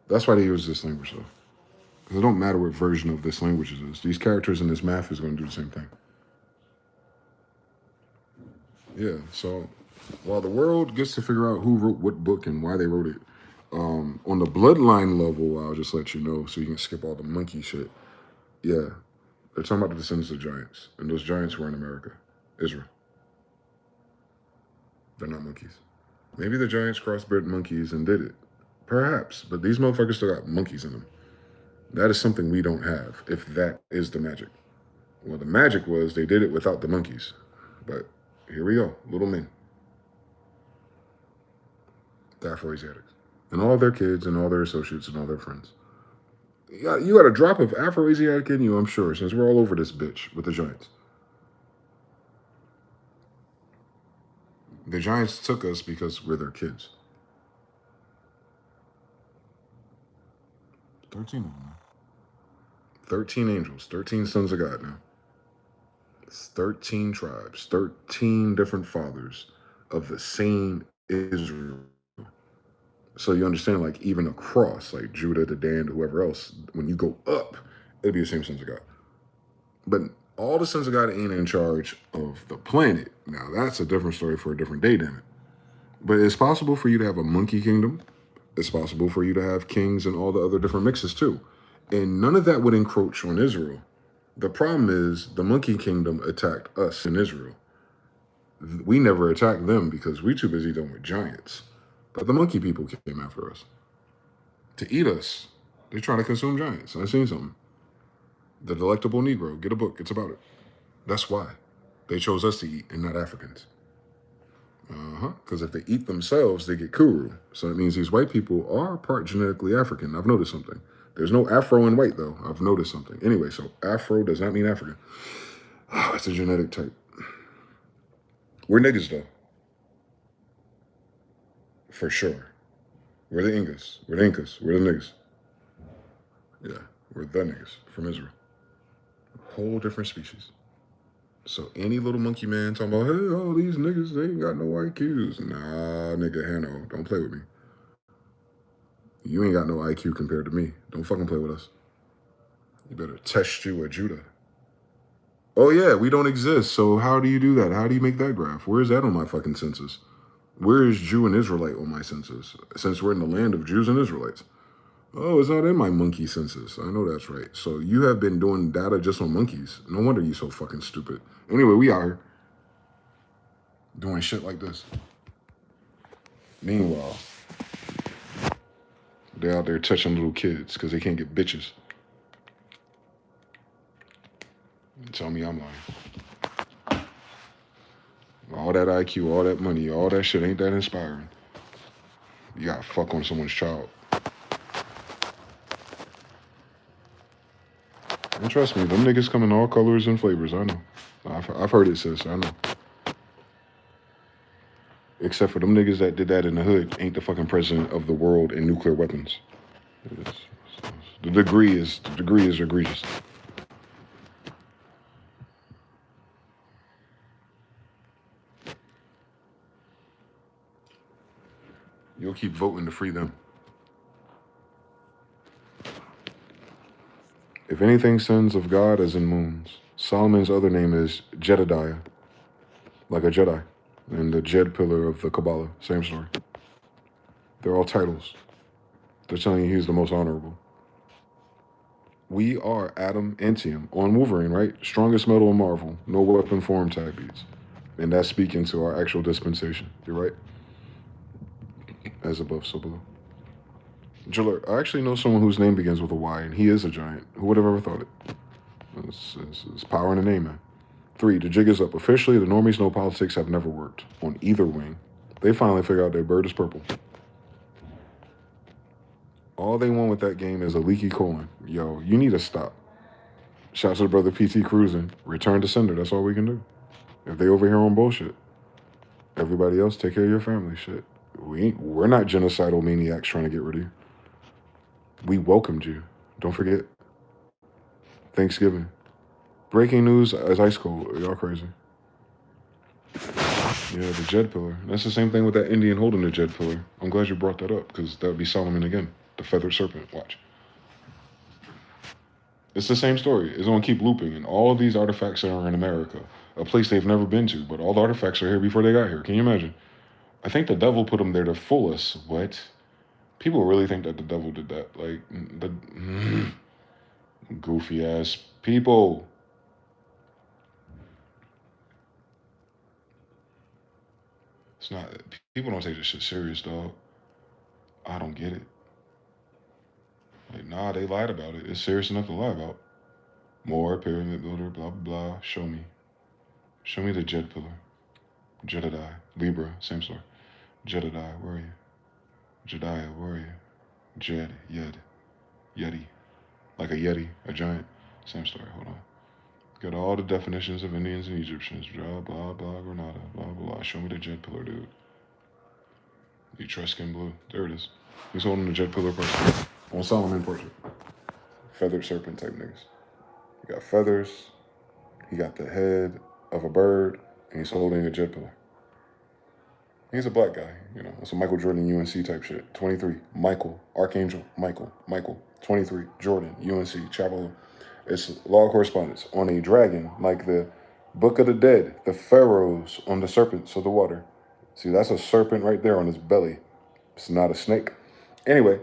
That's why they use this language, though. Because it don't matter what version of this language it is. These characters in this math is going to do the same thing. Yeah, so while the world gets to figure out who wrote what book and why they wrote it, on the bloodline level, I'll just let you know so you can skip all the monkey shit. Yeah, they're talking about the descendants of giants. And those giants were in America, Israel. They're not monkeys. Maybe the giants crossbred monkeys and did it. Perhaps, but these motherfuckers still got monkeys in them. That is something we don't have, if that is the magic. Well, the magic was they did it without the monkeys. But here we go, little men. The Afro-Asiatics. And all their kids and all their associates and all their friends. You got a drop of Afro-Asiatic in you, I'm sure, since we're all over this bitch with the giants. The giants took us because we're their kids. 13 of them now. 13 angels, 13 sons of God now. It's 13 tribes, 13 different fathers of the same Israel. So you understand, like, even across, like Judah to Dan to whoever else, when you go up, it'll be the same sons of God. But all the sons of God ain't in charge of the planet. Now, that's a different story for a different day, damn it. But it's possible for you to have a monkey kingdom. It's possible for you to have kings and all the other different mixes too. And none of that would encroach on Israel. The problem is the monkey kingdom attacked us in Israel. We never attacked them because we're too busy dealing with giants. But the monkey people came after us to eat us. They try to consume giants. I seen something. The Delectable Negro. Get a book. It's about it. That's why they chose us to eat and not Africans. Because if they eat themselves, they get Kuru. So that means these white people are part genetically African. I've noticed something. There's no Afro in white, though. I've noticed something. Anyway, so Afro does not mean African. It's a genetic type. We're niggas, though. For sure. We're the Incas. We're the Incas. We're the niggas. Yeah, we're the niggas from Israel. Whole different species. So any little monkey man talking about, hey, all these niggas, they ain't got no IQs. Nah, nigga, Hanno, don't play with me. You ain't got no IQ compared to me. Don't fucking play with us. You better test you at Judah. Oh yeah, we don't exist. So how do you do that? How do you make that graph? Where is that on my fucking census? Where is Jew and Israelite on my census? Since we're in the land of Jews and Israelites. Oh, it's not in my monkey census. I know that's right. So you have been doing data just on monkeys. No wonder you so fucking stupid. Anyway, we are doing shit like this. Meanwhile, they're out there touching little kids because they can't get bitches. Tell me I'm lying. All that IQ, all that money, all that shit ain't that inspiring. You gotta fuck on someone's child. And trust me, them niggas come in all colors and flavors, I know. I've heard it, sis, I know. Except for them niggas that did that in the hood ain't the fucking president of the world in nuclear weapons. The degree is egregious. You'll keep voting to free them. If anything sins of God as in moons, Solomon's other name is Jedediah, like a Jedi, and the Jed pillar of the Kabbalah, same story. They're all titles. They're telling you he's the most honorable. We are adamantium on Wolverine, right? Strongest metal in Marvel, no weapon form type beats. And that's speaking to our actual dispensation. You're right. As above, so below. Jiller, I actually know someone whose name begins with a Y, and he is a giant. Who would have ever thought it? It's power in the name, man. 3, the jig is up. Officially, the normies know politics have never worked on either wing. They finally figure out their bird is purple. All they want with that game is a leaky colon. Yo, you need to stop. Shouts to the brother PT Cruising. Return to sender. That's all we can do. If they over here on bullshit, everybody else take care of your family. Shit. We're not genocidal maniacs trying to get rid of you. We welcomed you. Don't forget. Thanksgiving. Breaking news as ice cold. Y'all crazy. Yeah, the Jed pillar. That's the same thing with that Indian holding the Jed pillar. I'm glad you brought that up because that would be Solomon again. The feathered serpent. Watch. It's the same story. It's going to keep looping. And all of these artifacts are in America, a place they've never been to. But all the artifacts are here before they got here. Can you imagine? I think the devil put them there to fool us. What? People really think that the devil did that. Like, the goofy ass people. It's not, people don't take this shit serious, dog. I don't get it. Like, nah, they lied about it. It's serious enough to lie about. More pyramid builder, blah, blah, blah. Show me. Show me the Jed pillar. Jedediah. Libra, same story. Jedediah, where are you? Jediah, where are you? Jed, Yed, Yeti. Like a Yeti, a giant. Same story, hold on. Got all the definitions of Indians and Egyptians. Blah, blah, blah, Granada, blah, blah. Show me the Jed pillar, dude. Etruscan blue. There it is. He's holding the Jed pillar person. On Solomon portrait. Feathered serpent type niggas. He got feathers. He got the head of a bird. And he's holding a Jed pillar. He's a black guy, you know. That's a Michael Jordan UNC type shit. 23, Michael, Archangel, Michael. 23, Jordan, UNC, Chapel Hill. It's law correspondence on a dragon, like the Book of the Dead, the pharaohs on the serpents of the water. See, that's a serpent right there on his belly. It's not a snake. Anyway,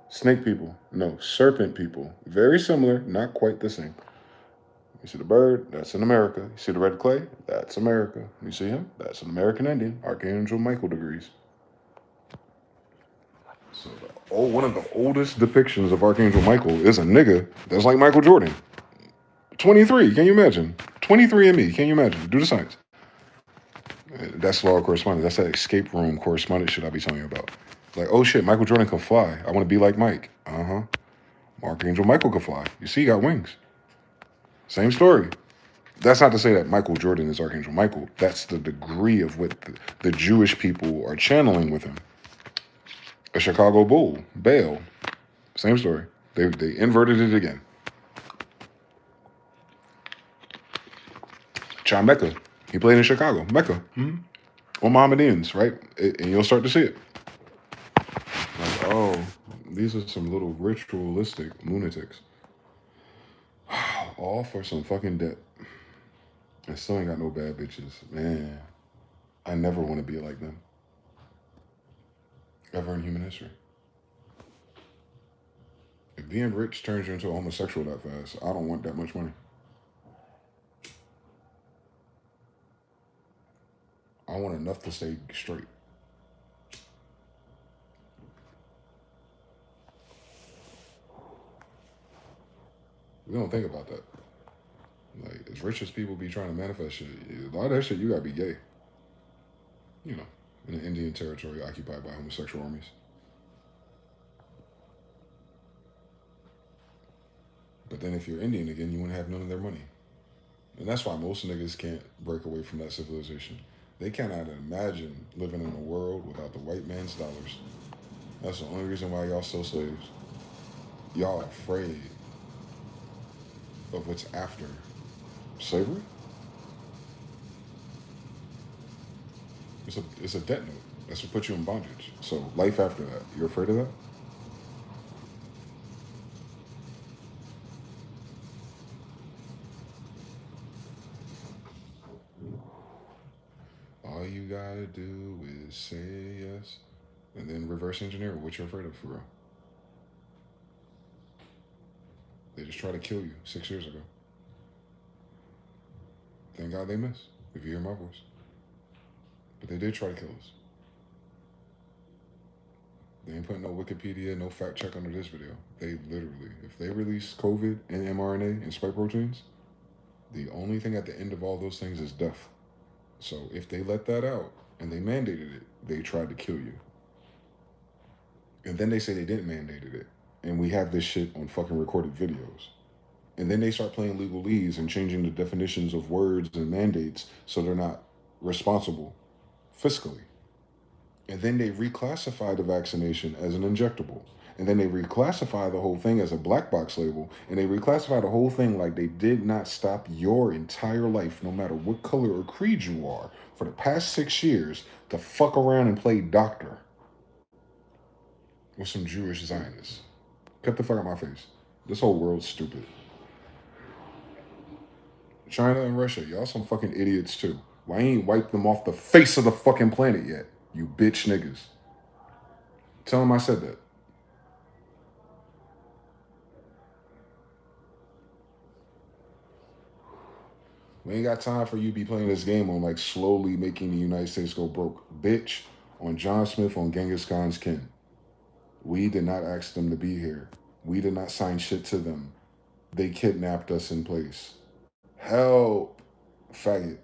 snake people. No, serpent people. Very similar, not quite the same. You see the bird? That's in America. You see the red clay? That's America. You see him? That's an American Indian. Archangel Michael degrees. So one of the oldest depictions of Archangel Michael is a nigga that's like Michael Jordan. 23, can you imagine? 23 and me, can you imagine? Do the science. That's law of correspondence. That's that escape room correspondence shit I be telling you about. Like, oh shit, Michael Jordan can fly. I want to be like Mike. Uh-huh. Archangel Michael can fly. You see, he got wings. Same story. That's not to say that Michael Jordan is Archangel Michael. That's the degree of what the Jewish people are channeling with him. A Chicago Bull, Baal. Same story. They inverted it again. John Mecca. He played in Chicago. Mecca. Mm-hmm. Or Mohammedans, right? And you'll start to see it. Like, oh, these are some little ritualistic lunatics. All for some fucking debt. I still ain't got no bad bitches. Man, I never want to be like them. Ever in human history. If being rich turns you into a homosexual that fast, I don't want that much money. I want enough to stay straight. We don't think about that. Like, as rich as people be trying to manifest shit, a lot of that shit, you gotta be gay. You know, in an Indian territory occupied by homosexual armies. But then if you're Indian again, you wouldn't have none of their money. And that's why most niggas can't break away from that civilization. They cannot imagine living in a world without the white man's dollars. That's the only reason why y'all still slaves. Y'all afraid of what's after slavery. It's a debt note. That's what puts you in bondage. So life after that, you're afraid of that? All you gotta do is say yes, and then reverse engineer what you're afraid of for real. They just tried to kill you 6 years ago. Thank God they missed, if you hear my voice. But they did try to kill us. They ain't putting no Wikipedia, no fact check under this video. They literally, if they release COVID and mRNA and spike proteins, the only thing at the end of all those things is death. So if they let that out and they mandated it, they tried to kill you. And then they say they didn't mandate it. And we have this shit on fucking recorded videos. And then they start playing legalese and changing the definitions of words and mandates so they're not responsible fiscally. And then they reclassify the vaccination as an injectable. And then they reclassify the whole thing as a black box label. And they reclassify the whole thing like they did not stop your entire life, no matter what color or creed you are, for the past 6 years to fuck around and play doctor with some Jewish Zionists. Get the fuck out of my face. This whole world's stupid. China and Russia, y'all some fucking idiots too. Why ain't wiped them off the face of the fucking planet yet? You bitch niggas. Tell them I said that. We ain't got time for you to be playing this game on like slowly making the United States go broke. Bitch, on John Smith on Genghis Khan's kin. We did not ask them to be here. We did not sign shit to them. They kidnapped us in place. Help, faggot.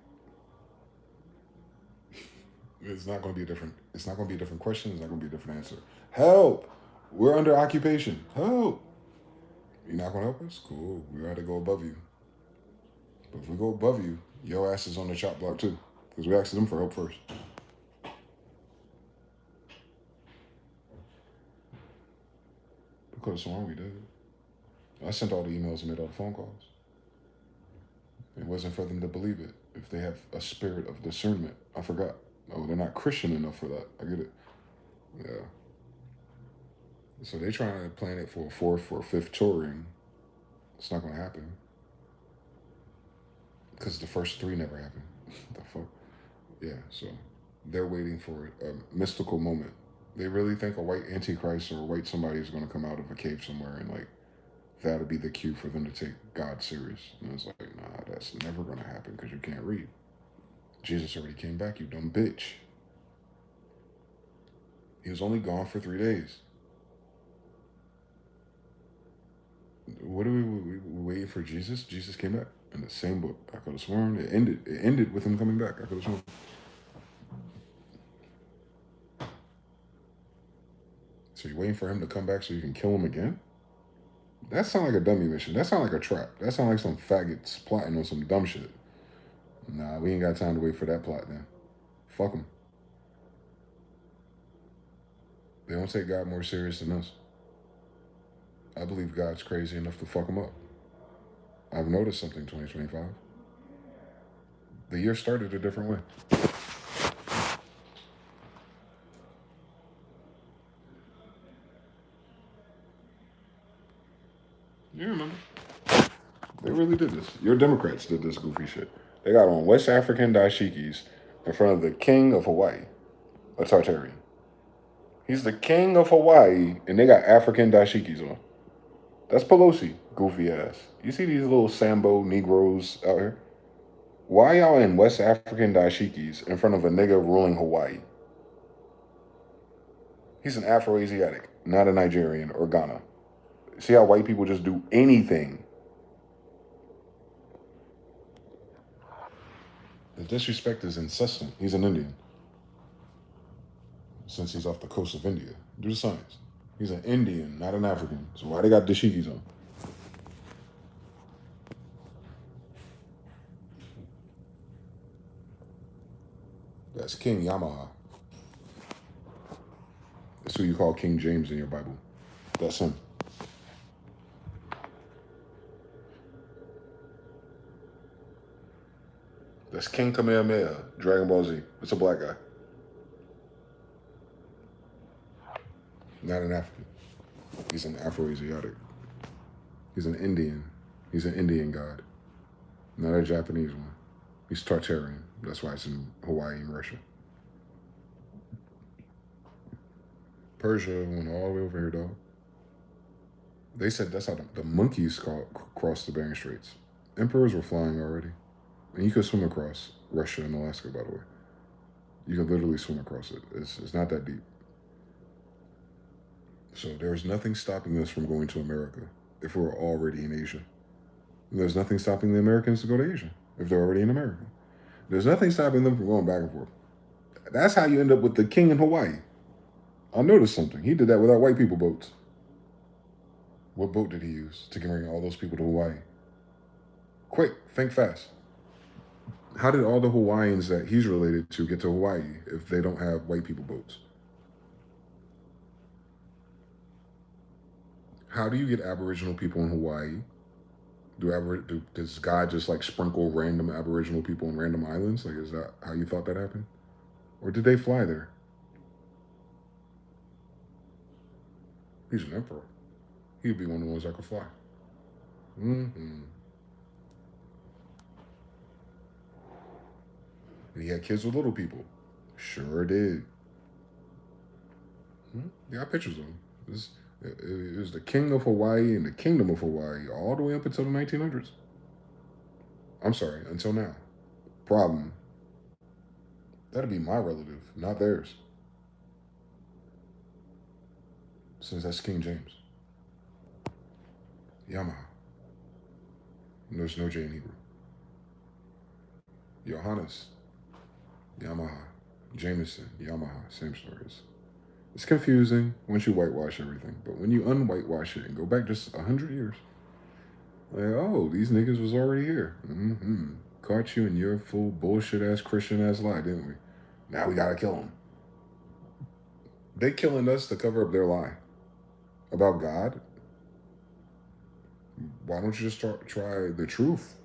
It's not going to be a different question. It's not going to be a different answer. Help. We're under occupation. Help. You're not going to help us? Cool. We got to go above you. But if we go above you, your ass is on the chop block too. Because we asked them for help first. Because so we did. I sent all the emails and made all the phone calls. It wasn't for them to believe it. If they have a spirit of discernment. I forgot. Oh, they're not Christian enough for that. I get it. Yeah. So they trying to plan it for a fourth or fifth touring. It's not going to happen. Because the first three never happened. The fuck? Yeah, so They're waiting for a mystical moment. They really think a white antichrist or a white somebody is going to come out of a cave somewhere and like that'll be the cue for them to take God serious. And it's like, nah, that's never going to happen because you can't read. Jesus already came back, you dumb bitch. He was only gone for 3 days. What are we waiting for Jesus? Jesus came back in the same book. I could have sworn it ended with him coming back. I could have sworn. So you're waiting for him to come back so you can kill him again? That sounds like a dummy mission. That sounds like a trap. That sounds like some faggots plotting on some dumb shit. Nah, we ain't got time to wait for that plot then. Fuck them. They don't take God more serious than us. I believe God's crazy enough to fuck them up. I've noticed something 2025. The year started a different way. You remember? They really did this. Your Democrats did this goofy shit. They got on West African dashikis in front of the king of Hawaii, a Tartarian. He's the king of Hawaii, and they got African dashikis on. That's Pelosi, goofy ass. You see these little Sambo Negroes out here? Why y'all in West African dashikis in front of a nigga ruling Hawaii? He's an Afro-Asiatic, not a Nigerian or Ghana. See how white people just do anything? The disrespect is incessant. He's an Indian. Since he's off the coast of India. Do the science. He's an Indian, not an African. So why they got dashikis on? That's King Yamaha. That's who you call King James in your Bible. That's him. That's King Kamehameha, Dragon Ball Z. It's a black guy. Not an African. He's an Afro-Asiatic. He's an Indian. He's an Indian god. Not a Japanese one. He's Tartarian. That's why it's in Hawaii and Russia. Persia went all the way over here, dog. They said that's how the monkeys crossed the Bering Straits. Emperors were flying already. And you could swim across Russia and Alaska, by the way. You can literally swim across it. It's not that deep. So there's nothing stopping us from going to America if we're already in Asia. And there's nothing stopping the Americans to go to Asia if they're already in America. There's nothing stopping them from going back and forth. That's how you end up with the king in Hawaii. I noticed something. He did that without white people boats. What boat did he use to bring all those people to Hawaii? Quick, think fast. How did all the Hawaiians that he's related to get to Hawaii if they don't have white people boats? How do you get Aboriginal people in Hawaii? Does God just like sprinkle random Aboriginal people in random islands? Like, is that how you thought that happened? Or did they fly there? He's an emperor. He'd be one of the ones that could fly. And he had kids with little people. Sure did. You got pictures of him. It was the king of Hawaii and the kingdom of Hawaii all the way up until the 1900s. I'm sorry, until now. Problem. That'd be my relative, not theirs. Since that's King James. Yamaha. And there's no J in Hebrew. Johannes. Yamaha. Jameson. Yamaha. Same stories. It's confusing once you whitewash everything, but when you unwhitewash it and go back just 100 years, like, oh, these niggas was already here. Caught you in your full bullshit-ass Christian-ass lie, didn't we? Now we gotta kill them. They killing us to cover up their lie about God. Why don't you just try the truth?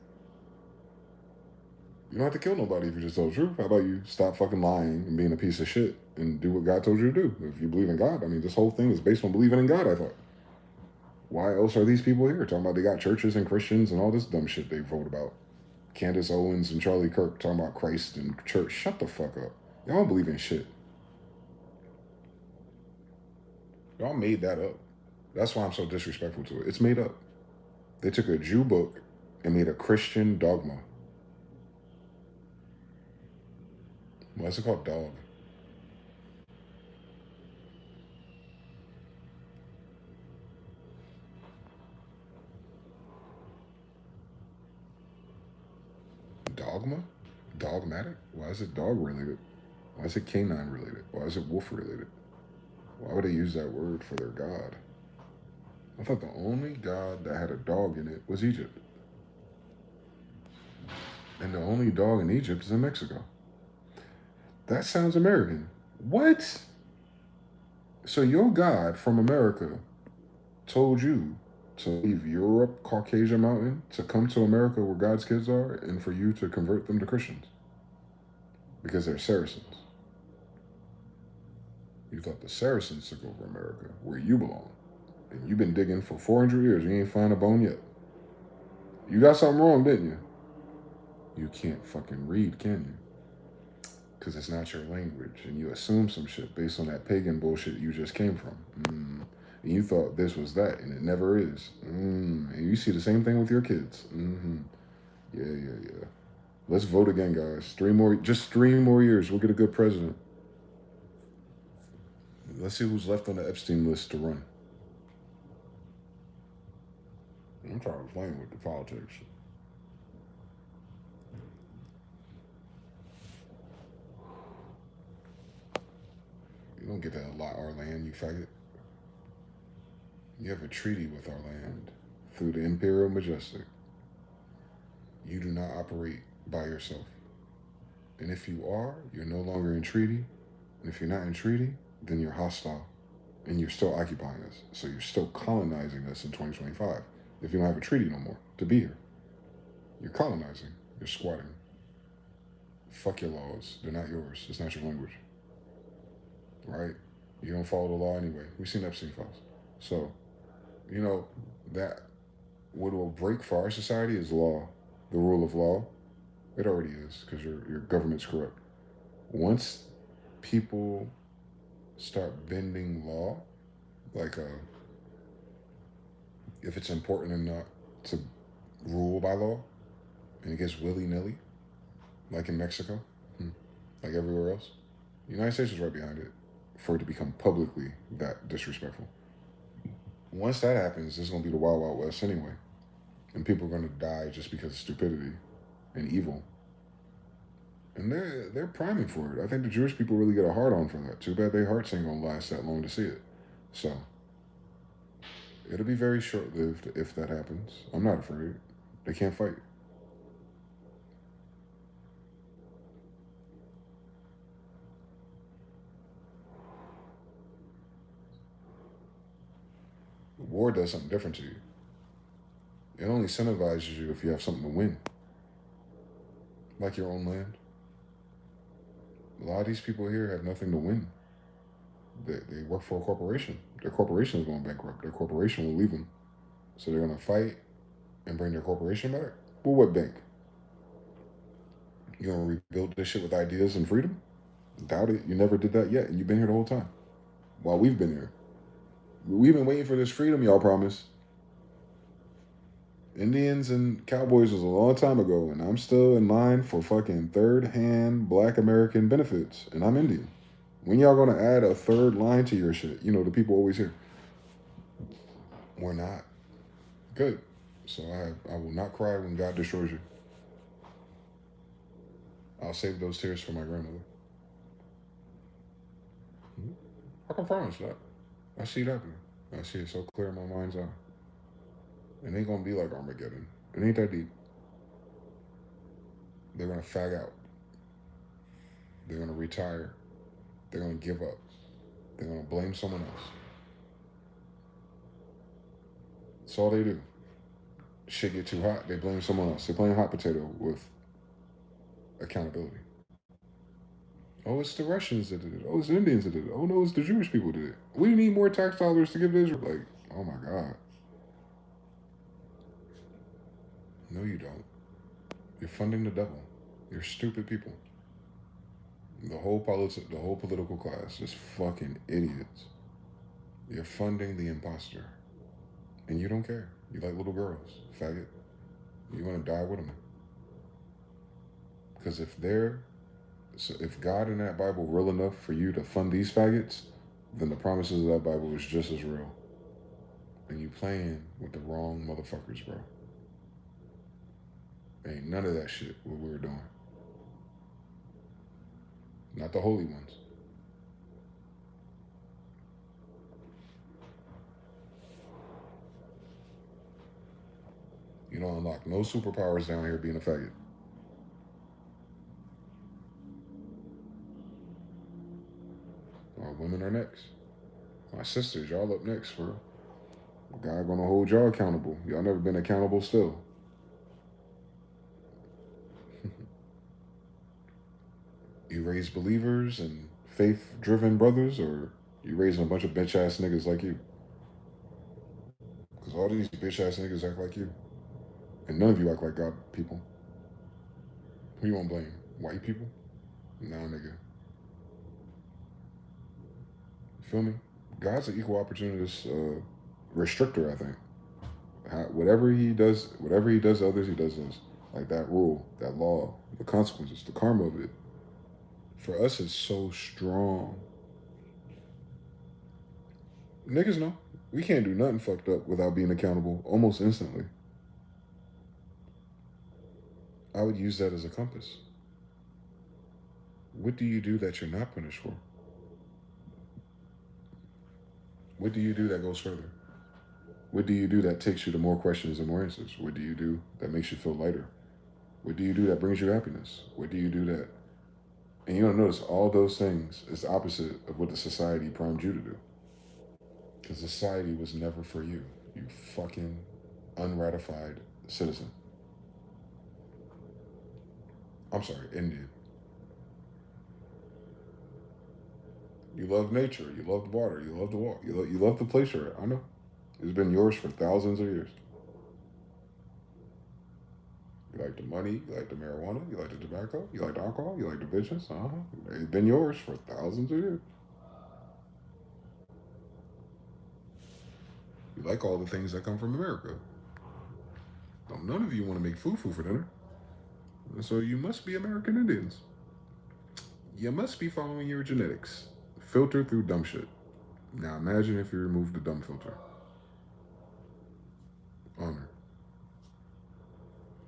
You don't have to kill nobody if you just tell the truth. How about you stop fucking lying and being a piece of shit and do what God told you to do? If you believe in God, I mean, this whole thing is based on believing in God, I thought. Why else are these people here? Talking about they got churches and Christians and all this dumb shit they vote about. Candace Owens and Charlie Kirk talking about Christ and church. Shut the fuck up. Y'all don't believe in shit. Y'all made that up. That's why I'm so disrespectful to it. It's made up. They took a Jew book and made a Christian dogma. Why is it called dog? Dogma? Dogmatic? Why is it dog related? Why is it canine related? Why is it wolf related? Why would they use that word for their god? I thought the only god that had a dog in it was Egypt. And the only dog in Egypt is in Mexico. That sounds American. What? So your god from America told you to leave Europe, Caucasia Mountain, to come to America where God's kids are, and for you to convert them to Christians. Because they're Saracens. You thought the Saracens took over America, where you belong. And you've been digging for 400 years. You ain't found a bone yet. You got something wrong, didn't you? You can't fucking read, can you? Because it's not your language. And you assume some shit based on that pagan bullshit you just came from. And you thought this was that, and it never is. And you see the same thing with your kids. Yeah. Let's vote again, guys. Just 3 more years. We'll get a good president. Let's see who's left on the Epstein list to run. I'm tired of playing with the politics. You don't get to allot our land, you faggot. You have a treaty with our land through the Imperial Majestic. You do not operate by yourself. And if you are, you're no longer in treaty. And if you're not in treaty, then you're hostile. And you're still occupying us. So you're still colonizing us in 2025. If you don't have a treaty no more to be here. You're colonizing. You're squatting. Fuck your laws. They're not yours. It's not your language. Right? You don't follow the law anyway. We've seen Epstein files. So, you know, that what will break for our society is law. The rule of law. It already is, because your government's corrupt. Once people start bending law, like if it's important enough to rule by law, and it gets willy-nilly, like in Mexico, like everywhere else, the United States is right behind it for it to become publicly that disrespectful. Once that happens, it's going to be the Wild Wild West anyway. And people are going to die just because of stupidity and evil. And they're priming for it. I think the Jewish people really get a hard on for that. Too bad their hearts ain't going to last that long to see it. So, it'll be very short-lived if that happens. I'm not afraid. They can't fight. War does something different to you. It only incentivizes you if you have something to win. Like your own land. A lot of these people here have nothing to win. They work for a corporation. Their corporation is going bankrupt. Their corporation will leave them. So they're going to fight and bring their corporation back? Well, what bank? You going to rebuild this shit with ideas and freedom? Doubt it. You never did that yet, and you've been here the whole time. While we've been here. We've been waiting for this freedom, y'all promised. Indians and cowboys was a long time ago, and I'm still in line for fucking third-hand Black American benefits, and I'm Indian. When y'all gonna add a third line to your shit? You know, the people always hear. We're not. Good. So I will not cry when God destroys you. I'll save those tears for my grandmother. I can promise that. I see it happening. I see it so clear in my mind's eye. It ain't gonna be like Armageddon. It ain't that deep. They're gonna fag out. They're gonna retire. They're gonna give up. They're gonna blame someone else. That's all they do. Shit get too hot, they blame someone else. They're playing hot potato with accountability. Oh, it's the Russians that did it. Oh, it's the Indians that did it. Oh, no, it's the Jewish people that did it. We need more tax dollars to give to Israel. Like, oh my God. No, you don't. You're funding the devil. You're stupid people. The whole political class, just fucking idiots. You're funding the imposter. And you don't care. You like little girls, faggot. You want to die with them. Because if God in that Bible real enough for you to fund these faggots, then the promises of that Bible is just as real. And you playing with the wrong motherfuckers, bro. Ain't none of that shit what we're doing. Not the holy ones. You don't unlock no superpowers down here being a faggot. Our women are next. My sisters, y'all up next, bro. God gonna hold y'all accountable. Y'all never been accountable still. You raise believers and faith-driven brothers, or you raising a bunch of bitch-ass niggas like you? Because all these bitch-ass niggas act like you. And none of you act like God people. Who you want to blame? White people? Nah, nigga. You feel me? God's an equal opportunist restrictor, I think. Whatever he does to others, he does us. Like that rule, that law, the consequences, the karma of it. For us, it's so strong. Niggas know. We can't do nothing fucked up without being accountable almost instantly. I would use that as a compass. What do you do that you're not punished for? What do you do that goes further? What do you do that takes you to more questions and more answers? What do you do that makes you feel lighter? What do you do that brings you happiness? What do you do that... And you don't notice all those things is the opposite of what the society primed you to do. Because society was never for you. You fucking unratified citizen. I'm sorry, Indian. You love nature. You love the water. You love the walk. You love the place you're at. I know. It's been yours for thousands of years. You like the money. You like the marijuana. You like the tobacco. You like the alcohol. You like the bitches. It's been yours for thousands of years. You like all the things that come from America. None of you want to make fufu for dinner. So you must be American Indians. You must be following your genetics. Filtered through dumb shit. Now imagine if you remove the dumb filter. Honor.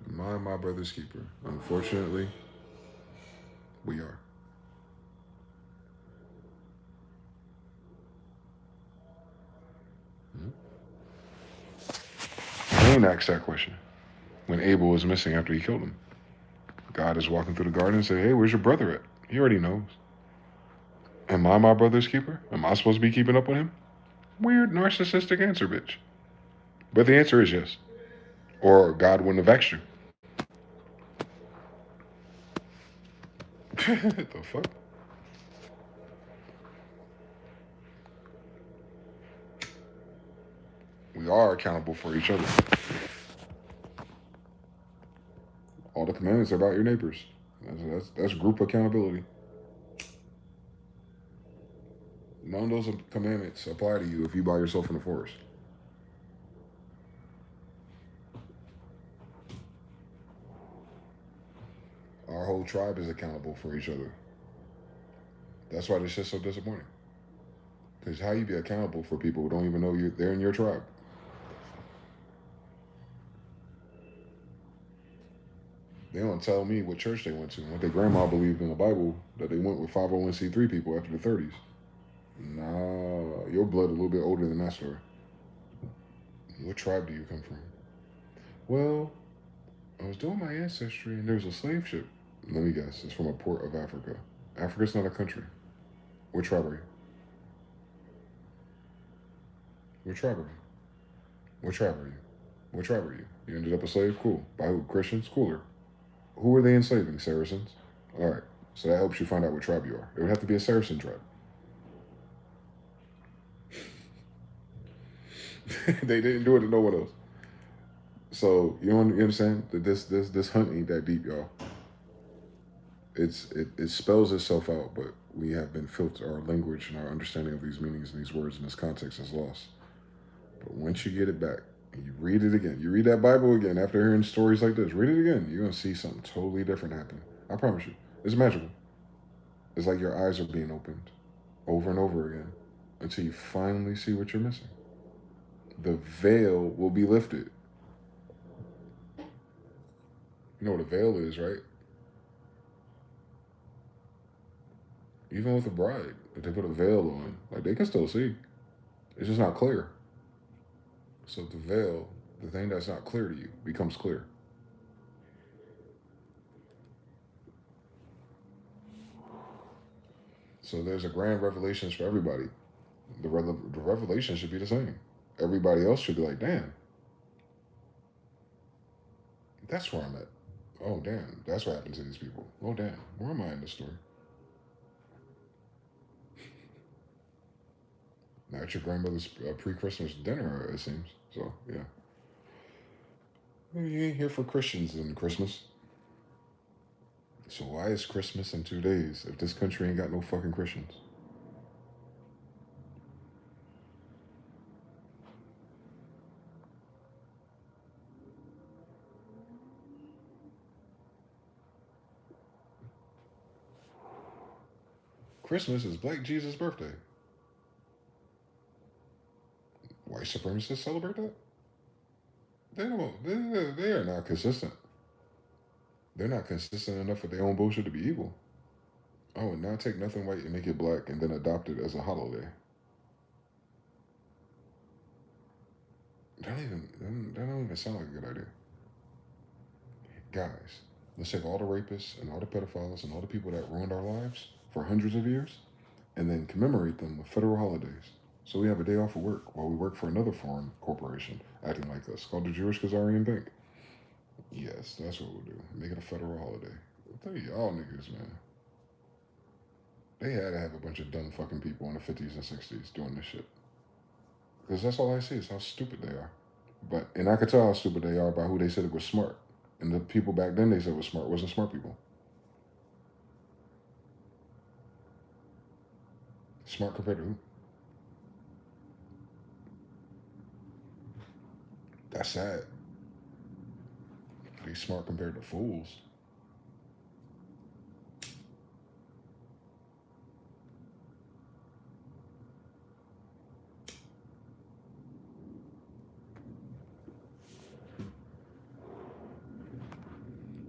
Am I my brother's keeper? Unfortunately, we are. Cain asked that question when Abel was missing after he killed him. God is walking through the garden and say, hey, where's your brother at? He already knows. Am I my brother's keeper? Am I supposed to be keeping up with him? Weird narcissistic answer, bitch. But the answer is yes. Or God wouldn't have asked you. What the fuck? We are accountable for each other. All the commandments are about your neighbors. That's group accountability. None of those commandments apply to you if you by yourself in the forest. Our whole tribe is accountable for each other. That's why this shit's so disappointing. Because how you be accountable for people who don't even know they're in your tribe? They don't tell me what church they went to, what their grandma believed in the Bible, that they went with 501c3 people after the 30s. Nah, your blood a little bit older than that story. What tribe do you come from? Well, I was doing my ancestry and there was a slave ship. Let me guess, it's from a port of Africa. Africa's not a country. What tribe are you? What tribe are you? What tribe are you? What tribe are you? You ended up a slave? Cool. By who? Christians? Cooler. Who were they enslaving? Saracens? All right. So that helps you find out what tribe you are. It would have to be a Saracen tribe. They didn't do it to no one else. So you understand that this hunt ain't that deep, y'all. it spells itself out, but we have been our language and our understanding of these meanings and these words in this context is lost. But once you get it back and you read it again, you read that Bible again after hearing stories like this, read it again, you're going to see something totally different happen. I promise you. It's magical. It's like your eyes are being opened over and over again until you finally see what you're missing. The veil will be lifted. You know what a veil is, right? Even with a bride, if they put a veil on, like they can still see. It's just not clear. So the veil, the thing that's not clear to you, becomes clear. So there's a grand revelations for everybody. The revelation should be the same. Everybody else should be like, damn. That's where I'm at. Oh, damn. That's what happened to these people. Oh, damn. Where am I in this story? Now at your grandmother's pre-Christmas dinner, it seems. So, yeah. You ain't here for Christians in Christmas. So why is Christmas in 2 days if this country ain't got no fucking Christians? Christmas is Black Jesus' birthday. White supremacists celebrate that? They are not consistent. They're not consistent enough with their own bullshit to be evil. I would not take nothing white and make it black and then adopt it as a holiday. That don't even sound like a good idea. Guys, let's take all the rapists and all the pedophiles and all the people that ruined our lives for hundreds of years and then commemorate them with federal holidays. So we have a day off of work while we work for another foreign corporation acting like us called the Jewish Khazarian Bank. Yes, that's what we'll do. Make it a federal holiday. I'll tell you, y'all niggas, man. They had to have a bunch of dumb fucking people in the 50s and 60s doing this shit. Because that's all I see is how stupid they are. And I could tell how stupid they are by who they said it was smart. And the people back then they said was smart wasn't smart people. Smart compared to who? That's sad. They smart compared to fools.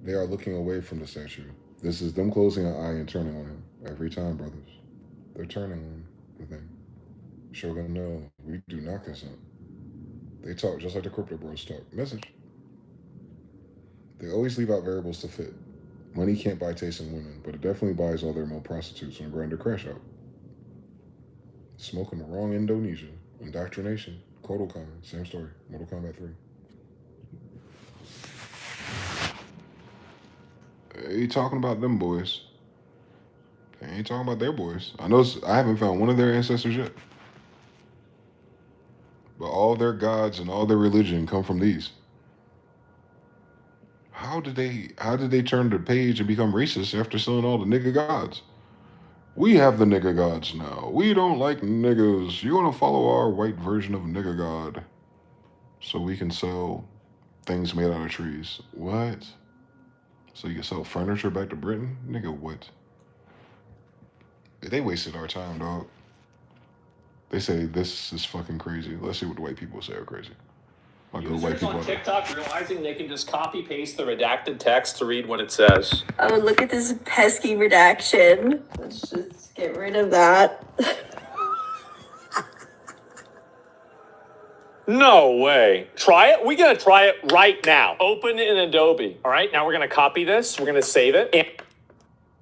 They are looking away from the statue. This is them closing an eye and turning on him. Every time, brothers. They're turning on the thing. Shogun, no, we do not consent. They talk just like the crypto bros talk. Message. They always leave out variables to fit. Money can't buy taste in women, but it definitely buys all their male prostitutes on a grander crash out. Smoking the wrong Indonesia. Indoctrination. Kodokan. Same story. Mortal Kombat 3. They ain't talking about them boys. They ain't talking about their boys. I haven't found one of their ancestors yet. But all their gods and all their religion come from these. How did they turn the page and become racist after selling all the nigga gods? We have the nigga gods now. We don't like niggas. You're gonna follow our white version of nigga god so we can sell things made out of trees. What? So you can sell furniture back to Britain? Nigga, what? They wasted our time, dog. They say this is fucking crazy. Let's see what the white people say are crazy. Users on TikTok realizing they can just copy paste the redacted text to read what it says. Oh, look at this pesky redaction. Let's just get rid of that. No way. Try it? We're going to try it right now. Open in Adobe. All right, now we're going to copy this. We're going to save it. And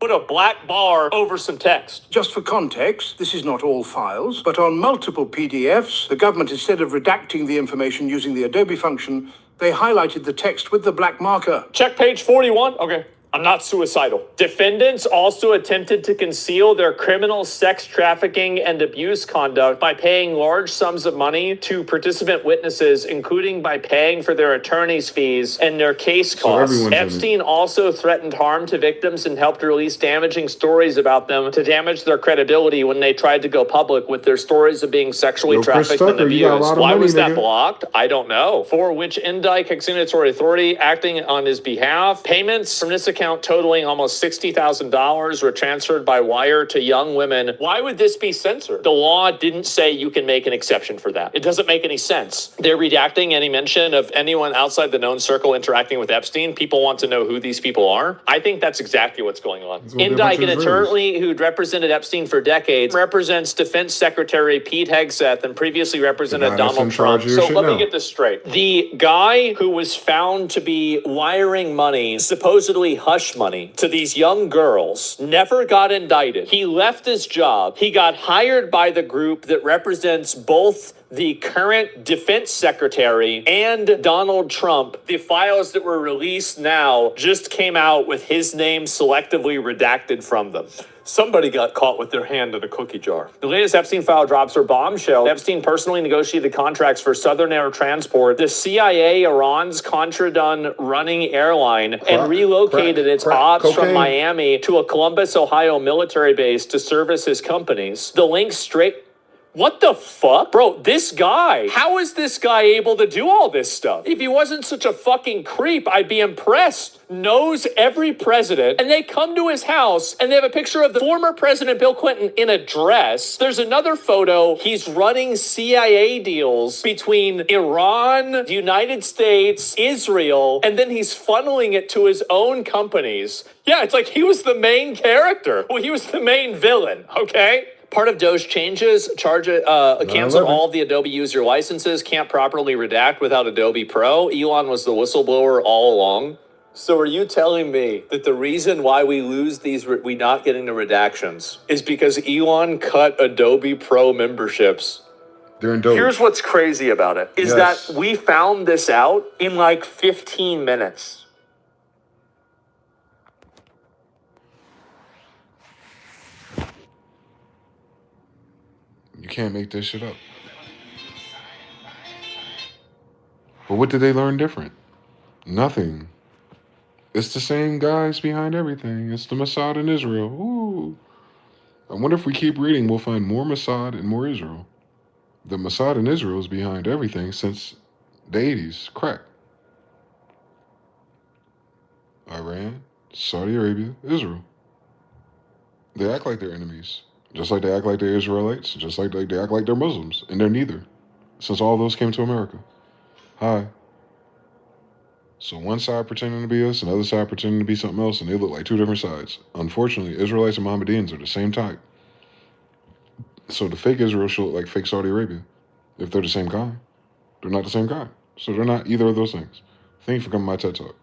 put a black bar over some text. Just for context, this is not all files, but on multiple PDFs, the government, instead of redacting the information using the Adobe function, they highlighted the text with the black marker. Check page 41. Okay. I'm not suicidal. Defendants also attempted to conceal their criminal sex trafficking and abuse conduct by paying large sums of money to participant witnesses, including by paying for their attorney's fees and their case costs. Epstein also threatened harm to victims and helped release damaging stories about them to damage their credibility when they tried to go public with their stories of being sexually trafficked and abused. Why was that blocked? I don't know. For which Indictment Executory Authority acting on his behalf, payments from this account totaling almost $60,000 were transferred by wire to young women. Why would this be censored? The law didn't say you can make an exception for that. It doesn't make any sense. They're redacting any mention of anyone outside the known circle interacting with Epstein. People want to know who these people are. I think that's exactly what's going on. Indictment, an attorney who'd represented Epstein for decades, represents Defense Secretary Pete Hegseth and previously represented Donald Trump. So let me get this straight. The guy who was found to be wiring money, supposedly hush money, to these young girls never got indicted. He left his job. He got hired by the group that represents both the current defense secretary and Donald Trump. The files that were released now just came out with his name selectively redacted from them. Somebody got caught with their hand in a cookie jar. The latest Epstein file drops are bombshell. Epstein personally negotiated contracts for Southern Air Transport, the CIA, Iran's Contradon running airline, and relocated its ops from Miami to a Columbus, Ohio military base to service his companies. The link straight... What the fuck? Bro, this guy, how is this guy able to do all this stuff? If he wasn't such a fucking creep, I'd be impressed. Knows every president, and they come to his house, and they have a picture of the former President Bill Clinton in a dress. There's another photo. He's running CIA deals between Iran, the United States, Israel, and then he's funneling it to his own companies. Yeah, it's like he was the main character. Well, he was the main villain, okay? Part of Doge changes, cancel all of the Adobe user licenses, can't properly redact without Adobe Pro. Elon was the whistleblower all along. So are you telling me that the reason why we lose these, we not getting the redactions, is because Elon cut Adobe Pro memberships? During Doge. Here's what's crazy about it, is that we found this out in like 15 minutes. You can't make this shit up. But what did they learn different? Nothing. It's the same guys behind everything. It's the Mossad in Israel. Ooh. I wonder if we keep reading, we'll find more Mossad and more Israel. The Mossad in Israel is behind everything since the 80s. Crack. Iran, Saudi Arabia, Israel. They act like they're enemies. Just like they act like they're Israelites, just like they act like they're Muslims, and they're neither, since all those came to America. Hi. So one side pretending to be us, and the other side pretending to be something else, and they look like two different sides. Unfortunately, Israelites and Mohammedans are the same type. So the fake Israel should look like fake Saudi Arabia. If they're the same guy, they're not the same guy. So they're not either of those things. Thank you for coming to my TED Talk.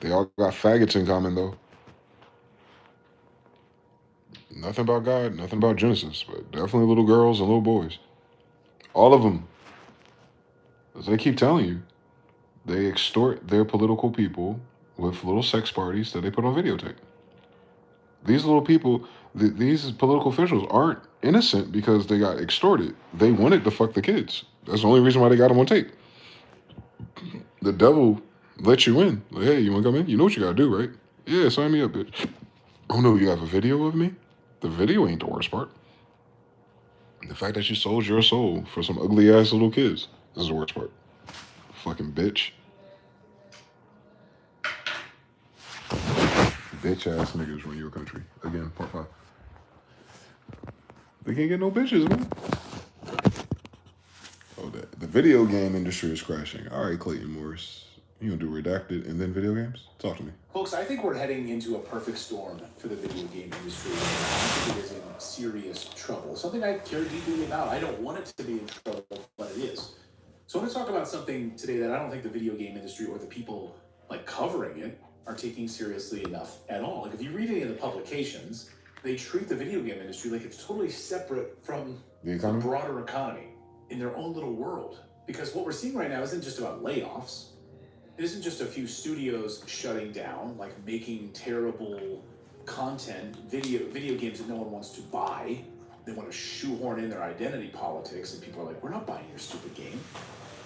They all got faggots in common, though. Nothing about God, nothing about Genesis, but definitely little girls and little boys. All of them. As they keep telling you, they extort their political people with little sex parties that they put on videotape. These little people, these political officials aren't innocent because they got extorted. They wanted to fuck the kids. That's the only reason why they got them on tape. The devil let you in. Like, hey, you want to come in? You know what you got to do, right? Yeah, sign me up, bitch. Oh, no, you have a video of me? The video ain't the worst part. The fact that you sold your soul for some ugly-ass little kids is the worst part. Fucking bitch. Bitch-ass niggas run your country. Again, part 5. They can't get no bitches, man. Oh, the video game industry is crashing. All right, Clayton Morris. You gonna do redacted and then video games? Talk to me. Folks, I think we're heading into a perfect storm for the video game industry. I think it is in serious trouble. Something I care deeply about. I don't want it to be in trouble, but it is. So I want to talk about something today that I don't think the video game industry or the people like covering it are taking seriously enough at all. Like if you read any of the publications, they treat the video game industry like it's totally separate from the broader economy. in their own little world. Because what we're seeing right now isn't just about layoffs. It isn't just a few studios shutting down, like making terrible content, video games that no one wants to buy. They want to shoehorn in their identity politics, and people are like, we're not buying your stupid game.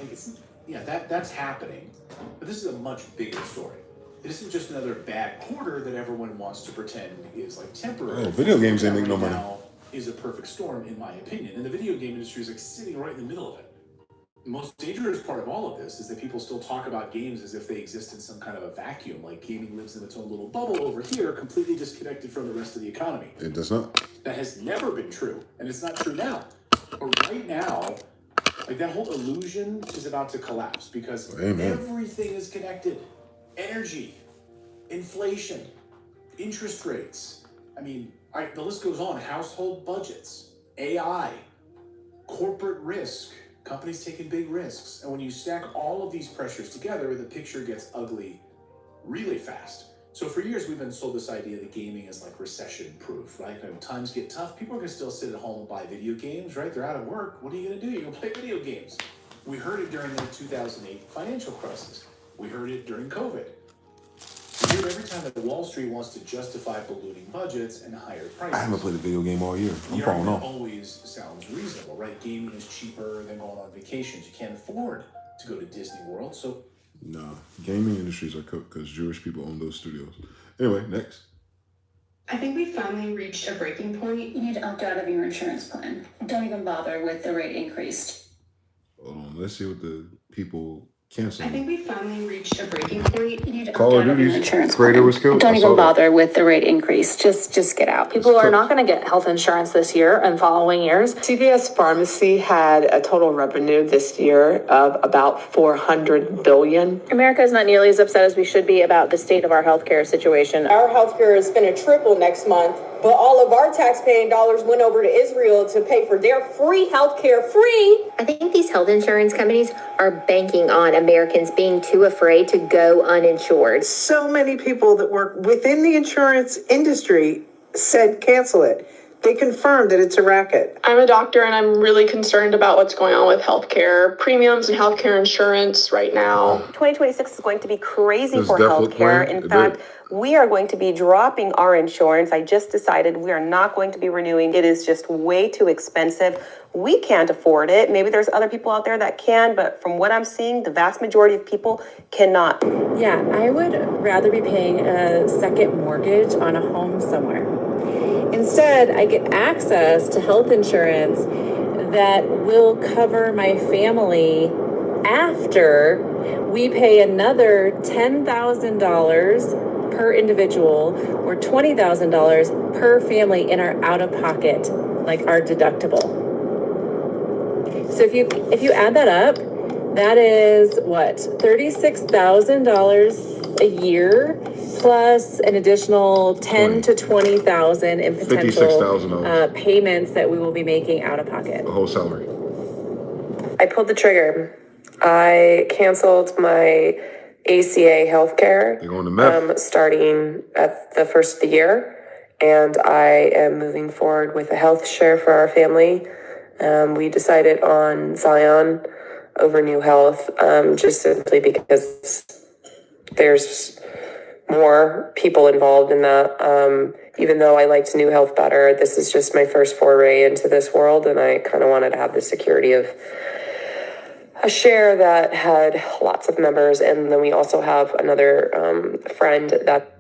Like, that's happening. But this is a much bigger story. It isn't just another bad quarter that everyone wants to pretend is like temporary. Oh, video games ain't make no money. Now is a perfect storm, in my opinion. And the video game industry is like sitting right in the middle of it. The most dangerous part of all of this is that people still talk about games as if they exist in some kind of a vacuum, like gaming lives in its own little bubble over here, completely disconnected from the rest of the economy. It does not. That has never been true, and it's not true now. But right now, like, that whole illusion is about to collapse because everything is connected. Energy, inflation, interest rates. I mean, the list goes on. Household budgets, AI, corporate risk, companies taking big risks. And when you stack all of these pressures together, the picture gets ugly really fast. So for years, we've been sold this idea that gaming is like recession-proof, right? When times get tough, people are going to still sit at home and buy video games, right? They're out of work. What are you going to do? You're going to play video games. We heard it during the 2008 financial crisis. We heard it during COVID. We hear it every time that Wall Street wants to justify ballooning budgets and higher prices. I haven't played a video game all year. I'm falling off. Always sounds reasonable, right? Gaming is cheaper than going on vacations. You can't afford to go to Disney World, so... Nah, gaming industries are cooked because Jewish people own those studios. Anyway, next. I think we finally reached a breaking point. You need to opt out of your insurance plan. Don't even bother with the rate increase. Hold on, let's see what the people canceling. I think we finally reached a breaking point. You need to Call of Duty's creator was killed. Don't even bother with the rate increase. Just get out. People are not going to get health insurance this year and following years. CVS Pharmacy had a total revenue this year of about $400 billion. America is not nearly as upset as we should be about the state of our healthcare situation. Our healthcare is going to triple next month, but all of our taxpaying dollars went over to Israel to pay for their free healthcare. Free! I think these health insurance companies are banking on Americans being too afraid to go uninsured. So many people that work within the insurance industry said cancel it. They confirmed that it's a racket. I'm a doctor and I'm really concerned about what's going on with healthcare premiums and healthcare insurance right now. 2026 is going to be crazy for healthcare. In fact, we are going to be dropping our insurance. I just decided we are not going to be renewing. It is just way too expensive. We can't afford it. Maybe there's other people out there that can, but from what I'm seeing, the vast majority of people cannot. Yeah, I would rather be paying a second mortgage on a home somewhere. Instead, I get access to health insurance that will cover my family after we pay another $10,000 per individual or $20,000 per family in our out-of-pocket, like our deductible. So if you add that up, that is what, $36,000 a year plus an additional $10,000 to $20,000 in potential payments that we will be making out of pocket. The whole salary. I pulled the trigger. I canceled my ACA healthcare. They're going to meth. Starting at the first of the year, and I am moving forward with a health share for our family. We decided on Zion over New Health, just simply because there's more people involved in that. Even though I liked New Health better, this is just my first foray into this world, and I kind of wanted to have the security of a share that had lots of members. And then we also have another friend that...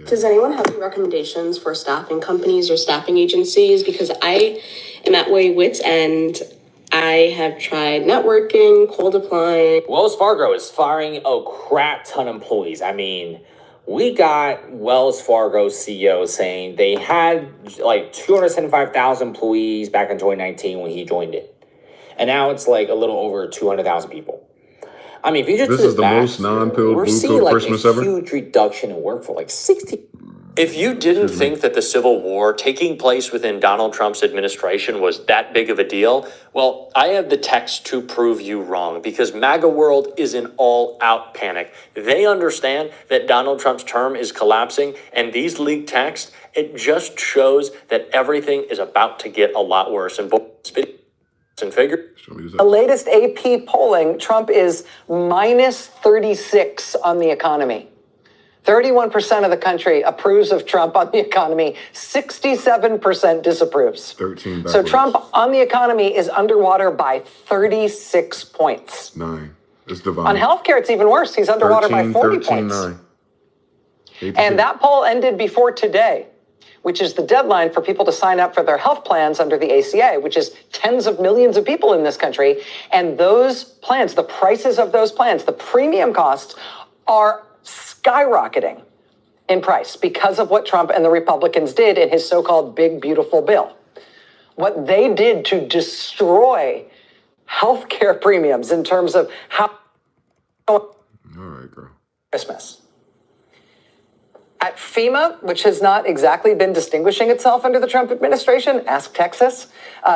Does anyone have any recommendations for staffing companies or staffing agencies? Because I am at my wit's end. I have tried networking, cold applying. Wells Fargo is firing a crap ton of employees. I mean, we got Wells Fargo CEO saying they had like 275,000 employees back in 2019 when he joined it. And now it's like a little over 200,000 people. I mean, if you just this is the most non-pilled blue pill Christmas ever. We're seeing like a huge reduction in workforce, like 60. If you didn't think that the Civil War taking place within Donald Trump's administration was that big of a deal, well, I have the text to prove you wrong, because MAGA world is in all-out panic. They understand that Donald Trump's term is collapsing, and these leaked texts, it just shows that everything is about to get a lot worse. And figure. The latest AP polling, Trump is minus 36 on the economy. 31% of the country approves of Trump on the economy. 67% disapproves. 13 backwards. So Trump on the economy is underwater by 36 points. 9. It's divided. On healthcare, it's even worse. He's underwater by 40 points. 9. And that poll ended before today, which is the deadline for people to sign up for their health plans under the ACA, which is tens of millions of people in this country. And those plans, the prices of those plans, the premium costs are skyrocketing in price because of what Trump and the Republicans did in his so-called big, beautiful bill. What they did to destroy healthcare premiums in terms of how... All right, girl. Christmas. At FEMA, which has not exactly been distinguishing itself under the Trump administration, ask Texas,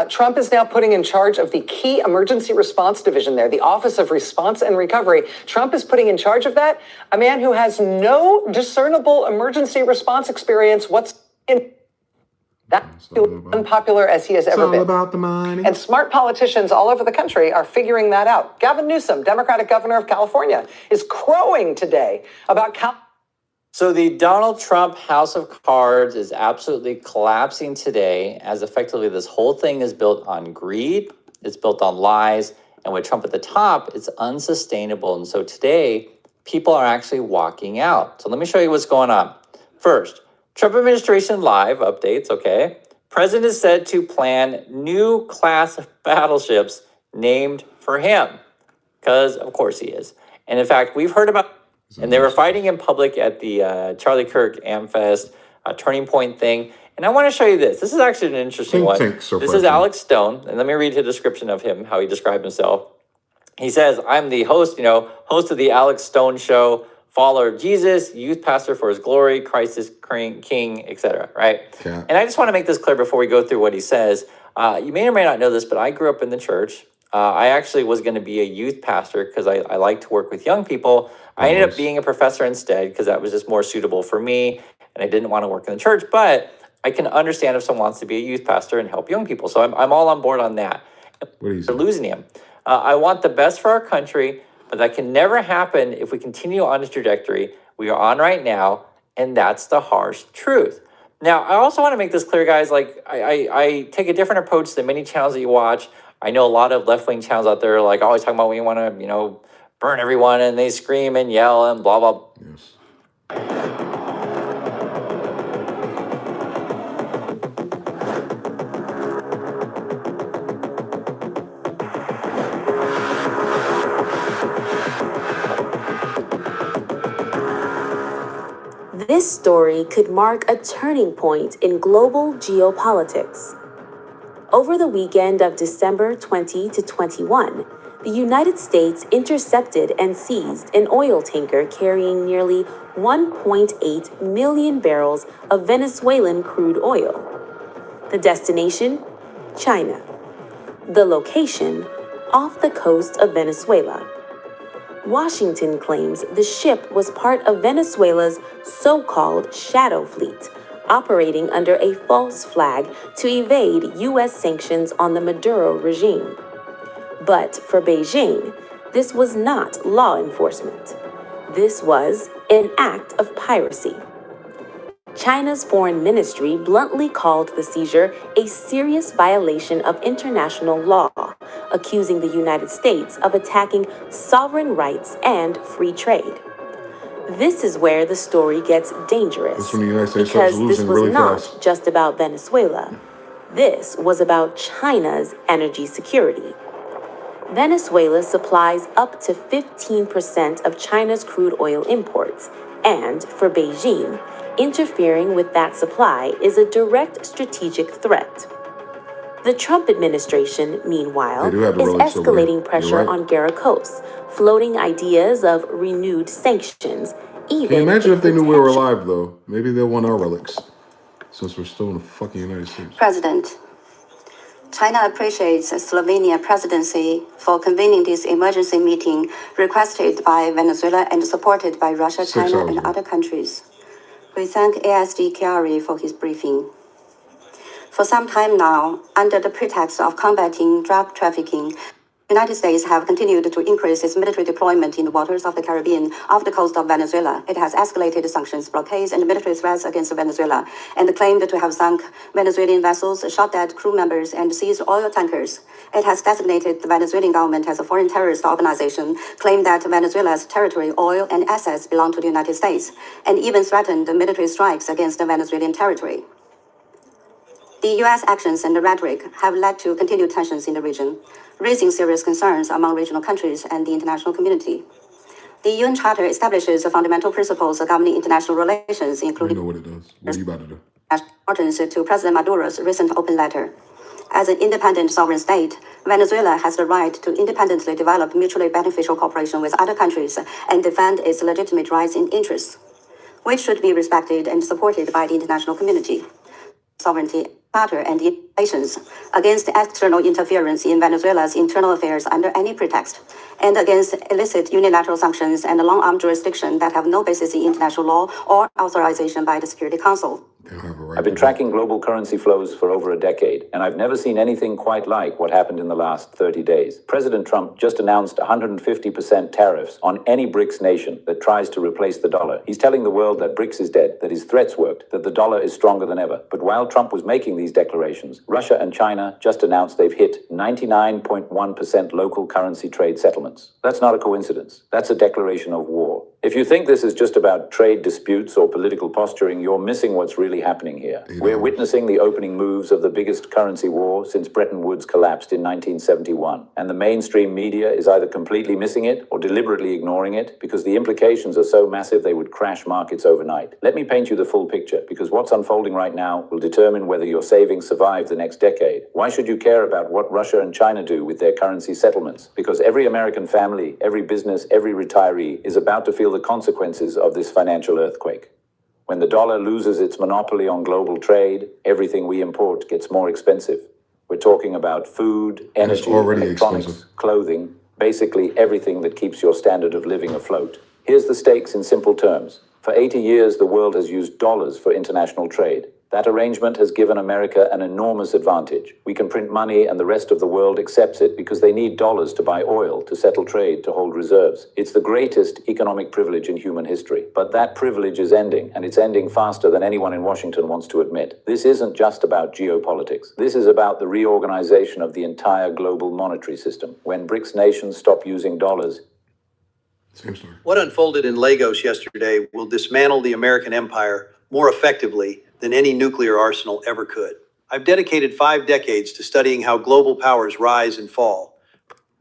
Trump is now putting in charge of the key emergency response division there, the Office of Response and Recovery. Trump is putting in charge of that a man who has no discernible emergency response experience whatsoever. That's unpopular as he has ever been. It's all about the money. And smart politicians all over the country are figuring that out. Gavin Newsom, Democratic governor of California, is crowing today about So the Donald Trump House of Cards is absolutely collapsing today, as effectively this whole thing is built on greed, it's built on lies, and with Trump at the top, it's unsustainable. And so today, people are actually walking out. So let me show you what's going on. First, Trump administration live updates, okay? President is said to plan new class of battleships named for him, because of course he is. And in fact, we've heard about, and they were fighting in public at the Charlie Kirk Amfest Turning Point thing. And I want to show you this. This is actually an interesting one. This is Alex Stone. And let me read his description of him, how he described himself. He says, I'm the host, host of the Alex Stone Show, follower of Jesus, youth pastor for his glory, Christ is king, etc. Right? Yeah. And I just want to make this clear before we go through what he says. You may or may not know this, but I grew up in the church. I actually was going to be a youth pastor because I like to work with young people. I ended up being a professor instead because that was just more suitable for me, and I didn't want to work in the church, but I can understand if someone wants to be a youth pastor and help young people. So I'm all on board on that. We're losing him. I want the best for our country, but that can never happen if we continue on this trajectory we are on right now, and that's the harsh truth. Now, I also want to make this clear, guys, like I take a different approach than many channels that you watch. I know a lot of left-wing channels out there like always talking about we want to, burn everyone, and they scream and yell and blah, blah. Yes. This story could mark a turning point in global geopolitics. Over the weekend of December 20 to 21, the United States intercepted and seized an oil tanker carrying nearly 1.8 million barrels of Venezuelan crude oil. The destination? China. The location? Off the coast of Venezuela. Washington claims the ship was part of Venezuela's so-called shadow fleet, operating under a false flag to evade U.S. sanctions on the Maduro regime. But for Beijing, this was not law enforcement. This was an act of piracy. China's foreign ministry bluntly called the seizure a serious violation of international law, accusing the United States of attacking sovereign rights and free trade. This is where the story gets dangerous, because this was not just about Venezuela. This was about China's energy security. Venezuela supplies up to 15% of China's crude oil imports, and for Beijing, interfering with that supply is a direct strategic threat. The Trump administration, meanwhile, is escalating pressure on Garacos, floating ideas of renewed sanctions. Even can you imagine if they knew we were alive, though? Maybe they'll want our relics, since we're still in the fucking United States. President, China appreciates the Slovenia presidency for convening this emergency meeting requested by Venezuela and supported by Russia, China, and other countries. We thank ASD Chiari for his briefing. For some time now, under the pretext of combating drug trafficking, the United States have continued to increase its military deployment in the waters of the Caribbean off the coast of Venezuela. It has escalated sanctions, blockades, and military threats against Venezuela, and claimed to have sunk Venezuelan vessels, shot dead crew members, and seized oil tankers. It has designated the Venezuelan government as a foreign terrorist organization, claimed that Venezuela's territory, oil, and assets belong to the United States, and even threatened military strikes against the Venezuelan territory. The U.S. actions and rhetoric have led to continued tensions in the region, raising serious concerns among regional countries and the international community. The UN Charter establishes the fundamental principles governing international relations, including importance to President Maduro's recent open letter. As an independent sovereign state, Venezuela has the right to independently develop mutually beneficial cooperation with other countries and defend its legitimate rights and interests, which should be respected and supported by the international community. Sovereignty, Charter, and relations against external interference in Venezuela's internal affairs under any pretext, and against illicit unilateral sanctions and long-arm jurisdiction that have no basis in international law or authorization by the Security Council. I've been tracking global currency flows for over a decade, and I've never seen anything quite like what happened in the last 30 days. President Trump just announced 150% tariffs on any BRICS nation that tries to replace the dollar. He's telling the world that BRICS is dead, that his threats worked, that the dollar is stronger than ever. But while Trump was making these declarations, Russia and China just announced they've hit 99.1% local currency trade settlements. That's not a coincidence. That's a declaration of war. If you think this is just about trade disputes or political posturing, you're missing what's really happening here. We're witnessing the opening moves of the biggest currency war since Bretton Woods collapsed in 1971. And the mainstream media is either completely missing it or deliberately ignoring it because the implications are so massive they would crash markets overnight. Let me paint you the full picture, because what's unfolding right now will determine whether your savings survive the next decade. Why should you care about what Russia and China do with their currency settlements? Because every American family, every business, every retiree is about to feel the consequences of this financial earthquake. When the dollar loses its monopoly on global trade, everything we import gets more expensive. We're talking about food, energy, electronics, clothing, basically everything that keeps your standard of living afloat. Here's the stakes in simple terms. For 80 years, the world has used dollars for international trade. That arrangement has given America an enormous advantage. We can print money and the rest of the world accepts it because they need dollars to buy oil, to settle trade, to hold reserves. It's the greatest economic privilege in human history. But that privilege is ending, and it's ending faster than anyone in Washington wants to admit. This isn't just about geopolitics. This is about the reorganization of the entire global monetary system. When BRICS nations stop using dollars, what unfolded in Lagos yesterday will dismantle the American empire more effectively than any nuclear arsenal ever could. I've dedicated 5 decades to studying how global powers rise and fall.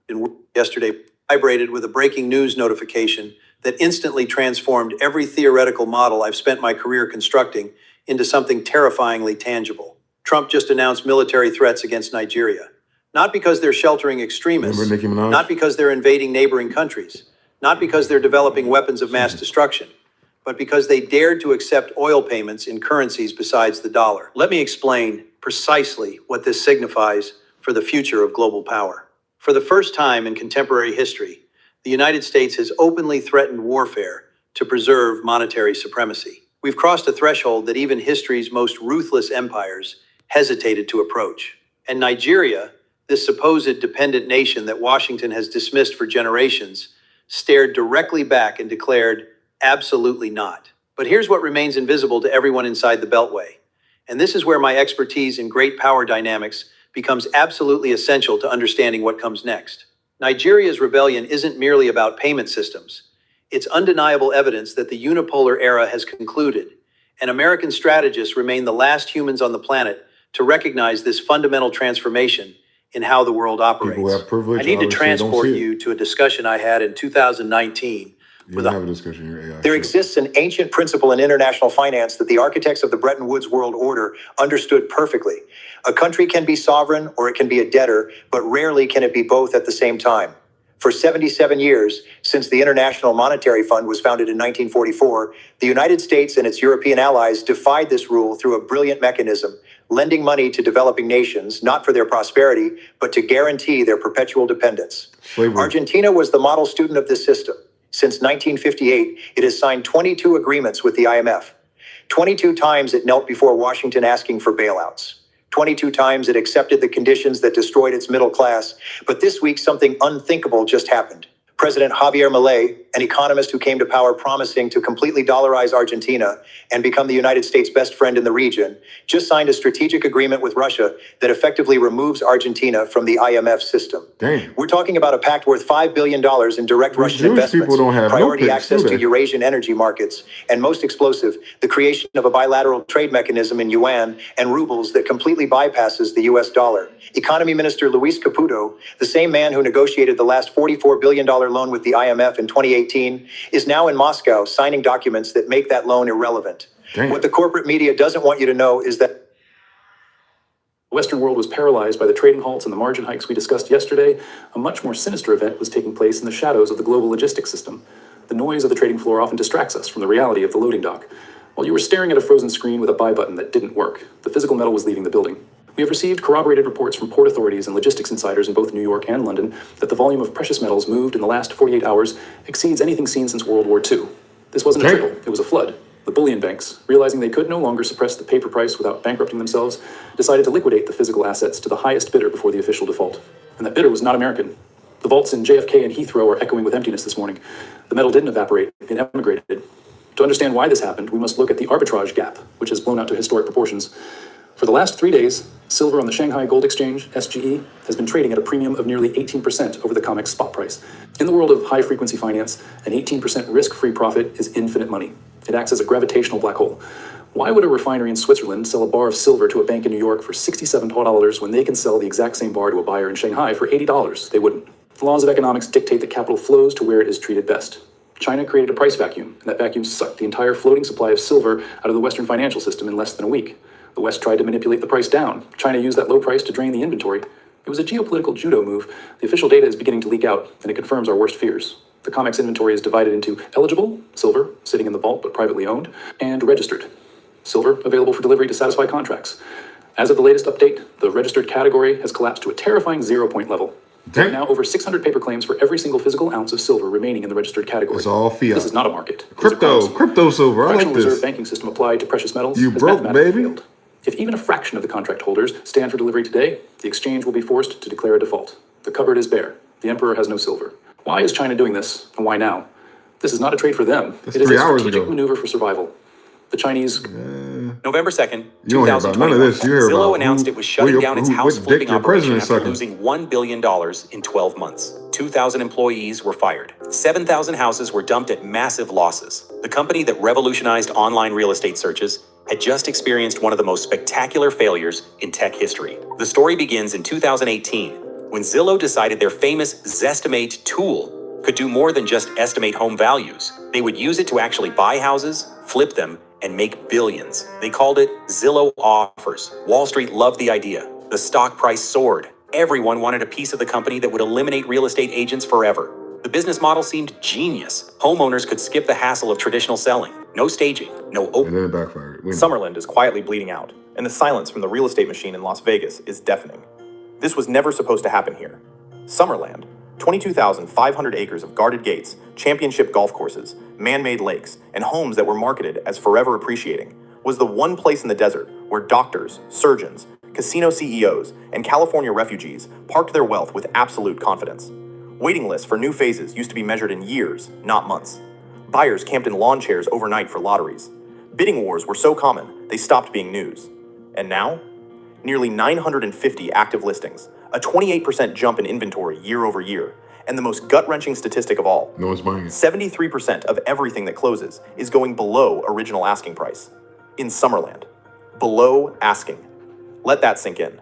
And yesterday, vibrated with a breaking news notification that instantly transformed every theoretical model I've spent my career constructing into something terrifyingly tangible. Trump just announced military threats against Nigeria. Not because they're sheltering extremists, not because they're invading neighboring countries, not because they're developing weapons of mass destruction, but because they dared to accept oil payments in currencies besides the dollar. Let me explain precisely what this signifies for the future of global power. For the first time in contemporary history, the United States has openly threatened warfare to preserve monetary supremacy. We've crossed a threshold that even history's most ruthless empires hesitated to approach. And Nigeria, this supposed dependent nation that Washington has dismissed for generations, stared directly back and declared, absolutely not. But here's what remains invisible to everyone inside the Beltway. And this is where my expertise in great power dynamics becomes absolutely essential to understanding what comes next. Nigeria's rebellion isn't merely about payment systems. It's undeniable evidence that the unipolar era has concluded, and American strategists remain the last humans on the planet to recognize this fundamental transformation in how the world operates. I need to transport you to a discussion I had in 2019. There exists an ancient principle in international finance that the architects of the Bretton Woods world order understood perfectly. A country can be sovereign or it can be a debtor, but rarely can it be both at the same time. For 77 years, since the International Monetary Fund was founded in 1944, the United States and its European allies defied this rule through a brilliant mechanism, lending money to developing nations, not for their prosperity, but to guarantee their perpetual dependence. Argentina was the model student of this system. Since 1958, it has signed 22 agreements with the IMF. 22 times it knelt before Washington asking for bailouts. 22 times it accepted the conditions that destroyed its middle class. But this week, something unthinkable just happened. President Javier Milei, an economist who came to power promising to completely dollarize Argentina and become the United States' best friend in the region, just signed a strategic agreement with Russia that effectively removes Argentina from the IMF system. Damn. We're talking about a pact worth $5 billion in direct Russian investments, priority access to Eurasian energy markets, and most explosive, the creation of a bilateral trade mechanism in yuan and rubles that completely bypasses the US dollar. Economy Minister Luis Caputo, the same man who negotiated the last $44 billion loan with the IMF in 2018, is now in Moscow signing documents that make that loan irrelevant. Damn. What the corporate media doesn't want you to know is that The Western world was paralyzed by the trading halts and the margin hikes we discussed yesterday. A much more sinister event was taking place in the shadows of the global logistics system. The noise of the trading floor often distracts us from the reality of the loading dock. While you were staring at a frozen screen with a buy button that didn't work, the physical metal was leaving the building. We have received corroborated reports from port authorities and logistics insiders in both New York and London that the volume of precious metals moved in the last 48 hours exceeds anything seen since World War II. This wasn't a trickle, it was a flood. The bullion banks, realizing they could no longer suppress the paper price without bankrupting themselves, decided to liquidate the physical assets to the highest bidder before the official default. And that bidder was not American. The vaults in JFK and Heathrow are echoing with emptiness this morning. The metal didn't evaporate, it emigrated. To understand why this happened, we must look at the arbitrage gap, which has blown out to historic proportions. For the last 3 days, silver on the Shanghai Gold Exchange, SGE, has been trading at a premium of nearly 18% over the COMEX spot price. In the world of high-frequency finance, an 18% risk-free profit is infinite money. It acts as a gravitational black hole. Why would a refinery in Switzerland sell a bar of silver to a bank in New York for $67 when they can sell the exact same bar to a buyer in Shanghai for $80? They wouldn't. The laws of economics dictate that capital flows to where it is treated best. China created a price vacuum, and that vacuum sucked the entire floating supply of silver out of the Western financial system in less than a week. The West tried to manipulate the price down. China used that low price to drain the inventory. It was a geopolitical judo move. The official data is beginning to leak out, and it confirms our worst fears. The COMEX inventory is divided into eligible, silver, sitting in the vault but privately owned, and registered, silver, available for delivery to satisfy contracts. As of the latest update, the registered category has collapsed to a terrifying 0-point level. There are now over 600 paper claims for every single physical ounce of silver remaining in the registered category. It's all fiat. This is not a market. Crypto silver. I like Fractional this. reserve banking system applied to precious metals. You has broke, mathematically baby. failed. If even a fraction of the contract holders stand for delivery today, the exchange will be forced to declare a default. The cupboard is bare. The emperor has no silver. Why is China doing this, and why now? This is not a trade for them. That's it is 3 a hours strategic ago. maneuver for survival. The Chinese... November 2nd, You don't hear about none of 2021, this. You hear Zillow about announced who- it was shutting who- down its who- house what flipping dick your operation president after sucking. losing $1 billion in 12 months. 2,000 employees were fired. 7,000 houses were dumped at massive losses. The company that revolutionized online real estate searches had just experienced one of the most spectacular failures in tech history. The story begins in 2018, when Zillow decided their famous Zestimate tool could do more than just estimate home values. They would use it to actually buy houses, flip them, and make billions. They called it Zillow Offers. Wall Street loved the idea. The stock price soared. Everyone wanted a piece of the company that would eliminate real estate agents forever. The business model seemed genius. Homeowners could skip the hassle of traditional selling. No staging, no And then it backfired. Summerlin is quietly bleeding out, and the silence from the real estate machine in Las Vegas is deafening. This was never supposed to happen here. Summerland, 22,500 acres of guarded gates, championship golf courses, man-made lakes, and homes that were marketed as forever appreciating, was the one place in the desert where doctors, surgeons, casino CEOs, and California refugees parked their wealth with absolute confidence. Waiting lists for new phases used to be measured in years, not months. Buyers camped in lawn chairs overnight for lotteries. Bidding wars were so common, they stopped being news. And now? Nearly 950 active listings, a 28% jump in inventory year over year, and the most gut-wrenching statistic of all, No one's buying it. 73% of everything that closes is going below original asking price. In Summerland. Below asking. Let that sink in.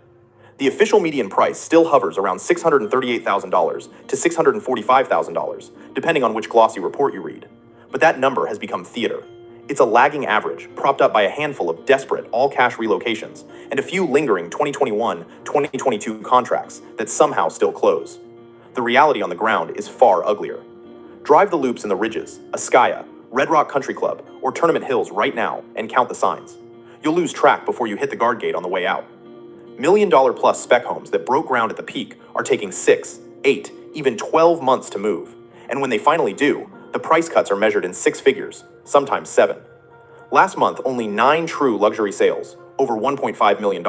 The official median price still hovers around $638,000 to $645,000, depending on which glossy report you read. But that number has become theater. It's a lagging average, propped up by a handful of desperate all-cash relocations and a few lingering 2021-2022 contracts that somehow still close. The reality on the ground is far uglier. Drive the loops in the Ridges, Ascaya, Red Rock Country Club, or Tournament Hills right now and count the signs. You'll lose track before you hit the guard gate on the way out. $1 million plus spec homes that broke ground at the peak are taking 6, 8, even 12 months to move. And when they finally do, the price cuts are measured in 6 figures, sometimes 7. Last month, only 9 true luxury sales, over $1.5 million,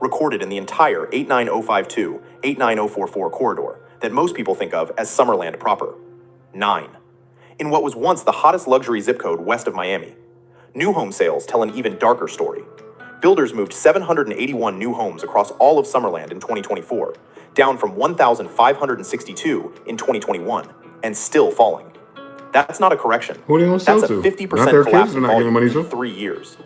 recorded in the entire 89052, 89044 corridor that most people think of as Summerland proper. 9. In what was once the hottest luxury zip code west of Miami, new home sales tell an even darker story. Builders moved 781 new homes across all of Summerland in 2024, down from 1,562 in 2021, and still falling. That's not a correction. Who are they gonna sell That's a to? 50% Not their kids, collapse they're in not getting volume money in to? 3 years.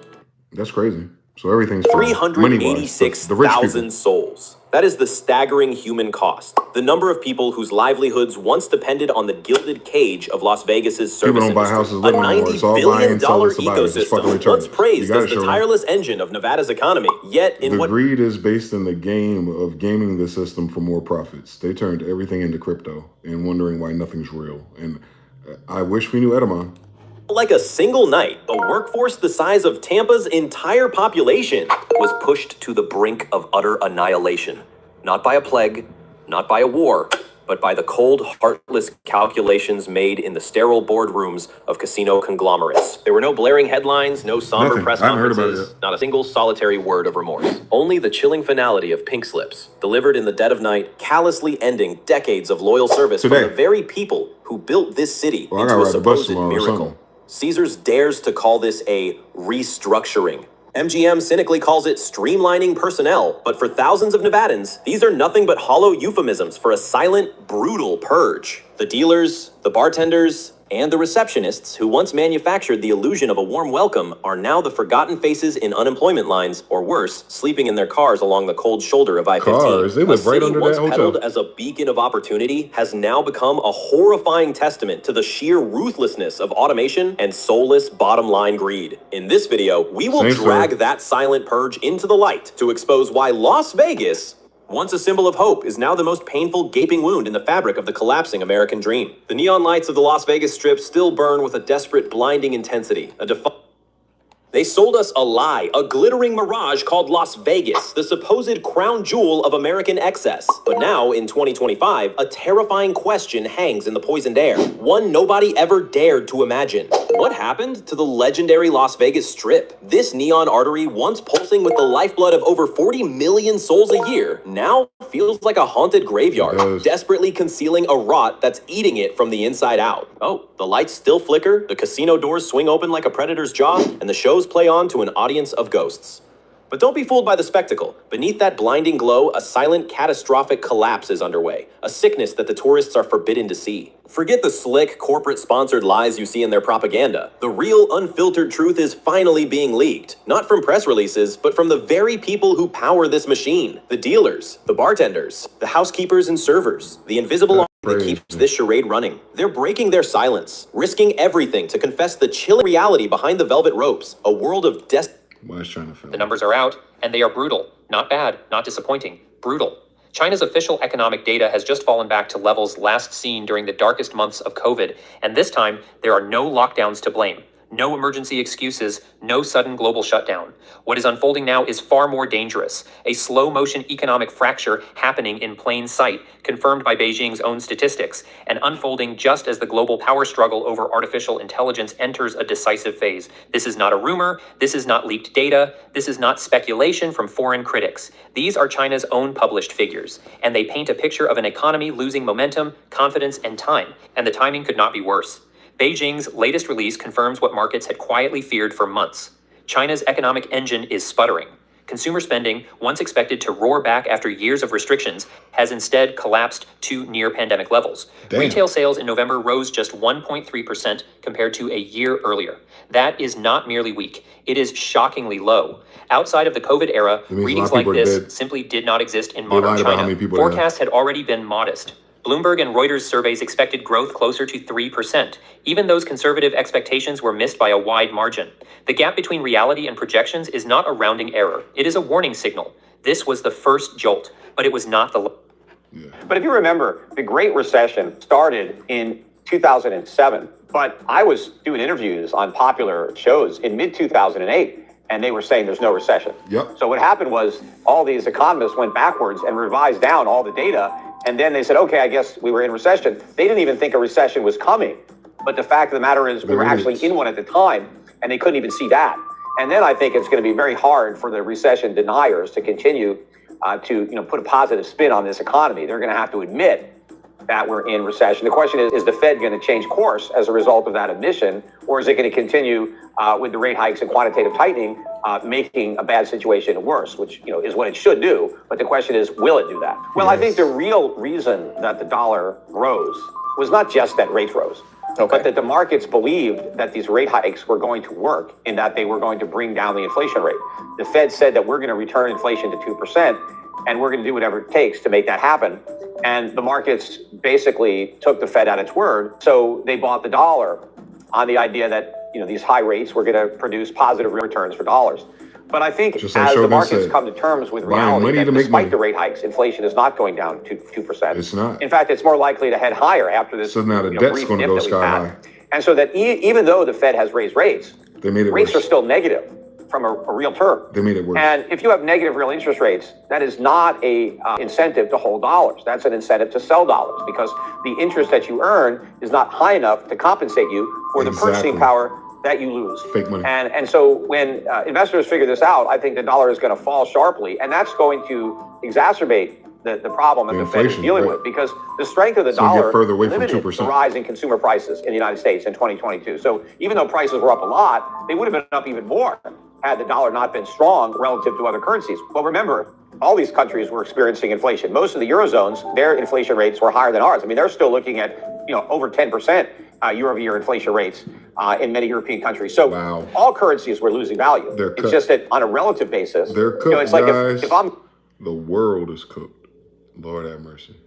That's crazy. So everything's for money-wise. The rich people. 386,000 souls. That is the staggering human cost. The number of people whose livelihoods once depended on the gilded cage of Las Vegas's service People don't buy industry. houses, A live anymore. It's all $90 buy billion and sell and survive. It's just fucking ecosystem, retarded. once praised You gotta as the show them. tireless engine of Nevada's economy. Yet in The what greed is based in the game of gaming the system for more profits. They turned everything into crypto and wondering why nothing's real. And I wish we knew Edamon. like a single night, a workforce the size of Tampa's entire population was pushed to the brink of utter annihilation. Not by a plague, not by a war, but by the cold, heartless calculations made in the sterile boardrooms of casino conglomerates. There were no blaring headlines, no somber Nothing. press I haven't heard about conferences, it. not a single solitary word of remorse. Only the chilling finality of pink slips, delivered in the dead of night, callously ending decades of loyal service Today. from the very people who built this city Well, I into gotta a ride the bus supposed tomorrow or miracle. something. Caesars dares to call this a restructuring. MGM cynically calls it streamlining personnel, but for thousands of Nevadans, these are nothing but hollow euphemisms for a silent, brutal purge. The dealers, the bartenders, and the receptionists who once manufactured the illusion of a warm welcome are now the forgotten faces in unemployment lines, or worse, sleeping in their cars along the cold shoulder of I-15. Cars, they live A right city under once that peddled hotel. as a beacon of opportunity has now become a horrifying testament to the sheer ruthlessness of automation and soulless bottom-line greed. In this video, we will Same drag story. that silent purge into the light to expose why Las Vegas, once a symbol of hope, is now the most painful gaping wound in the fabric of the collapsing American dream. The neon lights of the Las Vegas Strip still burn with a desperate, blinding intensity. They sold us a lie, a glittering mirage called Las Vegas, the supposed crown jewel of American excess. But now, in 2025, a terrifying question hangs in the poisoned air, one nobody ever dared to imagine. What happened to the legendary Las Vegas Strip? This neon artery, once pulsing with the lifeblood of over 40 million souls a year, now feels like a haunted graveyard, desperately concealing a rot that's eating it from the inside out. Oh, the lights still flicker, the casino doors swing open like a predator's jaw, and the shows play on to an audience of ghosts. But don't be fooled by the spectacle. Beneath that blinding glow, a silent, catastrophic collapse is underway, a sickness that the tourists are forbidden to see. Forget the slick, corporate-sponsored lies you see in their propaganda. The real, unfiltered truth is finally being leaked, not from press releases, but from the very people who power this machine. The dealers, the bartenders, the housekeepers and servers, the invisible arm that keeps this charade running. They're breaking their silence, risking everything to confess the chilling reality behind the velvet ropes, a world of Why is China failing? The numbers are out, and they are brutal. Not bad, not disappointing, brutal. China's official economic data has just fallen back to levels last seen during the darkest months of COVID, and this time, there are no lockdowns to blame. No emergency excuses, no sudden global shutdown. What is unfolding now is far more dangerous. A slow-motion economic fracture happening in plain sight, confirmed by Beijing's own statistics, and unfolding just as the global power struggle over artificial intelligence enters a decisive phase. This is not a rumor, this is not leaked data, this is not speculation from foreign critics. These are China's own published figures, and they paint a picture of an economy losing momentum, confidence, and time, and the timing could not be worse. Beijing's latest release confirms what markets had quietly feared for months. China's economic engine is sputtering. Consumer spending, once expected to roar back after years of restrictions, has instead collapsed to near-pandemic levels. Damn. Retail sales in November rose just 1.3% compared to a year earlier. That is not merely weak. It is shockingly low. Outside of the COVID era, It means a lot readings of like people are this dead. simply did not exist in They modern lied about how China. many people they have. Forecasts had already been modest. Bloomberg and Reuters surveys expected growth closer to 3%. Even those conservative expectations were missed by a wide margin. The gap between reality and projections is not a rounding error. It is a warning signal. This was the first jolt, but it was not the... But if you remember, the Great Recession started in 2007, but I was doing interviews on popular shows in mid-2008, and they were saying there's no recession. Yep. So what happened was all these economists went backwards and revised down all the data, and then they said, okay, I guess we were in recession. They didn't even think a recession was coming. But the fact of the matter is we were actually in one at the time, and they couldn't even see that. And then I think it's going to be very hard for the recession deniers to continue to put a positive spin on this economy. They're going to have to admit that we're in recession. The question is the Fed going to change course as a result of that admission, or is it going to continue with the rate hikes and quantitative tightening, making a bad situation worse, which is what it should do. But the question is, will it do that? Well, yes. I think the real reason that the dollar rose was not just that rates rose, but that the markets believed that these rate hikes were going to work in that they were going to bring down the inflation rate. The Fed said that we're going to return inflation to 2%, and we're going to do whatever it takes to make that happen. And the markets basically took the Fed at its word. So they bought the dollar on the idea that, these high rates were going to produce positive returns for dollars. But I think as the markets come to terms with reality that despite the rate hikes, inflation is not going down to 2%. It's not. In fact, it's more likely to head higher after this. So now the debt's going to go sky high. And so that even though the Fed has raised rates, rates are still negative from a real term. They made it worse. And if you have negative real interest rates, that is not a incentive to hold dollars. That's an incentive to sell dollars because the interest that you earn is not high enough to compensate you for the purchasing power that you lose. Fake money. And so when investors figure this out, I think the dollar is going to fall sharply, and that's going to exacerbate the problem that the Fed is dealing with, because the strength of the dollar limited the rise in consumer prices in the United States in 2022. So even though prices were up a lot, they would have been up even more had the dollar not been strong relative to other currencies. Well, remember, all these countries were experiencing inflation. Most of the Eurozones, their inflation rates were higher than ours. I mean, they're still looking at, over 10% year-over-year inflation rates in many European countries. So all currencies were losing value. It's just that on a relative basis, they're cooked, it's like guys. if I'm... The world is cooked. Lord have mercy.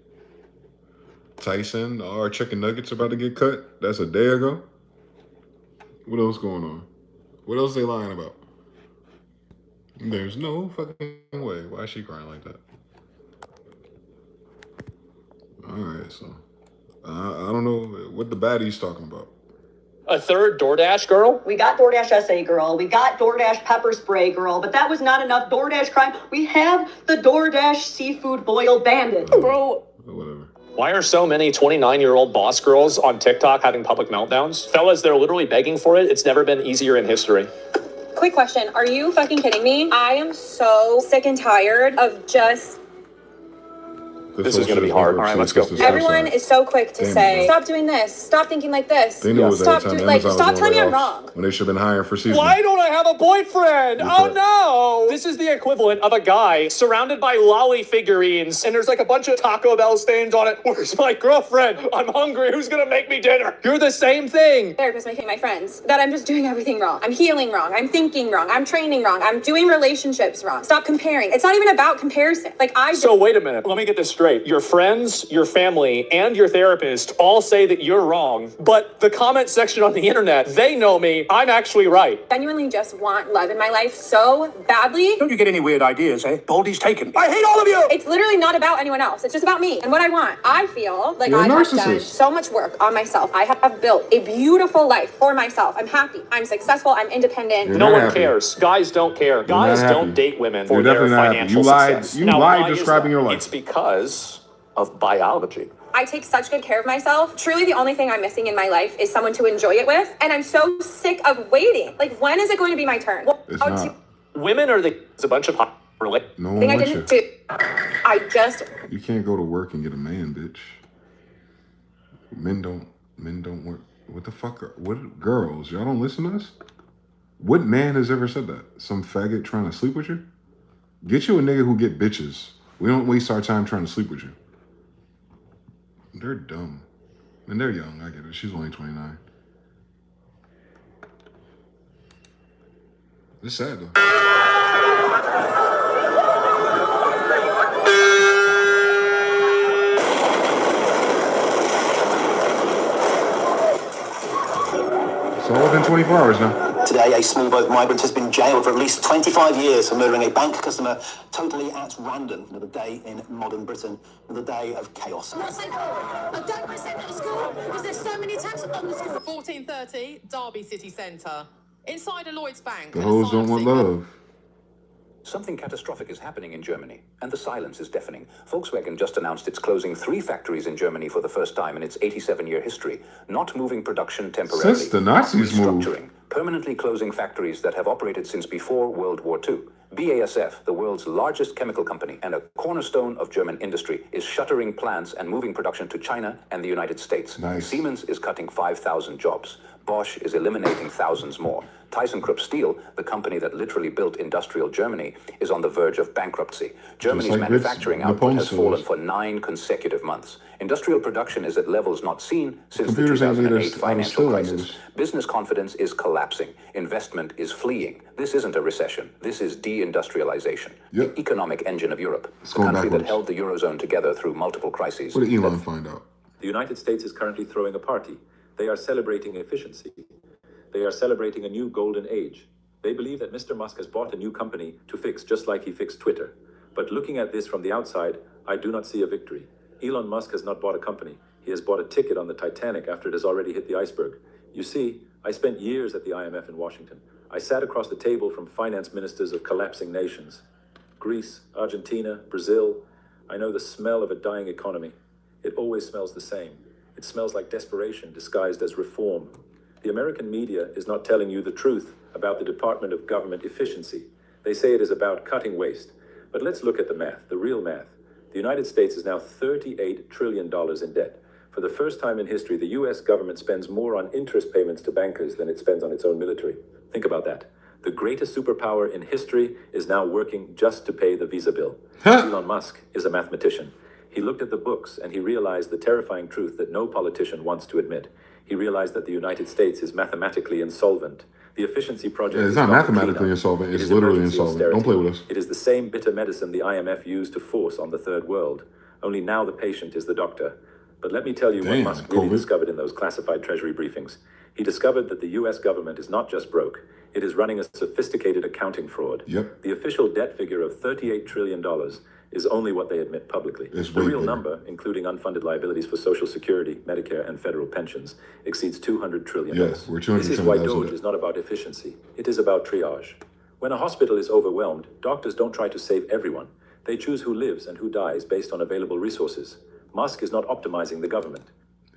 Tyson, our chicken nuggets about to get cut. That's a day ago. What else going on? What else they lying about? There's no fucking way. Why is she crying like that? All right, so I don't know what the baddie's talking about. A third DoorDash girl? We got DoorDash SA girl. We got DoorDash pepper spray girl, but that was not enough DoorDash crime. We have the DoorDash seafood boil bandit. Bro. Whatever. Why are so many 29-year-old boss girls on TikTok having public meltdowns? Fellas, they're literally begging for it. It's never been easier in history. Quick question. Are you fucking kidding me? I am so sick and tired of just... This is going to be hard. All right, let's go. Everyone is so quick to say, stop doing this. Stop thinking like this. They knew it was stop telling me I'm wrong. When they should have been hiring for season. Why don't I have a boyfriend? Oh no! This is the equivalent of a guy surrounded by lolly figurines, and there's like a bunch of Taco Bell stains on it. Where's my girlfriend? I'm hungry. Who's gonna make me dinner? You're the same thing. Therapist making my friends that I'm just doing everything wrong. I'm healing wrong. I'm thinking wrong. I'm training wrong. I'm doing relationships wrong. Stop comparing. It's not even about comparison. So wait a minute. Let me get this straight. Your friends, your family, and your therapist all say that you're wrong, but the comment section on the internet, they know me. I'm actually right. Genuinely just want love in my life so badly. Don't you get any weird ideas, eh? Baldy's taken. I hate all of you! It's literally not about anyone else. It's just about me and what I want. I feel like I have done so much work on myself. I have built a beautiful life for myself. I'm happy. I'm successful. I'm independent. No one cares. Guys don't care. Guys don't date women for their financial success. You lied describing your life. It's because of biology. I take such good care of myself. Truly, the only thing I'm missing in my life is someone to enjoy it with. And I'm so sick of waiting. Like, when is it going to be my turn? Women are a bunch of no one wants you. I just... You can't go to work and get a man, bitch. Men don't work. What the fuck what girls? Y'all don't listen to us? What man has ever said that? Some faggot trying to sleep with you? Get you a nigga who get bitches. We don't waste our time trying to sleep with you. They're dumb. And they're young, I get it. She's only 29. It's sad, though. It's all within 24 hours now. Today, a small boat migrant has been jailed for at least 25 years for murdering a bank customer totally at random. Another day in modern Britain, another day of chaos. I don't want to send her to school because there's so many attacks on the school. 14:30, Derby City Centre. Inside a Lloyds Bank. The hoes don't want love. Something catastrophic is happening in Germany, and the silence is deafening. Volkswagen just announced it's closing 3 factories in Germany for the first time in its 87-year history, not moving production temporarily. Since the Nazis moved. Restructuring, permanently closing factories that have operated since before World War II. BASF, the world's largest chemical company and a cornerstone of German industry, is shuttering plants and moving production to China and the United States. Nice. Siemens is cutting 5,000 jobs. Bosch is eliminating thousands more. ThyssenKrupp Steel, the company that literally built industrial Germany, is on the verge of bankruptcy. Germany's manufacturing output has fallen for 9 consecutive months. Industrial production is at levels not seen since the 2008 financial crisis. Business confidence is collapsing. Investment is fleeing. This isn't a recession. This is deindustrialization. The economic engine of Europe. The country that held the Eurozone together through multiple crises. What did Elon find out? The United States is currently throwing a party. They are celebrating efficiency. They are celebrating a new golden age. They believe that Mr. Musk has bought a new company to fix just like he fixed Twitter. But looking at this from the outside, I do not see a victory. Elon Musk has not bought a company. He has bought a ticket on the Titanic after it has already hit the iceberg. You see, I spent years at the IMF in Washington. I sat across the table from finance ministers of collapsing nations. Greece, Argentina, Brazil. I know the smell of a dying economy. It always smells the same. It smells like desperation disguised as reform. The American media is not telling you the truth about the Department of Government efficiency. They say it is about cutting waste. But let's look at the math, the real math. The United States is now $38 trillion in debt. For the first time in history, the US government spends more on interest payments to bankers than it spends on its own military. Think about that. The greatest superpower in history is now working just to pay the visa bill. Elon Musk is a mathematician. He looked at the books and he realized the terrifying truth that no politician wants to admit. He realized that the United States is mathematically insolvent. The efficiency project it's not mathematically insolvent, it's literally insolvent. Don't play with us. It is the same bitter medicine the IMF used to force on the third world. Only now the patient is the doctor. But let me tell you what Musk really discovered in those classified treasury briefings. He discovered that the US government is not just broke. It is running a sophisticated accounting fraud. The official debt figure of $38 trillion is only what they admit publicly. The real number, including unfunded liabilities for Social Security, Medicare, and federal pensions, exceeds $200 trillion. Yes, we're This is why DOGE is not about efficiency. It is about triage. When a hospital is overwhelmed, doctors don't try to save everyone. They choose who lives and who dies based on available resources. Musk is not optimizing the government.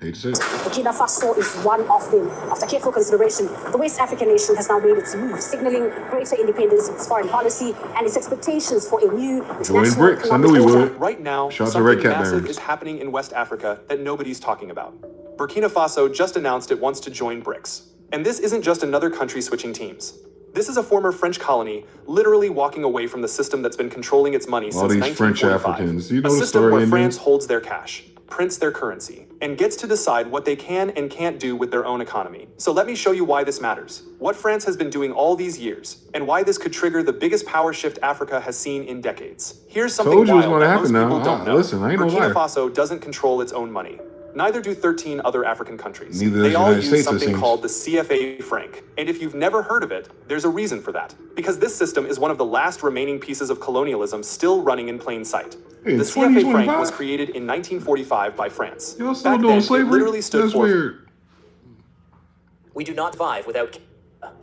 Burkina Faso is one of them. After careful consideration, the West African nation has now made its move, signaling greater independence in its foreign policy and its expectations for a new international BRICS. I knew he would. Right now, Shout out to something Red Cat massive Barons. is happening in West Africa that nobody's talking about. Burkina Faso just announced it wants to join BRICS. And this isn't just another country switching teams. This is a former French colony literally walking away from the system that's been controlling its money since All these French 1945. Africans. You know A the system story where ending? France holds their cash, prints their currency, and gets to decide what they can and can't do with their own economy. So let me show you why this matters, what France has been doing all these years, and why this could trigger the biggest power shift Africa has seen in decades. Here's something Told you it was wild gonna that most happen people now. don't know. Listen, I ain't no Burkina liar. Faso doesn't control its own money. Neither do 13 other African countries. Neither does They the all United use States, it something seems. called the CFA franc. And if you've never heard of it, there's a reason for that. Because this system is one of the last remaining pieces of colonialism still running in plain sight. Hey, The CFA franc 2025? was created in 1945 by France. Y'all still Back doing then, slavery? it literally stood That's for weird. We do not survive without.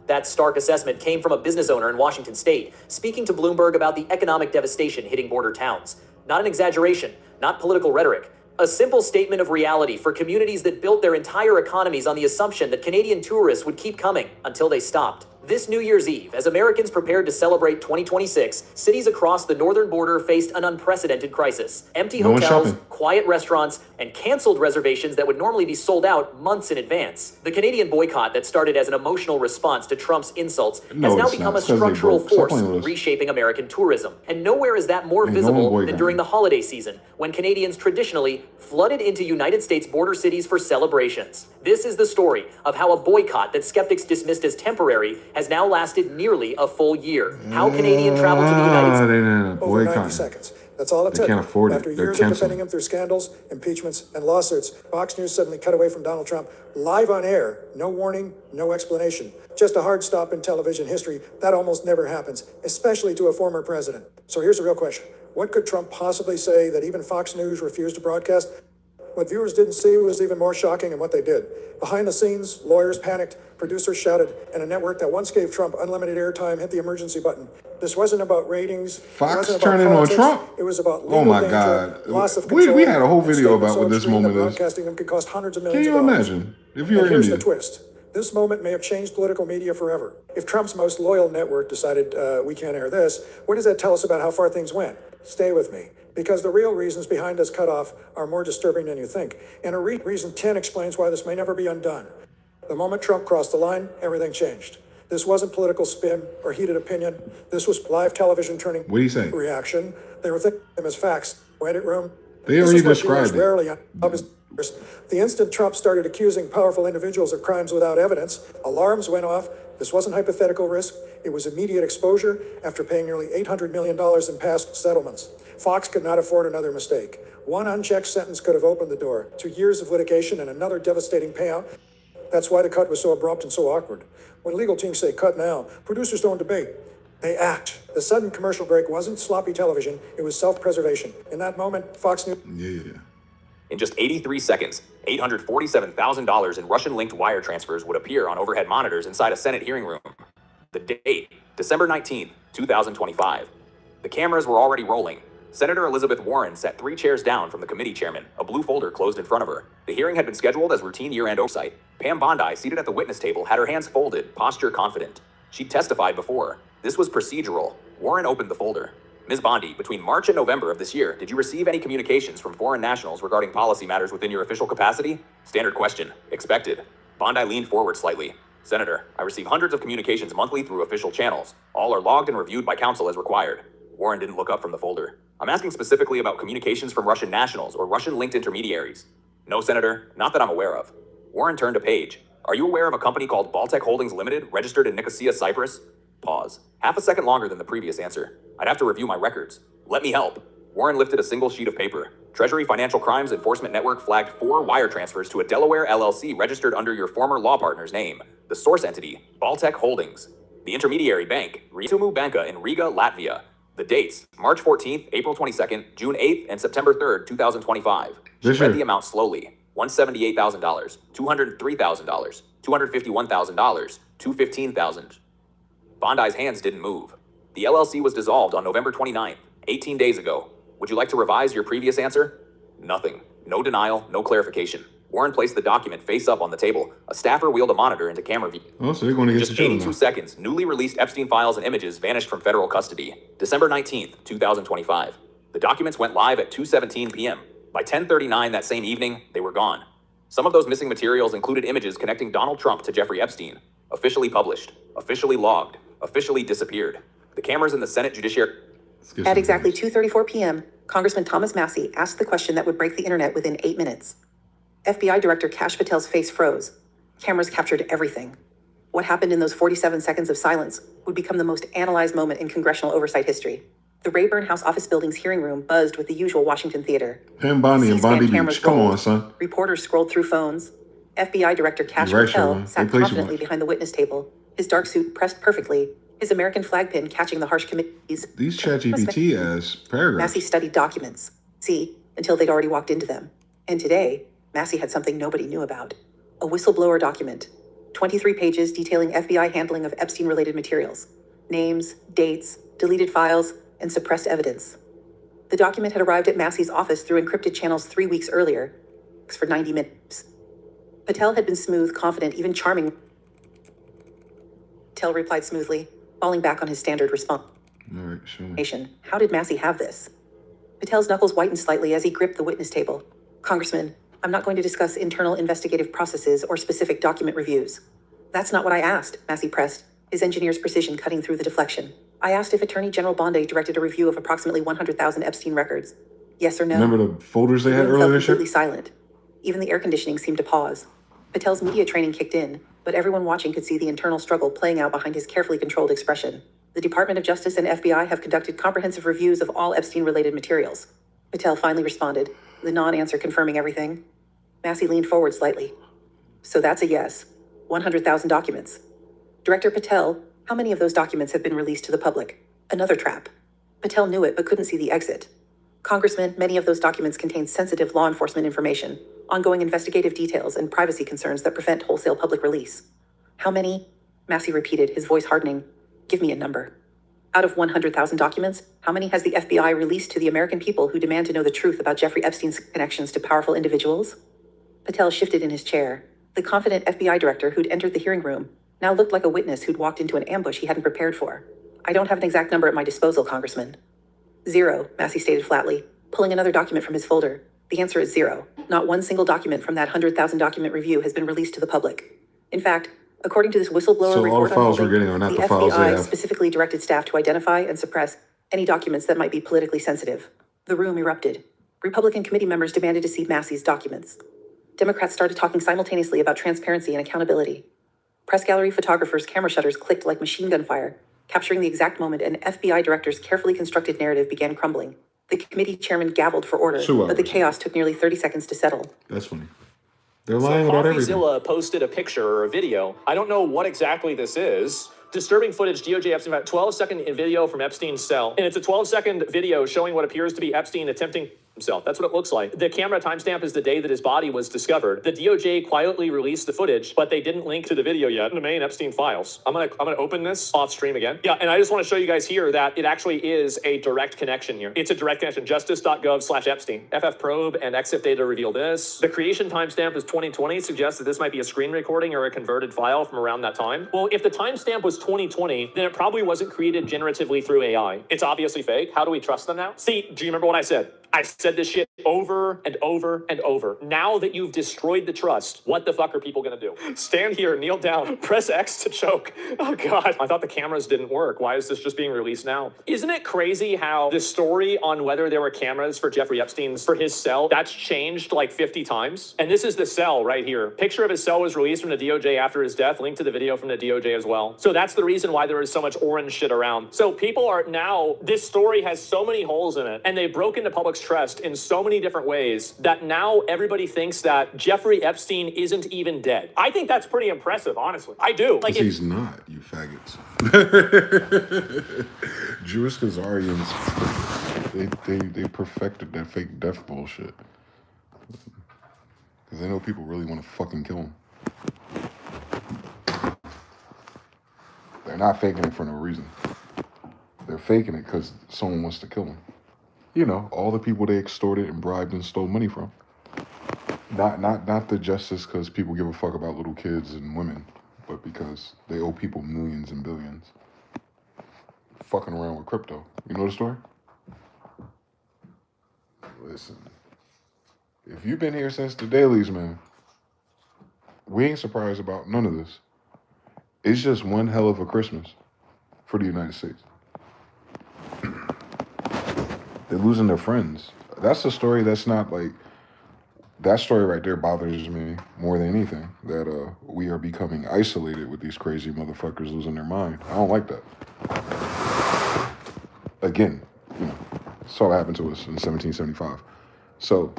That stark assessment came from a business owner in Washington state, speaking to Bloomberg about the economic devastation hitting border towns. Not an exaggeration, not political rhetoric. A simple statement of reality for communities that built their entire economies on the assumption that Canadian tourists would keep coming until they stopped. This New Year's Eve, as Americans prepared to celebrate 2026, cities across the northern border faced an unprecedented crisis. Empty No one's hotels, shopping. quiet restaurants, and canceled reservations that would normally be sold out months in advance. The Canadian boycott that started as an emotional response to Trump's insults No, has now it's become not. a It's 'cause they structural broke. Stop force, playing with us. reshaping American tourism. And nowhere is that more Ain't no one visible than boycotting. during the holiday season, when Canadians traditionally flooded into United States border cities for celebrations. This is the story of how a boycott that skeptics dismissed as temporary has now lasted nearly a full year. How Canadian travel to the United States. They didn't Over 90 boycott. seconds. That's all it They took. can't afford it. After They're years of canceling. defending him through scandals, impeachments, and lawsuits, Fox News suddenly cut away from Donald Trump live on air. No warning, no explanation. Just a hard stop in television history. That almost never happens, especially to a former president. So here's the real question. What could Trump possibly say that even Fox News refused to broadcast? What viewers didn't see was even more shocking than what they did. Behind the scenes, lawyers panicked, producers shouted, and a network that once gave Trump unlimited airtime hit the emergency button. This wasn't about ratings. Fox turning on Trump? It was about legal Oh my danger, God. loss of control. We had a whole and video statements about what so this extreme that moment is. broadcasting them could cost hundreds of Can millions you of dollars. imagine if you're And here's Indian? the twist. This moment may have changed political media forever. If Trump's most loyal network decided we can't air this, what does that tell us about how far things went? Stay with me, because the real reasons behind this cutoff are more disturbing than you think. And reason 10 explains why this may never be undone. The moment Trump crossed the line, everything changed. This wasn't political spin or heated opinion. This was live television turning What do you say? reaction. They were thinking them as facts. Edit room. They This already is what described viewers it. rarely understand. The instant Trump started accusing powerful individuals of crimes without evidence, alarms went off. This wasn't hypothetical risk. It was immediate exposure after paying nearly $800 million in past settlements. Fox could not afford another mistake. One unchecked sentence could have opened the door to years of litigation and another devastating payout. That's why the cut was so abrupt and so awkward. When legal teams say cut now, producers don't debate. They act. The sudden commercial break wasn't sloppy television. It was self-preservation. In that moment, Fox News... Yeah. In just 83 seconds, $847,000 in Russian-linked wire transfers would appear on overhead monitors inside a Senate hearing room. The date, December 19th, 2025. The cameras were already rolling. Senator Elizabeth Warren sat 3 chairs down from the committee chairman, a blue folder closed in front of her. The hearing had been scheduled as routine year-end oversight. Pam Bondi, seated at the witness table, had her hands folded, posture confident. She'd testified before. This was procedural. Warren opened the folder. Ms. Bondi, between March and November of this year, did you receive any communications from foreign nationals regarding policy matters within your official capacity? Standard question. Expected. Bondi leaned forward slightly. Senator, I receive hundreds of communications monthly through official channels. All are logged and reviewed by counsel as required. Warren didn't look up from the folder. I'm asking specifically about communications from Russian nationals or Russian-linked intermediaries. No, Senator, not that I'm aware of. Warren turned a page. Are you aware of a company called Baltec Holdings Limited, registered in Nicosia, Cyprus? Pause. Half a second longer than the previous answer. I'd have to review my records. Let me help. Warren lifted a single sheet of paper. Treasury Financial Crimes Enforcement Network flagged 4 wire transfers to a Delaware LLC registered under your former law partner's name. The source entity, Baltec Holdings. The intermediary bank, Ritumu Banka in Riga, Latvia. The dates, March 14th, April 22nd, June 8th, and September 3rd, 2025. She read the amount slowly. $178,000, $203,000, $251,000, $215,000. Bondi's hands didn't move. The LLC was dissolved on November 29th, 18 days ago. Would you like to revise your previous answer? Nothing. No denial, no clarification. Warren placed the document face up on the table. A staffer wheeled a monitor into camera view. Oh, so they're going to get Just each other 82 now. seconds, newly released Epstein files and images vanished from federal custody. December 19th, 2025. The documents went live at 2:17 p.m. By 10:39 that same evening, they were gone. Some of those missing materials included images connecting Donald Trump to Jeffrey Epstein. Officially published, officially logged, officially disappeared. The cameras in the Senate Judiciary... At exactly 2:34 p.m., Congressman Thomas Massie asked the question that would break the internet within 8 minutes. FBI Director Kash Patel's face froze. Cameras captured everything. What happened in those 47 seconds of silence would become the most analyzed moment in congressional oversight history. The Rayburn House Office Building's hearing room buzzed with the usual Washington theater. Pam Bondi and C-SPAN Bondi cameras Beach. Come on, rolled. son. Reporters scrolled through phones. FBI Director Kash You're right, Patel Sherman. sat They place you confidently much. behind the witness table, his dark suit pressed perfectly, his American flag pin catching the harsh committee's. These ChatGPT as paragraphs. Massey studied documents. See, until they'd already walked into them. And today, Massey had something nobody knew about. A whistleblower document. 23 pages detailing FBI handling of Epstein-related materials. Names, dates, deleted files, and suppressed evidence. The document had arrived at Massey's office through encrypted channels 3 weeks earlier. For 90 minutes. Patel had been smooth, confident, even charming. Patel replied smoothly, falling back on his standard response. All right, show me. How did Massey have this? Patel's knuckles whitened slightly as he gripped the witness table. Congressman, I'm not going to discuss internal investigative processes or specific document reviews. That's not what I asked, Massey pressed, his engineer's precision cutting through the deflection. I asked if Attorney General Bondi directed a review of approximately 100,000 Epstein records. Yes or no? Remember the folders they had The room earlier felt this year? completely silent. Even the air conditioning seemed to pause. Patel's media training kicked in, but everyone watching could see the internal struggle playing out behind his carefully controlled expression. The Department of Justice and FBI have conducted comprehensive reviews of all Epstein-related materials. Patel finally responded, the non-answer confirming everything. Massey leaned forward slightly. So that's a yes. 100,000 documents. Director Patel, how many of those documents have been released to the public? Another trap. Patel knew it, but couldn't see the exit. Congressman, many of those documents contain sensitive law enforcement information, ongoing investigative details, and privacy concerns that prevent wholesale public release. How many? Massey repeated, his voice hardening. Give me a number. Out of 100,000 documents, how many has the FBI released to the American people who demand to know the truth about Jeffrey Epstein's connections to powerful individuals? Patel shifted in his chair. The confident FBI director who'd entered the hearing room now looked like a witness who'd walked into an ambush he hadn't prepared for. I don't have an exact number at my disposal, Congressman. 0, Massey stated flatly, pulling another document from his folder. The answer is 0. Not one single document from that 100,000 document review has been released to the public. In fact, according to this whistleblower So all report the files on we're getting are not the the files they FBI have. specifically directed staff to identify and suppress any documents that might be politically sensitive. The room erupted. Republican committee members demanded to see Massey's documents. Democrats started talking simultaneously about transparency and accountability. Press gallery photographers' camera shutters clicked like machine gun fire, capturing the exact moment an FBI director's carefully constructed narrative began crumbling. The committee chairman gavelled for order, but the chaos took nearly 30 seconds to settle. That's funny. They're lying about everything. CoffeeZilla posted a picture or a video. I don't know what exactly this is. Disturbing footage, DOJ Epstein, about 12-second video from Epstein's cell. And it's a 12-second video showing what appears to be Epstein attempting himself. That's what it looks like. The camera timestamp is the day that his body was discovered. The DOJ quietly released the footage, but they didn't link to the video yet in the main Epstein files. I'm gonna open this off stream again. Yeah, and I just want to show you guys here that it actually is a direct connection here. It's a direct connection. Justice.gov/Epstein. FF probe and EXIF data reveal this. The creation timestamp is 2020, suggests that this might be a screen recording or a converted file from around that time. Well, if the timestamp was 2020, then it probably wasn't created generatively through AI. It's obviously fake. How do we trust them now? See, do you remember what I said? I said this shit over and over and over. Now that you've destroyed the trust, what the fuck are people gonna do? Stand here, kneel down, press X to choke. Oh God, I thought the cameras didn't work. Why is this just being released now? Isn't it crazy how the story on whether there were cameras for Jeffrey Epstein's, for his cell, that's changed like 50 times? And this is the cell right here. Picture of his cell was released from the DOJ after his death, linked to the video from the DOJ as well. So that's the reason why there is so much orange shit around. So people are now, this story has so many holes in it, and they broke into public's trust in so many different ways that now everybody thinks that Jeffrey Epstein isn't even dead. I think that's pretty impressive, honestly. I do. Like, he's not, you faggots. Jewish Khazarians, they perfected that fake death bullshit. Because they know people really want to fucking kill him. They're not faking it for no reason. They're faking it because someone wants to kill him. You know, all the people they extorted and bribed and stole money from. Not the justice because people give a fuck about little kids and women, but because they owe people millions and billions. Fucking around with crypto. You know the story? Listen, if you've been here since the dailies, man, we ain't surprised about none of this. It's just one hell of a Christmas for the United States. They're losing their friends. That's a story that's not like, that story right there bothers me more than anything. That we are becoming isolated with these crazy motherfuckers losing their mind. I don't like that. Again, you know, saw what happened to us in 1775. So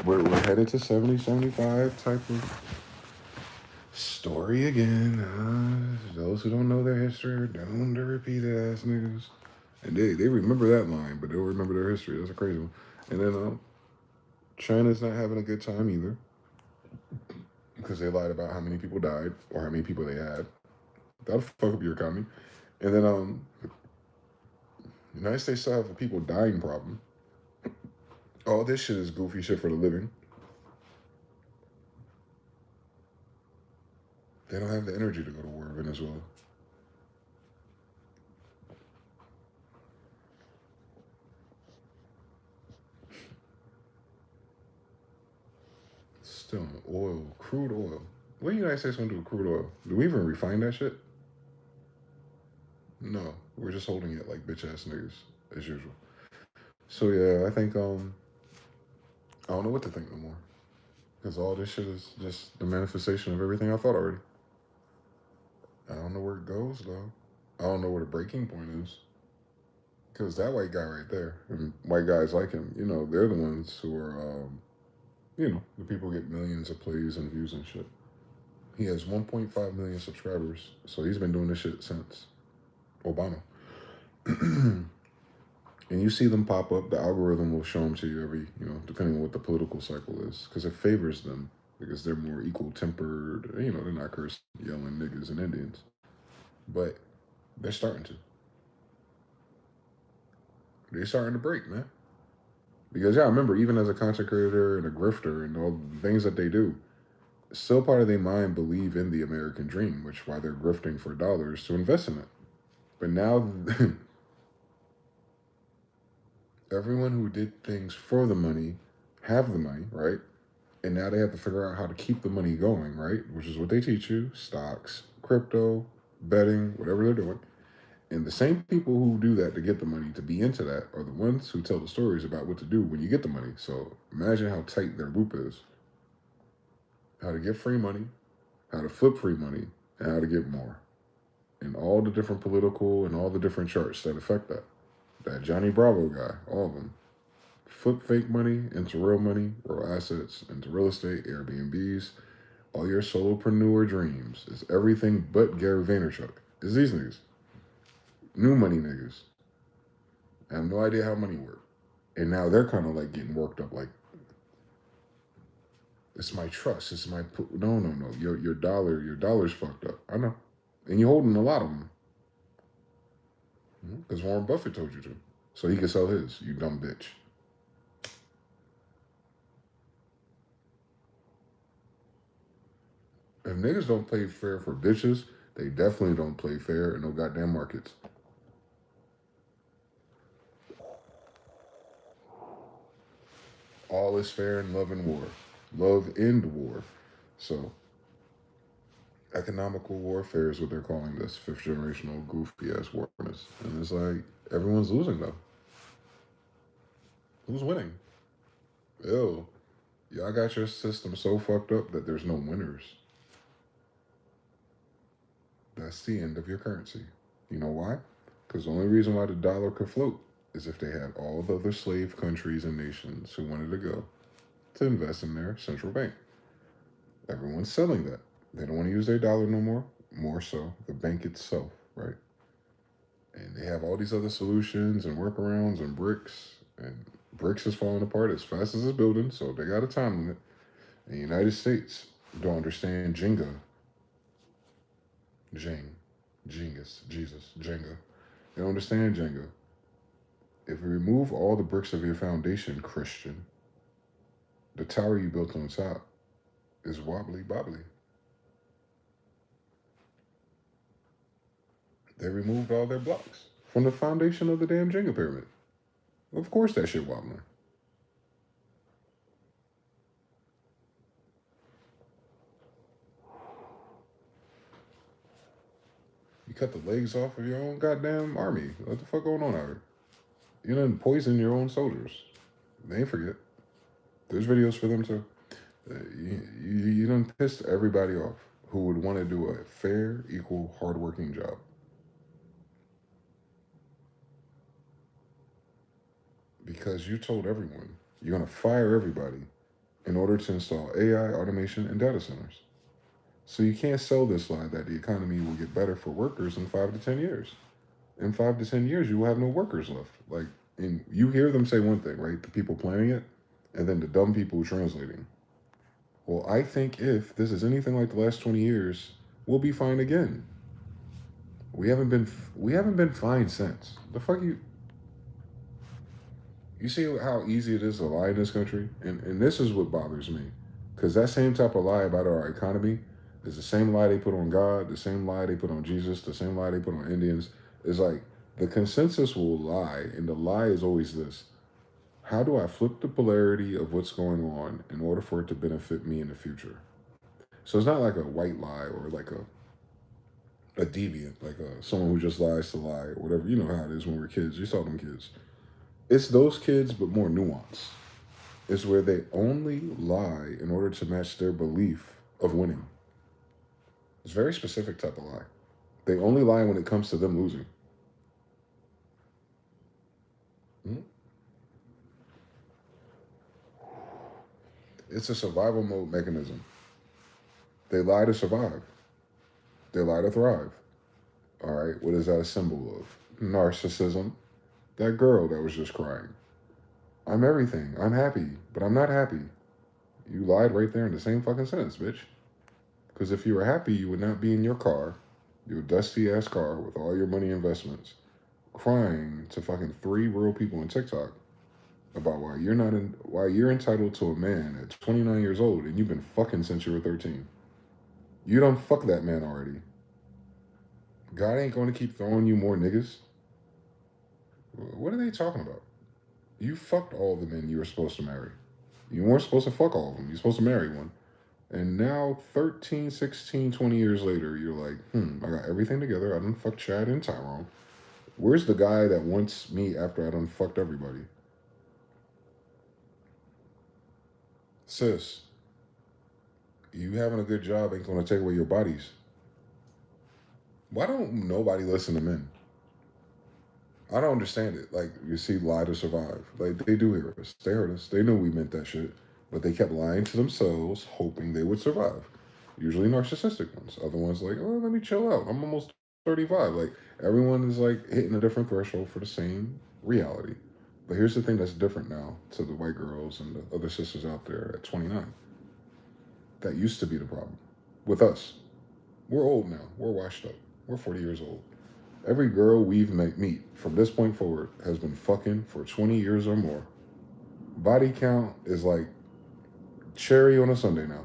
we're headed to 70-75 type of story again. Those who don't know their history are doomed to repeat ass niggas. And they remember that line, but they don't remember their history. That's a crazy one. And then China's not having a good time either. Because they lied about how many people died or how many people they had. That'll fuck up your economy. And then the United States still have a people dying problem. All this shit is goofy shit for the living. They don't have the energy to go to war in Venezuela. Still oil, crude oil. What do the United States want to do with crude oil? Do we even refine that shit? No, we're just holding it like bitch ass niggas as usual. So yeah, I think I don't know what to think no more, because all this shit is just the manifestation of everything I thought already. I don't know where it goes though. I don't know where the breaking point is, because that white guy right there and white guys like him, you know, they're the ones who are, you know, the people get millions of plays and views and shit. He has 1.5 million subscribers, so he's been doing this shit since Obama. And you see them pop up, the algorithm will show them to you every, depending on what the political cycle is, because it favors them because they're more equal tempered. They're not cursing, yelling niggas and Indians, but they're starting to. They're starting to break, man. Because I remember even as a content creator and a grifter and all the things that they do, still part of their mind believe in the American dream, which why they're grifting for dollars to invest in it. But now everyone who did things for the money have the money, right? And now they have to figure out how to keep the money going, right? Which is what they teach you: stocks, crypto, betting, whatever they're doing. And the same people who do that to get the money to be into that are the ones who tell the stories about what to do when you get the money. So imagine how tight their loop is. How to get free money, how to flip free money, and how to get more. And all the different political and all the different charts that affect that. That Johnny Bravo guy, all of them. Flip fake money into real money, real assets, into real estate, Airbnbs. All your solopreneur dreams is everything but Gary Vaynerchuk. It's these niggas. New money niggas. I have no idea how money works. And now they're kind of like getting worked up like, it's my trust. It's my, no. Your dollar's fucked up. I know. And you're holding a lot of them. Because Warren Buffett told you to. So he could sell his, you dumb bitch. If niggas don't play fair for bitches, they definitely don't play fair in no goddamn markets. All is fair in love and war. Love and war. So, economical warfare is what they're calling this. Fifth generational goofy-ass warfare. And it's like, everyone's losing though. Who's winning? Ew. Y'all got your system so fucked up that there's no winners. That's the end of your currency. You know why? Because the only reason why the dollar could float is if they had all the other slave countries and nations who wanted to go to invest in their central bank. Everyone's selling that. They don't want to use their dollar no more. More so, the bank itself, right? And they have all these other solutions and workarounds and bricks. And bricks is falling apart as fast as it's building, so they got a time limit. And the United States don't understand Jenga. Jesus, Jenga. They don't understand Jenga. If you remove all the bricks of your foundation, Christian, the tower you built on top is wobbly bobbly. They removed all their blocks from the foundation of the damn Jenga pyramid. Of course that shit wobbling. You cut the legs off of your own goddamn army. What the fuck going on out here? You done poison your own soldiers. They ain't forget. There's videos for them too. You done pissed everybody off who would want to do a fair, equal, hardworking job. Because you told everyone you're going to fire everybody in order to install AI, automation, and data centers. So you can't sell this lie that the economy will get better for workers in 5 to 10 years. In 5 to 10 years, you will have no workers left. And you hear them say one thing, right? The people planning it, and then the dumb people translating. Well, I think if this is anything like the last 20 years, we'll be fine again. We haven't been fine since. The fuck you... You see how easy it is to lie in this country? And this is what bothers me. Because that same type of lie about our economy is the same lie they put on God, the same lie they put on Jesus, the same lie they put on Indians. It's like the consensus will lie, and the lie is always this. How do I flip the polarity of what's going on in order for it to benefit me in the future? So it's not like a white lie or like a deviant, like someone who just lies to lie or whatever. You know how it is when we're kids. You saw them kids. It's those kids, but more nuanced. It's where they only lie in order to match their belief of winning. It's a very specific type of lie. They only lie when it comes to them losing. It's a survival mode mechanism. They lie to survive. They lie to thrive. All right, what is that a symbol of? Narcissism, That girl that was just crying. I'm everything. I'm happy, but I'm not happy. You lied right there in the same fucking sentence, bitch. Because if you were happy, you would not be in your car, your dusty ass car with all your money investments, crying to fucking 3 real people on TikTok about why you're entitled to a man at 29 years old and you've been fucking since you were 13. You done fuck that man already. God ain't going to keep throwing you more niggas. What are they talking about? You fucked all the men you were supposed to marry. You weren't supposed to fuck all of them. You're supposed to marry one. And now 13, 16, 20 years later, you're like, I got everything together. I done fucked Chad and Tyrone. Where's the guy that wants me after I done fucked everybody? Sis, you having a good job ain't going to take away your bodies. Why don't nobody listen to men? I don't understand it. Like, you see, lie to survive. Like, they do hear us. They heard us. They knew we meant that shit. But they kept lying to themselves, hoping they would survive. Usually narcissistic ones. Other ones like, oh, let me chill out. I'm almost 35. Like, everyone is, like, hitting a different threshold for the same reality. But here's the thing that's different now to the white girls and the other sisters out there at 29. That used to be the problem. With us. We're old now. We're washed up. We're 40 years old. Every girl we've meet from this point forward has been fucking for 20 years or more. Body count is like cherry on a Sunday now.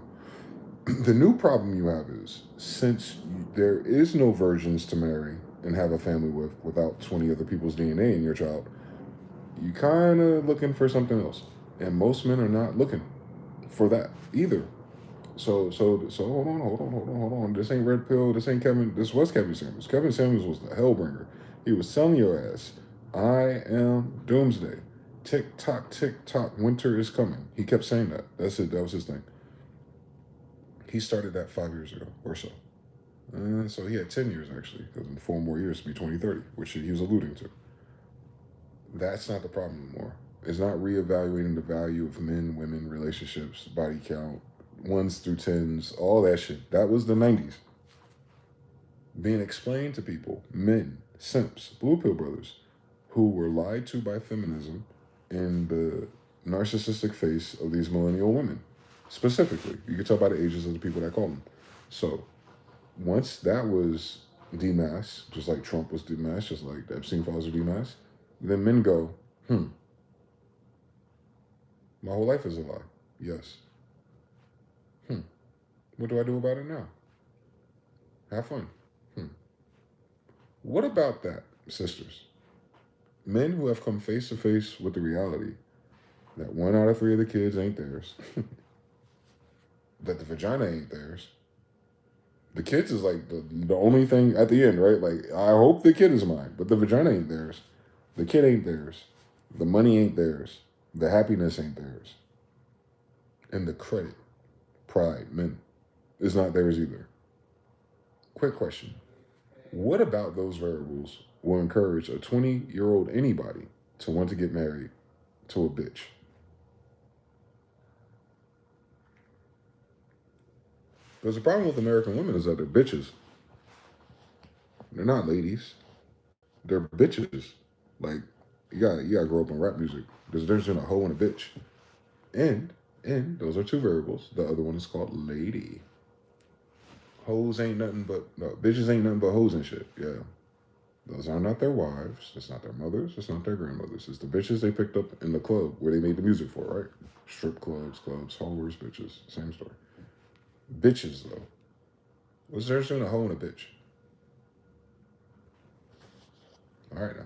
The new problem you have is, since there is no virgins to marry and have a family with without 20 other people's DNA in your child, you kind of looking for something else. And most men are not looking for that either. So hold on. This ain't Red Pill. This ain't Kevin. This was Kevin Samuels. Kevin Samuels was the hellbringer. He was telling your ass, I am doomsday. Tick tock, winter is coming. He kept saying that. That's it. That was his thing. He started that 5 years ago or so. So he had 10 years actually, because in 4 more years to be 2030, which he was alluding to. That's not the problem anymore. It's not reevaluating the value of men, women, relationships, body count, 1s through 10s, all that shit. That was the 90s. Being explained to people, men, simps, blue pill brothers, who were lied to by feminism in the narcissistic face of these millennial women. Specifically, you can tell by the ages of the people that call them. So, once that was demasked, just like Trump was demasked, just like the Epstein files are demasked, then men go, my whole life is a lie. Yes. What do I do about it now? Have fun. What about that, sisters? Men who have come face to face with the reality that 1 out of 3 of the kids ain't theirs, that the vagina ain't theirs. The kids is like the only thing at the end, right? Like, I hope the kid is mine, but the vagina ain't theirs. The kid ain't theirs. The money ain't theirs. The happiness ain't theirs. And the credit, pride, men, is not theirs either. Quick question. What about those variables will encourage a 20-year-old anybody to want to get married to a bitch? There's a problem with American women is that they're bitches. They're not ladies. They're bitches. Like, you gotta grow up in rap music. There's a difference between a hoe and a bitch. And those are 2 variables. The other one is called lady. Hoes ain't nothing but, no, bitches ain't nothing but hoes and shit. Yeah. Those are not their wives. It's not their mothers. It's not their grandmothers. It's the bitches they picked up in the club where they made the music for, right? Strip clubs, whores, bitches. Same story. Bitches, though. What's there between a hoe and a bitch? All right, now.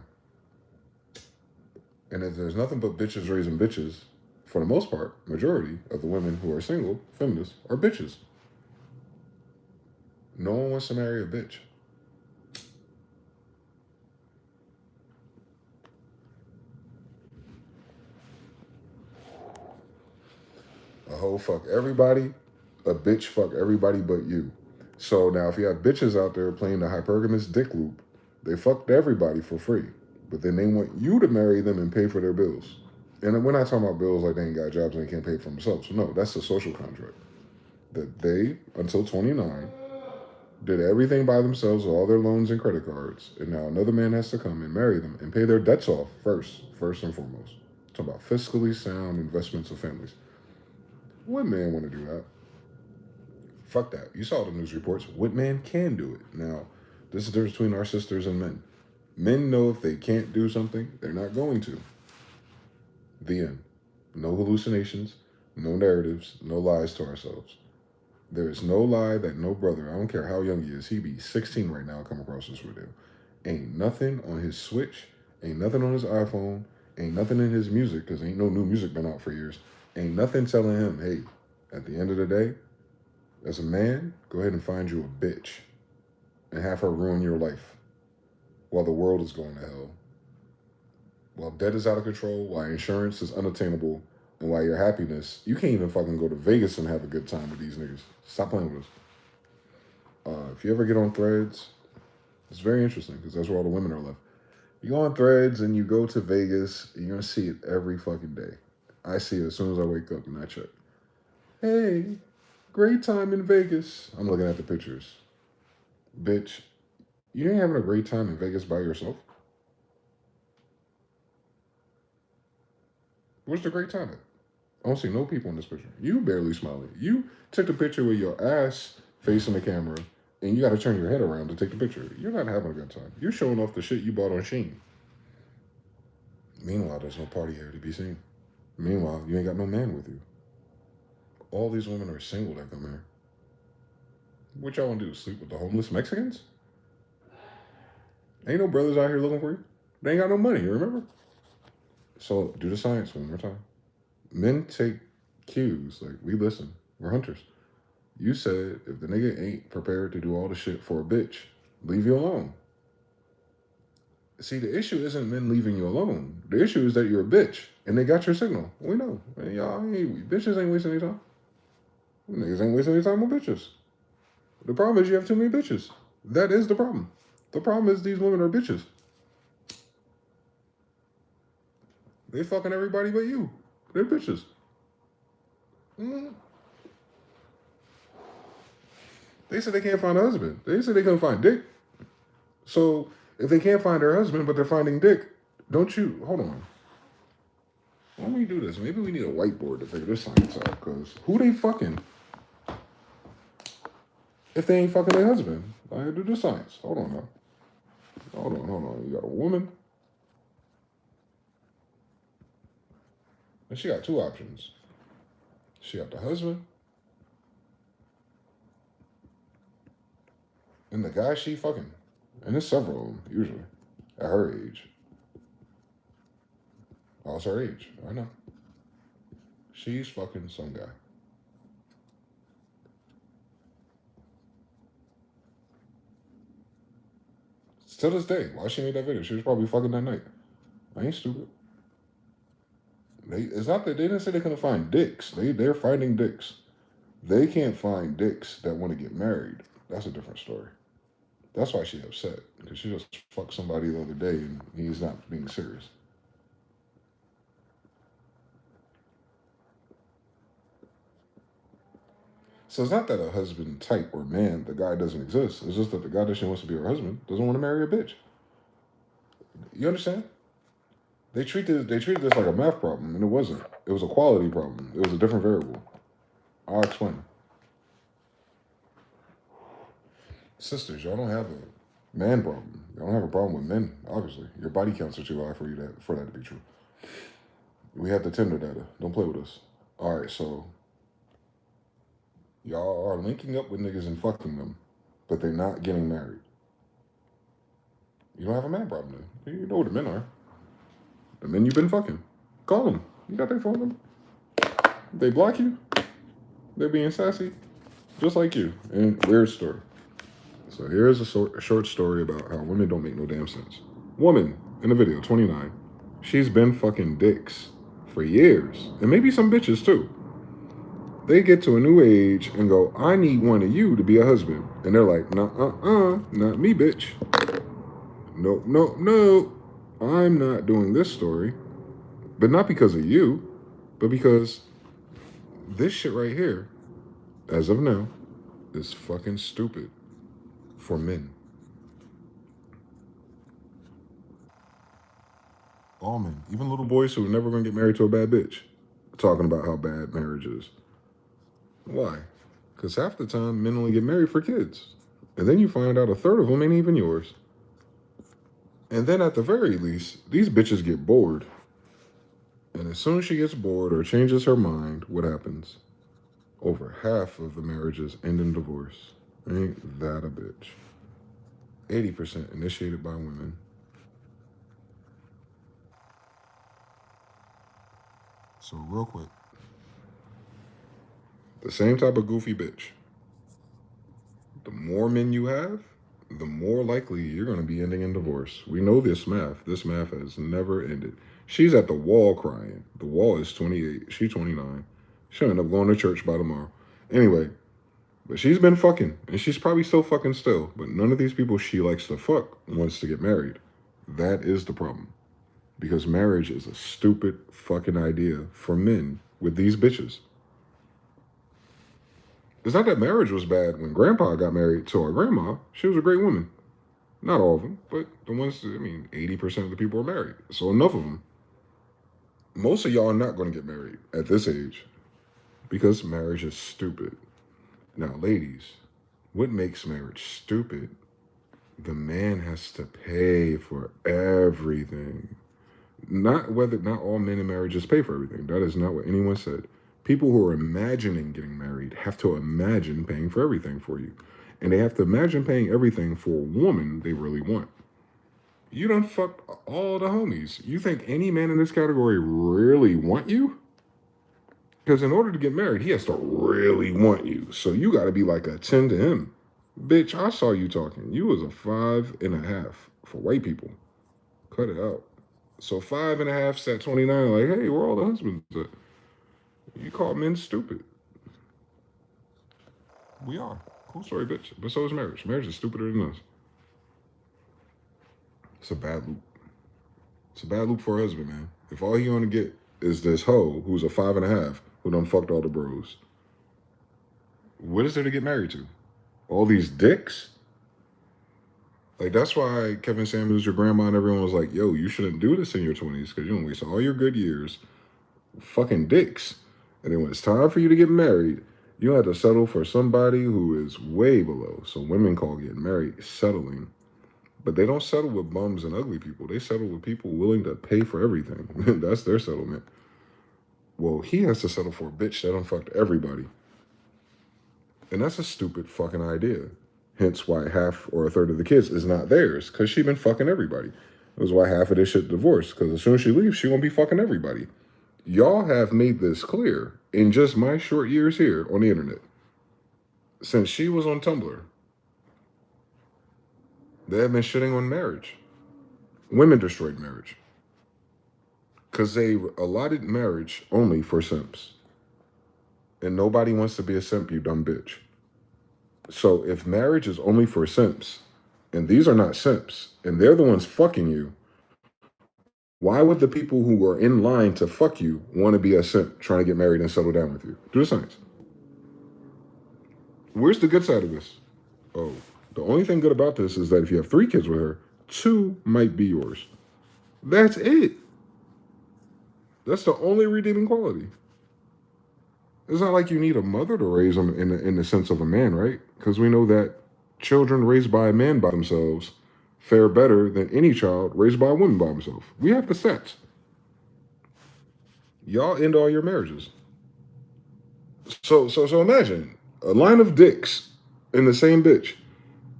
And if there's nothing but bitches raising bitches, for the most part, majority of the women who are single, feminists, are bitches. No one wants to marry a bitch. A hoe fuck everybody, a bitch fuck everybody but you. So now if you have bitches out there playing the hypergamous dick loop, they fucked everybody for free. But then they want you to marry them and pay for their bills. And we're not talking about bills like they ain't got jobs and they can't pay for themselves. No, that's the social contract. That they, until 29, did everything by themselves with all their loans and credit cards, and now another man has to come and marry them and pay their debts off first and foremost. Talking about fiscally sound investments of families. What man want to do that? Fuck that. You saw the news reports. What man can do it? Now, this is the difference between our sisters and men. Men know if they can't do something, they're not going to. The end. No hallucinations, no narratives, no lies to ourselves. There is no lie that no brother, I don't care how young he is, he be 16 right now, come across this video. Ain't nothing on his Switch, ain't nothing on his iPhone, ain't nothing in his music, because ain't no new music been out for years. Ain't nothing telling him, hey, at the end of the day, as a man, go ahead and find you a bitch and have her ruin your life while the world is going to hell. While debt is out of control, while insurance is unattainable, and while your happiness, you can't even fucking go to Vegas and have a good time with these niggas. Stop playing with us. If you ever get on Threads, it's very interesting because that's where all the women are left. You go on Threads and you go to Vegas, you're going to see it every fucking day. I see it as soon as I wake up and I check. Hey, great time in Vegas. I'm looking at the pictures. Bitch, you ain't having a great time in Vegas by yourself? Where's the great time at? I don't see no people in this picture. You barely smiling. You took the picture with your ass facing the camera, and you got to turn your head around to take the picture. You're not having a good time. You're showing off the shit you bought on Shein. Meanwhile, there's no party here to be seen. Meanwhile, you ain't got no man with you. All these women are single that come here. What y'all want to do? Sleep with the homeless Mexicans? Ain't no brothers out here looking for you. They ain't got no money, you remember? So do the science one more time. Men take cues, like we listen. We're hunters. You said if the nigga ain't prepared to do all the shit for a bitch, leave you alone. See, the issue isn't men leaving you alone. The issue is that you're a bitch and they got your signal. We know. And y'all, bitches ain't wasting any time. Niggas ain't wasting any time on bitches. The problem is you have too many bitches. That is the problem. The problem is these women are bitches. They fucking everybody but you. They're bitches. They said they can't find a husband. They said they couldn't find dick. So if they can't find their husband, but they're finding dick, don't you... Hold on. Why don't we do this? Maybe we need a whiteboard to figure this science out, because who they fucking if they ain't fucking their husband? I gotta do the science. Hold on now. Hold on. You got a woman. And she got two options. She got the husband. And the guy she fucking. And there's several of them, usually. At her age. Oh, it's her age. I know. She's fucking some guy. To this day, why she made that video? She was probably fucking that night. I ain't stupid. It's not that they didn't say they couldn't find dicks. They're finding dicks. They can't find dicks that want to get married. That's a different story. That's why she's upset. Because she just fucked somebody the other day and he's not being serious. So it's not that a husband type or man, the guy doesn't exist. It's just that the guy that she wants to be her husband doesn't want to marry a bitch. You understand? They treated this like a math problem, and it wasn't. It was a quality problem. It was a different variable. I'll explain. Sisters, y'all don't have a man problem. Y'all don't have a problem with men, obviously. Your body counts are too high for that to be true. We have the Tinder data. Don't play with us. All right, so y'all are linking up with niggas and fucking them, but they're not getting married. You don't have a man problem then. You know what the men are. The men you've been fucking. Call them. You got their phone number. They block you. They're being sassy. Just like you. And weird story. So here's a short story about how women don't make no damn sense. Woman, in the video, 29. She's been fucking dicks for years. And maybe some bitches too. They get to a new age and go, I need one of you to be a husband. And they're like, not me, bitch. No. I'm not doing this story. But not because of you, but because this shit right here, as of now, is fucking stupid. for men. All men, even little boys who are never going to get married to a bad bitch, talking about how bad marriage is. Why? Because half the time, men only get married for kids. And then you find out a third of them ain't even yours. And then at the very least, these bitches get bored. And as soon as she gets bored or changes her mind, what happens? Over half of the marriages end in divorce. Ain't that a bitch? 80% initiated by women. So real quick, the same type of goofy bitch. The more men you have, the more likely you're going to be ending in divorce. We know this math. This math has never ended. She's at the wall crying. The wall is 28. She's 29. She'll end up going to church by tomorrow. Anyway, but she's been fucking, and she's probably still fucking still. But none of these people she likes to fuck wants to get married. That is the problem. Because marriage is a stupid fucking idea for men with these bitches. It's not that marriage was bad when Grandpa got married to our grandma. She was a great woman. Not all of them, but the ones, 80% of the people are married. So enough of them. Most of y'all are not going to get married at this age because marriage is stupid. Now, ladies, what makes marriage stupid? The man has to pay for everything. Not all men in marriages pay for everything. That is not what anyone said. People who are imagining getting married have to imagine paying for everything for you. And they have to imagine paying everything for a woman they really want. You done fucked all the homies. You think any man in this category really want you? Because in order to get married, he has to really want you. So you got to be like a 10 to him. Bitch, I saw you talking. You was a 5.5 for white people. Cut it out. So 5.5's at 29, like, hey, where all the husbands at? You call men stupid. We are. Cool story, bitch. But so is marriage. Marriage is stupider than us. It's a bad loop. It's a bad loop for a husband, man. If all he gonna get is this hoe who's a 5.5 who done fucked all the bros, what is there to get married to? All these dicks? Like, that's why Kevin Samuels, your grandma, and everyone was like, yo, you shouldn't do this in your 20s because you're gonna waste all your good years fucking dicks. And then when it's time for you to get married, you have to settle for somebody who is way below. So women call getting married settling. But they don't settle with bums and ugly people. They settle with people willing to pay for everything. That's their settlement. Well, he has to settle for a bitch that done fucked everybody. And that's a stupid fucking idea. Hence why half or a third of the kids is not theirs. Because she been fucking everybody. It was why half of this shit divorced. Because as soon as she leaves, she gonna be fucking everybody. Y'all have made this clear in just my short years here on the internet. Since she was on Tumblr, they have been shitting on marriage. Women destroyed marriage. Because they allotted marriage only for simps. And nobody wants to be a simp, you dumb bitch. So if marriage is only for simps, and these are not simps, and they're the ones fucking you, why would the people who are in line to fuck you want to be a simp trying to get married and settle down with you? Do the science. Where's the good side of this? Oh, the only thing good about this is that if you have 3 kids with her, 2 might be yours. That's it. That's the only redeeming quality. It's not like you need a mother to raise them in the sense of a man, right? Because we know that children raised by a man by themselves fare better than any child raised by a woman by himself. We have the stats. Y'all end all your marriages. So imagine a line of dicks in the same bitch.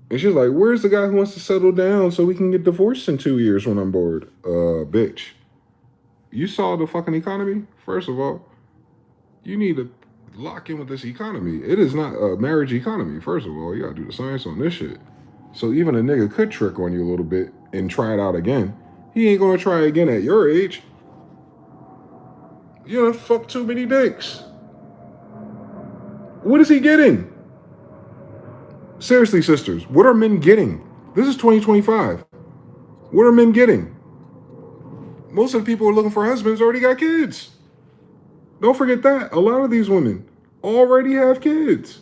And she's like, where's the guy who wants to settle down so we can get divorced in 2 years when I'm bored? Bitch. You saw the fucking economy? First of all, you need to lock in with this economy. It is not a marriage economy. First of all, you gotta do the science on this shit. So even a nigga could trick on you a little bit and try it out again. He ain't gonna try again at your age. You done fucked too many dicks. What is he getting? Seriously, sisters, what are men getting? This is 2025. What are men getting? Most of the people who are looking for husbands already got kids. Don't forget that. A lot of these women already have kids.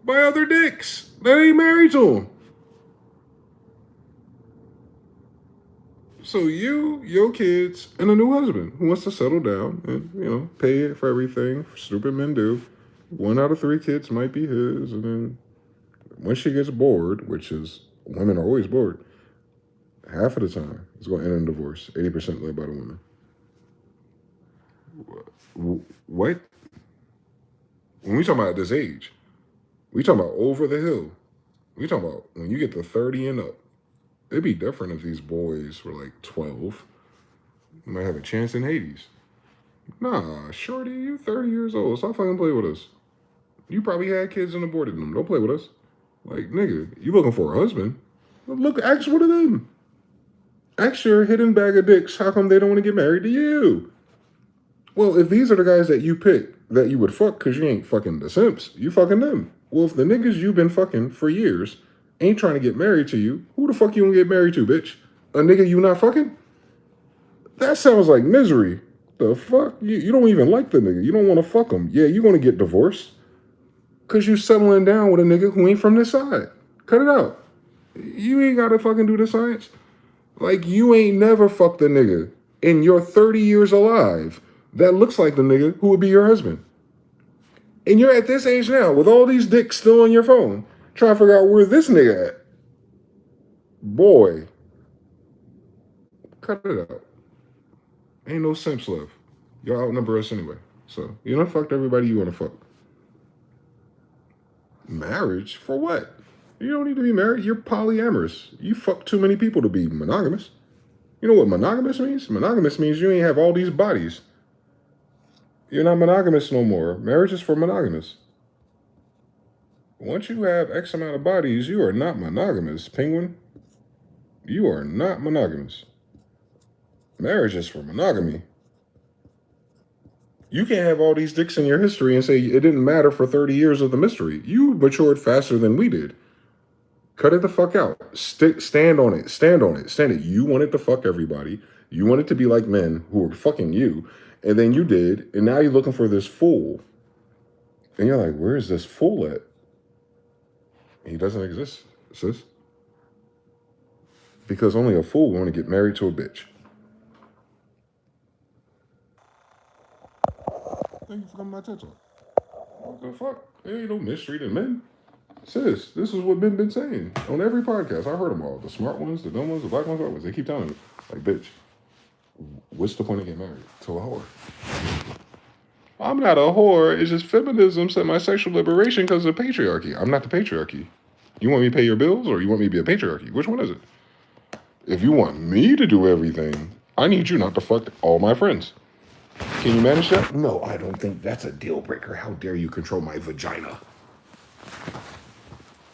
by other dicks that ain't married to them. So you, your kids, and a new husband who wants to settle down and, pay for everything stupid men do. 1 out of 3 kids might be his, and then when she gets bored, which is, women are always bored, half of the time it's going to end in divorce, 80% led by the women. What? When we talk about this age, we talking about over the hill. We talking about when you get to 30 and up. It'd be different if these boys were like 12. You might have a chance in Hades. Nah, shorty, you 30 years old. Stop fucking playing with us. You probably had kids and aborted them. Don't play with us. Like, nigga, you looking for a husband? Look, ask one of them. Ask your hidden bag of dicks, how come they don't want to get married to you? Well, if these are the guys that you pick that you would fuck because you ain't fucking the simps, you fucking them. Well, if the niggas you've been fucking for years ain't trying to get married to you, who the fuck you gonna get married to, bitch? A nigga you not fucking? That sounds like misery. The fuck? You don't even like the nigga. You don't want to fuck him. Yeah, you gonna get divorced. Because you settling down with a nigga who ain't from this side. Cut it out. You ain't gotta fucking do the science. Like, you ain't never fucked a nigga in your 30 years alive that looks like the nigga who would be your husband. And you're at this age now with all these dicks still on your phone trying to figure out where this nigga at. Boy. Cut it out. Ain't no simps left. Y'all outnumber us anyway. So, you done fucked everybody you want to fuck. Marriage? For what? You don't need to be married. You're polyamorous. You fuck too many people to be monogamous. You know what monogamous means? Monogamous means you ain't have all these bodies. You're not monogamous no more. Marriage is for monogamous. Once you have X amount of bodies, you are not monogamous, penguin. You are not monogamous. Marriage is for monogamy. You can't have all these dicks in your history and say it didn't matter for 30 years of the mystery. You matured faster than we did. Cut it the fuck out. Stand on it. Stand on it. Stand it. You wanted to fuck everybody. You wanted to be like men who were fucking you. And then you did. And now you're looking for this fool. And you're like, where is this fool at? He doesn't exist, sis. Because only a fool will want to get married to a bitch. Thank you for coming to my TED Talk. What the fuck? There ain't no mystery to men. Sis, this is what men been saying on every podcast. I heard them all. The smart ones, the dumb ones, the black ones, they keep telling me, like, bitch, what's the point of getting married to a whore? I'm not a whore. It's just feminism said my sexual liberation because of patriarchy. I'm not the patriarchy. You want me to pay your bills or you want me to be a patriarchy? Which one is it? If you want me to do everything, I need you not to fuck all my friends. Can you manage that? No, I don't think that's a deal breaker. How dare you control my vagina?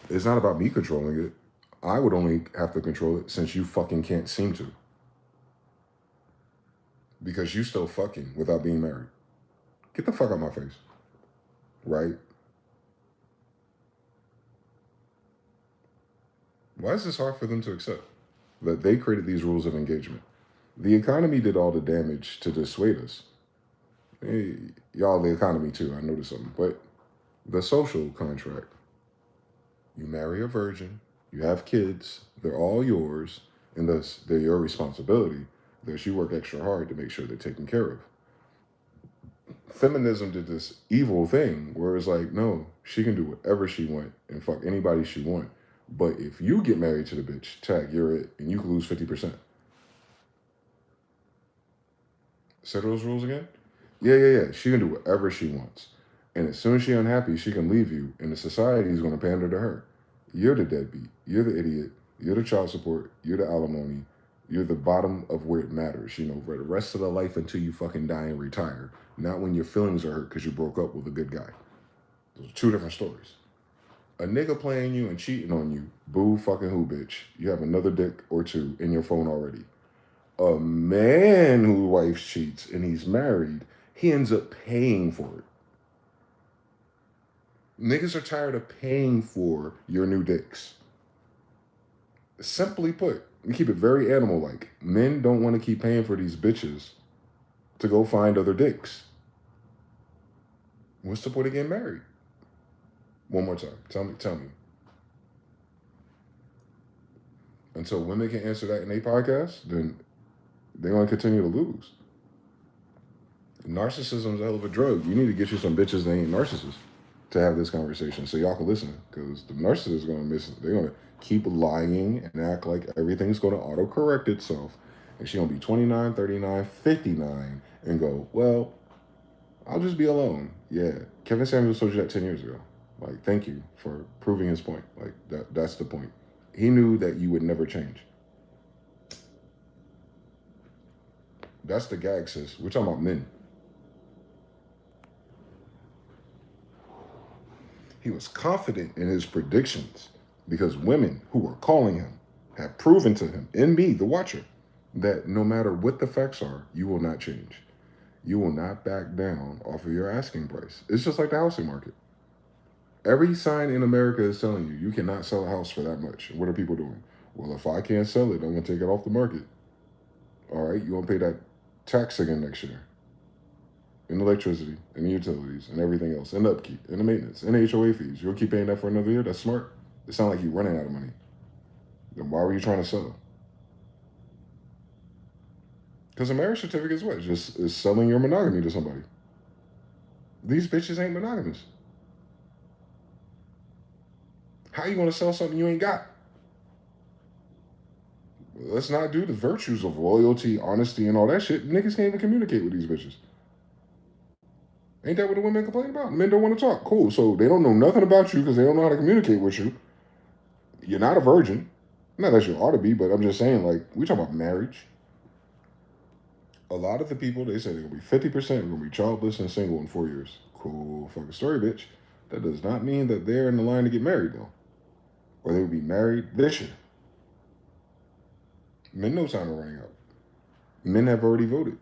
It's not about me controlling it. I would only have to control it since you fucking can't seem to. Because you still fucking without being married. Get the fuck out of my face. Right? Why is this hard for them to accept? That they created these rules of engagement. The economy did all the damage to dissuade us. Hey, y'all, the economy too, I noticed something. But the social contract. You marry a virgin, you have kids, they're all yours, and thus they're your responsibility. Thus you work extra hard to make sure they're taken care of. Feminism did this evil thing where it's like, no, she can do whatever she want and fuck anybody she want. But if you get married to the bitch, tag, you're it, and you can lose 50%. Say those rules again? Yeah. She can do whatever she wants. And as soon as she's unhappy, she can leave you, and the society is going to pander to her. You're the deadbeat. You're the idiot. You're the child support. You're the alimony. You're the bottom of where it matters, for the rest of the life until you fucking die and retire. Not when your feelings are hurt because you broke up with a good guy. Those are two different stories. A nigga playing you and cheating on you, boo fucking who, bitch. You have another dick or two in your phone already. A man whose wife cheats and he's married, he ends up paying for it. Niggas are tired of paying for your new dicks. Simply put, we keep it very animal-like. Men don't want to keep paying for these bitches to go find other dicks. What's the point of getting married? One more time. Tell me. Until women can answer that in a podcast, then they're going to continue to lose. Narcissism's a hell of a drug. You need to get you some bitches that ain't narcissists to have this conversation so y'all can listen. Because the narcissist is going to miss it. They're going to keep lying and act like everything's going to auto-correct itself. And she's going to be 29, 39, 59 and go, well, I'll just be alone. Yeah. Kevin Samuels told you that 10 years ago. Like, thank you for proving his point. Like, that's the point. He knew that you would never change. That's the gag, sis. We're talking about men. He was confident in his predictions because women who were calling him have proven to him, and me, the watcher, that no matter what the facts are, you will not change. You will not back down off of your asking price. It's just like the housing market. Every sign in America is telling you, you cannot sell a house for that much. What are people doing? Well, if I can't sell it, I'm going to take it off the market. All right, you want to pay that tax again next year. And electricity, and utilities, and everything else, and upkeep, and the maintenance, and the HOA fees. You'll keep paying that for another year? That's smart. It sounds like you're running out of money. Then why were you trying to sell? Because a marriage certificate is what? Just is selling your monogamy to somebody. These bitches ain't monogamous. How you going to sell something you ain't got? Let's not do the virtues of loyalty, honesty, and all that shit. Niggas can't even communicate with these bitches. Ain't that what the women complain about? Men don't want to talk. Cool. So they don't know nothing about you because they don't know how to communicate with you. You're not a virgin. Not that you ought to be, but I'm just saying, like, we talking about marriage. A lot of the people, they say they're going to be 50% going to be childless and single in 4 years. Cool fucking story, bitch. That does not mean that they're in the line to get married, though. Or they will be married this year. Men know time are running out. Men have already voted.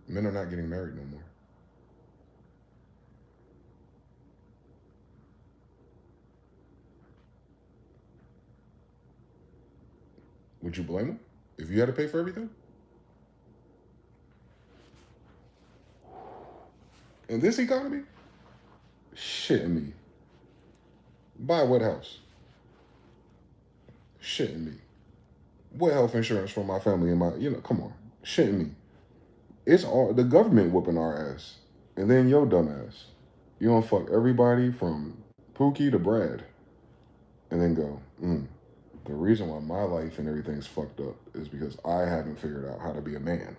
Men are not getting married no more. Would you blame them if you had to pay for everything? In this economy? Shitting me. Buy what house? Shitting me. What health insurance for my family and my, come on. Shitting me. It's all the government whooping our ass. And then your dumb ass. You gonna fuck everybody from Pookie to Brad. And then go, the reason why my life and everything's fucked up is because I haven't figured out how to be a man.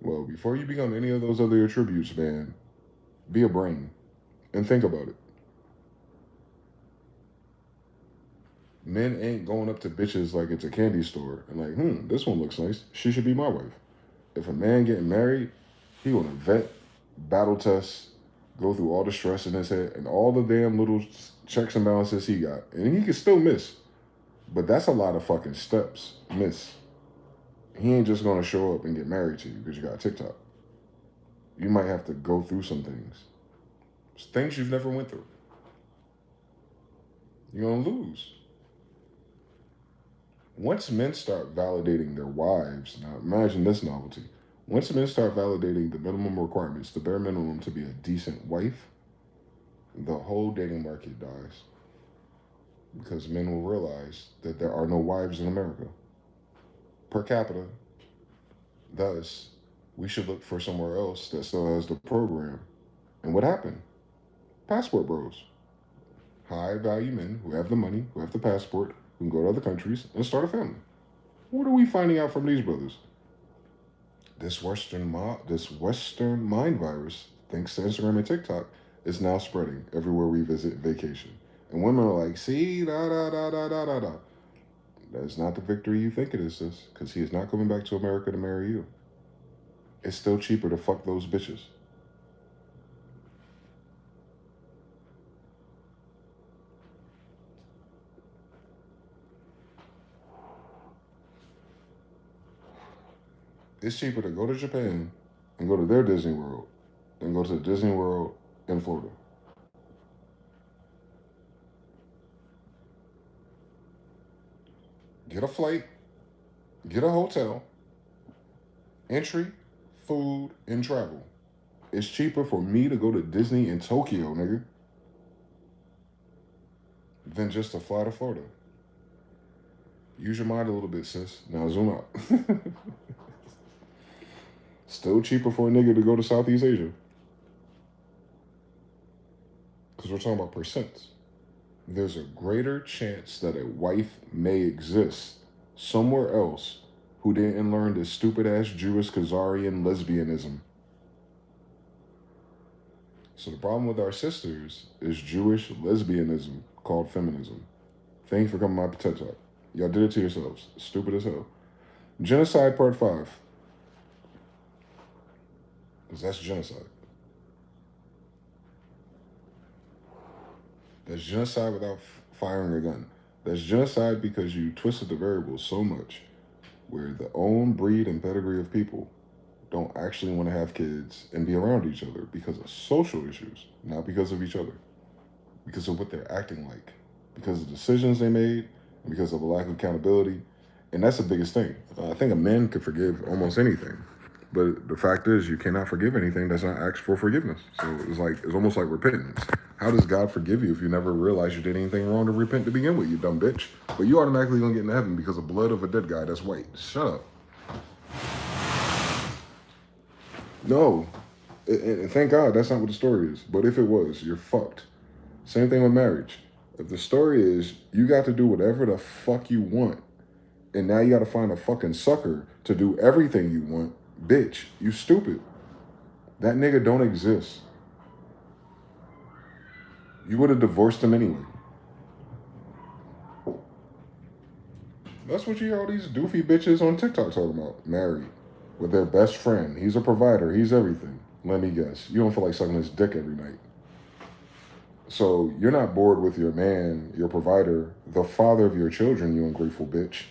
Well, before you become any of those other attributes, man, be a brain and think about it. Men ain't going up to bitches like it's a candy store and like, this one looks nice. She should be my wife. If a man getting married, he gonna vet, battle test, go through all the stress in his head and all the damn little checks and balances he got. And he can still miss. But that's a lot of fucking steps. Miss. He ain't just gonna show up and get married to you because you got TikTok. You might have to go through some things. Things you've never went through. You're gonna lose. Once men start validating their wives, now imagine this novelty. Once men start validating the minimum requirements, the bare minimum to be a decent wife, the whole dating market dies. Because men will realize that there are no wives in America. Per capita. Thus, we should look for somewhere else that still has the program. And what happened? Passport bros. High value men who have the money, who have the passport, who can go to other countries and start a family. What are we finding out from these brothers? This Western mind virus, thanks to Instagram and TikTok, is now spreading everywhere we visit vacation. And women are like, see, da. That's not the victory you think it is, sis, because he is not coming back to America to marry you. It's still cheaper to fuck those bitches. It's cheaper to go to Japan and go to their Disney World than go to Disney World in Florida. Get a flight, get a hotel, entry, food, and travel. It's cheaper for me to go to Disney in Tokyo, nigga, than just to fly to Florida. Use your mind a little bit, sis. Now zoom out. Still cheaper for a nigga to go to Southeast Asia. Because we're talking about percents. There's a greater chance that a wife may exist somewhere else who didn't learn this stupid-ass Jewish Khazarian lesbianism. So the problem with our sisters is Jewish lesbianism called feminism. Thank you for coming to my TED Talk. Y'all did it to yourselves. Stupid as hell. Genocide Part 5. Because that's genocide. That's genocide without firing a gun. That's genocide because you twisted the variables so much where the own breed and pedigree of people don't actually want to have kids and be around each other because of social issues, not because of each other, because of what they're acting like, because of decisions they made, and because of a lack of accountability. And that's the biggest thing. I think a man could forgive almost anything, but the fact is you cannot forgive anything that's not asked for forgiveness. So it's almost like repentance. How does God forgive you if you never realized you did anything wrong to repent to begin with, you dumb bitch? But you automatically gonna get into heaven because of blood of a dead guy that's white. Shut up. No. And thank God that's not what the story is. But if it was, you're fucked. Same thing with marriage. If the story is you got to do whatever the fuck you want, and now you got to find a fucking sucker to do everything you want, bitch, you stupid. That nigga don't exist. You would have divorced him anyway. That's what you hear all these doofy bitches on TikTok talking about. Married. With their best friend. He's a provider. He's everything. Let me guess. You don't feel like sucking his dick every night. So you're not bored with your man, your provider, the father of your children, you ungrateful bitch.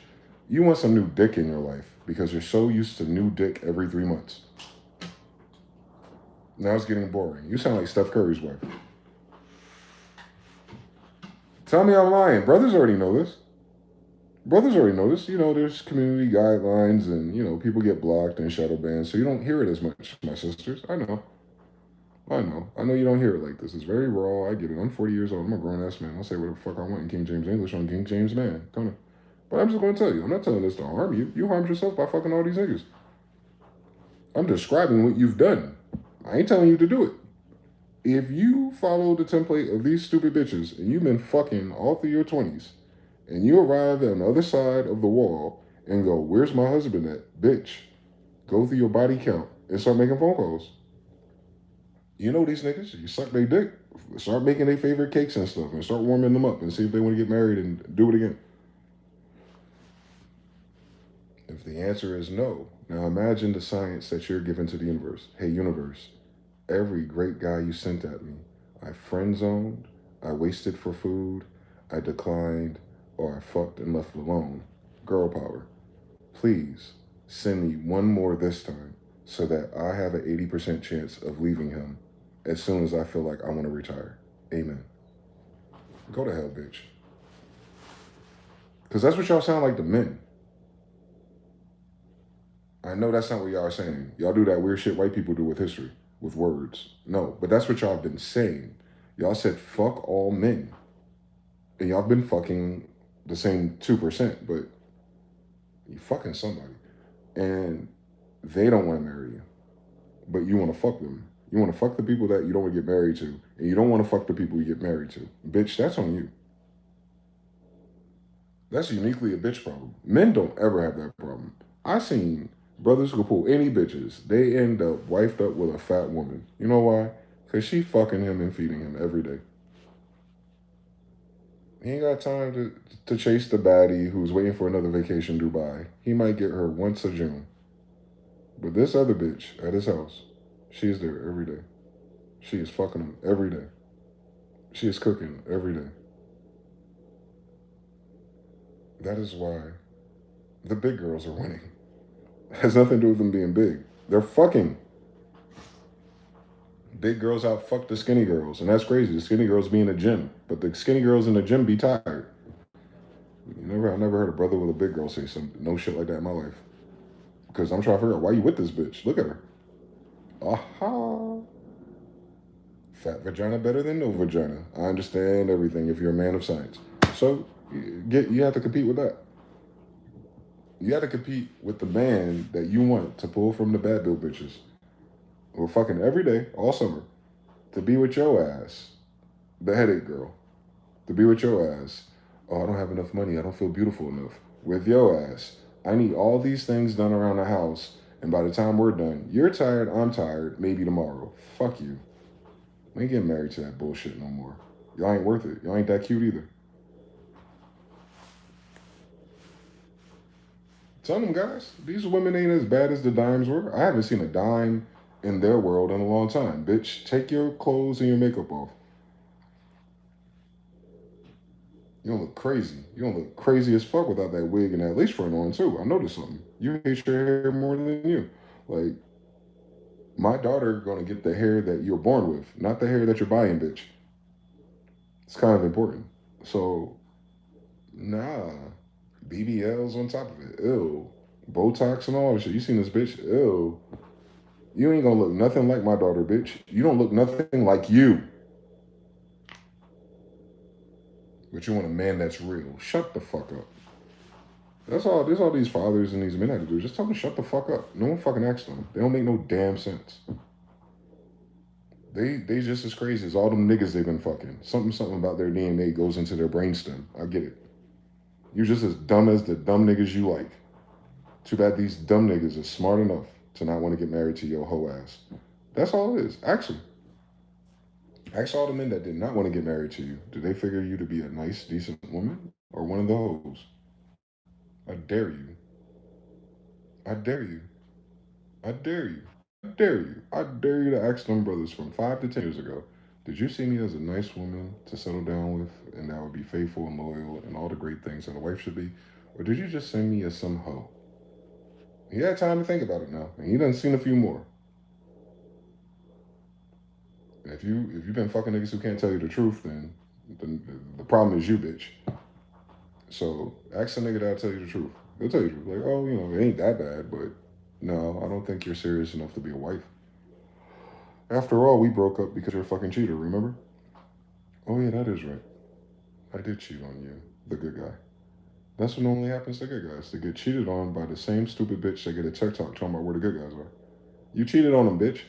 You want some new dick in your life because you're so used to new dick every 3 months. Now it's getting boring. You sound like Steph Curry's wife. Tell me I'm lying. Brothers already know this. Brothers already know this. You know, there's community guidelines and, you know, people get blocked and shadow banned, so you don't hear it as much, my sisters. I know. I know you don't hear it like this. It's very raw. I get it. I'm 40 years old. I'm a grown-ass man. I'll say what the fuck I want in King James English on King James man. Come on. But I'm just going to tell you. I'm not telling this to harm you. You harmed yourself by fucking all these niggas. I'm describing what you've done. I ain't telling you to do it. If you follow the template of these stupid bitches and you've been fucking all through your 20s and you arrive on the other side of the wall and go, where's my husband at? Bitch, go through your body count and start making phone calls. You know these niggas, you suck their dick. Start making their favorite cakes and stuff and start warming them up and see if they want to get married and do it again. If the answer is no, now imagine the science that you're giving to the universe. Hey, universe, every great guy you sent at me, I friend-zoned, I wasted for food, I declined, or I fucked and left alone. Girl power. Please send me one more this time so that I have an 80% chance of leaving him as soon as I feel like I want to retire. Amen. Go to hell, bitch. Because that's what y'all sound like to men. I know that's not what y'all are saying. Y'all do that weird shit white people do with history, with words. No, but that's what y'all have been saying. Y'all said fuck all men. And y'all been fucking the same 2%, but you fucking somebody. And they don't want to marry you. But you want to fuck them. You want to fuck the people that you don't want to get married to. And you don't want to fuck the people you get married to. Bitch, that's on you. That's uniquely a bitch problem. Men don't ever have that problem. I've seen brothers who pull any bitches. They end up wifed up with a fat woman. You know why? Because she fucking him and feeding him every day. He ain't got time to chase the baddie who's waiting for another vacation in Dubai. He might get her once a June. But this other bitch at his house, she is there every day. She is fucking him every day. She is cooking every day. That is why the big girls are winning. It has nothing to do with them being big. They're fucking. Big girls out fuck the skinny girls. And that's crazy. The skinny girls be in the gym. But the skinny girls in the gym be tired. I never heard a brother with a big girl say some no shit like that in my life. Because I'm trying to figure out why you with this bitch. Look at her. Aha. Fat vagina better than no vagina. I understand everything if you're a man of science. So you have to compete with that. You have to compete with the man that you want to pull from the bad bill bitches. We're fucking every day, all summer, to be with your ass, the headache girl. To be with your ass. Oh, I don't have enough money. I don't feel beautiful enough. With your ass. I need all these things done around the house, and by the time we're done, you're tired, I'm tired, maybe tomorrow. Fuck you. I ain't getting married to that bullshit no more. Y'all ain't worth it. Y'all ain't that cute either. Tell them guys, these women ain't as bad as the dimes were. I haven't seen a dime in their world in a long time. Bitch, take your clothes and your makeup off. You don't look crazy. You don't look crazy as fuck without that wig and that lace front on too. I noticed something. You hate your hair more than you. Like, my daughter gonna get the hair that you're born with, not the hair that you're buying, bitch. It's kind of important. So, nah. BBLs on top of it. Ew. Botox and all that shit. You seen this bitch? Ew. You ain't gonna look nothing like my daughter, bitch. You don't look nothing like you. But you want a man that's real. Shut the fuck up. That's all. There's all these fathers and these men have to do. Just tell them to shut the fuck up. No one fucking asked them. They don't make no damn sense. They just as crazy as all them niggas they've been fucking. Something about their DNA goes into their brainstem. I get it. You're just as dumb as the dumb niggas you like. Too bad these dumb niggas are smart enough to not want to get married to your hoe ass. That's all it is. Actually. Ask all the men that did not want to get married to you. Did they figure you to be a nice, decent woman? Or one of the hoes? I dare you. I dare you. I dare you. I dare you. I dare you to ask them brothers from 5 to 10 years ago, did you see me as a nice woman to settle down with and that would be faithful and loyal and all the great things that a wife should be? Or did you just send me as some hoe? He had time to think about it now, and he done seen a few more. And if you've been fucking niggas who can't tell you the truth, then the problem is you, bitch. So ask a nigga that'll tell you the truth. They'll tell you the truth. Like, oh, it ain't that bad, but no, I don't think you're serious enough to be a wife. After all, we broke up because you're a fucking cheater, remember? Oh yeah, that is right. I did cheat on you, the good guy. That's what normally happens to good guys. They get cheated on by the same stupid bitch that get a TikTok talking about where the good guys are. You cheated on them, bitch.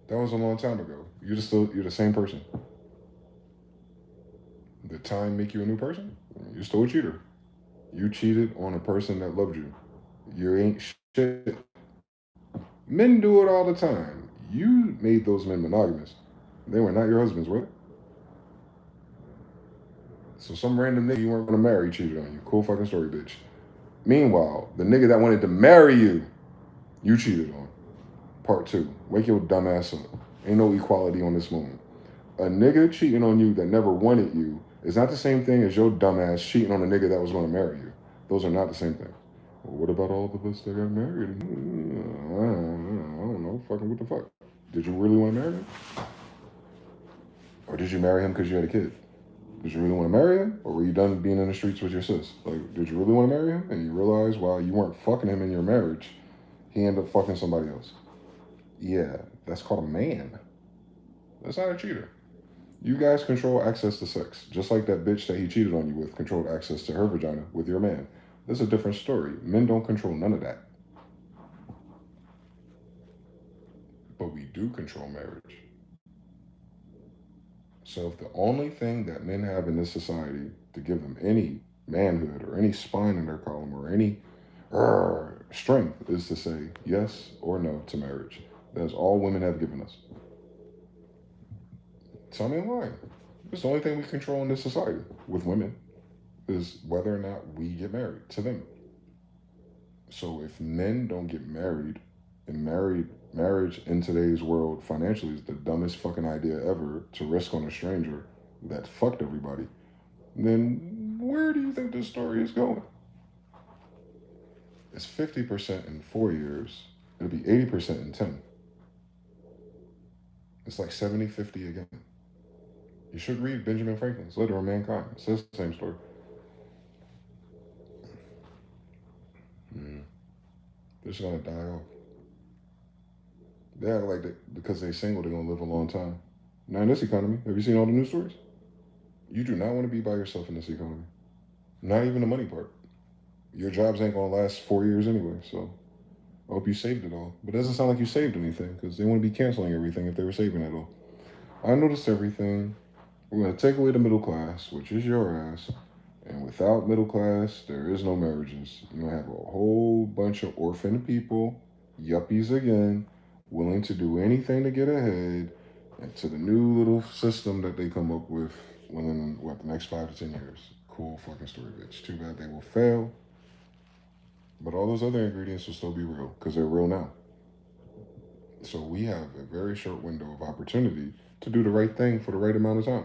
That was a long time ago. You're the same person. Did time make you a new person? You're still a cheater. You cheated on a person that loved you. You ain't shit. Men do it all the time. You made those men monogamous. They were not your husbands, were they? So some random nigga you weren't going to marry cheated on you. Cool fucking story, bitch. Meanwhile, the nigga that wanted to marry you, you cheated on. Part 2. Wake your dumb ass up. Ain't no equality on this moment. A nigga cheating on you that never wanted you is not the same thing as your dumb ass cheating on a nigga that was going to marry you. Those are not the same thing. Well, what about all of us that got married? I don't know. Fucking what the fuck? Did you really want to marry him? Or did you marry him because you had a kid? Did you really want to marry him? Or were you done being in the streets with your sis? Like, did you really want to marry him? And you realize while you weren't fucking him in your marriage, he ended up fucking somebody else. Yeah, that's called a man. That's not a cheater. You guys control access to sex, just like that bitch that he cheated on you with controlled access to her vagina with your man. That's a different story. Men don't control none of that. But we do control marriage. So if the only thing that men have in this society to give them any manhood or any spine in their column or any strength is to say yes or no to marriage, that's all women have given us. Tell me why. It's the only thing we control in this society with women is whether or not we get married to them. So if men don't get married, and marriage in today's world financially is the dumbest fucking idea ever to risk on a stranger that fucked everybody, then where do you think this story is going? It's 50% in 4 years. It'll be 80% in 10. It's like 70-50 again. You should read Benjamin Franklin's Letter on Mankind. It says the same story. They're just gonna die off. They act like that because they're single, they're going to live a long time. Now, in this economy, have you seen all the news stories? You do not want to be by yourself in this economy. Not even the money part. Your jobs ain't going to last 4 years anyway, so I hope you saved it all. But it doesn't sound like you saved anything because they want to be canceling everything if they were saving it all. I noticed everything. We're going to take away the middle class, which is your ass. And without middle class, there is no marriages. You're going to have a whole bunch of orphan people, yuppies again, willing to do anything to get ahead and to the new little system that they come up with within, the next 5 to 10 years. Cool fucking story, bitch. Too bad they will fail. But all those other ingredients will still be real because they're real now. So we have a very short window of opportunity to do the right thing for the right amount of time.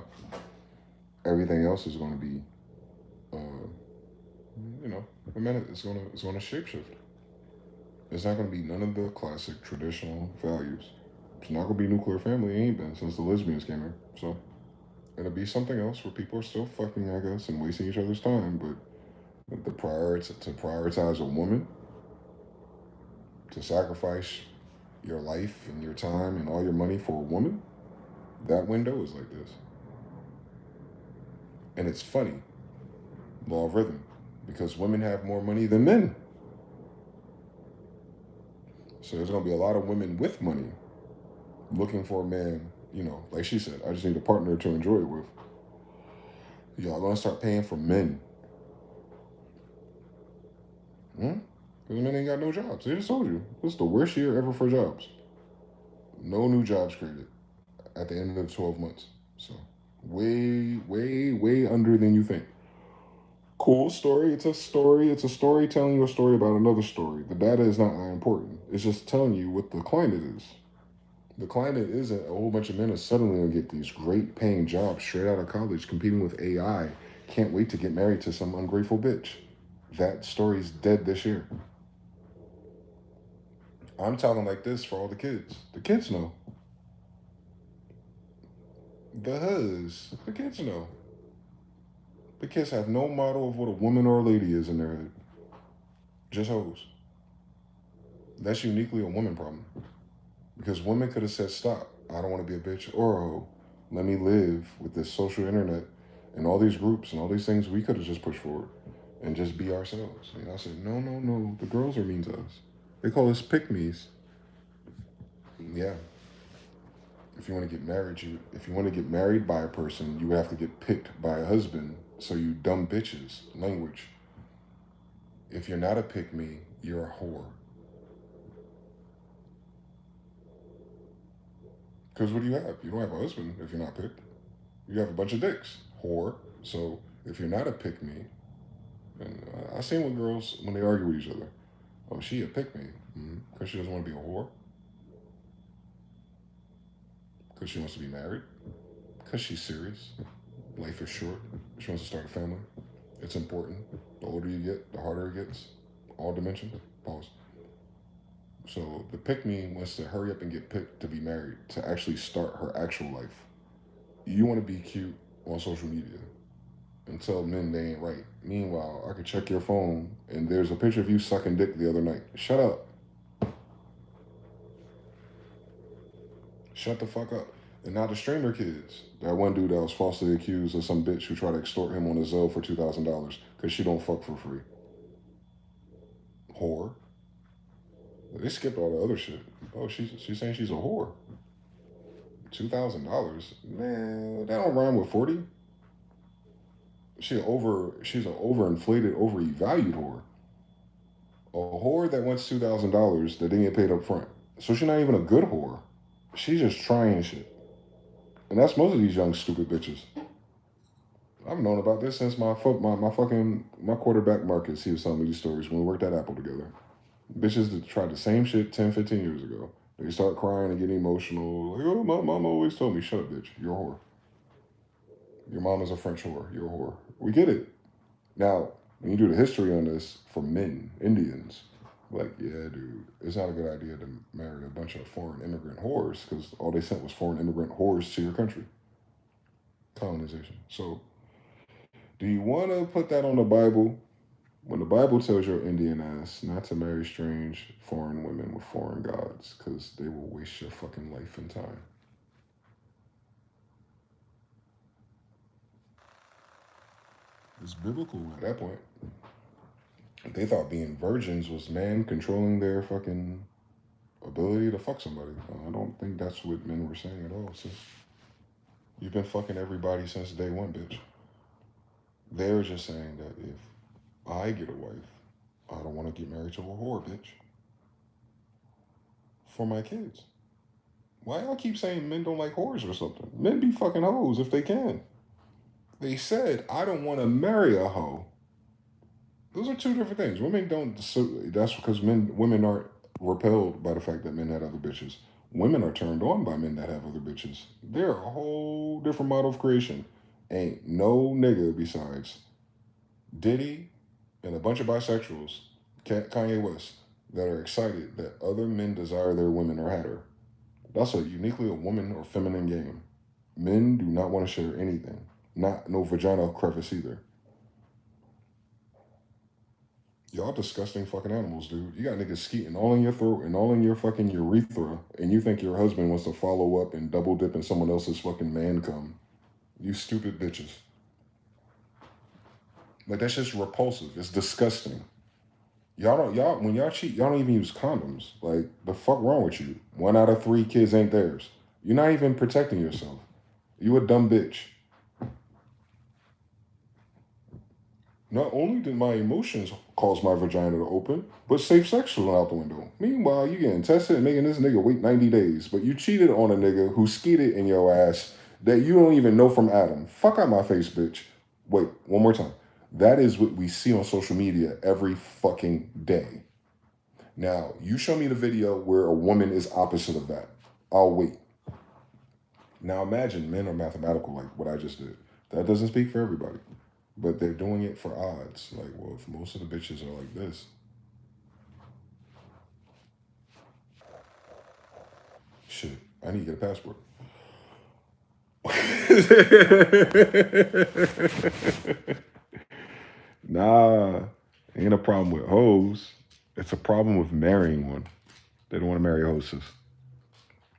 Everything else is going to be, a minute. It's going to shapeshift. It's not going to be none of the classic traditional values. It's not going to be nuclear family. It ain't been since the lesbians came here. So it'll be something else where people are still fucking, I guess, and wasting each other's time. But to prioritize a woman, to sacrifice your life and your time and all your money for a woman, that window is like this. And it's funny, law of rhythm, because women have more money than men. So there's going to be a lot of women with money looking for a man, like she said, I just need a partner to enjoy it with. Y'all going to start paying for men. Because men ain't got no jobs. They just told you. This is the worst year ever for jobs. No new jobs created at the end of 12 months. So way, way, way under than you think. Cool story. It's a story. It's a story telling you a story about another story. The data is not that important. It's just telling you what the climate is. The climate isn't a whole bunch of men are suddenly going to get these great paying jobs straight out of college competing with AI. Can't wait to get married to some ungrateful bitch. That story's dead this year. I'm talking like this for all the kids. The kids know. The kids know. The kids have no model of what a woman or a lady is in their head. Just hoes. That's uniquely a woman problem. Because women could have said, stop. I don't want to be a bitch or a hoe. Let me live with this social internet and all these groups and all these things we could have just pushed forward and just be ourselves. And I said, no. The girls are mean to us. They call us pick-me's. Yeah. If you want to get married by a person, you have to get picked by a husband. So you dumb bitches, language. If you're not a pick-me, you're a whore. Because what do you have? You don't have a husband if you're not picked. You have a bunch of dicks, whore. So if you're not a pick-me, and I've seen with girls when they argue with each other, oh, she a pick-me, because she doesn't want to be a whore. Because she wants to be married. Because she's serious. Life is short. She wants to start a family. It's important. The older you get, the harder it gets. All dimensions. Pause. So the pick-me wants to hurry up and get picked to be married, to actually start her actual life. You want to be cute on social media and tell men they ain't right. Meanwhile, I could check your phone and there's a picture of you sucking dick the other night. Shut up. Shut the fuck up. And now the streamer kids. That one dude that was falsely accused of some bitch who tried to extort him on a Zelle for $2,000 because she don't fuck for free. Whore. They skipped all the other shit. Oh, she's saying she's a whore. $2,000? Man, that don't rhyme with 40. She's an overinflated, overvalued whore. A whore that wants $2,000 that didn't get paid up front. So she's not even a good whore. She's just trying shit. And that's most of these young stupid bitches. I've known about this since my quarterback Marcus, he was telling me these stories when we worked at Apple together. Bitches that tried the same shit 10, 15 years ago. They start crying and getting emotional. Like, oh, my mom always told me, shut up, bitch. You're a whore. Your mom is a French whore. You're a whore. We get it. Now, when you do the history on this for men, Indians, like, yeah, dude, it's not a good idea to marry a bunch of foreign immigrant whores because all they sent was foreign immigrant whores to your country. Colonization. So, do you want to put that on the Bible When the Bible tells your Indian ass not to marry strange foreign women with foreign gods, because they will waste your fucking life and time. It's biblical at that point. They thought being virgins was man controlling their fucking ability to fuck somebody. I don't think that's what men were saying at all, sis. You've been fucking everybody since day one, bitch. They're just saying that if I get a wife, I don't want to get married to a whore, bitch. For my kids. Why y'all keep saying men don't like whores or something? Men be fucking hoes if they can. They said, I don't want to marry a hoe. Those are two different things. Women don't, that's because women aren't repelled by the fact that men had other bitches. Women are turned on by men that have other bitches. They're a whole different model of creation. Ain't no nigga besides Diddy and a bunch of bisexuals, Kanye West, that are excited that other men desire their women or had her. That's uniquely a woman or feminine game. Men do not want to share anything. Not no vagina crevice either. Y'all disgusting fucking animals, dude. You got niggas skeeting all in your throat and all in your fucking urethra, and you think your husband wants to follow up and double dip in someone else's fucking man cum. You stupid bitches. Like, that's just repulsive. It's disgusting. When y'all cheat, y'all don't even use condoms. Like, the fuck wrong with you? 1 out of 3 kids ain't theirs. You're not even protecting yourself. You a dumb bitch. Not only did my emotions cause my vagina to open, but safe sex was out the window. Meanwhile, you getting tested and making this nigga wait 90 days, but you cheated on a nigga who skeeted in your ass that you don't even know from Adam. Fuck out my face, bitch. Wait, one more time. That is what we see on social media every fucking day. Now, you show me the video where a woman is opposite of that. I'll wait. Now imagine men are mathematical like what I just did. That doesn't speak for everybody. But they're doing it for odds. Like, well, if most of the bitches are like this. Shit, I need to get a passport. Nah, ain't a problem with hoes. It's a problem with marrying one. They don't want to marry a hostess.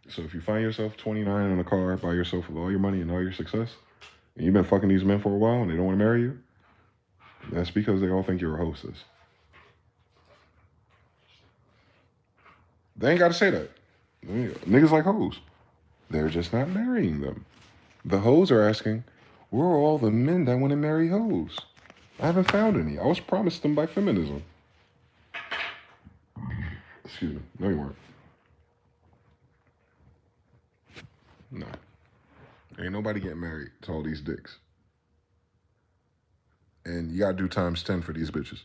So if you find yourself 29 in a car by yourself with all your money and all your success, and you've been fucking these men for a while and they don't want to marry you, that's because they all think you're a hostess. They ain't got to say that. Niggas like hoes. They're just not marrying them. The hoes are asking, where are all the men that want to marry hoes? I haven't found any. I was promised them by feminism. Excuse me. No, you weren't. No. Ain't nobody getting married to all these dicks. And you gotta do times 10 for these bitches.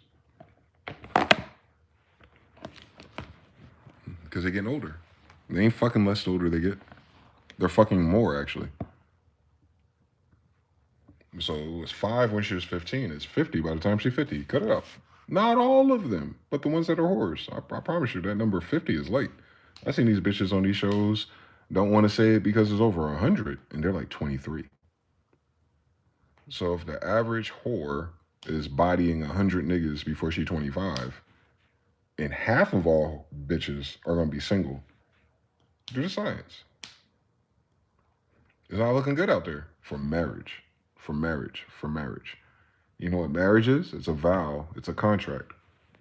Because they're getting older. They ain't fucking less the older they get. They're fucking more, actually. So it was 5 when she was 15. It's 50 by the time she's 50. Cut it out. Not all of them, but the ones that are whores. I promise you that number 50 is light. I seen these bitches on these shows, don't want to say it because it's over 100, and they're like 23. So if the average whore is bodying 100 niggas before she's 25, and half of all bitches are going to be single, do the science. It's not looking good out there for marriage. For marriage. You know what marriage is? It's a vow. It's a contract.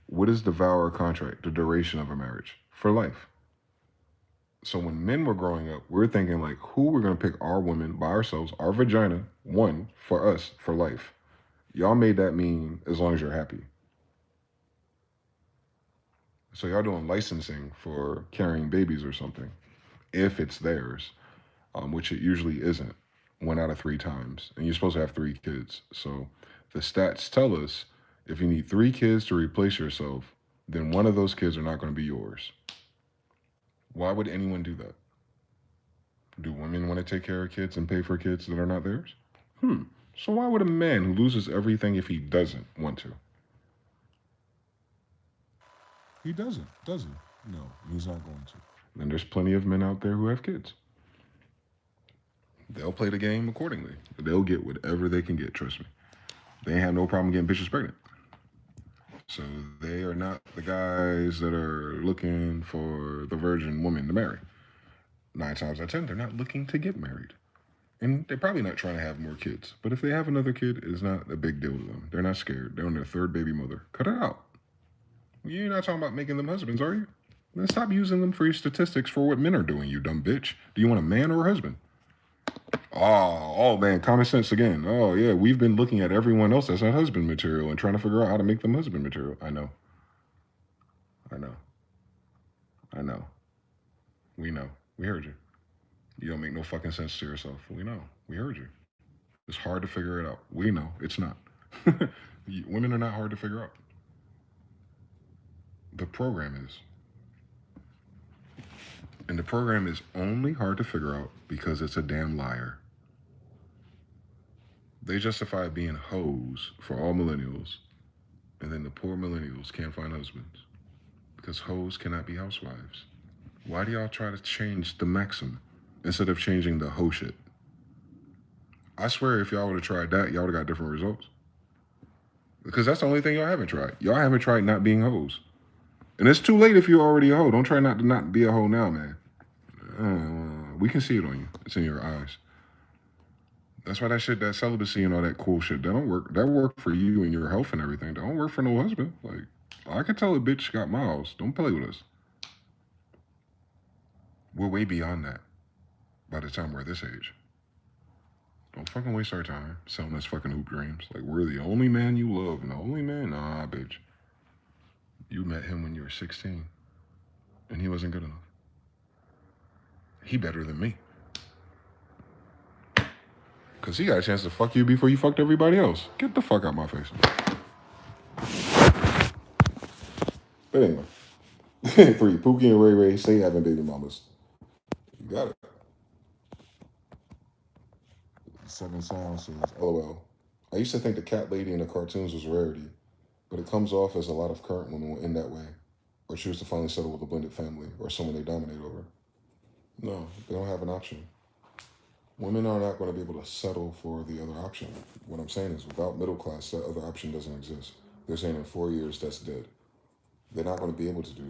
What is the vow or contract? The duration of a marriage. For life. So when men were growing up, we're thinking like, who we're going to pick our woman by ourselves, our vagina, one, for us, for life. Y'all made that mean as long as you're happy. So y'all doing licensing for carrying babies or something, if it's theirs, which it usually isn't. 1 out of 3 times. And you're supposed to have 3 kids. So the stats tell us if you need 3 kids to replace yourself, then one of those kids are not going to be yours. Why would anyone do that? Do women want to take care of kids and pay for kids that are not theirs? So why would a man who loses everything if he doesn't want to? He doesn't, does he? No, he's not going to. And there's plenty of men out there who have kids. They'll play the game accordingly. They'll get whatever they can get, trust me. They have no problem getting bitches pregnant. So they are not the guys that are looking for the virgin woman to marry. 9 times out of 10, they're not looking to get married. And they're probably not trying to have more kids. But if they have another kid, it's not a big deal to them. They're not scared. They're on their 3rd baby mother. Cut it out. You're not talking about making them husbands, are you? Then stop using them for your statistics for what men are doing, you dumb bitch. Do you want a man or a husband? Oh man, common sense again. Oh yeah, we've been looking at everyone else that's not husband material and trying to figure out how to make them husband material. I know. We know. We heard you. You don't make no fucking sense to yourself. We know. We heard you. It's hard to figure it out. We know. It's not. Women are not hard to figure out. The program is. And the program is only hard to figure out because it's a damn liar. They justify being hoes for all millennials, and then the poor millennials can't find husbands because hoes cannot be housewives. Why do y'all try to change the maxim instead of changing the hoe shit? I swear if y'all would have tried that, y'all would have got different results. Because that's the only thing y'all haven't tried. Y'all haven't tried not being hoes. And it's too late if you're already a hoe. Don't try not to be a hoe now, man. We can see it on you. It's in your eyes. That's why that shit, that celibacy and all that cool shit, that don't work. That work for you and your health and everything. That don't work for no husband. Like, I can tell a bitch got miles. Don't play with us. We're way beyond that by the time we're this age. Don't fucking waste our time selling us fucking hoop dreams. Like, we're the only man you love and the only man. Nah, bitch. You met him when you were 16 and he wasn't good enough. He better than me. Because he got a chance to fuck you before you fucked everybody else. Get the fuck out my face. But anyway. For you, Pookie and Ray Ray, stay having baby mamas. You got it. 7 Sounds says, LOL. I used to think the cat lady in the cartoons was a rarity, but it comes off as a lot of current women will end that way, or choose to finally settle with a blended family, or someone they dominate over. No, they don't have an option. Women are not going to be able to settle for the other option. What I'm saying is, without middle class, that other option doesn't exist. They're saying in 4 years, that's dead. They're not going to be able to do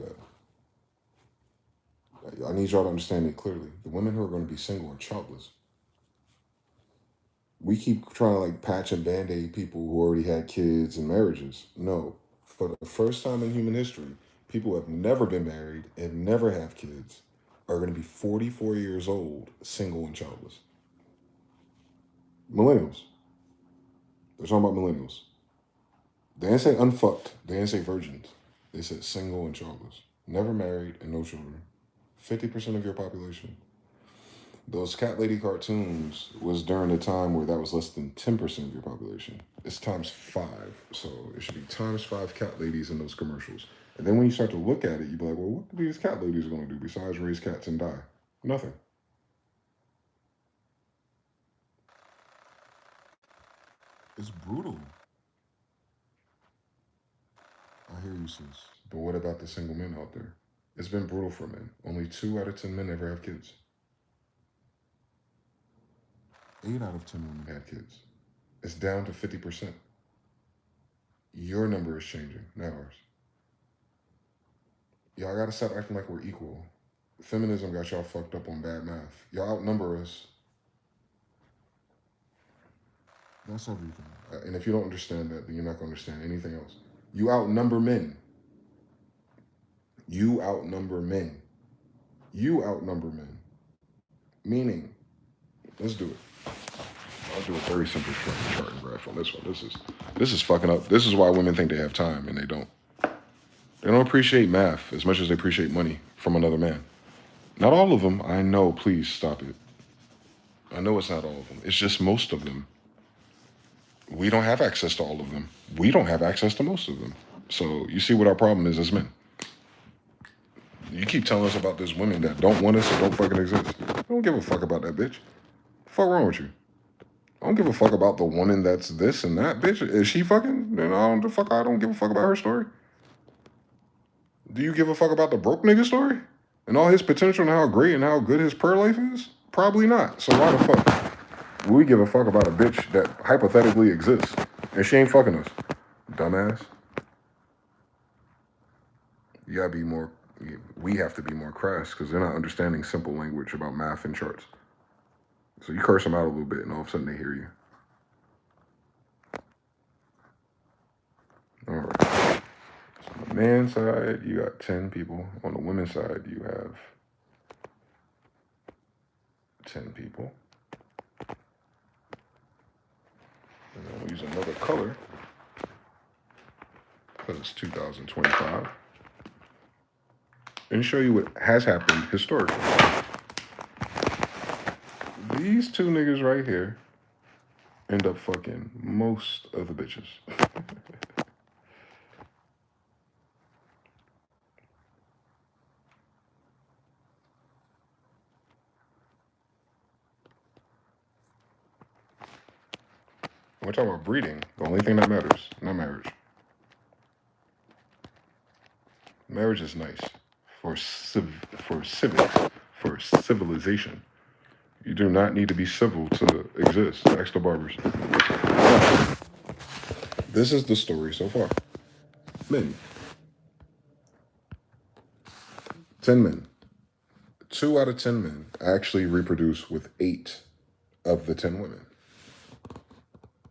that. I need y'all to understand me clearly. The women who are going to be single are childless. We keep trying to like patch and band-aid people who already had kids and marriages. No. For the first time in human history, people who have never been married and never have kids are going to be 44 years old, single and childless. Millennials. They're talking about millennials. They didn't say unfucked. They didn't say virgins. They said single and childless. Never married and no children. 50% of your population. Those cat lady cartoons was during a time where that was less than 10% of your population. It's times 5. So it should be times 5 cat ladies in those commercials. And then when you start to look at it, you be like, well, what are these cat ladies going to do besides raise cats and die? Nothing. It's brutal. I hear you, sis. But what about the single men out there? It's been brutal for men. Only 2 out of 10 men ever have kids. 8 out of 10 women had kids. It's down to 50%. Your number is changing, not ours. Y'all gotta stop acting like we're equal. Feminism got y'all fucked up on bad math. Y'all outnumber us. That's everything. And if you don't understand that, then you're not gonna understand anything else. You outnumber men. You outnumber men. You outnumber men. Meaning, let's do it. I'll do a very simple chart and graph on this one. This is fucking up. This is why women think they have time and they don't. They don't appreciate math as much as they appreciate money from another man. Not all of them. I know. Please stop it. I know it's not all of them. It's just most of them. We don't have access to all of them. We don't have access to most of them. So you see what our problem is as men. You keep telling us about this women that don't want us or don't fucking exist. I don't give a fuck about that bitch. The fuck wrong with you? I don't give a fuck about the woman that's this and that, bitch. Is she fucking? Then I don't give a fuck about her story. Do you give a fuck about the broke nigga story? And all his potential and how great and how good his prayer life is? Probably not. So why the fuck? We give a fuck about a bitch that hypothetically exists. And she ain't fucking us. Dumbass. You gotta be more, we have to be more crass because they're not understanding simple language about math and charts. So you curse them out a little bit and all of a sudden they hear you. All right. So on the man's side, you got 10 people. On the women's side, you have 10 people. And then we'll use another color because it's 2025 and show you what has happened historically. These two niggas right here end up fucking most of the bitches. We're talking about breeding. The only thing that matters, not marriage. Marriage is nice for civics, for civilization. You do not need to be civil to exist. Ask the barbers. This is the story so far. Men. 10 men. 2 out of 10 men actually reproduce with 8 of the 10 women.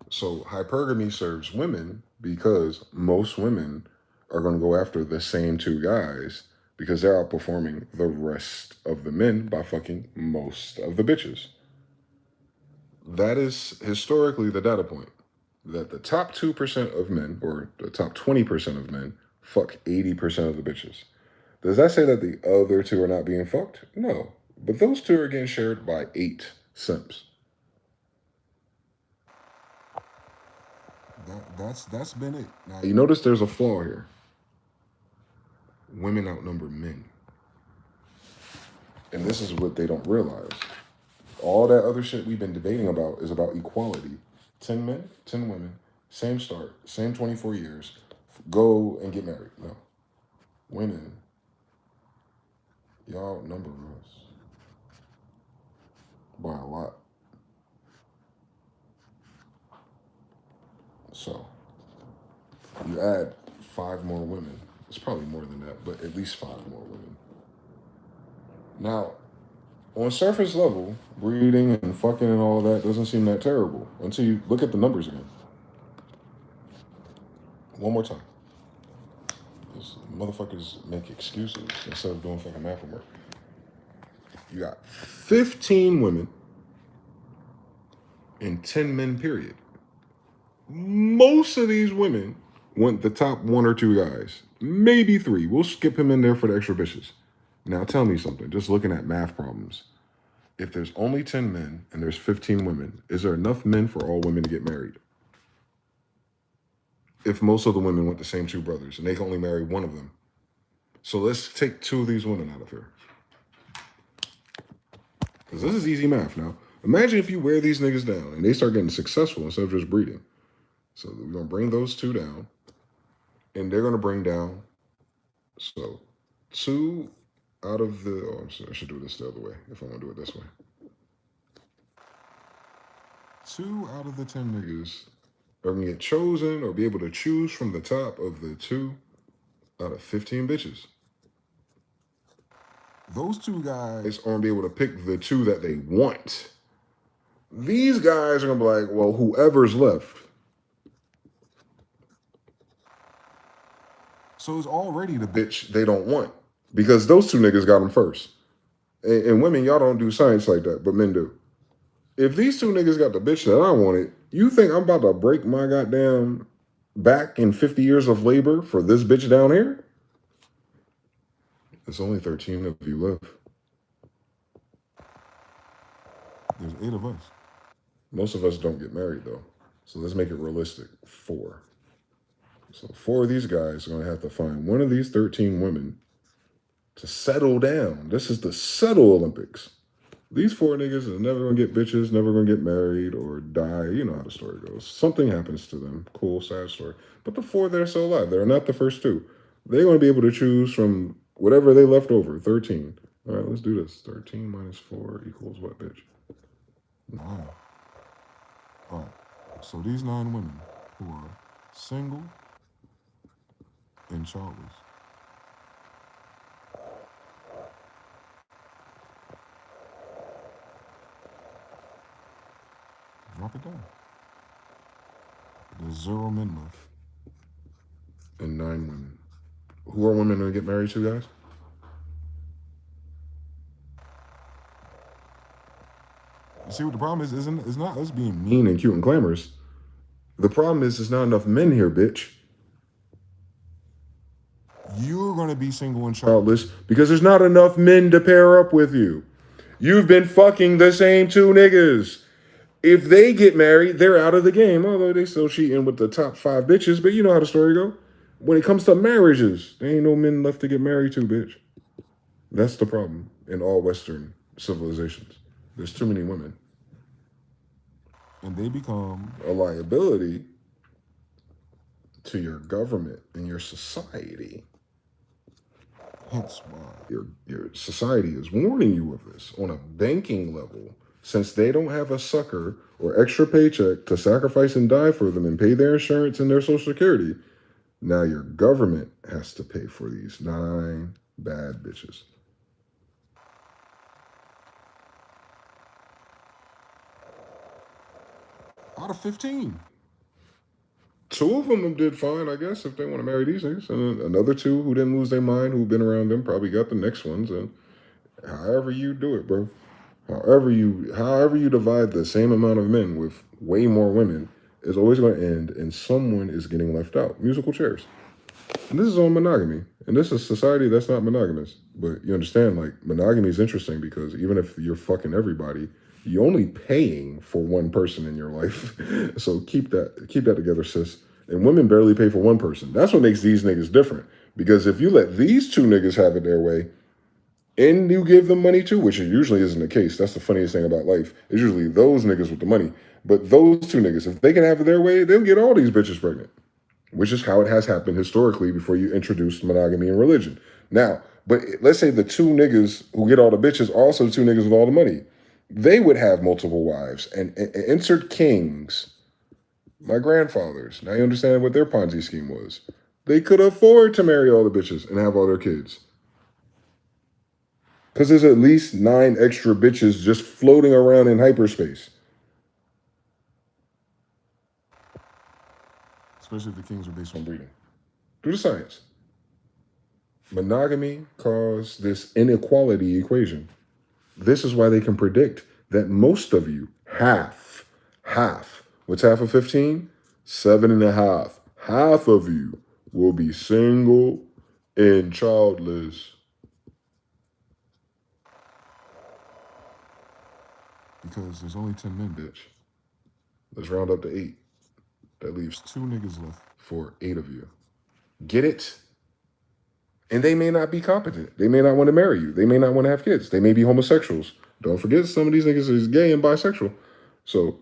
So hypergamy serves women because most women are going to go after the same 2 guys because they're outperforming the rest of the men by fucking most of the bitches. That is historically the data point. That the top 2% of men, or the top 20% of men, fuck 80% of the bitches. Does that say that the other 2 are not being fucked? No. But those 2 are getting shared by 8 simps. That's been it. Now, you notice there's a flaw here. Women outnumber men. And this is what they don't realize. All that other shit we've been debating about is about equality. 10 men, 10 women, same start, same 24 years, go and get married. No. Women, y'all outnumber us by a lot. So, you add 5 more women. It's probably more than that, but at least 5 more women. Now, on surface level, breeding and fucking and all that doesn't seem that terrible until you look at the numbers again. One more time. These motherfuckers make excuses instead of doing fucking math homework. You got 15 women and 10 men, period. Most of these women want the top 1 or 2 guys. Maybe 3. We'll skip him in there for the extra bitches. Now tell me something, just looking at math problems. If there's only 10 men and there's 15 women, is there enough men for all women to get married? If most of the women want the same 2 brothers and they can only marry one of them. So let's take 2 of these women out of here. Because this is easy math now. Imagine if you wear these niggas down and they start getting successful instead of just breeding. So we're going to bring those 2 down. And they're going to bring down, so 2 out of the, oh, I'm sorry, I should do this the other way if I want to do it this way. 2 out of the 10 niggas are going to get chosen or be able to choose from the top of the 2 out of 15 bitches. Those 2 guys aren't be able to pick the 2 that they want. These guys are going to be like, well, whoever's left. So it's already the bitch they don't want because those 2 niggas got them first. And women, y'all don't do science like that, but men do. If these 2 niggas got the bitch that I wanted, you think I'm about to break my goddamn back in 50 years of labor for this bitch down here? There's only 13 of you left. There's 8 of us. Most of us don't get married though. So let's make it realistic. 4. So 4 of these guys are going to have to find one of these 13 women to settle down. This is the settle Olympics. These 4 niggas are never going to get bitches, never going to get married or die. You know how the story goes. Something happens to them. Cool, sad story. But the 4 that are still alive, they're not the first 2. They're going to be able to choose from whatever they left over, 13. All right, let's do this. 13 minus 4 equals what, bitch? 9. All right, so these 9 women who are single and childless, Drop it down. There's 0 men left. And 9 women. Who are women to get married to, guys? You see what the problem is? It's not us being mean and cute and glamorous. The problem is there's not enough men here, bitch. You're going to be single and childless because there's not enough men to pair up with you. You've been fucking the same 2 niggas. If they get married, they're out of the game. Although they still cheating with the top 5 bitches, but you know how the story go. When it comes to marriages, there ain't no men left to get married to, bitch. That's the problem in all Western civilizations. There's too many women. And they become a liability to your government and your society. Hence why your society is warning you of this on a banking level. Since they don't have a sucker or extra paycheck to sacrifice and die for them and pay their insurance and their Social Security, now your government has to pay for these 9 bad bitches. Out of 15. 2 of them did fine, I guess, if they want to marry these niggas. And another 2 who didn't lose their mind, who've been around them, probably got the next ones. And however you do it, bro. However you divide the same amount of men with way more women is always going to end and someone is getting left out. Musical chairs. And this is on monogamy. And this is society that's not monogamous. But you understand, like, monogamy is interesting because even if you're fucking everybody, you're only paying for one person in your life. So keep that together, sis. And women barely pay for one person. That's what makes these niggas different. Because if you let these 2 niggas have it their way, and you give them money too, which usually isn't the case. That's the funniest thing about life. It's usually those niggas with the money. But those 2 niggas, if they can have it their way, they'll get all these bitches pregnant. Which is how it has happened historically before you introduced monogamy in religion. Now, but let's say the 2 niggas who get all the bitches are also 2 niggas with all the money. They would have multiple wives and insert kings. My grandfathers. Now you understand what their Ponzi scheme was. They could afford to marry all the bitches and have all their kids. Because there's at least 9 extra bitches just floating around in hyperspace. Especially if the kings are based on breeding. Do the science. Monogamy caused this inequality equation. This is why they can predict that most of you, half. What's half of 15? 7.5. Half of you will be single and childless. Because there's only 10 men, bitch. Let's round up to 8. That leaves 2 niggas left for 8 of you. Get it? And they may not be competent. They may not want to marry you. They may not want to have kids. They may be homosexuals. Don't forget, some of these niggas is gay and bisexual. So,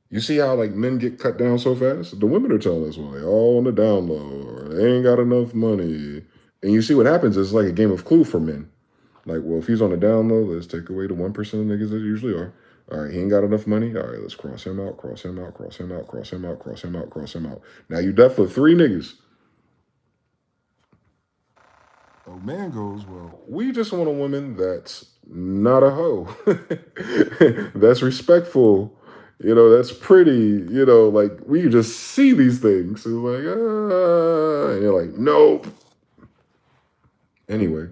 you see how, like, men get cut down so fast? The women are telling us, well, they all on the down low, or they ain't got enough money. And you see what happens is like a game of Clue for men. Like, well, if he's on the down low, let's take away the 1% of niggas that usually are. All right, he ain't got enough money. All right, let's cross him out, cross him out, cross him out, cross him out, cross him out, cross him out. Now you left for 3 niggas. A man goes, well, we just want a woman that's not a hoe. That's respectful. You know, that's pretty. You know, like, we just see these things. It's like, and you're like, nope. Anyway.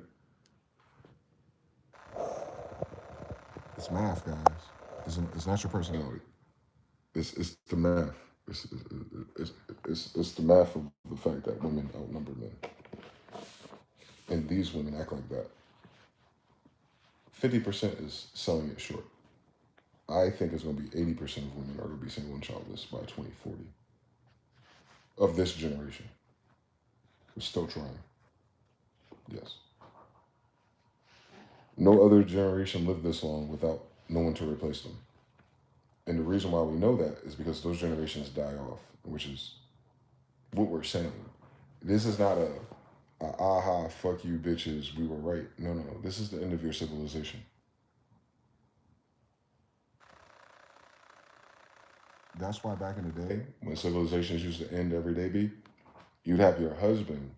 It's math, guys. It's not your personality. It's the math. It's the math of the fact that women outnumber men. And these women act like that. 50% is selling it short. I think it's going to be 80% of women are going to be single and childless by 2040. Of this generation. We're still trying. Yes. No other generation lived this long without no one to replace them. And the reason why we know that is because those generations die off, which is what we're saying. This is not a aha, fuck you bitches, we were right. No. This is the end of your civilization. That's why back in the day, when civilizations used to end every day, you'd have your husband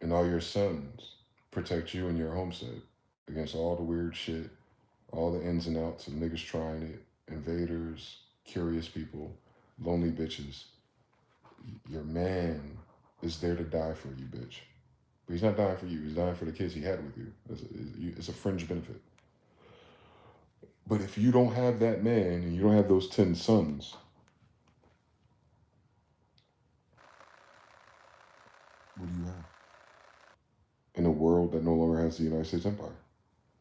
and all your sons protect you and your homestead against all the weird shit, all the ins and outs of niggas trying it invaders, curious people, lonely bitches. Your man is there to die for you, bitch. But he's not dying for you. He's dying for the kids he had with you. It's a fringe benefit. But if you don't have that man and you don't have those 10 sons, what do you have? In a world that no longer has the United States Empire.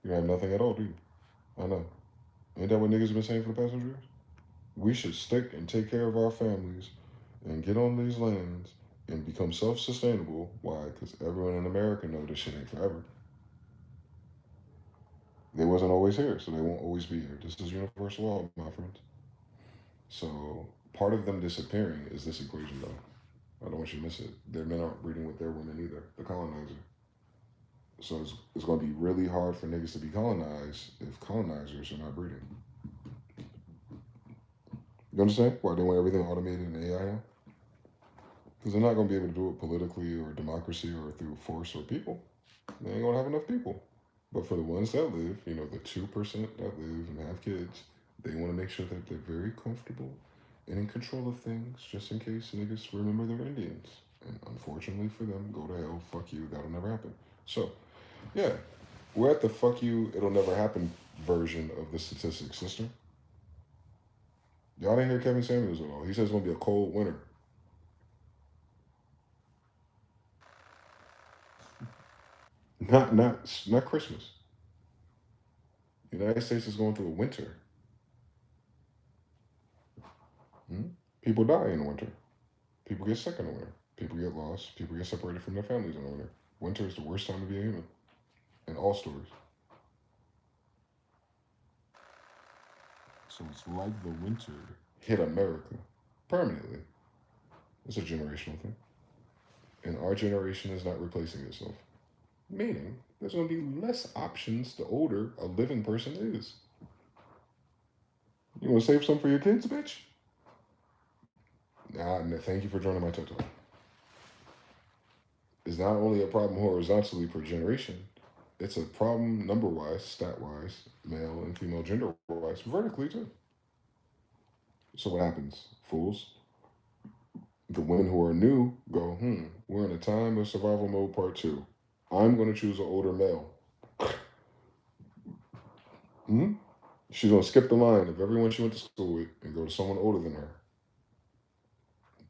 You have nothing at all, do you? I know. Ain't that what niggas have been saying for the past 100 years? We should stick and take care of our families and get on these lands and become self-sustainable. Why? Because everyone in America know this shit ain't forever. They wasn't always here, so they won't always be here. This is universal law, my friends. So part of them disappearing is this equation, though. I don't want you to miss it. Their men aren't breeding with their women either. The colonizer. So it's going to be really hard for niggas to be colonized if colonizers are not breeding. You understand why they want everything automated and AI now? Because they're not going to be able to do it politically or democracy or through force or people. They ain't going to have enough people. But for the ones that live, the 2% that live and have kids, they want to make sure that they're very comfortable and in control of things, just in case niggas remember they're Indians. And unfortunately for them, go to hell, fuck you, that'll never happen. So, yeah, we're at the fuck you, it'll never happen version of the statistics, sister. Y'all didn't hear Kevin Samuels at all. He says it's going to be a cold winter. Not Christmas. The United States is going through a winter. People die in the winter. People get sick in the winter. People get lost. People get separated from their families in the winter. Winter is the worst time to be a human. In all stories. So it's like the winter hit America permanently. It's a generational thing. And our generation is not replacing itself. Meaning, there's going to be less options the older a living person is. You want to save some for your kids, bitch? Thank you for joining my TikTok. It's not only a problem horizontally per generation, it's a problem number-wise, stat-wise, male and female gender-wise, vertically too. So what happens? Fools. The women who are new go, we're in a time of survival mode part 2. I'm going to choose an older male. She's going to skip the line of everyone she went to school with and go to someone older than her.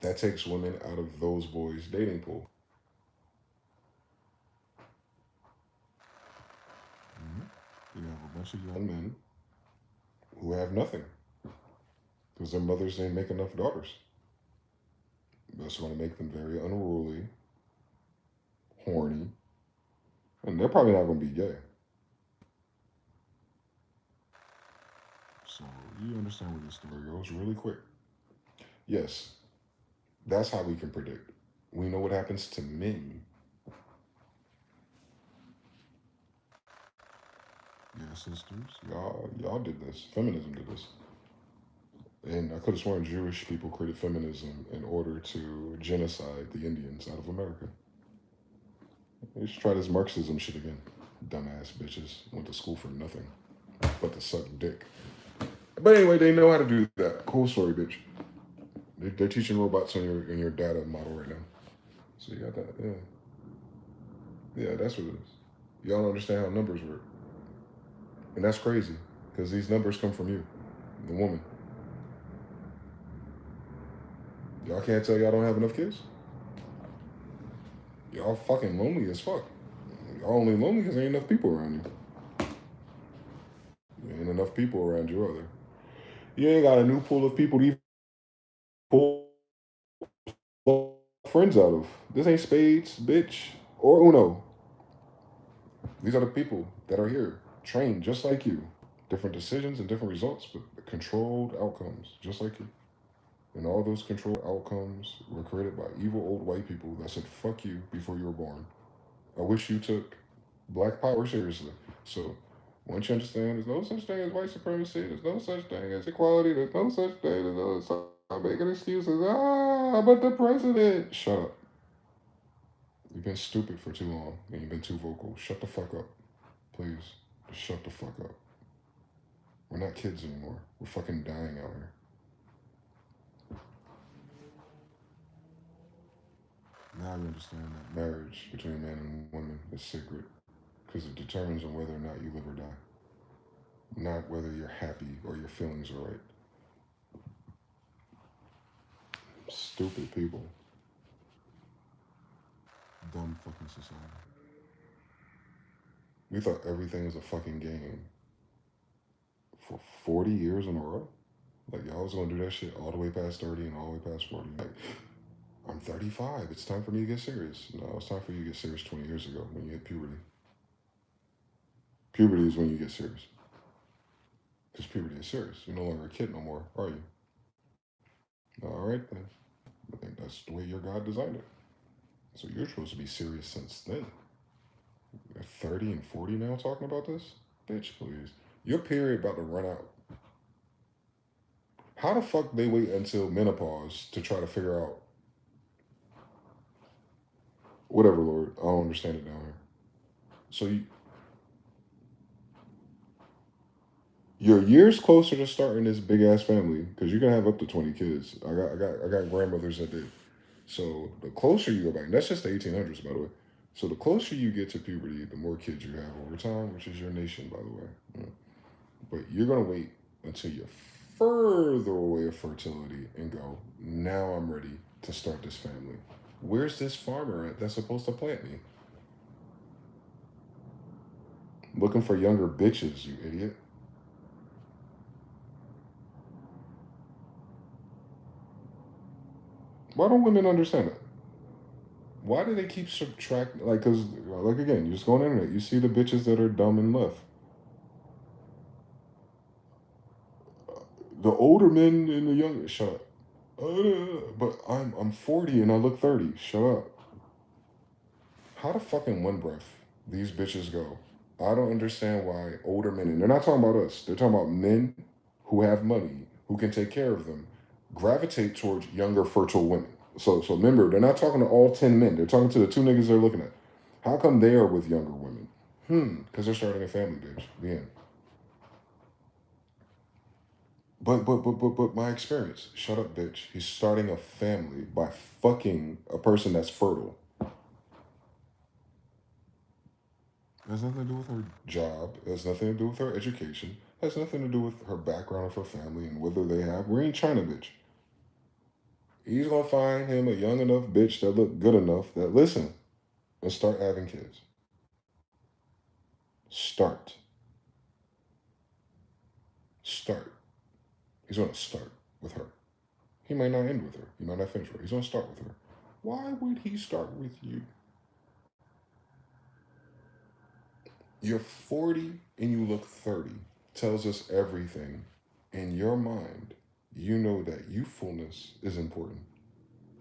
That takes women out of those boys' dating pool. You have a bunch of young men who have nothing because their mothers didn't make enough daughters. That's going to make them very unruly, horny, and they're probably not going to be gay. So you understand where this story goes really quick. Yes, that's how we can predict. We know what happens to men. Yeah, sisters, y'all did this. Feminism did this. And I could have sworn Jewish people created feminism in order to genocide the Indians out of America. They should try this Marxism shit again. Dumbass bitches went to school for nothing but to suck dick. But anyway, they know how to do that. Cool story, bitch. They're teaching robots on your data model right now. So you got that, yeah. Yeah, that's what it is. Y'all don't understand how numbers work. And that's crazy, because these numbers come from you, the woman. Y'all can't tell y'all don't have enough kids? Y'all fucking lonely as fuck. Y'all only lonely because there ain't enough people around you. There ain't enough people around you, are there? You ain't got a new pool of people to even pull friends out of. This ain't spades, bitch, or Uno. These are the people that are here, trained just like you. Different decisions and different results, but controlled outcomes, just like you. And all those controlled outcomes were created by evil old white people that said, fuck you, before you were born. I wish you took black power seriously. So, once you understand, there's no such thing as white supremacy, there's no such thing as equality, there's no such thing, there's no such I'm making excuses. But the president. Shut up. You've been stupid for too long, and you've been too vocal. Shut the fuck up. Please. Just shut the fuck up. We're not kids anymore. We're fucking dying out here. Now you understand that marriage between man and woman is sacred because it determines on whether or not you live or die, not whether you're happy or your feelings are right. Stupid people. Dumb fucking society. We thought everything was a fucking game for 40 years in a row. Like, y'all was gonna do that shit all the way past 30 and all the way past 40. Like, I'm 35. It's time for me to get serious. No, it's time for you to get serious 20 years ago when you hit puberty. Puberty is when you get serious. Because puberty is serious. You're no longer a kid no more, are you? All right, then. I think that's the way your God designed it. So you're supposed to be serious since then. You're 30 and 40 now talking about this? Bitch, please. Your period about to run out. How the fuck they wait until menopause to try to figure out? Whatever, Lord. I don't understand it down here. So you're years closer to starting this big ass family because you're gonna have up to 20 kids. I got grandmothers that did. So the closer you go back, and that's just the 1800s, by the way. So the closer you get to puberty, the more kids you have over time, which is your nation, by the way. Yeah. But you're gonna wait until you're further away of fertility and go, now I'm ready to start this family. Where's this farmer at that's supposed to plant me? Looking for younger bitches, you idiot. Why don't women understand that? Why do they keep subtracting? Like, because, like, again, you just go on the internet, you see the bitches that are dumb and left. The older men and the younger, shut up. But I'm 40 and I look 30. Shut up. How the fucking one breath these bitches go? I don't understand why older men, and they're not talking about us, they're talking about men who have money, who can take care of them, gravitate towards younger, fertile women. So remember, they're not talking to all 10 men. They're talking to the 2 niggas they're looking at. How come they are with younger women? Because they're starting a family, bitch. The end. But my experience, shut up, bitch. He's starting a family by fucking a person that's fertile. It has nothing to do with her job. It has nothing to do with her education. It has nothing to do with her background of her family and whether they have. We ain't China, bitch. He's gonna find him a young enough bitch that look good enough that listen and start having kids. Start. He's gonna start with her. He might not end with her. He might not finish her. He's gonna start with her. Why would he start with you? You're 40 and you look 30. Tells us everything. In your mind, you know that youthfulness is important.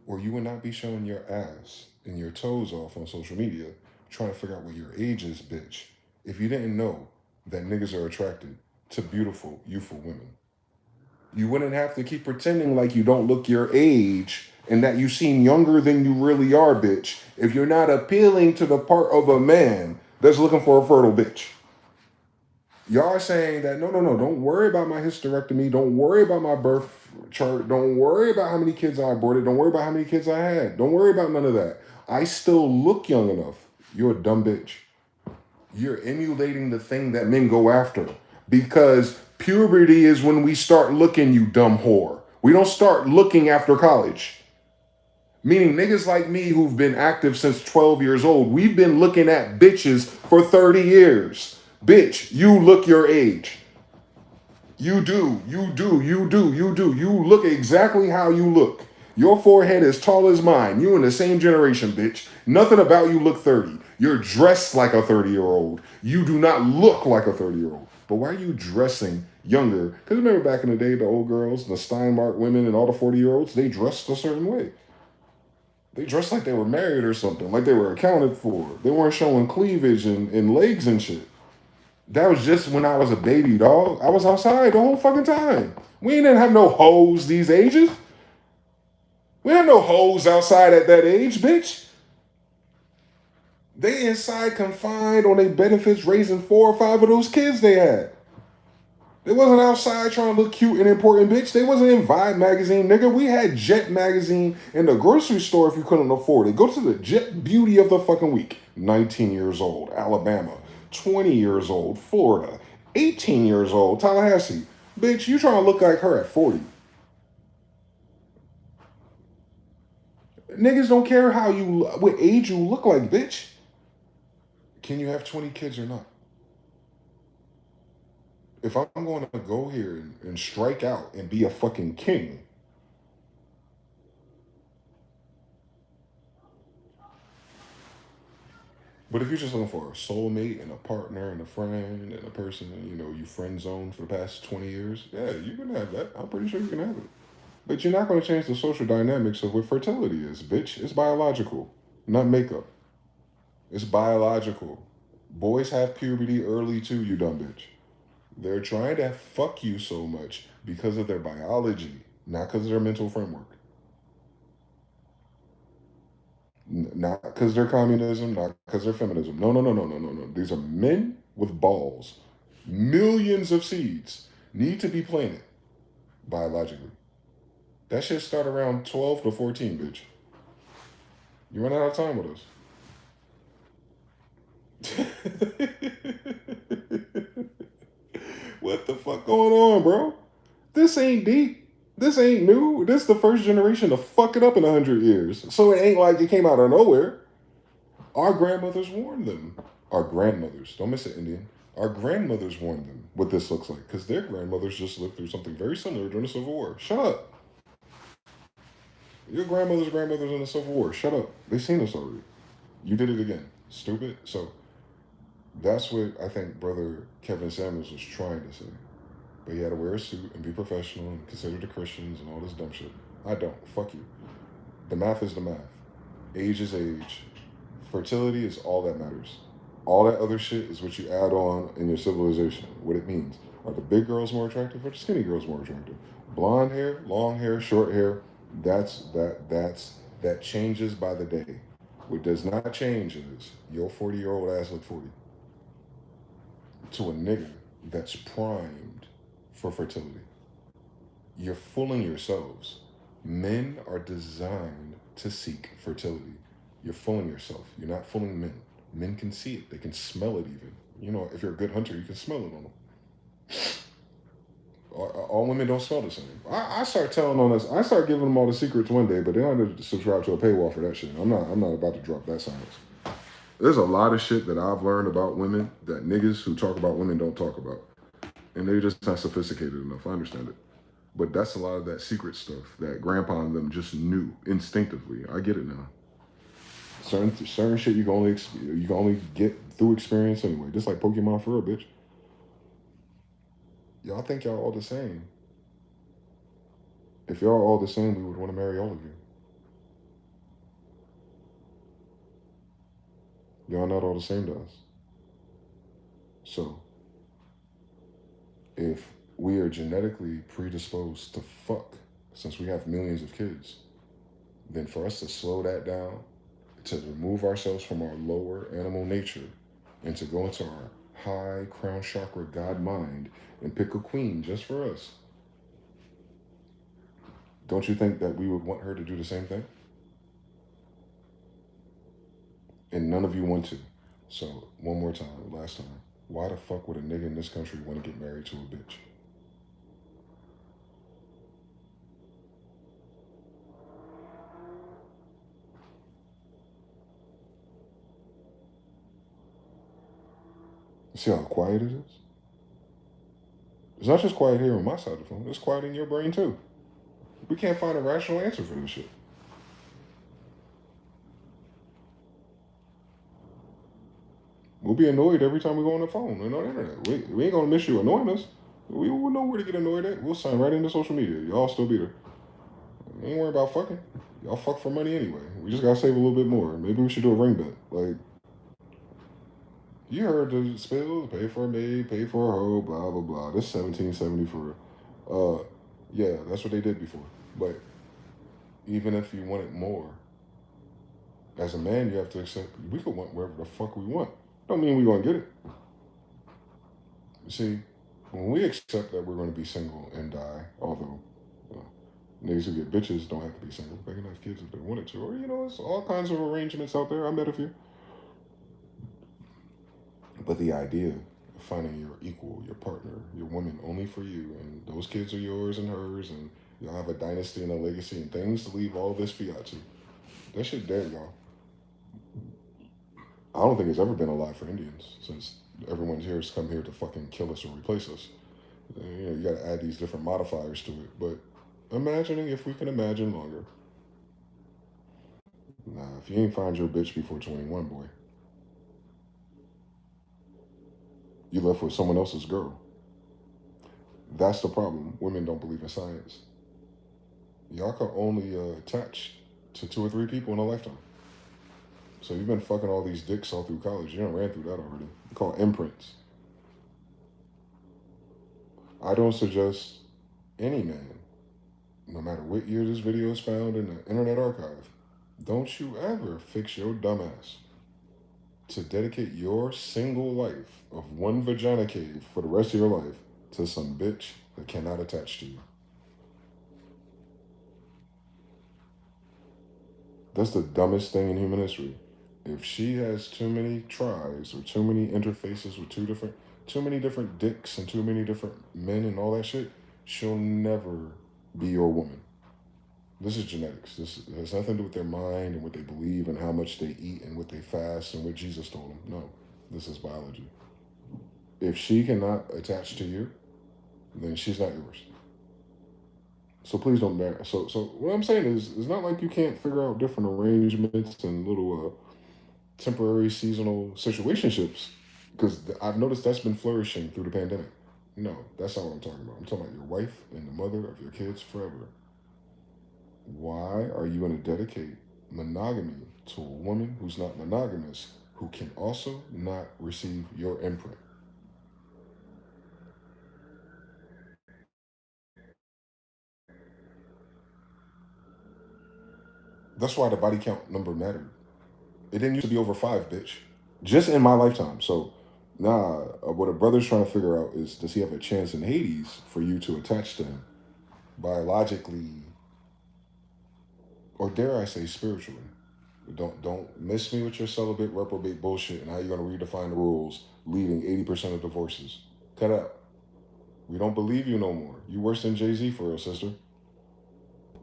Or you would not be showing your ass and your toes off on social media trying to figure out what your age is, bitch. If you didn't know that niggas are attracted to beautiful, youthful women. You wouldn't have to keep pretending like you don't look your age and that you seem younger than you really are, bitch, if you're not appealing to the part of a man that's looking for a fertile bitch. Y'all are saying that, no, don't worry about my hysterectomy. Don't worry about my birth chart. Don't worry about how many kids I aborted. Don't worry about how many kids I had. Don't worry about none of that. I still look young enough. You're a dumb bitch. You're emulating the thing that men go after. Because puberty is when we start looking, you dumb whore. We don't start looking after college. Meaning niggas like me who've been active since 12 years old, we've been looking at bitches for 30 years. Bitch, you look your age. You do. You look exactly how you look. Your forehead is tall as mine. You in the same generation, bitch. Nothing about you look 30. You're dressed like a 30-year-old. You do not look like a 30-year-old. But why are you dressing younger? Because remember back in the day, the old girls, the Steinmark women and all the 40-year-olds, they dressed a certain way. They dressed like they were married or something, like they were accounted for. They weren't showing cleavage and legs and shit. That was just when I was a baby, dog. I was outside the whole fucking time. We didn't have no hoes these ages. We had no hoes outside at that age, bitch. They inside confined on their benefits raising 4 or 5 of those kids they had. They wasn't outside trying to look cute and important, bitch. They wasn't in Vibe magazine, nigga. We had Jet magazine in the grocery store if you couldn't afford it. Go to the Jet Beauty of the fucking week. 19 years old, Alabama. 20 years old, Florida. 18 years old, Tallahassee. Bitch, you trying to look like her at 40. Niggas don't care what age you look like, bitch. Can you have 20 kids or not? If I'm going to go here and strike out and be a fucking king, but if you're just looking for a soulmate and a partner and a friend and a person that, you friend zoned for the past 20 years, yeah, you can have that. I'm pretty sure you can have it. But you're not going to change the social dynamics of what fertility is, bitch. It's biological, not makeup. It's biological. Boys have puberty early too, you dumb bitch. They're trying to fuck you so much because of their biology, not because of their mental framework. Not because they're communism, not because they're feminism. No. These are men with balls. Millions of seeds need to be planted biologically. That shit start around 12 to 14, bitch. You run out of time with us. What the fuck going on, bro? This ain't deep. This ain't new. This the first generation to fuck it up in 100 years. So it ain't like it came out of nowhere. Our grandmothers warned them. Our grandmothers, don't miss it, Indian. Our grandmothers warned them what this looks like because their grandmothers just lived through something very similar during the Civil War. Shut up. Your grandmother's in the Civil War. Shut up. They seen this already. You did it again. Stupid. So that's what I think Brother Kevin Samuels was trying to say. But he had to wear a suit and be professional and consider the Christians and all this dumb shit. I don't. Fuck you. The math is the math. Age is age. Fertility is all that matters. All that other shit is what you add on in your civilization. What it means. Are the big girls more attractive or the skinny girls more attractive? Blonde hair, long hair, short hair. That changes by the day. What does not change is your 40-year-old ass look 40. To a nigga that's primed for fertility. You're fooling yourselves. Men are designed to seek fertility. You're fooling yourself. You're not fooling men. Men can see it. They can smell it even. If you're a good hunter, you can smell it on them. All women don't smell the same. I start telling on us. I start giving them all the secrets one day, but they don't have to subscribe to a paywall for that shit. I'm not about to drop that science. There's a lot of shit that I've learned about women that niggas who talk about women don't talk about. And they're just not sophisticated enough. I understand it. But that's a lot of that secret stuff that grandpa and them just knew instinctively. I get it now. Certain shit you can only get through experience anyway. Just like Pokemon for real, bitch. Y'all think y'all all the same. If y'all all the same, we would want to marry all of you. Y'all not all the same to us. So, if we are genetically predisposed to fuck, since we have millions of kids, then for us to slow that down, to remove ourselves from our lower animal nature, and to go into our high crown chakra God mind and pick a queen just for us, don't you think that we would want her to do the same thing? And none of you want to. So, one more time, last time. Why the fuck would a nigga in this country want to get married to a bitch? See how quiet it is? It's not just quiet here on my side of the phone. It's quiet in your brain too. We can't find a rational answer for this shit. We'll be annoyed every time we go on the phone and on the internet. We ain't gonna miss you annoying us. We will know where to get annoyed at. We'll sign right into social media. Y'all still be there. Ain't worry about fucking. Y'all fuck for money anyway. We just gotta save a little bit more. Maybe we should do a ring bet. Like, you heard the spill, pay for a maid, pay for a hoe, blah, blah, blah. This $17.70 for, yeah, that's what they did before. But even if you wanted more, as a man, you have to accept, we could want wherever the fuck we want. Don't mean we gonna get it. You see, when we accept that we're going to be single and die, although niggas who get bitches don't have to be single. They can have kids if they wanted to. Or, it's all kinds of arrangements out there. I met a few. But the idea of finding your equal, your partner, your woman only for you, and those kids are yours and hers, and y'all have a dynasty and a legacy and things to leave all this fiat to. That shit dead, y'all. I don't think it's ever been alive for Indians, since everyone here has come here to fucking kill us or replace us. You gotta add these different modifiers to it, but imagining if we can imagine longer. Nah, if you ain't find your bitch before 21, boy, you left with someone else's girl. That's the problem. Women don't believe in science. Y'all can only attach to 2 or 3 people in a lifetime. So you've been fucking all these dicks all through college. You done ran through that already. It's called imprints. I don't suggest any man, no matter what year this video is found in the Internet Archive, don't you ever fix your dumb ass to dedicate your single life of one vagina cave for the rest of your life to some bitch that cannot attach to you. That's the dumbest thing in human history. If she has too many tries or too many interfaces with too many different dicks and too many different men and all that shit, she'll never be your woman. This is genetics. This has nothing to do with their mind and what they believe and how much they eat and what they fast and what Jesus told them. No, this is biology. If she cannot attach to you, then she's not yours. So please don't marry. So what I'm saying is, it's not like you can't figure out different arrangements and little temporary seasonal situationships, because I've noticed that's been flourishing through the pandemic. No, that's not what I'm talking about. I'm talking about your wife and the mother of your kids forever. Why are you going to dedicate monogamy to a woman who's not monogamous, who can also not receive your imprint? That's why the body count number mattered. It didn't used to be over 5, bitch. Just in my lifetime. So, what a brother's trying to figure out is, does he have a chance in Hades for you to attach to him biologically, or dare I say spiritually? Don't miss me with your celibate reprobate bullshit and how you're going to redefine the rules, leading 80% of divorces. Cut out. We don't believe you no more. You worse than Jay-Z for real, sister.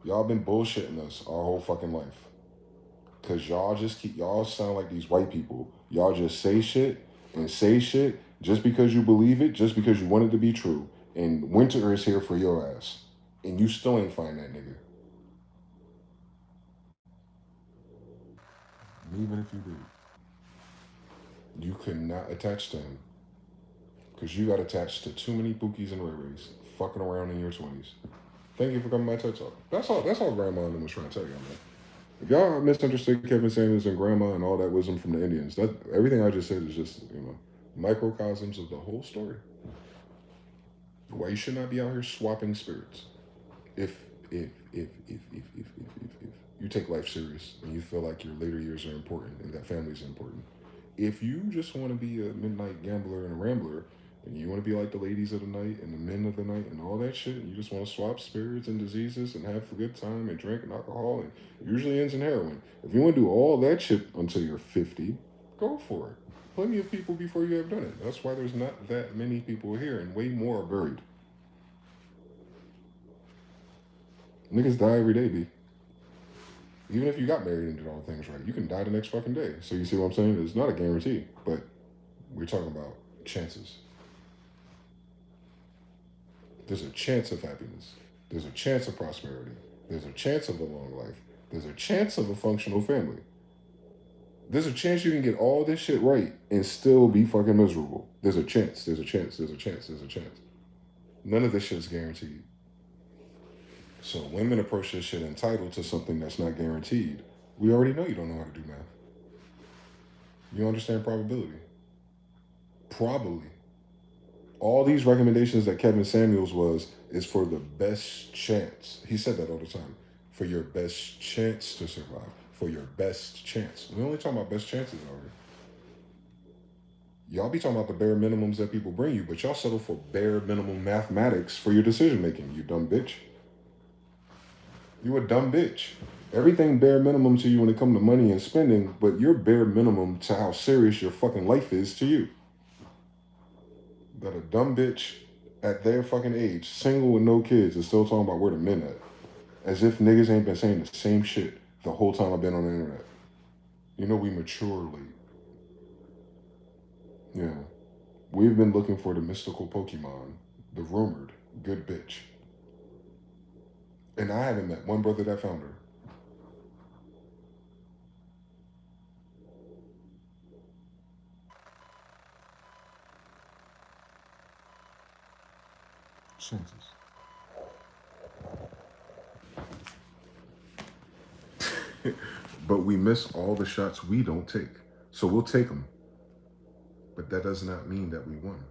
Y'all been bullshitting us our whole fucking life. Because y'all sound like these white people. Y'all just say shit just because you believe it, just because you want it to be true. And winter is here for your ass. And you still ain't find that nigga. And even if you did, you could not attach to him. Because you got attached to too many Bookies and Ray-Rays fucking around in your 20s. Thank you for coming by TED Talk. That's all Grandma and them was trying to tell y'all, man. If y'all misunderstood Kevin Samuels and Grandma and all that wisdom from the Indians, everything I just said is just, microcosms of the whole story. Why you should not be out here swapping spirits. If you take life serious and you feel like your later years are important and that family is important. If you just want to be a midnight gambler and a rambler, and you want to be like the ladies of the night and the men of the night and all that shit, and you just want to swap spirits and diseases and have a good time and drink and alcohol, and it usually ends in heroin. If you want to do all that shit until you're 50, go for it. Plenty of people before you have done it. That's why there's not that many people here, and way more are buried. Niggas die every day, B. Even if you got married and did all things right, you can die the next fucking day. So you see what I'm saying? It's not a guarantee, but we're talking about chances. There's a chance of happiness. There's a chance of prosperity. There's a chance of a long life. There's a chance of a functional family. There's a chance you can get all this shit right and still be fucking miserable. There's a chance. There's a chance. There's a chance. There's a chance. None of this shit is guaranteed. So women approach this shit entitled to something that's not guaranteed. We already know you don't know how to do math. You understand probability? Probably. All these recommendations that Kevin Samuels is for the best chance. He said that all the time. For your best chance to survive. For your best chance. We're only talking about best chances already. Y'all be talking about the bare minimums that people bring you, but y'all settle for bare minimum mathematics for your decision making, you dumb bitch. You a dumb bitch. Everything bare minimum to you when it comes to money and spending, but you're bare minimum to how serious your fucking life is to you. That a dumb bitch at their fucking age, single with no kids, is still talking about where the men at. As if niggas ain't been saying the same shit the whole time I've been on the internet. You know we mature late. Yeah. We've been looking for the mystical Pokemon, the rumored good bitch. And I haven't met one brother that found her. Chances. But we miss all the shots we don't take. So we'll take them. But that does not mean that we won.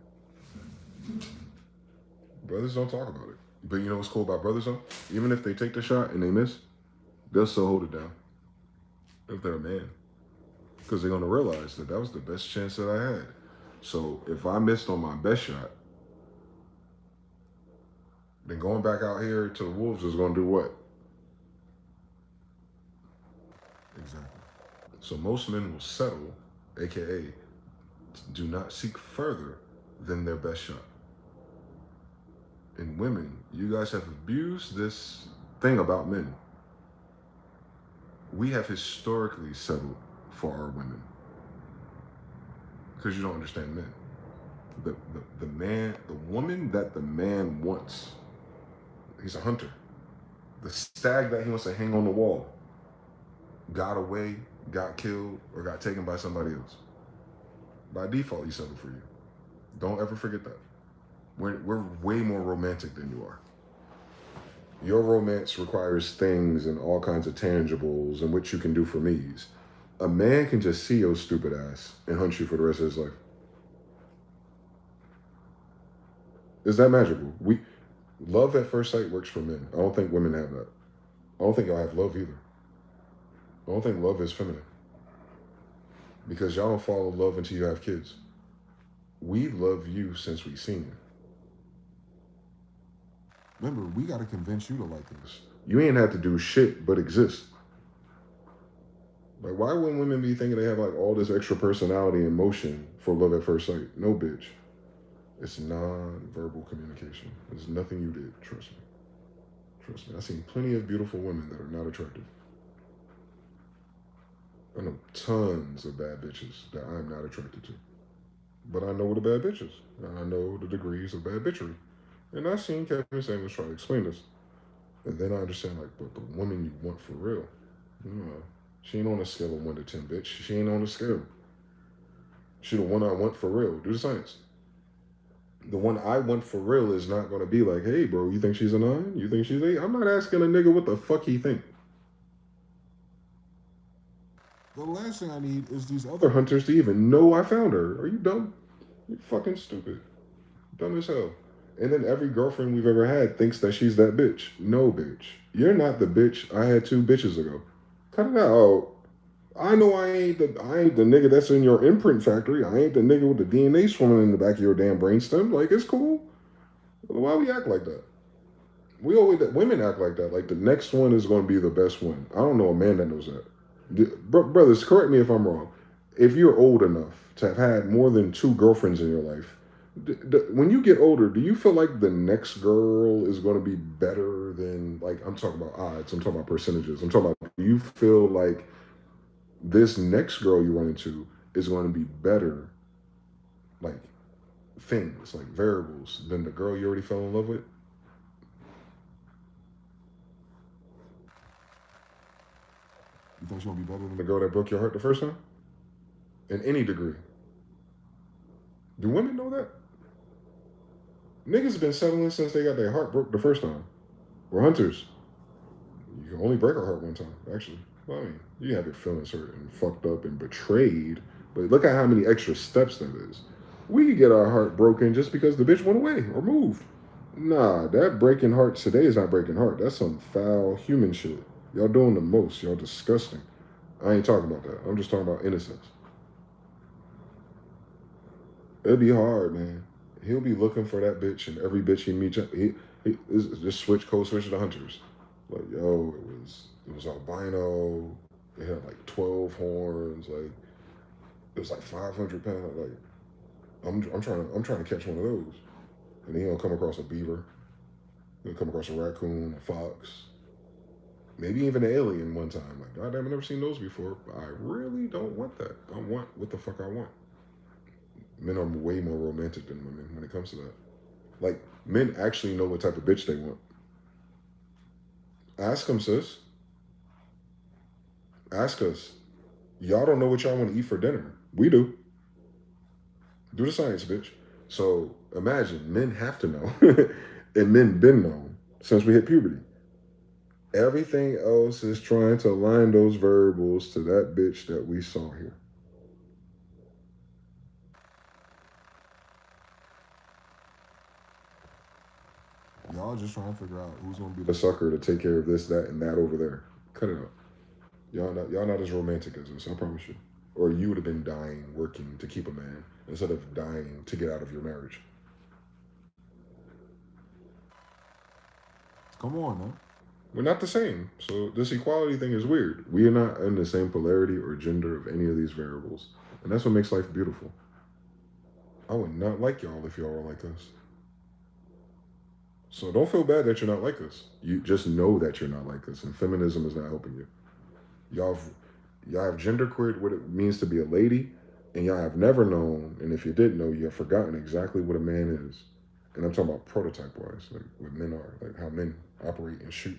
Brothers don't talk about it. But you know what's cool about brothers though? Even if they take the shot and they miss, they'll still hold it down. If they're a man. Because they're going to realize that that was the best chance that I had. So if I missed on my best shot, then going back out here to the Wolves is going to do what? Exactly. So most men will settle, aka do not seek further than their best shot. And women, you guys have abused this thing about men. We have historically settled for our women. Because you don't understand men. The woman that the man wants, he's a hunter. The stag that he wants to hang on the wall got away, got killed, or got taken by somebody else. By default, he settled for you. Don't ever forget that. We're way more romantic than you are. Your romance requires things and all kinds of tangibles and what you can do for me's. A man can just see your stupid ass and hunt you for the rest of his life. Is that magical? Love at first sight works for men. I don't think women have that. I don't think y'all have love either. I don't think love is feminine. Because y'all don't follow love until you have kids. We love you since we seen you. Remember, we got to convince you to like us. You ain't have to do shit but exist. Like, why wouldn't women be thinking they have like all this extra personality and emotion for love at first sight? No, bitch. It's non-verbal communication. There's nothing you did, trust me. Trust me. I've seen plenty of beautiful women that are not attractive. I know tons of bad bitches that I'm not attracted to. But I know what a bad bitch is. And I know the degrees of bad bitchery. And I've seen Kevin Samuels try to explain this. And then I understand, like, but the woman you want for real, she ain't on a scale of 1 to 10, bitch. She ain't on a scale. She the one I want for real. Do the science. The one I want for real is not going to be like, hey, bro, you think she's a 9? You think she's 8? I'm not asking a nigga what the fuck he think. The last thing I need is these other hunters to even know I found her. Are you dumb? You're fucking stupid. Dumb as hell. And then every girlfriend we've ever had thinks that she's that bitch. No, bitch. You're not the bitch I had 2 bitches ago. Cut it out. I know I ain't the nigga that's in your imprint factory. I ain't the nigga with the DNA swimming in the back of your damn brainstem. Like, it's cool. Why we act like that? Women act like that. Like, the next one is going to be the best one. I don't know a man that knows that. Brothers, correct me if I'm wrong. If you're old enough to have had more than 2 girlfriends in your life, when you get older, do you feel like the next girl is going to be better than, like, I'm talking about odds, I'm talking about percentages, I'm talking about, do you feel like this next girl you run into is going to be better, like, things, like variables, than the girl you already fell in love with? You think she'll be better than the girl that broke your heart the first time? In any degree. Do women know that? Niggas have been settling since they got their heart broke the first time. We're hunters. You can only break a heart one time, actually. Well, I mean, you have your feelings hurt and fucked up and betrayed, but look at how many extra steps that is. We could get our heart broken just because the bitch went away or moved. Nah, that breaking hearts today is not breaking heart. That's some foul human shit. Y'all doing the most. Y'all disgusting. I ain't talking about that. I'm just talking about innocence. It'll be hard, man. He'll be looking for that bitch, and every bitch he meets, he just code switch to hunters. Like, yo, it was albino. It had like 12 horns. Like, it was like 500 pounds. Like, I'm trying to catch one of those, and then he'll come across a beaver. He'll come across a raccoon, a fox, maybe even an alien one time. Like, goddamn, I've never seen those before. But I really don't want that. I want what the fuck I want. Men are way more romantic than women when it comes to that. Like, men actually know what type of bitch they want. Ask them, sis. Ask us. Y'all don't know what y'all want to eat for dinner. We do. Do the science, bitch. So imagine, men have to know. And men been known since we hit puberty. Everything else is trying to align those variables to that bitch that we saw here. Y'all just trying to figure out who's gonna be the sucker to take care of this, that, and that over there. Cut it out. Y'all not as romantic as us, I promise you. Or you would have been dying working to keep a man instead of dying to get out of your marriage. Come on, man. We're not the same. So this equality thing is weird. We are not in the same polarity or gender of any of these variables. And that's what makes life beautiful. I would not like y'all if y'all were like us. So don't feel bad that you're not like us. You just know that you're not like us, and feminism is not helping you. Y'all have genderqueered what it means to be a lady, and y'all have never known, and if you did know, you have forgotten exactly what a man is. And I'm talking about prototype-wise, like what men are, like how men operate and shoot.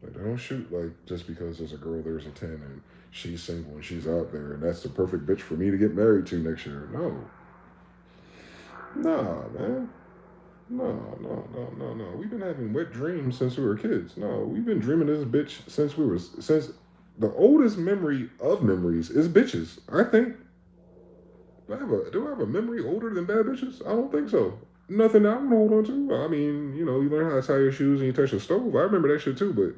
Like, they don't shoot like just because there's a girl, there's a 10, and she's single and she's out there, and that's the perfect bitch for me to get married to next year. No. Nah, man. No. We've been having wet dreams since we were kids. No, we've been dreaming this bitch since the oldest memory of memories is bitches, I think. Do I have a memory older than bad bitches? I don't think so. Nothing that I want to hold on to. I mean, you learn how to tie your shoes and you touch the stove. I remember that shit too, but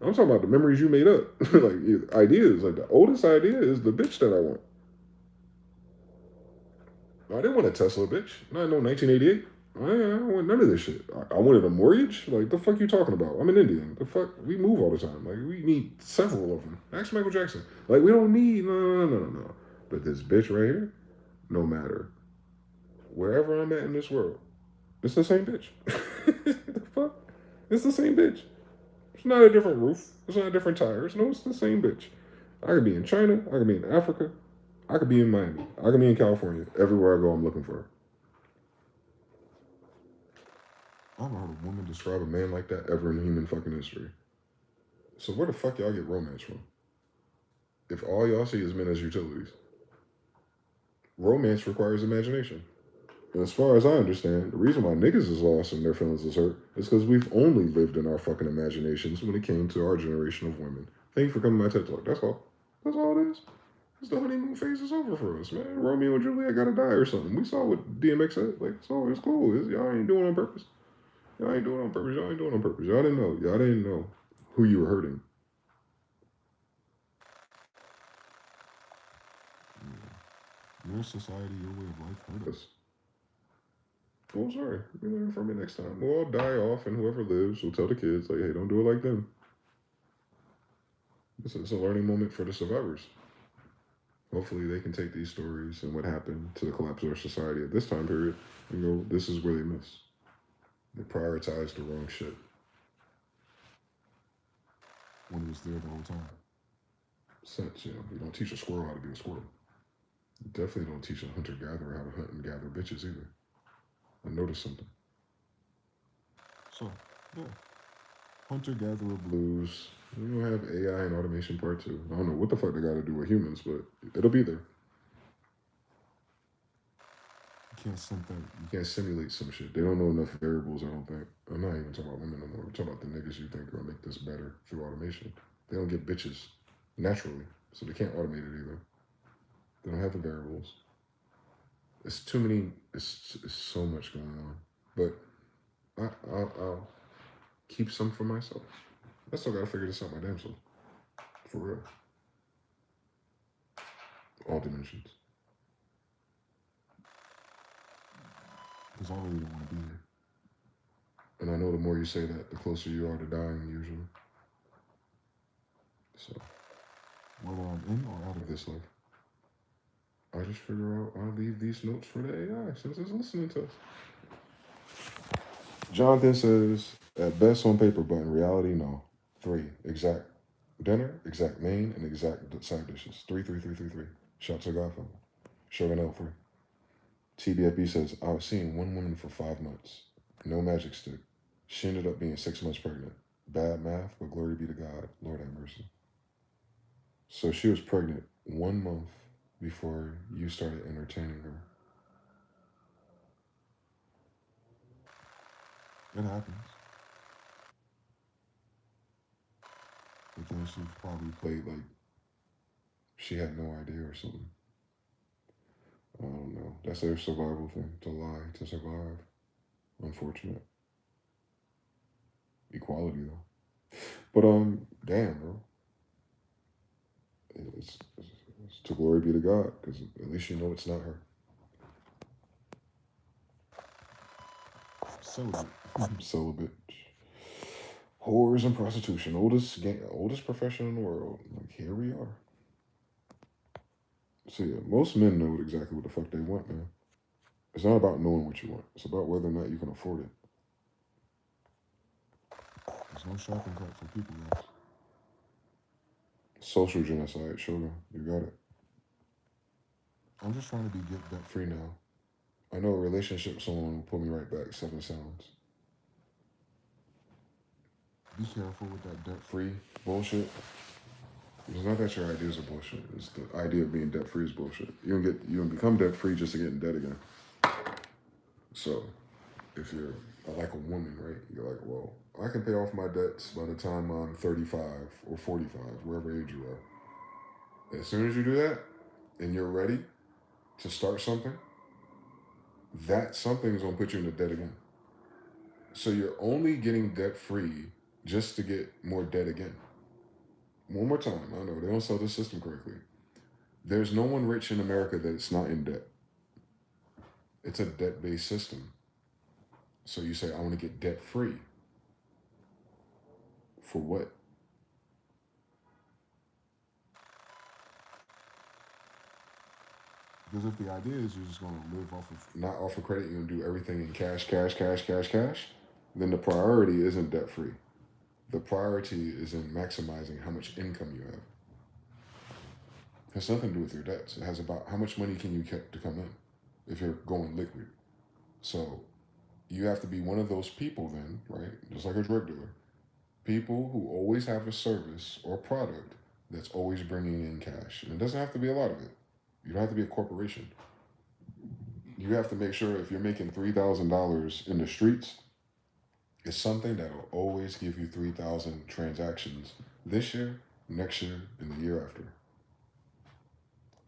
I'm talking about the memories you made up. Like, ideas. Like, the oldest idea is the bitch that I want. I didn't want a Tesla, bitch. Not no 1988. I don't want none of this shit. I wanted a mortgage? Like, the fuck you talking about? I'm an Indian. The fuck? We move all the time. Like, we need several of them. Ask Michael Jackson. Like, we don't need, no. But this bitch right here, no matter wherever I'm at in this world, it's the same bitch. The fuck? It's the same bitch. It's not a different roof. It's not different tires. No, it's the same bitch. I could be in China. I could be in Africa. I could be in Miami. I could be in California. Everywhere I go, I'm looking for her. I haven't heard a woman describe a man like that ever in human fucking history. So where the fuck y'all get romance from? If all y'all see is men as utilities. Romance requires imagination. And as far as I understand, the reason why niggas is lost and their feelings is hurt is because we've only lived in our fucking imaginations when it came to our generation of women. Thank you for coming to my TED Talk. That's all. That's all it is. It's the honeymoon phase is over for us, man. Romeo and Juliet gotta die or something. We saw what DMX said. Like, so it's cool. Y'all ain't doing it on purpose. Y'all ain't doing it on purpose. Y'all ain't doing it on purpose. Y'all didn't know. Y'all didn't know who you were hurting. Your society, your way of life hurt us. Oh, sorry. We learn from it next time. We'll all die off, and whoever lives will tell the kids, like, hey, don't do it like them. It's a learning moment for the survivors. Hopefully they can take these stories and what happened to the collapse of our society at this time period and go, this is where they missed. They prioritized the wrong shit. When it was there the whole time. Sense, you don't teach a squirrel how to be a squirrel. You definitely don't teach a hunter-gatherer how to hunt and gather bitches either. I noticed something. So, yeah. Hunter-gatherer blues. We don't have AI and automation part 2. I don't know what the fuck they got to do with humans, but it'll be there. You can't simulate some shit. They don't know enough variables, I don't think. I'm not even talking about women no more. I'm talking about the niggas you think are gonna make this better through automation. They don't get bitches naturally, so they can't automate it either. They don't have the variables. It's too many. It's so much going on. But I'll keep some for myself. I still gotta figure this out my damn self. For real. All dimensions. Because I really don't want to be here. And I know the more you say that, the closer you are to dying usually. So, whether I'm in or out of this life, I just figure out I'll leave these notes for the AI since it's listening to us. Jonathan says, at best on paper, but in reality, no. 3, exact dinner, exact main, and exact side dishes. 3, 3, 3, 3, 3. Shout to Godfather. Shogun L 3. TBFB says, I was seeing one woman for 5 months. No magic stick. She ended up being 6 months pregnant. Bad math, but glory be to God. Lord have mercy. So she was pregnant 1 month before you started entertaining her. It happens. But then she probably played like she had no idea or something. I don't know. That's their survival thing. To lie, to survive. Unfortunate. Equality though. But damn, bro. It's to glory be to God, because at least you know it's not her. Celibate. Whores and prostitution. Oldest profession in the world. Like, here we are. So yeah, most men know exactly what the fuck they want, man. It's not about knowing what you want. It's about whether or not you can afford it. There's no shopping cart for people, guys. Social genocide, Shogun. You got it. I'm just trying to be get debt free now. I know a relationship with someone will pull me right back. 7 sounds. Be careful with that debt free bullshit. It's not that your ideas are bullshit. It's the idea of being debt free is bullshit. You don't become debt free just to get in debt again. So if you're like a woman, right? You're like, well, I can pay off my debts by the time I'm 35 or 45, wherever age you are. As soon as you do that and you're ready to start something, that something is going to put you into debt again. So you're only getting debt free just to get more debt again. One more time. I know they don't sell the system correctly. There's no one rich in America that's not in debt. It's a debt-based system. So you say, I want to get debt free. For what? Because if the idea is you're just going to live off of, not off of credit, you're going to do everything in cash, then the priority isn't debt free. The priority is in maximizing how much income you have. It has nothing to do with your debts. It has about how much money can you get to come in if you're going liquid. So you have to be one of those people then, right? Just like a drug dealer. People who always have a service or product that's always bringing in cash. And it doesn't have to be a lot of it. You don't have to be a corporation. You have to make sure if you're making $3,000 in the streets, it's something that will always give you 3,000 transactions this year, next year, and the year after.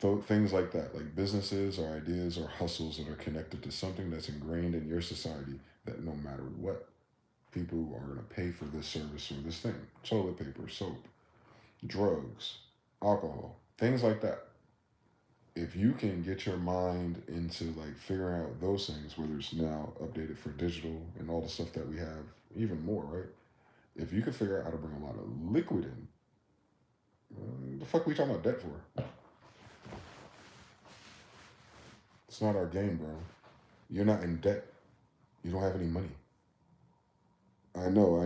So things like that, like businesses or ideas or hustles that are connected to something that's ingrained in your society that no matter what, people are going to pay for this service or this thing. Toilet paper, soap, drugs, alcohol, things like that. If you can get your mind into like figuring out those things, whether it's now updated for digital and all the stuff that we have, even more, right? If you can figure out how to bring a lot of liquid in, the fuck are we talking about debt for? It's not our game, bro. You're not in debt. You don't have any money. I know.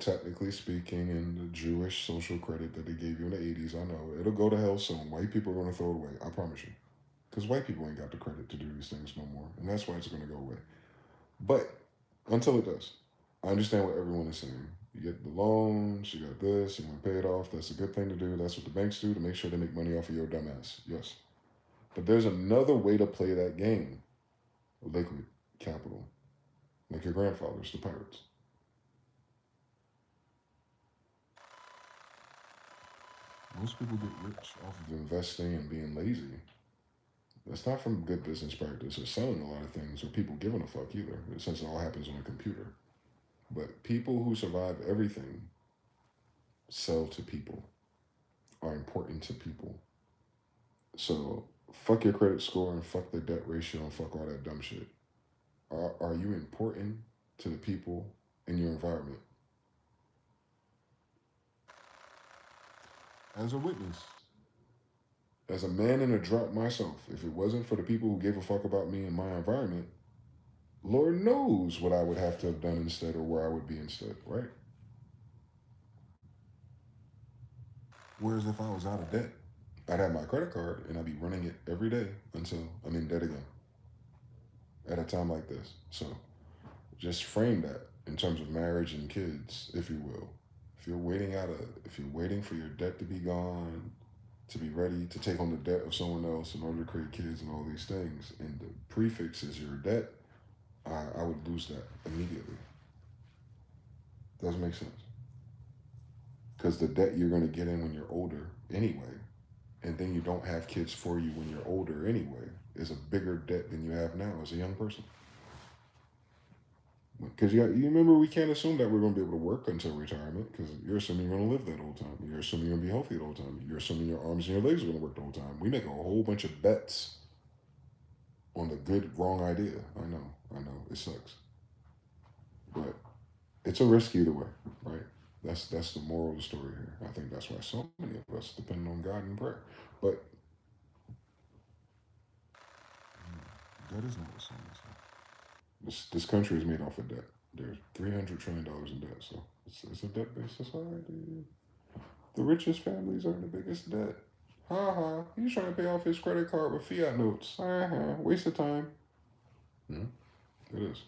Technically speaking, in the Jewish social credit that they gave you in the 80s, I know. It'll go to hell soon. White people are going to throw it away. I promise you. Because white people ain't got the credit to do these things no more. And that's why it's going to go away. But until it does, I understand what everyone is saying. You get the loans, you got this, you want to pay it off. That's a good thing to do. That's what the banks do to make sure they make money off of your dumb ass. Yes. But there's another way to play that game. Liquid capital. Like your grandfathers, the pirates. Most people get rich off of investing and being lazy. That's not from good business practice or selling a lot of things or people giving a fuck either, since it all happens on a computer. But people who survive everything sell to people, are important to people. So fuck your credit score and fuck the debt ratio and fuck all that dumb shit. Are you important to the people in your environment? As a witness, as a man in a drop myself, if it wasn't for the people who gave a fuck about me and my environment, Lord knows what I would have to have done instead or where I would be instead, right? Whereas if I was out of debt, I'd have my credit card and I'd be running it every day until I'm in debt again at a time like this. So just frame that in terms of marriage and kids, if you will. If you're waiting for your debt to be gone, to be ready to take on the debt of someone else in order to create kids and all these things, and the prefix is your debt, I would lose that immediately. Doesn't make sense. Because the debt you're going to get in when you're older anyway, and then you don't have kids for you when you're older anyway, is a bigger debt than you have now as a young person. Because you remember, we can't assume that we're going to be able to work until retirement, because you're assuming you're going to live that whole time. You're assuming you're going to be healthy the whole time. You're assuming your arms and your legs are going to work the whole time. We make a whole bunch of bets on the good, wrong idea. I know, it sucks. But it's a risk either way, right? That's the moral of the story here. I think that's why so many of us depend on God in prayer. But that is not what song is. This country is made off of debt. There's $300 trillion in debt, so it's a debt-based society. The richest families are in the biggest debt. He's trying to pay off his credit card with fiat notes. Waste of time. It is.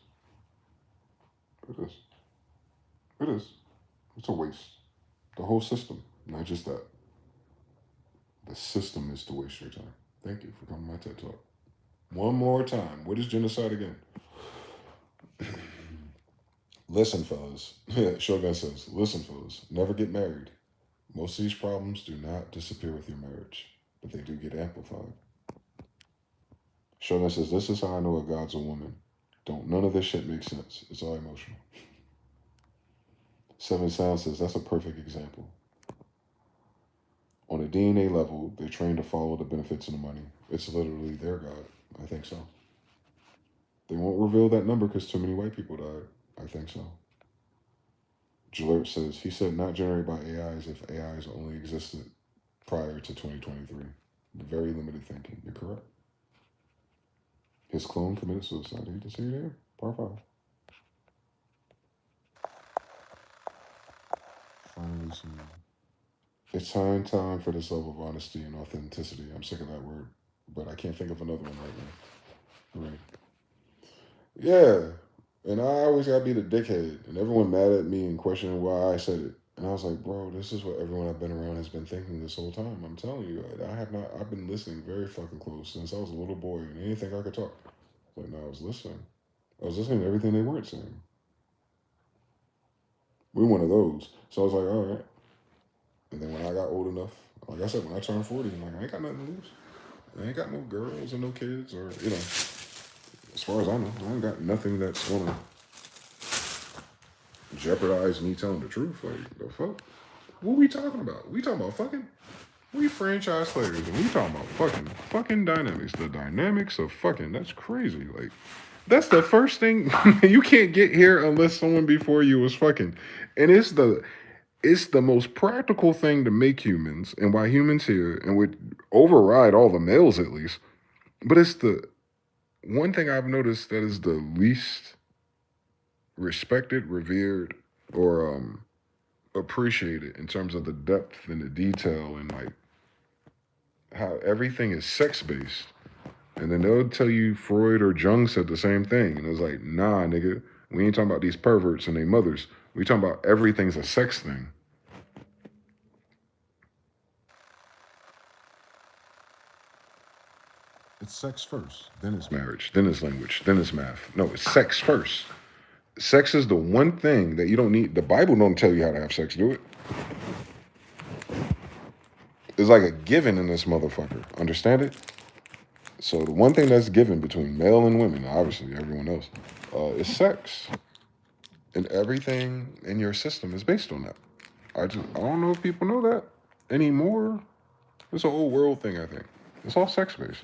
It's a waste. The whole system, not just that. The system is to waste your time. Thank you for coming to my TED Talk. One more time. What is genocide again? Listen, fellas. Shogun says, listen, fellas. Never get married. Most of these problems do not disappear with your marriage, but they do get amplified. Shogun says, this is how I know a God's a woman. None of this shit makes sense. It's all emotional. Seven Sound says, that's a perfect example. On a DNA level, they're trained to follow the benefits and the money. It's literally their God. I think so. They won't reveal that number because too many white people died. I think so. Jalert says, he said not generated by AIs if AIs only existed prior to 2023. Very limited thinking. You're correct. His clone committed suicide. He just see it here. Part 5. Finally, it's time for this level of honesty and authenticity. I'm sick of that word, but I can't think of another one right now. Right. Yeah. And I always gotta be the dickhead, and everyone mad at me and questioning why I said it. And I was like, bro, this is what everyone I've been around has been thinking this whole time. I'm telling you, I've been listening very fucking close since I was a little boy, and they didn't think I could talk. Like, no, I was listening. I was listening to everything they weren't saying. We're one of those. So I was like, all right. And then when I got old enough, like I said, when I turned 40, I'm like, I ain't got nothing to lose. I ain't got no girls or no kids, or, as far as I know, I ain't got nothing that's gonna jeopardize me telling the truth. Like, the fuck? What we talking about? We talking about fucking? We franchise players, and we talking about fucking dynamics. The dynamics of fucking, that's crazy. Like, that's the first thing. You can't get here unless someone before you was fucking. And it's the most practical thing to make humans, and why humans here, and would override all the males at least. But it's the one thing I've noticed that is the least respected, revered, or appreciated in terms of the depth and the detail, and like how everything is sex-based. And then they'll tell you Freud or Jung said the same thing. And it was like, nah, nigga, we ain't talking about these perverts and their mothers. We talking about everything's a sex thing. It's sex first, then it's marriage, then it's language, then it's math. No, it's sex first. Sex is the one thing that you don't need. The Bible don't tell you how to have sex, do it? It's like a given in this motherfucker. Understand it? So the one thing that's given between male and women, obviously everyone else, is sex. And everything in your system is based on that. I don't know if people know that anymore. It's an old world thing, I think. It's all sex-based.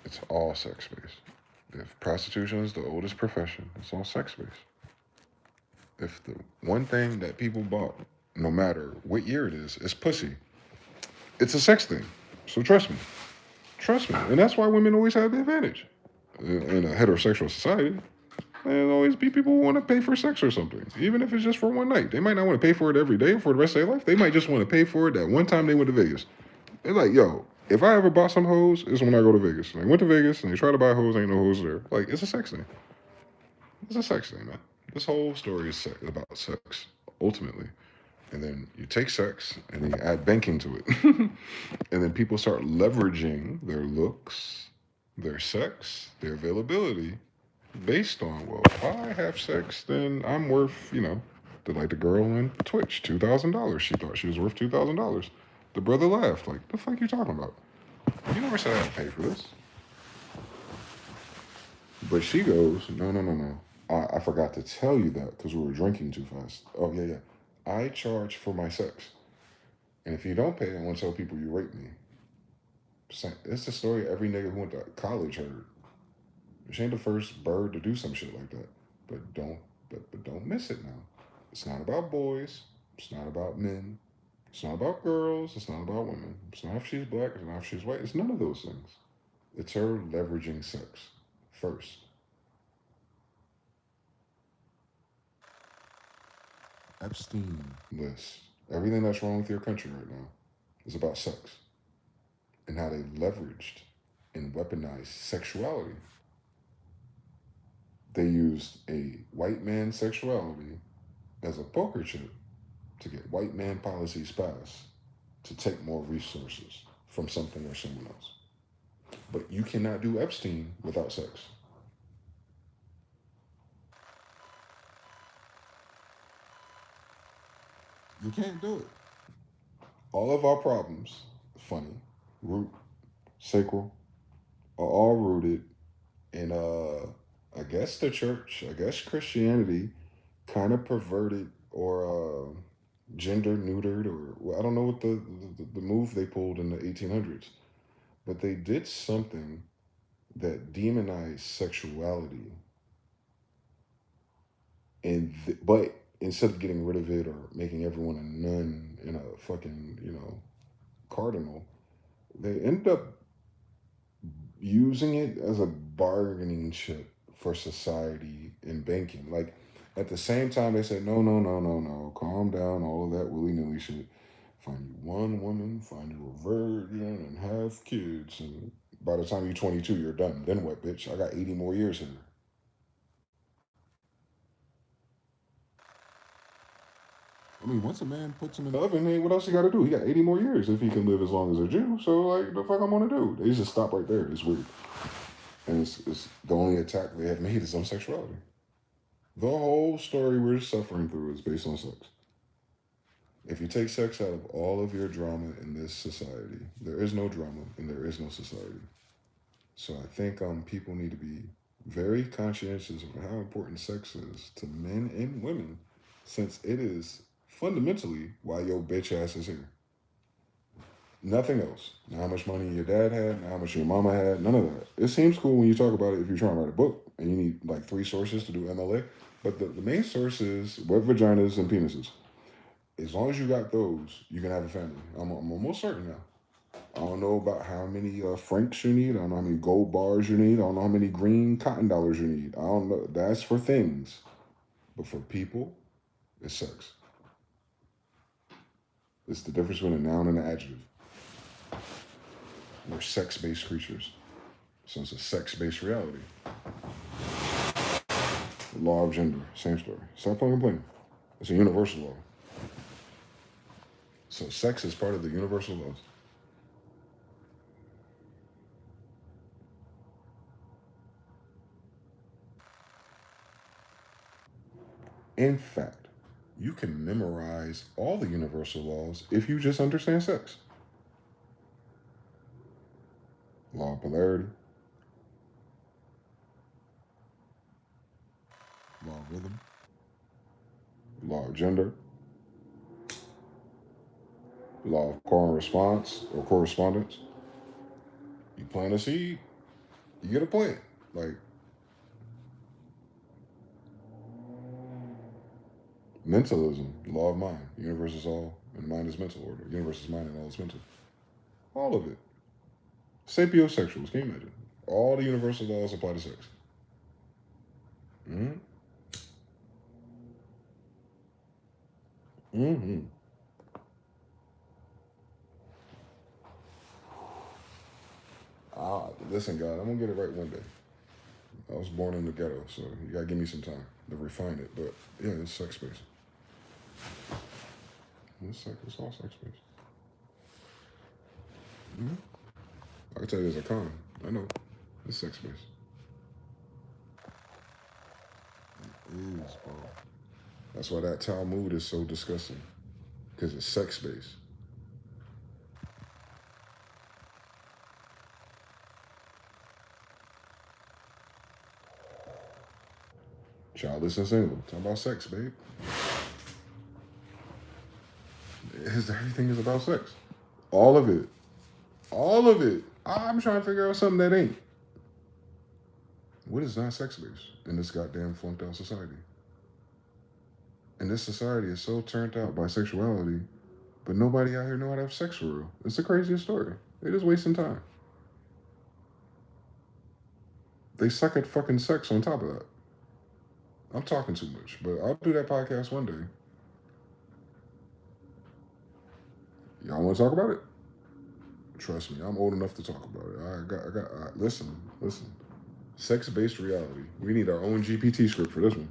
It's all sex-based. If prostitution is the oldest profession, it's all sex-based. If the one thing that people bought, no matter what year it is pussy, it's a sex thing. So trust me. Trust me. And that's why women always have the advantage. In a heterosexual society, there'll always be people who want to pay for sex or something, even if it's just for one night. They might not want to pay for it every day for the rest of their life. They might just want to pay for it that one time they went to Vegas. They're like, yo, if I ever bought some hoes, it's when I go to Vegas. And I went to Vegas and they try to buy hoes, ain't no hoes there. Like, it's a sex thing. It's a sex thing, man. This whole story is about sex, ultimately. And then you take sex and then you add banking to it. And then people start leveraging their looks, their sex, their availability based on, well, if I have sex, then I'm worth, like the girl in Twitch, $2,000. She thought she was worth $2,000. The brother laughed, like, the fuck you talking about? You never said I had to pay for this. But she goes, no. I forgot to tell you that because we were drinking too fast. Oh, yeah. I charge for my sex. And if you don't pay, I want to tell people you raped me. It's the story every nigga who went to college heard. She ain't the first bird to do some shit like that. But don't miss it now. It's not about boys. It's not about men. It's not about girls. It's not about women. It's not if she's black. It's not if she's white. It's none of those things. It's her leveraging sex first. Epstein list. Everything that's wrong with your country right now is about sex and how they leveraged and weaponized sexuality. They used a white man's sexuality as a poker chip to get white man policies passed to take more resources from something or someone else. But you cannot do Epstein without sex. You can't do it. All of our problems, funny, root, sacral, are all rooted in, I guess the church, I guess Christianity kind of perverted or gender neutered, or well, I don't know what the move they pulled in the 1800s, but they did something that demonized sexuality. But instead of getting rid of it or making everyone a nun and a fucking, cardinal, they end up using it as a bargaining chip for society and banking. Like, at the same time, they said, no, calm down, all of that willy-nilly shit. Find you one woman, find you a virgin, and have kids. And by the time you're 22, you're done. Then what, bitch? I got 80 more years here. I mean, once a man puts him in the oven, hey, what else he got to do? He got 80 more years if he can live as long as a Jew. So, like, the fuck I'm going to do? They just stop right there. It's weird. And it's the only attack they have made is on sexuality. The whole story we're suffering through is based on sex. If you take sex out of all of your drama in this society, there is no drama and there is no society. So I think people need to be very conscientious of how important sex is to men and women, since it is fundamentally why your bitch ass is here. Nothing else. Not how much money your dad had, not how much your mama had, none of that. It seems cool when you talk about it if you're trying to write a book and you need like 3 sources to do MLA, but the main source is wet vaginas and penises. As long as you got those, you can have a family. I'm almost certain now. I don't know about how many francs you need. I don't know how many gold bars you need. I don't know how many green cotton dollars you need. I don't know. That's for things. But for people, it's sex. It's the difference between a noun and an adjective. We're sex-based creatures. So it's a sex-based reality. The law of gender, same story. Stop complaining. It's a universal law. So sex is part of the universal laws. In fact, you can memorize all the universal laws if you just understand sex. Law of polarity, law of rhythm, law of gender, law of cause and response or correspondence. You plant a seed, you get a plant. Like, Mentalism, the law of mind. The universe is all, and mind is mental, or the universe is mind and all is mental. All of it. Sapiosexuals, can you imagine? All the universal laws apply to sex. Mm-hmm. Mm-hmm. Listen, God, I'm gonna get it right one day. I was born in the ghetto, so you gotta give me some time to refine it. But yeah, it's sex space. It's all sex space. Mm-hmm. I can tell you there's a con. I know. It's sex space. It is, bro. That's why that Talmud is so disgusting. Because it's sex space. Childless and single. Talking about sex, babe. Everything is about sex. All of it. All of it. I'm trying to figure out something that ain't. What is not sex based in this goddamn flunked out society? And this society is so turned out by sexuality, but nobody out here know how to have sex for real. It's the craziest story. They're just wasting time. They suck at fucking sex on top of that. I'm talking too much, but I'll do that podcast one day. Y'all want to talk about it? Trust me, I'm old enough to talk about it. Listen. Sex-based reality. We need our own GPT script for this one.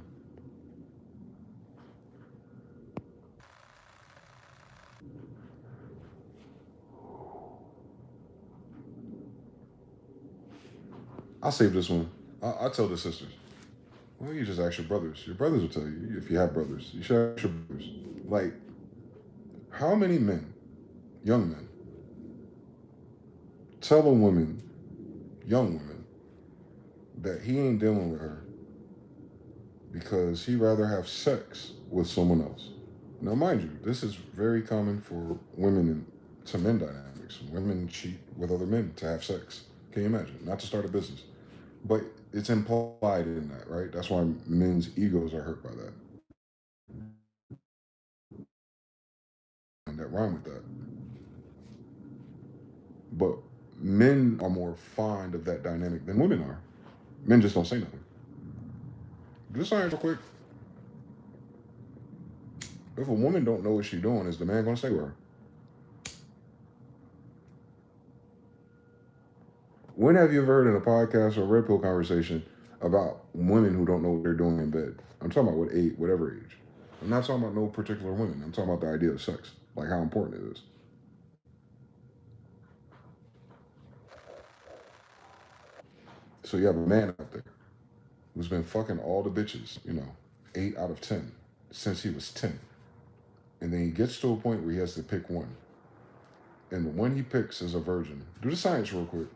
I'll save this one. I'll tell the sisters. Well, you just ask your brothers. Your brothers will tell you, if you have brothers. You should ask your brothers. Like, how many men, young men, tell a woman, young women, that he ain't dealing with her because he'd rather have sex with someone else? Now, mind you, this is very common for women to men dynamics. Women cheat with other men to have sex. Can you imagine? Not to start a business. But it's implied in that, right? That's why men's egos are hurt by that. And that rhyme with that. But men are more fond of that dynamic than women are. Men just don't say nothing. Just saying real quick. If a woman don't know what she's doing, is the man gonna stay with her? When have you ever heard in a podcast or a red pill conversation about women who don't know what they're doing in bed? I'm talking about whatever age. I'm not talking about no particular women. I'm talking about the idea of sex, like how important it is. So you have a man out there who's been fucking all the bitches, 8 out of 10, since he was 10. And then he gets to a point where he has to pick one. And the one he picks is a virgin. Do the science real quick.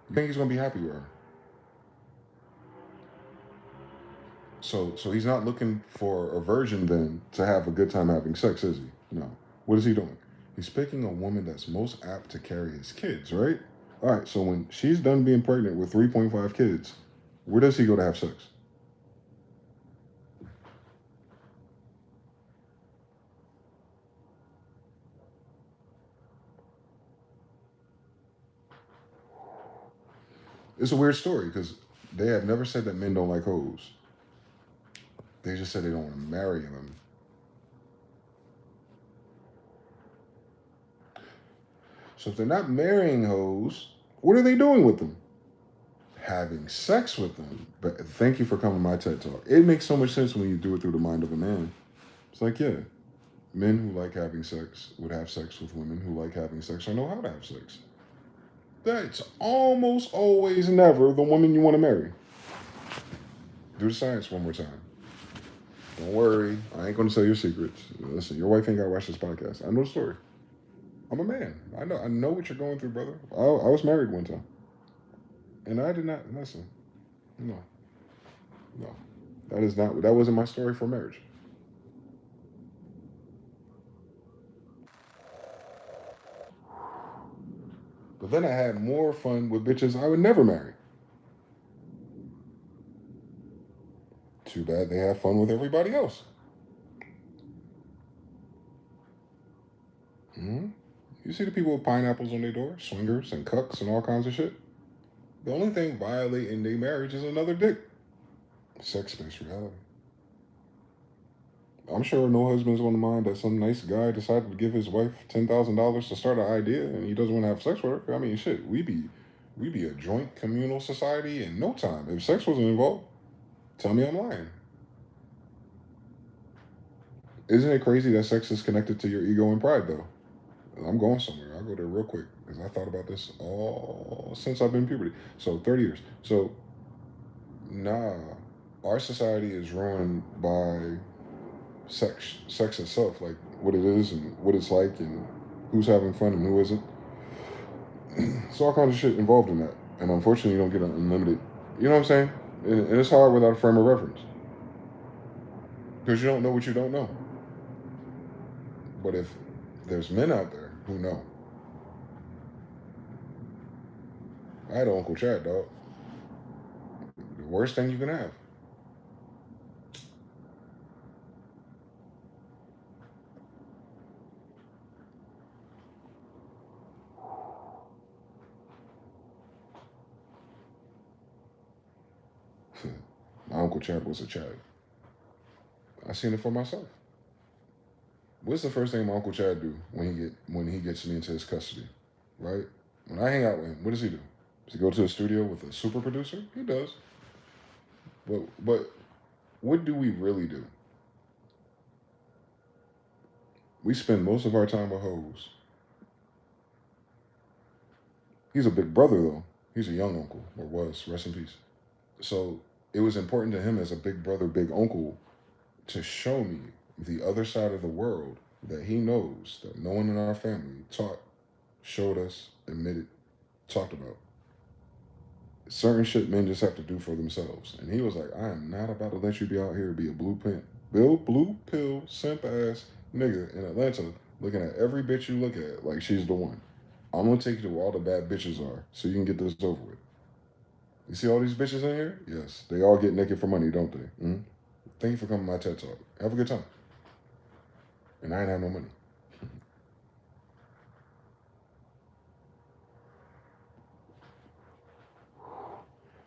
You think he's gonna be happy with her? So he's not looking for a virgin then to have a good time having sex, is he? No. What is he doing? He's picking a woman that's most apt to carry his kids, right? All right, so when she's done being pregnant with 3.5 kids, where does he go to have sex? It's a weird story because they have never said that men don't like hoes. They just said they don't want to marry them. So if they're not marrying hoes, what are they doing with them? Having sex with them. But thank you for coming to my TED Talk. It makes so much sense when you do it through the mind of a man. It's like, yeah, men who like having sex would have sex with women who like having sex or know how to have sex. That's almost always never the woman you want to marry. Do the science one more time. Don't worry, I ain't gonna tell your secrets. Listen, your wife ain't gotta watch this podcast. I know the story. I'm a man. I know what you're going through, brother. I was married one time. And I did not, listen, no. That wasn't my story for marriage. But then I had more fun with bitches I would never marry. Too bad they have fun with everybody else. You see the people with pineapples on their door, swingers and cucks and all kinds of shit. The only thing violating their marriage is another dick. Sex-based reality. I'm sure no husband's going to mind that some nice guy decided to give his wife $10,000 to start an idea and he doesn't want to have sex with her. I mean, shit, we be a joint communal society in no time. If sex wasn't involved, tell me I'm lying. Isn't it crazy that sex is connected to your ego and pride, though? I'm going somewhere. I'll go there real quick because I thought about this all since I've been in puberty. So 30 years. So, our society is ruined by sex itself, like what it is and what it's like and who's having fun and who isn't. It's all kinds of shit involved in that. And unfortunately, you don't get unlimited. You know what I'm saying? And it's hard without a frame of reference. Because you don't know what you don't know. But if there's men out there who know. I had an Uncle Chad, dog. The worst thing you can have. My Uncle Chad was a Chad. I seen it for myself. What's the first thing my Uncle Chad do when he gets me into his custody, right? When I hang out with him, what does he do? Does he go to the studio with a super producer? He does. But what do we really do? We spend most of our time with hoes. He's a big brother, though. He's a young uncle, or was, rest in peace. So it was important to him as a big brother, big uncle, to show me the other side of the world that he knows that no one in our family taught, showed us, admitted, talked about. Certain shit men just have to do for themselves. And he was like, I am not about to let you be out here be a blue pill, simp ass nigga in Atlanta looking at every bitch you look at like she's the one. I'm gonna take you to where all the bad bitches are so you can get this over with. You see all these bitches in here? Yes. They all get naked for money, don't they? Mm-hmm. Thank you for coming to my TED Talk. Have a good time. And I ain't have no money.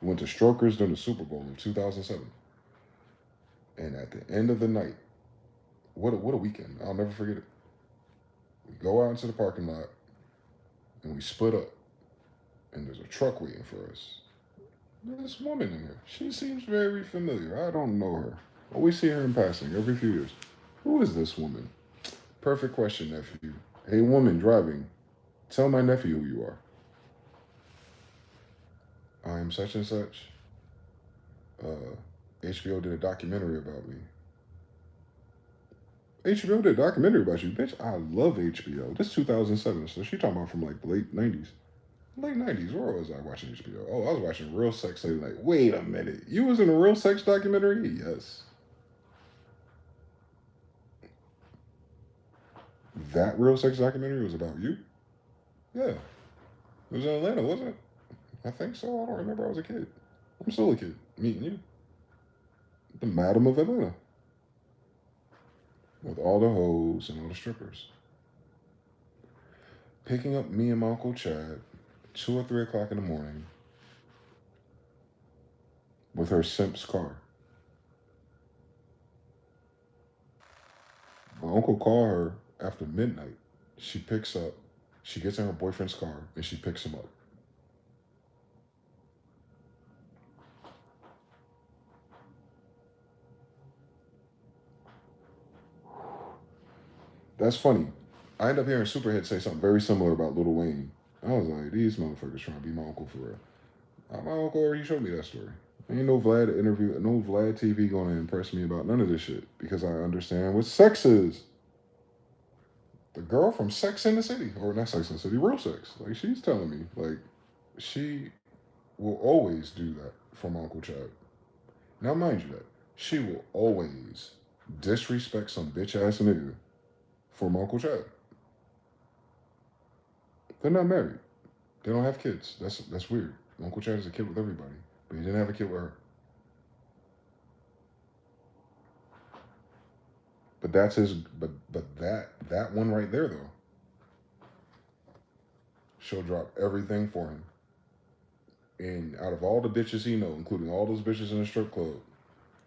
We went to Strokers during the Super Bowl in 2007. And at the end of the night, what a weekend. I'll never forget it. We go out into the parking lot and we split up. And there's a truck waiting for us. There's this woman in here. She seems very familiar. I don't know her. Always see her in passing every few years. Who is this woman? Perfect question, nephew. Hey, woman driving, tell my nephew who you are. I am such and such. HBO did a documentary about me. HBO did a documentary about you? Bitch, I love HBO. This is 2007, so she talking about from like the late 90s. Late 90s, where was I watching HBO? Oh, I was watching Real Sex late night. Wait a minute. You was in a Real Sex documentary? Yes. That Real Sex documentary was about you? Yeah. It was in Atlanta, wasn't it? I think so. I don't remember. I was a kid. I'm still a kid. Meeting you. The Madam of Atlanta. With all the hoes and all the strippers. Picking up me and my Uncle Chad 2 or 3 o'clock in the morning with her simp's car. My uncle called her after midnight. She picks up, she gets in her boyfriend's car and she picks him up. That's funny. I end up hearing Superhead say something very similar about Lil Wayne. I was like, these motherfuckers trying to be my uncle for real. My uncle already showed me that story. Ain't no Vlad interview, no Vlad TV gonna impress me about none of this shit because I understand what sex is. The girl from Sex in the City, or not Sex in the City, Real Sex. Like, she's telling me, like, she will always do that for my Uncle Chad. Now, mind you that, she will always disrespect some bitch-ass nigga for my Uncle Chad. They're not married. They don't have kids. That's weird. My Uncle Chad is a kid with everybody, but he didn't have a kid with her. But that's his. But that one right there though. she'll drop everything for him. And out of all the bitches he know, including all those bitches in the strip club,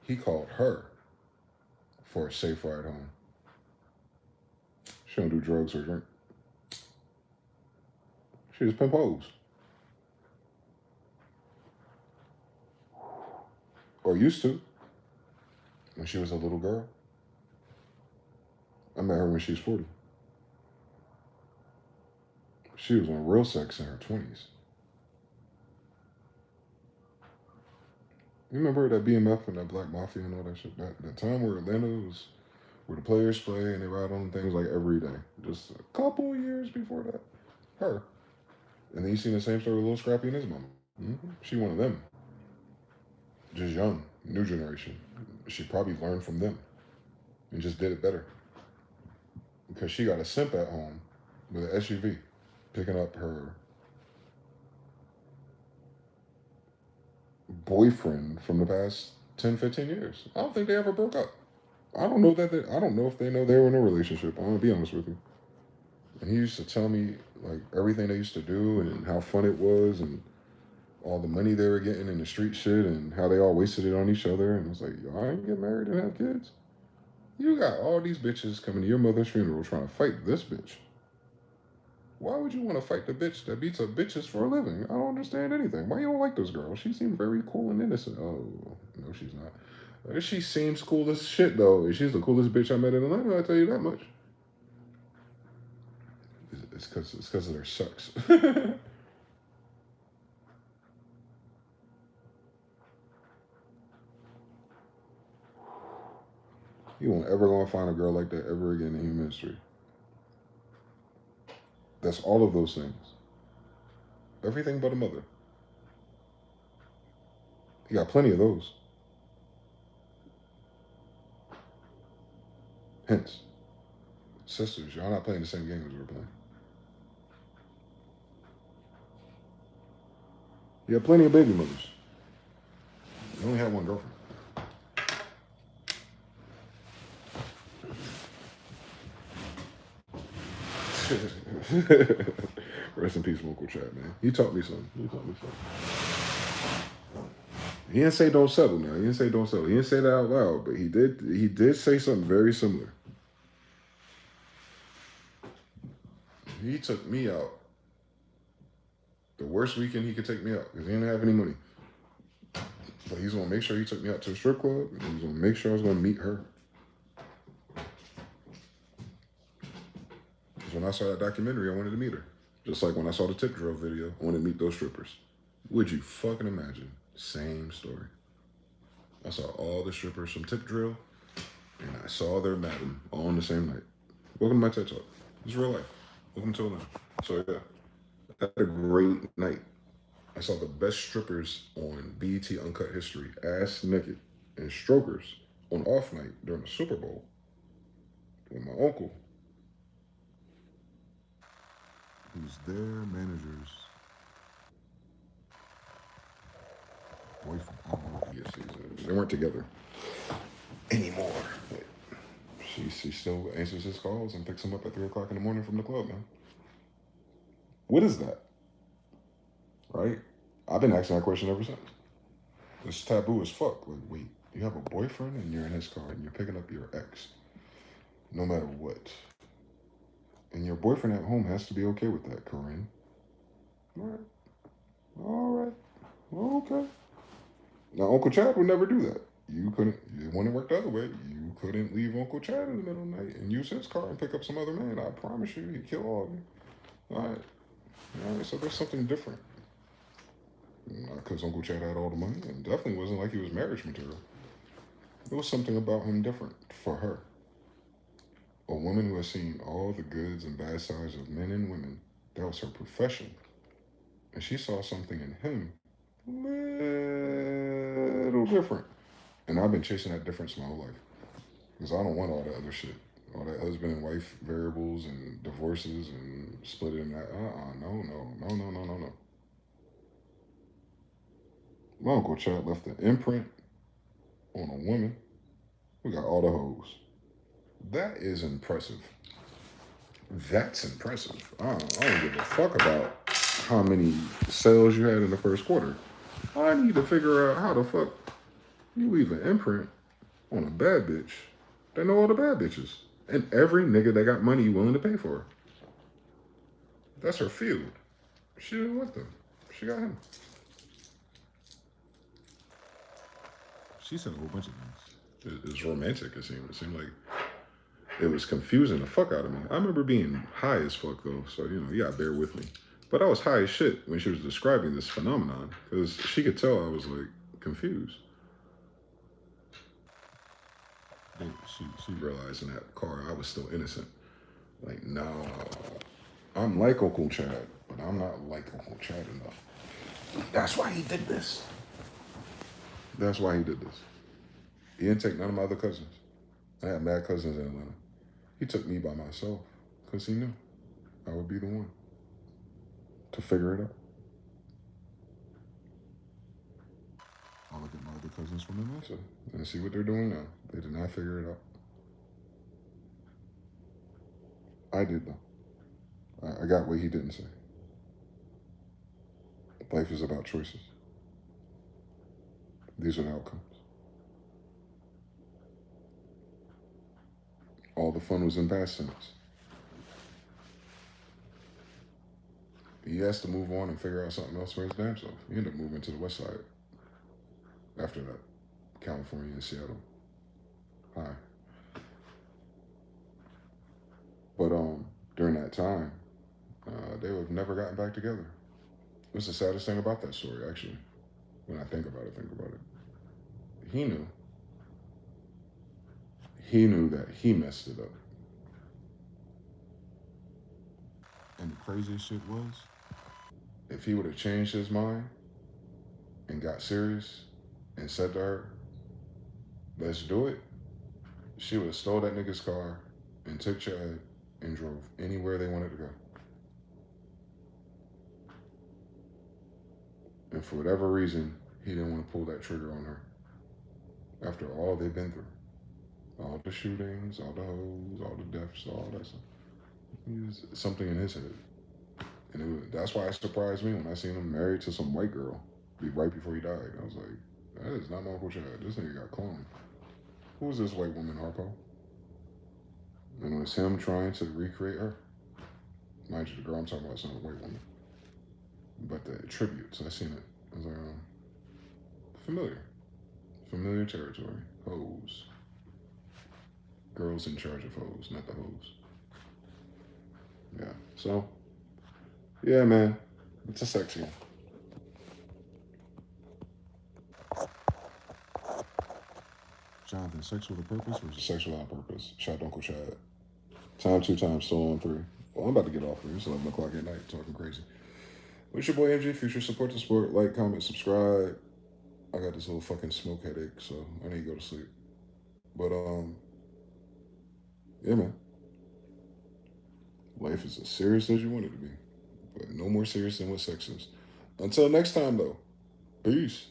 he called her for a safe ride home. She don't do drugs or drink. She just pimp hoes. Or used to. When she was a little girl. I met her when she was 40. She was on real sex in her 20s. You remember that BMF and that Black Mafia and all that shit? That time where Atlanta was where the players play and they ride on things like every day. Just a couple of years before that. Her. And then you seen the same story with Lil Scrappy and his mama. She one of them. Just young, new generation. She probably learned from them and just did it better. Because she got a simp at home with an SUV picking up her boyfriend from the past 10, 15 years. I don't think they ever broke up. I don't know if they know they were in a relationship. I'm gonna be honest with you. And he used to tell me like everything they used to do and how fun it was and all the money they were getting in the street shit and how they all wasted it on each other. And I was like, y'all ain't get married and have kids? You got all these bitches coming to your mother's funeral trying to fight this bitch. Why would you want to fight the bitch that beats up bitches for a living? I don't understand anything. Why you don't like this girl? She seemed very cool and innocent. Oh, no, she's not. She seems cool as shit, though. She's the coolest bitch I met in Atlanta, I'll tell you that much. It's because of their sex. You won't ever gonna find a girl like that ever again in human history. That's all of those things. Everything but a mother. You got plenty of those. Hence, sisters, y'all not playing the same game as we're playing. You have plenty of baby mothers. You only have one girlfriend. Rest in peace, Uncle Chad, man. He taught me something. He didn't say don't settle now. He didn't say don't settle. He didn't say that out loud, but he did say something very similar. He took me out the worst weekend he could take me out because he didn't have any money. But he's gonna make sure he took me out to a strip club and he's gonna make sure I was gonna meet her. Because when I saw that documentary, I wanted to meet her. Just like when I saw the tip drill video, I wanted to meet those strippers. Would you fucking imagine? Same story. I saw all the strippers from tip drill and I saw their madam all on the same night. Welcome to my TED Talk. It's real life. Welcome to Atlanta. So yeah, I had a great night. I saw the best strippers on BET Uncut History, ass naked, and strokers on off night during the Super Bowl with my uncle, who's their manager's boyfriend. I don't know if he is. They weren't together anymore. But she still answers his calls and picks him up at 3 o'clock in the morning from the club, man. What is that? Right? I've been asking that question ever since. It's taboo as fuck. Like, wait, you have a boyfriend and you're in his car and you're picking up your ex, no matter what. And your boyfriend at home has to be okay with that, Corinne. All right. Okay. Now, Uncle Chad would never do that. It wouldn't work the other way. You couldn't leave Uncle Chad in the middle of the night and use his car and pick up some other man. I promise you, he'd kill all of you. All right, so there's something different. Not because Uncle Chad had all the money, and definitely wasn't like he was marriage material. There was something about him different for her. A woman who has seen all the goods and bad sides of men and women. That was her profession. And she saw something in him a little different. And I've been chasing that difference my whole life. Because I don't want all that other shit. All that husband and wife variables and divorces and splitting that. No. My Uncle Chad left an imprint on a woman who got all the hoes. That is impressive. That's impressive. I don't give a fuck about how many sales you had in the first quarter. I need to figure out how the fuck you leave an imprint on a bad bitch. They know all the bad bitches. And every nigga that got money willing to pay for her. That's her field. She didn't want them. She got him. She said a whole bunch of things. It was romantic, it seemed. It seemed like it was confusing the fuck out of me. I remember being high as fuck, though. So, you know, you gotta bear with me. But I was high as shit when she was describing this phenomenon. Because she could tell I was, like, confused. Then she realized in that car I was still innocent. Like, no, I'm like Uncle Chad, but I'm not like Uncle Chad enough. That's why he did this. That's why he did this. He didn't take none of my other cousins. I had mad cousins in Atlanta. He took me by myself because he knew I would be the one to figure it out. I look at my other cousins from Atlanta and see what they're doing now. They did not figure it out. I did, though. I got what he didn't say. Life is about choices. These are the outcomes. All the fun was in past tense. He has to move on and figure out something else for his damn self. He ended up moving to the west side after that. California and Seattle. Hi. But during that time, they would have never gotten back together. It's the saddest thing about that story, actually. When I think about it. He knew. He knew that he messed it up. And the craziest shit was, if he would have changed his mind and got serious and said to her, let's do it, she would have stole that nigga's car and took Chad and drove anywhere they wanted to go. And for whatever reason, he didn't want to pull that trigger on her. After all they've been through. All the shootings, all the hoes, all the deaths, all that stuff. He was something in his head. And that's why it surprised me when I seen him married to some white girl right before he died. I was like, that is not my Uncle Chad. This nigga got cloned. Who is this white woman, Harpo? And it was him trying to recreate her. Mind you, the girl I'm talking about is not a white woman. But the tributes, I seen it. I was like, familiar. Familiar territory. Hoes. Girls in charge of hoes, not the hoes. Yeah, so, yeah, man. It's a sexy one. Jonathan, sex with a purpose versus sex without purpose. Shout Uncle Chad. Time 2 times, still on 3. Well, I'm about to get off here. It's 11 o'clock at night, talking crazy. It's your boy mgthefuture. Support the sport. Like, comment, subscribe. I got this little fucking smoke headache, so I need to go to sleep. But, yeah, man. Life is as serious as you want it to be. But no more serious than what sex is. Until next time, though. Peace.